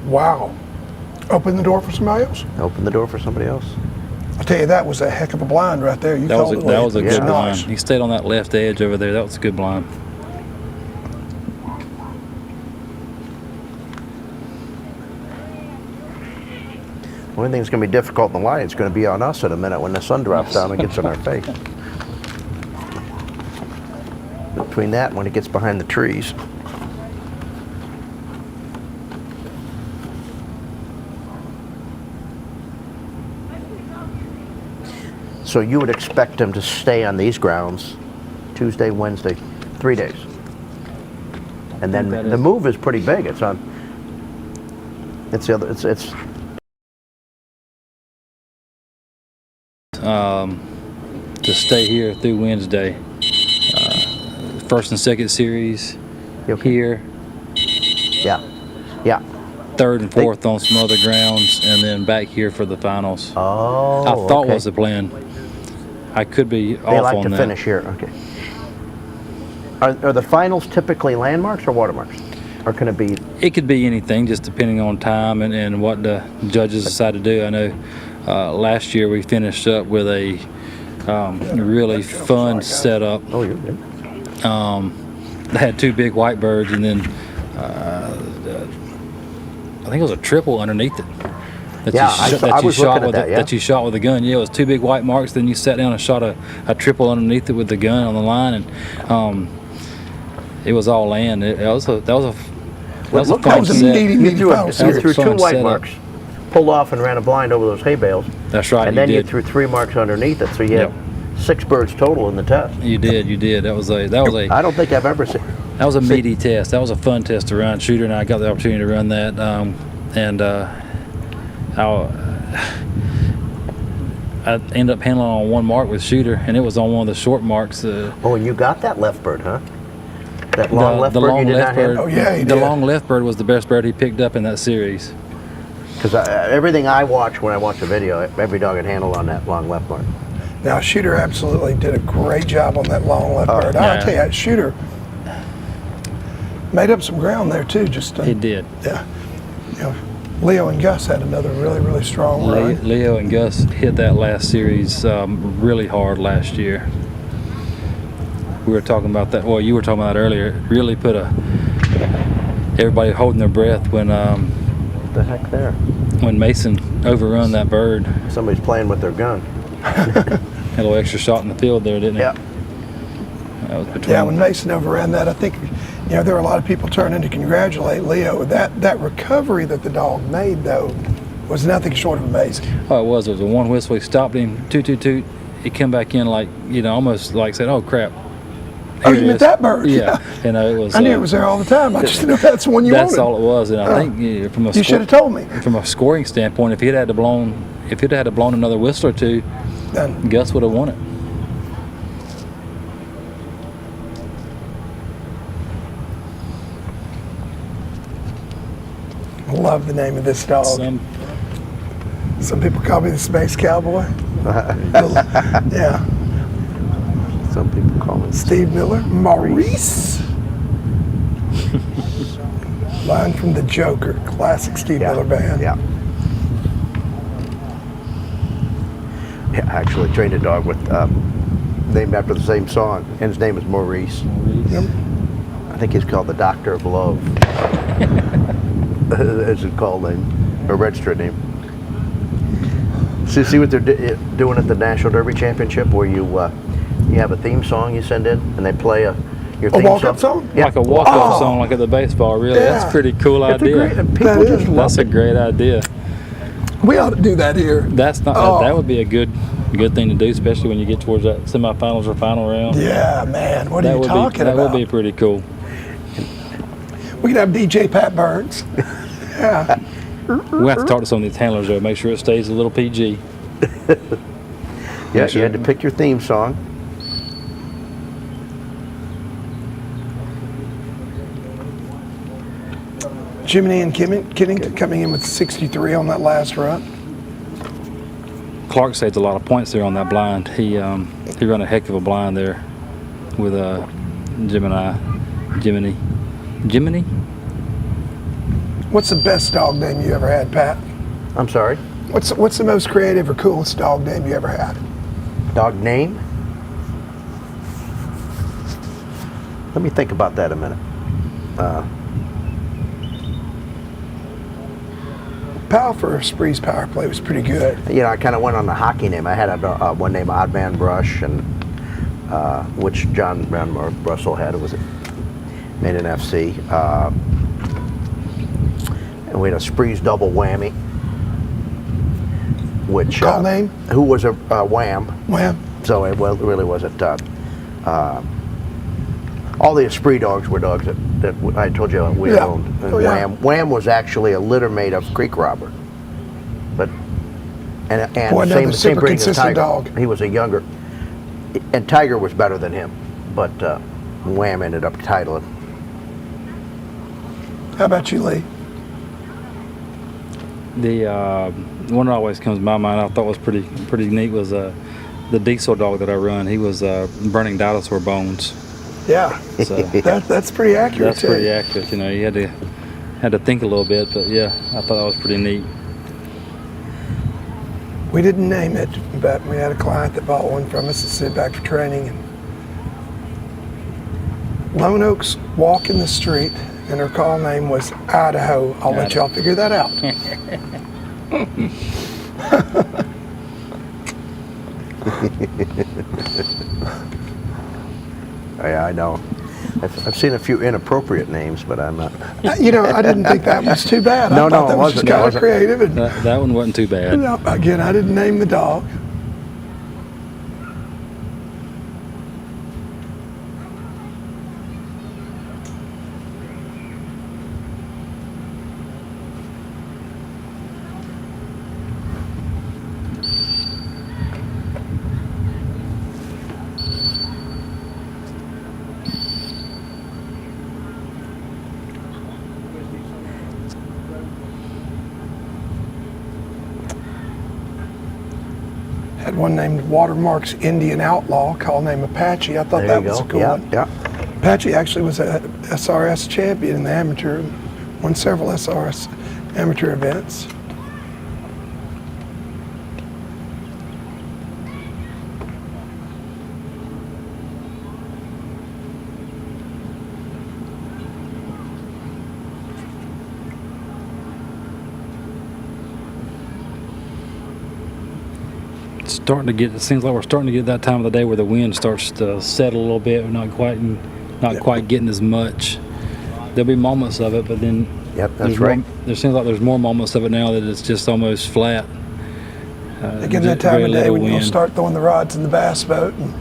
S13: Wow. Open the door for somebody else?
S12: Open the door for somebody else.
S13: I'll tell you, that was a heck of a blind right there.
S8: That was a good blind.
S13: Nice.
S8: He stayed on that left edge over there. That was a good blind.
S12: The only thing that's going to be difficult in the light is going to be on us in a minute when the sun drops down and gets in our face. Between that and when it gets behind the trees. So you would expect them to stay on these grounds Tuesday, Wednesday, 3 days. And then the move is pretty big. It's on. It's the other. It's.
S8: To stay here through Wednesday. First and second series here.
S12: Yeah. Yeah.
S8: Third and fourth on some other grounds, and then back here for the finals.
S12: Oh,
S8: I thought
S12: okay.
S8: was the plan. I could be off on that.
S12: They like to finish here. Okay. Are the finals typically landmarks or watermarks? Or can it be?
S8: It could be anything, just depending on time and what the judges decide to do. I know last year we finished up with a really fun setup.
S12: Oh, you're good.
S8: They had 2 big white birds, and then I think it was a triple underneath it. That you shot with a gun. Yeah, it was 2 big white marks. Then you sat down and shot a triple underneath it with the gun on the line, and it was all land. That was a fun set.
S12: You threw 2 white marks, pulled off and ran a blind over those hay bales.
S8: That's right.
S12: And then you threw 3 marks underneath it, so you had 6 birds total in the test.
S8: You did. That was a.
S12: I don't think I've ever seen.
S8: That was a meaty test. That was a fun test to run. Shooter and I got the opportunity to run that, I ended up handling on 1 mark with Shooter, and it was on one of the short marks.
S12: Oh, and you got that left bird, huh? That long left bird you did not handle?
S13: Oh, yeah, he
S8: The
S13: did.
S8: long left bird was the best bird he picked up in that series.
S12: Because everything I watch when I watch a video, every dog had handled on that long left bird.
S13: Now, Shooter absolutely did a great job on that long left bird. I'll tell you, Shooter made up some ground there too.
S8: He did.
S13: Yeah. Leo and Gus had another really strong run.
S8: Leo and Gus hit that last series really hard last year. We were talking about that. Well, you were talking about it earlier. It really put everybody holding their breath when
S12: what the heck there?
S8: When Mason overrun that bird.
S12: Somebody's playing with their gun.
S8: Had a little extra shot in the field there, didn't he?
S12: Yeah.
S8: That was between.
S13: Yeah, when Mason overran that, I think there were a lot of people turning to congratulate Leo. That recovery that the dog made, though, was nothing short of amazing.
S8: Oh, it was. It was a one whistle. He stopped him. Toot, toot, toot. He came back in like, almost like said, "Oh crap."
S13: Oh, you meant that bird?
S8: Yeah. It was.
S13: I knew it was there all the time. I just knew that's the one you wanted.
S8: That's all it was, and I think from a
S13: you should have told me.
S8: From a scoring standpoint, if he'd had to blown another whistle or two,
S13: then
S8: Gus would have won it.
S13: I love the name of this dog. Some people call me the Space Cowboy. Yeah.
S12: Some people call him
S13: Steve Miller. Maurice. Line from the Joker, classic Steve Miller band.
S12: Yeah. Yeah, I actually trained a dog with named after the same song, and his name is Maurice.
S13: Yep.
S12: I think he's called the Doctor of Love. That's his call name, or registered name. See what they're doing at the National Derby Championship, where you have a theme song you send in, and they play your theme
S13: walk-up song?
S12: Yeah.
S8: Like a walk-up song, like at the baseball. Really,
S13: Yeah.
S8: that's a pretty cool idea. That's a great idea.
S13: We ought to do that here.
S8: That's not. That would be a good thing to do, especially when you get towards that semifinals or final round.
S13: Yeah, man. What are you talking about?
S8: That would be pretty cool.
S13: We could have DJ Pat Burns. Yeah.
S8: We have to talk to some of these handlers though. Make sure it stays a little PG.
S12: Yeah, you had to pick your theme song.
S13: Jiminy and Kennington coming in with 63 on that last run.
S8: Clark saved a lot of points there on that blind. He ran a heck of a blind there with Jiminy.
S13: What's the best dog name you ever had, Pat?
S12: I'm sorry?
S13: What's the most creative or coolest dog name you ever had?
S12: Dog name? Let me think about that a minute.
S13: Pal for Spree's power play was pretty good.
S12: I kind of went on the hockey name. I had one named Odd Man Brush, and which John Russell had. It was made an FC. And we had a Spree's double whammy, which
S13: call name?
S12: Who was a wham.
S13: Wham.
S12: So it really wasn't. All the Spree dogs were dogs that I told you we owned. And Wham was actually a litter mate of Creek Robber, and same breed as Tiger.
S13: Dog.
S12: He was a younger, and Tiger was better than him, but Wham ended up titling.
S13: How about you, Lee?
S8: The one that always comes to my mind, I thought was pretty neat, was the diesel dog that I run. He was burning dinosaur bones.
S13: Yeah,
S8: so
S13: that's pretty accurate.
S8: That's pretty accurate. You had to think a little bit, but yeah, I thought that was pretty neat.
S13: We didn't name it, but we had a client that bought one from us to sit back for training. And Lone Oaks walk in the street, and her call name was Idaho. I'll let y'all figure that out.
S12: Yeah, I know. I've seen a few inappropriate names, but I'm not.
S13: I didn't think that was too bad.
S12: No,
S13: I thought that
S12: it
S13: was just
S12: wasn't.
S13: kind of creative. And,
S8: that one wasn't too bad.
S13: Again, I didn't name the dog. Had one named Watermark's Indian Outlaw, call name Apache. I thought that was a cool one.
S12: Yeah.
S13: Apache actually was a SRS champion in the amateur, won several SRS amateur events.
S8: Starting to get, it seems like we're starting to get that time of the day where the wind starts to settle a little bit. We're not quite getting as much. There'll be moments of it, but then
S12: that's right.
S8: There seems like there's more moments of it now that it's just almost flat.
S13: Again, that time of day when you'll start throwing the rods in the bass boat. And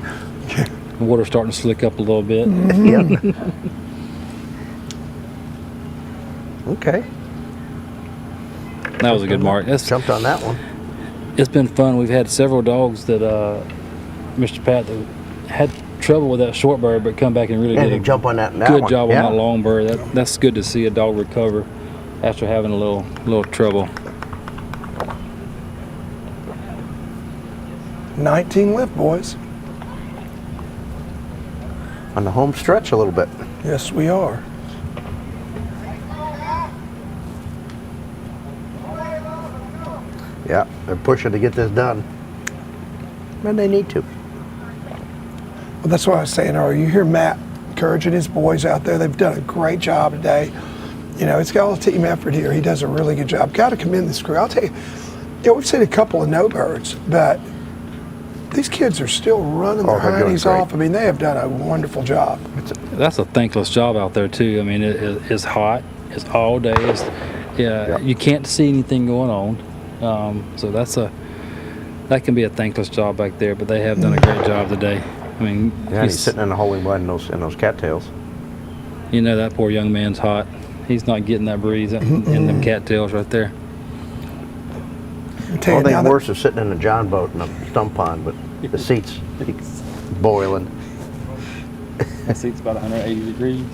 S8: the water's starting to slick up a little bit.
S12: Yep. Okay.
S8: That was a good mark.
S12: Jumped on that one.
S8: It's been fun. We've had several dogs that Mr. Pat that had trouble with that short bird, but come back and really did a
S12: jump on that
S8: good
S12: one.
S8: job on that long bird. That's good to see a dog recover after having a little trouble.
S13: 19 lift, boys.
S12: On the home stretch a little bit.
S13: Yes, we are.
S12: Yeah, they're pushing to get this done. And they need to.
S13: Well, that's what I was saying earlier. You hear Matt encouraging his boys out there. They've done a great job today. You know, it's got all a team effort here. He does a really good job. Got to commend this crew. I'll tell you, we've seen a couple of no birds, but these kids are still running their hindies off. I mean, they have done a wonderful job.
S8: That's a thankless job out there too. I mean, it's hot. It's all day. You can't see anything going on. So that can be a thankless job back there, but they have done a great job today. I mean,
S12: he's sitting in the holy mud in those cattails.
S8: You know that poor young man's hot. He's not getting that breeze in them cattails right there.
S12: Only thing worse is sitting in a John boat in a stump pond, but the seat's boiling.
S8: That seat's about 180 degrees.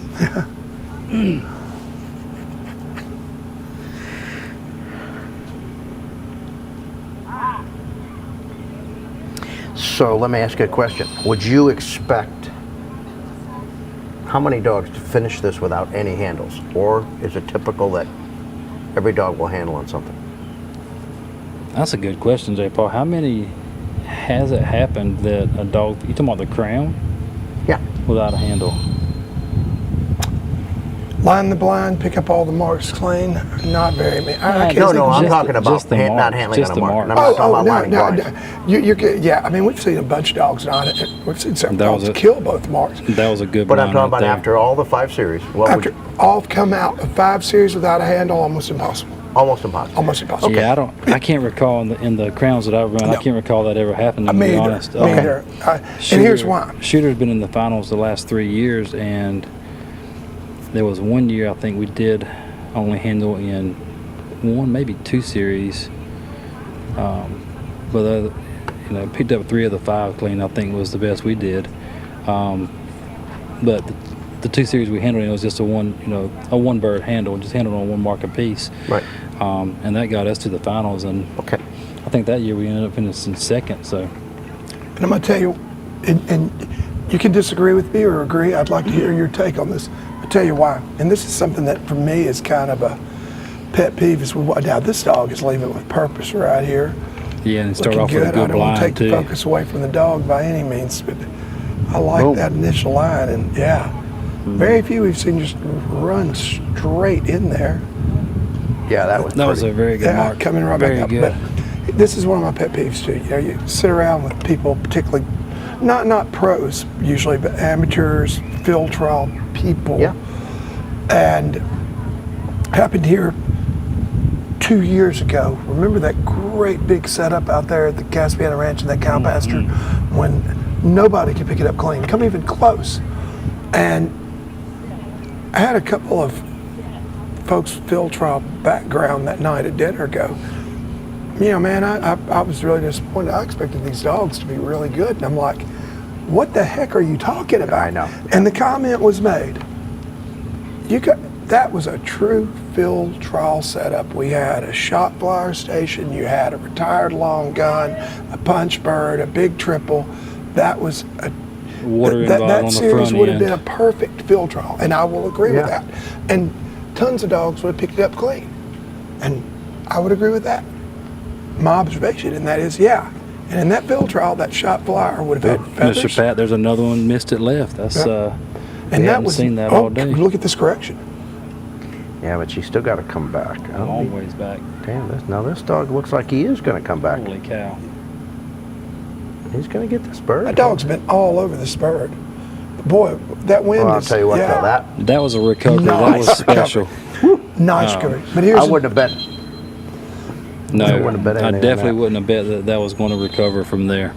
S12: So let me ask you a question. Would you expect how many dogs to finish this without any handles? Or is it typical that every dog will handle on something?
S8: That's a good question, J. Paul. How many has it happened that a dog, you talking about the crown?
S12: Yeah.
S8: Without a handle?
S13: Line the blind, pick up all the marks clean. Not very many.
S12: I'm talking about not handling on a mark. I'm not talking about lining blinds.
S13: Yeah, I mean, we've seen a bunch of dogs on it. We've seen several dogs kill both marks.
S8: That was a good
S12: But I'm talking about after all the 5 series.
S13: After all have come out of 5 series without a handle, almost impossible.
S12: Almost impossible.
S13: Almost impossible.
S12: Okay.
S8: Yeah, I can't recall in the crowns that I've run, I can't recall that ever happening, to be honest.
S13: Me either. And here's why.
S8: Shooter's been in the finals the last 3 years, and there was 1 year I think we did only handle in 1, maybe 2 series. But picked up 3 of the 5 clean. I think was the best we did. But the 2 series we handled, it was just a one bird handle, just handled on 1 mark apiece.
S12: Right.
S8: And that got us to the finals. And I think that year we ended up finishing second. So.
S13: And I'm gonna tell you, and you can disagree with me or agree. I'd like to hear your take on this. I'll tell you why. And this is something that for me is kind of a pet peeve. Is now this dog is leaving with purpose right here.
S8: Yeah, and start off with a good blind too.
S13: I don't want to take the focus away from the dog by any means, but I like that initial line. And very few we've seen just run straight in there.
S12: Yeah, that was
S8: a very good mark.
S13: Coming right back up. But this is one of my pet peeves too. You sit around with people, particularly not pros usually, but amateurs, field trial people. Yeah. And happened here 2 years ago. Remember that great big setup out there at the Caspiana Ranch in that cow pasture when nobody could pick it up clean, come even close. And I had a couple of folks field trial background that night at dinner go, man, I was really disappointed. I expected these dogs to be really good. And I'm like, what the heck are you talking about?
S12: I know.
S13: And the comment was made, that was a true field trial setup. We had a shot flyer station, you had a retired long gun, a punch bird, a big triple. That was that series would have been a perfect field trial, and I will agree with that. And tons of dogs would have picked it up clean. And I would agree with that. My observation, and that is, yeah. And in that field trial, that shot flyer would have had feathers.
S8: Mr. Pat, there's another one missed it left. That's
S13: and that was
S8: seen that
S13: all
S8: day.
S13: Look at this correction.
S12: Yeah, but she's still got to come back.
S8: A long ways back.
S12: Damn, now this dog looks like he is going to come back.
S8: Holy cow.
S12: He's going to get this bird.
S13: That dog's been all over this bird. Boy, that wind
S12: Well, I'll
S13: is,
S12: tell you what,
S13: yeah.
S12: though,
S8: That was a recovery. That was special.
S13: Nice recovery. But here's
S12: I wouldn't have bet.
S8: No,
S12: I wouldn't have bet
S8: I
S12: anything on
S8: definitely
S12: that.
S8: wouldn't have bet that was going to recover from there.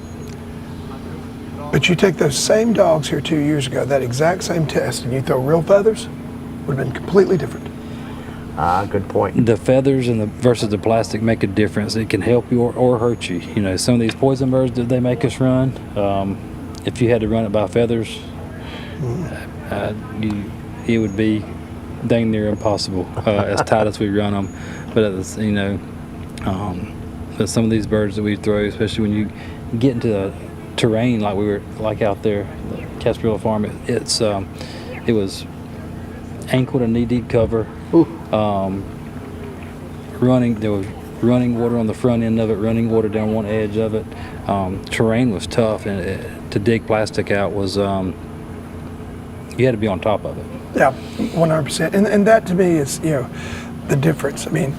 S13: But you take those same dogs here 2 years ago, that exact same test, and you throw real feathers, would have been completely different.
S12: Good point.
S8: The feathers and versus the plastic make a difference. It can help you or hurt you. You know, some of these poison birds that they make us run, if you had to run it by feathers, it would be dang near impossible as tight as we run them. But you know, but some of these birds that we throw, especially when you get into the terrain like we were out there, the Casperilla Farm, it was ankle to knee deep cover. There was running water on the front end of it, running water down one edge of it. Terrain was tough, and to dig plastic out was you had to be on top of it.
S13: Yeah, 100%. And that to me is, you know, the difference. I mean,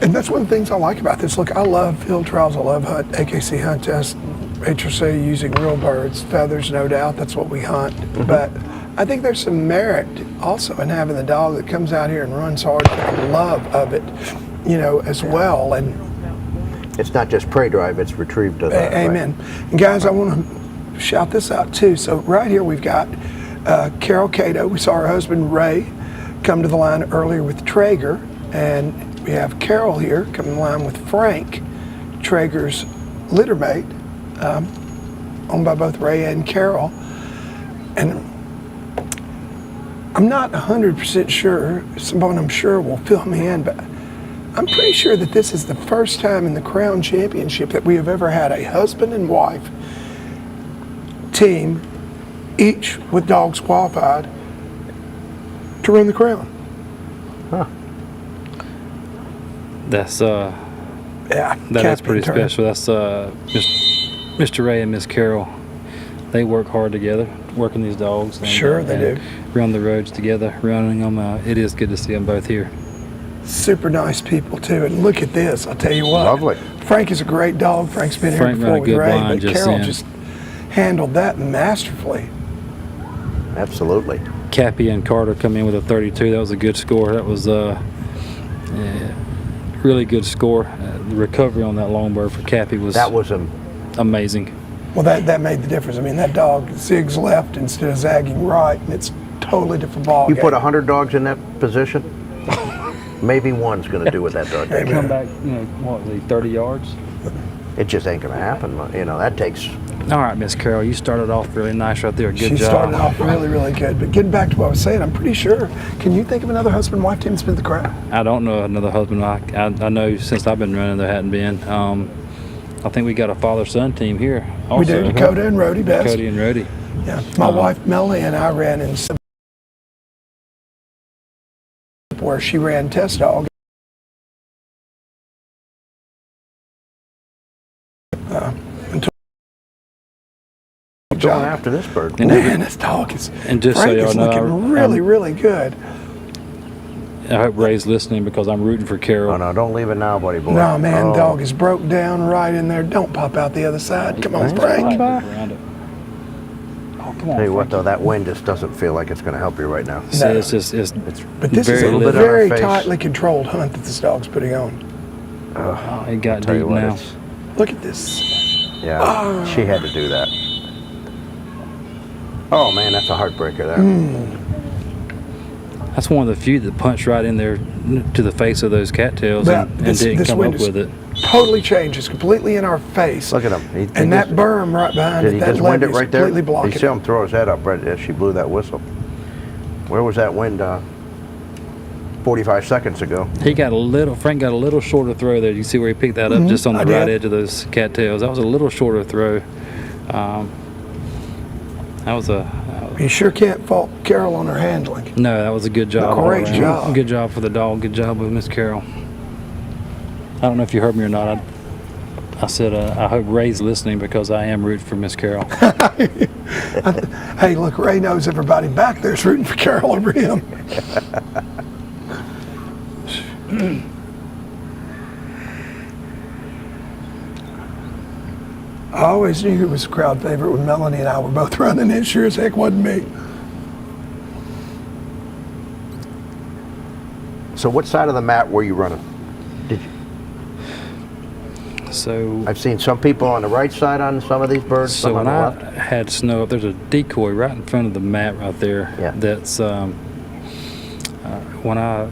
S13: and that's one of the things I like about this. Look, I love field trials. I love hunt, AKC hunt test, HRC using real birds, feathers, no doubt. That's what we hunt. But I think there's some merit also in having the dog that comes out here and runs hard for the love of it, you know, as well. And
S12: it's not just prey drive, it's retrieved to that.
S13: Amen. And guys, I want to shout this out too. So right here we've got Carol Cato. We saw her husband Ray come to the line earlier with Traeger, and we have Carol here coming to the line with Frank, Traeger's litter mate, owned by both Ray and Carol. And I'm not 100% sure, someone I'm sure will fill me in, but I'm pretty sure that this is the first time in the Crown Championship that we have ever had a husband and wife team, each with dogs qualified, to run the Crown.
S12: Huh.
S8: That's
S13: yeah,
S8: that's pretty special. That's Mr. Ray and Miss Carol. They work hard together, working these dogs. And,
S13: sure, they do.
S8: Run the roads together, running them. It is good to see them both here.
S13: Super nice people too, and look at this. I'll tell you what.
S12: Lovely.
S13: Frank is a great dog. Frank's been here before with Ray, but Carol just handled that masterfully.
S12: Absolutely.
S8: Cappy and Carter come in with a 32. That was a good score. That was really good score. The recovery on that long bird for Cappy was amazing.
S13: Well, that made the difference. I mean, that dog zigs left instead of zagging right, and it's totally different ball.
S12: You put 100 dogs in that position, maybe one's going to do what that dog did.
S8: Come back, you know, what, 30 yards?
S12: It just ain't going to happen. You know, that takes.
S8: All right, Miss Carol, you started off really nice right there. Good job.
S13: She started off really, really good. But getting back to what I was saying, I'm pretty sure. Can you think of another husband-wife team that's been the Crown?
S8: I don't know another husband. I know since I've been running, there hadn't been. I think we got a father-son team here. Also.
S13: We do. Dakota and Rhodey best.
S8: Dakota and Rhodey.
S13: Yeah. My wife Melanie and I ran in where she ran test dog.
S12: Going after this bird.
S13: And man, this dog is.
S8: And just
S13: Frank
S8: so y'all
S13: is
S8: know,
S13: looking really, really good.
S8: I hope Ray's listening because I'm rooting for Carol.
S12: Oh, no, don't leave it now, buddy boy.
S13: No, man, dog is broke down right in there. Don't pop out the other side. Come on, Frank.
S8: Oh, come on.
S12: Tell you what, though, that wind just doesn't feel like it's going to help you right now.
S8: No. It's
S13: but this
S8: very
S13: is a
S8: little.
S13: very tightly controlled hunt that this dog's putting on.
S8: It got deep now.
S13: Look at this.
S12: Yeah, she had to do that. Oh, man, that's a heartbreaker there.
S8: That's one of the few that punched right in there to the face of those cattails and didn't come up with it.
S13: Totally changes, completely in our face.
S12: Look at him.
S13: And that berm right behind
S12: Did
S13: it,
S12: he
S13: that
S12: just wind it
S13: levee is
S12: right there?
S13: completely blocking
S12: You see him throw his head up right as she blew that whistle. Where was that wind 45 seconds ago?
S8: Frank got a little shorter throw there. You see where he picked that up just on the right edge of those cattails. That was a little shorter throw. That was a
S13: You sure can't fault Carol on her handling.
S8: No, that was a good job.
S13: Great
S8: all around.
S13: job.
S8: Good job for the dog. Good job with Miss Carol. I don't know if you heard me or not. I said I hope Ray's listening because I am rooting for Miss Carol.
S13: Hey, look, Ray knows everybody back there's rooting for Carol over him. I always knew it was a crowd favorite when Melanie and I were both running. It sure as heck wasn't me.
S12: So what side of the mat were you running? Did you?
S8: So
S12: I've seen some people on the right side on some of these birds,
S8: So
S12: some on
S8: when
S12: the
S8: I
S12: left.
S8: had snow up, there's a decoy right in front of the mat right there.
S12: Yeah.
S8: That's when I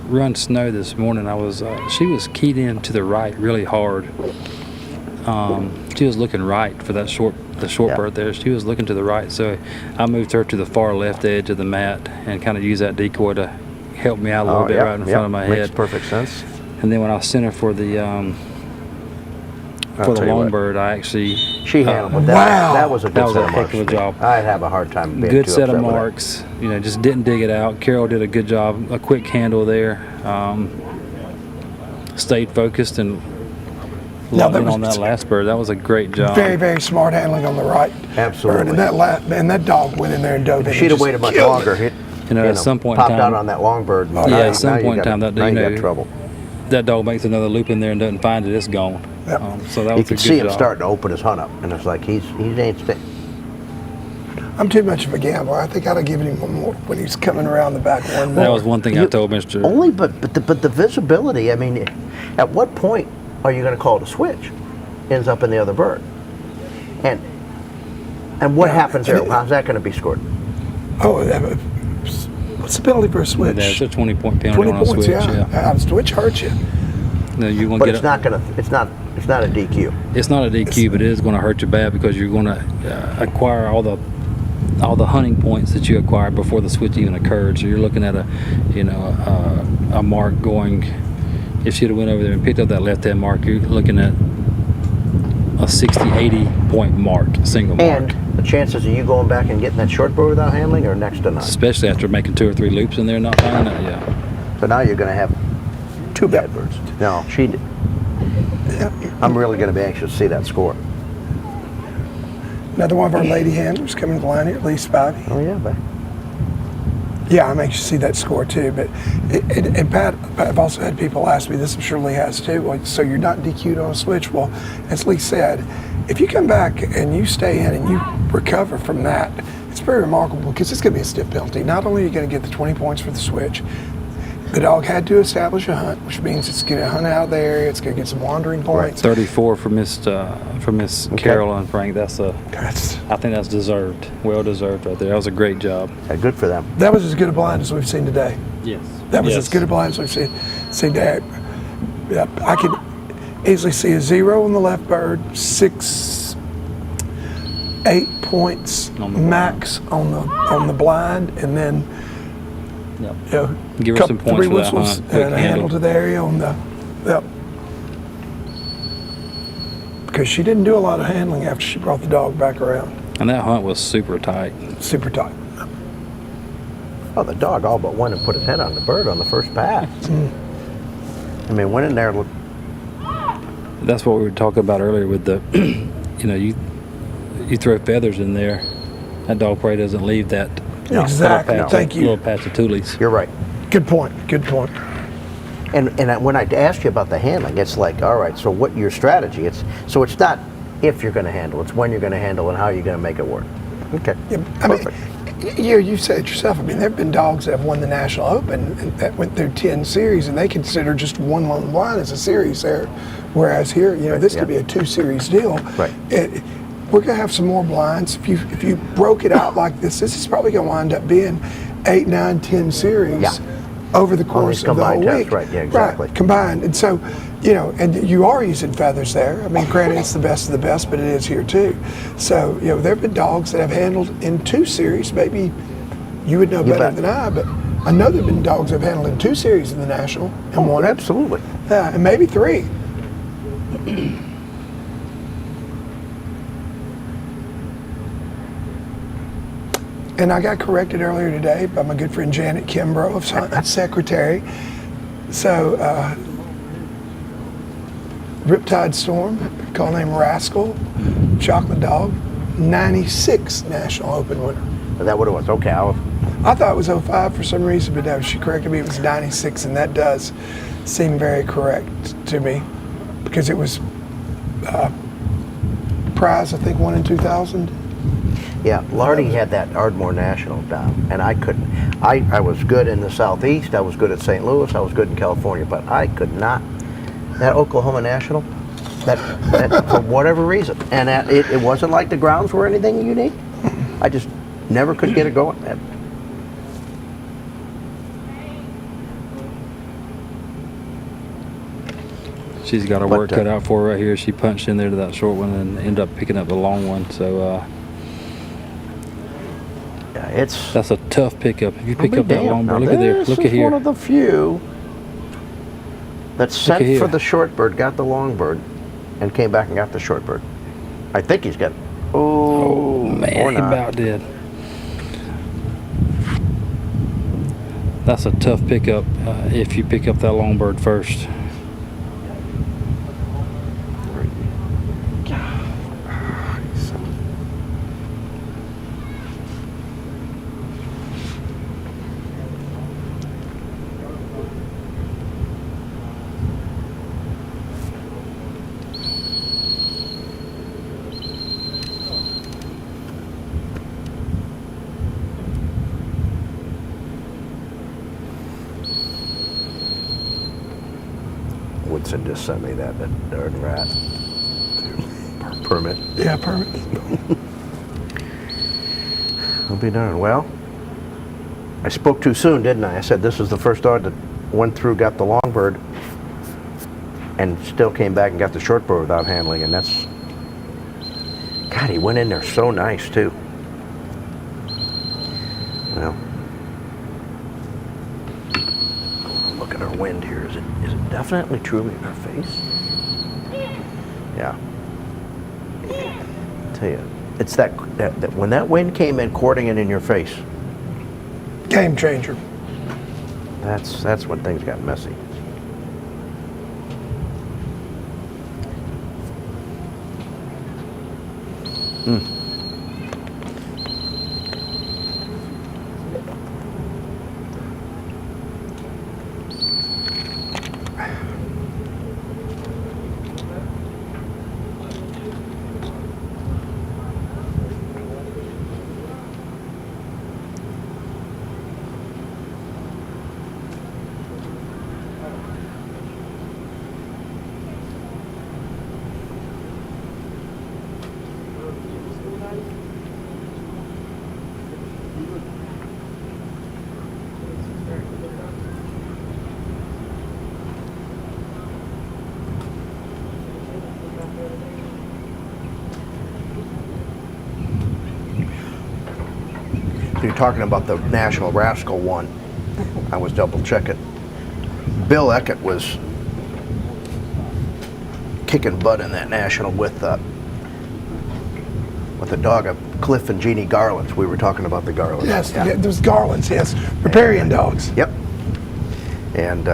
S8: run snow this morning. I was she was keyed in to the right really hard. She was looking right for that short bird there. She was looking to the right, so I moved her to the far left edge of the mat and kind of used that decoy to help me out a little bit right in front of my
S12: Makes
S8: head.
S12: perfect sense.
S8: And then when I sent her for the long bird, I actually
S12: She handled it. That was a good set of
S8: heck
S12: marks.
S8: of a job.
S12: I'd have a hard time being
S8: Good
S12: too
S8: set of
S12: upset with that.
S8: marks. You know, just didn't dig it out. Carol did a good job. A quick handle there. Stayed focused and locked in on that last bird. That was a great job.
S13: Very, very smart handling on the right.
S12: Absolutely.
S13: Bird. And that dog went in there and dove in.
S12: If she'd have waited much longer,
S8: at some point in
S12: popped
S8: time,
S12: out on that long bird.
S8: at some point in time, that
S12: now you got trouble.
S8: that dog makes another loop in there and doesn't find it, it's gone. So that was
S12: You
S8: a
S12: can
S8: good
S12: see him
S8: job.
S12: starting to open his hunt up, and it's like he ain't.
S13: I'm too much of a gambler. I think I'd have given him one more when he's coming around the back one more.
S8: That was one thing I told Mr.
S12: Only, but the visibility. I mean, at what point are you going to call it a switch? Ends up in the other bird, and what happens there? How's that going to be scored?
S13: Oh, what's the penalty for a switch?
S8: There's a 20-point penalty
S13: 20
S8: on a
S13: points,
S8: switch.
S13: yeah. A switch hurts you.
S8: No, you won't
S12: But
S8: get
S12: it's not going to. It's not a DQ.
S8: It's not a DQ, but it is going to hurt you bad because you're going to acquire all the hunting points that you acquired before the switch even occurred. So you're looking at a mark going. If she'd have went over there and picked up that left hand mark, you're looking at a 60, 80 point mark, single mark.
S12: And the chances of you going back and getting that short bird without handling are next to none.
S8: Especially after making 2 or 3 loops in there and not finding it. Yeah.
S12: So now you're going to have 2 bad birds. No, she did. I'm really going to be anxious to see that score.
S13: Another one of our lady handlers coming to the line here, at least 5.
S12: Oh yeah, babe.
S13: Yeah, I'm anxious to see that score too. But and Pat, I've also had people ask me this. I'm sure Lee has too. Well, so you're not DQ'd on a switch? Well, as Lee said, if you come back and you stay in and you recover from that, it's very remarkable because it's going to be a stiff penalty. Not only are you going to get the 20 points for the switch, the dog had to establish a hunt, which means it's going to hunt out of the area. It's going to get some wandering points.
S8: 34 for Miss Carol and Frank. I think that's deserved, well deserved right there. That was a great job.
S12: Yeah, good for them.
S13: That was as good a blind as we've seen today.
S8: Yes.
S13: That was as good a blind as we've seen today. Yeah, I could easily see a 0 on the left bird, 6, 8 points max on the blind, and then
S8: Give her some points
S13: 3
S8: for that
S13: whistles
S8: hunt. Quick
S13: and a handle to the area on the because she didn't do a lot of handling after she brought the dog back around.
S8: And that hunt was super tight.
S13: Super tight.
S12: Oh, the dog all but went and put his head on the bird on the first pass. I mean, went in there.
S8: That's what we were talking about earlier with the, you throw feathers in there, that dog probably doesn't leave that.
S13: Exactly. Thank you.
S8: Little patch of tulies.
S12: You're right.
S13: Good point. Good point.
S12: And when I asked you about the handling, it's like, all right, so what your strategy? It's not if you're going to handle, it's when you're going to handle and how you're going to make it work. Okay.
S13: Yeah, I mean, you said it yourself. I mean, there have been dogs that have won the National Open and that went through 10 series, and they consider just one lone blind as a series there. Whereas here, this could be a 2-series deal.
S12: Right.
S13: We're going to have some more blinds. If you broke it out like this is probably going to wind up being 8, 9, 10 series over the course of the whole week.
S12: Right, yeah, exactly.
S13: Right, combined. And so, and you are using feathers there. I mean, granted, it's the best of the best, but it is here too. So, there have been dogs that have handled in 2 series. Maybe you would know better than I, but I know there have been dogs that have handled in 2 series in the National and won it.
S12: Absolutely.
S13: Yeah, and maybe 3. And I got corrected earlier today by my good friend Janet Kimbrough, secretary. So, Riptide Storm, call name Rascal, Chocolate Dog, 96 National Open winner.
S12: Is that what it was? Okay.
S13: I thought it was 05 for some reason, but no, she corrected me. It was 96, and that does seem very correct to me because it was prize, I think, won in 2000.
S12: Yeah, Lardy had that Ardmore National down, and I couldn't. I was good in the Southeast, I was good at St. Louis, I was good in California, but I could not. That Oklahoma National, that for whatever reason, and it wasn't like the grounds were anything unique. I just never could get it going.
S8: She's got her work cut out for her right here. She punched in there to that short one and ended up picking up the long one. So
S12: yeah,
S8: that's a tough pickup. If you pick up that long bird, look at there. Look at here.
S12: One of the few that sent for the short bird, got the long bird, and came back and got the short bird. I think he's got. Oh
S8: man, he about did. That's a tough pickup if you pick up that long bird first.
S12: Woodson just sent me that darn rat. Permit.
S13: Yeah, permit.
S12: I'll be darned. Well, I spoke too soon, didn't I? I said this is the first dog that went through, got the long bird, and still came back and got the short bird without handling, and that's... God, he went in there so nice, too. Well, look at our wind here. Is it definitely truly in our face? Yeah. I tell you, it's that when that wind came in, courting it in your face.
S13: Game changer.
S12: That's when things got messy. You're talking about the National Rascal one. I was double checking. Bill Eckett was kicking butt in that National with the dog of Cliff and Jeannie Garland's. We were talking about the Garlands.
S13: Yes, yeah. Those Garlands, yes. Riparian dogs.
S12: Yep. And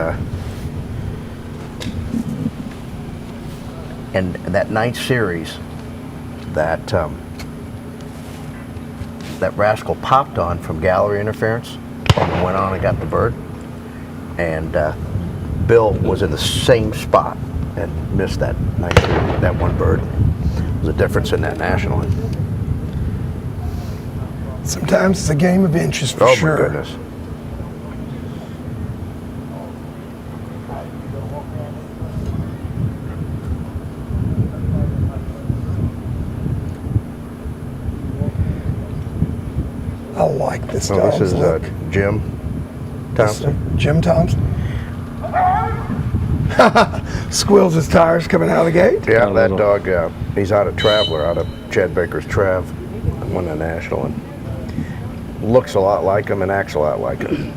S12: that 9th series, that Rascal popped on from gallery interference and went on and got the bird. And Bill was in the same spot and missed that 9th series, that one bird. There's a difference in that National.
S13: Sometimes it's a game of inches for sure.
S12: Oh my goodness.
S13: I like this dog.
S12: This is Jim Thompson.
S13: Jim Thompson. Squeals his tires coming out of the gate.
S12: Yeah, that dog, he's out of Traveler, out of Chad Baker's Trav, won the National, and looks a lot like him and acts a lot like him.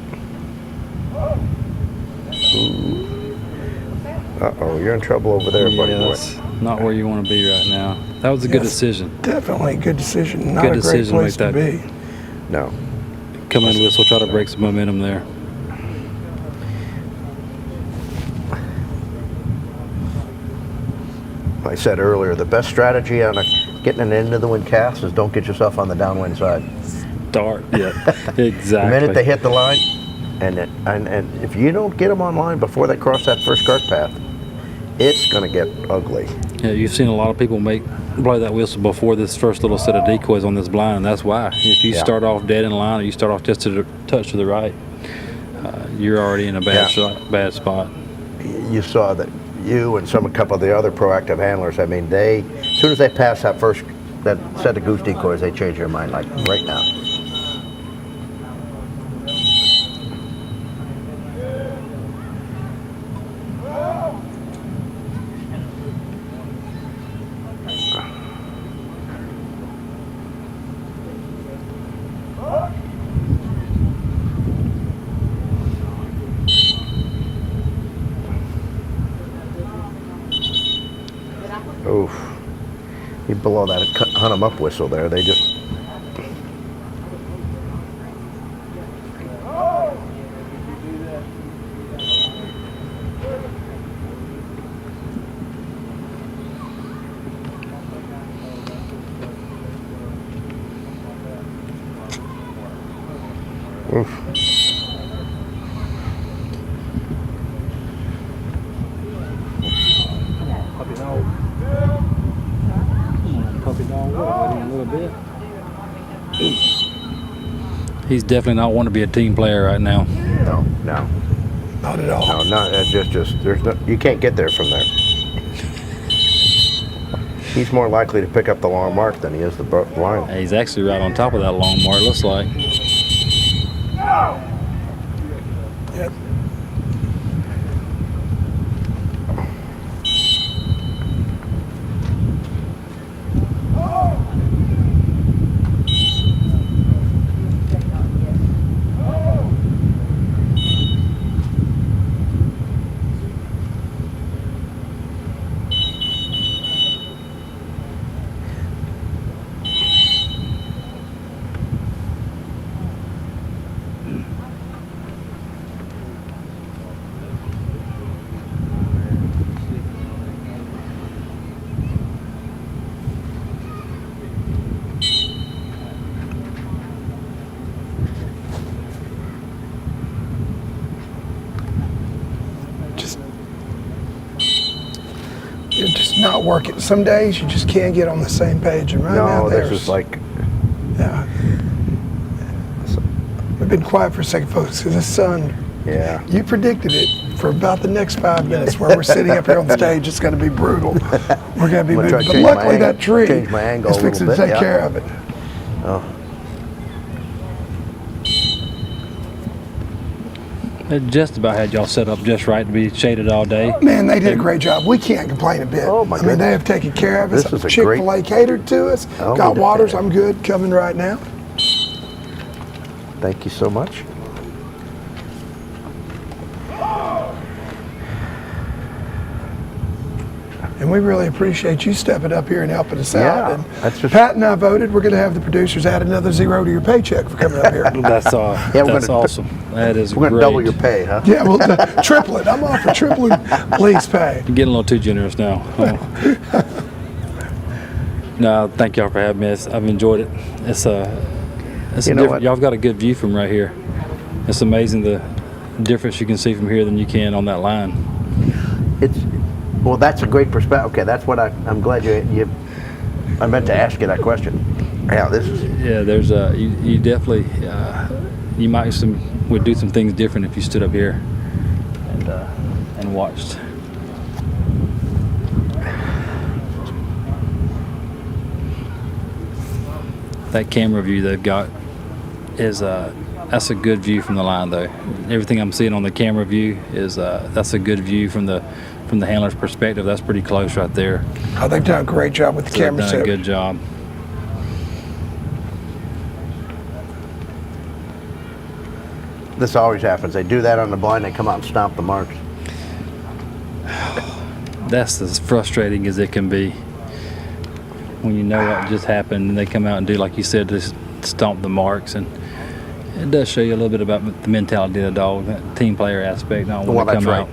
S12: Uh-oh, you're in trouble over there, buddy boy.
S8: That's not where you want to be right now. That was a good decision.
S13: Definitely a good decision. Not a great place to be.
S12: No.
S8: Come in whistle, try to break some momentum there.
S12: Like I said earlier, the best strategy on getting an into the wind cast is don't get yourself on the downwind side.
S8: Start, yeah, exactly.
S12: The minute they hit the line, and if you don't get them on line before they cross that first cart path, it's going to get ugly.
S8: Yeah, you've seen a lot of people blow that whistle before this first little set of decoys on this blind, and that's why. If you start off dead in line, or you start off just a touch to the right, you're already in a bad spot.
S12: You saw that you and a couple of the other proactive handlers, I mean, as soon as they pass that set of goose decoys, they change their mind, like right now. Oof. You below that hunt 'em up whistle there, they just... Oof.
S8: Puppy dog. Puppy dog, a little bit. He's definitely not wanting to be a team player right now.
S12: No.
S13: Not at all.
S12: No, there's no, you can't get there from there. He's more likely to pick up the long mark than he is the blind.
S8: Hey, he's actually right on top of that long mark, looks like.
S13: Yep. It's just not working. Some days you just can't get on the same page, and right now
S12: this is like...
S13: Yeah. We've been quiet for a second, folks, because the sun...
S12: Yeah.
S13: You predicted it for about the next 5 minutes where we're sitting up here on the stage. It's going to be brutal. We're going to be moving. But luckily that tree is fixing to take care of it.
S12: Oh.
S8: They just about had y'all set up just right to be shaded all day.
S13: Man, they did a great job. We can't complain a bit.
S12: Oh my goodness.
S13: I mean, they have taken care of us.
S12: This is a
S13: Chick-fil-A catered to us.
S12: Oh,
S13: Got waters. I'm good. Coming right now.
S12: Thank you so much.
S13: And we really appreciate you stepping up here and helping us out. And
S12: that's just...
S13: Pat and I voted. We're going to have the producers add another $0 to your paycheck for coming up here.
S8: That's awesome. That is
S12: We're going to double your pay, huh?
S13: Yeah, we'll triple it. I'm off for tripling police pay.
S8: You're getting a little too generous now. No, thank y'all for having me. I've enjoyed it. It's different. Y'all got a good view from right here. It's amazing the difference you can see from here than you can on that line.
S12: Well, that's a great perspective. Okay, that's what I'm glad I meant to ask you that question. Yeah, this is...
S8: Yeah, there's you definitely, you would do some things different if you stood up here and watched. That camera view they've got is that's a good view from the line though. Everything I'm seeing on the camera view is that's a good view from the handler's perspective. That's pretty close right there.
S13: Oh, they've done a great job with the camera
S8: set. They've done a good job.
S12: This always happens. They do that on the blind, they come out and stomp the marks.
S8: That's as frustrating as it can be. When you know what just happened and they come out and do, like you said, just stomp the marks. And It does show you a little bit about the mentality of the dog, that team player aspect. Not
S12: Well,
S8: want to
S12: that's
S8: come
S12: right.
S8: out.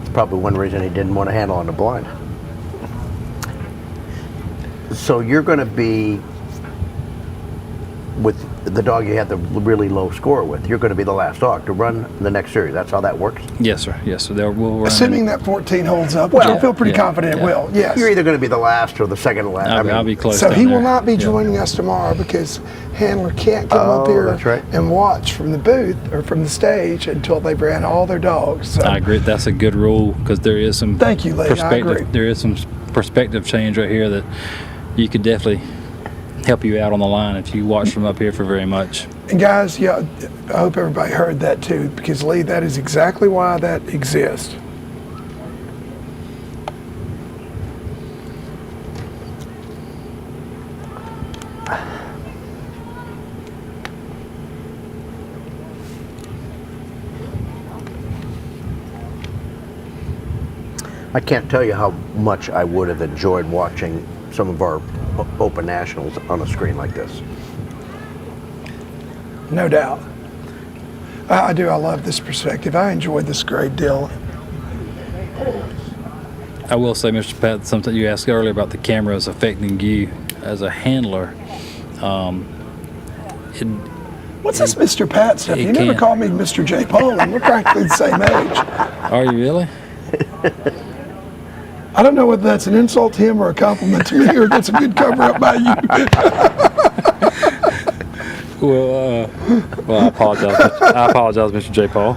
S12: It's probably one reason he didn't want to handle on the blind. So you're going to be with the dog you had the really low score with. You're going to be the last dog to run the next series. That's how that works.
S8: Yes, sir. Yes, sir. We'll run.
S13: Assuming that 14 holds up, which I feel pretty confident it will. Yes.
S12: You're either going to be the last or the second to last.
S8: I'll be close.
S13: So
S8: down
S13: he
S8: there.
S13: will not be joining us tomorrow because Handler can't come up here and watch from the booth or from the stage until they've ran all their dogs. So.
S8: I agree. That's a good rule because there is some
S13: Thank you, Lee. I
S8: perspective.
S13: agree.
S8: There is some perspective change right here that you could definitely help you out on the line if you watch from up here for very much.
S13: And guys, yeah, I hope everybody heard that too, because Lee, that is exactly why that exists.
S12: I can't tell you how much I would have enjoyed watching some of our Open Nationals on a screen like this.
S13: No doubt. I do. I love this perspective. I enjoyed this a great deal.
S8: I will say, Mr. Pat, something you asked earlier about the cameras affecting you as a handler.
S13: What's this Mr. Pat stuff? You never
S8: can't-
S13: called me Mr. J. Paul, and we're practically the same age.
S8: Are you really?
S13: I don't know whether that's an insult to him or a compliment to me, or that's a good cover-up by you.
S8: Well, I apologize. I apologize, Mr. J. Paul.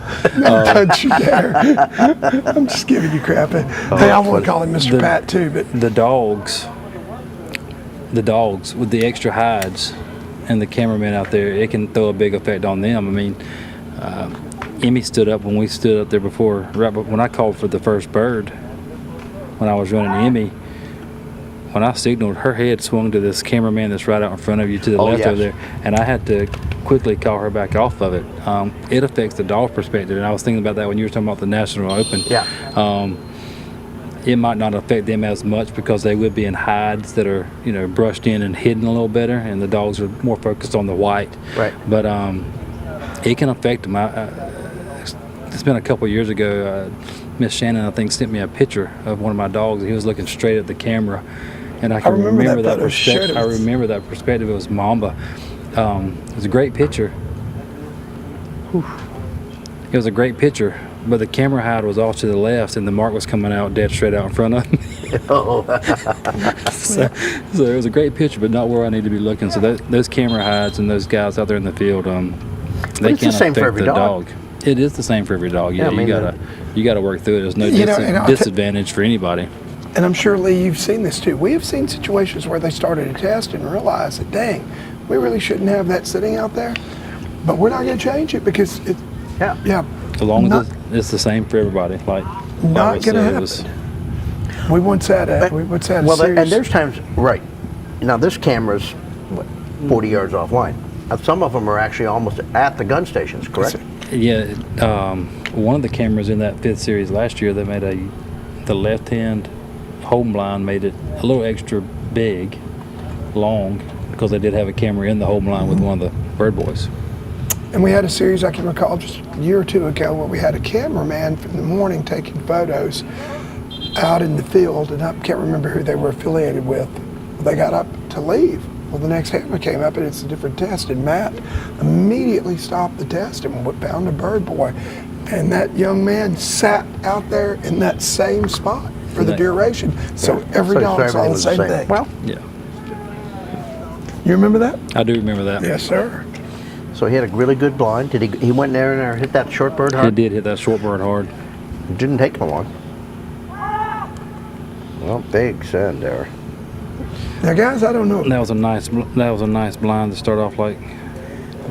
S13: Don't you dare. I'm just giving you crap. Hey, I want to call him Mr. Pat too, but
S8: the dogs with the extra hides and the cameraman out there, it can throw a big effect on them. I mean, Emmy stood up when we stood up there before, right when I called for the first bird, when I was running Emmy. When I signaled, her head swung to this cameraman that's right out in front of you to the left over there, and I had to quickly call her back off of it. It affects the dog perspective, and I was thinking about that when you were talking about the National Open.
S12: Yeah.
S8: It might not affect them as much because they would be in hides that are, brushed in and hidden a little better, and the dogs are more focused on the white.
S12: Right.
S8: But it can affect them. It's been a couple of years ago. Miss Shannon, I think, sent me a picture of one of my dogs. He was looking straight at the camera. And I can remember that perspective. I remember that perspective. It was Mamba. It was a great picture. Whew. It was a great picture, but the camera hide was off to the left, and the mark was coming out dead straight out in front of me. so it was a great picture, but not where I need to be looking. So those camera hides and those guys out there in the field, they
S12: it's the
S8: can't
S12: same for
S8: affect
S12: every
S8: the
S12: dog.
S8: It is the same for every dog. Yeah,
S12: I mean,
S8: you gotta work through it. There's no disadvantage for anybody.
S13: And I'm sure, Lee, you've seen this too. We have seen situations where they started a test and realized that, dang, we really shouldn't have that sitting out there. But we're not going to change it because it, yeah.
S8: As long as it's the same for everybody. Like
S13: not going to happen. We once had a series.
S12: And there's times, right. Now, this camera's, 40 yards offline. Some of them are actually almost at the gun stations, correct?
S8: Yeah. One of the cameras in that 5th series last year, they made the left-hand home blind made it a little extra big, long, because they did have a camera in the home blind with one of the bird boys.
S13: And we had a series I can recall just a year or two ago where we had a cameraman from the morning taking photos out in the field, and I can't remember who they were affiliated with. They got up to leave. Well, the next hammer came up and it's a different test, and Matt immediately stopped the test and found a bird boy. And that young man sat out there in that same spot for the duration. So every dog saw the same thing.
S12: Well,
S8: yeah.
S13: You remember that?
S8: I do remember that.
S13: Yes, sir.
S12: So he had a really good blind. Did he went there and hit that short bird hard?
S8: He did hit that short bird hard.
S12: It didn't take him long. Well, big send there.
S13: Now, guys, I don't know.
S8: That was a nice blind to start off like.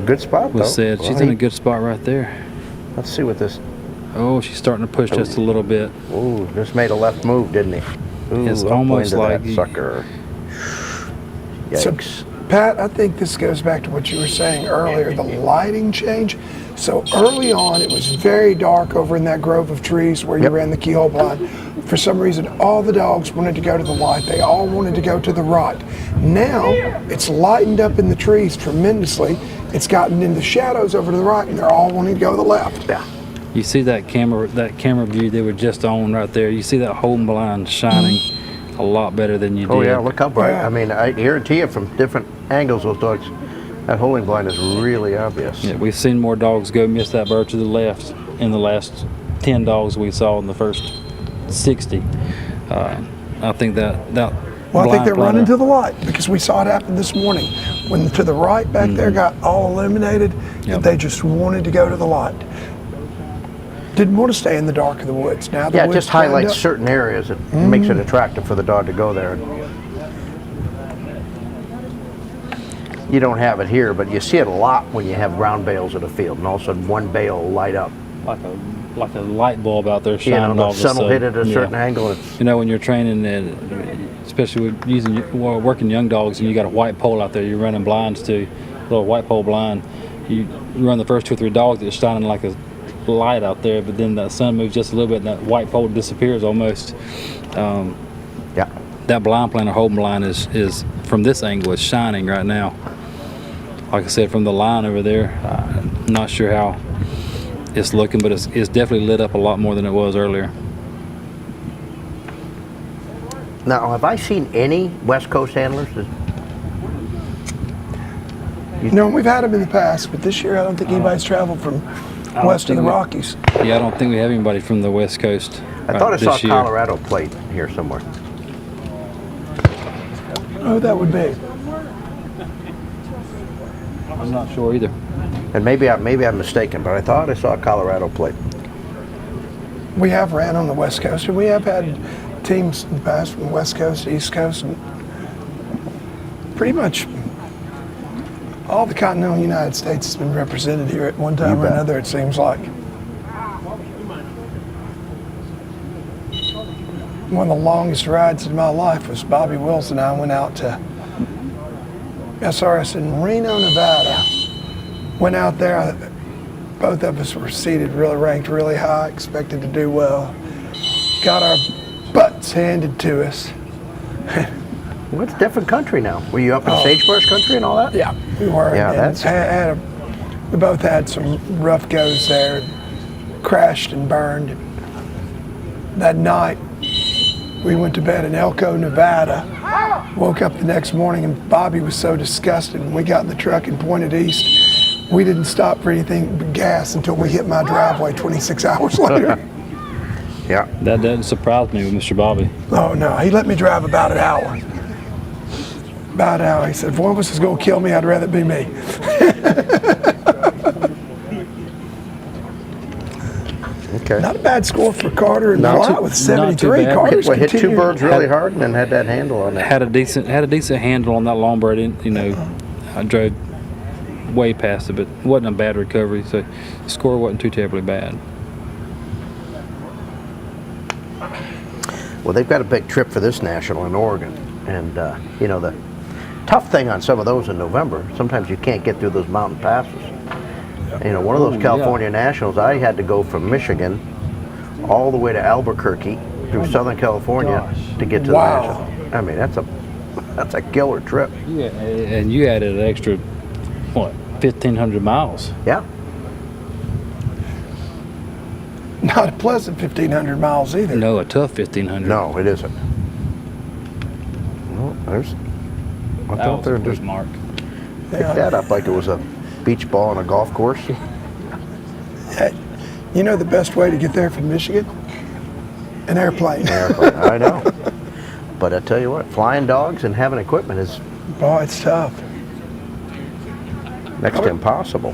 S12: Good spot, though.
S8: Said she's in a good spot right there.
S12: Let's see what this.
S8: Oh, she's starting to push just a little bit.
S12: Ooh, just made a left move, didn't he? Ooh,
S8: it's almost like
S12: that sucker. Yikes.
S13: So, Pat, I think this goes back to what you were saying earlier, the lighting change. So early on, it was very dark over in that grove of trees where you ran the keyhole blind. For some reason, all the dogs wanted to go to the light. They all wanted to go to the right. Now, it's lightened up in the trees tremendously. It's gotten into shadows over to the right, and they're all wanting to go to the left.
S12: Yeah.
S8: You see that camera view they were just on right there. You see that holding blind shining a lot better than you did.
S12: Oh yeah, look how bright. I mean, I guarantee you from different angles, those dogs, that holding blind is really obvious.
S8: Yeah, we've seen more dogs go miss that bird to the left in the last 10 dogs we saw in the first 60. I think that
S13: well, I think they're running to the light because we saw it happen this morning. When to the right back there got all eliminated, they just wanted to go to the light. Didn't want to stay in the dark of the woods. Now the
S12: it
S13: woods
S12: just highlights
S13: up.
S12: certain areas. It makes it attractive for the dog to go there. You don't have it here, but you see it a lot when you have round bales in a field, and all of a sudden one bale will light up.
S8: Like a light bulb out there shining.
S12: The sun will hit it at a certain angle.
S8: You know, when you're training, especially with working young dogs, and you got a white pole out there, you're running blinds to, a little white pole blind. You run the first 2 or 3 dogs, it's shining like a light out there, but then the sun moves just a little bit and that white pole disappears almost. That blind plan or holding blind is from this angle is shining right now. Like I said, from the line over there, I'm not sure how it's looking, but it's definitely lit up a lot more than it was earlier.
S12: Now, have I seen any West Coast handlers?
S13: No, we've had them in the past, but this year I don't think anybody's traveled from west of the Rockies.
S8: Yeah, I don't think we have anybody from the West Coast.
S12: I thought I saw a Colorado plate here somewhere.
S13: Oh, that would be.
S8: I'm not sure either.
S12: And maybe I'm mistaken, but I thought I saw a Colorado plate.
S13: We have ran on the West Coast, and we have had teams in the past from the West Coast, East Coast, and pretty much all the continental United States has been represented here at one time or another, it seems like. One of the longest rides in my life was Bobby Wills and I went out to SRS in Reno, Nevada. Went out there, both of us were seated, really ranked really high, expected to do well. Got our butts handed to us.
S12: Well, it's a different country now. Were you up in sagebrush country and all that?
S13: Yeah, we were.
S12: Yeah,
S13: and we both had some rough goes there, crashed and burned. That night, we went to bed in Elko, Nevada. Woke up the next morning and Bobby was so disgusted when we got in the truck and pointed east. We didn't stop for anything but gas until we hit my driveway 26 hours later.
S12: Yeah.
S8: That doesn't surprise me with Mr. Bobby.
S13: Oh no, he let me drive about an hour. About an hour. He said, if one of us is going to kill me, I'd rather it be me.
S12: Okay.
S13: Not a bad score for Carter and Flat with 73. Carter's
S12: hit 2 birds really hard and then had that handle on it.
S8: Had a decent handle on that long bird. You know, I drove way past it, but it wasn't a bad recovery, so the score wasn't too terribly bad.
S12: Well, they've got a big trip for this national in Oregon, and you know, the tough thing on some of those in November, sometimes you can't get through those mountain passes. You know, one of those California nationals, I had to go from Michigan all the way to Albuquerque through Southern California to get to the national. I mean, that's a killer trip.
S8: Yeah, and you added an extra, what, 1,500 miles?
S12: Yeah.
S13: Not a pleasant 1,500 miles either.
S8: No, a tough 1,500.
S12: No, it isn't. Well, I thought they were just picked that up like it was a beach ball on a golf course.
S13: You know the best way to get there from Michigan? An airplane.
S12: I know. But I tell you what, flying dogs and having equipment is...
S13: Oh, it's tough.
S12: Next to impossible.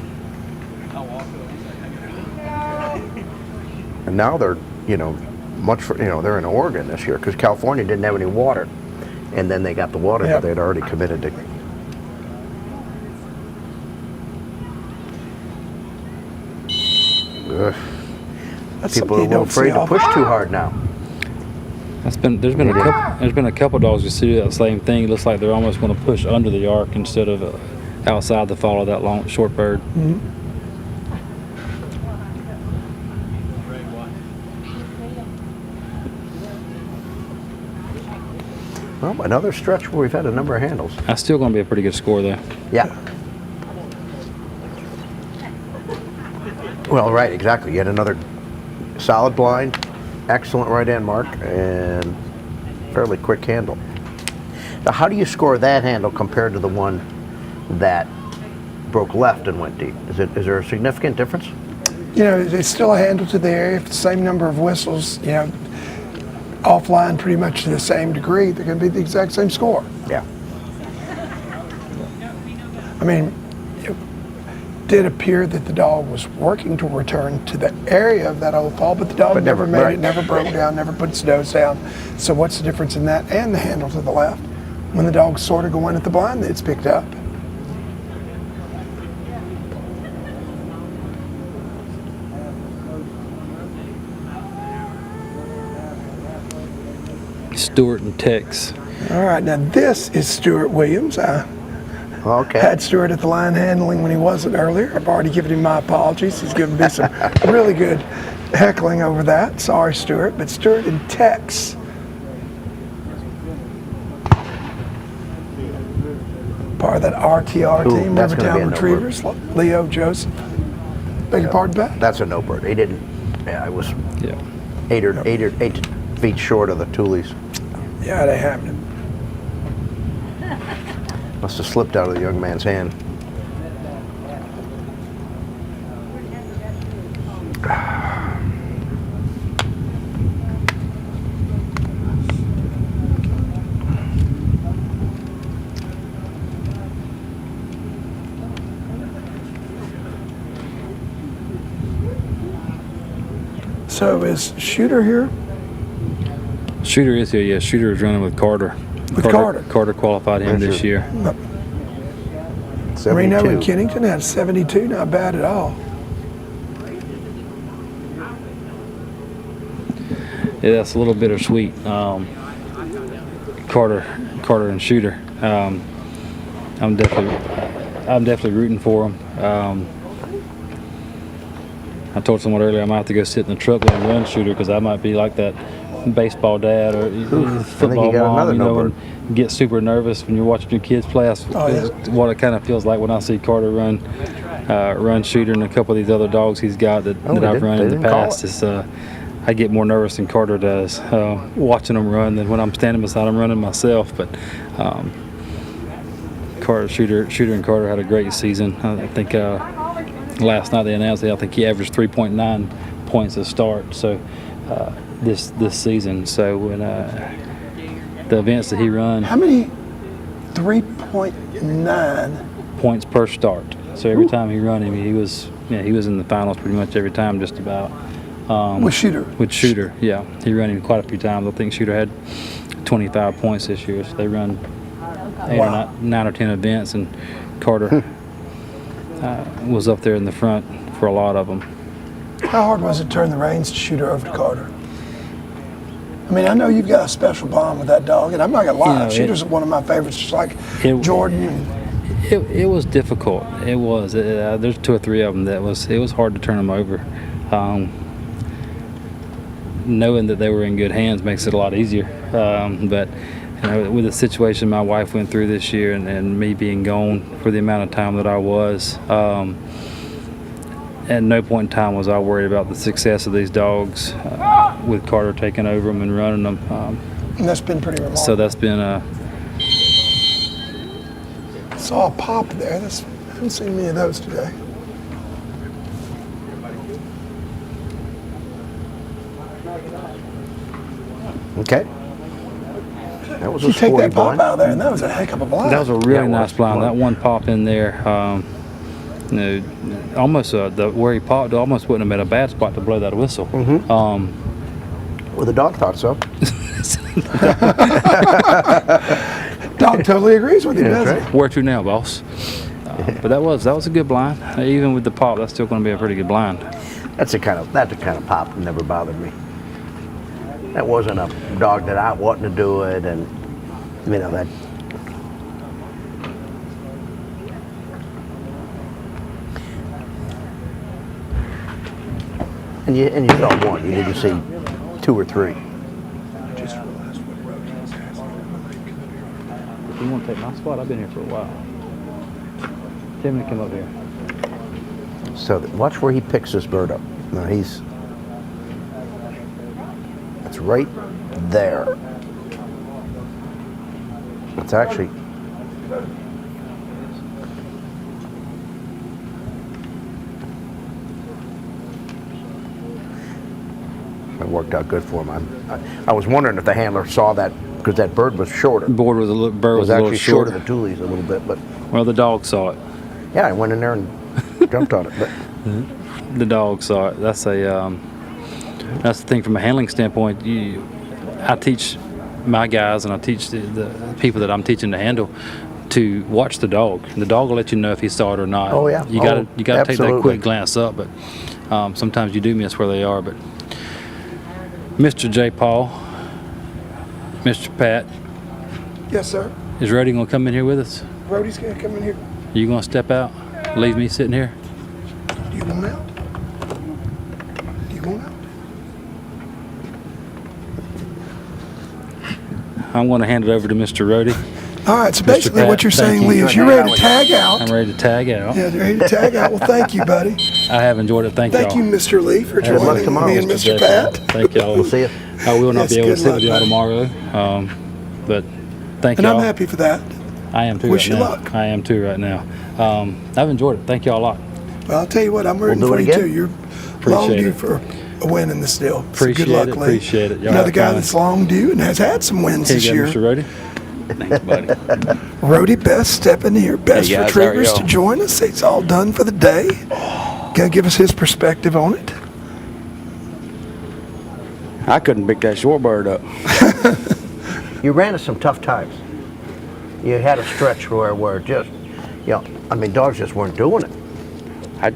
S12: And now they're, you know, they're in Oregon this year because California didn't have any water. And then they got the water that they'd already committed to. People are a little afraid to push too hard now.
S8: There's been a couple dogs that see that same thing. It looks like they're almost going to push under the arc instead of outside to follow that short bird.
S13: Mm-hmm.
S12: Well, another stretch where we've had a number of handles.
S8: That's still going to be a pretty good score, though.
S12: Yeah. Well, right, exactly. You had another solid blind, excellent right-hand mark, and fairly quick handle. Now, how do you score that handle compared to the one that broke left and went deep? Is there a significant difference?
S13: You know, it's still a handle to the area, same number of whistles, you know, offline pretty much to the same degree. They're going to be the exact same score.
S12: Yeah.
S13: I mean, it did appear that the dog was working to return to the area of that old fall, but the dog never made it, never broke down, never put its nose down. So what's the difference in that and the handle to the left? When the dog's sort of going at the blind, it's picked up.
S8: Stewart and Tex.
S13: All right, now this is Stuart Williams. I had Stuart at the line handling when he wasn't earlier. I've already given him my apologies. He's given me some really good heckling over that. Sorry, Stuart. But Stuart and Tex. Part of that RTR team, Rivertown Retrievers, Leo, Joseph. Beg your pardon, Pat?
S12: That's a no-bird. He didn't, I was 8 feet short of the Toolies.
S13: Yeah, they have it.
S12: Must have slipped out of the young man's hand.
S13: So is Shooter here?
S8: Shooter is here, yeah. Shooter is running with Carter. Carter qualified him this year.
S13: Reno and Kennington had 72, not bad at all.
S8: Yeah, that's a little bittersweet. Carter and Shooter. I'm definitely rooting for them. I told someone earlier I might have to go sit in the truck and run Shooter because I might be like that baseball dad or football mom, you know, and get super nervous when you're watching your kids play. That's what it kind of feels like when I see Carter run Shooter and a couple of these other dogs he's got that I've run in the past. It's, I get more nervous than Carter does watching them run than when I'm standing beside them running myself. But Shooter and Carter had a great season. I think last night they announced that I think he averaged 3.9 points a start. So. This season. So when the events that he run,
S13: how many 3.9
S8: points per start? So every time he run him, he was in the finals pretty much every time, just about.
S13: With Shooter.
S8: With Shooter, yeah, he ran him quite a few times. I think Shooter had 25 points this year. So they run 9 or 10 events, and Carter was up there in the front for a lot of them.
S13: How hard was it to turn the reins to Shooter over to Carter? I mean, I know you've got a special bond with that dog, and I'm not gonna lie, you know, Shooter's one of my favorites, just like Jordan.
S8: It was difficult. It was. There's 2 or 3 of them it was hard to turn them over. Knowing that they were in good hands makes it a lot easier. But you know, with the situation my wife went through this year, and me being gone for the amount of time that I was. At no point in time was I worried about the success of these dogs with Carter taking over them and running them.
S13: And that's been pretty remarkable.
S8: So that's been a...
S13: Saw a pop there. I haven't seen many of those today.
S12: Okay. That was
S13: you take that pop out of there, and that was a heck of a blind.
S8: That was a really nice blind. That one pop in there. You know, almost where he popped almost wouldn't have been a bad spot to blow that whistle.
S12: Well, the dog thought so.
S13: Dog totally agrees with you, doesn't he?
S8: Where to now, boss? But that was a good blind. Even with the pop, that's still going to be a pretty good blind.
S12: That kind of pop never bothered me. That wasn't a dog that I wanted to do it, and you know that. And you saw one. You didn't see 2 or 3.
S8: You want to take my spot? I've been here for a while. Tell me to come up here.
S12: So watch where he picks this bird up. Now it's right there. It's actually, it worked out good for him. I was wondering if the handler saw that because that bird was shorter.
S8: Bird was a little
S12: actually
S8: shorter.
S12: short of the Doolies a little bit, but
S8: Well, the dog saw it.
S12: yeah, I went in there and jumped on it. But
S8: The dog saw it. That's the thing from a handling standpoint. I teach my guys and I teach the people that I'm teaching to handle to watch the dog. The dog will let you know if he saw it or not.
S12: Oh yeah.
S8: You gotta take that
S12: absolutely.
S8: quick glance up, but sometimes you do miss where they are. But Mr. J. Paul, Mr. Pat,
S13: Yes, sir.
S8: is Rody gonna come in here with us?
S13: Brody's gonna come in here.
S8: You gonna step out? Leave me sitting here?
S13: Do you want out? Do you want out?
S8: I'm gonna hand it over to Mr. Rody.
S13: All right, so
S8: Mr.
S13: basically
S8: Pat,
S13: what you're
S8: thank
S13: saying, Lee, is you're ready to tag out.
S8: I'm ready to tag out.
S13: Yeah, you're ready to tag out. Well, thank you, buddy.
S8: I have enjoyed it. Thank
S13: Thank
S8: y'all.
S13: you, Mr. Lee, for
S8: Good luck
S13: joining
S8: tomorrow,
S13: me and
S8: Mr.
S13: Mr. Pat.
S8: Thank y'all.
S12: We'll see you.
S8: I will not
S13: Yes,
S8: be able to
S13: good
S8: sit
S13: luck,
S8: with y'all
S13: buddy.
S8: tomorrow, but thank
S13: And
S8: y'all.
S13: I'm happy for that.
S8: I am too.
S13: Wish
S8: right
S13: you
S8: now.
S13: luck.
S8: I am too right now. I've enjoyed it. Thank y'all a lot.
S13: Well, I'll tell you what, I'm rooting
S12: do
S13: for
S12: it
S13: you
S12: again.
S13: too. You're long
S8: Appreciate
S13: due
S8: it.
S13: for a win in this deal. So
S8: Appreciate
S13: good luck,
S8: it.
S13: Lee.
S8: Appreciate it. Y'all
S13: Another
S8: have
S13: guy
S8: fun.
S13: that's long due and has had some wins
S8: Here
S13: this
S8: you go,
S13: year.
S8: Mr. Rody.
S9: Thanks, buddy.
S13: Rody Best stepping here, Best
S9: Hey, guys, how are
S13: Retrievers to
S9: y'all?
S13: join us. He's all done for the day. Gonna give us his perspective on it.
S22: I couldn't pick that short bird up.
S12: You ran into some tough times. You had a stretch where just, I mean, dogs just weren't doing it.
S22: I'd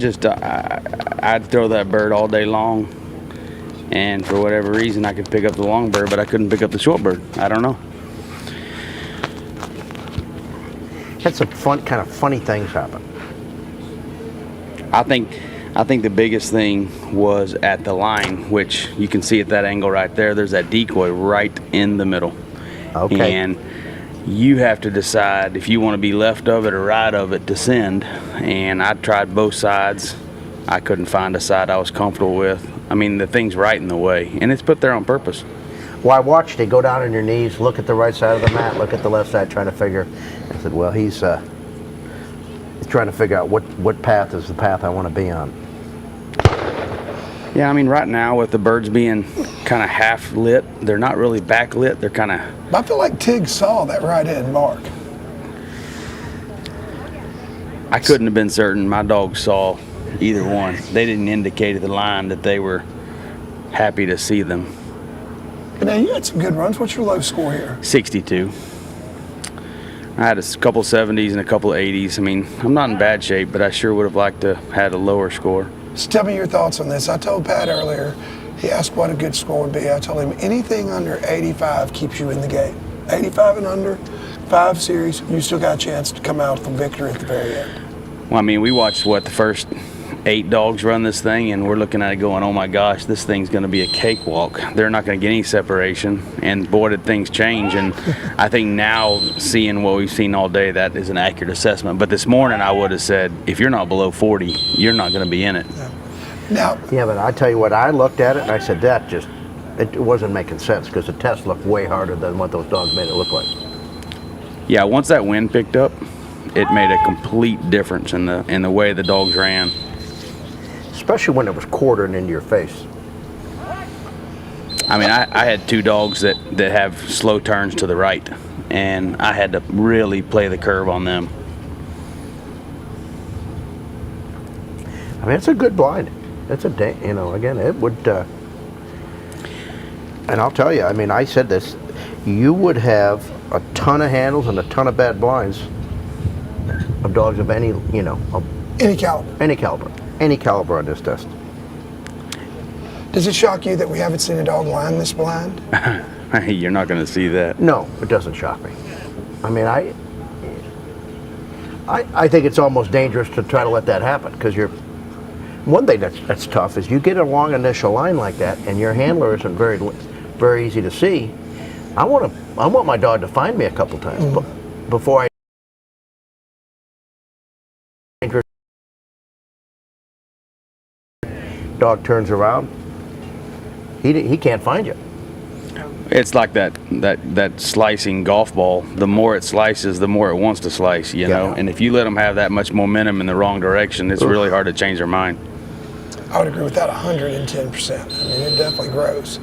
S22: throw that bird all day long, and for whatever reason, I could pick up the long bird, but I couldn't pick up the short bird. I don't know.
S12: Had some kind of funny things happen.
S22: I think the biggest thing was at the line, which you can see at that angle right there. There's that decoy right in the middle.
S12: Okay.
S22: And you have to decide if you want to be left of it or right of it to send. And I tried both sides. I couldn't find a side I was comfortable with. I mean, the thing's right in the way, and it's put there on purpose.
S12: Well, I watched you go down on your knees, look at the right side of the mat, look at the left side, trying to figure. I said, well, he's trying to figure out what path is the path I want to be on.
S22: Yeah, I mean, right now with the birds being kind of half lit, they're not really backlit. They're kind of.
S13: I feel like Tig saw that right head mark.
S22: I couldn't have been certain. My dog saw either one. They didn't indicate at the line that they were happy to see them.
S13: Now, you had some good runs. What's your low score here?
S22: 62. I had a couple 70s and a couple 80s. I mean, I'm not in bad shape, but I sure would have liked to have had a lower score.
S13: So tell me your thoughts on this. I told Pat earlier, he asked what a good score would be. I told him anything under 85 keeps you in the game. 85 and under, 5 series, you still got a chance to come out with a victory at the very end.
S22: Well, I mean, we watched, the first 8 dogs run this thing, and we're looking at it going, oh my gosh, this thing's going to be a cakewalk. They're not going to get any separation, and boy, did things change. And I think now, seeing what we've seen all day, that is an accurate assessment. But this morning, I would have said, if you're not below 40, you're not going to be in it.
S13: Now,
S12: yeah, but I tell you what, I looked at it and I said, it wasn't making sense because the test looked way harder than what those dogs made it look like.
S22: Yeah, once that wind picked up, it made a complete difference in the way the dogs ran.
S12: Especially when it was quartering into your face.
S22: I mean, I had 2 dogs that have slow turns to the right, and I had to really play the curve on them.
S12: I mean, it's a good blind. It's a day, again, it would, and I'll tell you, I mean, I said this, you would have a ton of handles and a ton of bad blinds of dogs of any,
S13: any caliber.
S12: Any caliber on this test.
S13: Does it shock you that we haven't seen a dog line this blind?
S22: You're not going to see that.
S12: No, it doesn't shock me. I mean, I think it's almost dangerous to try to let that happen because one thing that's tough is you get a long initial line like that and your handler isn't very easy to see. I want my dog to find me a couple times, before dog turns around, he can't find you.
S22: It's like that slicing golf ball. The more it slices, the more it wants to slice, you know. And if you let them have that much momentum in the wrong direction, it's really hard to change their mind.
S13: I would agree with that 110%. I mean, it definitely grows.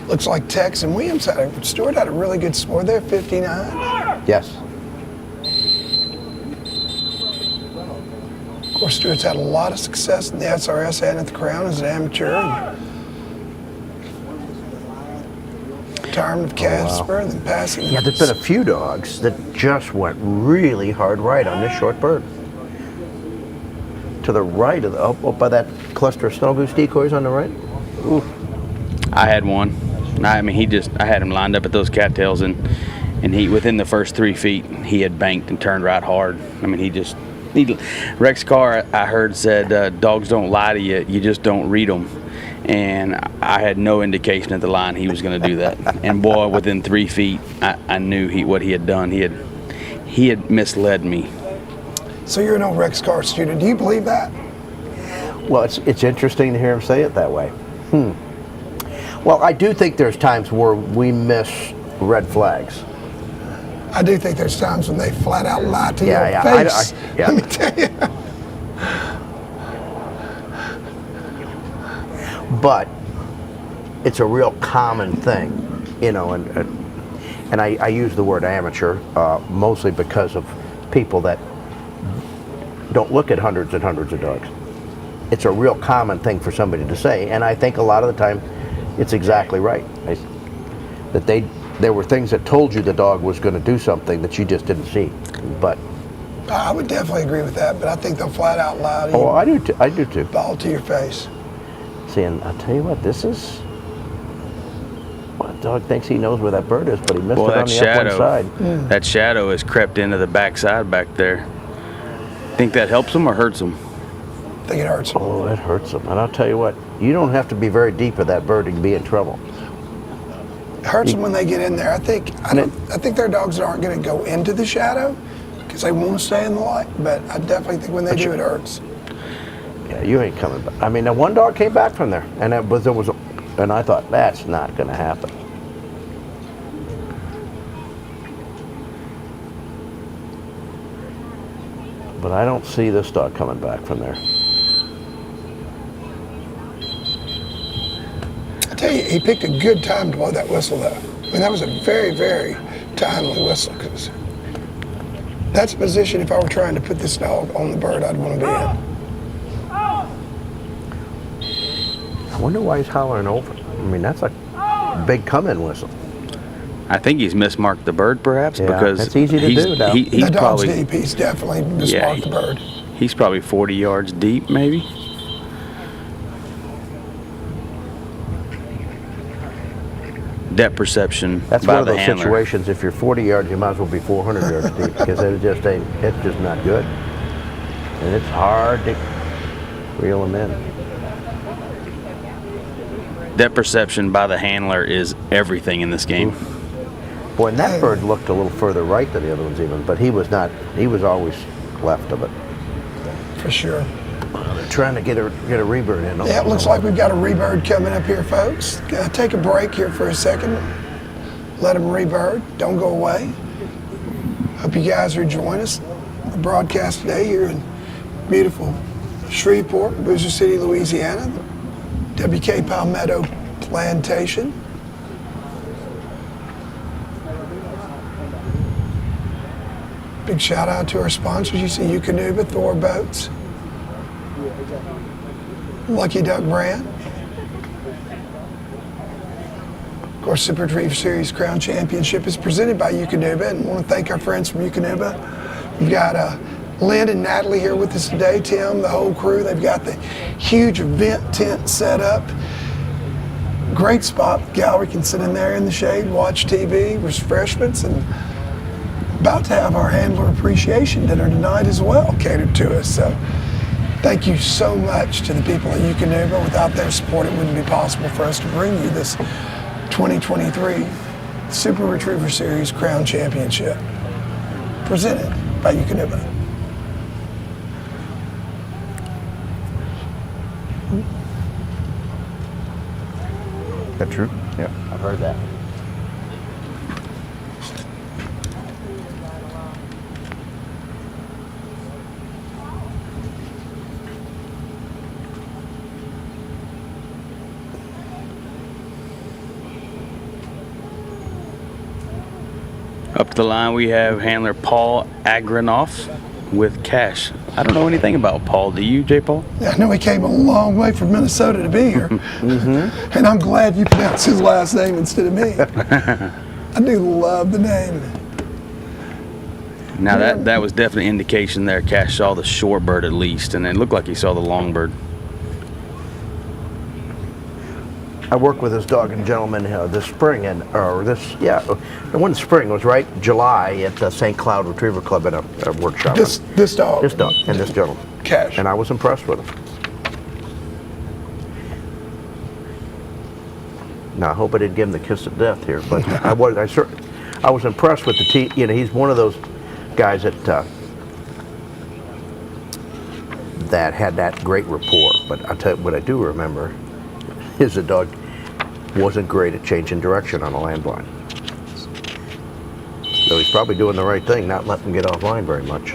S13: Looks like Tex and Williams Stewart had a really good score there, 59.
S12: Yes.
S13: Of course, Stewart's had a lot of success in the SRS and at the Crown as an amateur. Retirement of Casper and then passing.
S12: Yeah, there's been a few dogs that just went really hard right on this short bird. To the right of the, up by that cluster of snow goose decoys on the right. Ooh.
S22: I had one. I mean, I had him lined up at those cattails, and he, within the first 3 feet, he had banked and turned right hard. I mean, Rex Carr, I heard, said, dogs don't lie to you, you just don't read them. And I had no indication at the line he was going to do that. And boy, within 3 feet, I knew what he had done. He had misled me.
S13: So you're an old Rex Carr student. Do you believe that?
S12: Well, it's interesting to hear him say it that way. Well, I do think there's times where we miss red flags.
S13: I do think there's times when they flat out lie to your face. Let me tell you.
S12: But it's a real common thing, you know, and I use the word amateur mostly because of people that don't look at hundreds and hundreds of dogs. It's a real common thing for somebody to say, and I think a lot of the time it's exactly right. That there were things that told you the dog was going to do something that you just didn't see. But
S13: I would definitely agree with that, but I think they'll flat out lie to you.
S12: Oh, I do too. I do too.
S13: Ball to your face.
S12: See, and I'll tell you what, this is. Well, the dog thinks he knows where that bird is, but he missed it on the up one side.
S22: That shadow has crept into the back side back there. Think that helps him or hurts him?
S13: I think it hurts him.
S12: Oh, it hurts him. And I'll tell you what, you don't have to be very deep with that bird to be in trouble.
S13: It hurts them when they get in there. I think there are dogs that aren't going to go into the shadow because they want to stay in the light. But I definitely think when they do, it hurts.
S12: Yeah, you ain't coming back. I mean, the one dog came back from there, and and I thought that's not going to happen. But I don't see this dog coming back from there.
S13: I tell you, he picked a good time to blow that whistle, though. I mean, that was a very, very timely whistle, because that's a position, if I were trying to put this dog on the bird, I'd want to be in.
S12: I wonder why he's hollering over. I mean, that's a big come-in whistle.
S22: I think he's mismarked the bird, perhaps, because
S12: that's easy to do now.
S22: He's
S13: the dog's
S22: probably
S13: deep. He's definitely mismarked the bird.
S22: He's probably 40 yards deep, maybe. Depth perception
S12: That's
S22: by
S12: one of
S22: the
S12: those
S22: handler.
S12: situations. If you're 40 yards, you might as well be 400 yards deep, because it's just not good, and it's hard to reel them in.
S22: Depth perception by the handler is everything in this game.
S12: Boy, and that bird looked a little further right than the other ones even, but he was not. He was always left of it.
S13: For sure.
S12: They're trying to get a rebird in.
S13: Yeah, it looks like we've got a rebird coming up here, folks. Take a break here for a second. Let them rebird. Don't go away. Hope you guys are enjoying us. The broadcast today here in beautiful Shreveport, Booster City, Louisiana. WK Palmetto Plantation. Big shout out to our sponsors. You see Eukanuba, Thor Boats, Lucky Duck Brand. Of course, Super Retriever Series Crown Championship is presented by Eukanuba, and I want to thank our friends from Eukanuba. We've got Lynn and Natalie here with us today, Tim, the whole crew. They've got the huge event tent set up. Great spot. Gallery can sit in there in the shade, watch TV, refreshments, and about to have our handler appreciation dinner tonight as well catered to us. So thank you so much to the people at Eukanuba. Without their support, it wouldn't be possible for us to bring you this 2023 Super Retriever Series Crown Championship. presented by Eukanuba.
S12: That true? Yeah, I've heard that.
S22: Up the line we have handler Paul Agranoff with Cash. I don't know anything about Paul. Do you, J. Paul?
S13: Yeah, I know he came a long way from Minnesota to be here. And I'm glad you pronounced his last name instead of me. I do love the name.
S22: Now that was definitely indication there. Cash saw the short bird at least, and it looked like he saw the long bird.
S12: I worked with this dog and gentleman this spring, and the one spring was right July at the St. Cloud Retriever Club in a workshop.
S13: This dog
S12: and this gentleman.
S13: Cash.
S12: And I was impressed with him. Now I hope I didn't give him the kiss of death here, but I was impressed with the team. You know, he's one of those guys that had that great rapport. But I tell you what I do remember is the dog wasn't great at changing direction on a landline. So he's probably doing the right thing, not letting him get offline very much.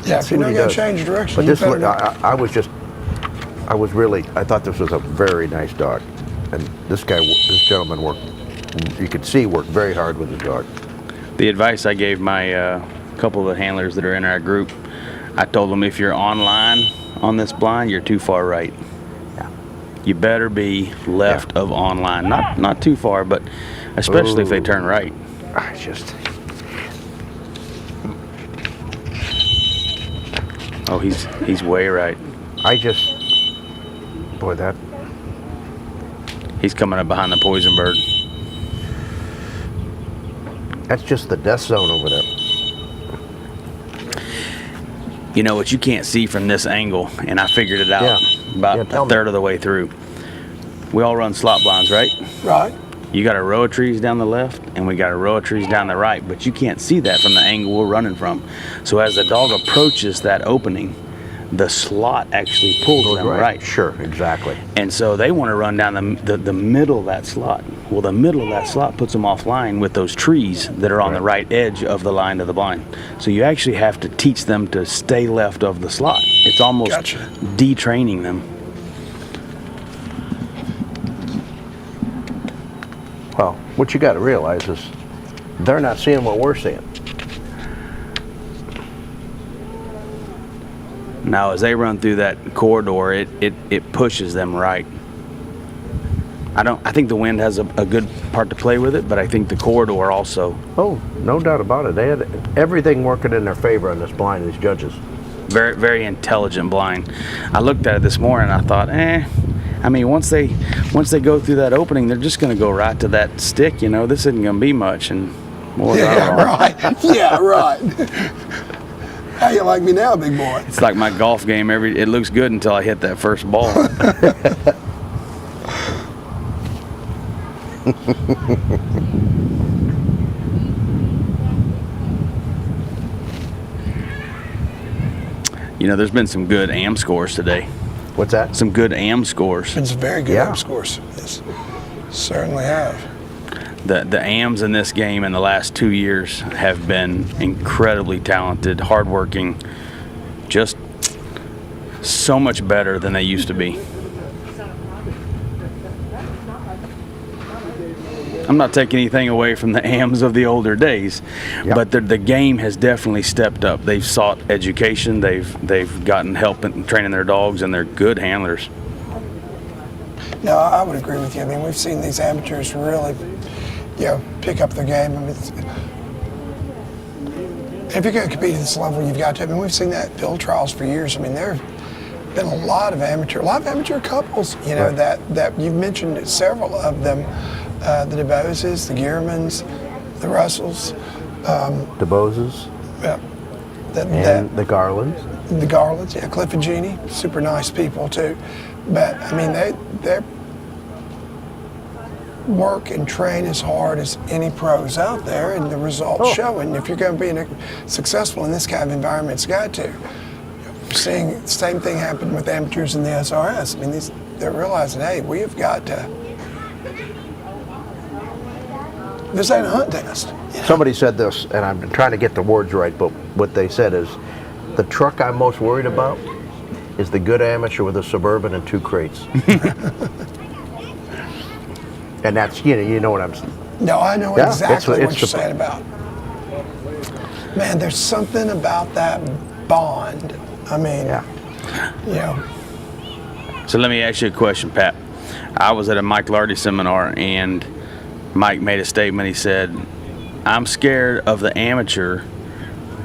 S13: Yeah, if you're not going to change direction,
S12: but
S13: you
S12: this,
S13: better not.
S12: I thought this was a very nice dog. And this gentleman worked, you could see, worked very hard with his dog.
S22: The advice I gave my couple of the handlers that are in our group, I told them if you're online on this blind, you're too far right. You better be left of online, not too far, but especially if they turn right. Oh, he's way right. He's coming up behind the poison bird.
S12: That's just the death zone over there.
S22: You know what you can't see from this angle, and I figured it out about a third of the way through. We all run slot blinds, right?
S13: Right.
S22: You got a row of trees down the left, and we got a row of trees down the right, but you can't see that from the angle we're running from. So as the dog approaches that opening, the slot actually pulls them right.
S12: Sure, exactly.
S22: And so they want to run down the middle of that slot. Well, the middle of that slot puts them offline with those trees that are on the right edge of the line of the blind. So you actually have to teach them to stay left of the slot. It's almost detraining them.
S12: Well, what you got to realize is they're not seeing what we're seeing.
S22: Now, as they run through that corridor, it pushes them right. I think the wind has a good part to play with it, but I think the corridor also.
S12: Oh, no doubt about it. They had everything working in their favor on this blind, these judges.
S22: Very, very intelligent blind. I looked at it this morning and I thought, I mean, once they go through that opening, they're just going to go right to that stick. You know, this isn't going to be much. And boy,
S13: right. Yeah, right. How you like me now, big boy?
S22: It's like my golf game. It looks good until I hit that first ball. You know, there's been some good AM scores today.
S12: What's that?
S22: Some good AM scores.
S13: Been some very good AM scores. Yes, certainly have.
S22: The AMs in this game in the last 2 years have been incredibly talented, hardworking, just so much better than they used to be. I'm not taking anything away from the AMs of the older days, but the game has definitely stepped up. They've sought education, they've gotten help in training their dogs, and they're good handlers.
S13: No, I would agree with you. I mean, we've seen these amateurs really, pick up their game. I mean, if you're going to compete at this level, you've got to. I mean, we've seen that at field trials for years. I mean, there have been a lot of amateur couples, that you've mentioned several of them. The DeBoses, the Gearmans, the Russells.
S12: The Boses.
S13: Yeah.
S12: And the Garlands.
S13: The Garlands, yeah. Cliff and Jeannie, super nice people too. But, I mean, work and train as hard as any pros out there, and the results show. And if you're going to be successful in this kind of environment, it's got to. We're seeing the same thing happen with amateurs in the SRS. I mean, they're realizing, hey, we have got to. This ain't a hunt test. You know?
S12: Somebody said this, and I'm trying to get the words right, but what they said is, the truck I'm most worried about is the good amateur with a Suburban and 2 crates. And that's, you know what I'm saying.
S13: No, I know exactly what you're saying about. Man, there's something about that bond. I mean, you know.
S22: So let me ask you a question, Pat. I was at a Mike Lardy seminar, and Mike made a statement. He said, I'm scared of the amateur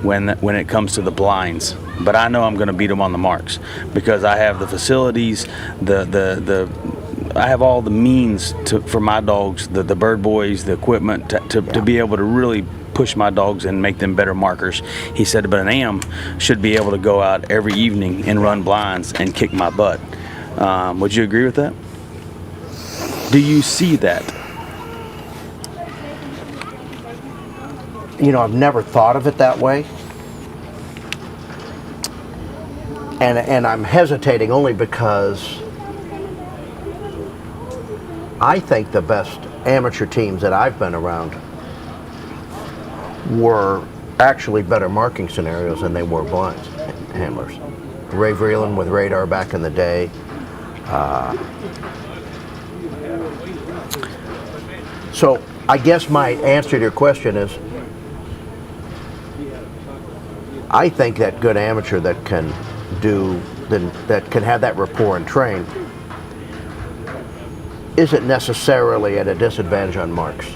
S22: when it comes to the blinds, but I know I'm going to beat them on the marks because I have the facilities, I have all the means for my dogs, the bird boys, the equipment to be able to really push my dogs and make them better markers. He said, but an AM should be able to go out every evening and run blinds and kick my butt. Would you agree with that? Do you see that?
S12: You know, I've never thought of it that way. And I'm hesitating only because I think the best amateur teams that I've been around were actually better marking scenarios than they were blinds handlers. Ray Vreeland with radar back in the day. So I guess my answer to your question is, I think that good amateur that can have that rapport and train isn't necessarily at a disadvantage on marks.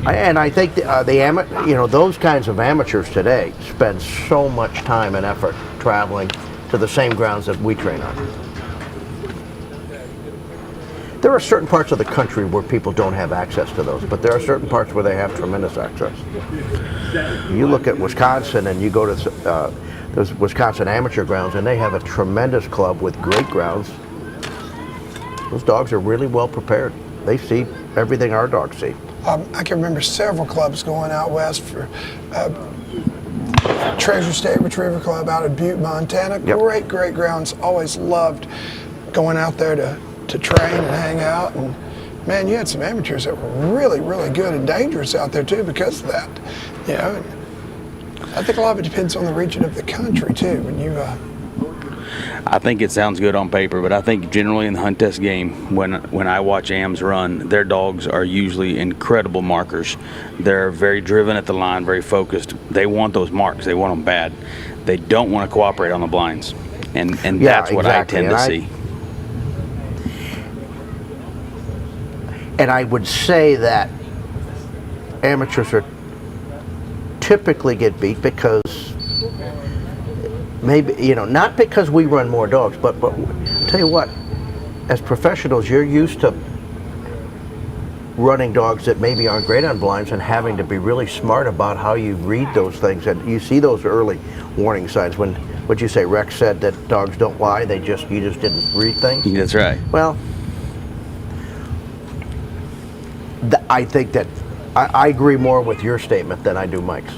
S12: And I think those kinds of amateurs today spend so much time and effort traveling to the same grounds that we train on. There are certain parts of the country where people don't have access to those, but there are certain parts where they have tremendous access. You look at Wisconsin and you go to those Wisconsin amateur grounds, and they have a tremendous club with great grounds. Those dogs are really well prepared. They see everything our dogs see.
S13: I can remember several clubs going out west for Treasure State Retriever Club out of Butte, Montana.
S12: Yep.
S13: Great grounds. Always loved going out there to train and hang out. And man, you had some amateurs that were really good and dangerous out there too because of that. You know, I think a lot of it depends on the region of the country too. When you
S22: I think it sounds good on paper, but I think generally in the hunt test game, when I watch AMs run, their dogs are usually incredible markers. They're very driven at the line, very focused. They want those marks. They want them bad. They don't want to cooperate on the blinds, and that's what
S12: exactly.
S22: I tend to see.
S12: And I would say that amateurs typically get beat because maybe, not because we run more dogs, but tell you what, as professionals, you're used to running dogs that maybe aren't great on blinds and having to be really smart about how you read those things. And you see those early warning signs when, what'd you say, Rex said that dogs don't lie, you just didn't read things?
S22: That's right.
S12: Well, I think that I agree more with your statement than I do Mike's.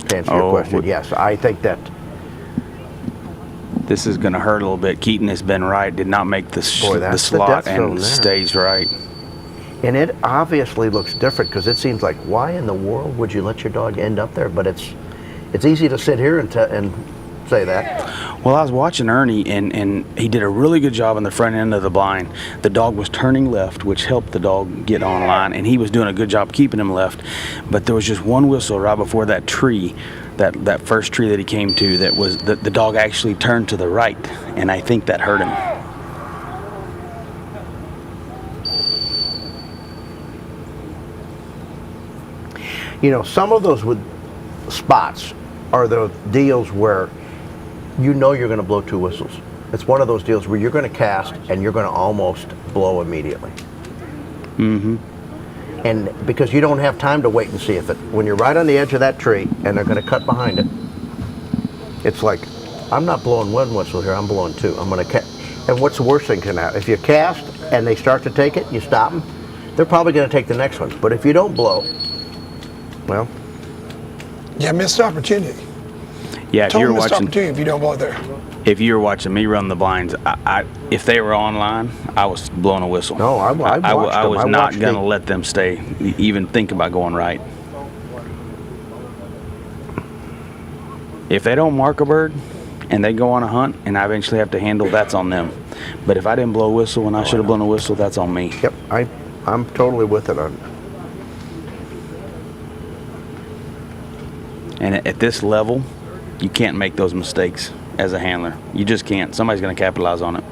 S12: To answer your question, yes, I think that.
S22: This is going to hurt a little bit. Keaton has been right. Did not make the slot and stays right.
S12: And it obviously looks different because it seems like, why in the world would you let your dog end up there? But it's easy to sit here and say that.
S22: Well, I was watching Ernie, and he did a really good job on the front end of the blind. The dog was turning left, which helped the dog get online, and he was doing a good job keeping him left. But there was just one whistle right before that tree, that first tree that he came to, that was the dog actually turned to the right, and I think that hurt him.
S12: Some of those spots are the deals where you're going to blow 2 whistles. It's one of those deals where you're going to cast and you're going to almost blow immediately.
S22: Mm-hmm.
S12: And because you don't have time to wait and see when you're right on the edge of that tree and they're going to cut behind it, it's like, I'm not blowing 1 whistle here, I'm blowing 2. I'm going to cast. And what's the worst thing can happen? If you cast and they start to take it, you stop them, they're probably going to take the next one. But if you don't blow, well,
S13: yeah, missed opportunity.
S22: Yeah, if
S13: Total
S22: you're
S13: missed
S22: watching,
S13: opportunity if you don't blow it there.
S22: if you were watching me run the blinds, if they were online, I was blowing a whistle.
S12: No, I watched
S22: I
S12: them.
S22: was
S12: I
S22: not
S12: watched
S22: going to
S12: the-
S22: let them stay, even think about going right. If they don't mark a bird and they go on a hunt and I eventually have to handle, that's on them. But if I didn't blow a whistle when I should have blown a whistle, that's on me.
S12: Yep, I'm totally with it on.
S22: And at this level, you can't make those mistakes as a handler. You just can't. Somebody's going to capitalize on it.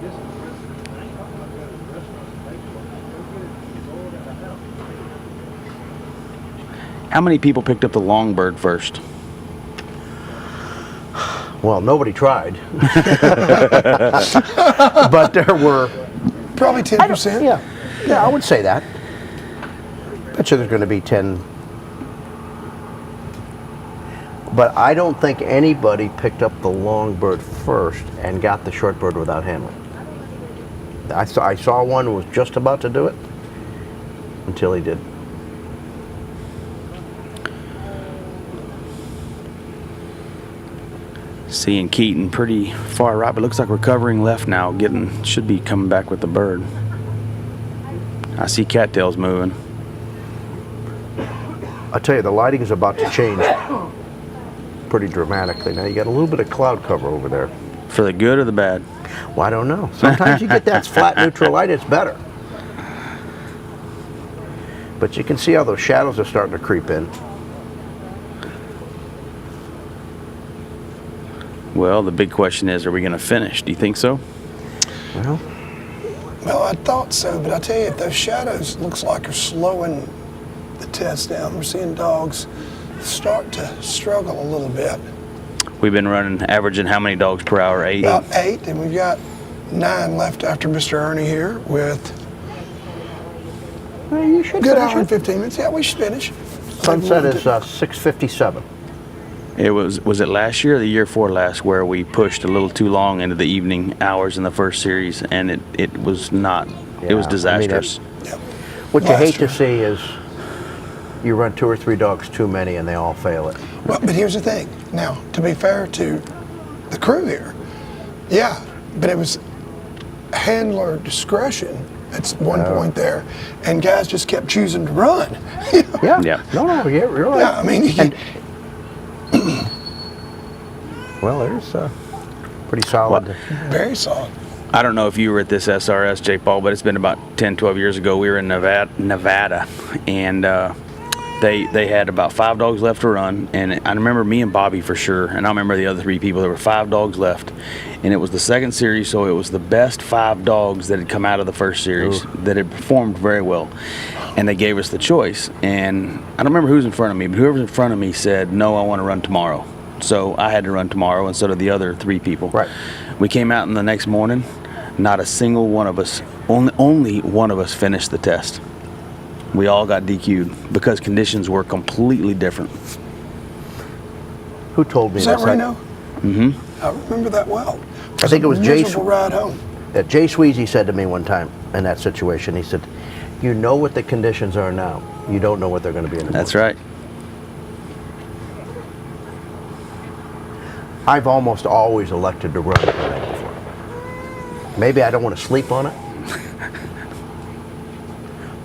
S22: How many people picked up the long bird first?
S12: Well, nobody tried. But there were
S13: probably 10%.
S12: Yeah, I would say that. Bet you there's going to be 10. But I don't think anybody picked up the long bird first and got the short bird without handling. I saw one who was just about to do it until he did.
S22: Seeing Keaton pretty far right, but looks like we're covering left now. Should be coming back with the bird. I see cattails moving.
S12: I'll tell you, the lighting is about to change pretty dramatically. Now you got a little bit of cloud cover over there.
S22: For the good or the bad?
S12: Well, I don't know. Sometimes you get that flat neutral light, it's better. But you can see how those shadows are starting to creep in.
S22: Well, the big question is, are we going to finish? Do you think so?
S13: Well, I thought so, but I tell you, if those shadows looks like are slowing the test down, we're seeing dogs start to struggle a little bit.
S22: We've been averaging how many dogs per hour? 8?
S13: About 8, and we've got 9 left after Mr. Ernie here with
S12: you should
S13: good
S12: finish
S13: hour and
S12: it.
S13: 15 minutes. Yeah, we should finish.
S12: Sunset is 6:57.
S22: It was it last year or the year before last where we pushed a little too long into the evening hours in the first series, and it was not, it was disastrous.
S12: What you hate to see is you run 2 or 3 dogs too many and they all fail it.
S13: Well, but here's the thing. Now, to be fair to the crew here, yeah, but it was handler discretion at one point there, and guys just kept choosing to run.
S12: Yeah. No, you're right.
S13: Yeah, I mean,
S12: well, there's pretty solid.
S13: Very solid.
S22: I don't know if you were at this SRS, J. Paul, but it's been about 10, 12 years ago. We were in Nevada, and they had about 5 dogs left to run, and I remember me and Bobby for sure, and I remember the other 3 people. There were 5 dogs left, and it was the second series, so it was the best 5 dogs that had come out of the first series that had performed very well, and they gave us the choice. And I don't remember who's in front of me, but whoever's in front of me said, no, I want to run tomorrow. So I had to run tomorrow instead of the other 3 people.
S12: Right.
S22: We came out in the next morning. Not a single one of us, only one of us finished the test. We all got DQ'd because conditions were completely different.
S12: Who told me
S13: Is that Reno?
S22: Mm-hmm.
S13: I remember that well.
S12: I think it was Jay.
S13: Miserable ride home.
S12: Jay Sweezy said to me one time in that situation, he said, you know what the conditions are now. You don't know what they're going to be in the
S22: That's
S12: morning.
S22: right.
S12: I've almost always elected to run the night before. Maybe I don't want to sleep on it,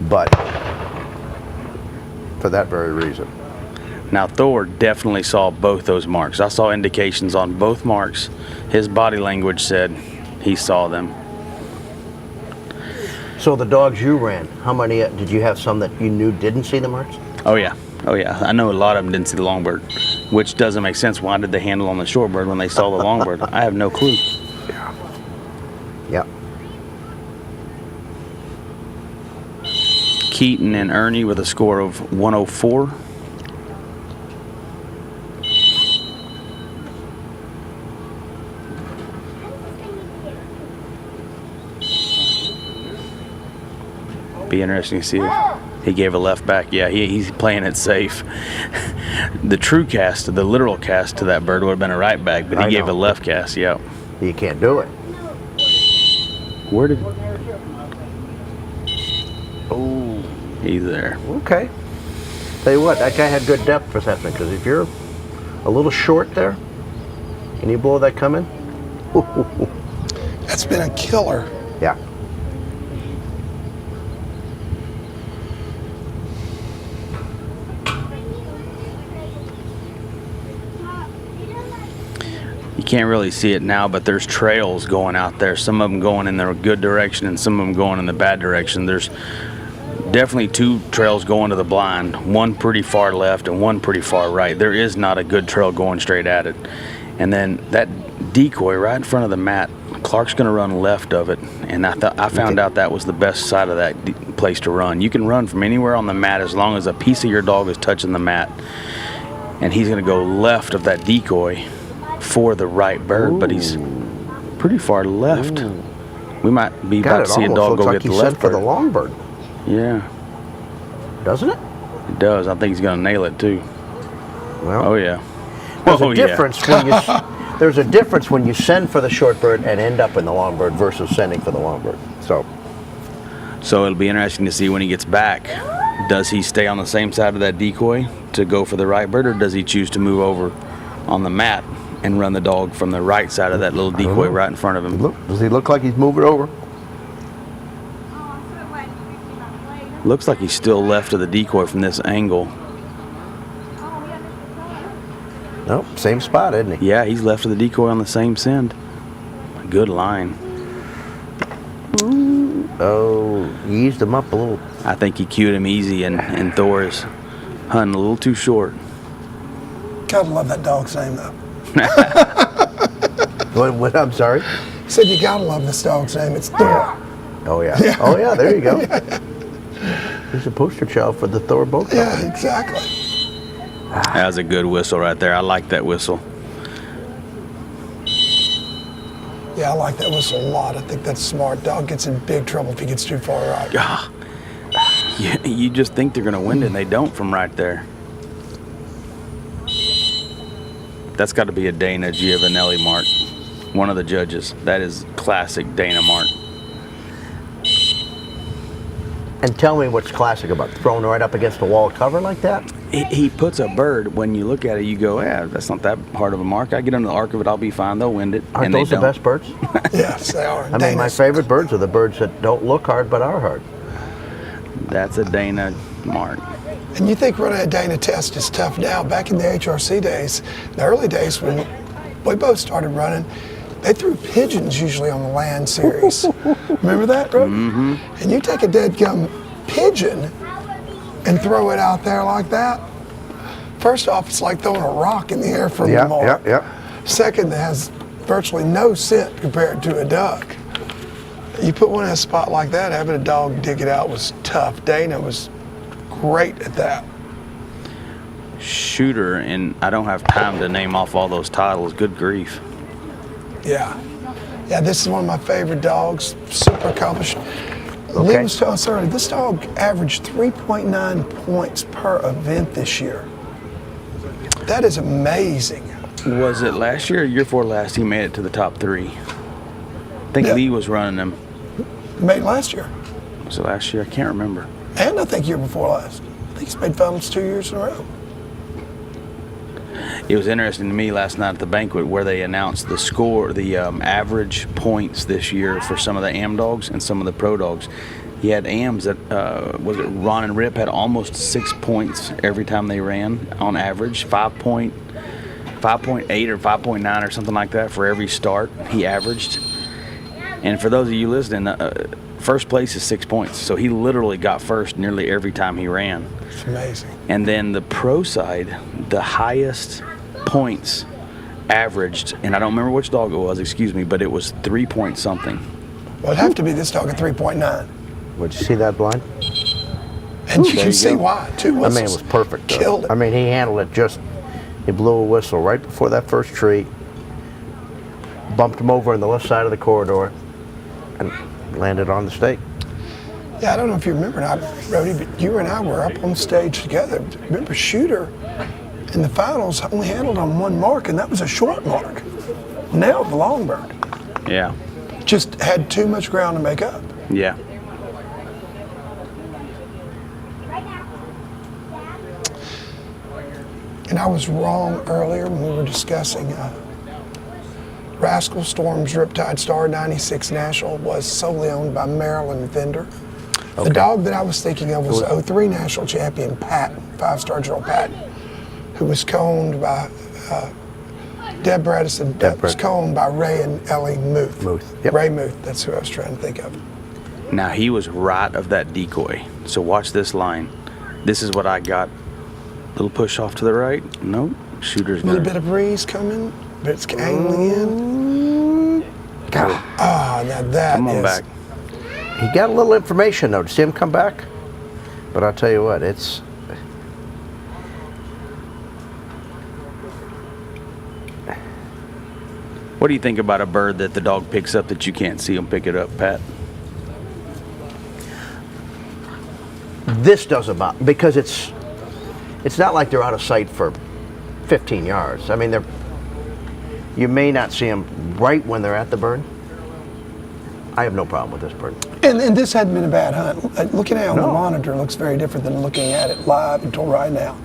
S12: but for that very reason.
S22: Now Thor definitely saw both those marks. I saw indications on both marks. His body language said he saw them.
S12: So the dogs you ran, how many, did you have some that you knew didn't see the marks?
S22: Oh yeah. Oh yeah. I know a lot of them didn't see the longbird, which doesn't make sense. Why did they handle on the shorebird when they saw the longbird? I have no clue.
S12: Yeah.
S22: Keaton and Ernie with a score of 104. Be interesting to see if he gave a left back. Yeah, he's playing it safe. The true cast, the literal cast to that bird would have been a right back, but he gave a left cast. Yeah.
S12: You can't do it.
S22: Where did?
S12: Oh.
S22: He's there.
S12: Okay. Tell you what, that guy had good depth perception, because if you're a little short there and you blow that coming,
S13: That's been a killer.
S12: yeah.
S22: You can't really see it now, but there's trails going out there. Some of them going in the good direction and some of them going in the bad direction. There's definitely 2 trails going to the blind, one pretty far left and one pretty far right. There is not a good trail going straight at it. And then that decoy right in front of the mat, Clark's going to run left of it, and I found out that was the best side of that place to run. You can run from anywhere on the mat as long as a piece of your dog is touching the mat, and he's going to go left of that decoy for the right bird. Ooh. But he's pretty far left. Ooh. We might be about to see a dog go
S12: like
S22: get the left
S12: for
S22: bird.
S12: the long bird.
S22: Yeah.
S12: Doesn't it?
S22: It does. I think he's going to nail it too.
S12: Well,
S22: oh yeah.
S12: There's a difference when you there's a difference when you send for the short bird and end up in the long bird versus sending for the long bird. So
S22: it'll be interesting to see when he gets back. Does he stay on the same side of that decoy to go for the right bird, or does he choose to move over on the mat and run the dog from the right side of that little decoy right in front of him?
S12: Does he look like he's moving over?
S22: Looks like he's still left of the decoy from this angle.
S12: Nope, same spot, isn't he?
S22: Yeah, he's left of the decoy on the same send. Good line.
S12: Oh, he eased him up a little.
S22: I think he cued him easy, and Thor is hunting a little too short.
S13: Gotta love that dog's name, though.
S12: What? I'm sorry?
S13: I said you gotta love this dog's name. It's Thor.
S12: Oh, yeah. Oh, yeah, there you go. He's a poster child for the Thor boat company.
S13: Yeah, exactly.
S22: That was a good whistle right there. I like that whistle.
S13: Yeah, I like that whistle a lot. I think that's smart. Dog gets in big trouble if he gets too far right.
S22: You just think they're going to win it, and they don't from right there. That's got to be a Dana Giovanelli mark. One of the judges. That is classic Dana mark.
S12: And tell me what's classic about throwing right up against the wall cover like that?
S22: He puts a bird, when you look at it, you go, yeah, that's not that hard of a mark. I get under the arc of it, I'll be fine. They'll wind it.
S12: Aren't those the best birds?
S13: Yes, they are.
S12: I mean, my favorite birds are the birds that don't look hard but are hard.
S22: That's a Dana mark.
S13: And you think running a Dana test is tough now. Back in the HRC days, the early days when we both started running, they threw pigeons usually on the land series. Remember that, bro?
S22: Mm-hmm.
S13: And you take a dead gum pigeon and throw it out there like that. First off, it's like throwing a rock in the air from the mark.
S12: Yeah.
S13: Second, it has virtually no scent compared to a duck. You put one in a spot like that, having a dog dig it out was tough. Dana was great at that.
S22: Shooter, and I don't have time to name off all those titles. Good grief.
S13: Yeah. Yeah, this is one of my favorite dogs. Super accomplished. Lee was telling us earlier, this dog averaged 3.9 points per event this year. That is amazing.
S22: Was it last year or year before last he made it to the top 3? I think Lee was running them.
S13: Made it last year.
S22: Was it last year? I can't remember.
S13: And I think year before last. I think he's made finals 2 years in a row.
S22: It was interesting to me last night at the banquet where they announced the score, the average points this year for some of the AM dogs and some of the pro dogs. He had AMs that, was it Ron and Rip had almost 6 points every time they ran on average, 5.8 or 5.9 or something like that for every start he averaged. And for those of you listening, first place is 6 points. So he literally got first nearly every time he ran.
S13: It's amazing.
S22: And then the pro side, the highest points averaged, and I don't remember which dog it was, excuse me, but it was 3 point something.
S13: Well, it'd have to be this dog at 3.9.
S12: Would you see that blind?
S13: And you can see why. 2 whistles.
S12: I mean, it was perfect. Though.
S13: Killed it.
S12: I mean, he handled it just, he blew a whistle right before that first tree, bumped him over on the left side of the corridor, and landed on the stake.
S13: Yeah, I don't know if you remember, Rody, but you and I were up on stage together. Remember, Shooter in the finals only handled on 1 mark, and that was a short mark. Nailed the long bird.
S22: Yeah.
S13: Just had too much ground to make up.
S22: Yeah.
S13: And I was wrong earlier when we were discussing Rascal Storm's Riptide Star 96 National was solely owned by Maryland vendor.
S12: Okay.
S13: The dog that I was thinking of was 03 National Champion Patton, 5-star Gerald Patton, who was co-owned by Deb Bredesen. That was co-owned by Ray and Ellie Muth.
S12: Yep.
S13: Ray Muth, that's who I was trying to think of.
S22: Now he was right of that decoy. So watch this line. This is what I got. Little push off to the right. Nope. Shooter's
S13: A little bit of breeze coming, but it's angling in. Ah, now that
S22: Come on
S13: is.
S22: back.
S12: He got a little information though. Did you see him come back? But I'll tell you what, it's.
S22: What do you think about a bird that the dog picks up that you can't see him pick it up, Pat?
S12: This does about, because it's not like they're out of sight for 15 yards. I mean, you may not see them right when they're at the bird. I have no problem with this bird.
S13: And this hadn't been a bad hunt. Looking at it on the monitor looks very different than looking at it live until right now.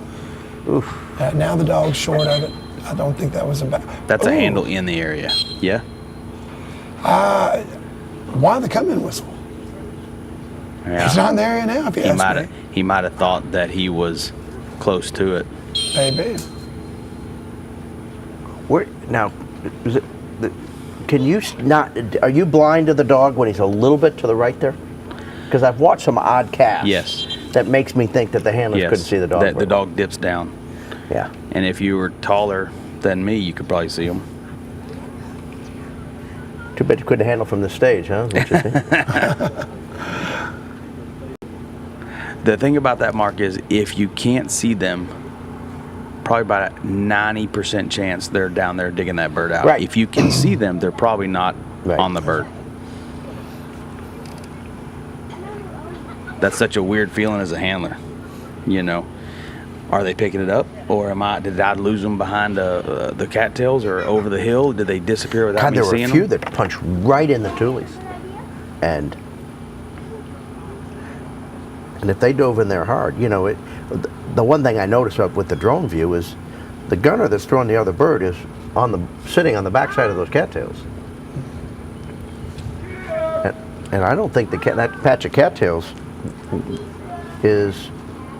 S12: Oof.
S13: Now the dog's short of it. I don't think that was a bad.
S22: That's a handle in the area. Yeah?
S13: Why the come-in whistle?
S22: Yeah.
S13: It's not in the area now, if you ask me.
S22: He might have thought that he was close to it.
S13: Maybe.
S12: Now, is it? Can you not? Are you blind to the dog when he's a little bit to the right there? Because I've watched some odd casts.
S22: Yes.
S12: That makes me think that the handlers couldn't see the dog.
S22: The dog dips down.
S12: Yeah.
S22: And if you were taller than me, you could probably see him.
S12: Too bad you couldn't handle from the stage, huh? Is what you think?
S22: The thing about that, Mark, is if you can't see them, probably about a 90% chance they're down there digging that bird out.
S12: Right.
S22: If you can see them, they're probably not on the bird. That's such a weird feeling as a handler, you know. Are they picking it up, or did I lose them behind the cattails or over the hill? Did they disappear without me seeing them?
S12: There were a few that punched right in the tulies, and if they dove in there hard, you know, the one thing I noticed with the drone view is the gunner that's throwing the other bird is sitting on the backside of those cattails, and I don't think that patch of cattails is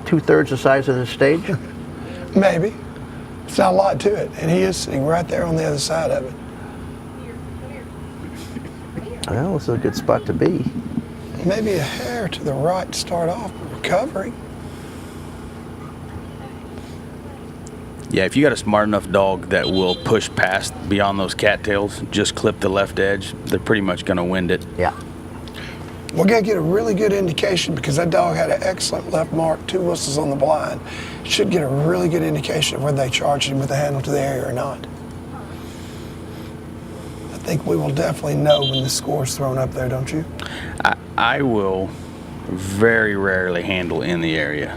S12: 2/3 the size of this stage.
S13: Maybe. It's not a lot to it, and he is sitting right there on the other side of it.
S12: Well, it's a good spot to be.
S13: Maybe a hair to the right to start off, recovering.
S22: Yeah, if you got a smart enough dog that will push past beyond those cattails, just clip the left edge, they're pretty much going to wind it.
S12: Yeah.
S13: We're going to get a really good indication because that dog had an excellent left mark, 2 whistles on the blind. Should get a really good indication of whether they charged him with the handle to the area or not. I think we will definitely know when the score's thrown up there, don't you?
S22: I will very rarely handle in the area.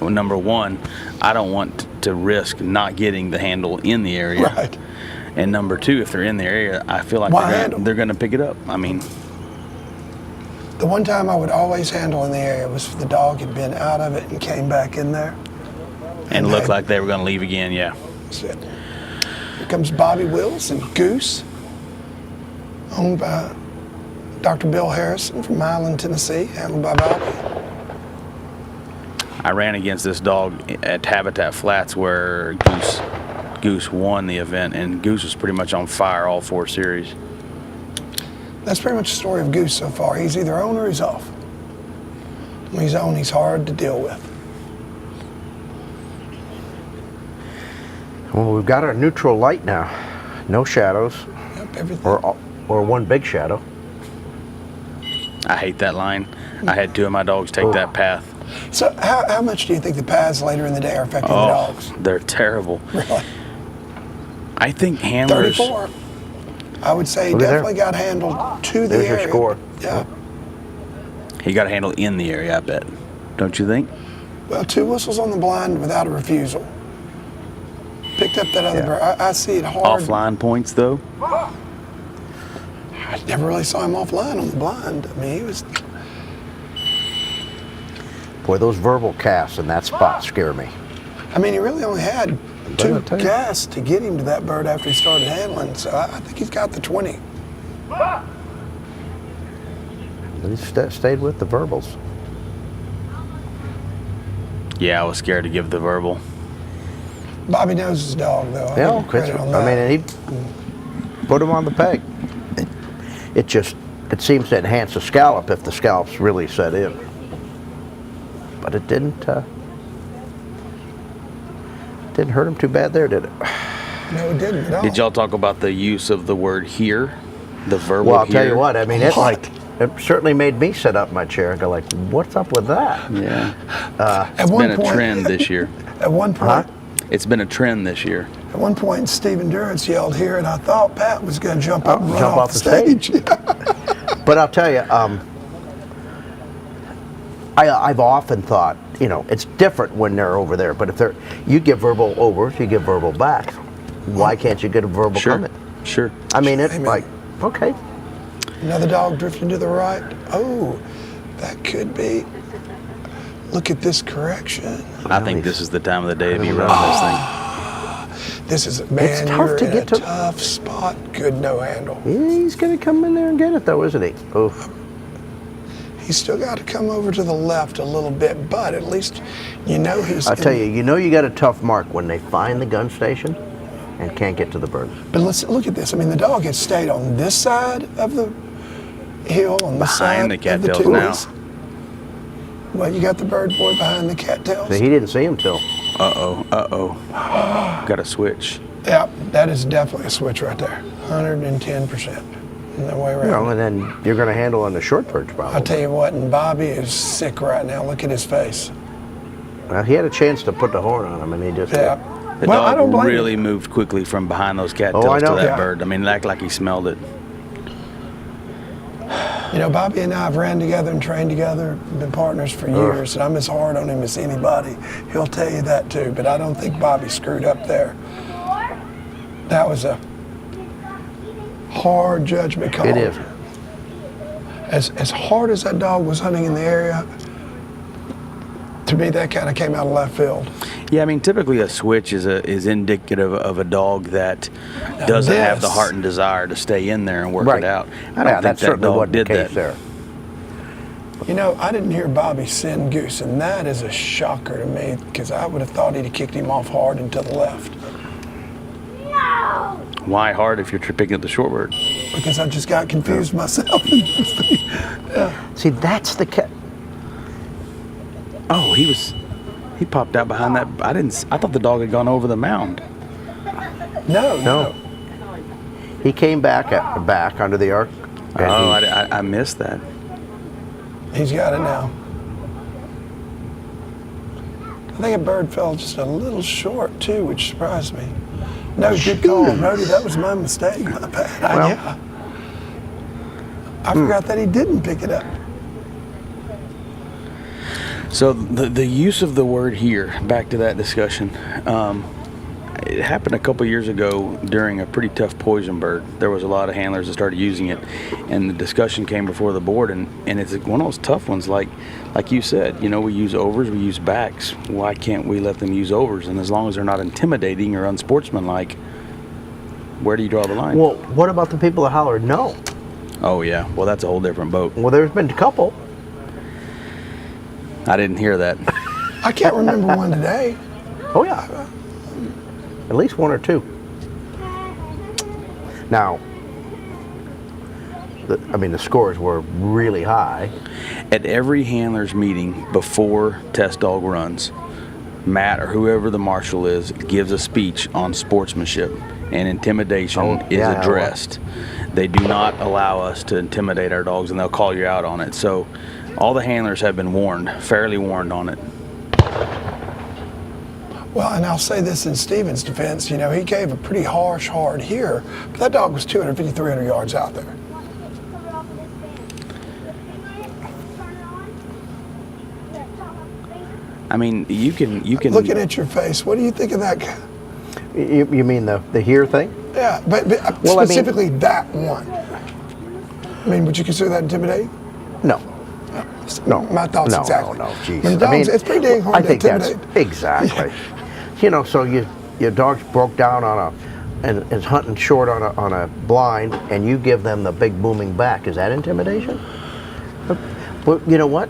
S22: Well, number one, I don't want to risk not getting the handle in the area.
S13: Right.
S22: And number two, if they're in the area, I feel like they're going to pick it up. I mean,
S13: the one time I would always handle in the area was if the dog had been out of it and came back in there.
S22: And looked like they were going to leave again, yeah.
S13: That's it. Here comes Bobby Wills and Goose, owned by Dr. Bill Harrison from Milan, Tennessee, handled by Bobby.
S22: I ran against this dog at Habitat Flats where Goose won the event, and Goose was pretty much on fire all 4 series.
S13: That's pretty much the story of Goose so far. He's either on or he's off. When he's on, he's hard to deal with.
S12: Well, we've got our neutral light now. No shadows.
S13: Yep, everything.
S12: Or one big shadow.
S22: I hate that line. I had 2 of my dogs take that path.
S13: So how much do you think the paths later in the day are affecting the dogs?
S22: They're terrible.
S13: Really?
S22: I think handlers...
S13: 34. I would say he definitely got handled to the
S12: There's
S13: area.
S12: your score.
S13: Yeah.
S22: He got a handle in the area, I bet. Don't you think?
S13: Well, 2 whistles on the blind without a refusal. Picked up that other bird. I see it hard.
S22: Offline points, though?
S13: I never really saw him offline on the blind. I mean, he was...
S12: Boy, those verbal casts in that spot scare me.
S13: I mean, he really only had too gassed to get him to that bird after he started handling. So I think he's got the 20.
S12: He stayed with the verbals.
S22: Yeah, I was scared to give the verbal.
S13: Bobby knows his dog, though.
S12: Yeah, I mean, he put him on the peg. It seems to enhance the scallop if the scallop's really set in. But it didn't hurt him too bad there, did it?
S13: No, it didn't at all.
S22: Did y'all talk about the use of the word here, the verbal
S12: Well, I'll
S22: here?
S12: tell you what, I mean, it certainly made me sit up in my chair and go like, what's up with that?
S22: Yeah. It's been a trend this year.
S13: At one point,
S22: It's been a trend this year.
S13: At one point, Stephen Durrance yelled here, and I thought Pat was going to jump up and run
S12: jump
S13: off the stage.
S12: But I'll tell you, I've often thought, you know, it's different when they're over there. But if you give verbal overs, you give verbal backs. Why can't you get a verbal coming?
S22: Sure.
S12: I mean, it's like, okay.
S13: Another dog drifting to the right. Oh, that could be. Look at this correction.
S22: I think this is the time of the day to be running this thing.
S13: This is, man,
S12: It's tough
S13: you're
S12: to
S13: in
S12: get
S13: a
S12: to-
S13: tough spot. Good no handle.
S12: He's going to come in there and get it, though, isn't he? Oh.
S13: He's still got to come over to the left a little bit, but at least you know he's.
S12: I'll tell you, you got a tough mark when they find the gun station and can't get to the bird.
S13: But let's look at this. I mean, the dog has stayed on this side of the hill, on this side
S22: Behind the
S13: of
S22: cattails
S13: the
S22: now.
S13: tulies. Well, you got the bird boy behind the cattails.
S12: So he didn't see him till.
S22: Got a switch.
S13: Yeah, that is definitely a switch right there. 110%. No way around.
S12: You know, and then you're going to handle on the short perch probably.
S13: I'll tell you what, and Bobby is sick right now. Look at his face.
S12: Well, he had a chance to put the horn on him, and he just.
S13: Yeah.
S22: The
S13: Well, I don't
S22: dog
S13: blame
S22: really moved quickly from behind those cattails
S12: Oh, I
S22: to
S12: know.
S22: that
S12: Yeah.
S22: bird. I mean, it acted like he smelled it.
S13: You know, Bobby and I have ran together and trained together, been partners for years, and I'm as hard on him as anybody. He'll tell you that too, but I don't think Bobby screwed up there. That was a hard judgment call.
S12: It is.
S13: As hard as that dog was hunting in the area, to me that kind of came out of left field.
S22: Yeah, I mean, typically a switch is indicative of a dog that doesn't have the heart and desire to stay in there and work
S12: Right.
S22: it out. I
S12: Yeah,
S22: don't think
S12: that's
S22: that
S12: certainly
S22: dog
S12: wasn't the
S22: did
S12: case
S22: that.
S12: there.
S13: You know, I didn't hear Bobby send Goose, and that is a shocker to me, because I would have thought he'd have kicked him off hard and to the left.
S22: Why hard if you're picking up the short bird?
S13: Because I just got confused myself. Yeah.
S12: See, that's the cat.
S22: Oh, he popped out behind that. I thought the dog had gone over the mound.
S13: No.
S12: He came back under the arc. and
S22: Oh,
S12: he-
S22: I missed that.
S13: He's got it now. I think a bird fell just a little short too, which surprised me. No, good call, Brody. That was my mistake. My bad. I forgot that he didn't pick it up.
S22: So the use of the word here, back to that discussion, it happened a couple years ago during a pretty tough poison bird. There was a lot of handlers that started using it, and the discussion came before the board, and it's one of those tough ones, like you said, you know, we use overs, we use backs. Why can't we let them use overs? And as long as they're not intimidating or unsportsmanlike, where do you draw the line?
S12: Well, what about the people that hollered no?
S22: Oh yeah, well that's a whole different boat.
S12: Well, there's been a couple.
S22: I didn't hear that.
S13: I can't remember one today.
S12: Oh yeah, at least one or two. Now, the scores were really high.
S22: At every handler's meeting before test dog runs, Matt or whoever the marshal is gives a speech on sportsmanship, and intimidation is addressed. They do not allow us to intimidate our dogs, and they'll call you out on it. So all the handlers have been warned, fairly warned on it.
S13: Well, and I'll say this in Steven's defense, you know, he gave a pretty harsh hard here, but that dog was 250, 300 yards out there.
S22: I mean, you can.
S13: Looking at your face, what do you think of that guy?
S12: You mean the here thing?
S13: Yeah, but
S12: Well,
S13: specifically that one. I mean, would you consider that intimidating?
S12: No. No.
S13: My thoughts
S12: no,
S13: exactly.
S12: No, geez.
S13: I mean, dogs, it's pretty dang hard
S12: I
S13: to
S12: think
S13: intimidate.
S12: that's exactly. You know, so you your dog's broke down and is hunting short on a blind, and you give them the big booming back. Is that intimidation? But you know what?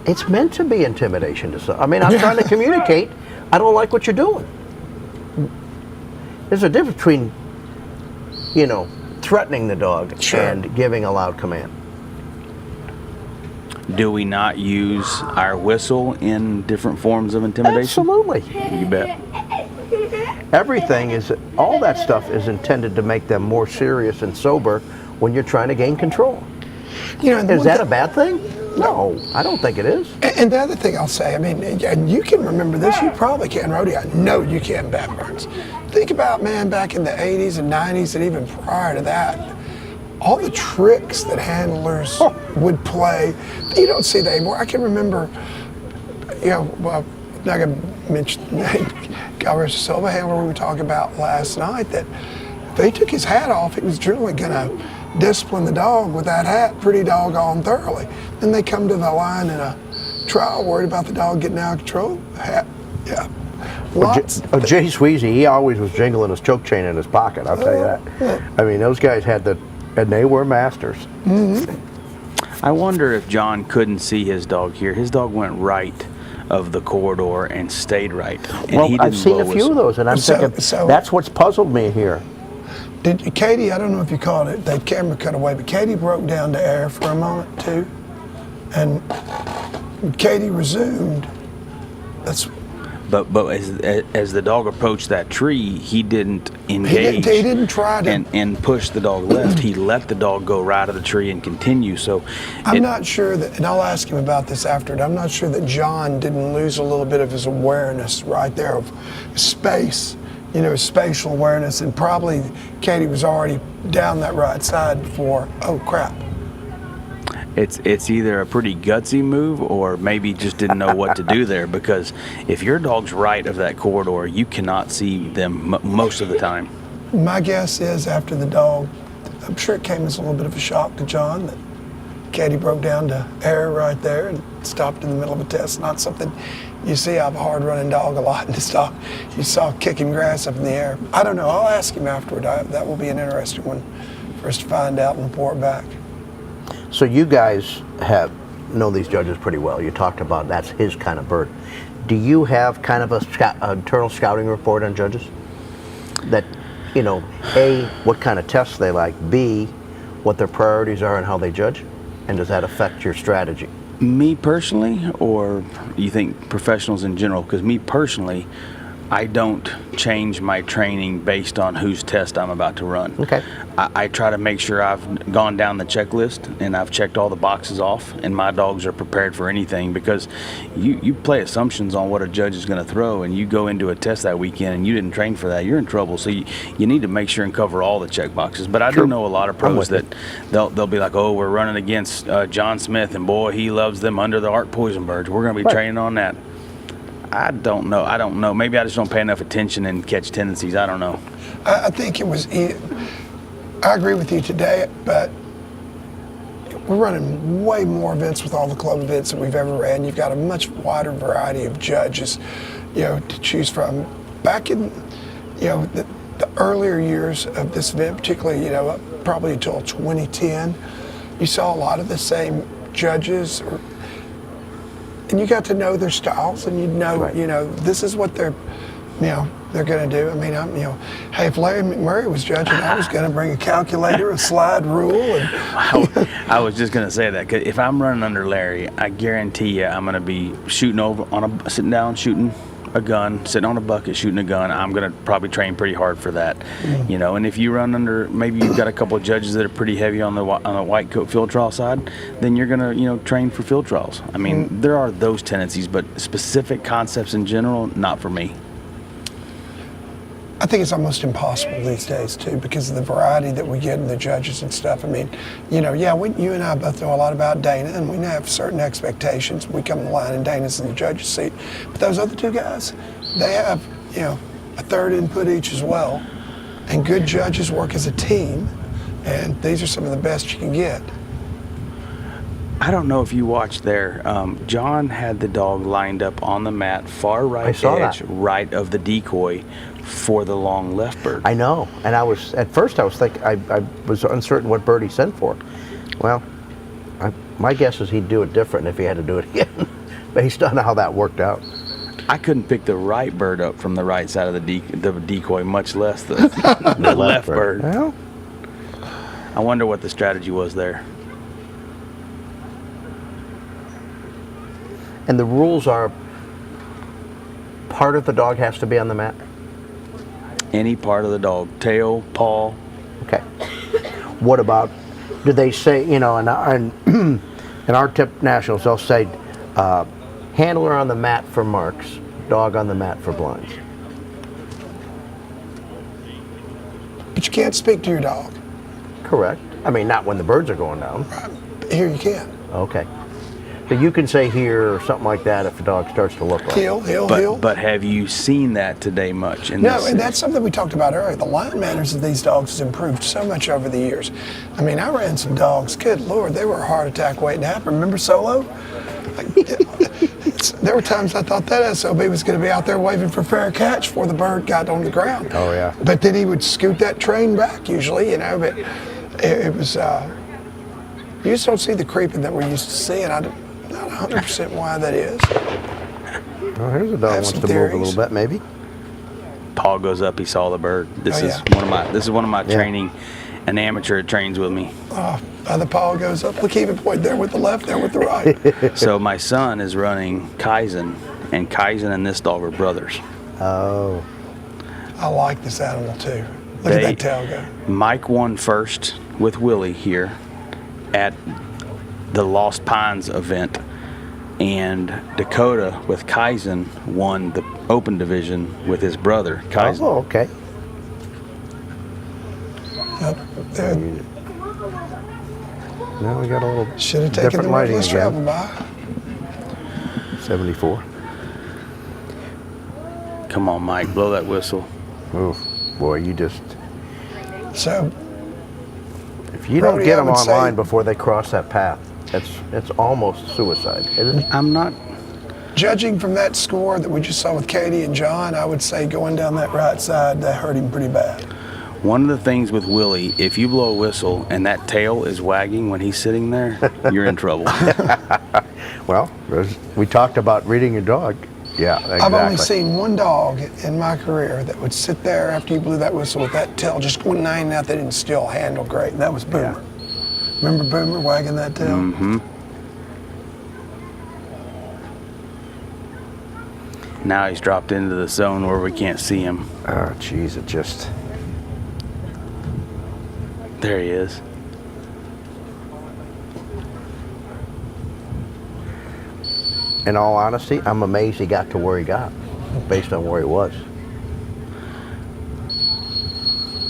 S12: It's meant to be intimidation to some. I mean, I'm trying to communicate. I don't like what you're doing. There's a difference between, you know, threatening the dog and giving a loud command.
S22: Do we not use our whistle in different forms of intimidation?
S12: Absolutely.
S22: You bet.
S12: Everything is, all that stuff is intended to make them more serious and sober when you're trying to gain control.
S13: You know,
S12: is that a bad thing? No, I don't think it is.
S13: And the other thing I'll say, I mean, and you can remember this, you probably can, Rhodey. I know you can, Bat Burns. Think about, man, back in the 80s and 90s and even prior to that, all the tricks that handlers would play, you don't see that anymore. I can remember, you know, well, I'm not going to mention the name, Galvez Silva handler we were talking about last night, that if he took his hat off, he was generally going to discipline the dog with that hat pretty doggone thoroughly. Then they come to the line in a trial worried about the dog getting out of control. Hat, yeah.
S12: Jay Sweezy, he always was jingling his choke chain in his pocket, I'll tell you that. I mean, those guys had the, and they were masters.
S13: Mm-hmm.
S22: I wonder if John couldn't see his dog here. His dog went right of the corridor and stayed right. And
S12: well,
S22: he
S12: I've seen a few of those, and I'm thinking, that's what's puzzled me here.
S13: Did Katie, I don't know if you caught it, that camera cut away, but Katie broke down to air for a moment too. And when Katie resumed, that's...
S22: But as the dog approached that tree, he didn't engage.
S13: He didn't try to...
S22: And push the dog left. He let the dog go right of the tree and continue. So
S13: I'm not sure that, and I'll ask him about this after, I'm not sure that John didn't lose a little bit of his awareness right there of space. You know, spatial awareness, and probably Katie was already down that right side before, oh crap.
S22: It's either a pretty gutsy move or maybe just didn't know what to do there, because if your dog's right of that corridor, you cannot see them most of the time.
S13: My guess is after the dog, I'm sure it came as a little bit of a shock to John that Katie broke down to air right there and stopped in the middle of a test. Not something you see. I have a hard running dog a lot, and this dog you saw kicking grass up in the air. I don't know. I'll ask him afterward. That will be an interesting one for us to find out and report back.
S12: So you guys know these judges pretty well. You talked about that's his kind of bird. Do you have kind of a internal scouting report on judges? That, you know, A, what kind of tests they like, B, what their priorities are and how they judge? And does that affect your strategy?
S22: Me personally, or you think professionals in general? Because me personally, I don't change my training based on whose test I'm about to run.
S12: Okay.
S22: I try to make sure I've gone down the checklist and I've checked all the boxes off, and my dogs are prepared for anything, because you play assumptions on what a judge is going to throw, and you go into a test that weekend and you didn't train for that, you're in trouble. So you need to make sure and cover all the check boxes. But I do know a lot of pros that they'll be like, oh, we're running against John Smith, and boy, he loves them under the arc poison birds. We're going to be training on that. I don't know. Maybe I just don't pay enough attention and catch tendencies. I don't know.
S13: I think it was, I agree with you today, but we're running way more events with all the club events that we've ever ran. You've got a much wider variety of judges, you know, to choose from. Back in, you know, the earlier years of this event, particularly, you know, probably until 2010, you saw a lot of the same judges, and you got to know their styles, and you know, you know, this is what they're going to do. I mean, you know, hey, if Larry McMurray was judging, I was going to bring a calculator, a slide rule, and
S22: I was just going to say that, 'cause if I'm running under Larry, I guarantee you I'm going to be shooting over sitting down, shooting a gun, sitting on a bucket, shooting a gun. I'm going to probably train pretty hard for that, you know. And if you run under, maybe you've got a couple of judges that are pretty heavy on the white coat field trial side, then you're going to, you know, train for field trials. I mean, there are those tendencies, but specific concepts in general, not for me.
S13: I think it's almost impossible these days too, because of the variety that we get in the judges and stuff. I mean, you know, yeah, you and I both know a lot about Dana, and we have certain expectations. We come in the line and Dana's in the judge's seat, but those other two guys, they have, you know, a third input each as well, and good judges work as a team, and these are some of the best you can get.
S22: I don't know if you watched there. John had the dog lined up on the mat, far right edge, right of the decoy for the long left bird.
S12: I know, and at first I was thinking, I was uncertain what bird he sent for. Well, my guess is he'd do it different if he had to do it again, based on how that worked out.
S22: I couldn't pick the right bird up from the right side of the decoy, much less the, the left bird.
S12: Well,
S22: I wonder what the strategy was there.
S12: and the rules are part of the dog has to be on the mat?
S22: Any part of the dog, tail, paw.
S12: Okay. What about, do they say, you know, in our tip nationals, they'll say handler on the mat for marks, dog on the mat for blinds.
S13: But you can't speak to your dog.
S12: Correct. I mean, not when the birds are going down.
S13: Right. Here you can.
S12: Okay. But you can say here or something like that if the dog starts to look like
S13: heel.
S22: But have you seen that today much?
S13: No, and that's something we talked about earlier. The line manners of these dogs has improved so much over the years. I mean, I ran some dogs, good Lord, they were a heart attack waiting to happen. Remember Solo? There were times I thought that SOB was going to be out there waving for fair catch before the bird got on the ground.
S12: Oh, yeah.
S13: But then he would scoot that train back usually, you know, but it was, you just don't see the creeping that we're used to seeing. I'm not 100% why that is.
S12: Oh, here's a dog wants to move a little bit, maybe.
S22: Paw goes up. He saw the bird. This is one of my training. An amateur trains with me.
S13: The paw goes up. Look, even point there with the left, there with the right.
S22: So my son is running Kaizen, and Kaizen and this dog are brothers.
S12: Oh.
S13: I like this animal too. Look at that tail go.
S22: Mike won first with Willie here at the Lost Pines event, and Dakota with Kaizen won the open division with his brother Kaizen.
S12: Oh, okay.
S13: Yep. There.
S12: Now we got a little
S13: should have taken
S12: different
S13: the
S12: lighting
S13: less travel
S12: again.
S13: by.
S12: 74.
S22: Come on, Mike, blow that whistle.
S12: Oof, boy, you just.
S13: So.
S12: If you don't get them online before they cross that path, it's almost suicide, isn't it?
S22: I'm not.
S13: Judging from that score that we just saw with Katie and John, I would say going down that right side, that hurt him pretty bad.
S22: One of the things with Willie, if you blow a whistle and that tail is wagging when he's sitting there, you're in trouble.
S12: Well, we talked about reading your dog. Yeah, exactly.
S13: I've only seen one dog in my career that would sit there after you blew that whistle with that tail just going 9 nothing and still handle great, and that was Boomer. Yeah. Remember Boomer wagging that tail?
S22: Mm-hmm. Now he's dropped into the zone where we can't see him.
S12: Oh, jeez, it just...
S22: There he is.
S12: In all honesty, I'm amazed he got to where he got, based on where he was.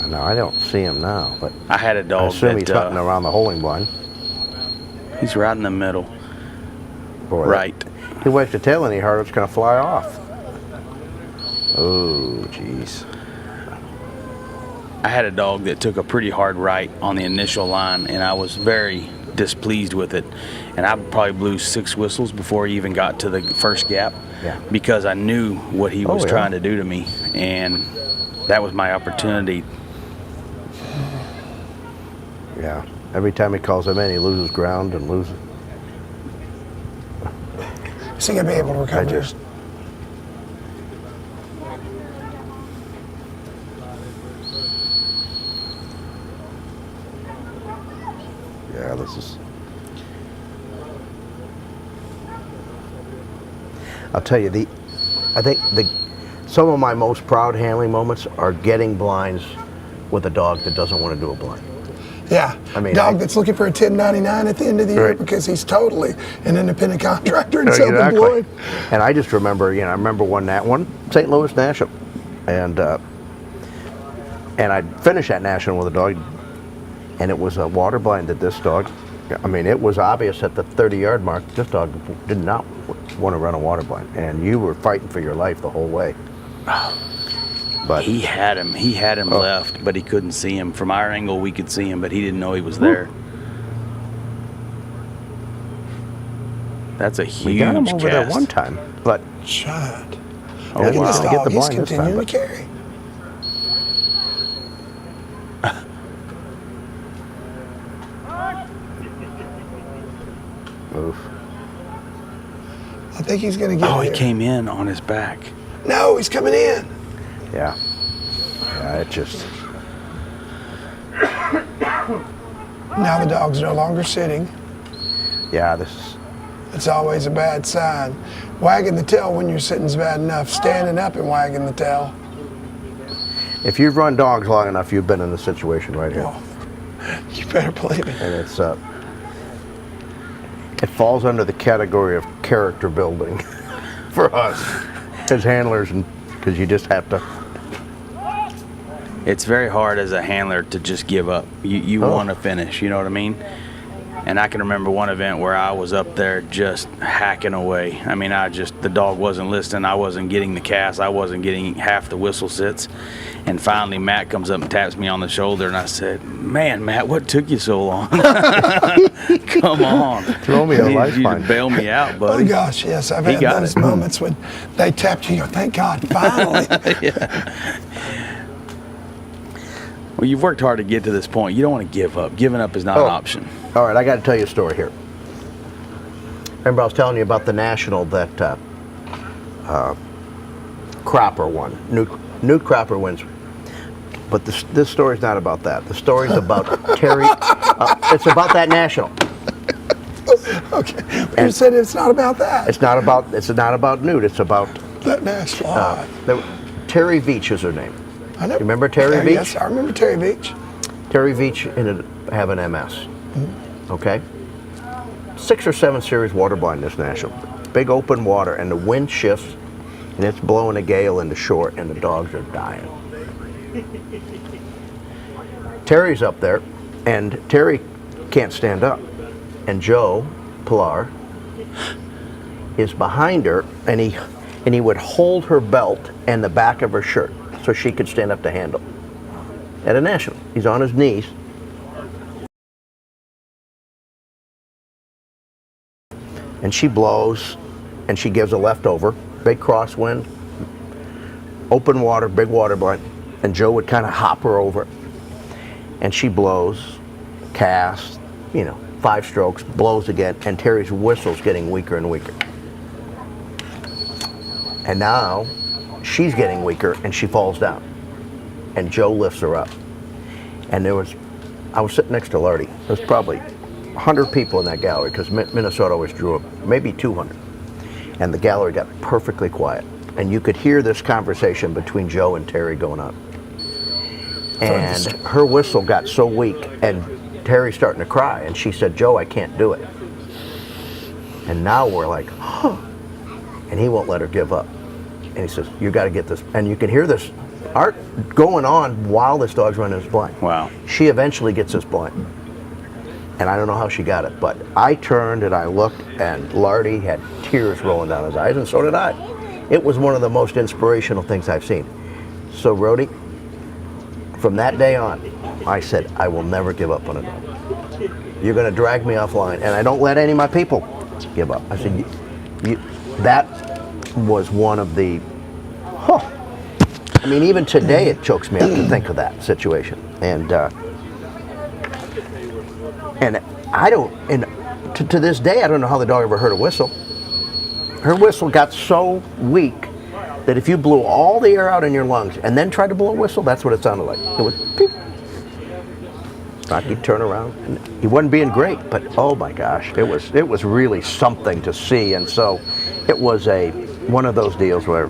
S12: Now, I don't see him now, but
S22: I had a dog
S12: I assume he's hunting around the holding blind.
S22: He's right in the middle.
S12: Boy,
S22: right.
S12: He waves the tail any harder, it's going to fly off. Oh, jeez.
S22: I had a dog that took a pretty hard right on the initial line, and I was very displeased with it. And I probably blew 6 whistles before he even got to the first gap, because I knew what he was trying to do to me, and that was my opportunity.
S12: Yeah, every time he calls him in, he loses ground and loses.
S13: Is he going to be able to recover?
S12: Yeah, this is. I'll tell you, I think some of my most proud handling moments are getting blinds with a dog that doesn't want to do a blind.
S13: Yeah,
S12: I mean,
S13: dog that's looking for a 1099 at the end of the year because he's totally an independent contractor and self-employed.
S12: And I just remember, I remember one St. Louis National, and I'd finished that national with a dog, and it was a water blind that this dog. I mean, it was obvious at the 30-yard mark this dog did not want to run a water blind, and you were fighting for your life the whole way. But
S22: he had him left, but he couldn't see him. From our angle, we could see him, but he didn't know he was there. That's a huge
S12: We got him over there
S22: cast.
S12: one time, but
S13: shot.
S22: Oh,
S13: Look at
S22: wow.
S13: this
S12: Get
S13: dog.
S12: the
S13: He's
S12: blind this time,
S13: continuing to
S12: but-
S13: carry.
S12: Oof.
S13: I think he's going to get
S22: Oh, he
S13: here.
S22: came in on his back.
S13: No, he's coming in.
S12: Yeah. Yeah, it just.
S13: Now the dog's no longer sitting.
S12: Yeah, this is.
S13: It's always a bad sign. Wagging the tail when you're sitting's bad enough. Standing up and wagging the tail.
S12: If you've run dogs long enough, you've been in the situation right here.
S13: You better believe it.
S12: And it's it falls under the category of character building for us as handlers, and because you just have to.
S22: It's very hard as a handler to just give up. You want to finish, you know what I mean? And I can remember one event where I was up there just hacking away. I mean, the dog wasn't listening. I wasn't getting the cast. I wasn't getting half the whistle sits. And finally, Matt comes up and taps me on the shoulder, and I said, "Man, Matt, what took you so long? Come on.
S12: Throw me a
S22: You
S12: lifeline.
S22: bail me out, buddy."
S13: Oh gosh, yes, I've
S22: He
S13: had
S22: got
S13: those
S22: it.
S13: moments when they tapped you. You go, thank God, finally.
S22: Well, you've worked hard to get to this point. You don't want to give up. Giving up is not an option.
S12: All right, I got to tell you a story here. Remember I was telling you about the national that Cropper won. Newt Cropper wins. But this story's not about that. The story's about Terry. It's about that national.
S13: Okay, you said it's not about that.
S12: It's not about Newt. It's about
S13: That national.
S12: Terry Veach is her name.
S13: I know.
S12: You remember Terry Veach?
S13: Yes, I remember Terry Veach.
S12: Terry Veach ended up having MS. Okay? 6 or 7 series water blindness national. Big open water, and the wind shifts, and it's blowing a gale into shore, and the dogs are dying. Terry's up there, and Terry can't stand up. And Joe Pilar is behind her, and he would hold her belt and the back of her shirt so she could stand up to handle. At a national, he's on his knees. And she blows, and she gives a leftover, big crosswind, open water, big water blind, and Joe would kind of hop her over. And she blows, casts, 5 strokes, blows again, and Terry's whistle's getting weaker and weaker. And now she's getting weaker, and she falls down. And Joe lifts her up. And I was sitting next to Lardy. There was probably 100 people in that gallery, because Minnesota always drew maybe 200. And the gallery got perfectly quiet. And you could hear this conversation between Joe and Terry going on. And her whistle got so weak, and Terry's starting to cry, and she said, "Joe, I can't do it." And now we're like, huh. And he won't let her give up. And he says, "You got to get this." And you can hear this art going on while this dog's running his blind.
S22: Wow.
S12: She eventually gets his blind. And I don't know how she got it, but I turned and I looked, and Lardy had tears rolling down his eyes, and so did I. It was one of the most inspirational things I've seen. So, Rhodey, from that day on, I said, I will never give up on a dog. You're going to drag me offline, and I don't let any of my people give up. I said, that was one of the, I mean, even today it chokes me up to think of that situation. And I don't, and to this day, I don't know how the dog ever heard a whistle. Her whistle got so weak that if you blew all the air out in your lungs and then tried to blow a whistle, that's what it sounded like. It was peep. He'd turn around, and he wasn't being great, but oh my gosh, it was really something to see. And so it was one of those deals where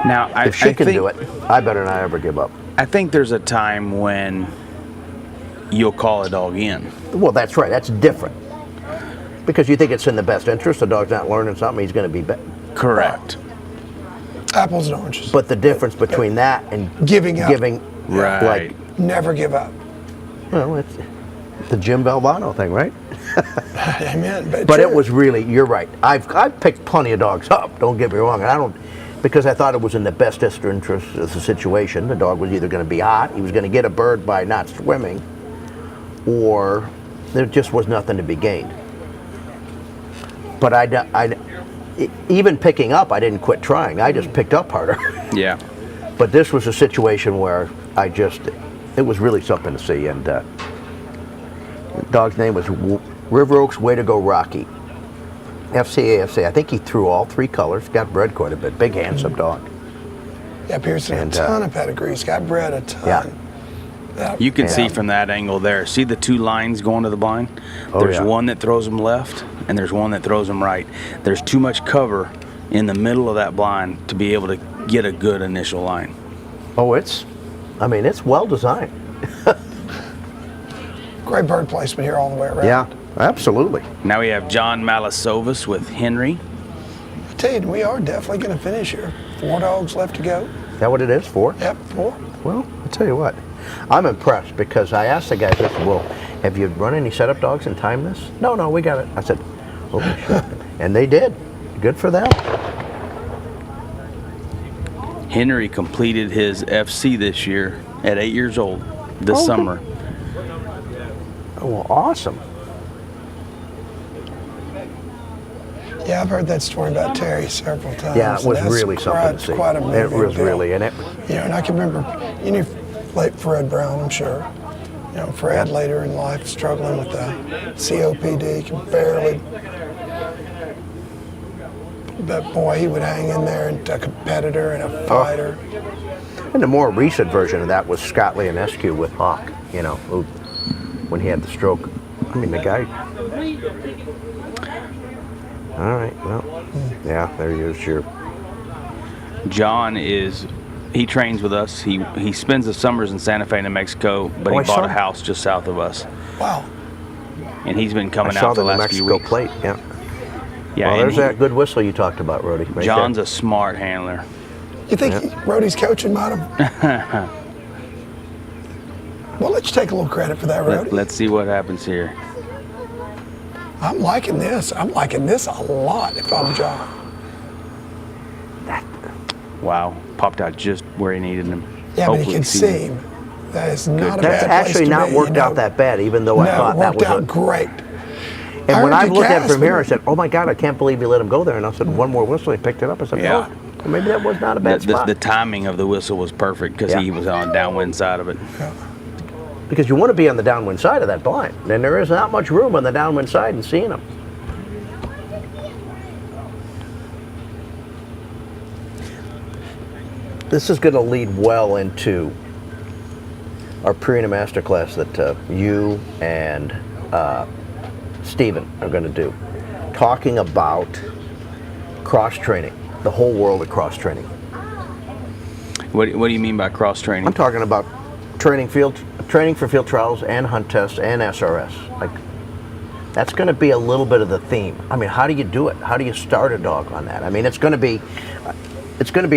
S22: now
S12: if she can do it, I better not ever give up.
S22: I think there's a time when you'll call a dog in.
S12: Well, that's right. That's different. Because you think it's in the best interest. The dog's not learning something, he's going to be better.
S22: Correct.
S13: Apples and oranges.
S12: But the difference between that and
S13: Giving up.
S22: Right.
S12: Like,
S13: Never give up.
S12: well, it's the Jim Valvano thing, right?
S13: Amen.
S12: But it was really, you're right. I've picked plenty of dogs up, don't get me wrong, and I don't, because I thought it was in the best interest of the situation. The dog was either going to be hot, he was going to get a bird by not swimming, or there just was nothing to be gained. but even picking up, I didn't quit trying. I just picked up harder.
S22: Yeah.
S12: But this was a situation where it was really something to see. And the dog's name was River Oaks Way to Go Rocky. FCAFC. I think he threw all 3 colors. Got bred quite a bit. Big, handsome dog.
S13: Yeah, Pearson, a ton of pedigrees. Got bred a ton.
S12: Yeah.
S22: You can see from that angle there. See the 2 lines going to the blind? There's one that throws them left, and there's one that throws them right. There's too much cover in the middle of that blind to be able to get a good initial line.
S12: Oh, it's well designed.
S13: Great bird placement here all the way around.
S12: Yeah, absolutely.
S22: Now we have John Malasovas with Henry.
S13: I tell you, we are definitely going to finish here. 4 dogs left to go.
S12: Is that what it is? 4?
S13: Yep, 4.
S12: Well, I'll tell you what. I'm impressed because I asked the guys, I said, well, have you run any setup dogs and timed this? No, we got it. I said, holy shit. And they did. Good for them.
S22: Henry completed his FC this year at 8 years old this summer.
S12: Oh, well, awesome.
S13: Yeah, I've heard that story about Terry several times.
S12: Yeah, it was really something to see.
S13: Quite a
S12: it was
S13: deal.
S12: really, and it.
S13: You know, and I can remember, you knew Fred Brown, I'm sure. You know, Fred later in life struggling with COPD, can barely. But boy, he would hang in there and a competitor and a fighter.
S12: And the more recent version of that was Scott Leonescu with Hawk, you know, when he had the stroke. I mean, the guy. All right, well, yeah, there he is, sure.
S22: John he trains with us. He spends the summers in Santa Fe, New Mexico, but he bought a house just south of us.
S13: Wow.
S22: And he's been coming out the last few weeks.
S12: Plate, yeah.
S22: Yeah,
S12: well, there's that good whistle you talked about, Rhodey. Right
S22: John's
S12: there.
S22: a smart handler.
S13: You think Rhodey's coaching might have? Well, let's take a little credit for that, Rhodey.
S22: Let's see what happens here.
S13: I'm liking this. I'm liking this a lot if I'm John.
S22: Wow, popped out just where he needed him.
S13: Yeah, but he can see him. That is not a bad place to be.
S12: That's actually not worked out that bad, even though I thought that was
S13: worked out great.
S12: And when I looked at it from here, I said, "Oh my God, I can't believe you let him go there." And I said, "One more whistle." He picked it up. I said, "Oh, well, maybe that was not a bad spot."
S22: The timing of the whistle was perfect because he was on the downwind side of it.
S13: Yeah.
S12: Because you want to be on the downwind side of that blind, and there is not much room on the downwind side and seeing them. This is going to lead well into our Purina Masterclass that you and Stephen are going to do, talking about cross-training, the whole world of cross-training.
S22: What do you mean by cross-training?
S12: I'm talking about training for field trials and hunt tests and SRS. Like, that's going to be a little bit of the theme. I mean, how do you do it? How do you start a dog on that? I mean, it's going to be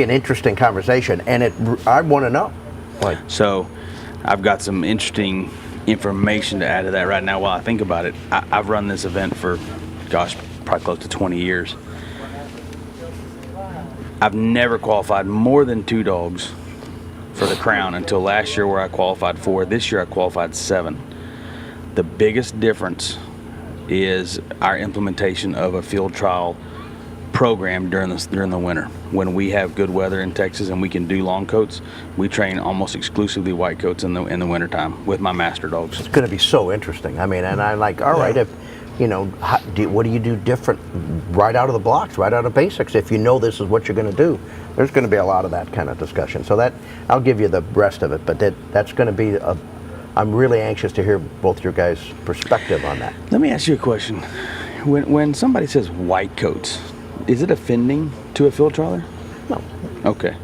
S12: an interesting conversation, and I want to know. Like,
S22: so, I've got some interesting information to add to that right now while I think about it. I've run this event for, gosh, probably close to 20 years. I've never qualified more than 2 dogs for the crown until last year where I qualified 4. This year I qualified 7. The biggest difference is our implementation of a field trial program during the winter. When we have good weather in Texas and we can do long coats, we train almost exclusively white coats in the wintertime with my master dogs.
S12: It's going to be so interesting. I mean, and I'm like, all right, if you know, what do you do different right out of the blocks, right out of basics? If you know this is what you're going to do, there's going to be a lot of that kind of discussion. So that I'll give you the rest of it, but that's going to be I'm really anxious to hear both your guys' perspective on that.
S22: Let me ask you a question. When somebody says white coats, is it offending to a field trialer?
S12: No.
S22: Okay.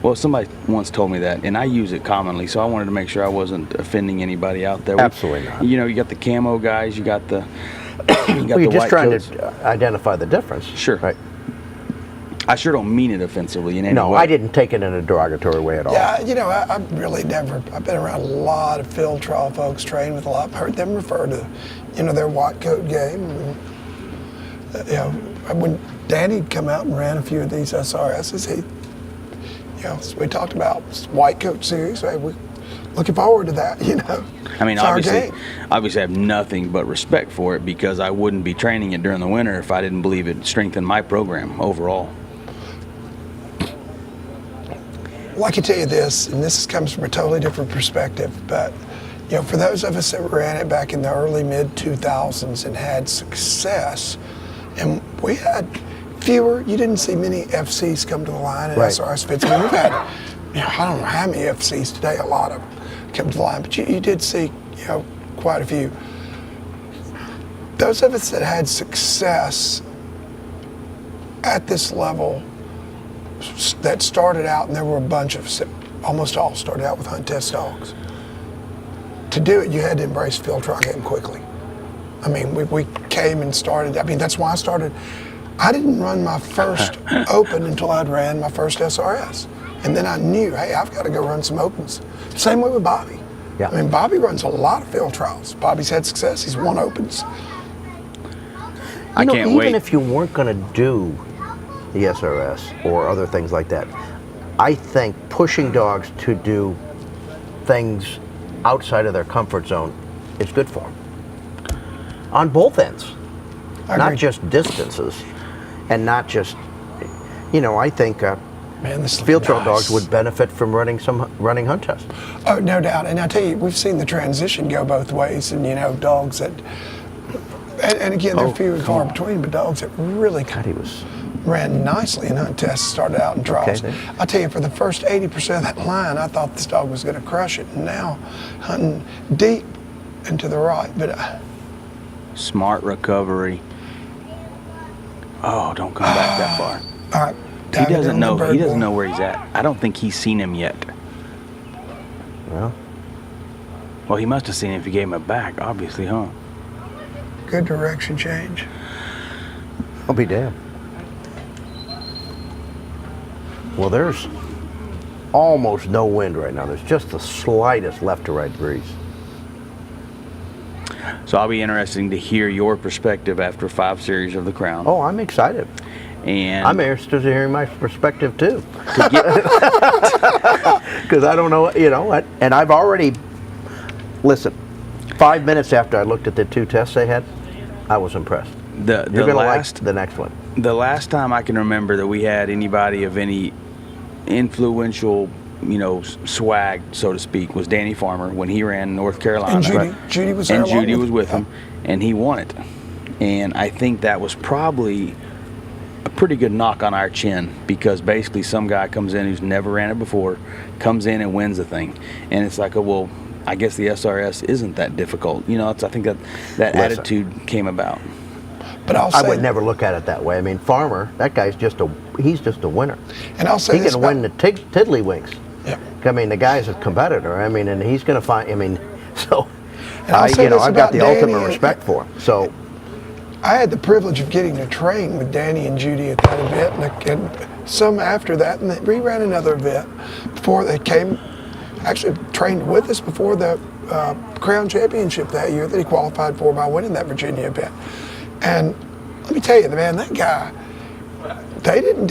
S22: Well, somebody once told me that, and I use it commonly, so I wanted to make sure I wasn't offending anybody out there.
S12: Absolutely not.
S22: You know, you got the camo guys, you got the
S12: you're just trying to identify the difference.
S22: Sure.
S12: Right.
S22: I sure don't mean it offensively in any way.
S12: No, I didn't take it in a derogatory way at all.
S13: Yeah, you know, I've really never, I've been around a lot of field trial folks, trained with a lot. I've heard them refer to, you know, their white coat game. And, you know, when Danny'd come out and ran a few of these SRSs, he, you know, we talked about white coat series. Right? looking forward to that, you know.
S22: I mean,
S13: It's our
S22: obviously,
S13: game.
S22: I have nothing but respect for it because I wouldn't be training it during the winter if I didn't believe it strengthened my program overall.
S13: Well, I can tell you this, and this comes from a totally different perspective, but you know, for those of us that ran it back in the early mid-2000s and had success, and we had fewer, you didn't see many FCs come to the line at SRS fits. I mean, we've had, you know, I don't know how many FCs today, a lot of them come to the line, but you did see, you know, quite a few. Those of us that had success at this level that started out, and there were a bunch of, almost all started out with hunt test dogs. To do it, you had to embrace field trial game quickly. I mean, we came and started, I mean, that's why I started. I didn't run my first open until I'd ran my first SRS. And then I knew, hey, I've got to go run some opens. Same way with Bobby.
S12: Yeah.
S13: I mean, Bobby runs a lot of field trials. Bobby's had success, he's won opens.
S12: You know, even if you weren't going to do the SRS or other things like that, I think pushing dogs to do things outside of their comfort zone is good for them. On both ends. Not just distances and not just, you know, I think field trial dogs would benefit from running hunt tests.
S13: Oh, no doubt. And I tell you, we've seen the transition go both ways. And, you know, dogs that, and again, they're few and far between, but dogs that really ran nicely in hunt tests started out in trials.
S12: Okay,
S13: I tell you, for the first 80% of that line, I thought this dog was going to crush it. And now, hunting deep and to the right. But
S22: Smart recovery. Oh, don't come back that far.
S13: All right.
S22: He doesn't know. He doesn't know where he's at. I don't think he's seen him yet. Well, he must have seen him if you gave him a back, obviously, huh?
S13: Good direction change.
S12: I'll be damned. Well, there's almost no wind right now. There's just the slightest left to right breeze.
S22: So I'll be interested to hear your perspective after 5 series of the Crown.
S12: Oh, I'm excited.
S22: And
S12: I'm interested in hearing my perspective too. Because I don't know, you know, and I've already, listen, 5 minutes after I looked at the 2 tests they had, I was impressed. You're going to like the next one.
S22: The last time I can remember that we had anybody of any influential, you know, swag, so to speak, was Danny Farmer when he ran North Carolina.
S13: And Judy was there.
S22: And Judy was with him, and he won it. And I think that was probably a pretty good knock on our chin because basically some guy comes in who's never ran it before, comes in and wins the thing. And it's like, oh, well, I guess the SRS isn't that difficult. You know, I think that attitude came about.
S13: But
S12: I would never look at it that way. I mean, Farmer, that guy's he's just a winner.
S13: And I'll say
S12: he can win the tiddlywinks.
S13: Yeah.
S12: I mean, the guy's a competitor. I mean, and he's going to find. I mean, so
S13: you know,
S12: I've got the ultimate respect for him. So
S13: I had the privilege of getting to train with Danny and Judy at that event, and some after that, and we ran another event before they came. Actually, trained with us before the Crown Championship that year that he qualified for by winning that Virginia event. And let me tell you, man, that guy, they didn't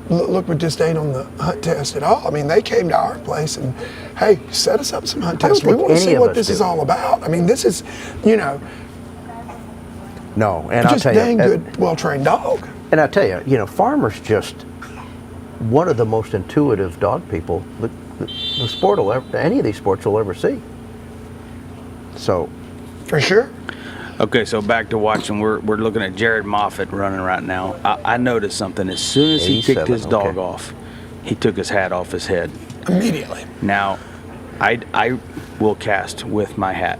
S13: look with disdain on the hunt test at all. I mean, they came to our place and, hey, set us up some hunt tests. We want to see what this is all about. I mean, this is, you know,
S12: no, and I'll
S13: just
S12: tell you,
S13: dang good, well-trained dog.
S12: And I'll tell you, know, Farmer's just one of the most intuitive dog people the sport will ever, any of these sports will ever see. So,
S13: for sure.
S22: Okay, so back to watching. We're looking at Jared Moffitt running right now. I noticed something. As soon as he kicked his dog off, he took his hat off his head.
S13: Immediately.
S22: Now, I will cast with my hat,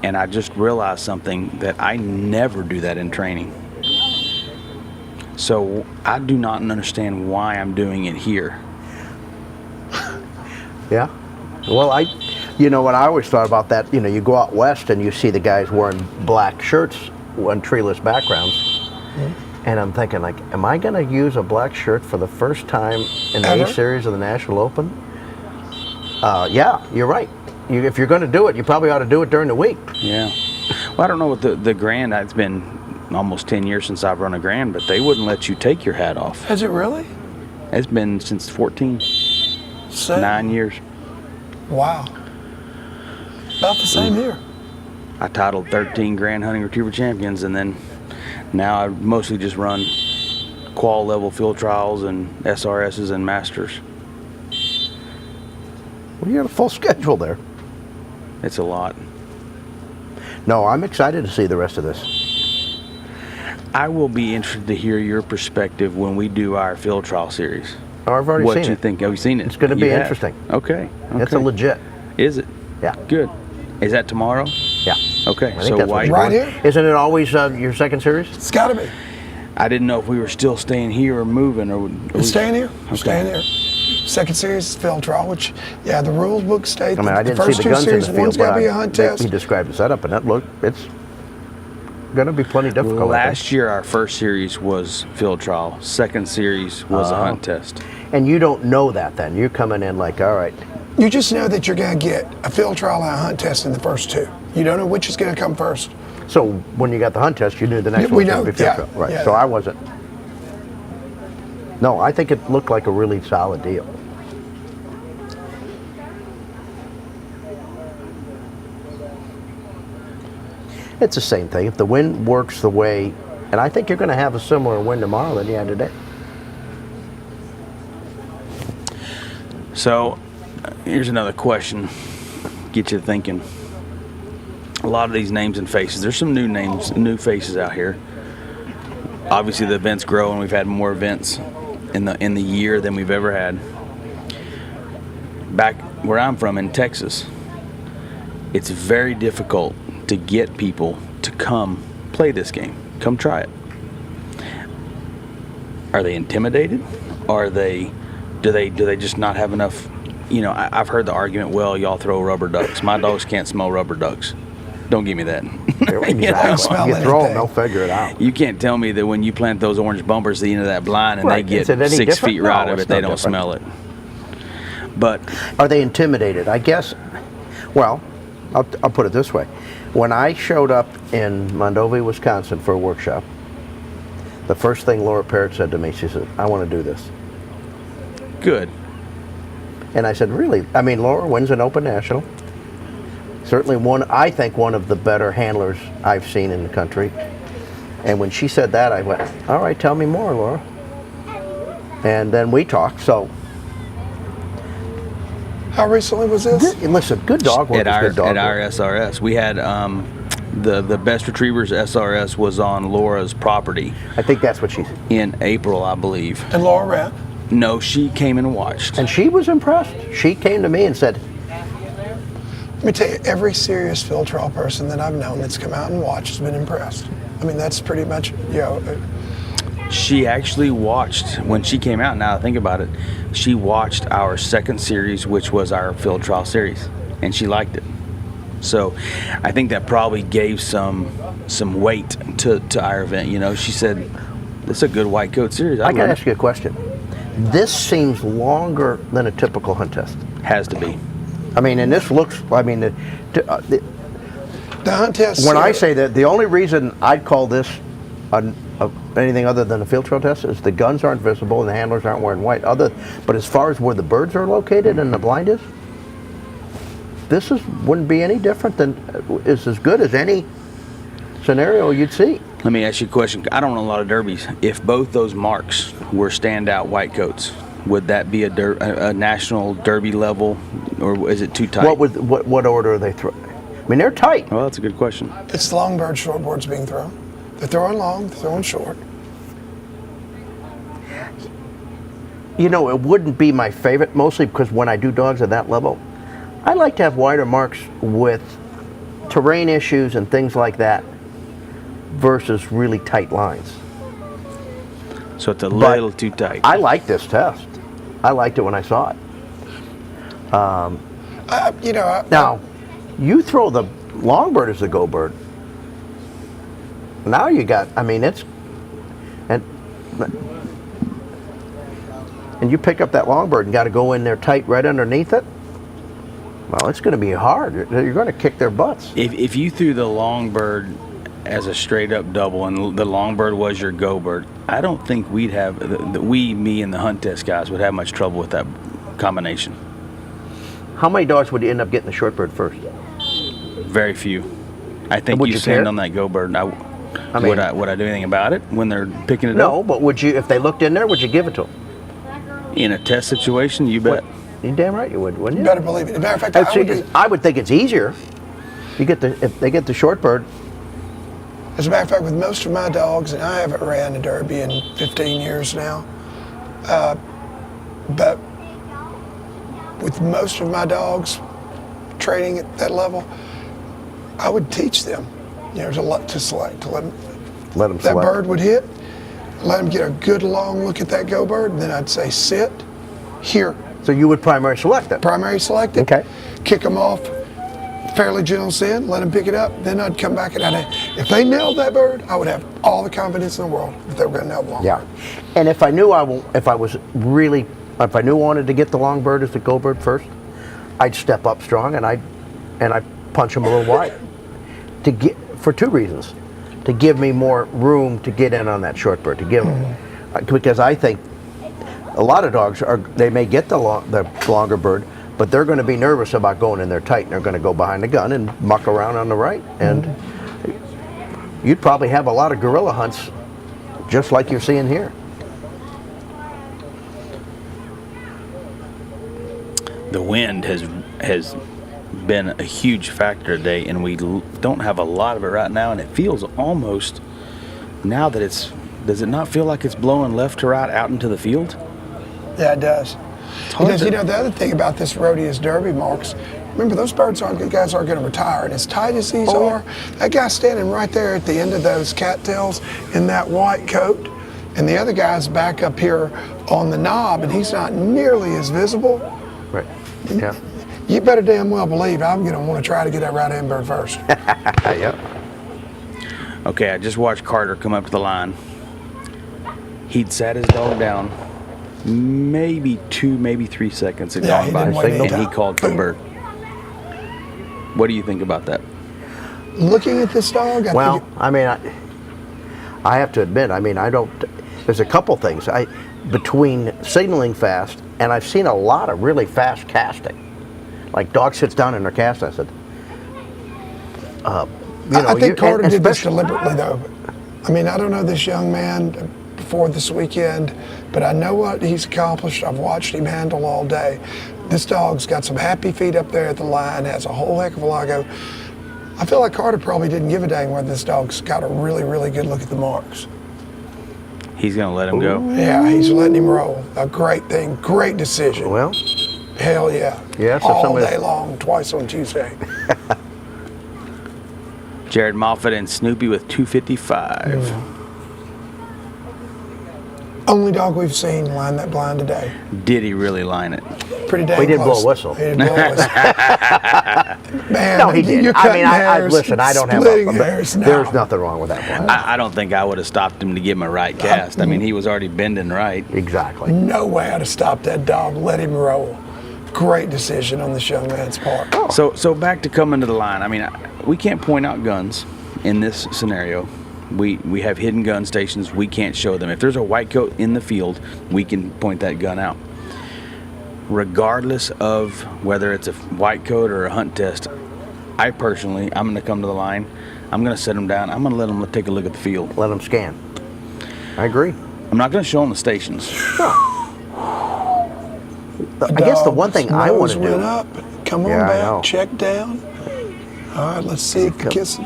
S22: and I just realized something that I never do that in training. So I do not understand why I'm doing it here.
S12: Yeah. Well, you know what I always thought about that, you know, you go out west and you see the guys wearing black shirts on treeless backgrounds. And I'm thinking, like, am I going to use a black shirt for the first time in the A series of the National Open? Yeah, you're right. If you're going to do it, you probably ought to do it during the week.
S22: Yeah. Well, I don't know what the Grand, it's been almost 10 years since I've run a Grand, but they wouldn't let you take your hat off.
S13: Has it really?
S22: It's been since 14. 9 years.
S13: Wow. About the same here.
S22: I titled 13 Grand Hunting Retriever Champions, and then now I mostly just run qual level field trials and SRSs and masters.
S12: Well, you got a full schedule there.
S22: It's a lot.
S12: No, I'm excited to see the rest of this.
S22: I will be interested to hear your perspective when we do our field trial series.
S12: Oh, I've already seen it.
S22: What you think? Have you seen it?
S12: It's going to be interesting.
S22: Okay.
S12: It's a legit.
S22: Is it?
S12: Yeah.
S22: Good. Is that tomorrow?
S12: Yeah.
S22: Okay.
S12: I think that's
S22: why?
S13: Right here?
S12: Isn't it always your second series?
S13: It's got to be.
S22: I didn't know if we were still staying here or moving, or
S13: It's staying here.
S22: Okay.
S13: Staying here. Second series is field trial, which, yeah, the rules book state
S12: I mean, I
S13: the
S12: didn't
S13: first
S12: see the
S13: two
S12: guns in
S13: series,
S12: the
S13: one's
S12: field,
S13: got to
S12: but
S13: be a hunt test.
S12: he described the setup, and it's going to be plenty difficult.
S22: Last year, our first series was field trial. Second series was a hunt test.
S12: And you don't know that then. You're coming in like, all right.
S13: You just know that you're going to get a field trial and a hunt test in the first two. You don't know which is going to come first.
S12: So when you got the hunt test, you knew the next
S13: We
S12: one was
S13: know,
S12: going to be field
S13: yeah,
S12: trial. Right.
S13: yeah.
S12: So I wasn't. No, I think it looked like a really solid deal. It's the same thing. If the wind works the way, and I think you're going to have a similar wind tomorrow than you had today.
S22: So, here's another question. Get you thinking. A lot of these names and faces. There's some new names, new faces out here. Obviously, the events grow, and we've had more events in the year than we've ever had. Back where I'm from in Texas, it's very difficult to get people to come play this game, come try it. Are they intimidated? Do they just not have enough? You know, I've heard the argument, well, y'all throw rubber ducks. My dogs can't smell rubber ducks. Don't give me that.
S12: Exactly. You throw them, they'll figure it out.
S22: You can't tell me that when you plant those orange bumpers at the end of that blind and
S12: Right.
S22: they
S12: Is it
S22: get
S12: any
S22: 6
S12: different?
S22: feet right
S12: No,
S22: of
S12: it's
S22: it, they
S12: no
S22: don't
S12: different.
S22: smell it. But
S12: are they intimidated? I guess. Well, I'll put it this way. When I showed up in Mondovi, Wisconsin for a workshop, the first thing Laura Parrott said to me, she said, "I want to do this."
S22: Good.
S12: And I said, "Really?" I mean, Laura wins an Open National. Certainly I think one of the better handlers I've seen in the country. And when she said that, I went, "All right, tell me more, Laura." And then we talked. So
S13: how recently was this?
S12: Listen, good dog work is good dog
S22: at our
S12: work.
S22: SRS. We had the Best Retrievers SRS was on Laura's property.
S12: I think that's what she said.
S22: In April, I believe.
S13: And Laura ran?
S22: No, she came and watched.
S12: And she was impressed. She came to me and said,
S13: Let me tell you, every serious field trial person that I've known that's come out and watched has been impressed. I mean, that's pretty much, you know.
S22: She actually watched, when she came out, now I think about it, she watched our second series, which was our field trial series, and she liked it. So I think that probably gave some weight to our event. You know, she said, "It's a good white coat series."
S12: I got to ask you a question. This seems longer than a typical hunt test.
S22: Has to be.
S12: I mean, and this looks, I mean,
S13: the hunt test.
S12: When I say that, the only reason I'd call this anything other than a field trial test is the guns aren't visible and the handlers aren't wearing white. But as far as where the birds are located and the blind is, this wouldn't be any different than, is as good as any scenario you'd see.
S22: Let me ask you a question. I don't know a lot of derbies. If both those marks were standout white coats, would that be a national derby level, or is it too tight?
S12: What order are they throwing? I mean, they're tight.
S22: Well, that's a good question.
S13: It's long bird, short boards being thrown. They're throwing long, they're throwing short.
S12: You know, it wouldn't be my favorite, mostly because when I do dogs at that level, I like to have wider marks with terrain issues and things like that versus really tight lines.
S22: So it's a little too tight.
S12: I like this test. I liked it when I saw it. Now, you throw the long bird as the go bird. Now you got, I mean, and you pick up that long bird and got to go in there tight right underneath it. Well, it's going to be hard. You're going to kick their butts.
S22: If you threw the long bird as a straight up double and the long bird was your go bird, I don't think we'd have, me and the hunt test guys would have much trouble with that combination.
S12: How many dogs would you end up getting the short bird first?
S22: Very few. I think
S12: Would
S22: you
S12: you
S22: stand
S12: care?
S22: on that go bird.
S12: I
S22: Would
S12: mean-
S22: I do anything about it when they're picking it up?
S12: No, but would you, if they looked in there, would you give it to them?
S22: In a test situation, you bet.
S12: You damn right you would, wouldn't you?
S13: Better believe it. As a matter of fact,
S12: I would think it's easier. You get the if they get the short bird.
S13: As a matter of fact, with most of my dogs, and I haven't ran a derby in 15 years now, but with most of my dogs training at that level, I would teach them. You know, there's a lot to select. To let them that
S12: select.
S13: bird would hit, let them get a good long look at that go bird, and then I'd say sit here.
S12: So you would primary select it.
S13: Primary select it.
S12: Okay.
S13: Kick them off. Fairly gentle send, let them pick it up, then I'd come back and if they nailed that bird, I would have all the confidence in the world that they were going to nail the long
S12: Yeah.
S13: bird.
S12: And if I knew if I wanted to get the long bird as the go bird first, I'd step up strong and I punch him a little wide for two reasons: to give me more room to get in on that short bird, to give because I think a lot of dogs they may get the longer bird, but they're going to be nervous about going in there tight, and they're going to go behind the gun and muck around on the right. And you'd probably have a lot of gorilla hunts just like you're seeing here.
S22: The wind has been a huge factor today, and we don't have a lot of it right now, and it feels almost, now that does it not feel like it's blowing left to right out into the field?
S13: Yeah, it does. Because, you know, the other thing about this Rhodius Derby, Marks, remember those guys aren't going to retire. And as tight as these are, that guy's standing right there at the end of those cattails in that white coat. And the other guy's back up here on the knob, and he's not nearly as visible.
S12: Right. Yeah.
S13: You better damn well believe I'm going to want to try to get that right-hand bird first.
S12: Yeah.
S22: Okay, I just watched Carter come up to the line. He'd sat his dog down. Maybe 2, maybe 3 seconds had gone by, and he called for bird. What do you think about that?
S13: Looking at this dog,
S12: I mean, I have to admit, I mean, there's a couple things. Between signaling fast, and I've seen a lot of really fast casting. Like dog sits down in their cast, I said,
S13: I think Carter did this deliberately, though. I mean, I don't know this young man before this weekend, but I know what he's accomplished. I've watched him handle all day. This dog's got some happy feet up there at the line, has a whole heck of a lot of go. I feel like Carter probably didn't give a dang whether this dog's got a really, really good look at the marks.
S22: He's going to let him go?
S13: Yeah, he's letting him roll. A great thing, great decision.
S12: Well,
S13: hell yeah.
S12: Yeah, so
S13: all day long, twice on Tuesday.
S22: Jared Moffett and Snoopy with 255.
S13: Only dog we've seen line that blind today.
S22: Did he really line it?
S13: Pretty dang
S12: He did
S13: close.
S12: blow a whistle.
S13: He did blow a whistle. Man,
S12: no, he did.
S13: You're
S12: I mean,
S13: hairs,
S12: listen, I don't have
S13: splitting hairs now.
S12: There's nothing wrong with that blind.
S22: I don't think I would have stopped him to give him a right cast. I mean, he was already bending right.
S12: Exactly.
S13: No way I'd have stopped that dog. Let him roll. Great decision on this young man's part.
S22: So back to coming to the line. I mean, we can't point out guns in this scenario. We have hidden gun stations. We can't show them. If there's a white coat in the field, we can point that gun out. Regardless of whether it's a white coat or a hunt test, I'm going to come to the line. I'm going to set them down. I'm going to let them take a look at the field.
S12: Let them scan. I agree.
S22: I'm not going to show them the stations.
S12: I guess the one thing I want to do.
S13: Went up. Come on back. Check down. All right, let's see if the kiss.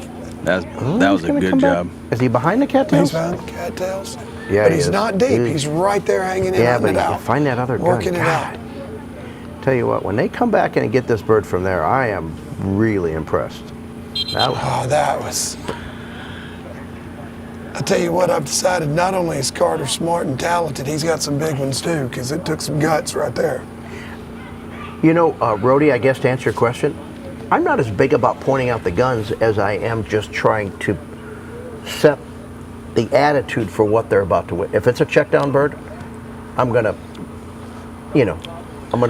S22: That was a good job.
S12: Is he behind the cattails?
S13: He's behind the cattails.
S12: Yeah,
S13: but he's not deep. He's right there hanging in.
S12: Yeah, but you find that other gun.
S13: Working it out.
S12: Tell you what, when they come back and get this bird from there, I am really impressed.
S13: That was. I tell you what, I've decided not only is Carter smart and talented, he's got some big ones too, because it took some guts right there.
S12: You know, Rhodey, I guess to answer your question, I'm not as big about pointing out the guns as I am just trying to set the attitude for what they're about to win. If it's a check down bird, I'm gonna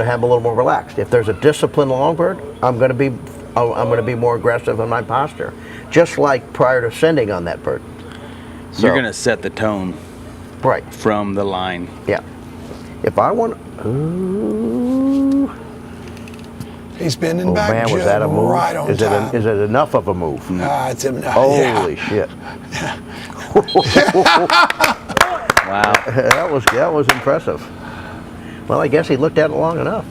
S12: have a little more relaxed. If there's a disciplined long bird, I'm gonna be more aggressive in my posture, just like prior to sending on that bird. So,
S22: you're gonna set the tone,
S12: right,
S22: from the line.
S12: Yeah. If I want,
S13: He's bending
S12: Oh
S13: back
S12: man, was
S13: just
S12: that a move?
S13: right on
S12: is
S13: time.
S12: Is it enough of a move?
S13: It's enough.
S12: Holy shit!
S22: Wow,
S12: that was impressive. Well, I guess he looked at it long enough.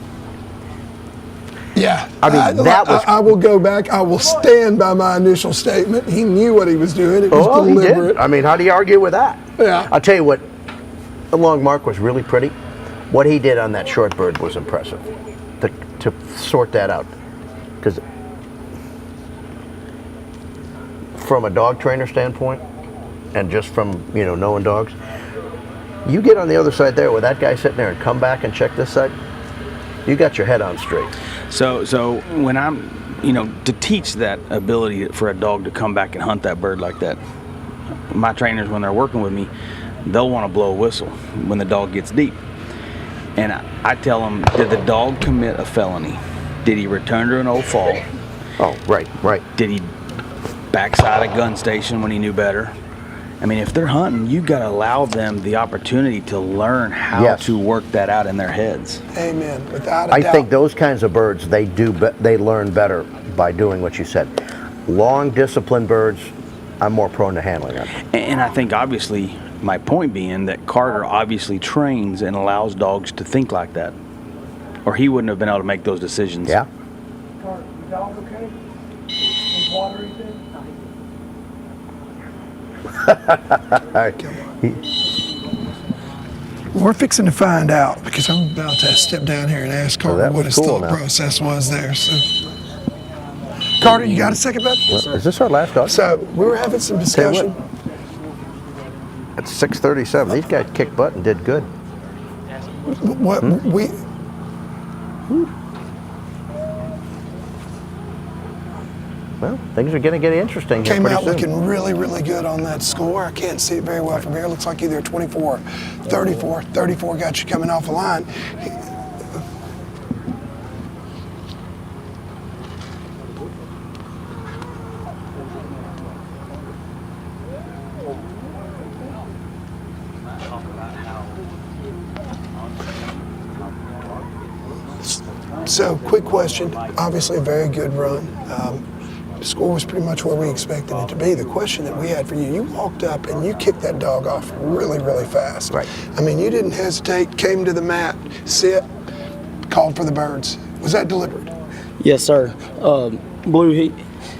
S13: Yeah,
S12: I mean,
S13: I will go back. I will stand by my initial statement. He knew what he was doing. It was deliberate.
S12: He did. I mean, how do you argue with that?
S13: Yeah.
S12: I'll tell you what, the long mark was really pretty. What he did on that short bird was impressive. To sort that out, because from a dog trainer standpoint, and just from knowing dogs, you get on the other side there with that guy sitting there and come back and check this side, you got your head on straight.
S22: So when I'm, to teach that ability for a dog to come back and hunt that bird like that, my trainers, when they're working with me, they'll want to blow a whistle when the dog gets deep. And I tell them, did the dog commit a felony? Did he return to an old fall?
S12: Oh, right.
S22: Did he backside a gun station when he knew better? I mean, if they're hunting, you got to allow them the opportunity to learn how to work that out in their heads.
S13: Amen. Without a doubt.
S12: I think those kinds of birds, they learn better by doing what you said. Long, disciplined birds, I'm more prone to handling them.
S22: And I think, obviously, my point being that Carter obviously trains and allows dogs to think like that, or he wouldn't have been able to make those decisions.
S12: Yeah.
S13: Carter, your dog okay? Need water, anything? We're fixing to find out, because I'm about to step down here and ask Carter what his thought process was there. So, Carter, you got a second, bud?
S12: Is this our last dog?
S13: So we were having some discussion.
S12: At 6:37, these guys kicked butt and did good.
S13: What we.
S12: Well, things are going to get interesting here
S13: Came
S12: pretty
S13: out
S12: soon.
S13: looking really, really good on that score. I can't see it very well from here. It looks like either 24, 34. 34 got you coming off the line. So, quick question. Obviously, a very good run. The score was pretty much where we expected it to be. The question that we had for you, you walked up and you kicked that dog off really, really fast.
S12: Right.
S13: I mean, you didn't hesitate, came to the mat, sit, called for the birds. Was that deliberate?
S5: Yes, sir. Blue,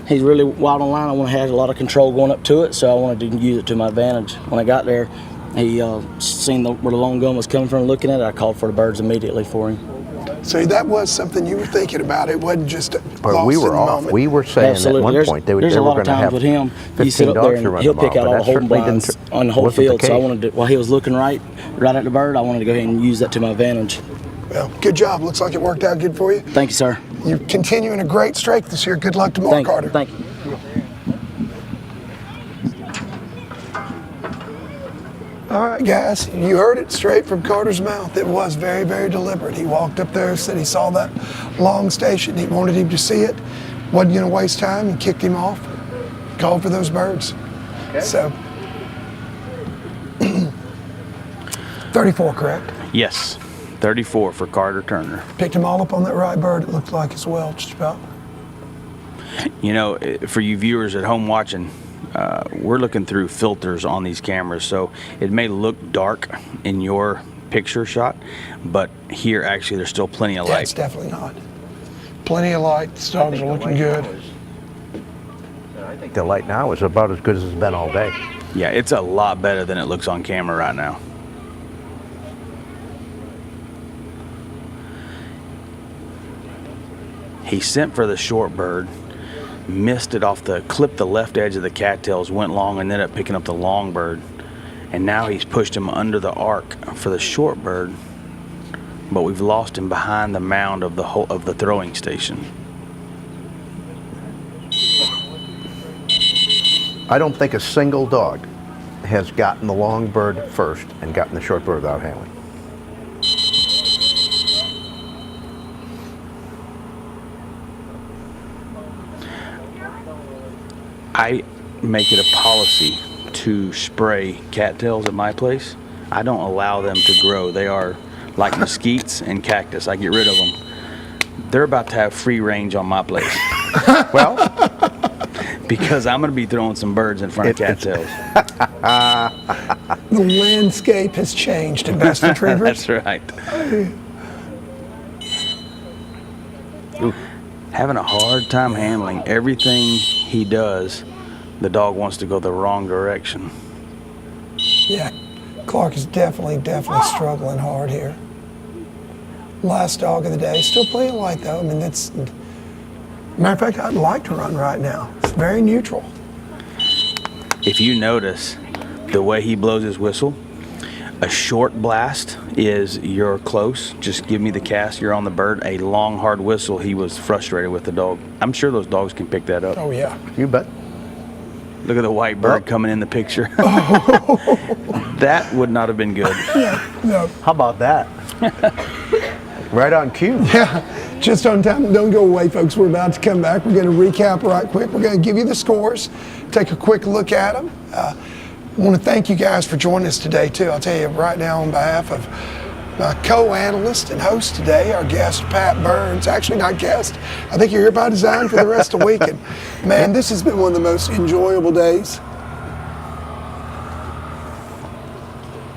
S5: he's really wild on line. I want to have a lot of control going up to it, so I wanted to use it to my advantage. When I got there, he seen where the long gun was coming from, looking at it. I called for the birds immediately for him.
S13: So that was something you were thinking about. It wasn't just lost
S12: we were
S13: in the
S12: off.
S13: moment.
S12: We were saying at one point they were going to have 15 dogs to run
S5: with him. You sit up there and he'll pick out all the holding blinds on the whole field. So I wanted to, while he was looking right at the bird, I wanted to go ahead and use that to my advantage.
S13: Well, good job. Looks like it worked out good for you.
S5: Thank you, sir.
S13: You're continuing a great streak this year. Good luck tomorrow, Carter.
S5: Thank you.
S13: All right, guys, you heard it straight from Carter's mouth. It was very, very deliberate. He walked up there, said he saw that long station. He wanted him to see it. Wasn't going to waste time and kicked him off. Called for those birds. Okay. So, 34, correct?
S22: Yes, 34 for Carter Turner.
S13: Picked them all up on that right bird, it looked like as well, just about.
S22: You know, for you viewers at home watching, we're looking through filters on these cameras, so it may look dark in your picture shot, but here actually there's still plenty of light.
S13: Yeah, it's definitely not. Plenty of light. The dogs are looking good.
S12: I think the light now is about as good as it's been all day.
S22: Yeah, it's a lot better than it looks on camera right now. He sent for the short bird, missed it off clipped the left edge of the cattails, went long, and ended up picking up the long bird. And now he's pushed him under the arc for the short bird, but we've lost him behind the mound of the throwing station.
S12: I don't think a single dog has gotten the long bird first and gotten the short bird without handling.
S22: I make it a policy to spray cattails at my place. I don't allow them to grow. They are like mesquites and cactus. I get rid of them. they're about to have free range on my place.
S12: Well,
S22: because I'm going to be throwing some birds in front of cattails.
S13: The landscape has changed in best retrievers.
S22: That's right. Ooh, having a hard time handling everything he does. The dog wants to go the wrong direction.
S13: Yeah, Clark is definitely struggling hard here. Last dog of the day, still playing light though. I mean, that's, matter of fact, I'd like to run right now. It's very neutral.
S22: If you notice the way he blows his whistle, a short blast is you're close, just give me the cast, you're on the bird. A long, hard whistle, he was frustrated with the dog. I'm sure those dogs can pick that up.
S13: Oh, yeah.
S12: You bet.
S22: Look at the white bird coming in the picture. That would not have been good.
S13: No.
S12: How about that? Right on cue.
S13: Yeah, just on time. Don't go away, folks. We're about to come back. We're going to recap right quick. We're going to give you the scores, take a quick look at them. I want to thank you guys for joining us today, too. I'll tell you right now on behalf of my co-analyst and host today, our guest, Pat Burns. Actually, not guest. I think you're here by design for the rest of the weekend. Man, this has been one of the most enjoyable days.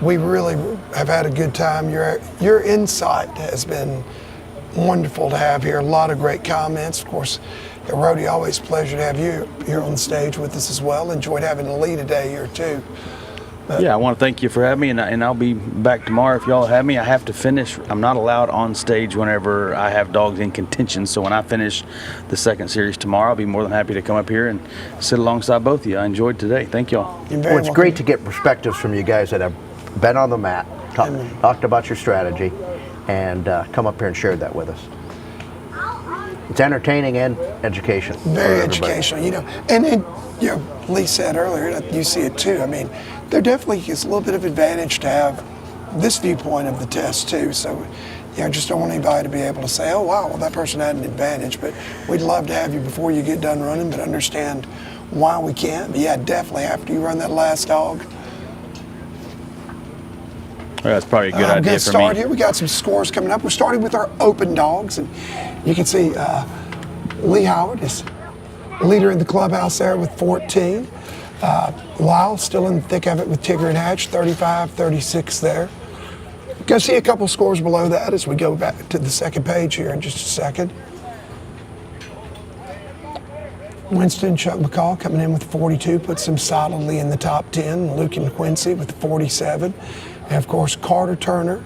S13: We really have had a good time. Your insight has been wonderful to have here. A lot of great comments. Of course, Rhodey, always a pleasure to have you here on the stage with us as well. Enjoyed having Lee today here too.
S22: Yeah, I want to thank you for having me, and I'll be back tomorrow if y'all have me. I have to finish. I'm not allowed on stage whenever I have dogs in contention, so when I finish the second series tomorrow, I'll be more than happy to come up here and sit alongside both of you. I enjoyed today. Thank y'all.
S12: Well, it's great to get perspectives from you guys that have been on the mat, talked about your strategy, and come up here and share that with us. It's entertaining and educational.
S13: Very educational, you know. And you know, Lee said earlier, you see it too. I mean, there definitely is a little bit of advantage to have this viewpoint of the test too. So, you know, just don't want anybody to be able to say, oh wow, well that person had an advantage. But we'd love to have you before you get done running, but understand why we can't. But yeah, definitely after you run that last dog.
S22: Well, that's probably a good idea
S13: Get
S22: for
S13: started
S22: me.
S13: here. We got some scores coming up. We're starting with our open dogs, and you can see Lee Howard is leader in the clubhouse there with 14. Lyle still in the thick of it with Tigger and Hatch, 35-36 there. Going to see a couple scores below that as we go back to the second page here in just a second. Winston, Chuck McCall coming in with 42, puts him solidly in the top 10. Luke and Quincy with 47. And of course, Carter Turner,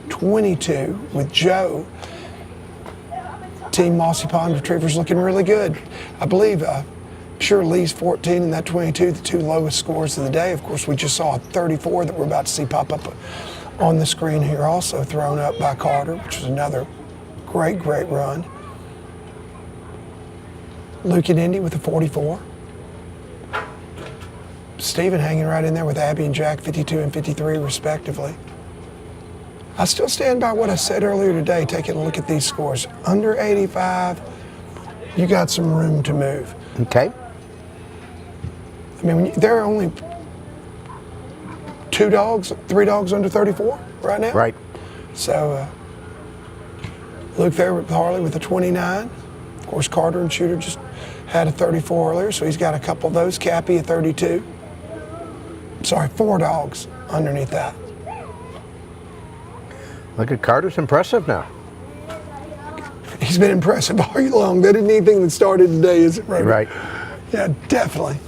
S13: 22 with Joe. Team Mossy Pond Retrievers looking really good. I believe, sure Lee's 14 and that 22, the two lowest scores of the day. Of course, we just saw a 34 that we're about to see pop up on the screen here, also thrown up by Carter, which was another great run. Luke and Indy with a 44. Steven hanging right in there with Abby and Jack, 52 and 53 respectively. I still stand by what I said earlier today, taking a look at these scores. Under 85, you got some room to move.
S12: Okay.
S13: I mean, there are only 3 dogs under 34 right now.
S12: Right.
S13: So Luke there with Harley with a 29. Of course, Carter and Shooter just had a 34 earlier, so he's got a couple of those. Cappy a 32. Sorry, 4 dogs underneath that.
S12: Look at Carter's impressive now.
S13: He's been impressive all year long. That isn't anything that started today, is it?
S12: Right.
S13: Yeah, definitely.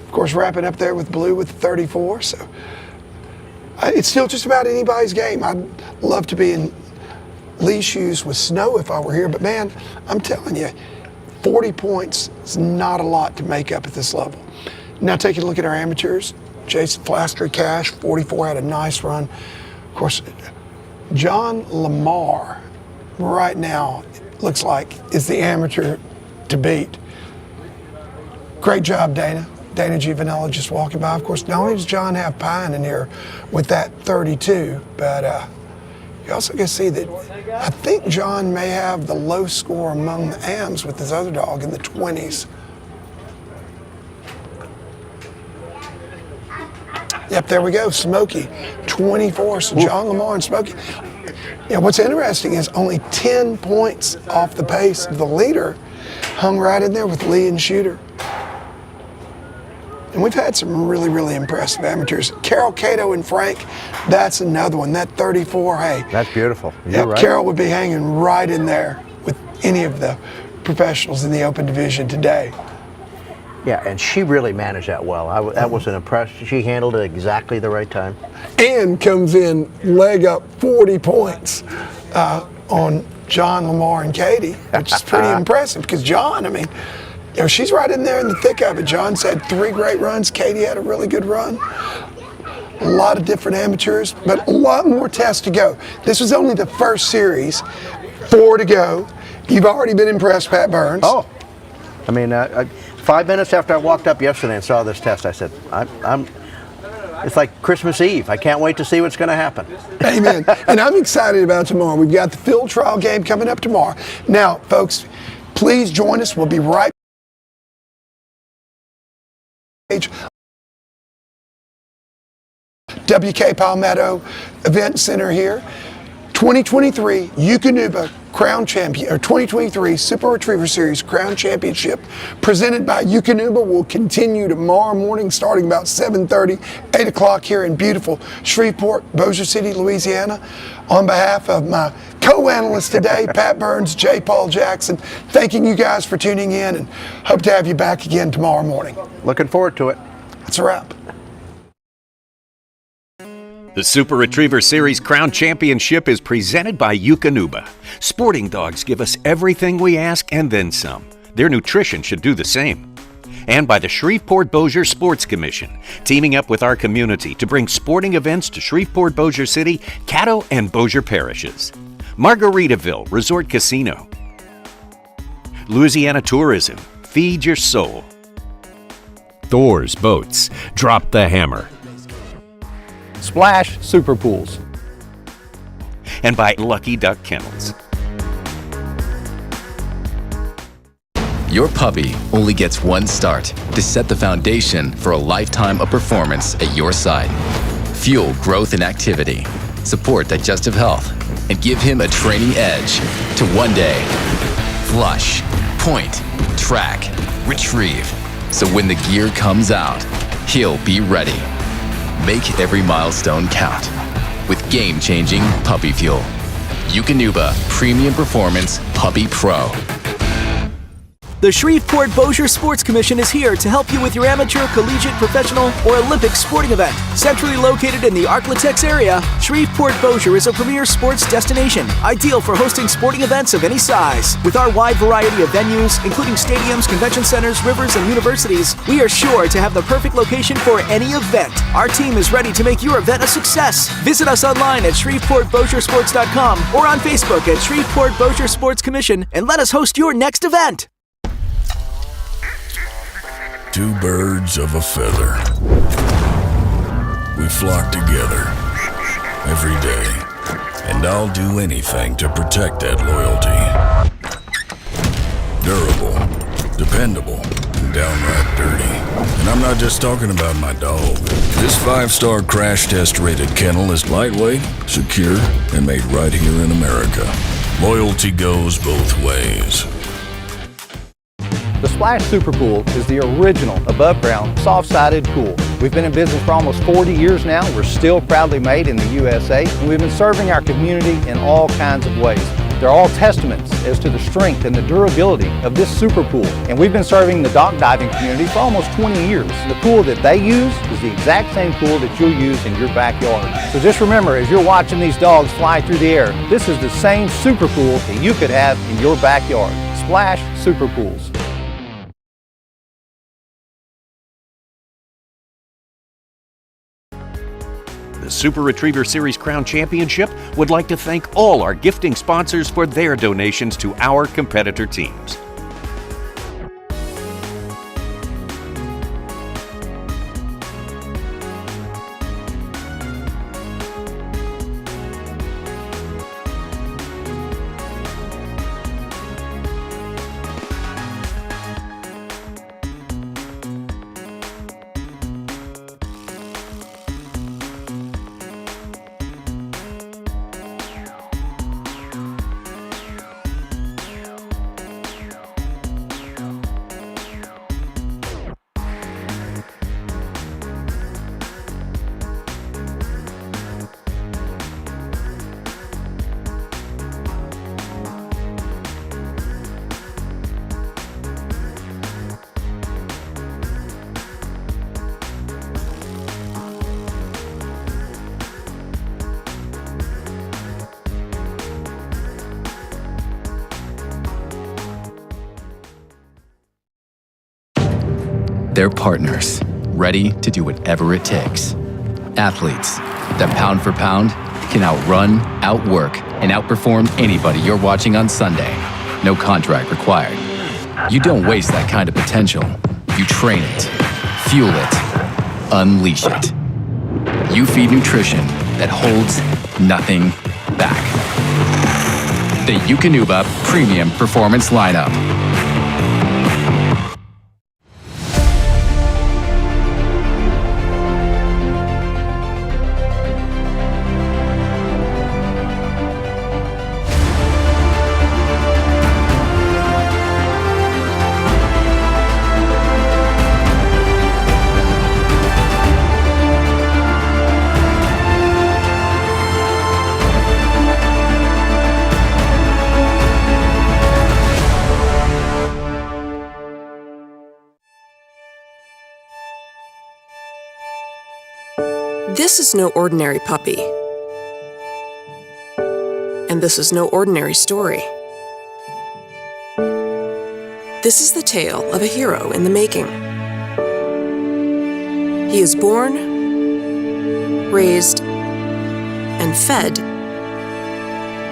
S13: Of course, wrapping up there with Blue with 34. So it's still just about anybody's game. I'd love to be in Lee's shoes with Snow if I were here, but man, I'm telling you, 40 points is not a lot to make up at this level. Now taking a look at our amateurs. Jason Flaster Cash, 44, had a nice run. Of course, John Lamar right now, it looks like, is the amateur to beat. Great job, Dana. Dana Giovanella just walking by. Of course, not only does John have Pine in here with that 32, but you also can see that I think John may have the low score among the AMs with his other dog in the 20s. Yep, there we go, Smokey, 24. So John Lamar and Smokey. Yeah, what's interesting is only 10 points off the pace of the leader, hung right in there with Lee and Shooter. And we've had some really, really impressive amateurs. Carol, Cato, and Frank, that's another one. That 34, hey.
S12: That's beautiful. You're
S13: Yeah,
S12: right.
S13: Carol would be hanging right in there with any of the professionals in the open division today.
S12: Yeah, and she really managed that well. That was an impression. She handled it exactly the right time.
S13: And comes in leg up 40 points on John, Lamar, and Katie, which is pretty impressive because John, I mean, you know, she's right in there in the thick of it. John's had 3 great runs. Katie had a really good run. A lot of different amateurs, but a lot more tests to go. This was only the first series, 4 to go. You've already been impressed, Pat Burns.
S12: Oh, I mean, 5 minutes after I walked up yesterday and saw this test, I said, it's like Christmas Eve. I can't wait to see what's going to happen.
S13: Amen. And I'm excited about tomorrow. We've got the field trial game coming up tomorrow. Now, folks, please join us. We'll be right back. WK Palmetto Event Center here. 2023 Eukanuba Crown Champion, or 2023 Super Retriever Series Crown Championship presented by Eukanuba will continue tomorrow morning starting about 7:30, 8 o'clock here in beautiful Shreveport, Bossier City, Louisiana. On behalf of my co-analysts today, Pat Burns, J. Paul Jackson, thanking you guys for tuning in and hope to have you back again tomorrow morning.
S12: Looking forward to it.
S13: That's a wrap.
S18: The Super Retriever Series Crown Championship is presented by Eukanuba. Sporting dogs give us everything we ask and then some. Their nutrition should do the same. And by the Shreveport-Bossier Sports Commission, teaming up with our community to bring sporting events to Shreveport, Bossier City, Caddo, and Bossier parishes. Margaritaville Resort Casino. Louisiana Tourism, feed your soul. Thor's Boats, drop the hammer.
S6: Splash Super Pools.
S18: And by Lucky Duck Kennels.
S19: Your puppy only gets one start to set the foundation for a lifetime of performance at your side. Fuel growth and activity, support digestive health, and give him a training edge to one day flush, point, track, retrieve. So when the gear comes out, he'll be ready. Make every milestone count with game-changing puppy fuel. Eukanuba Premium Performance Puppy Pro.
S20: The Shreveport-Bossier Sports Commission is here to help you with your amateur, collegiate, professional, or Olympic sporting event. Centrally located in the Arklatex area, Shreveport-Bossier is a premier sports destination, ideal for hosting sporting events of any size. With our wide variety of venues, including stadiums, convention centers, rivers, and universities, we are sure to have the perfect location for any event. Our team is ready to make your event a success. Visit us online at ShreveportBossierSports.com or on Facebook at Shreveport-Bossier Sports Commission and let us host your next event.
S21: 2 birds of a feather. We flock together every day, and I'll do anything to protect that loyalty. Durable, dependable, and downright dirty. And I'm not just talking about my dog. This 5-star crash test rated kennel is lightweight, secure, and made right here in America. Loyalty goes both ways.
S6: The Splash Super Pool is the original above-ground, soft-sided pool. We've been in business for almost 40 years now. We're still proudly made in the USA, and we've been serving our community in all kinds of ways. They're all testaments as to the strength and the durability of this super pool. And we've been serving the dock diving community for almost 20 years. The pool that they use is the exact same pool that you'll use in your backyard. So just remember, as you're watching these dogs fly through the air, this is the same super pool that you could have in your backyard. Splash Super Pools.
S18: The Super Retriever Series Crown Championship would like to thank all our gifting sponsors for their donations to our competitor teams.
S19: They're partners, ready to do whatever it takes. Athletes that pound for pound can outrun, outwork, and outperform anybody you're watching on Sunday. No contract required. You don't waste that kind of potential. You train it, fuel it, unleash it. You feed nutrition that holds nothing back. The Eukanuba Premium Performance Lineup.
S4: This is no ordinary puppy. And this is no ordinary story. This is the tale of a hero in the making. He is born, raised, and fed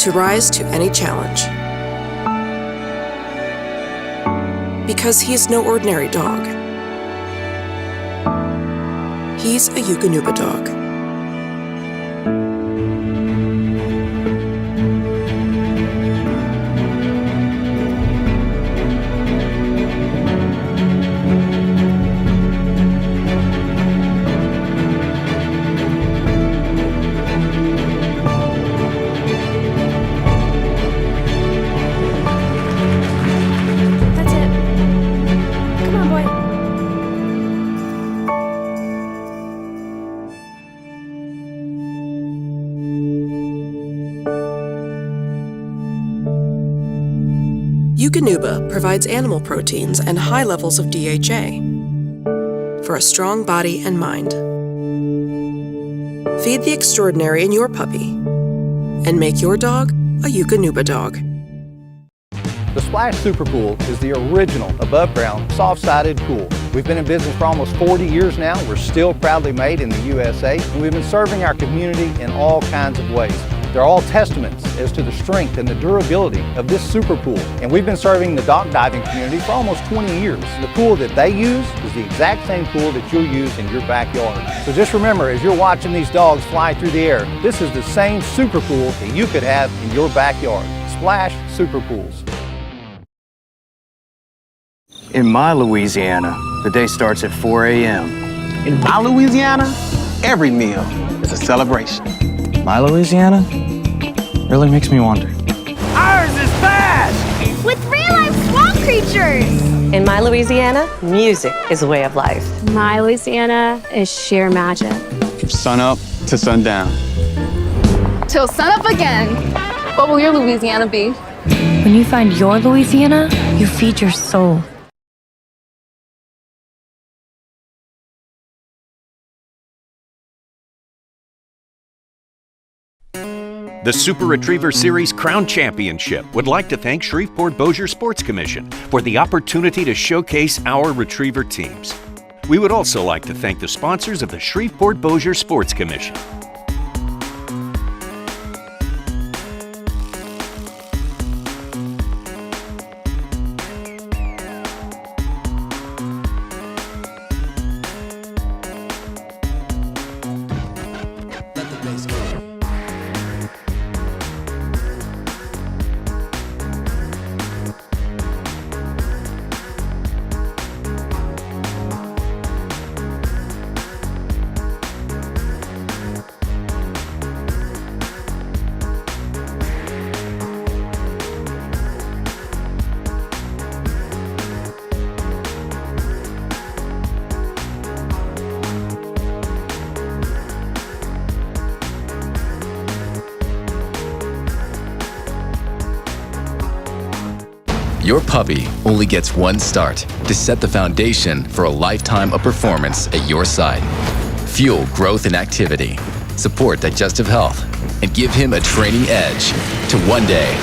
S4: to rise to any challenge. Because he is no ordinary dog. He's a Eukanuba dog.
S7: That's it. Come on, boy.
S4: Eukanuba provides animal proteins and high levels of DHA for a strong body and mind. Feed the extraordinary in your puppy and make your dog a Eukanuba dog.
S6: The Splash Super Pool is the original above-ground, soft-sided pool. We've been in business for almost 40 years now. We're still proudly made in the USA, and we've been serving our community in all kinds of ways. They're all testaments as to the strength and the durability of this super pool. And we've been serving the dock diving community for almost 20 years. The pool that they use is the exact same pool that you'll use in your backyard. So just remember, as you're watching these dogs fly through the air, this is the same super pool that you could have in your backyard. Splash Super Pools.
S10: In my Louisiana, the day starts at 4 a.m. In my Louisiana, every meal is a celebration. My Louisiana really makes me wonder. Ours is fast!
S7: With real-life swamp creatures!
S14: In my Louisiana, music is a way of life.
S23: My Louisiana is sheer magic.
S10: From sun up to sundown.
S3: Till sunup again. What will your Louisiana be?
S11: When you find your Louisiana, you feed your soul.
S18: The Super Retriever Series Crown Championship would like to thank Shreveport-Bossier Sports Commission for the opportunity to showcase our retriever teams. We would also like to thank the sponsors of the Shreveport-Bossier Sports Commission.
S19: Your puppy only gets one start to set the foundation for a lifetime of performance at your side. Fuel growth and activity, support digestive health, and give him a training edge to one day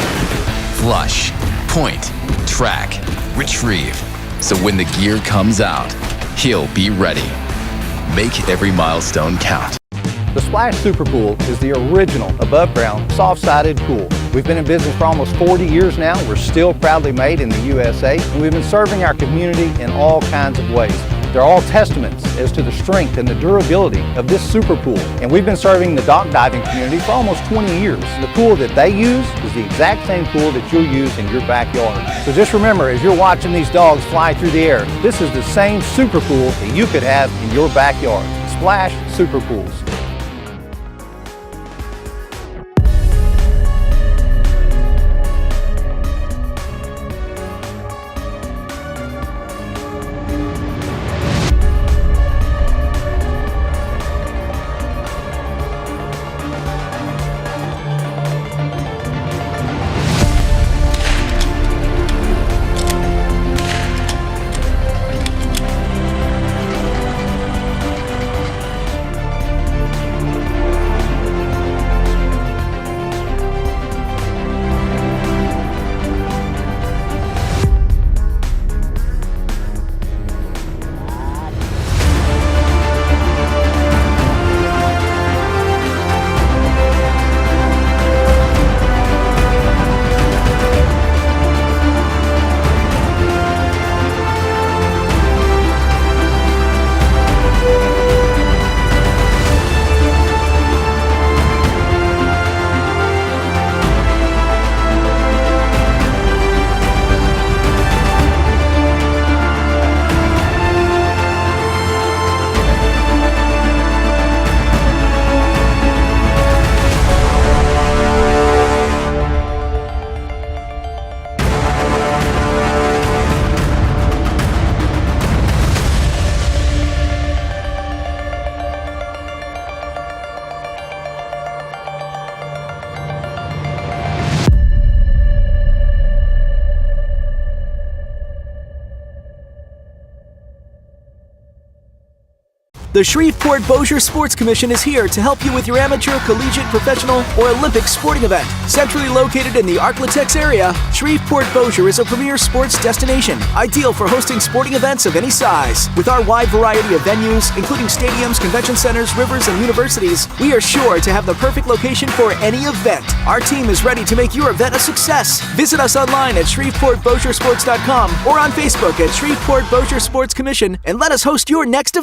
S19: flush, point, track, retrieve. So when the gear comes out, he'll be ready. Make every milestone count.
S6: The Splash Super Pool is the original above-ground, soft-sided pool. We've been in business for almost 40 years now. We're still proudly made in the USA, and we've been serving our community in all kinds of ways. They're all testaments as to the strength and the durability of this super pool. And we've been serving the dock diving community for almost 20 years. The pool that they use is the exact same pool that you'll use in your backyard. So just remember, as you're watching these dogs fly through the air, this is the same super pool that you could have in your backyard. Splash Super Pools.
S20: The Shreveport-Bossier Sports Commission is here to help you with your amateur, collegiate, professional, or Olympic sporting event. Centrally located in the Arklatex area, Shreveport-Bossier is a premier sports destination, ideal for hosting sporting events of any size. With our wide variety of venues, including stadiums, convention centers, rivers, and universities, we are sure to have the perfect location for any event. Our team is ready to make your event a success. Visit us online at ShreveportBossierSports.com or on Facebook at Shreveport-Bossier Sports Commission and let us host your next event.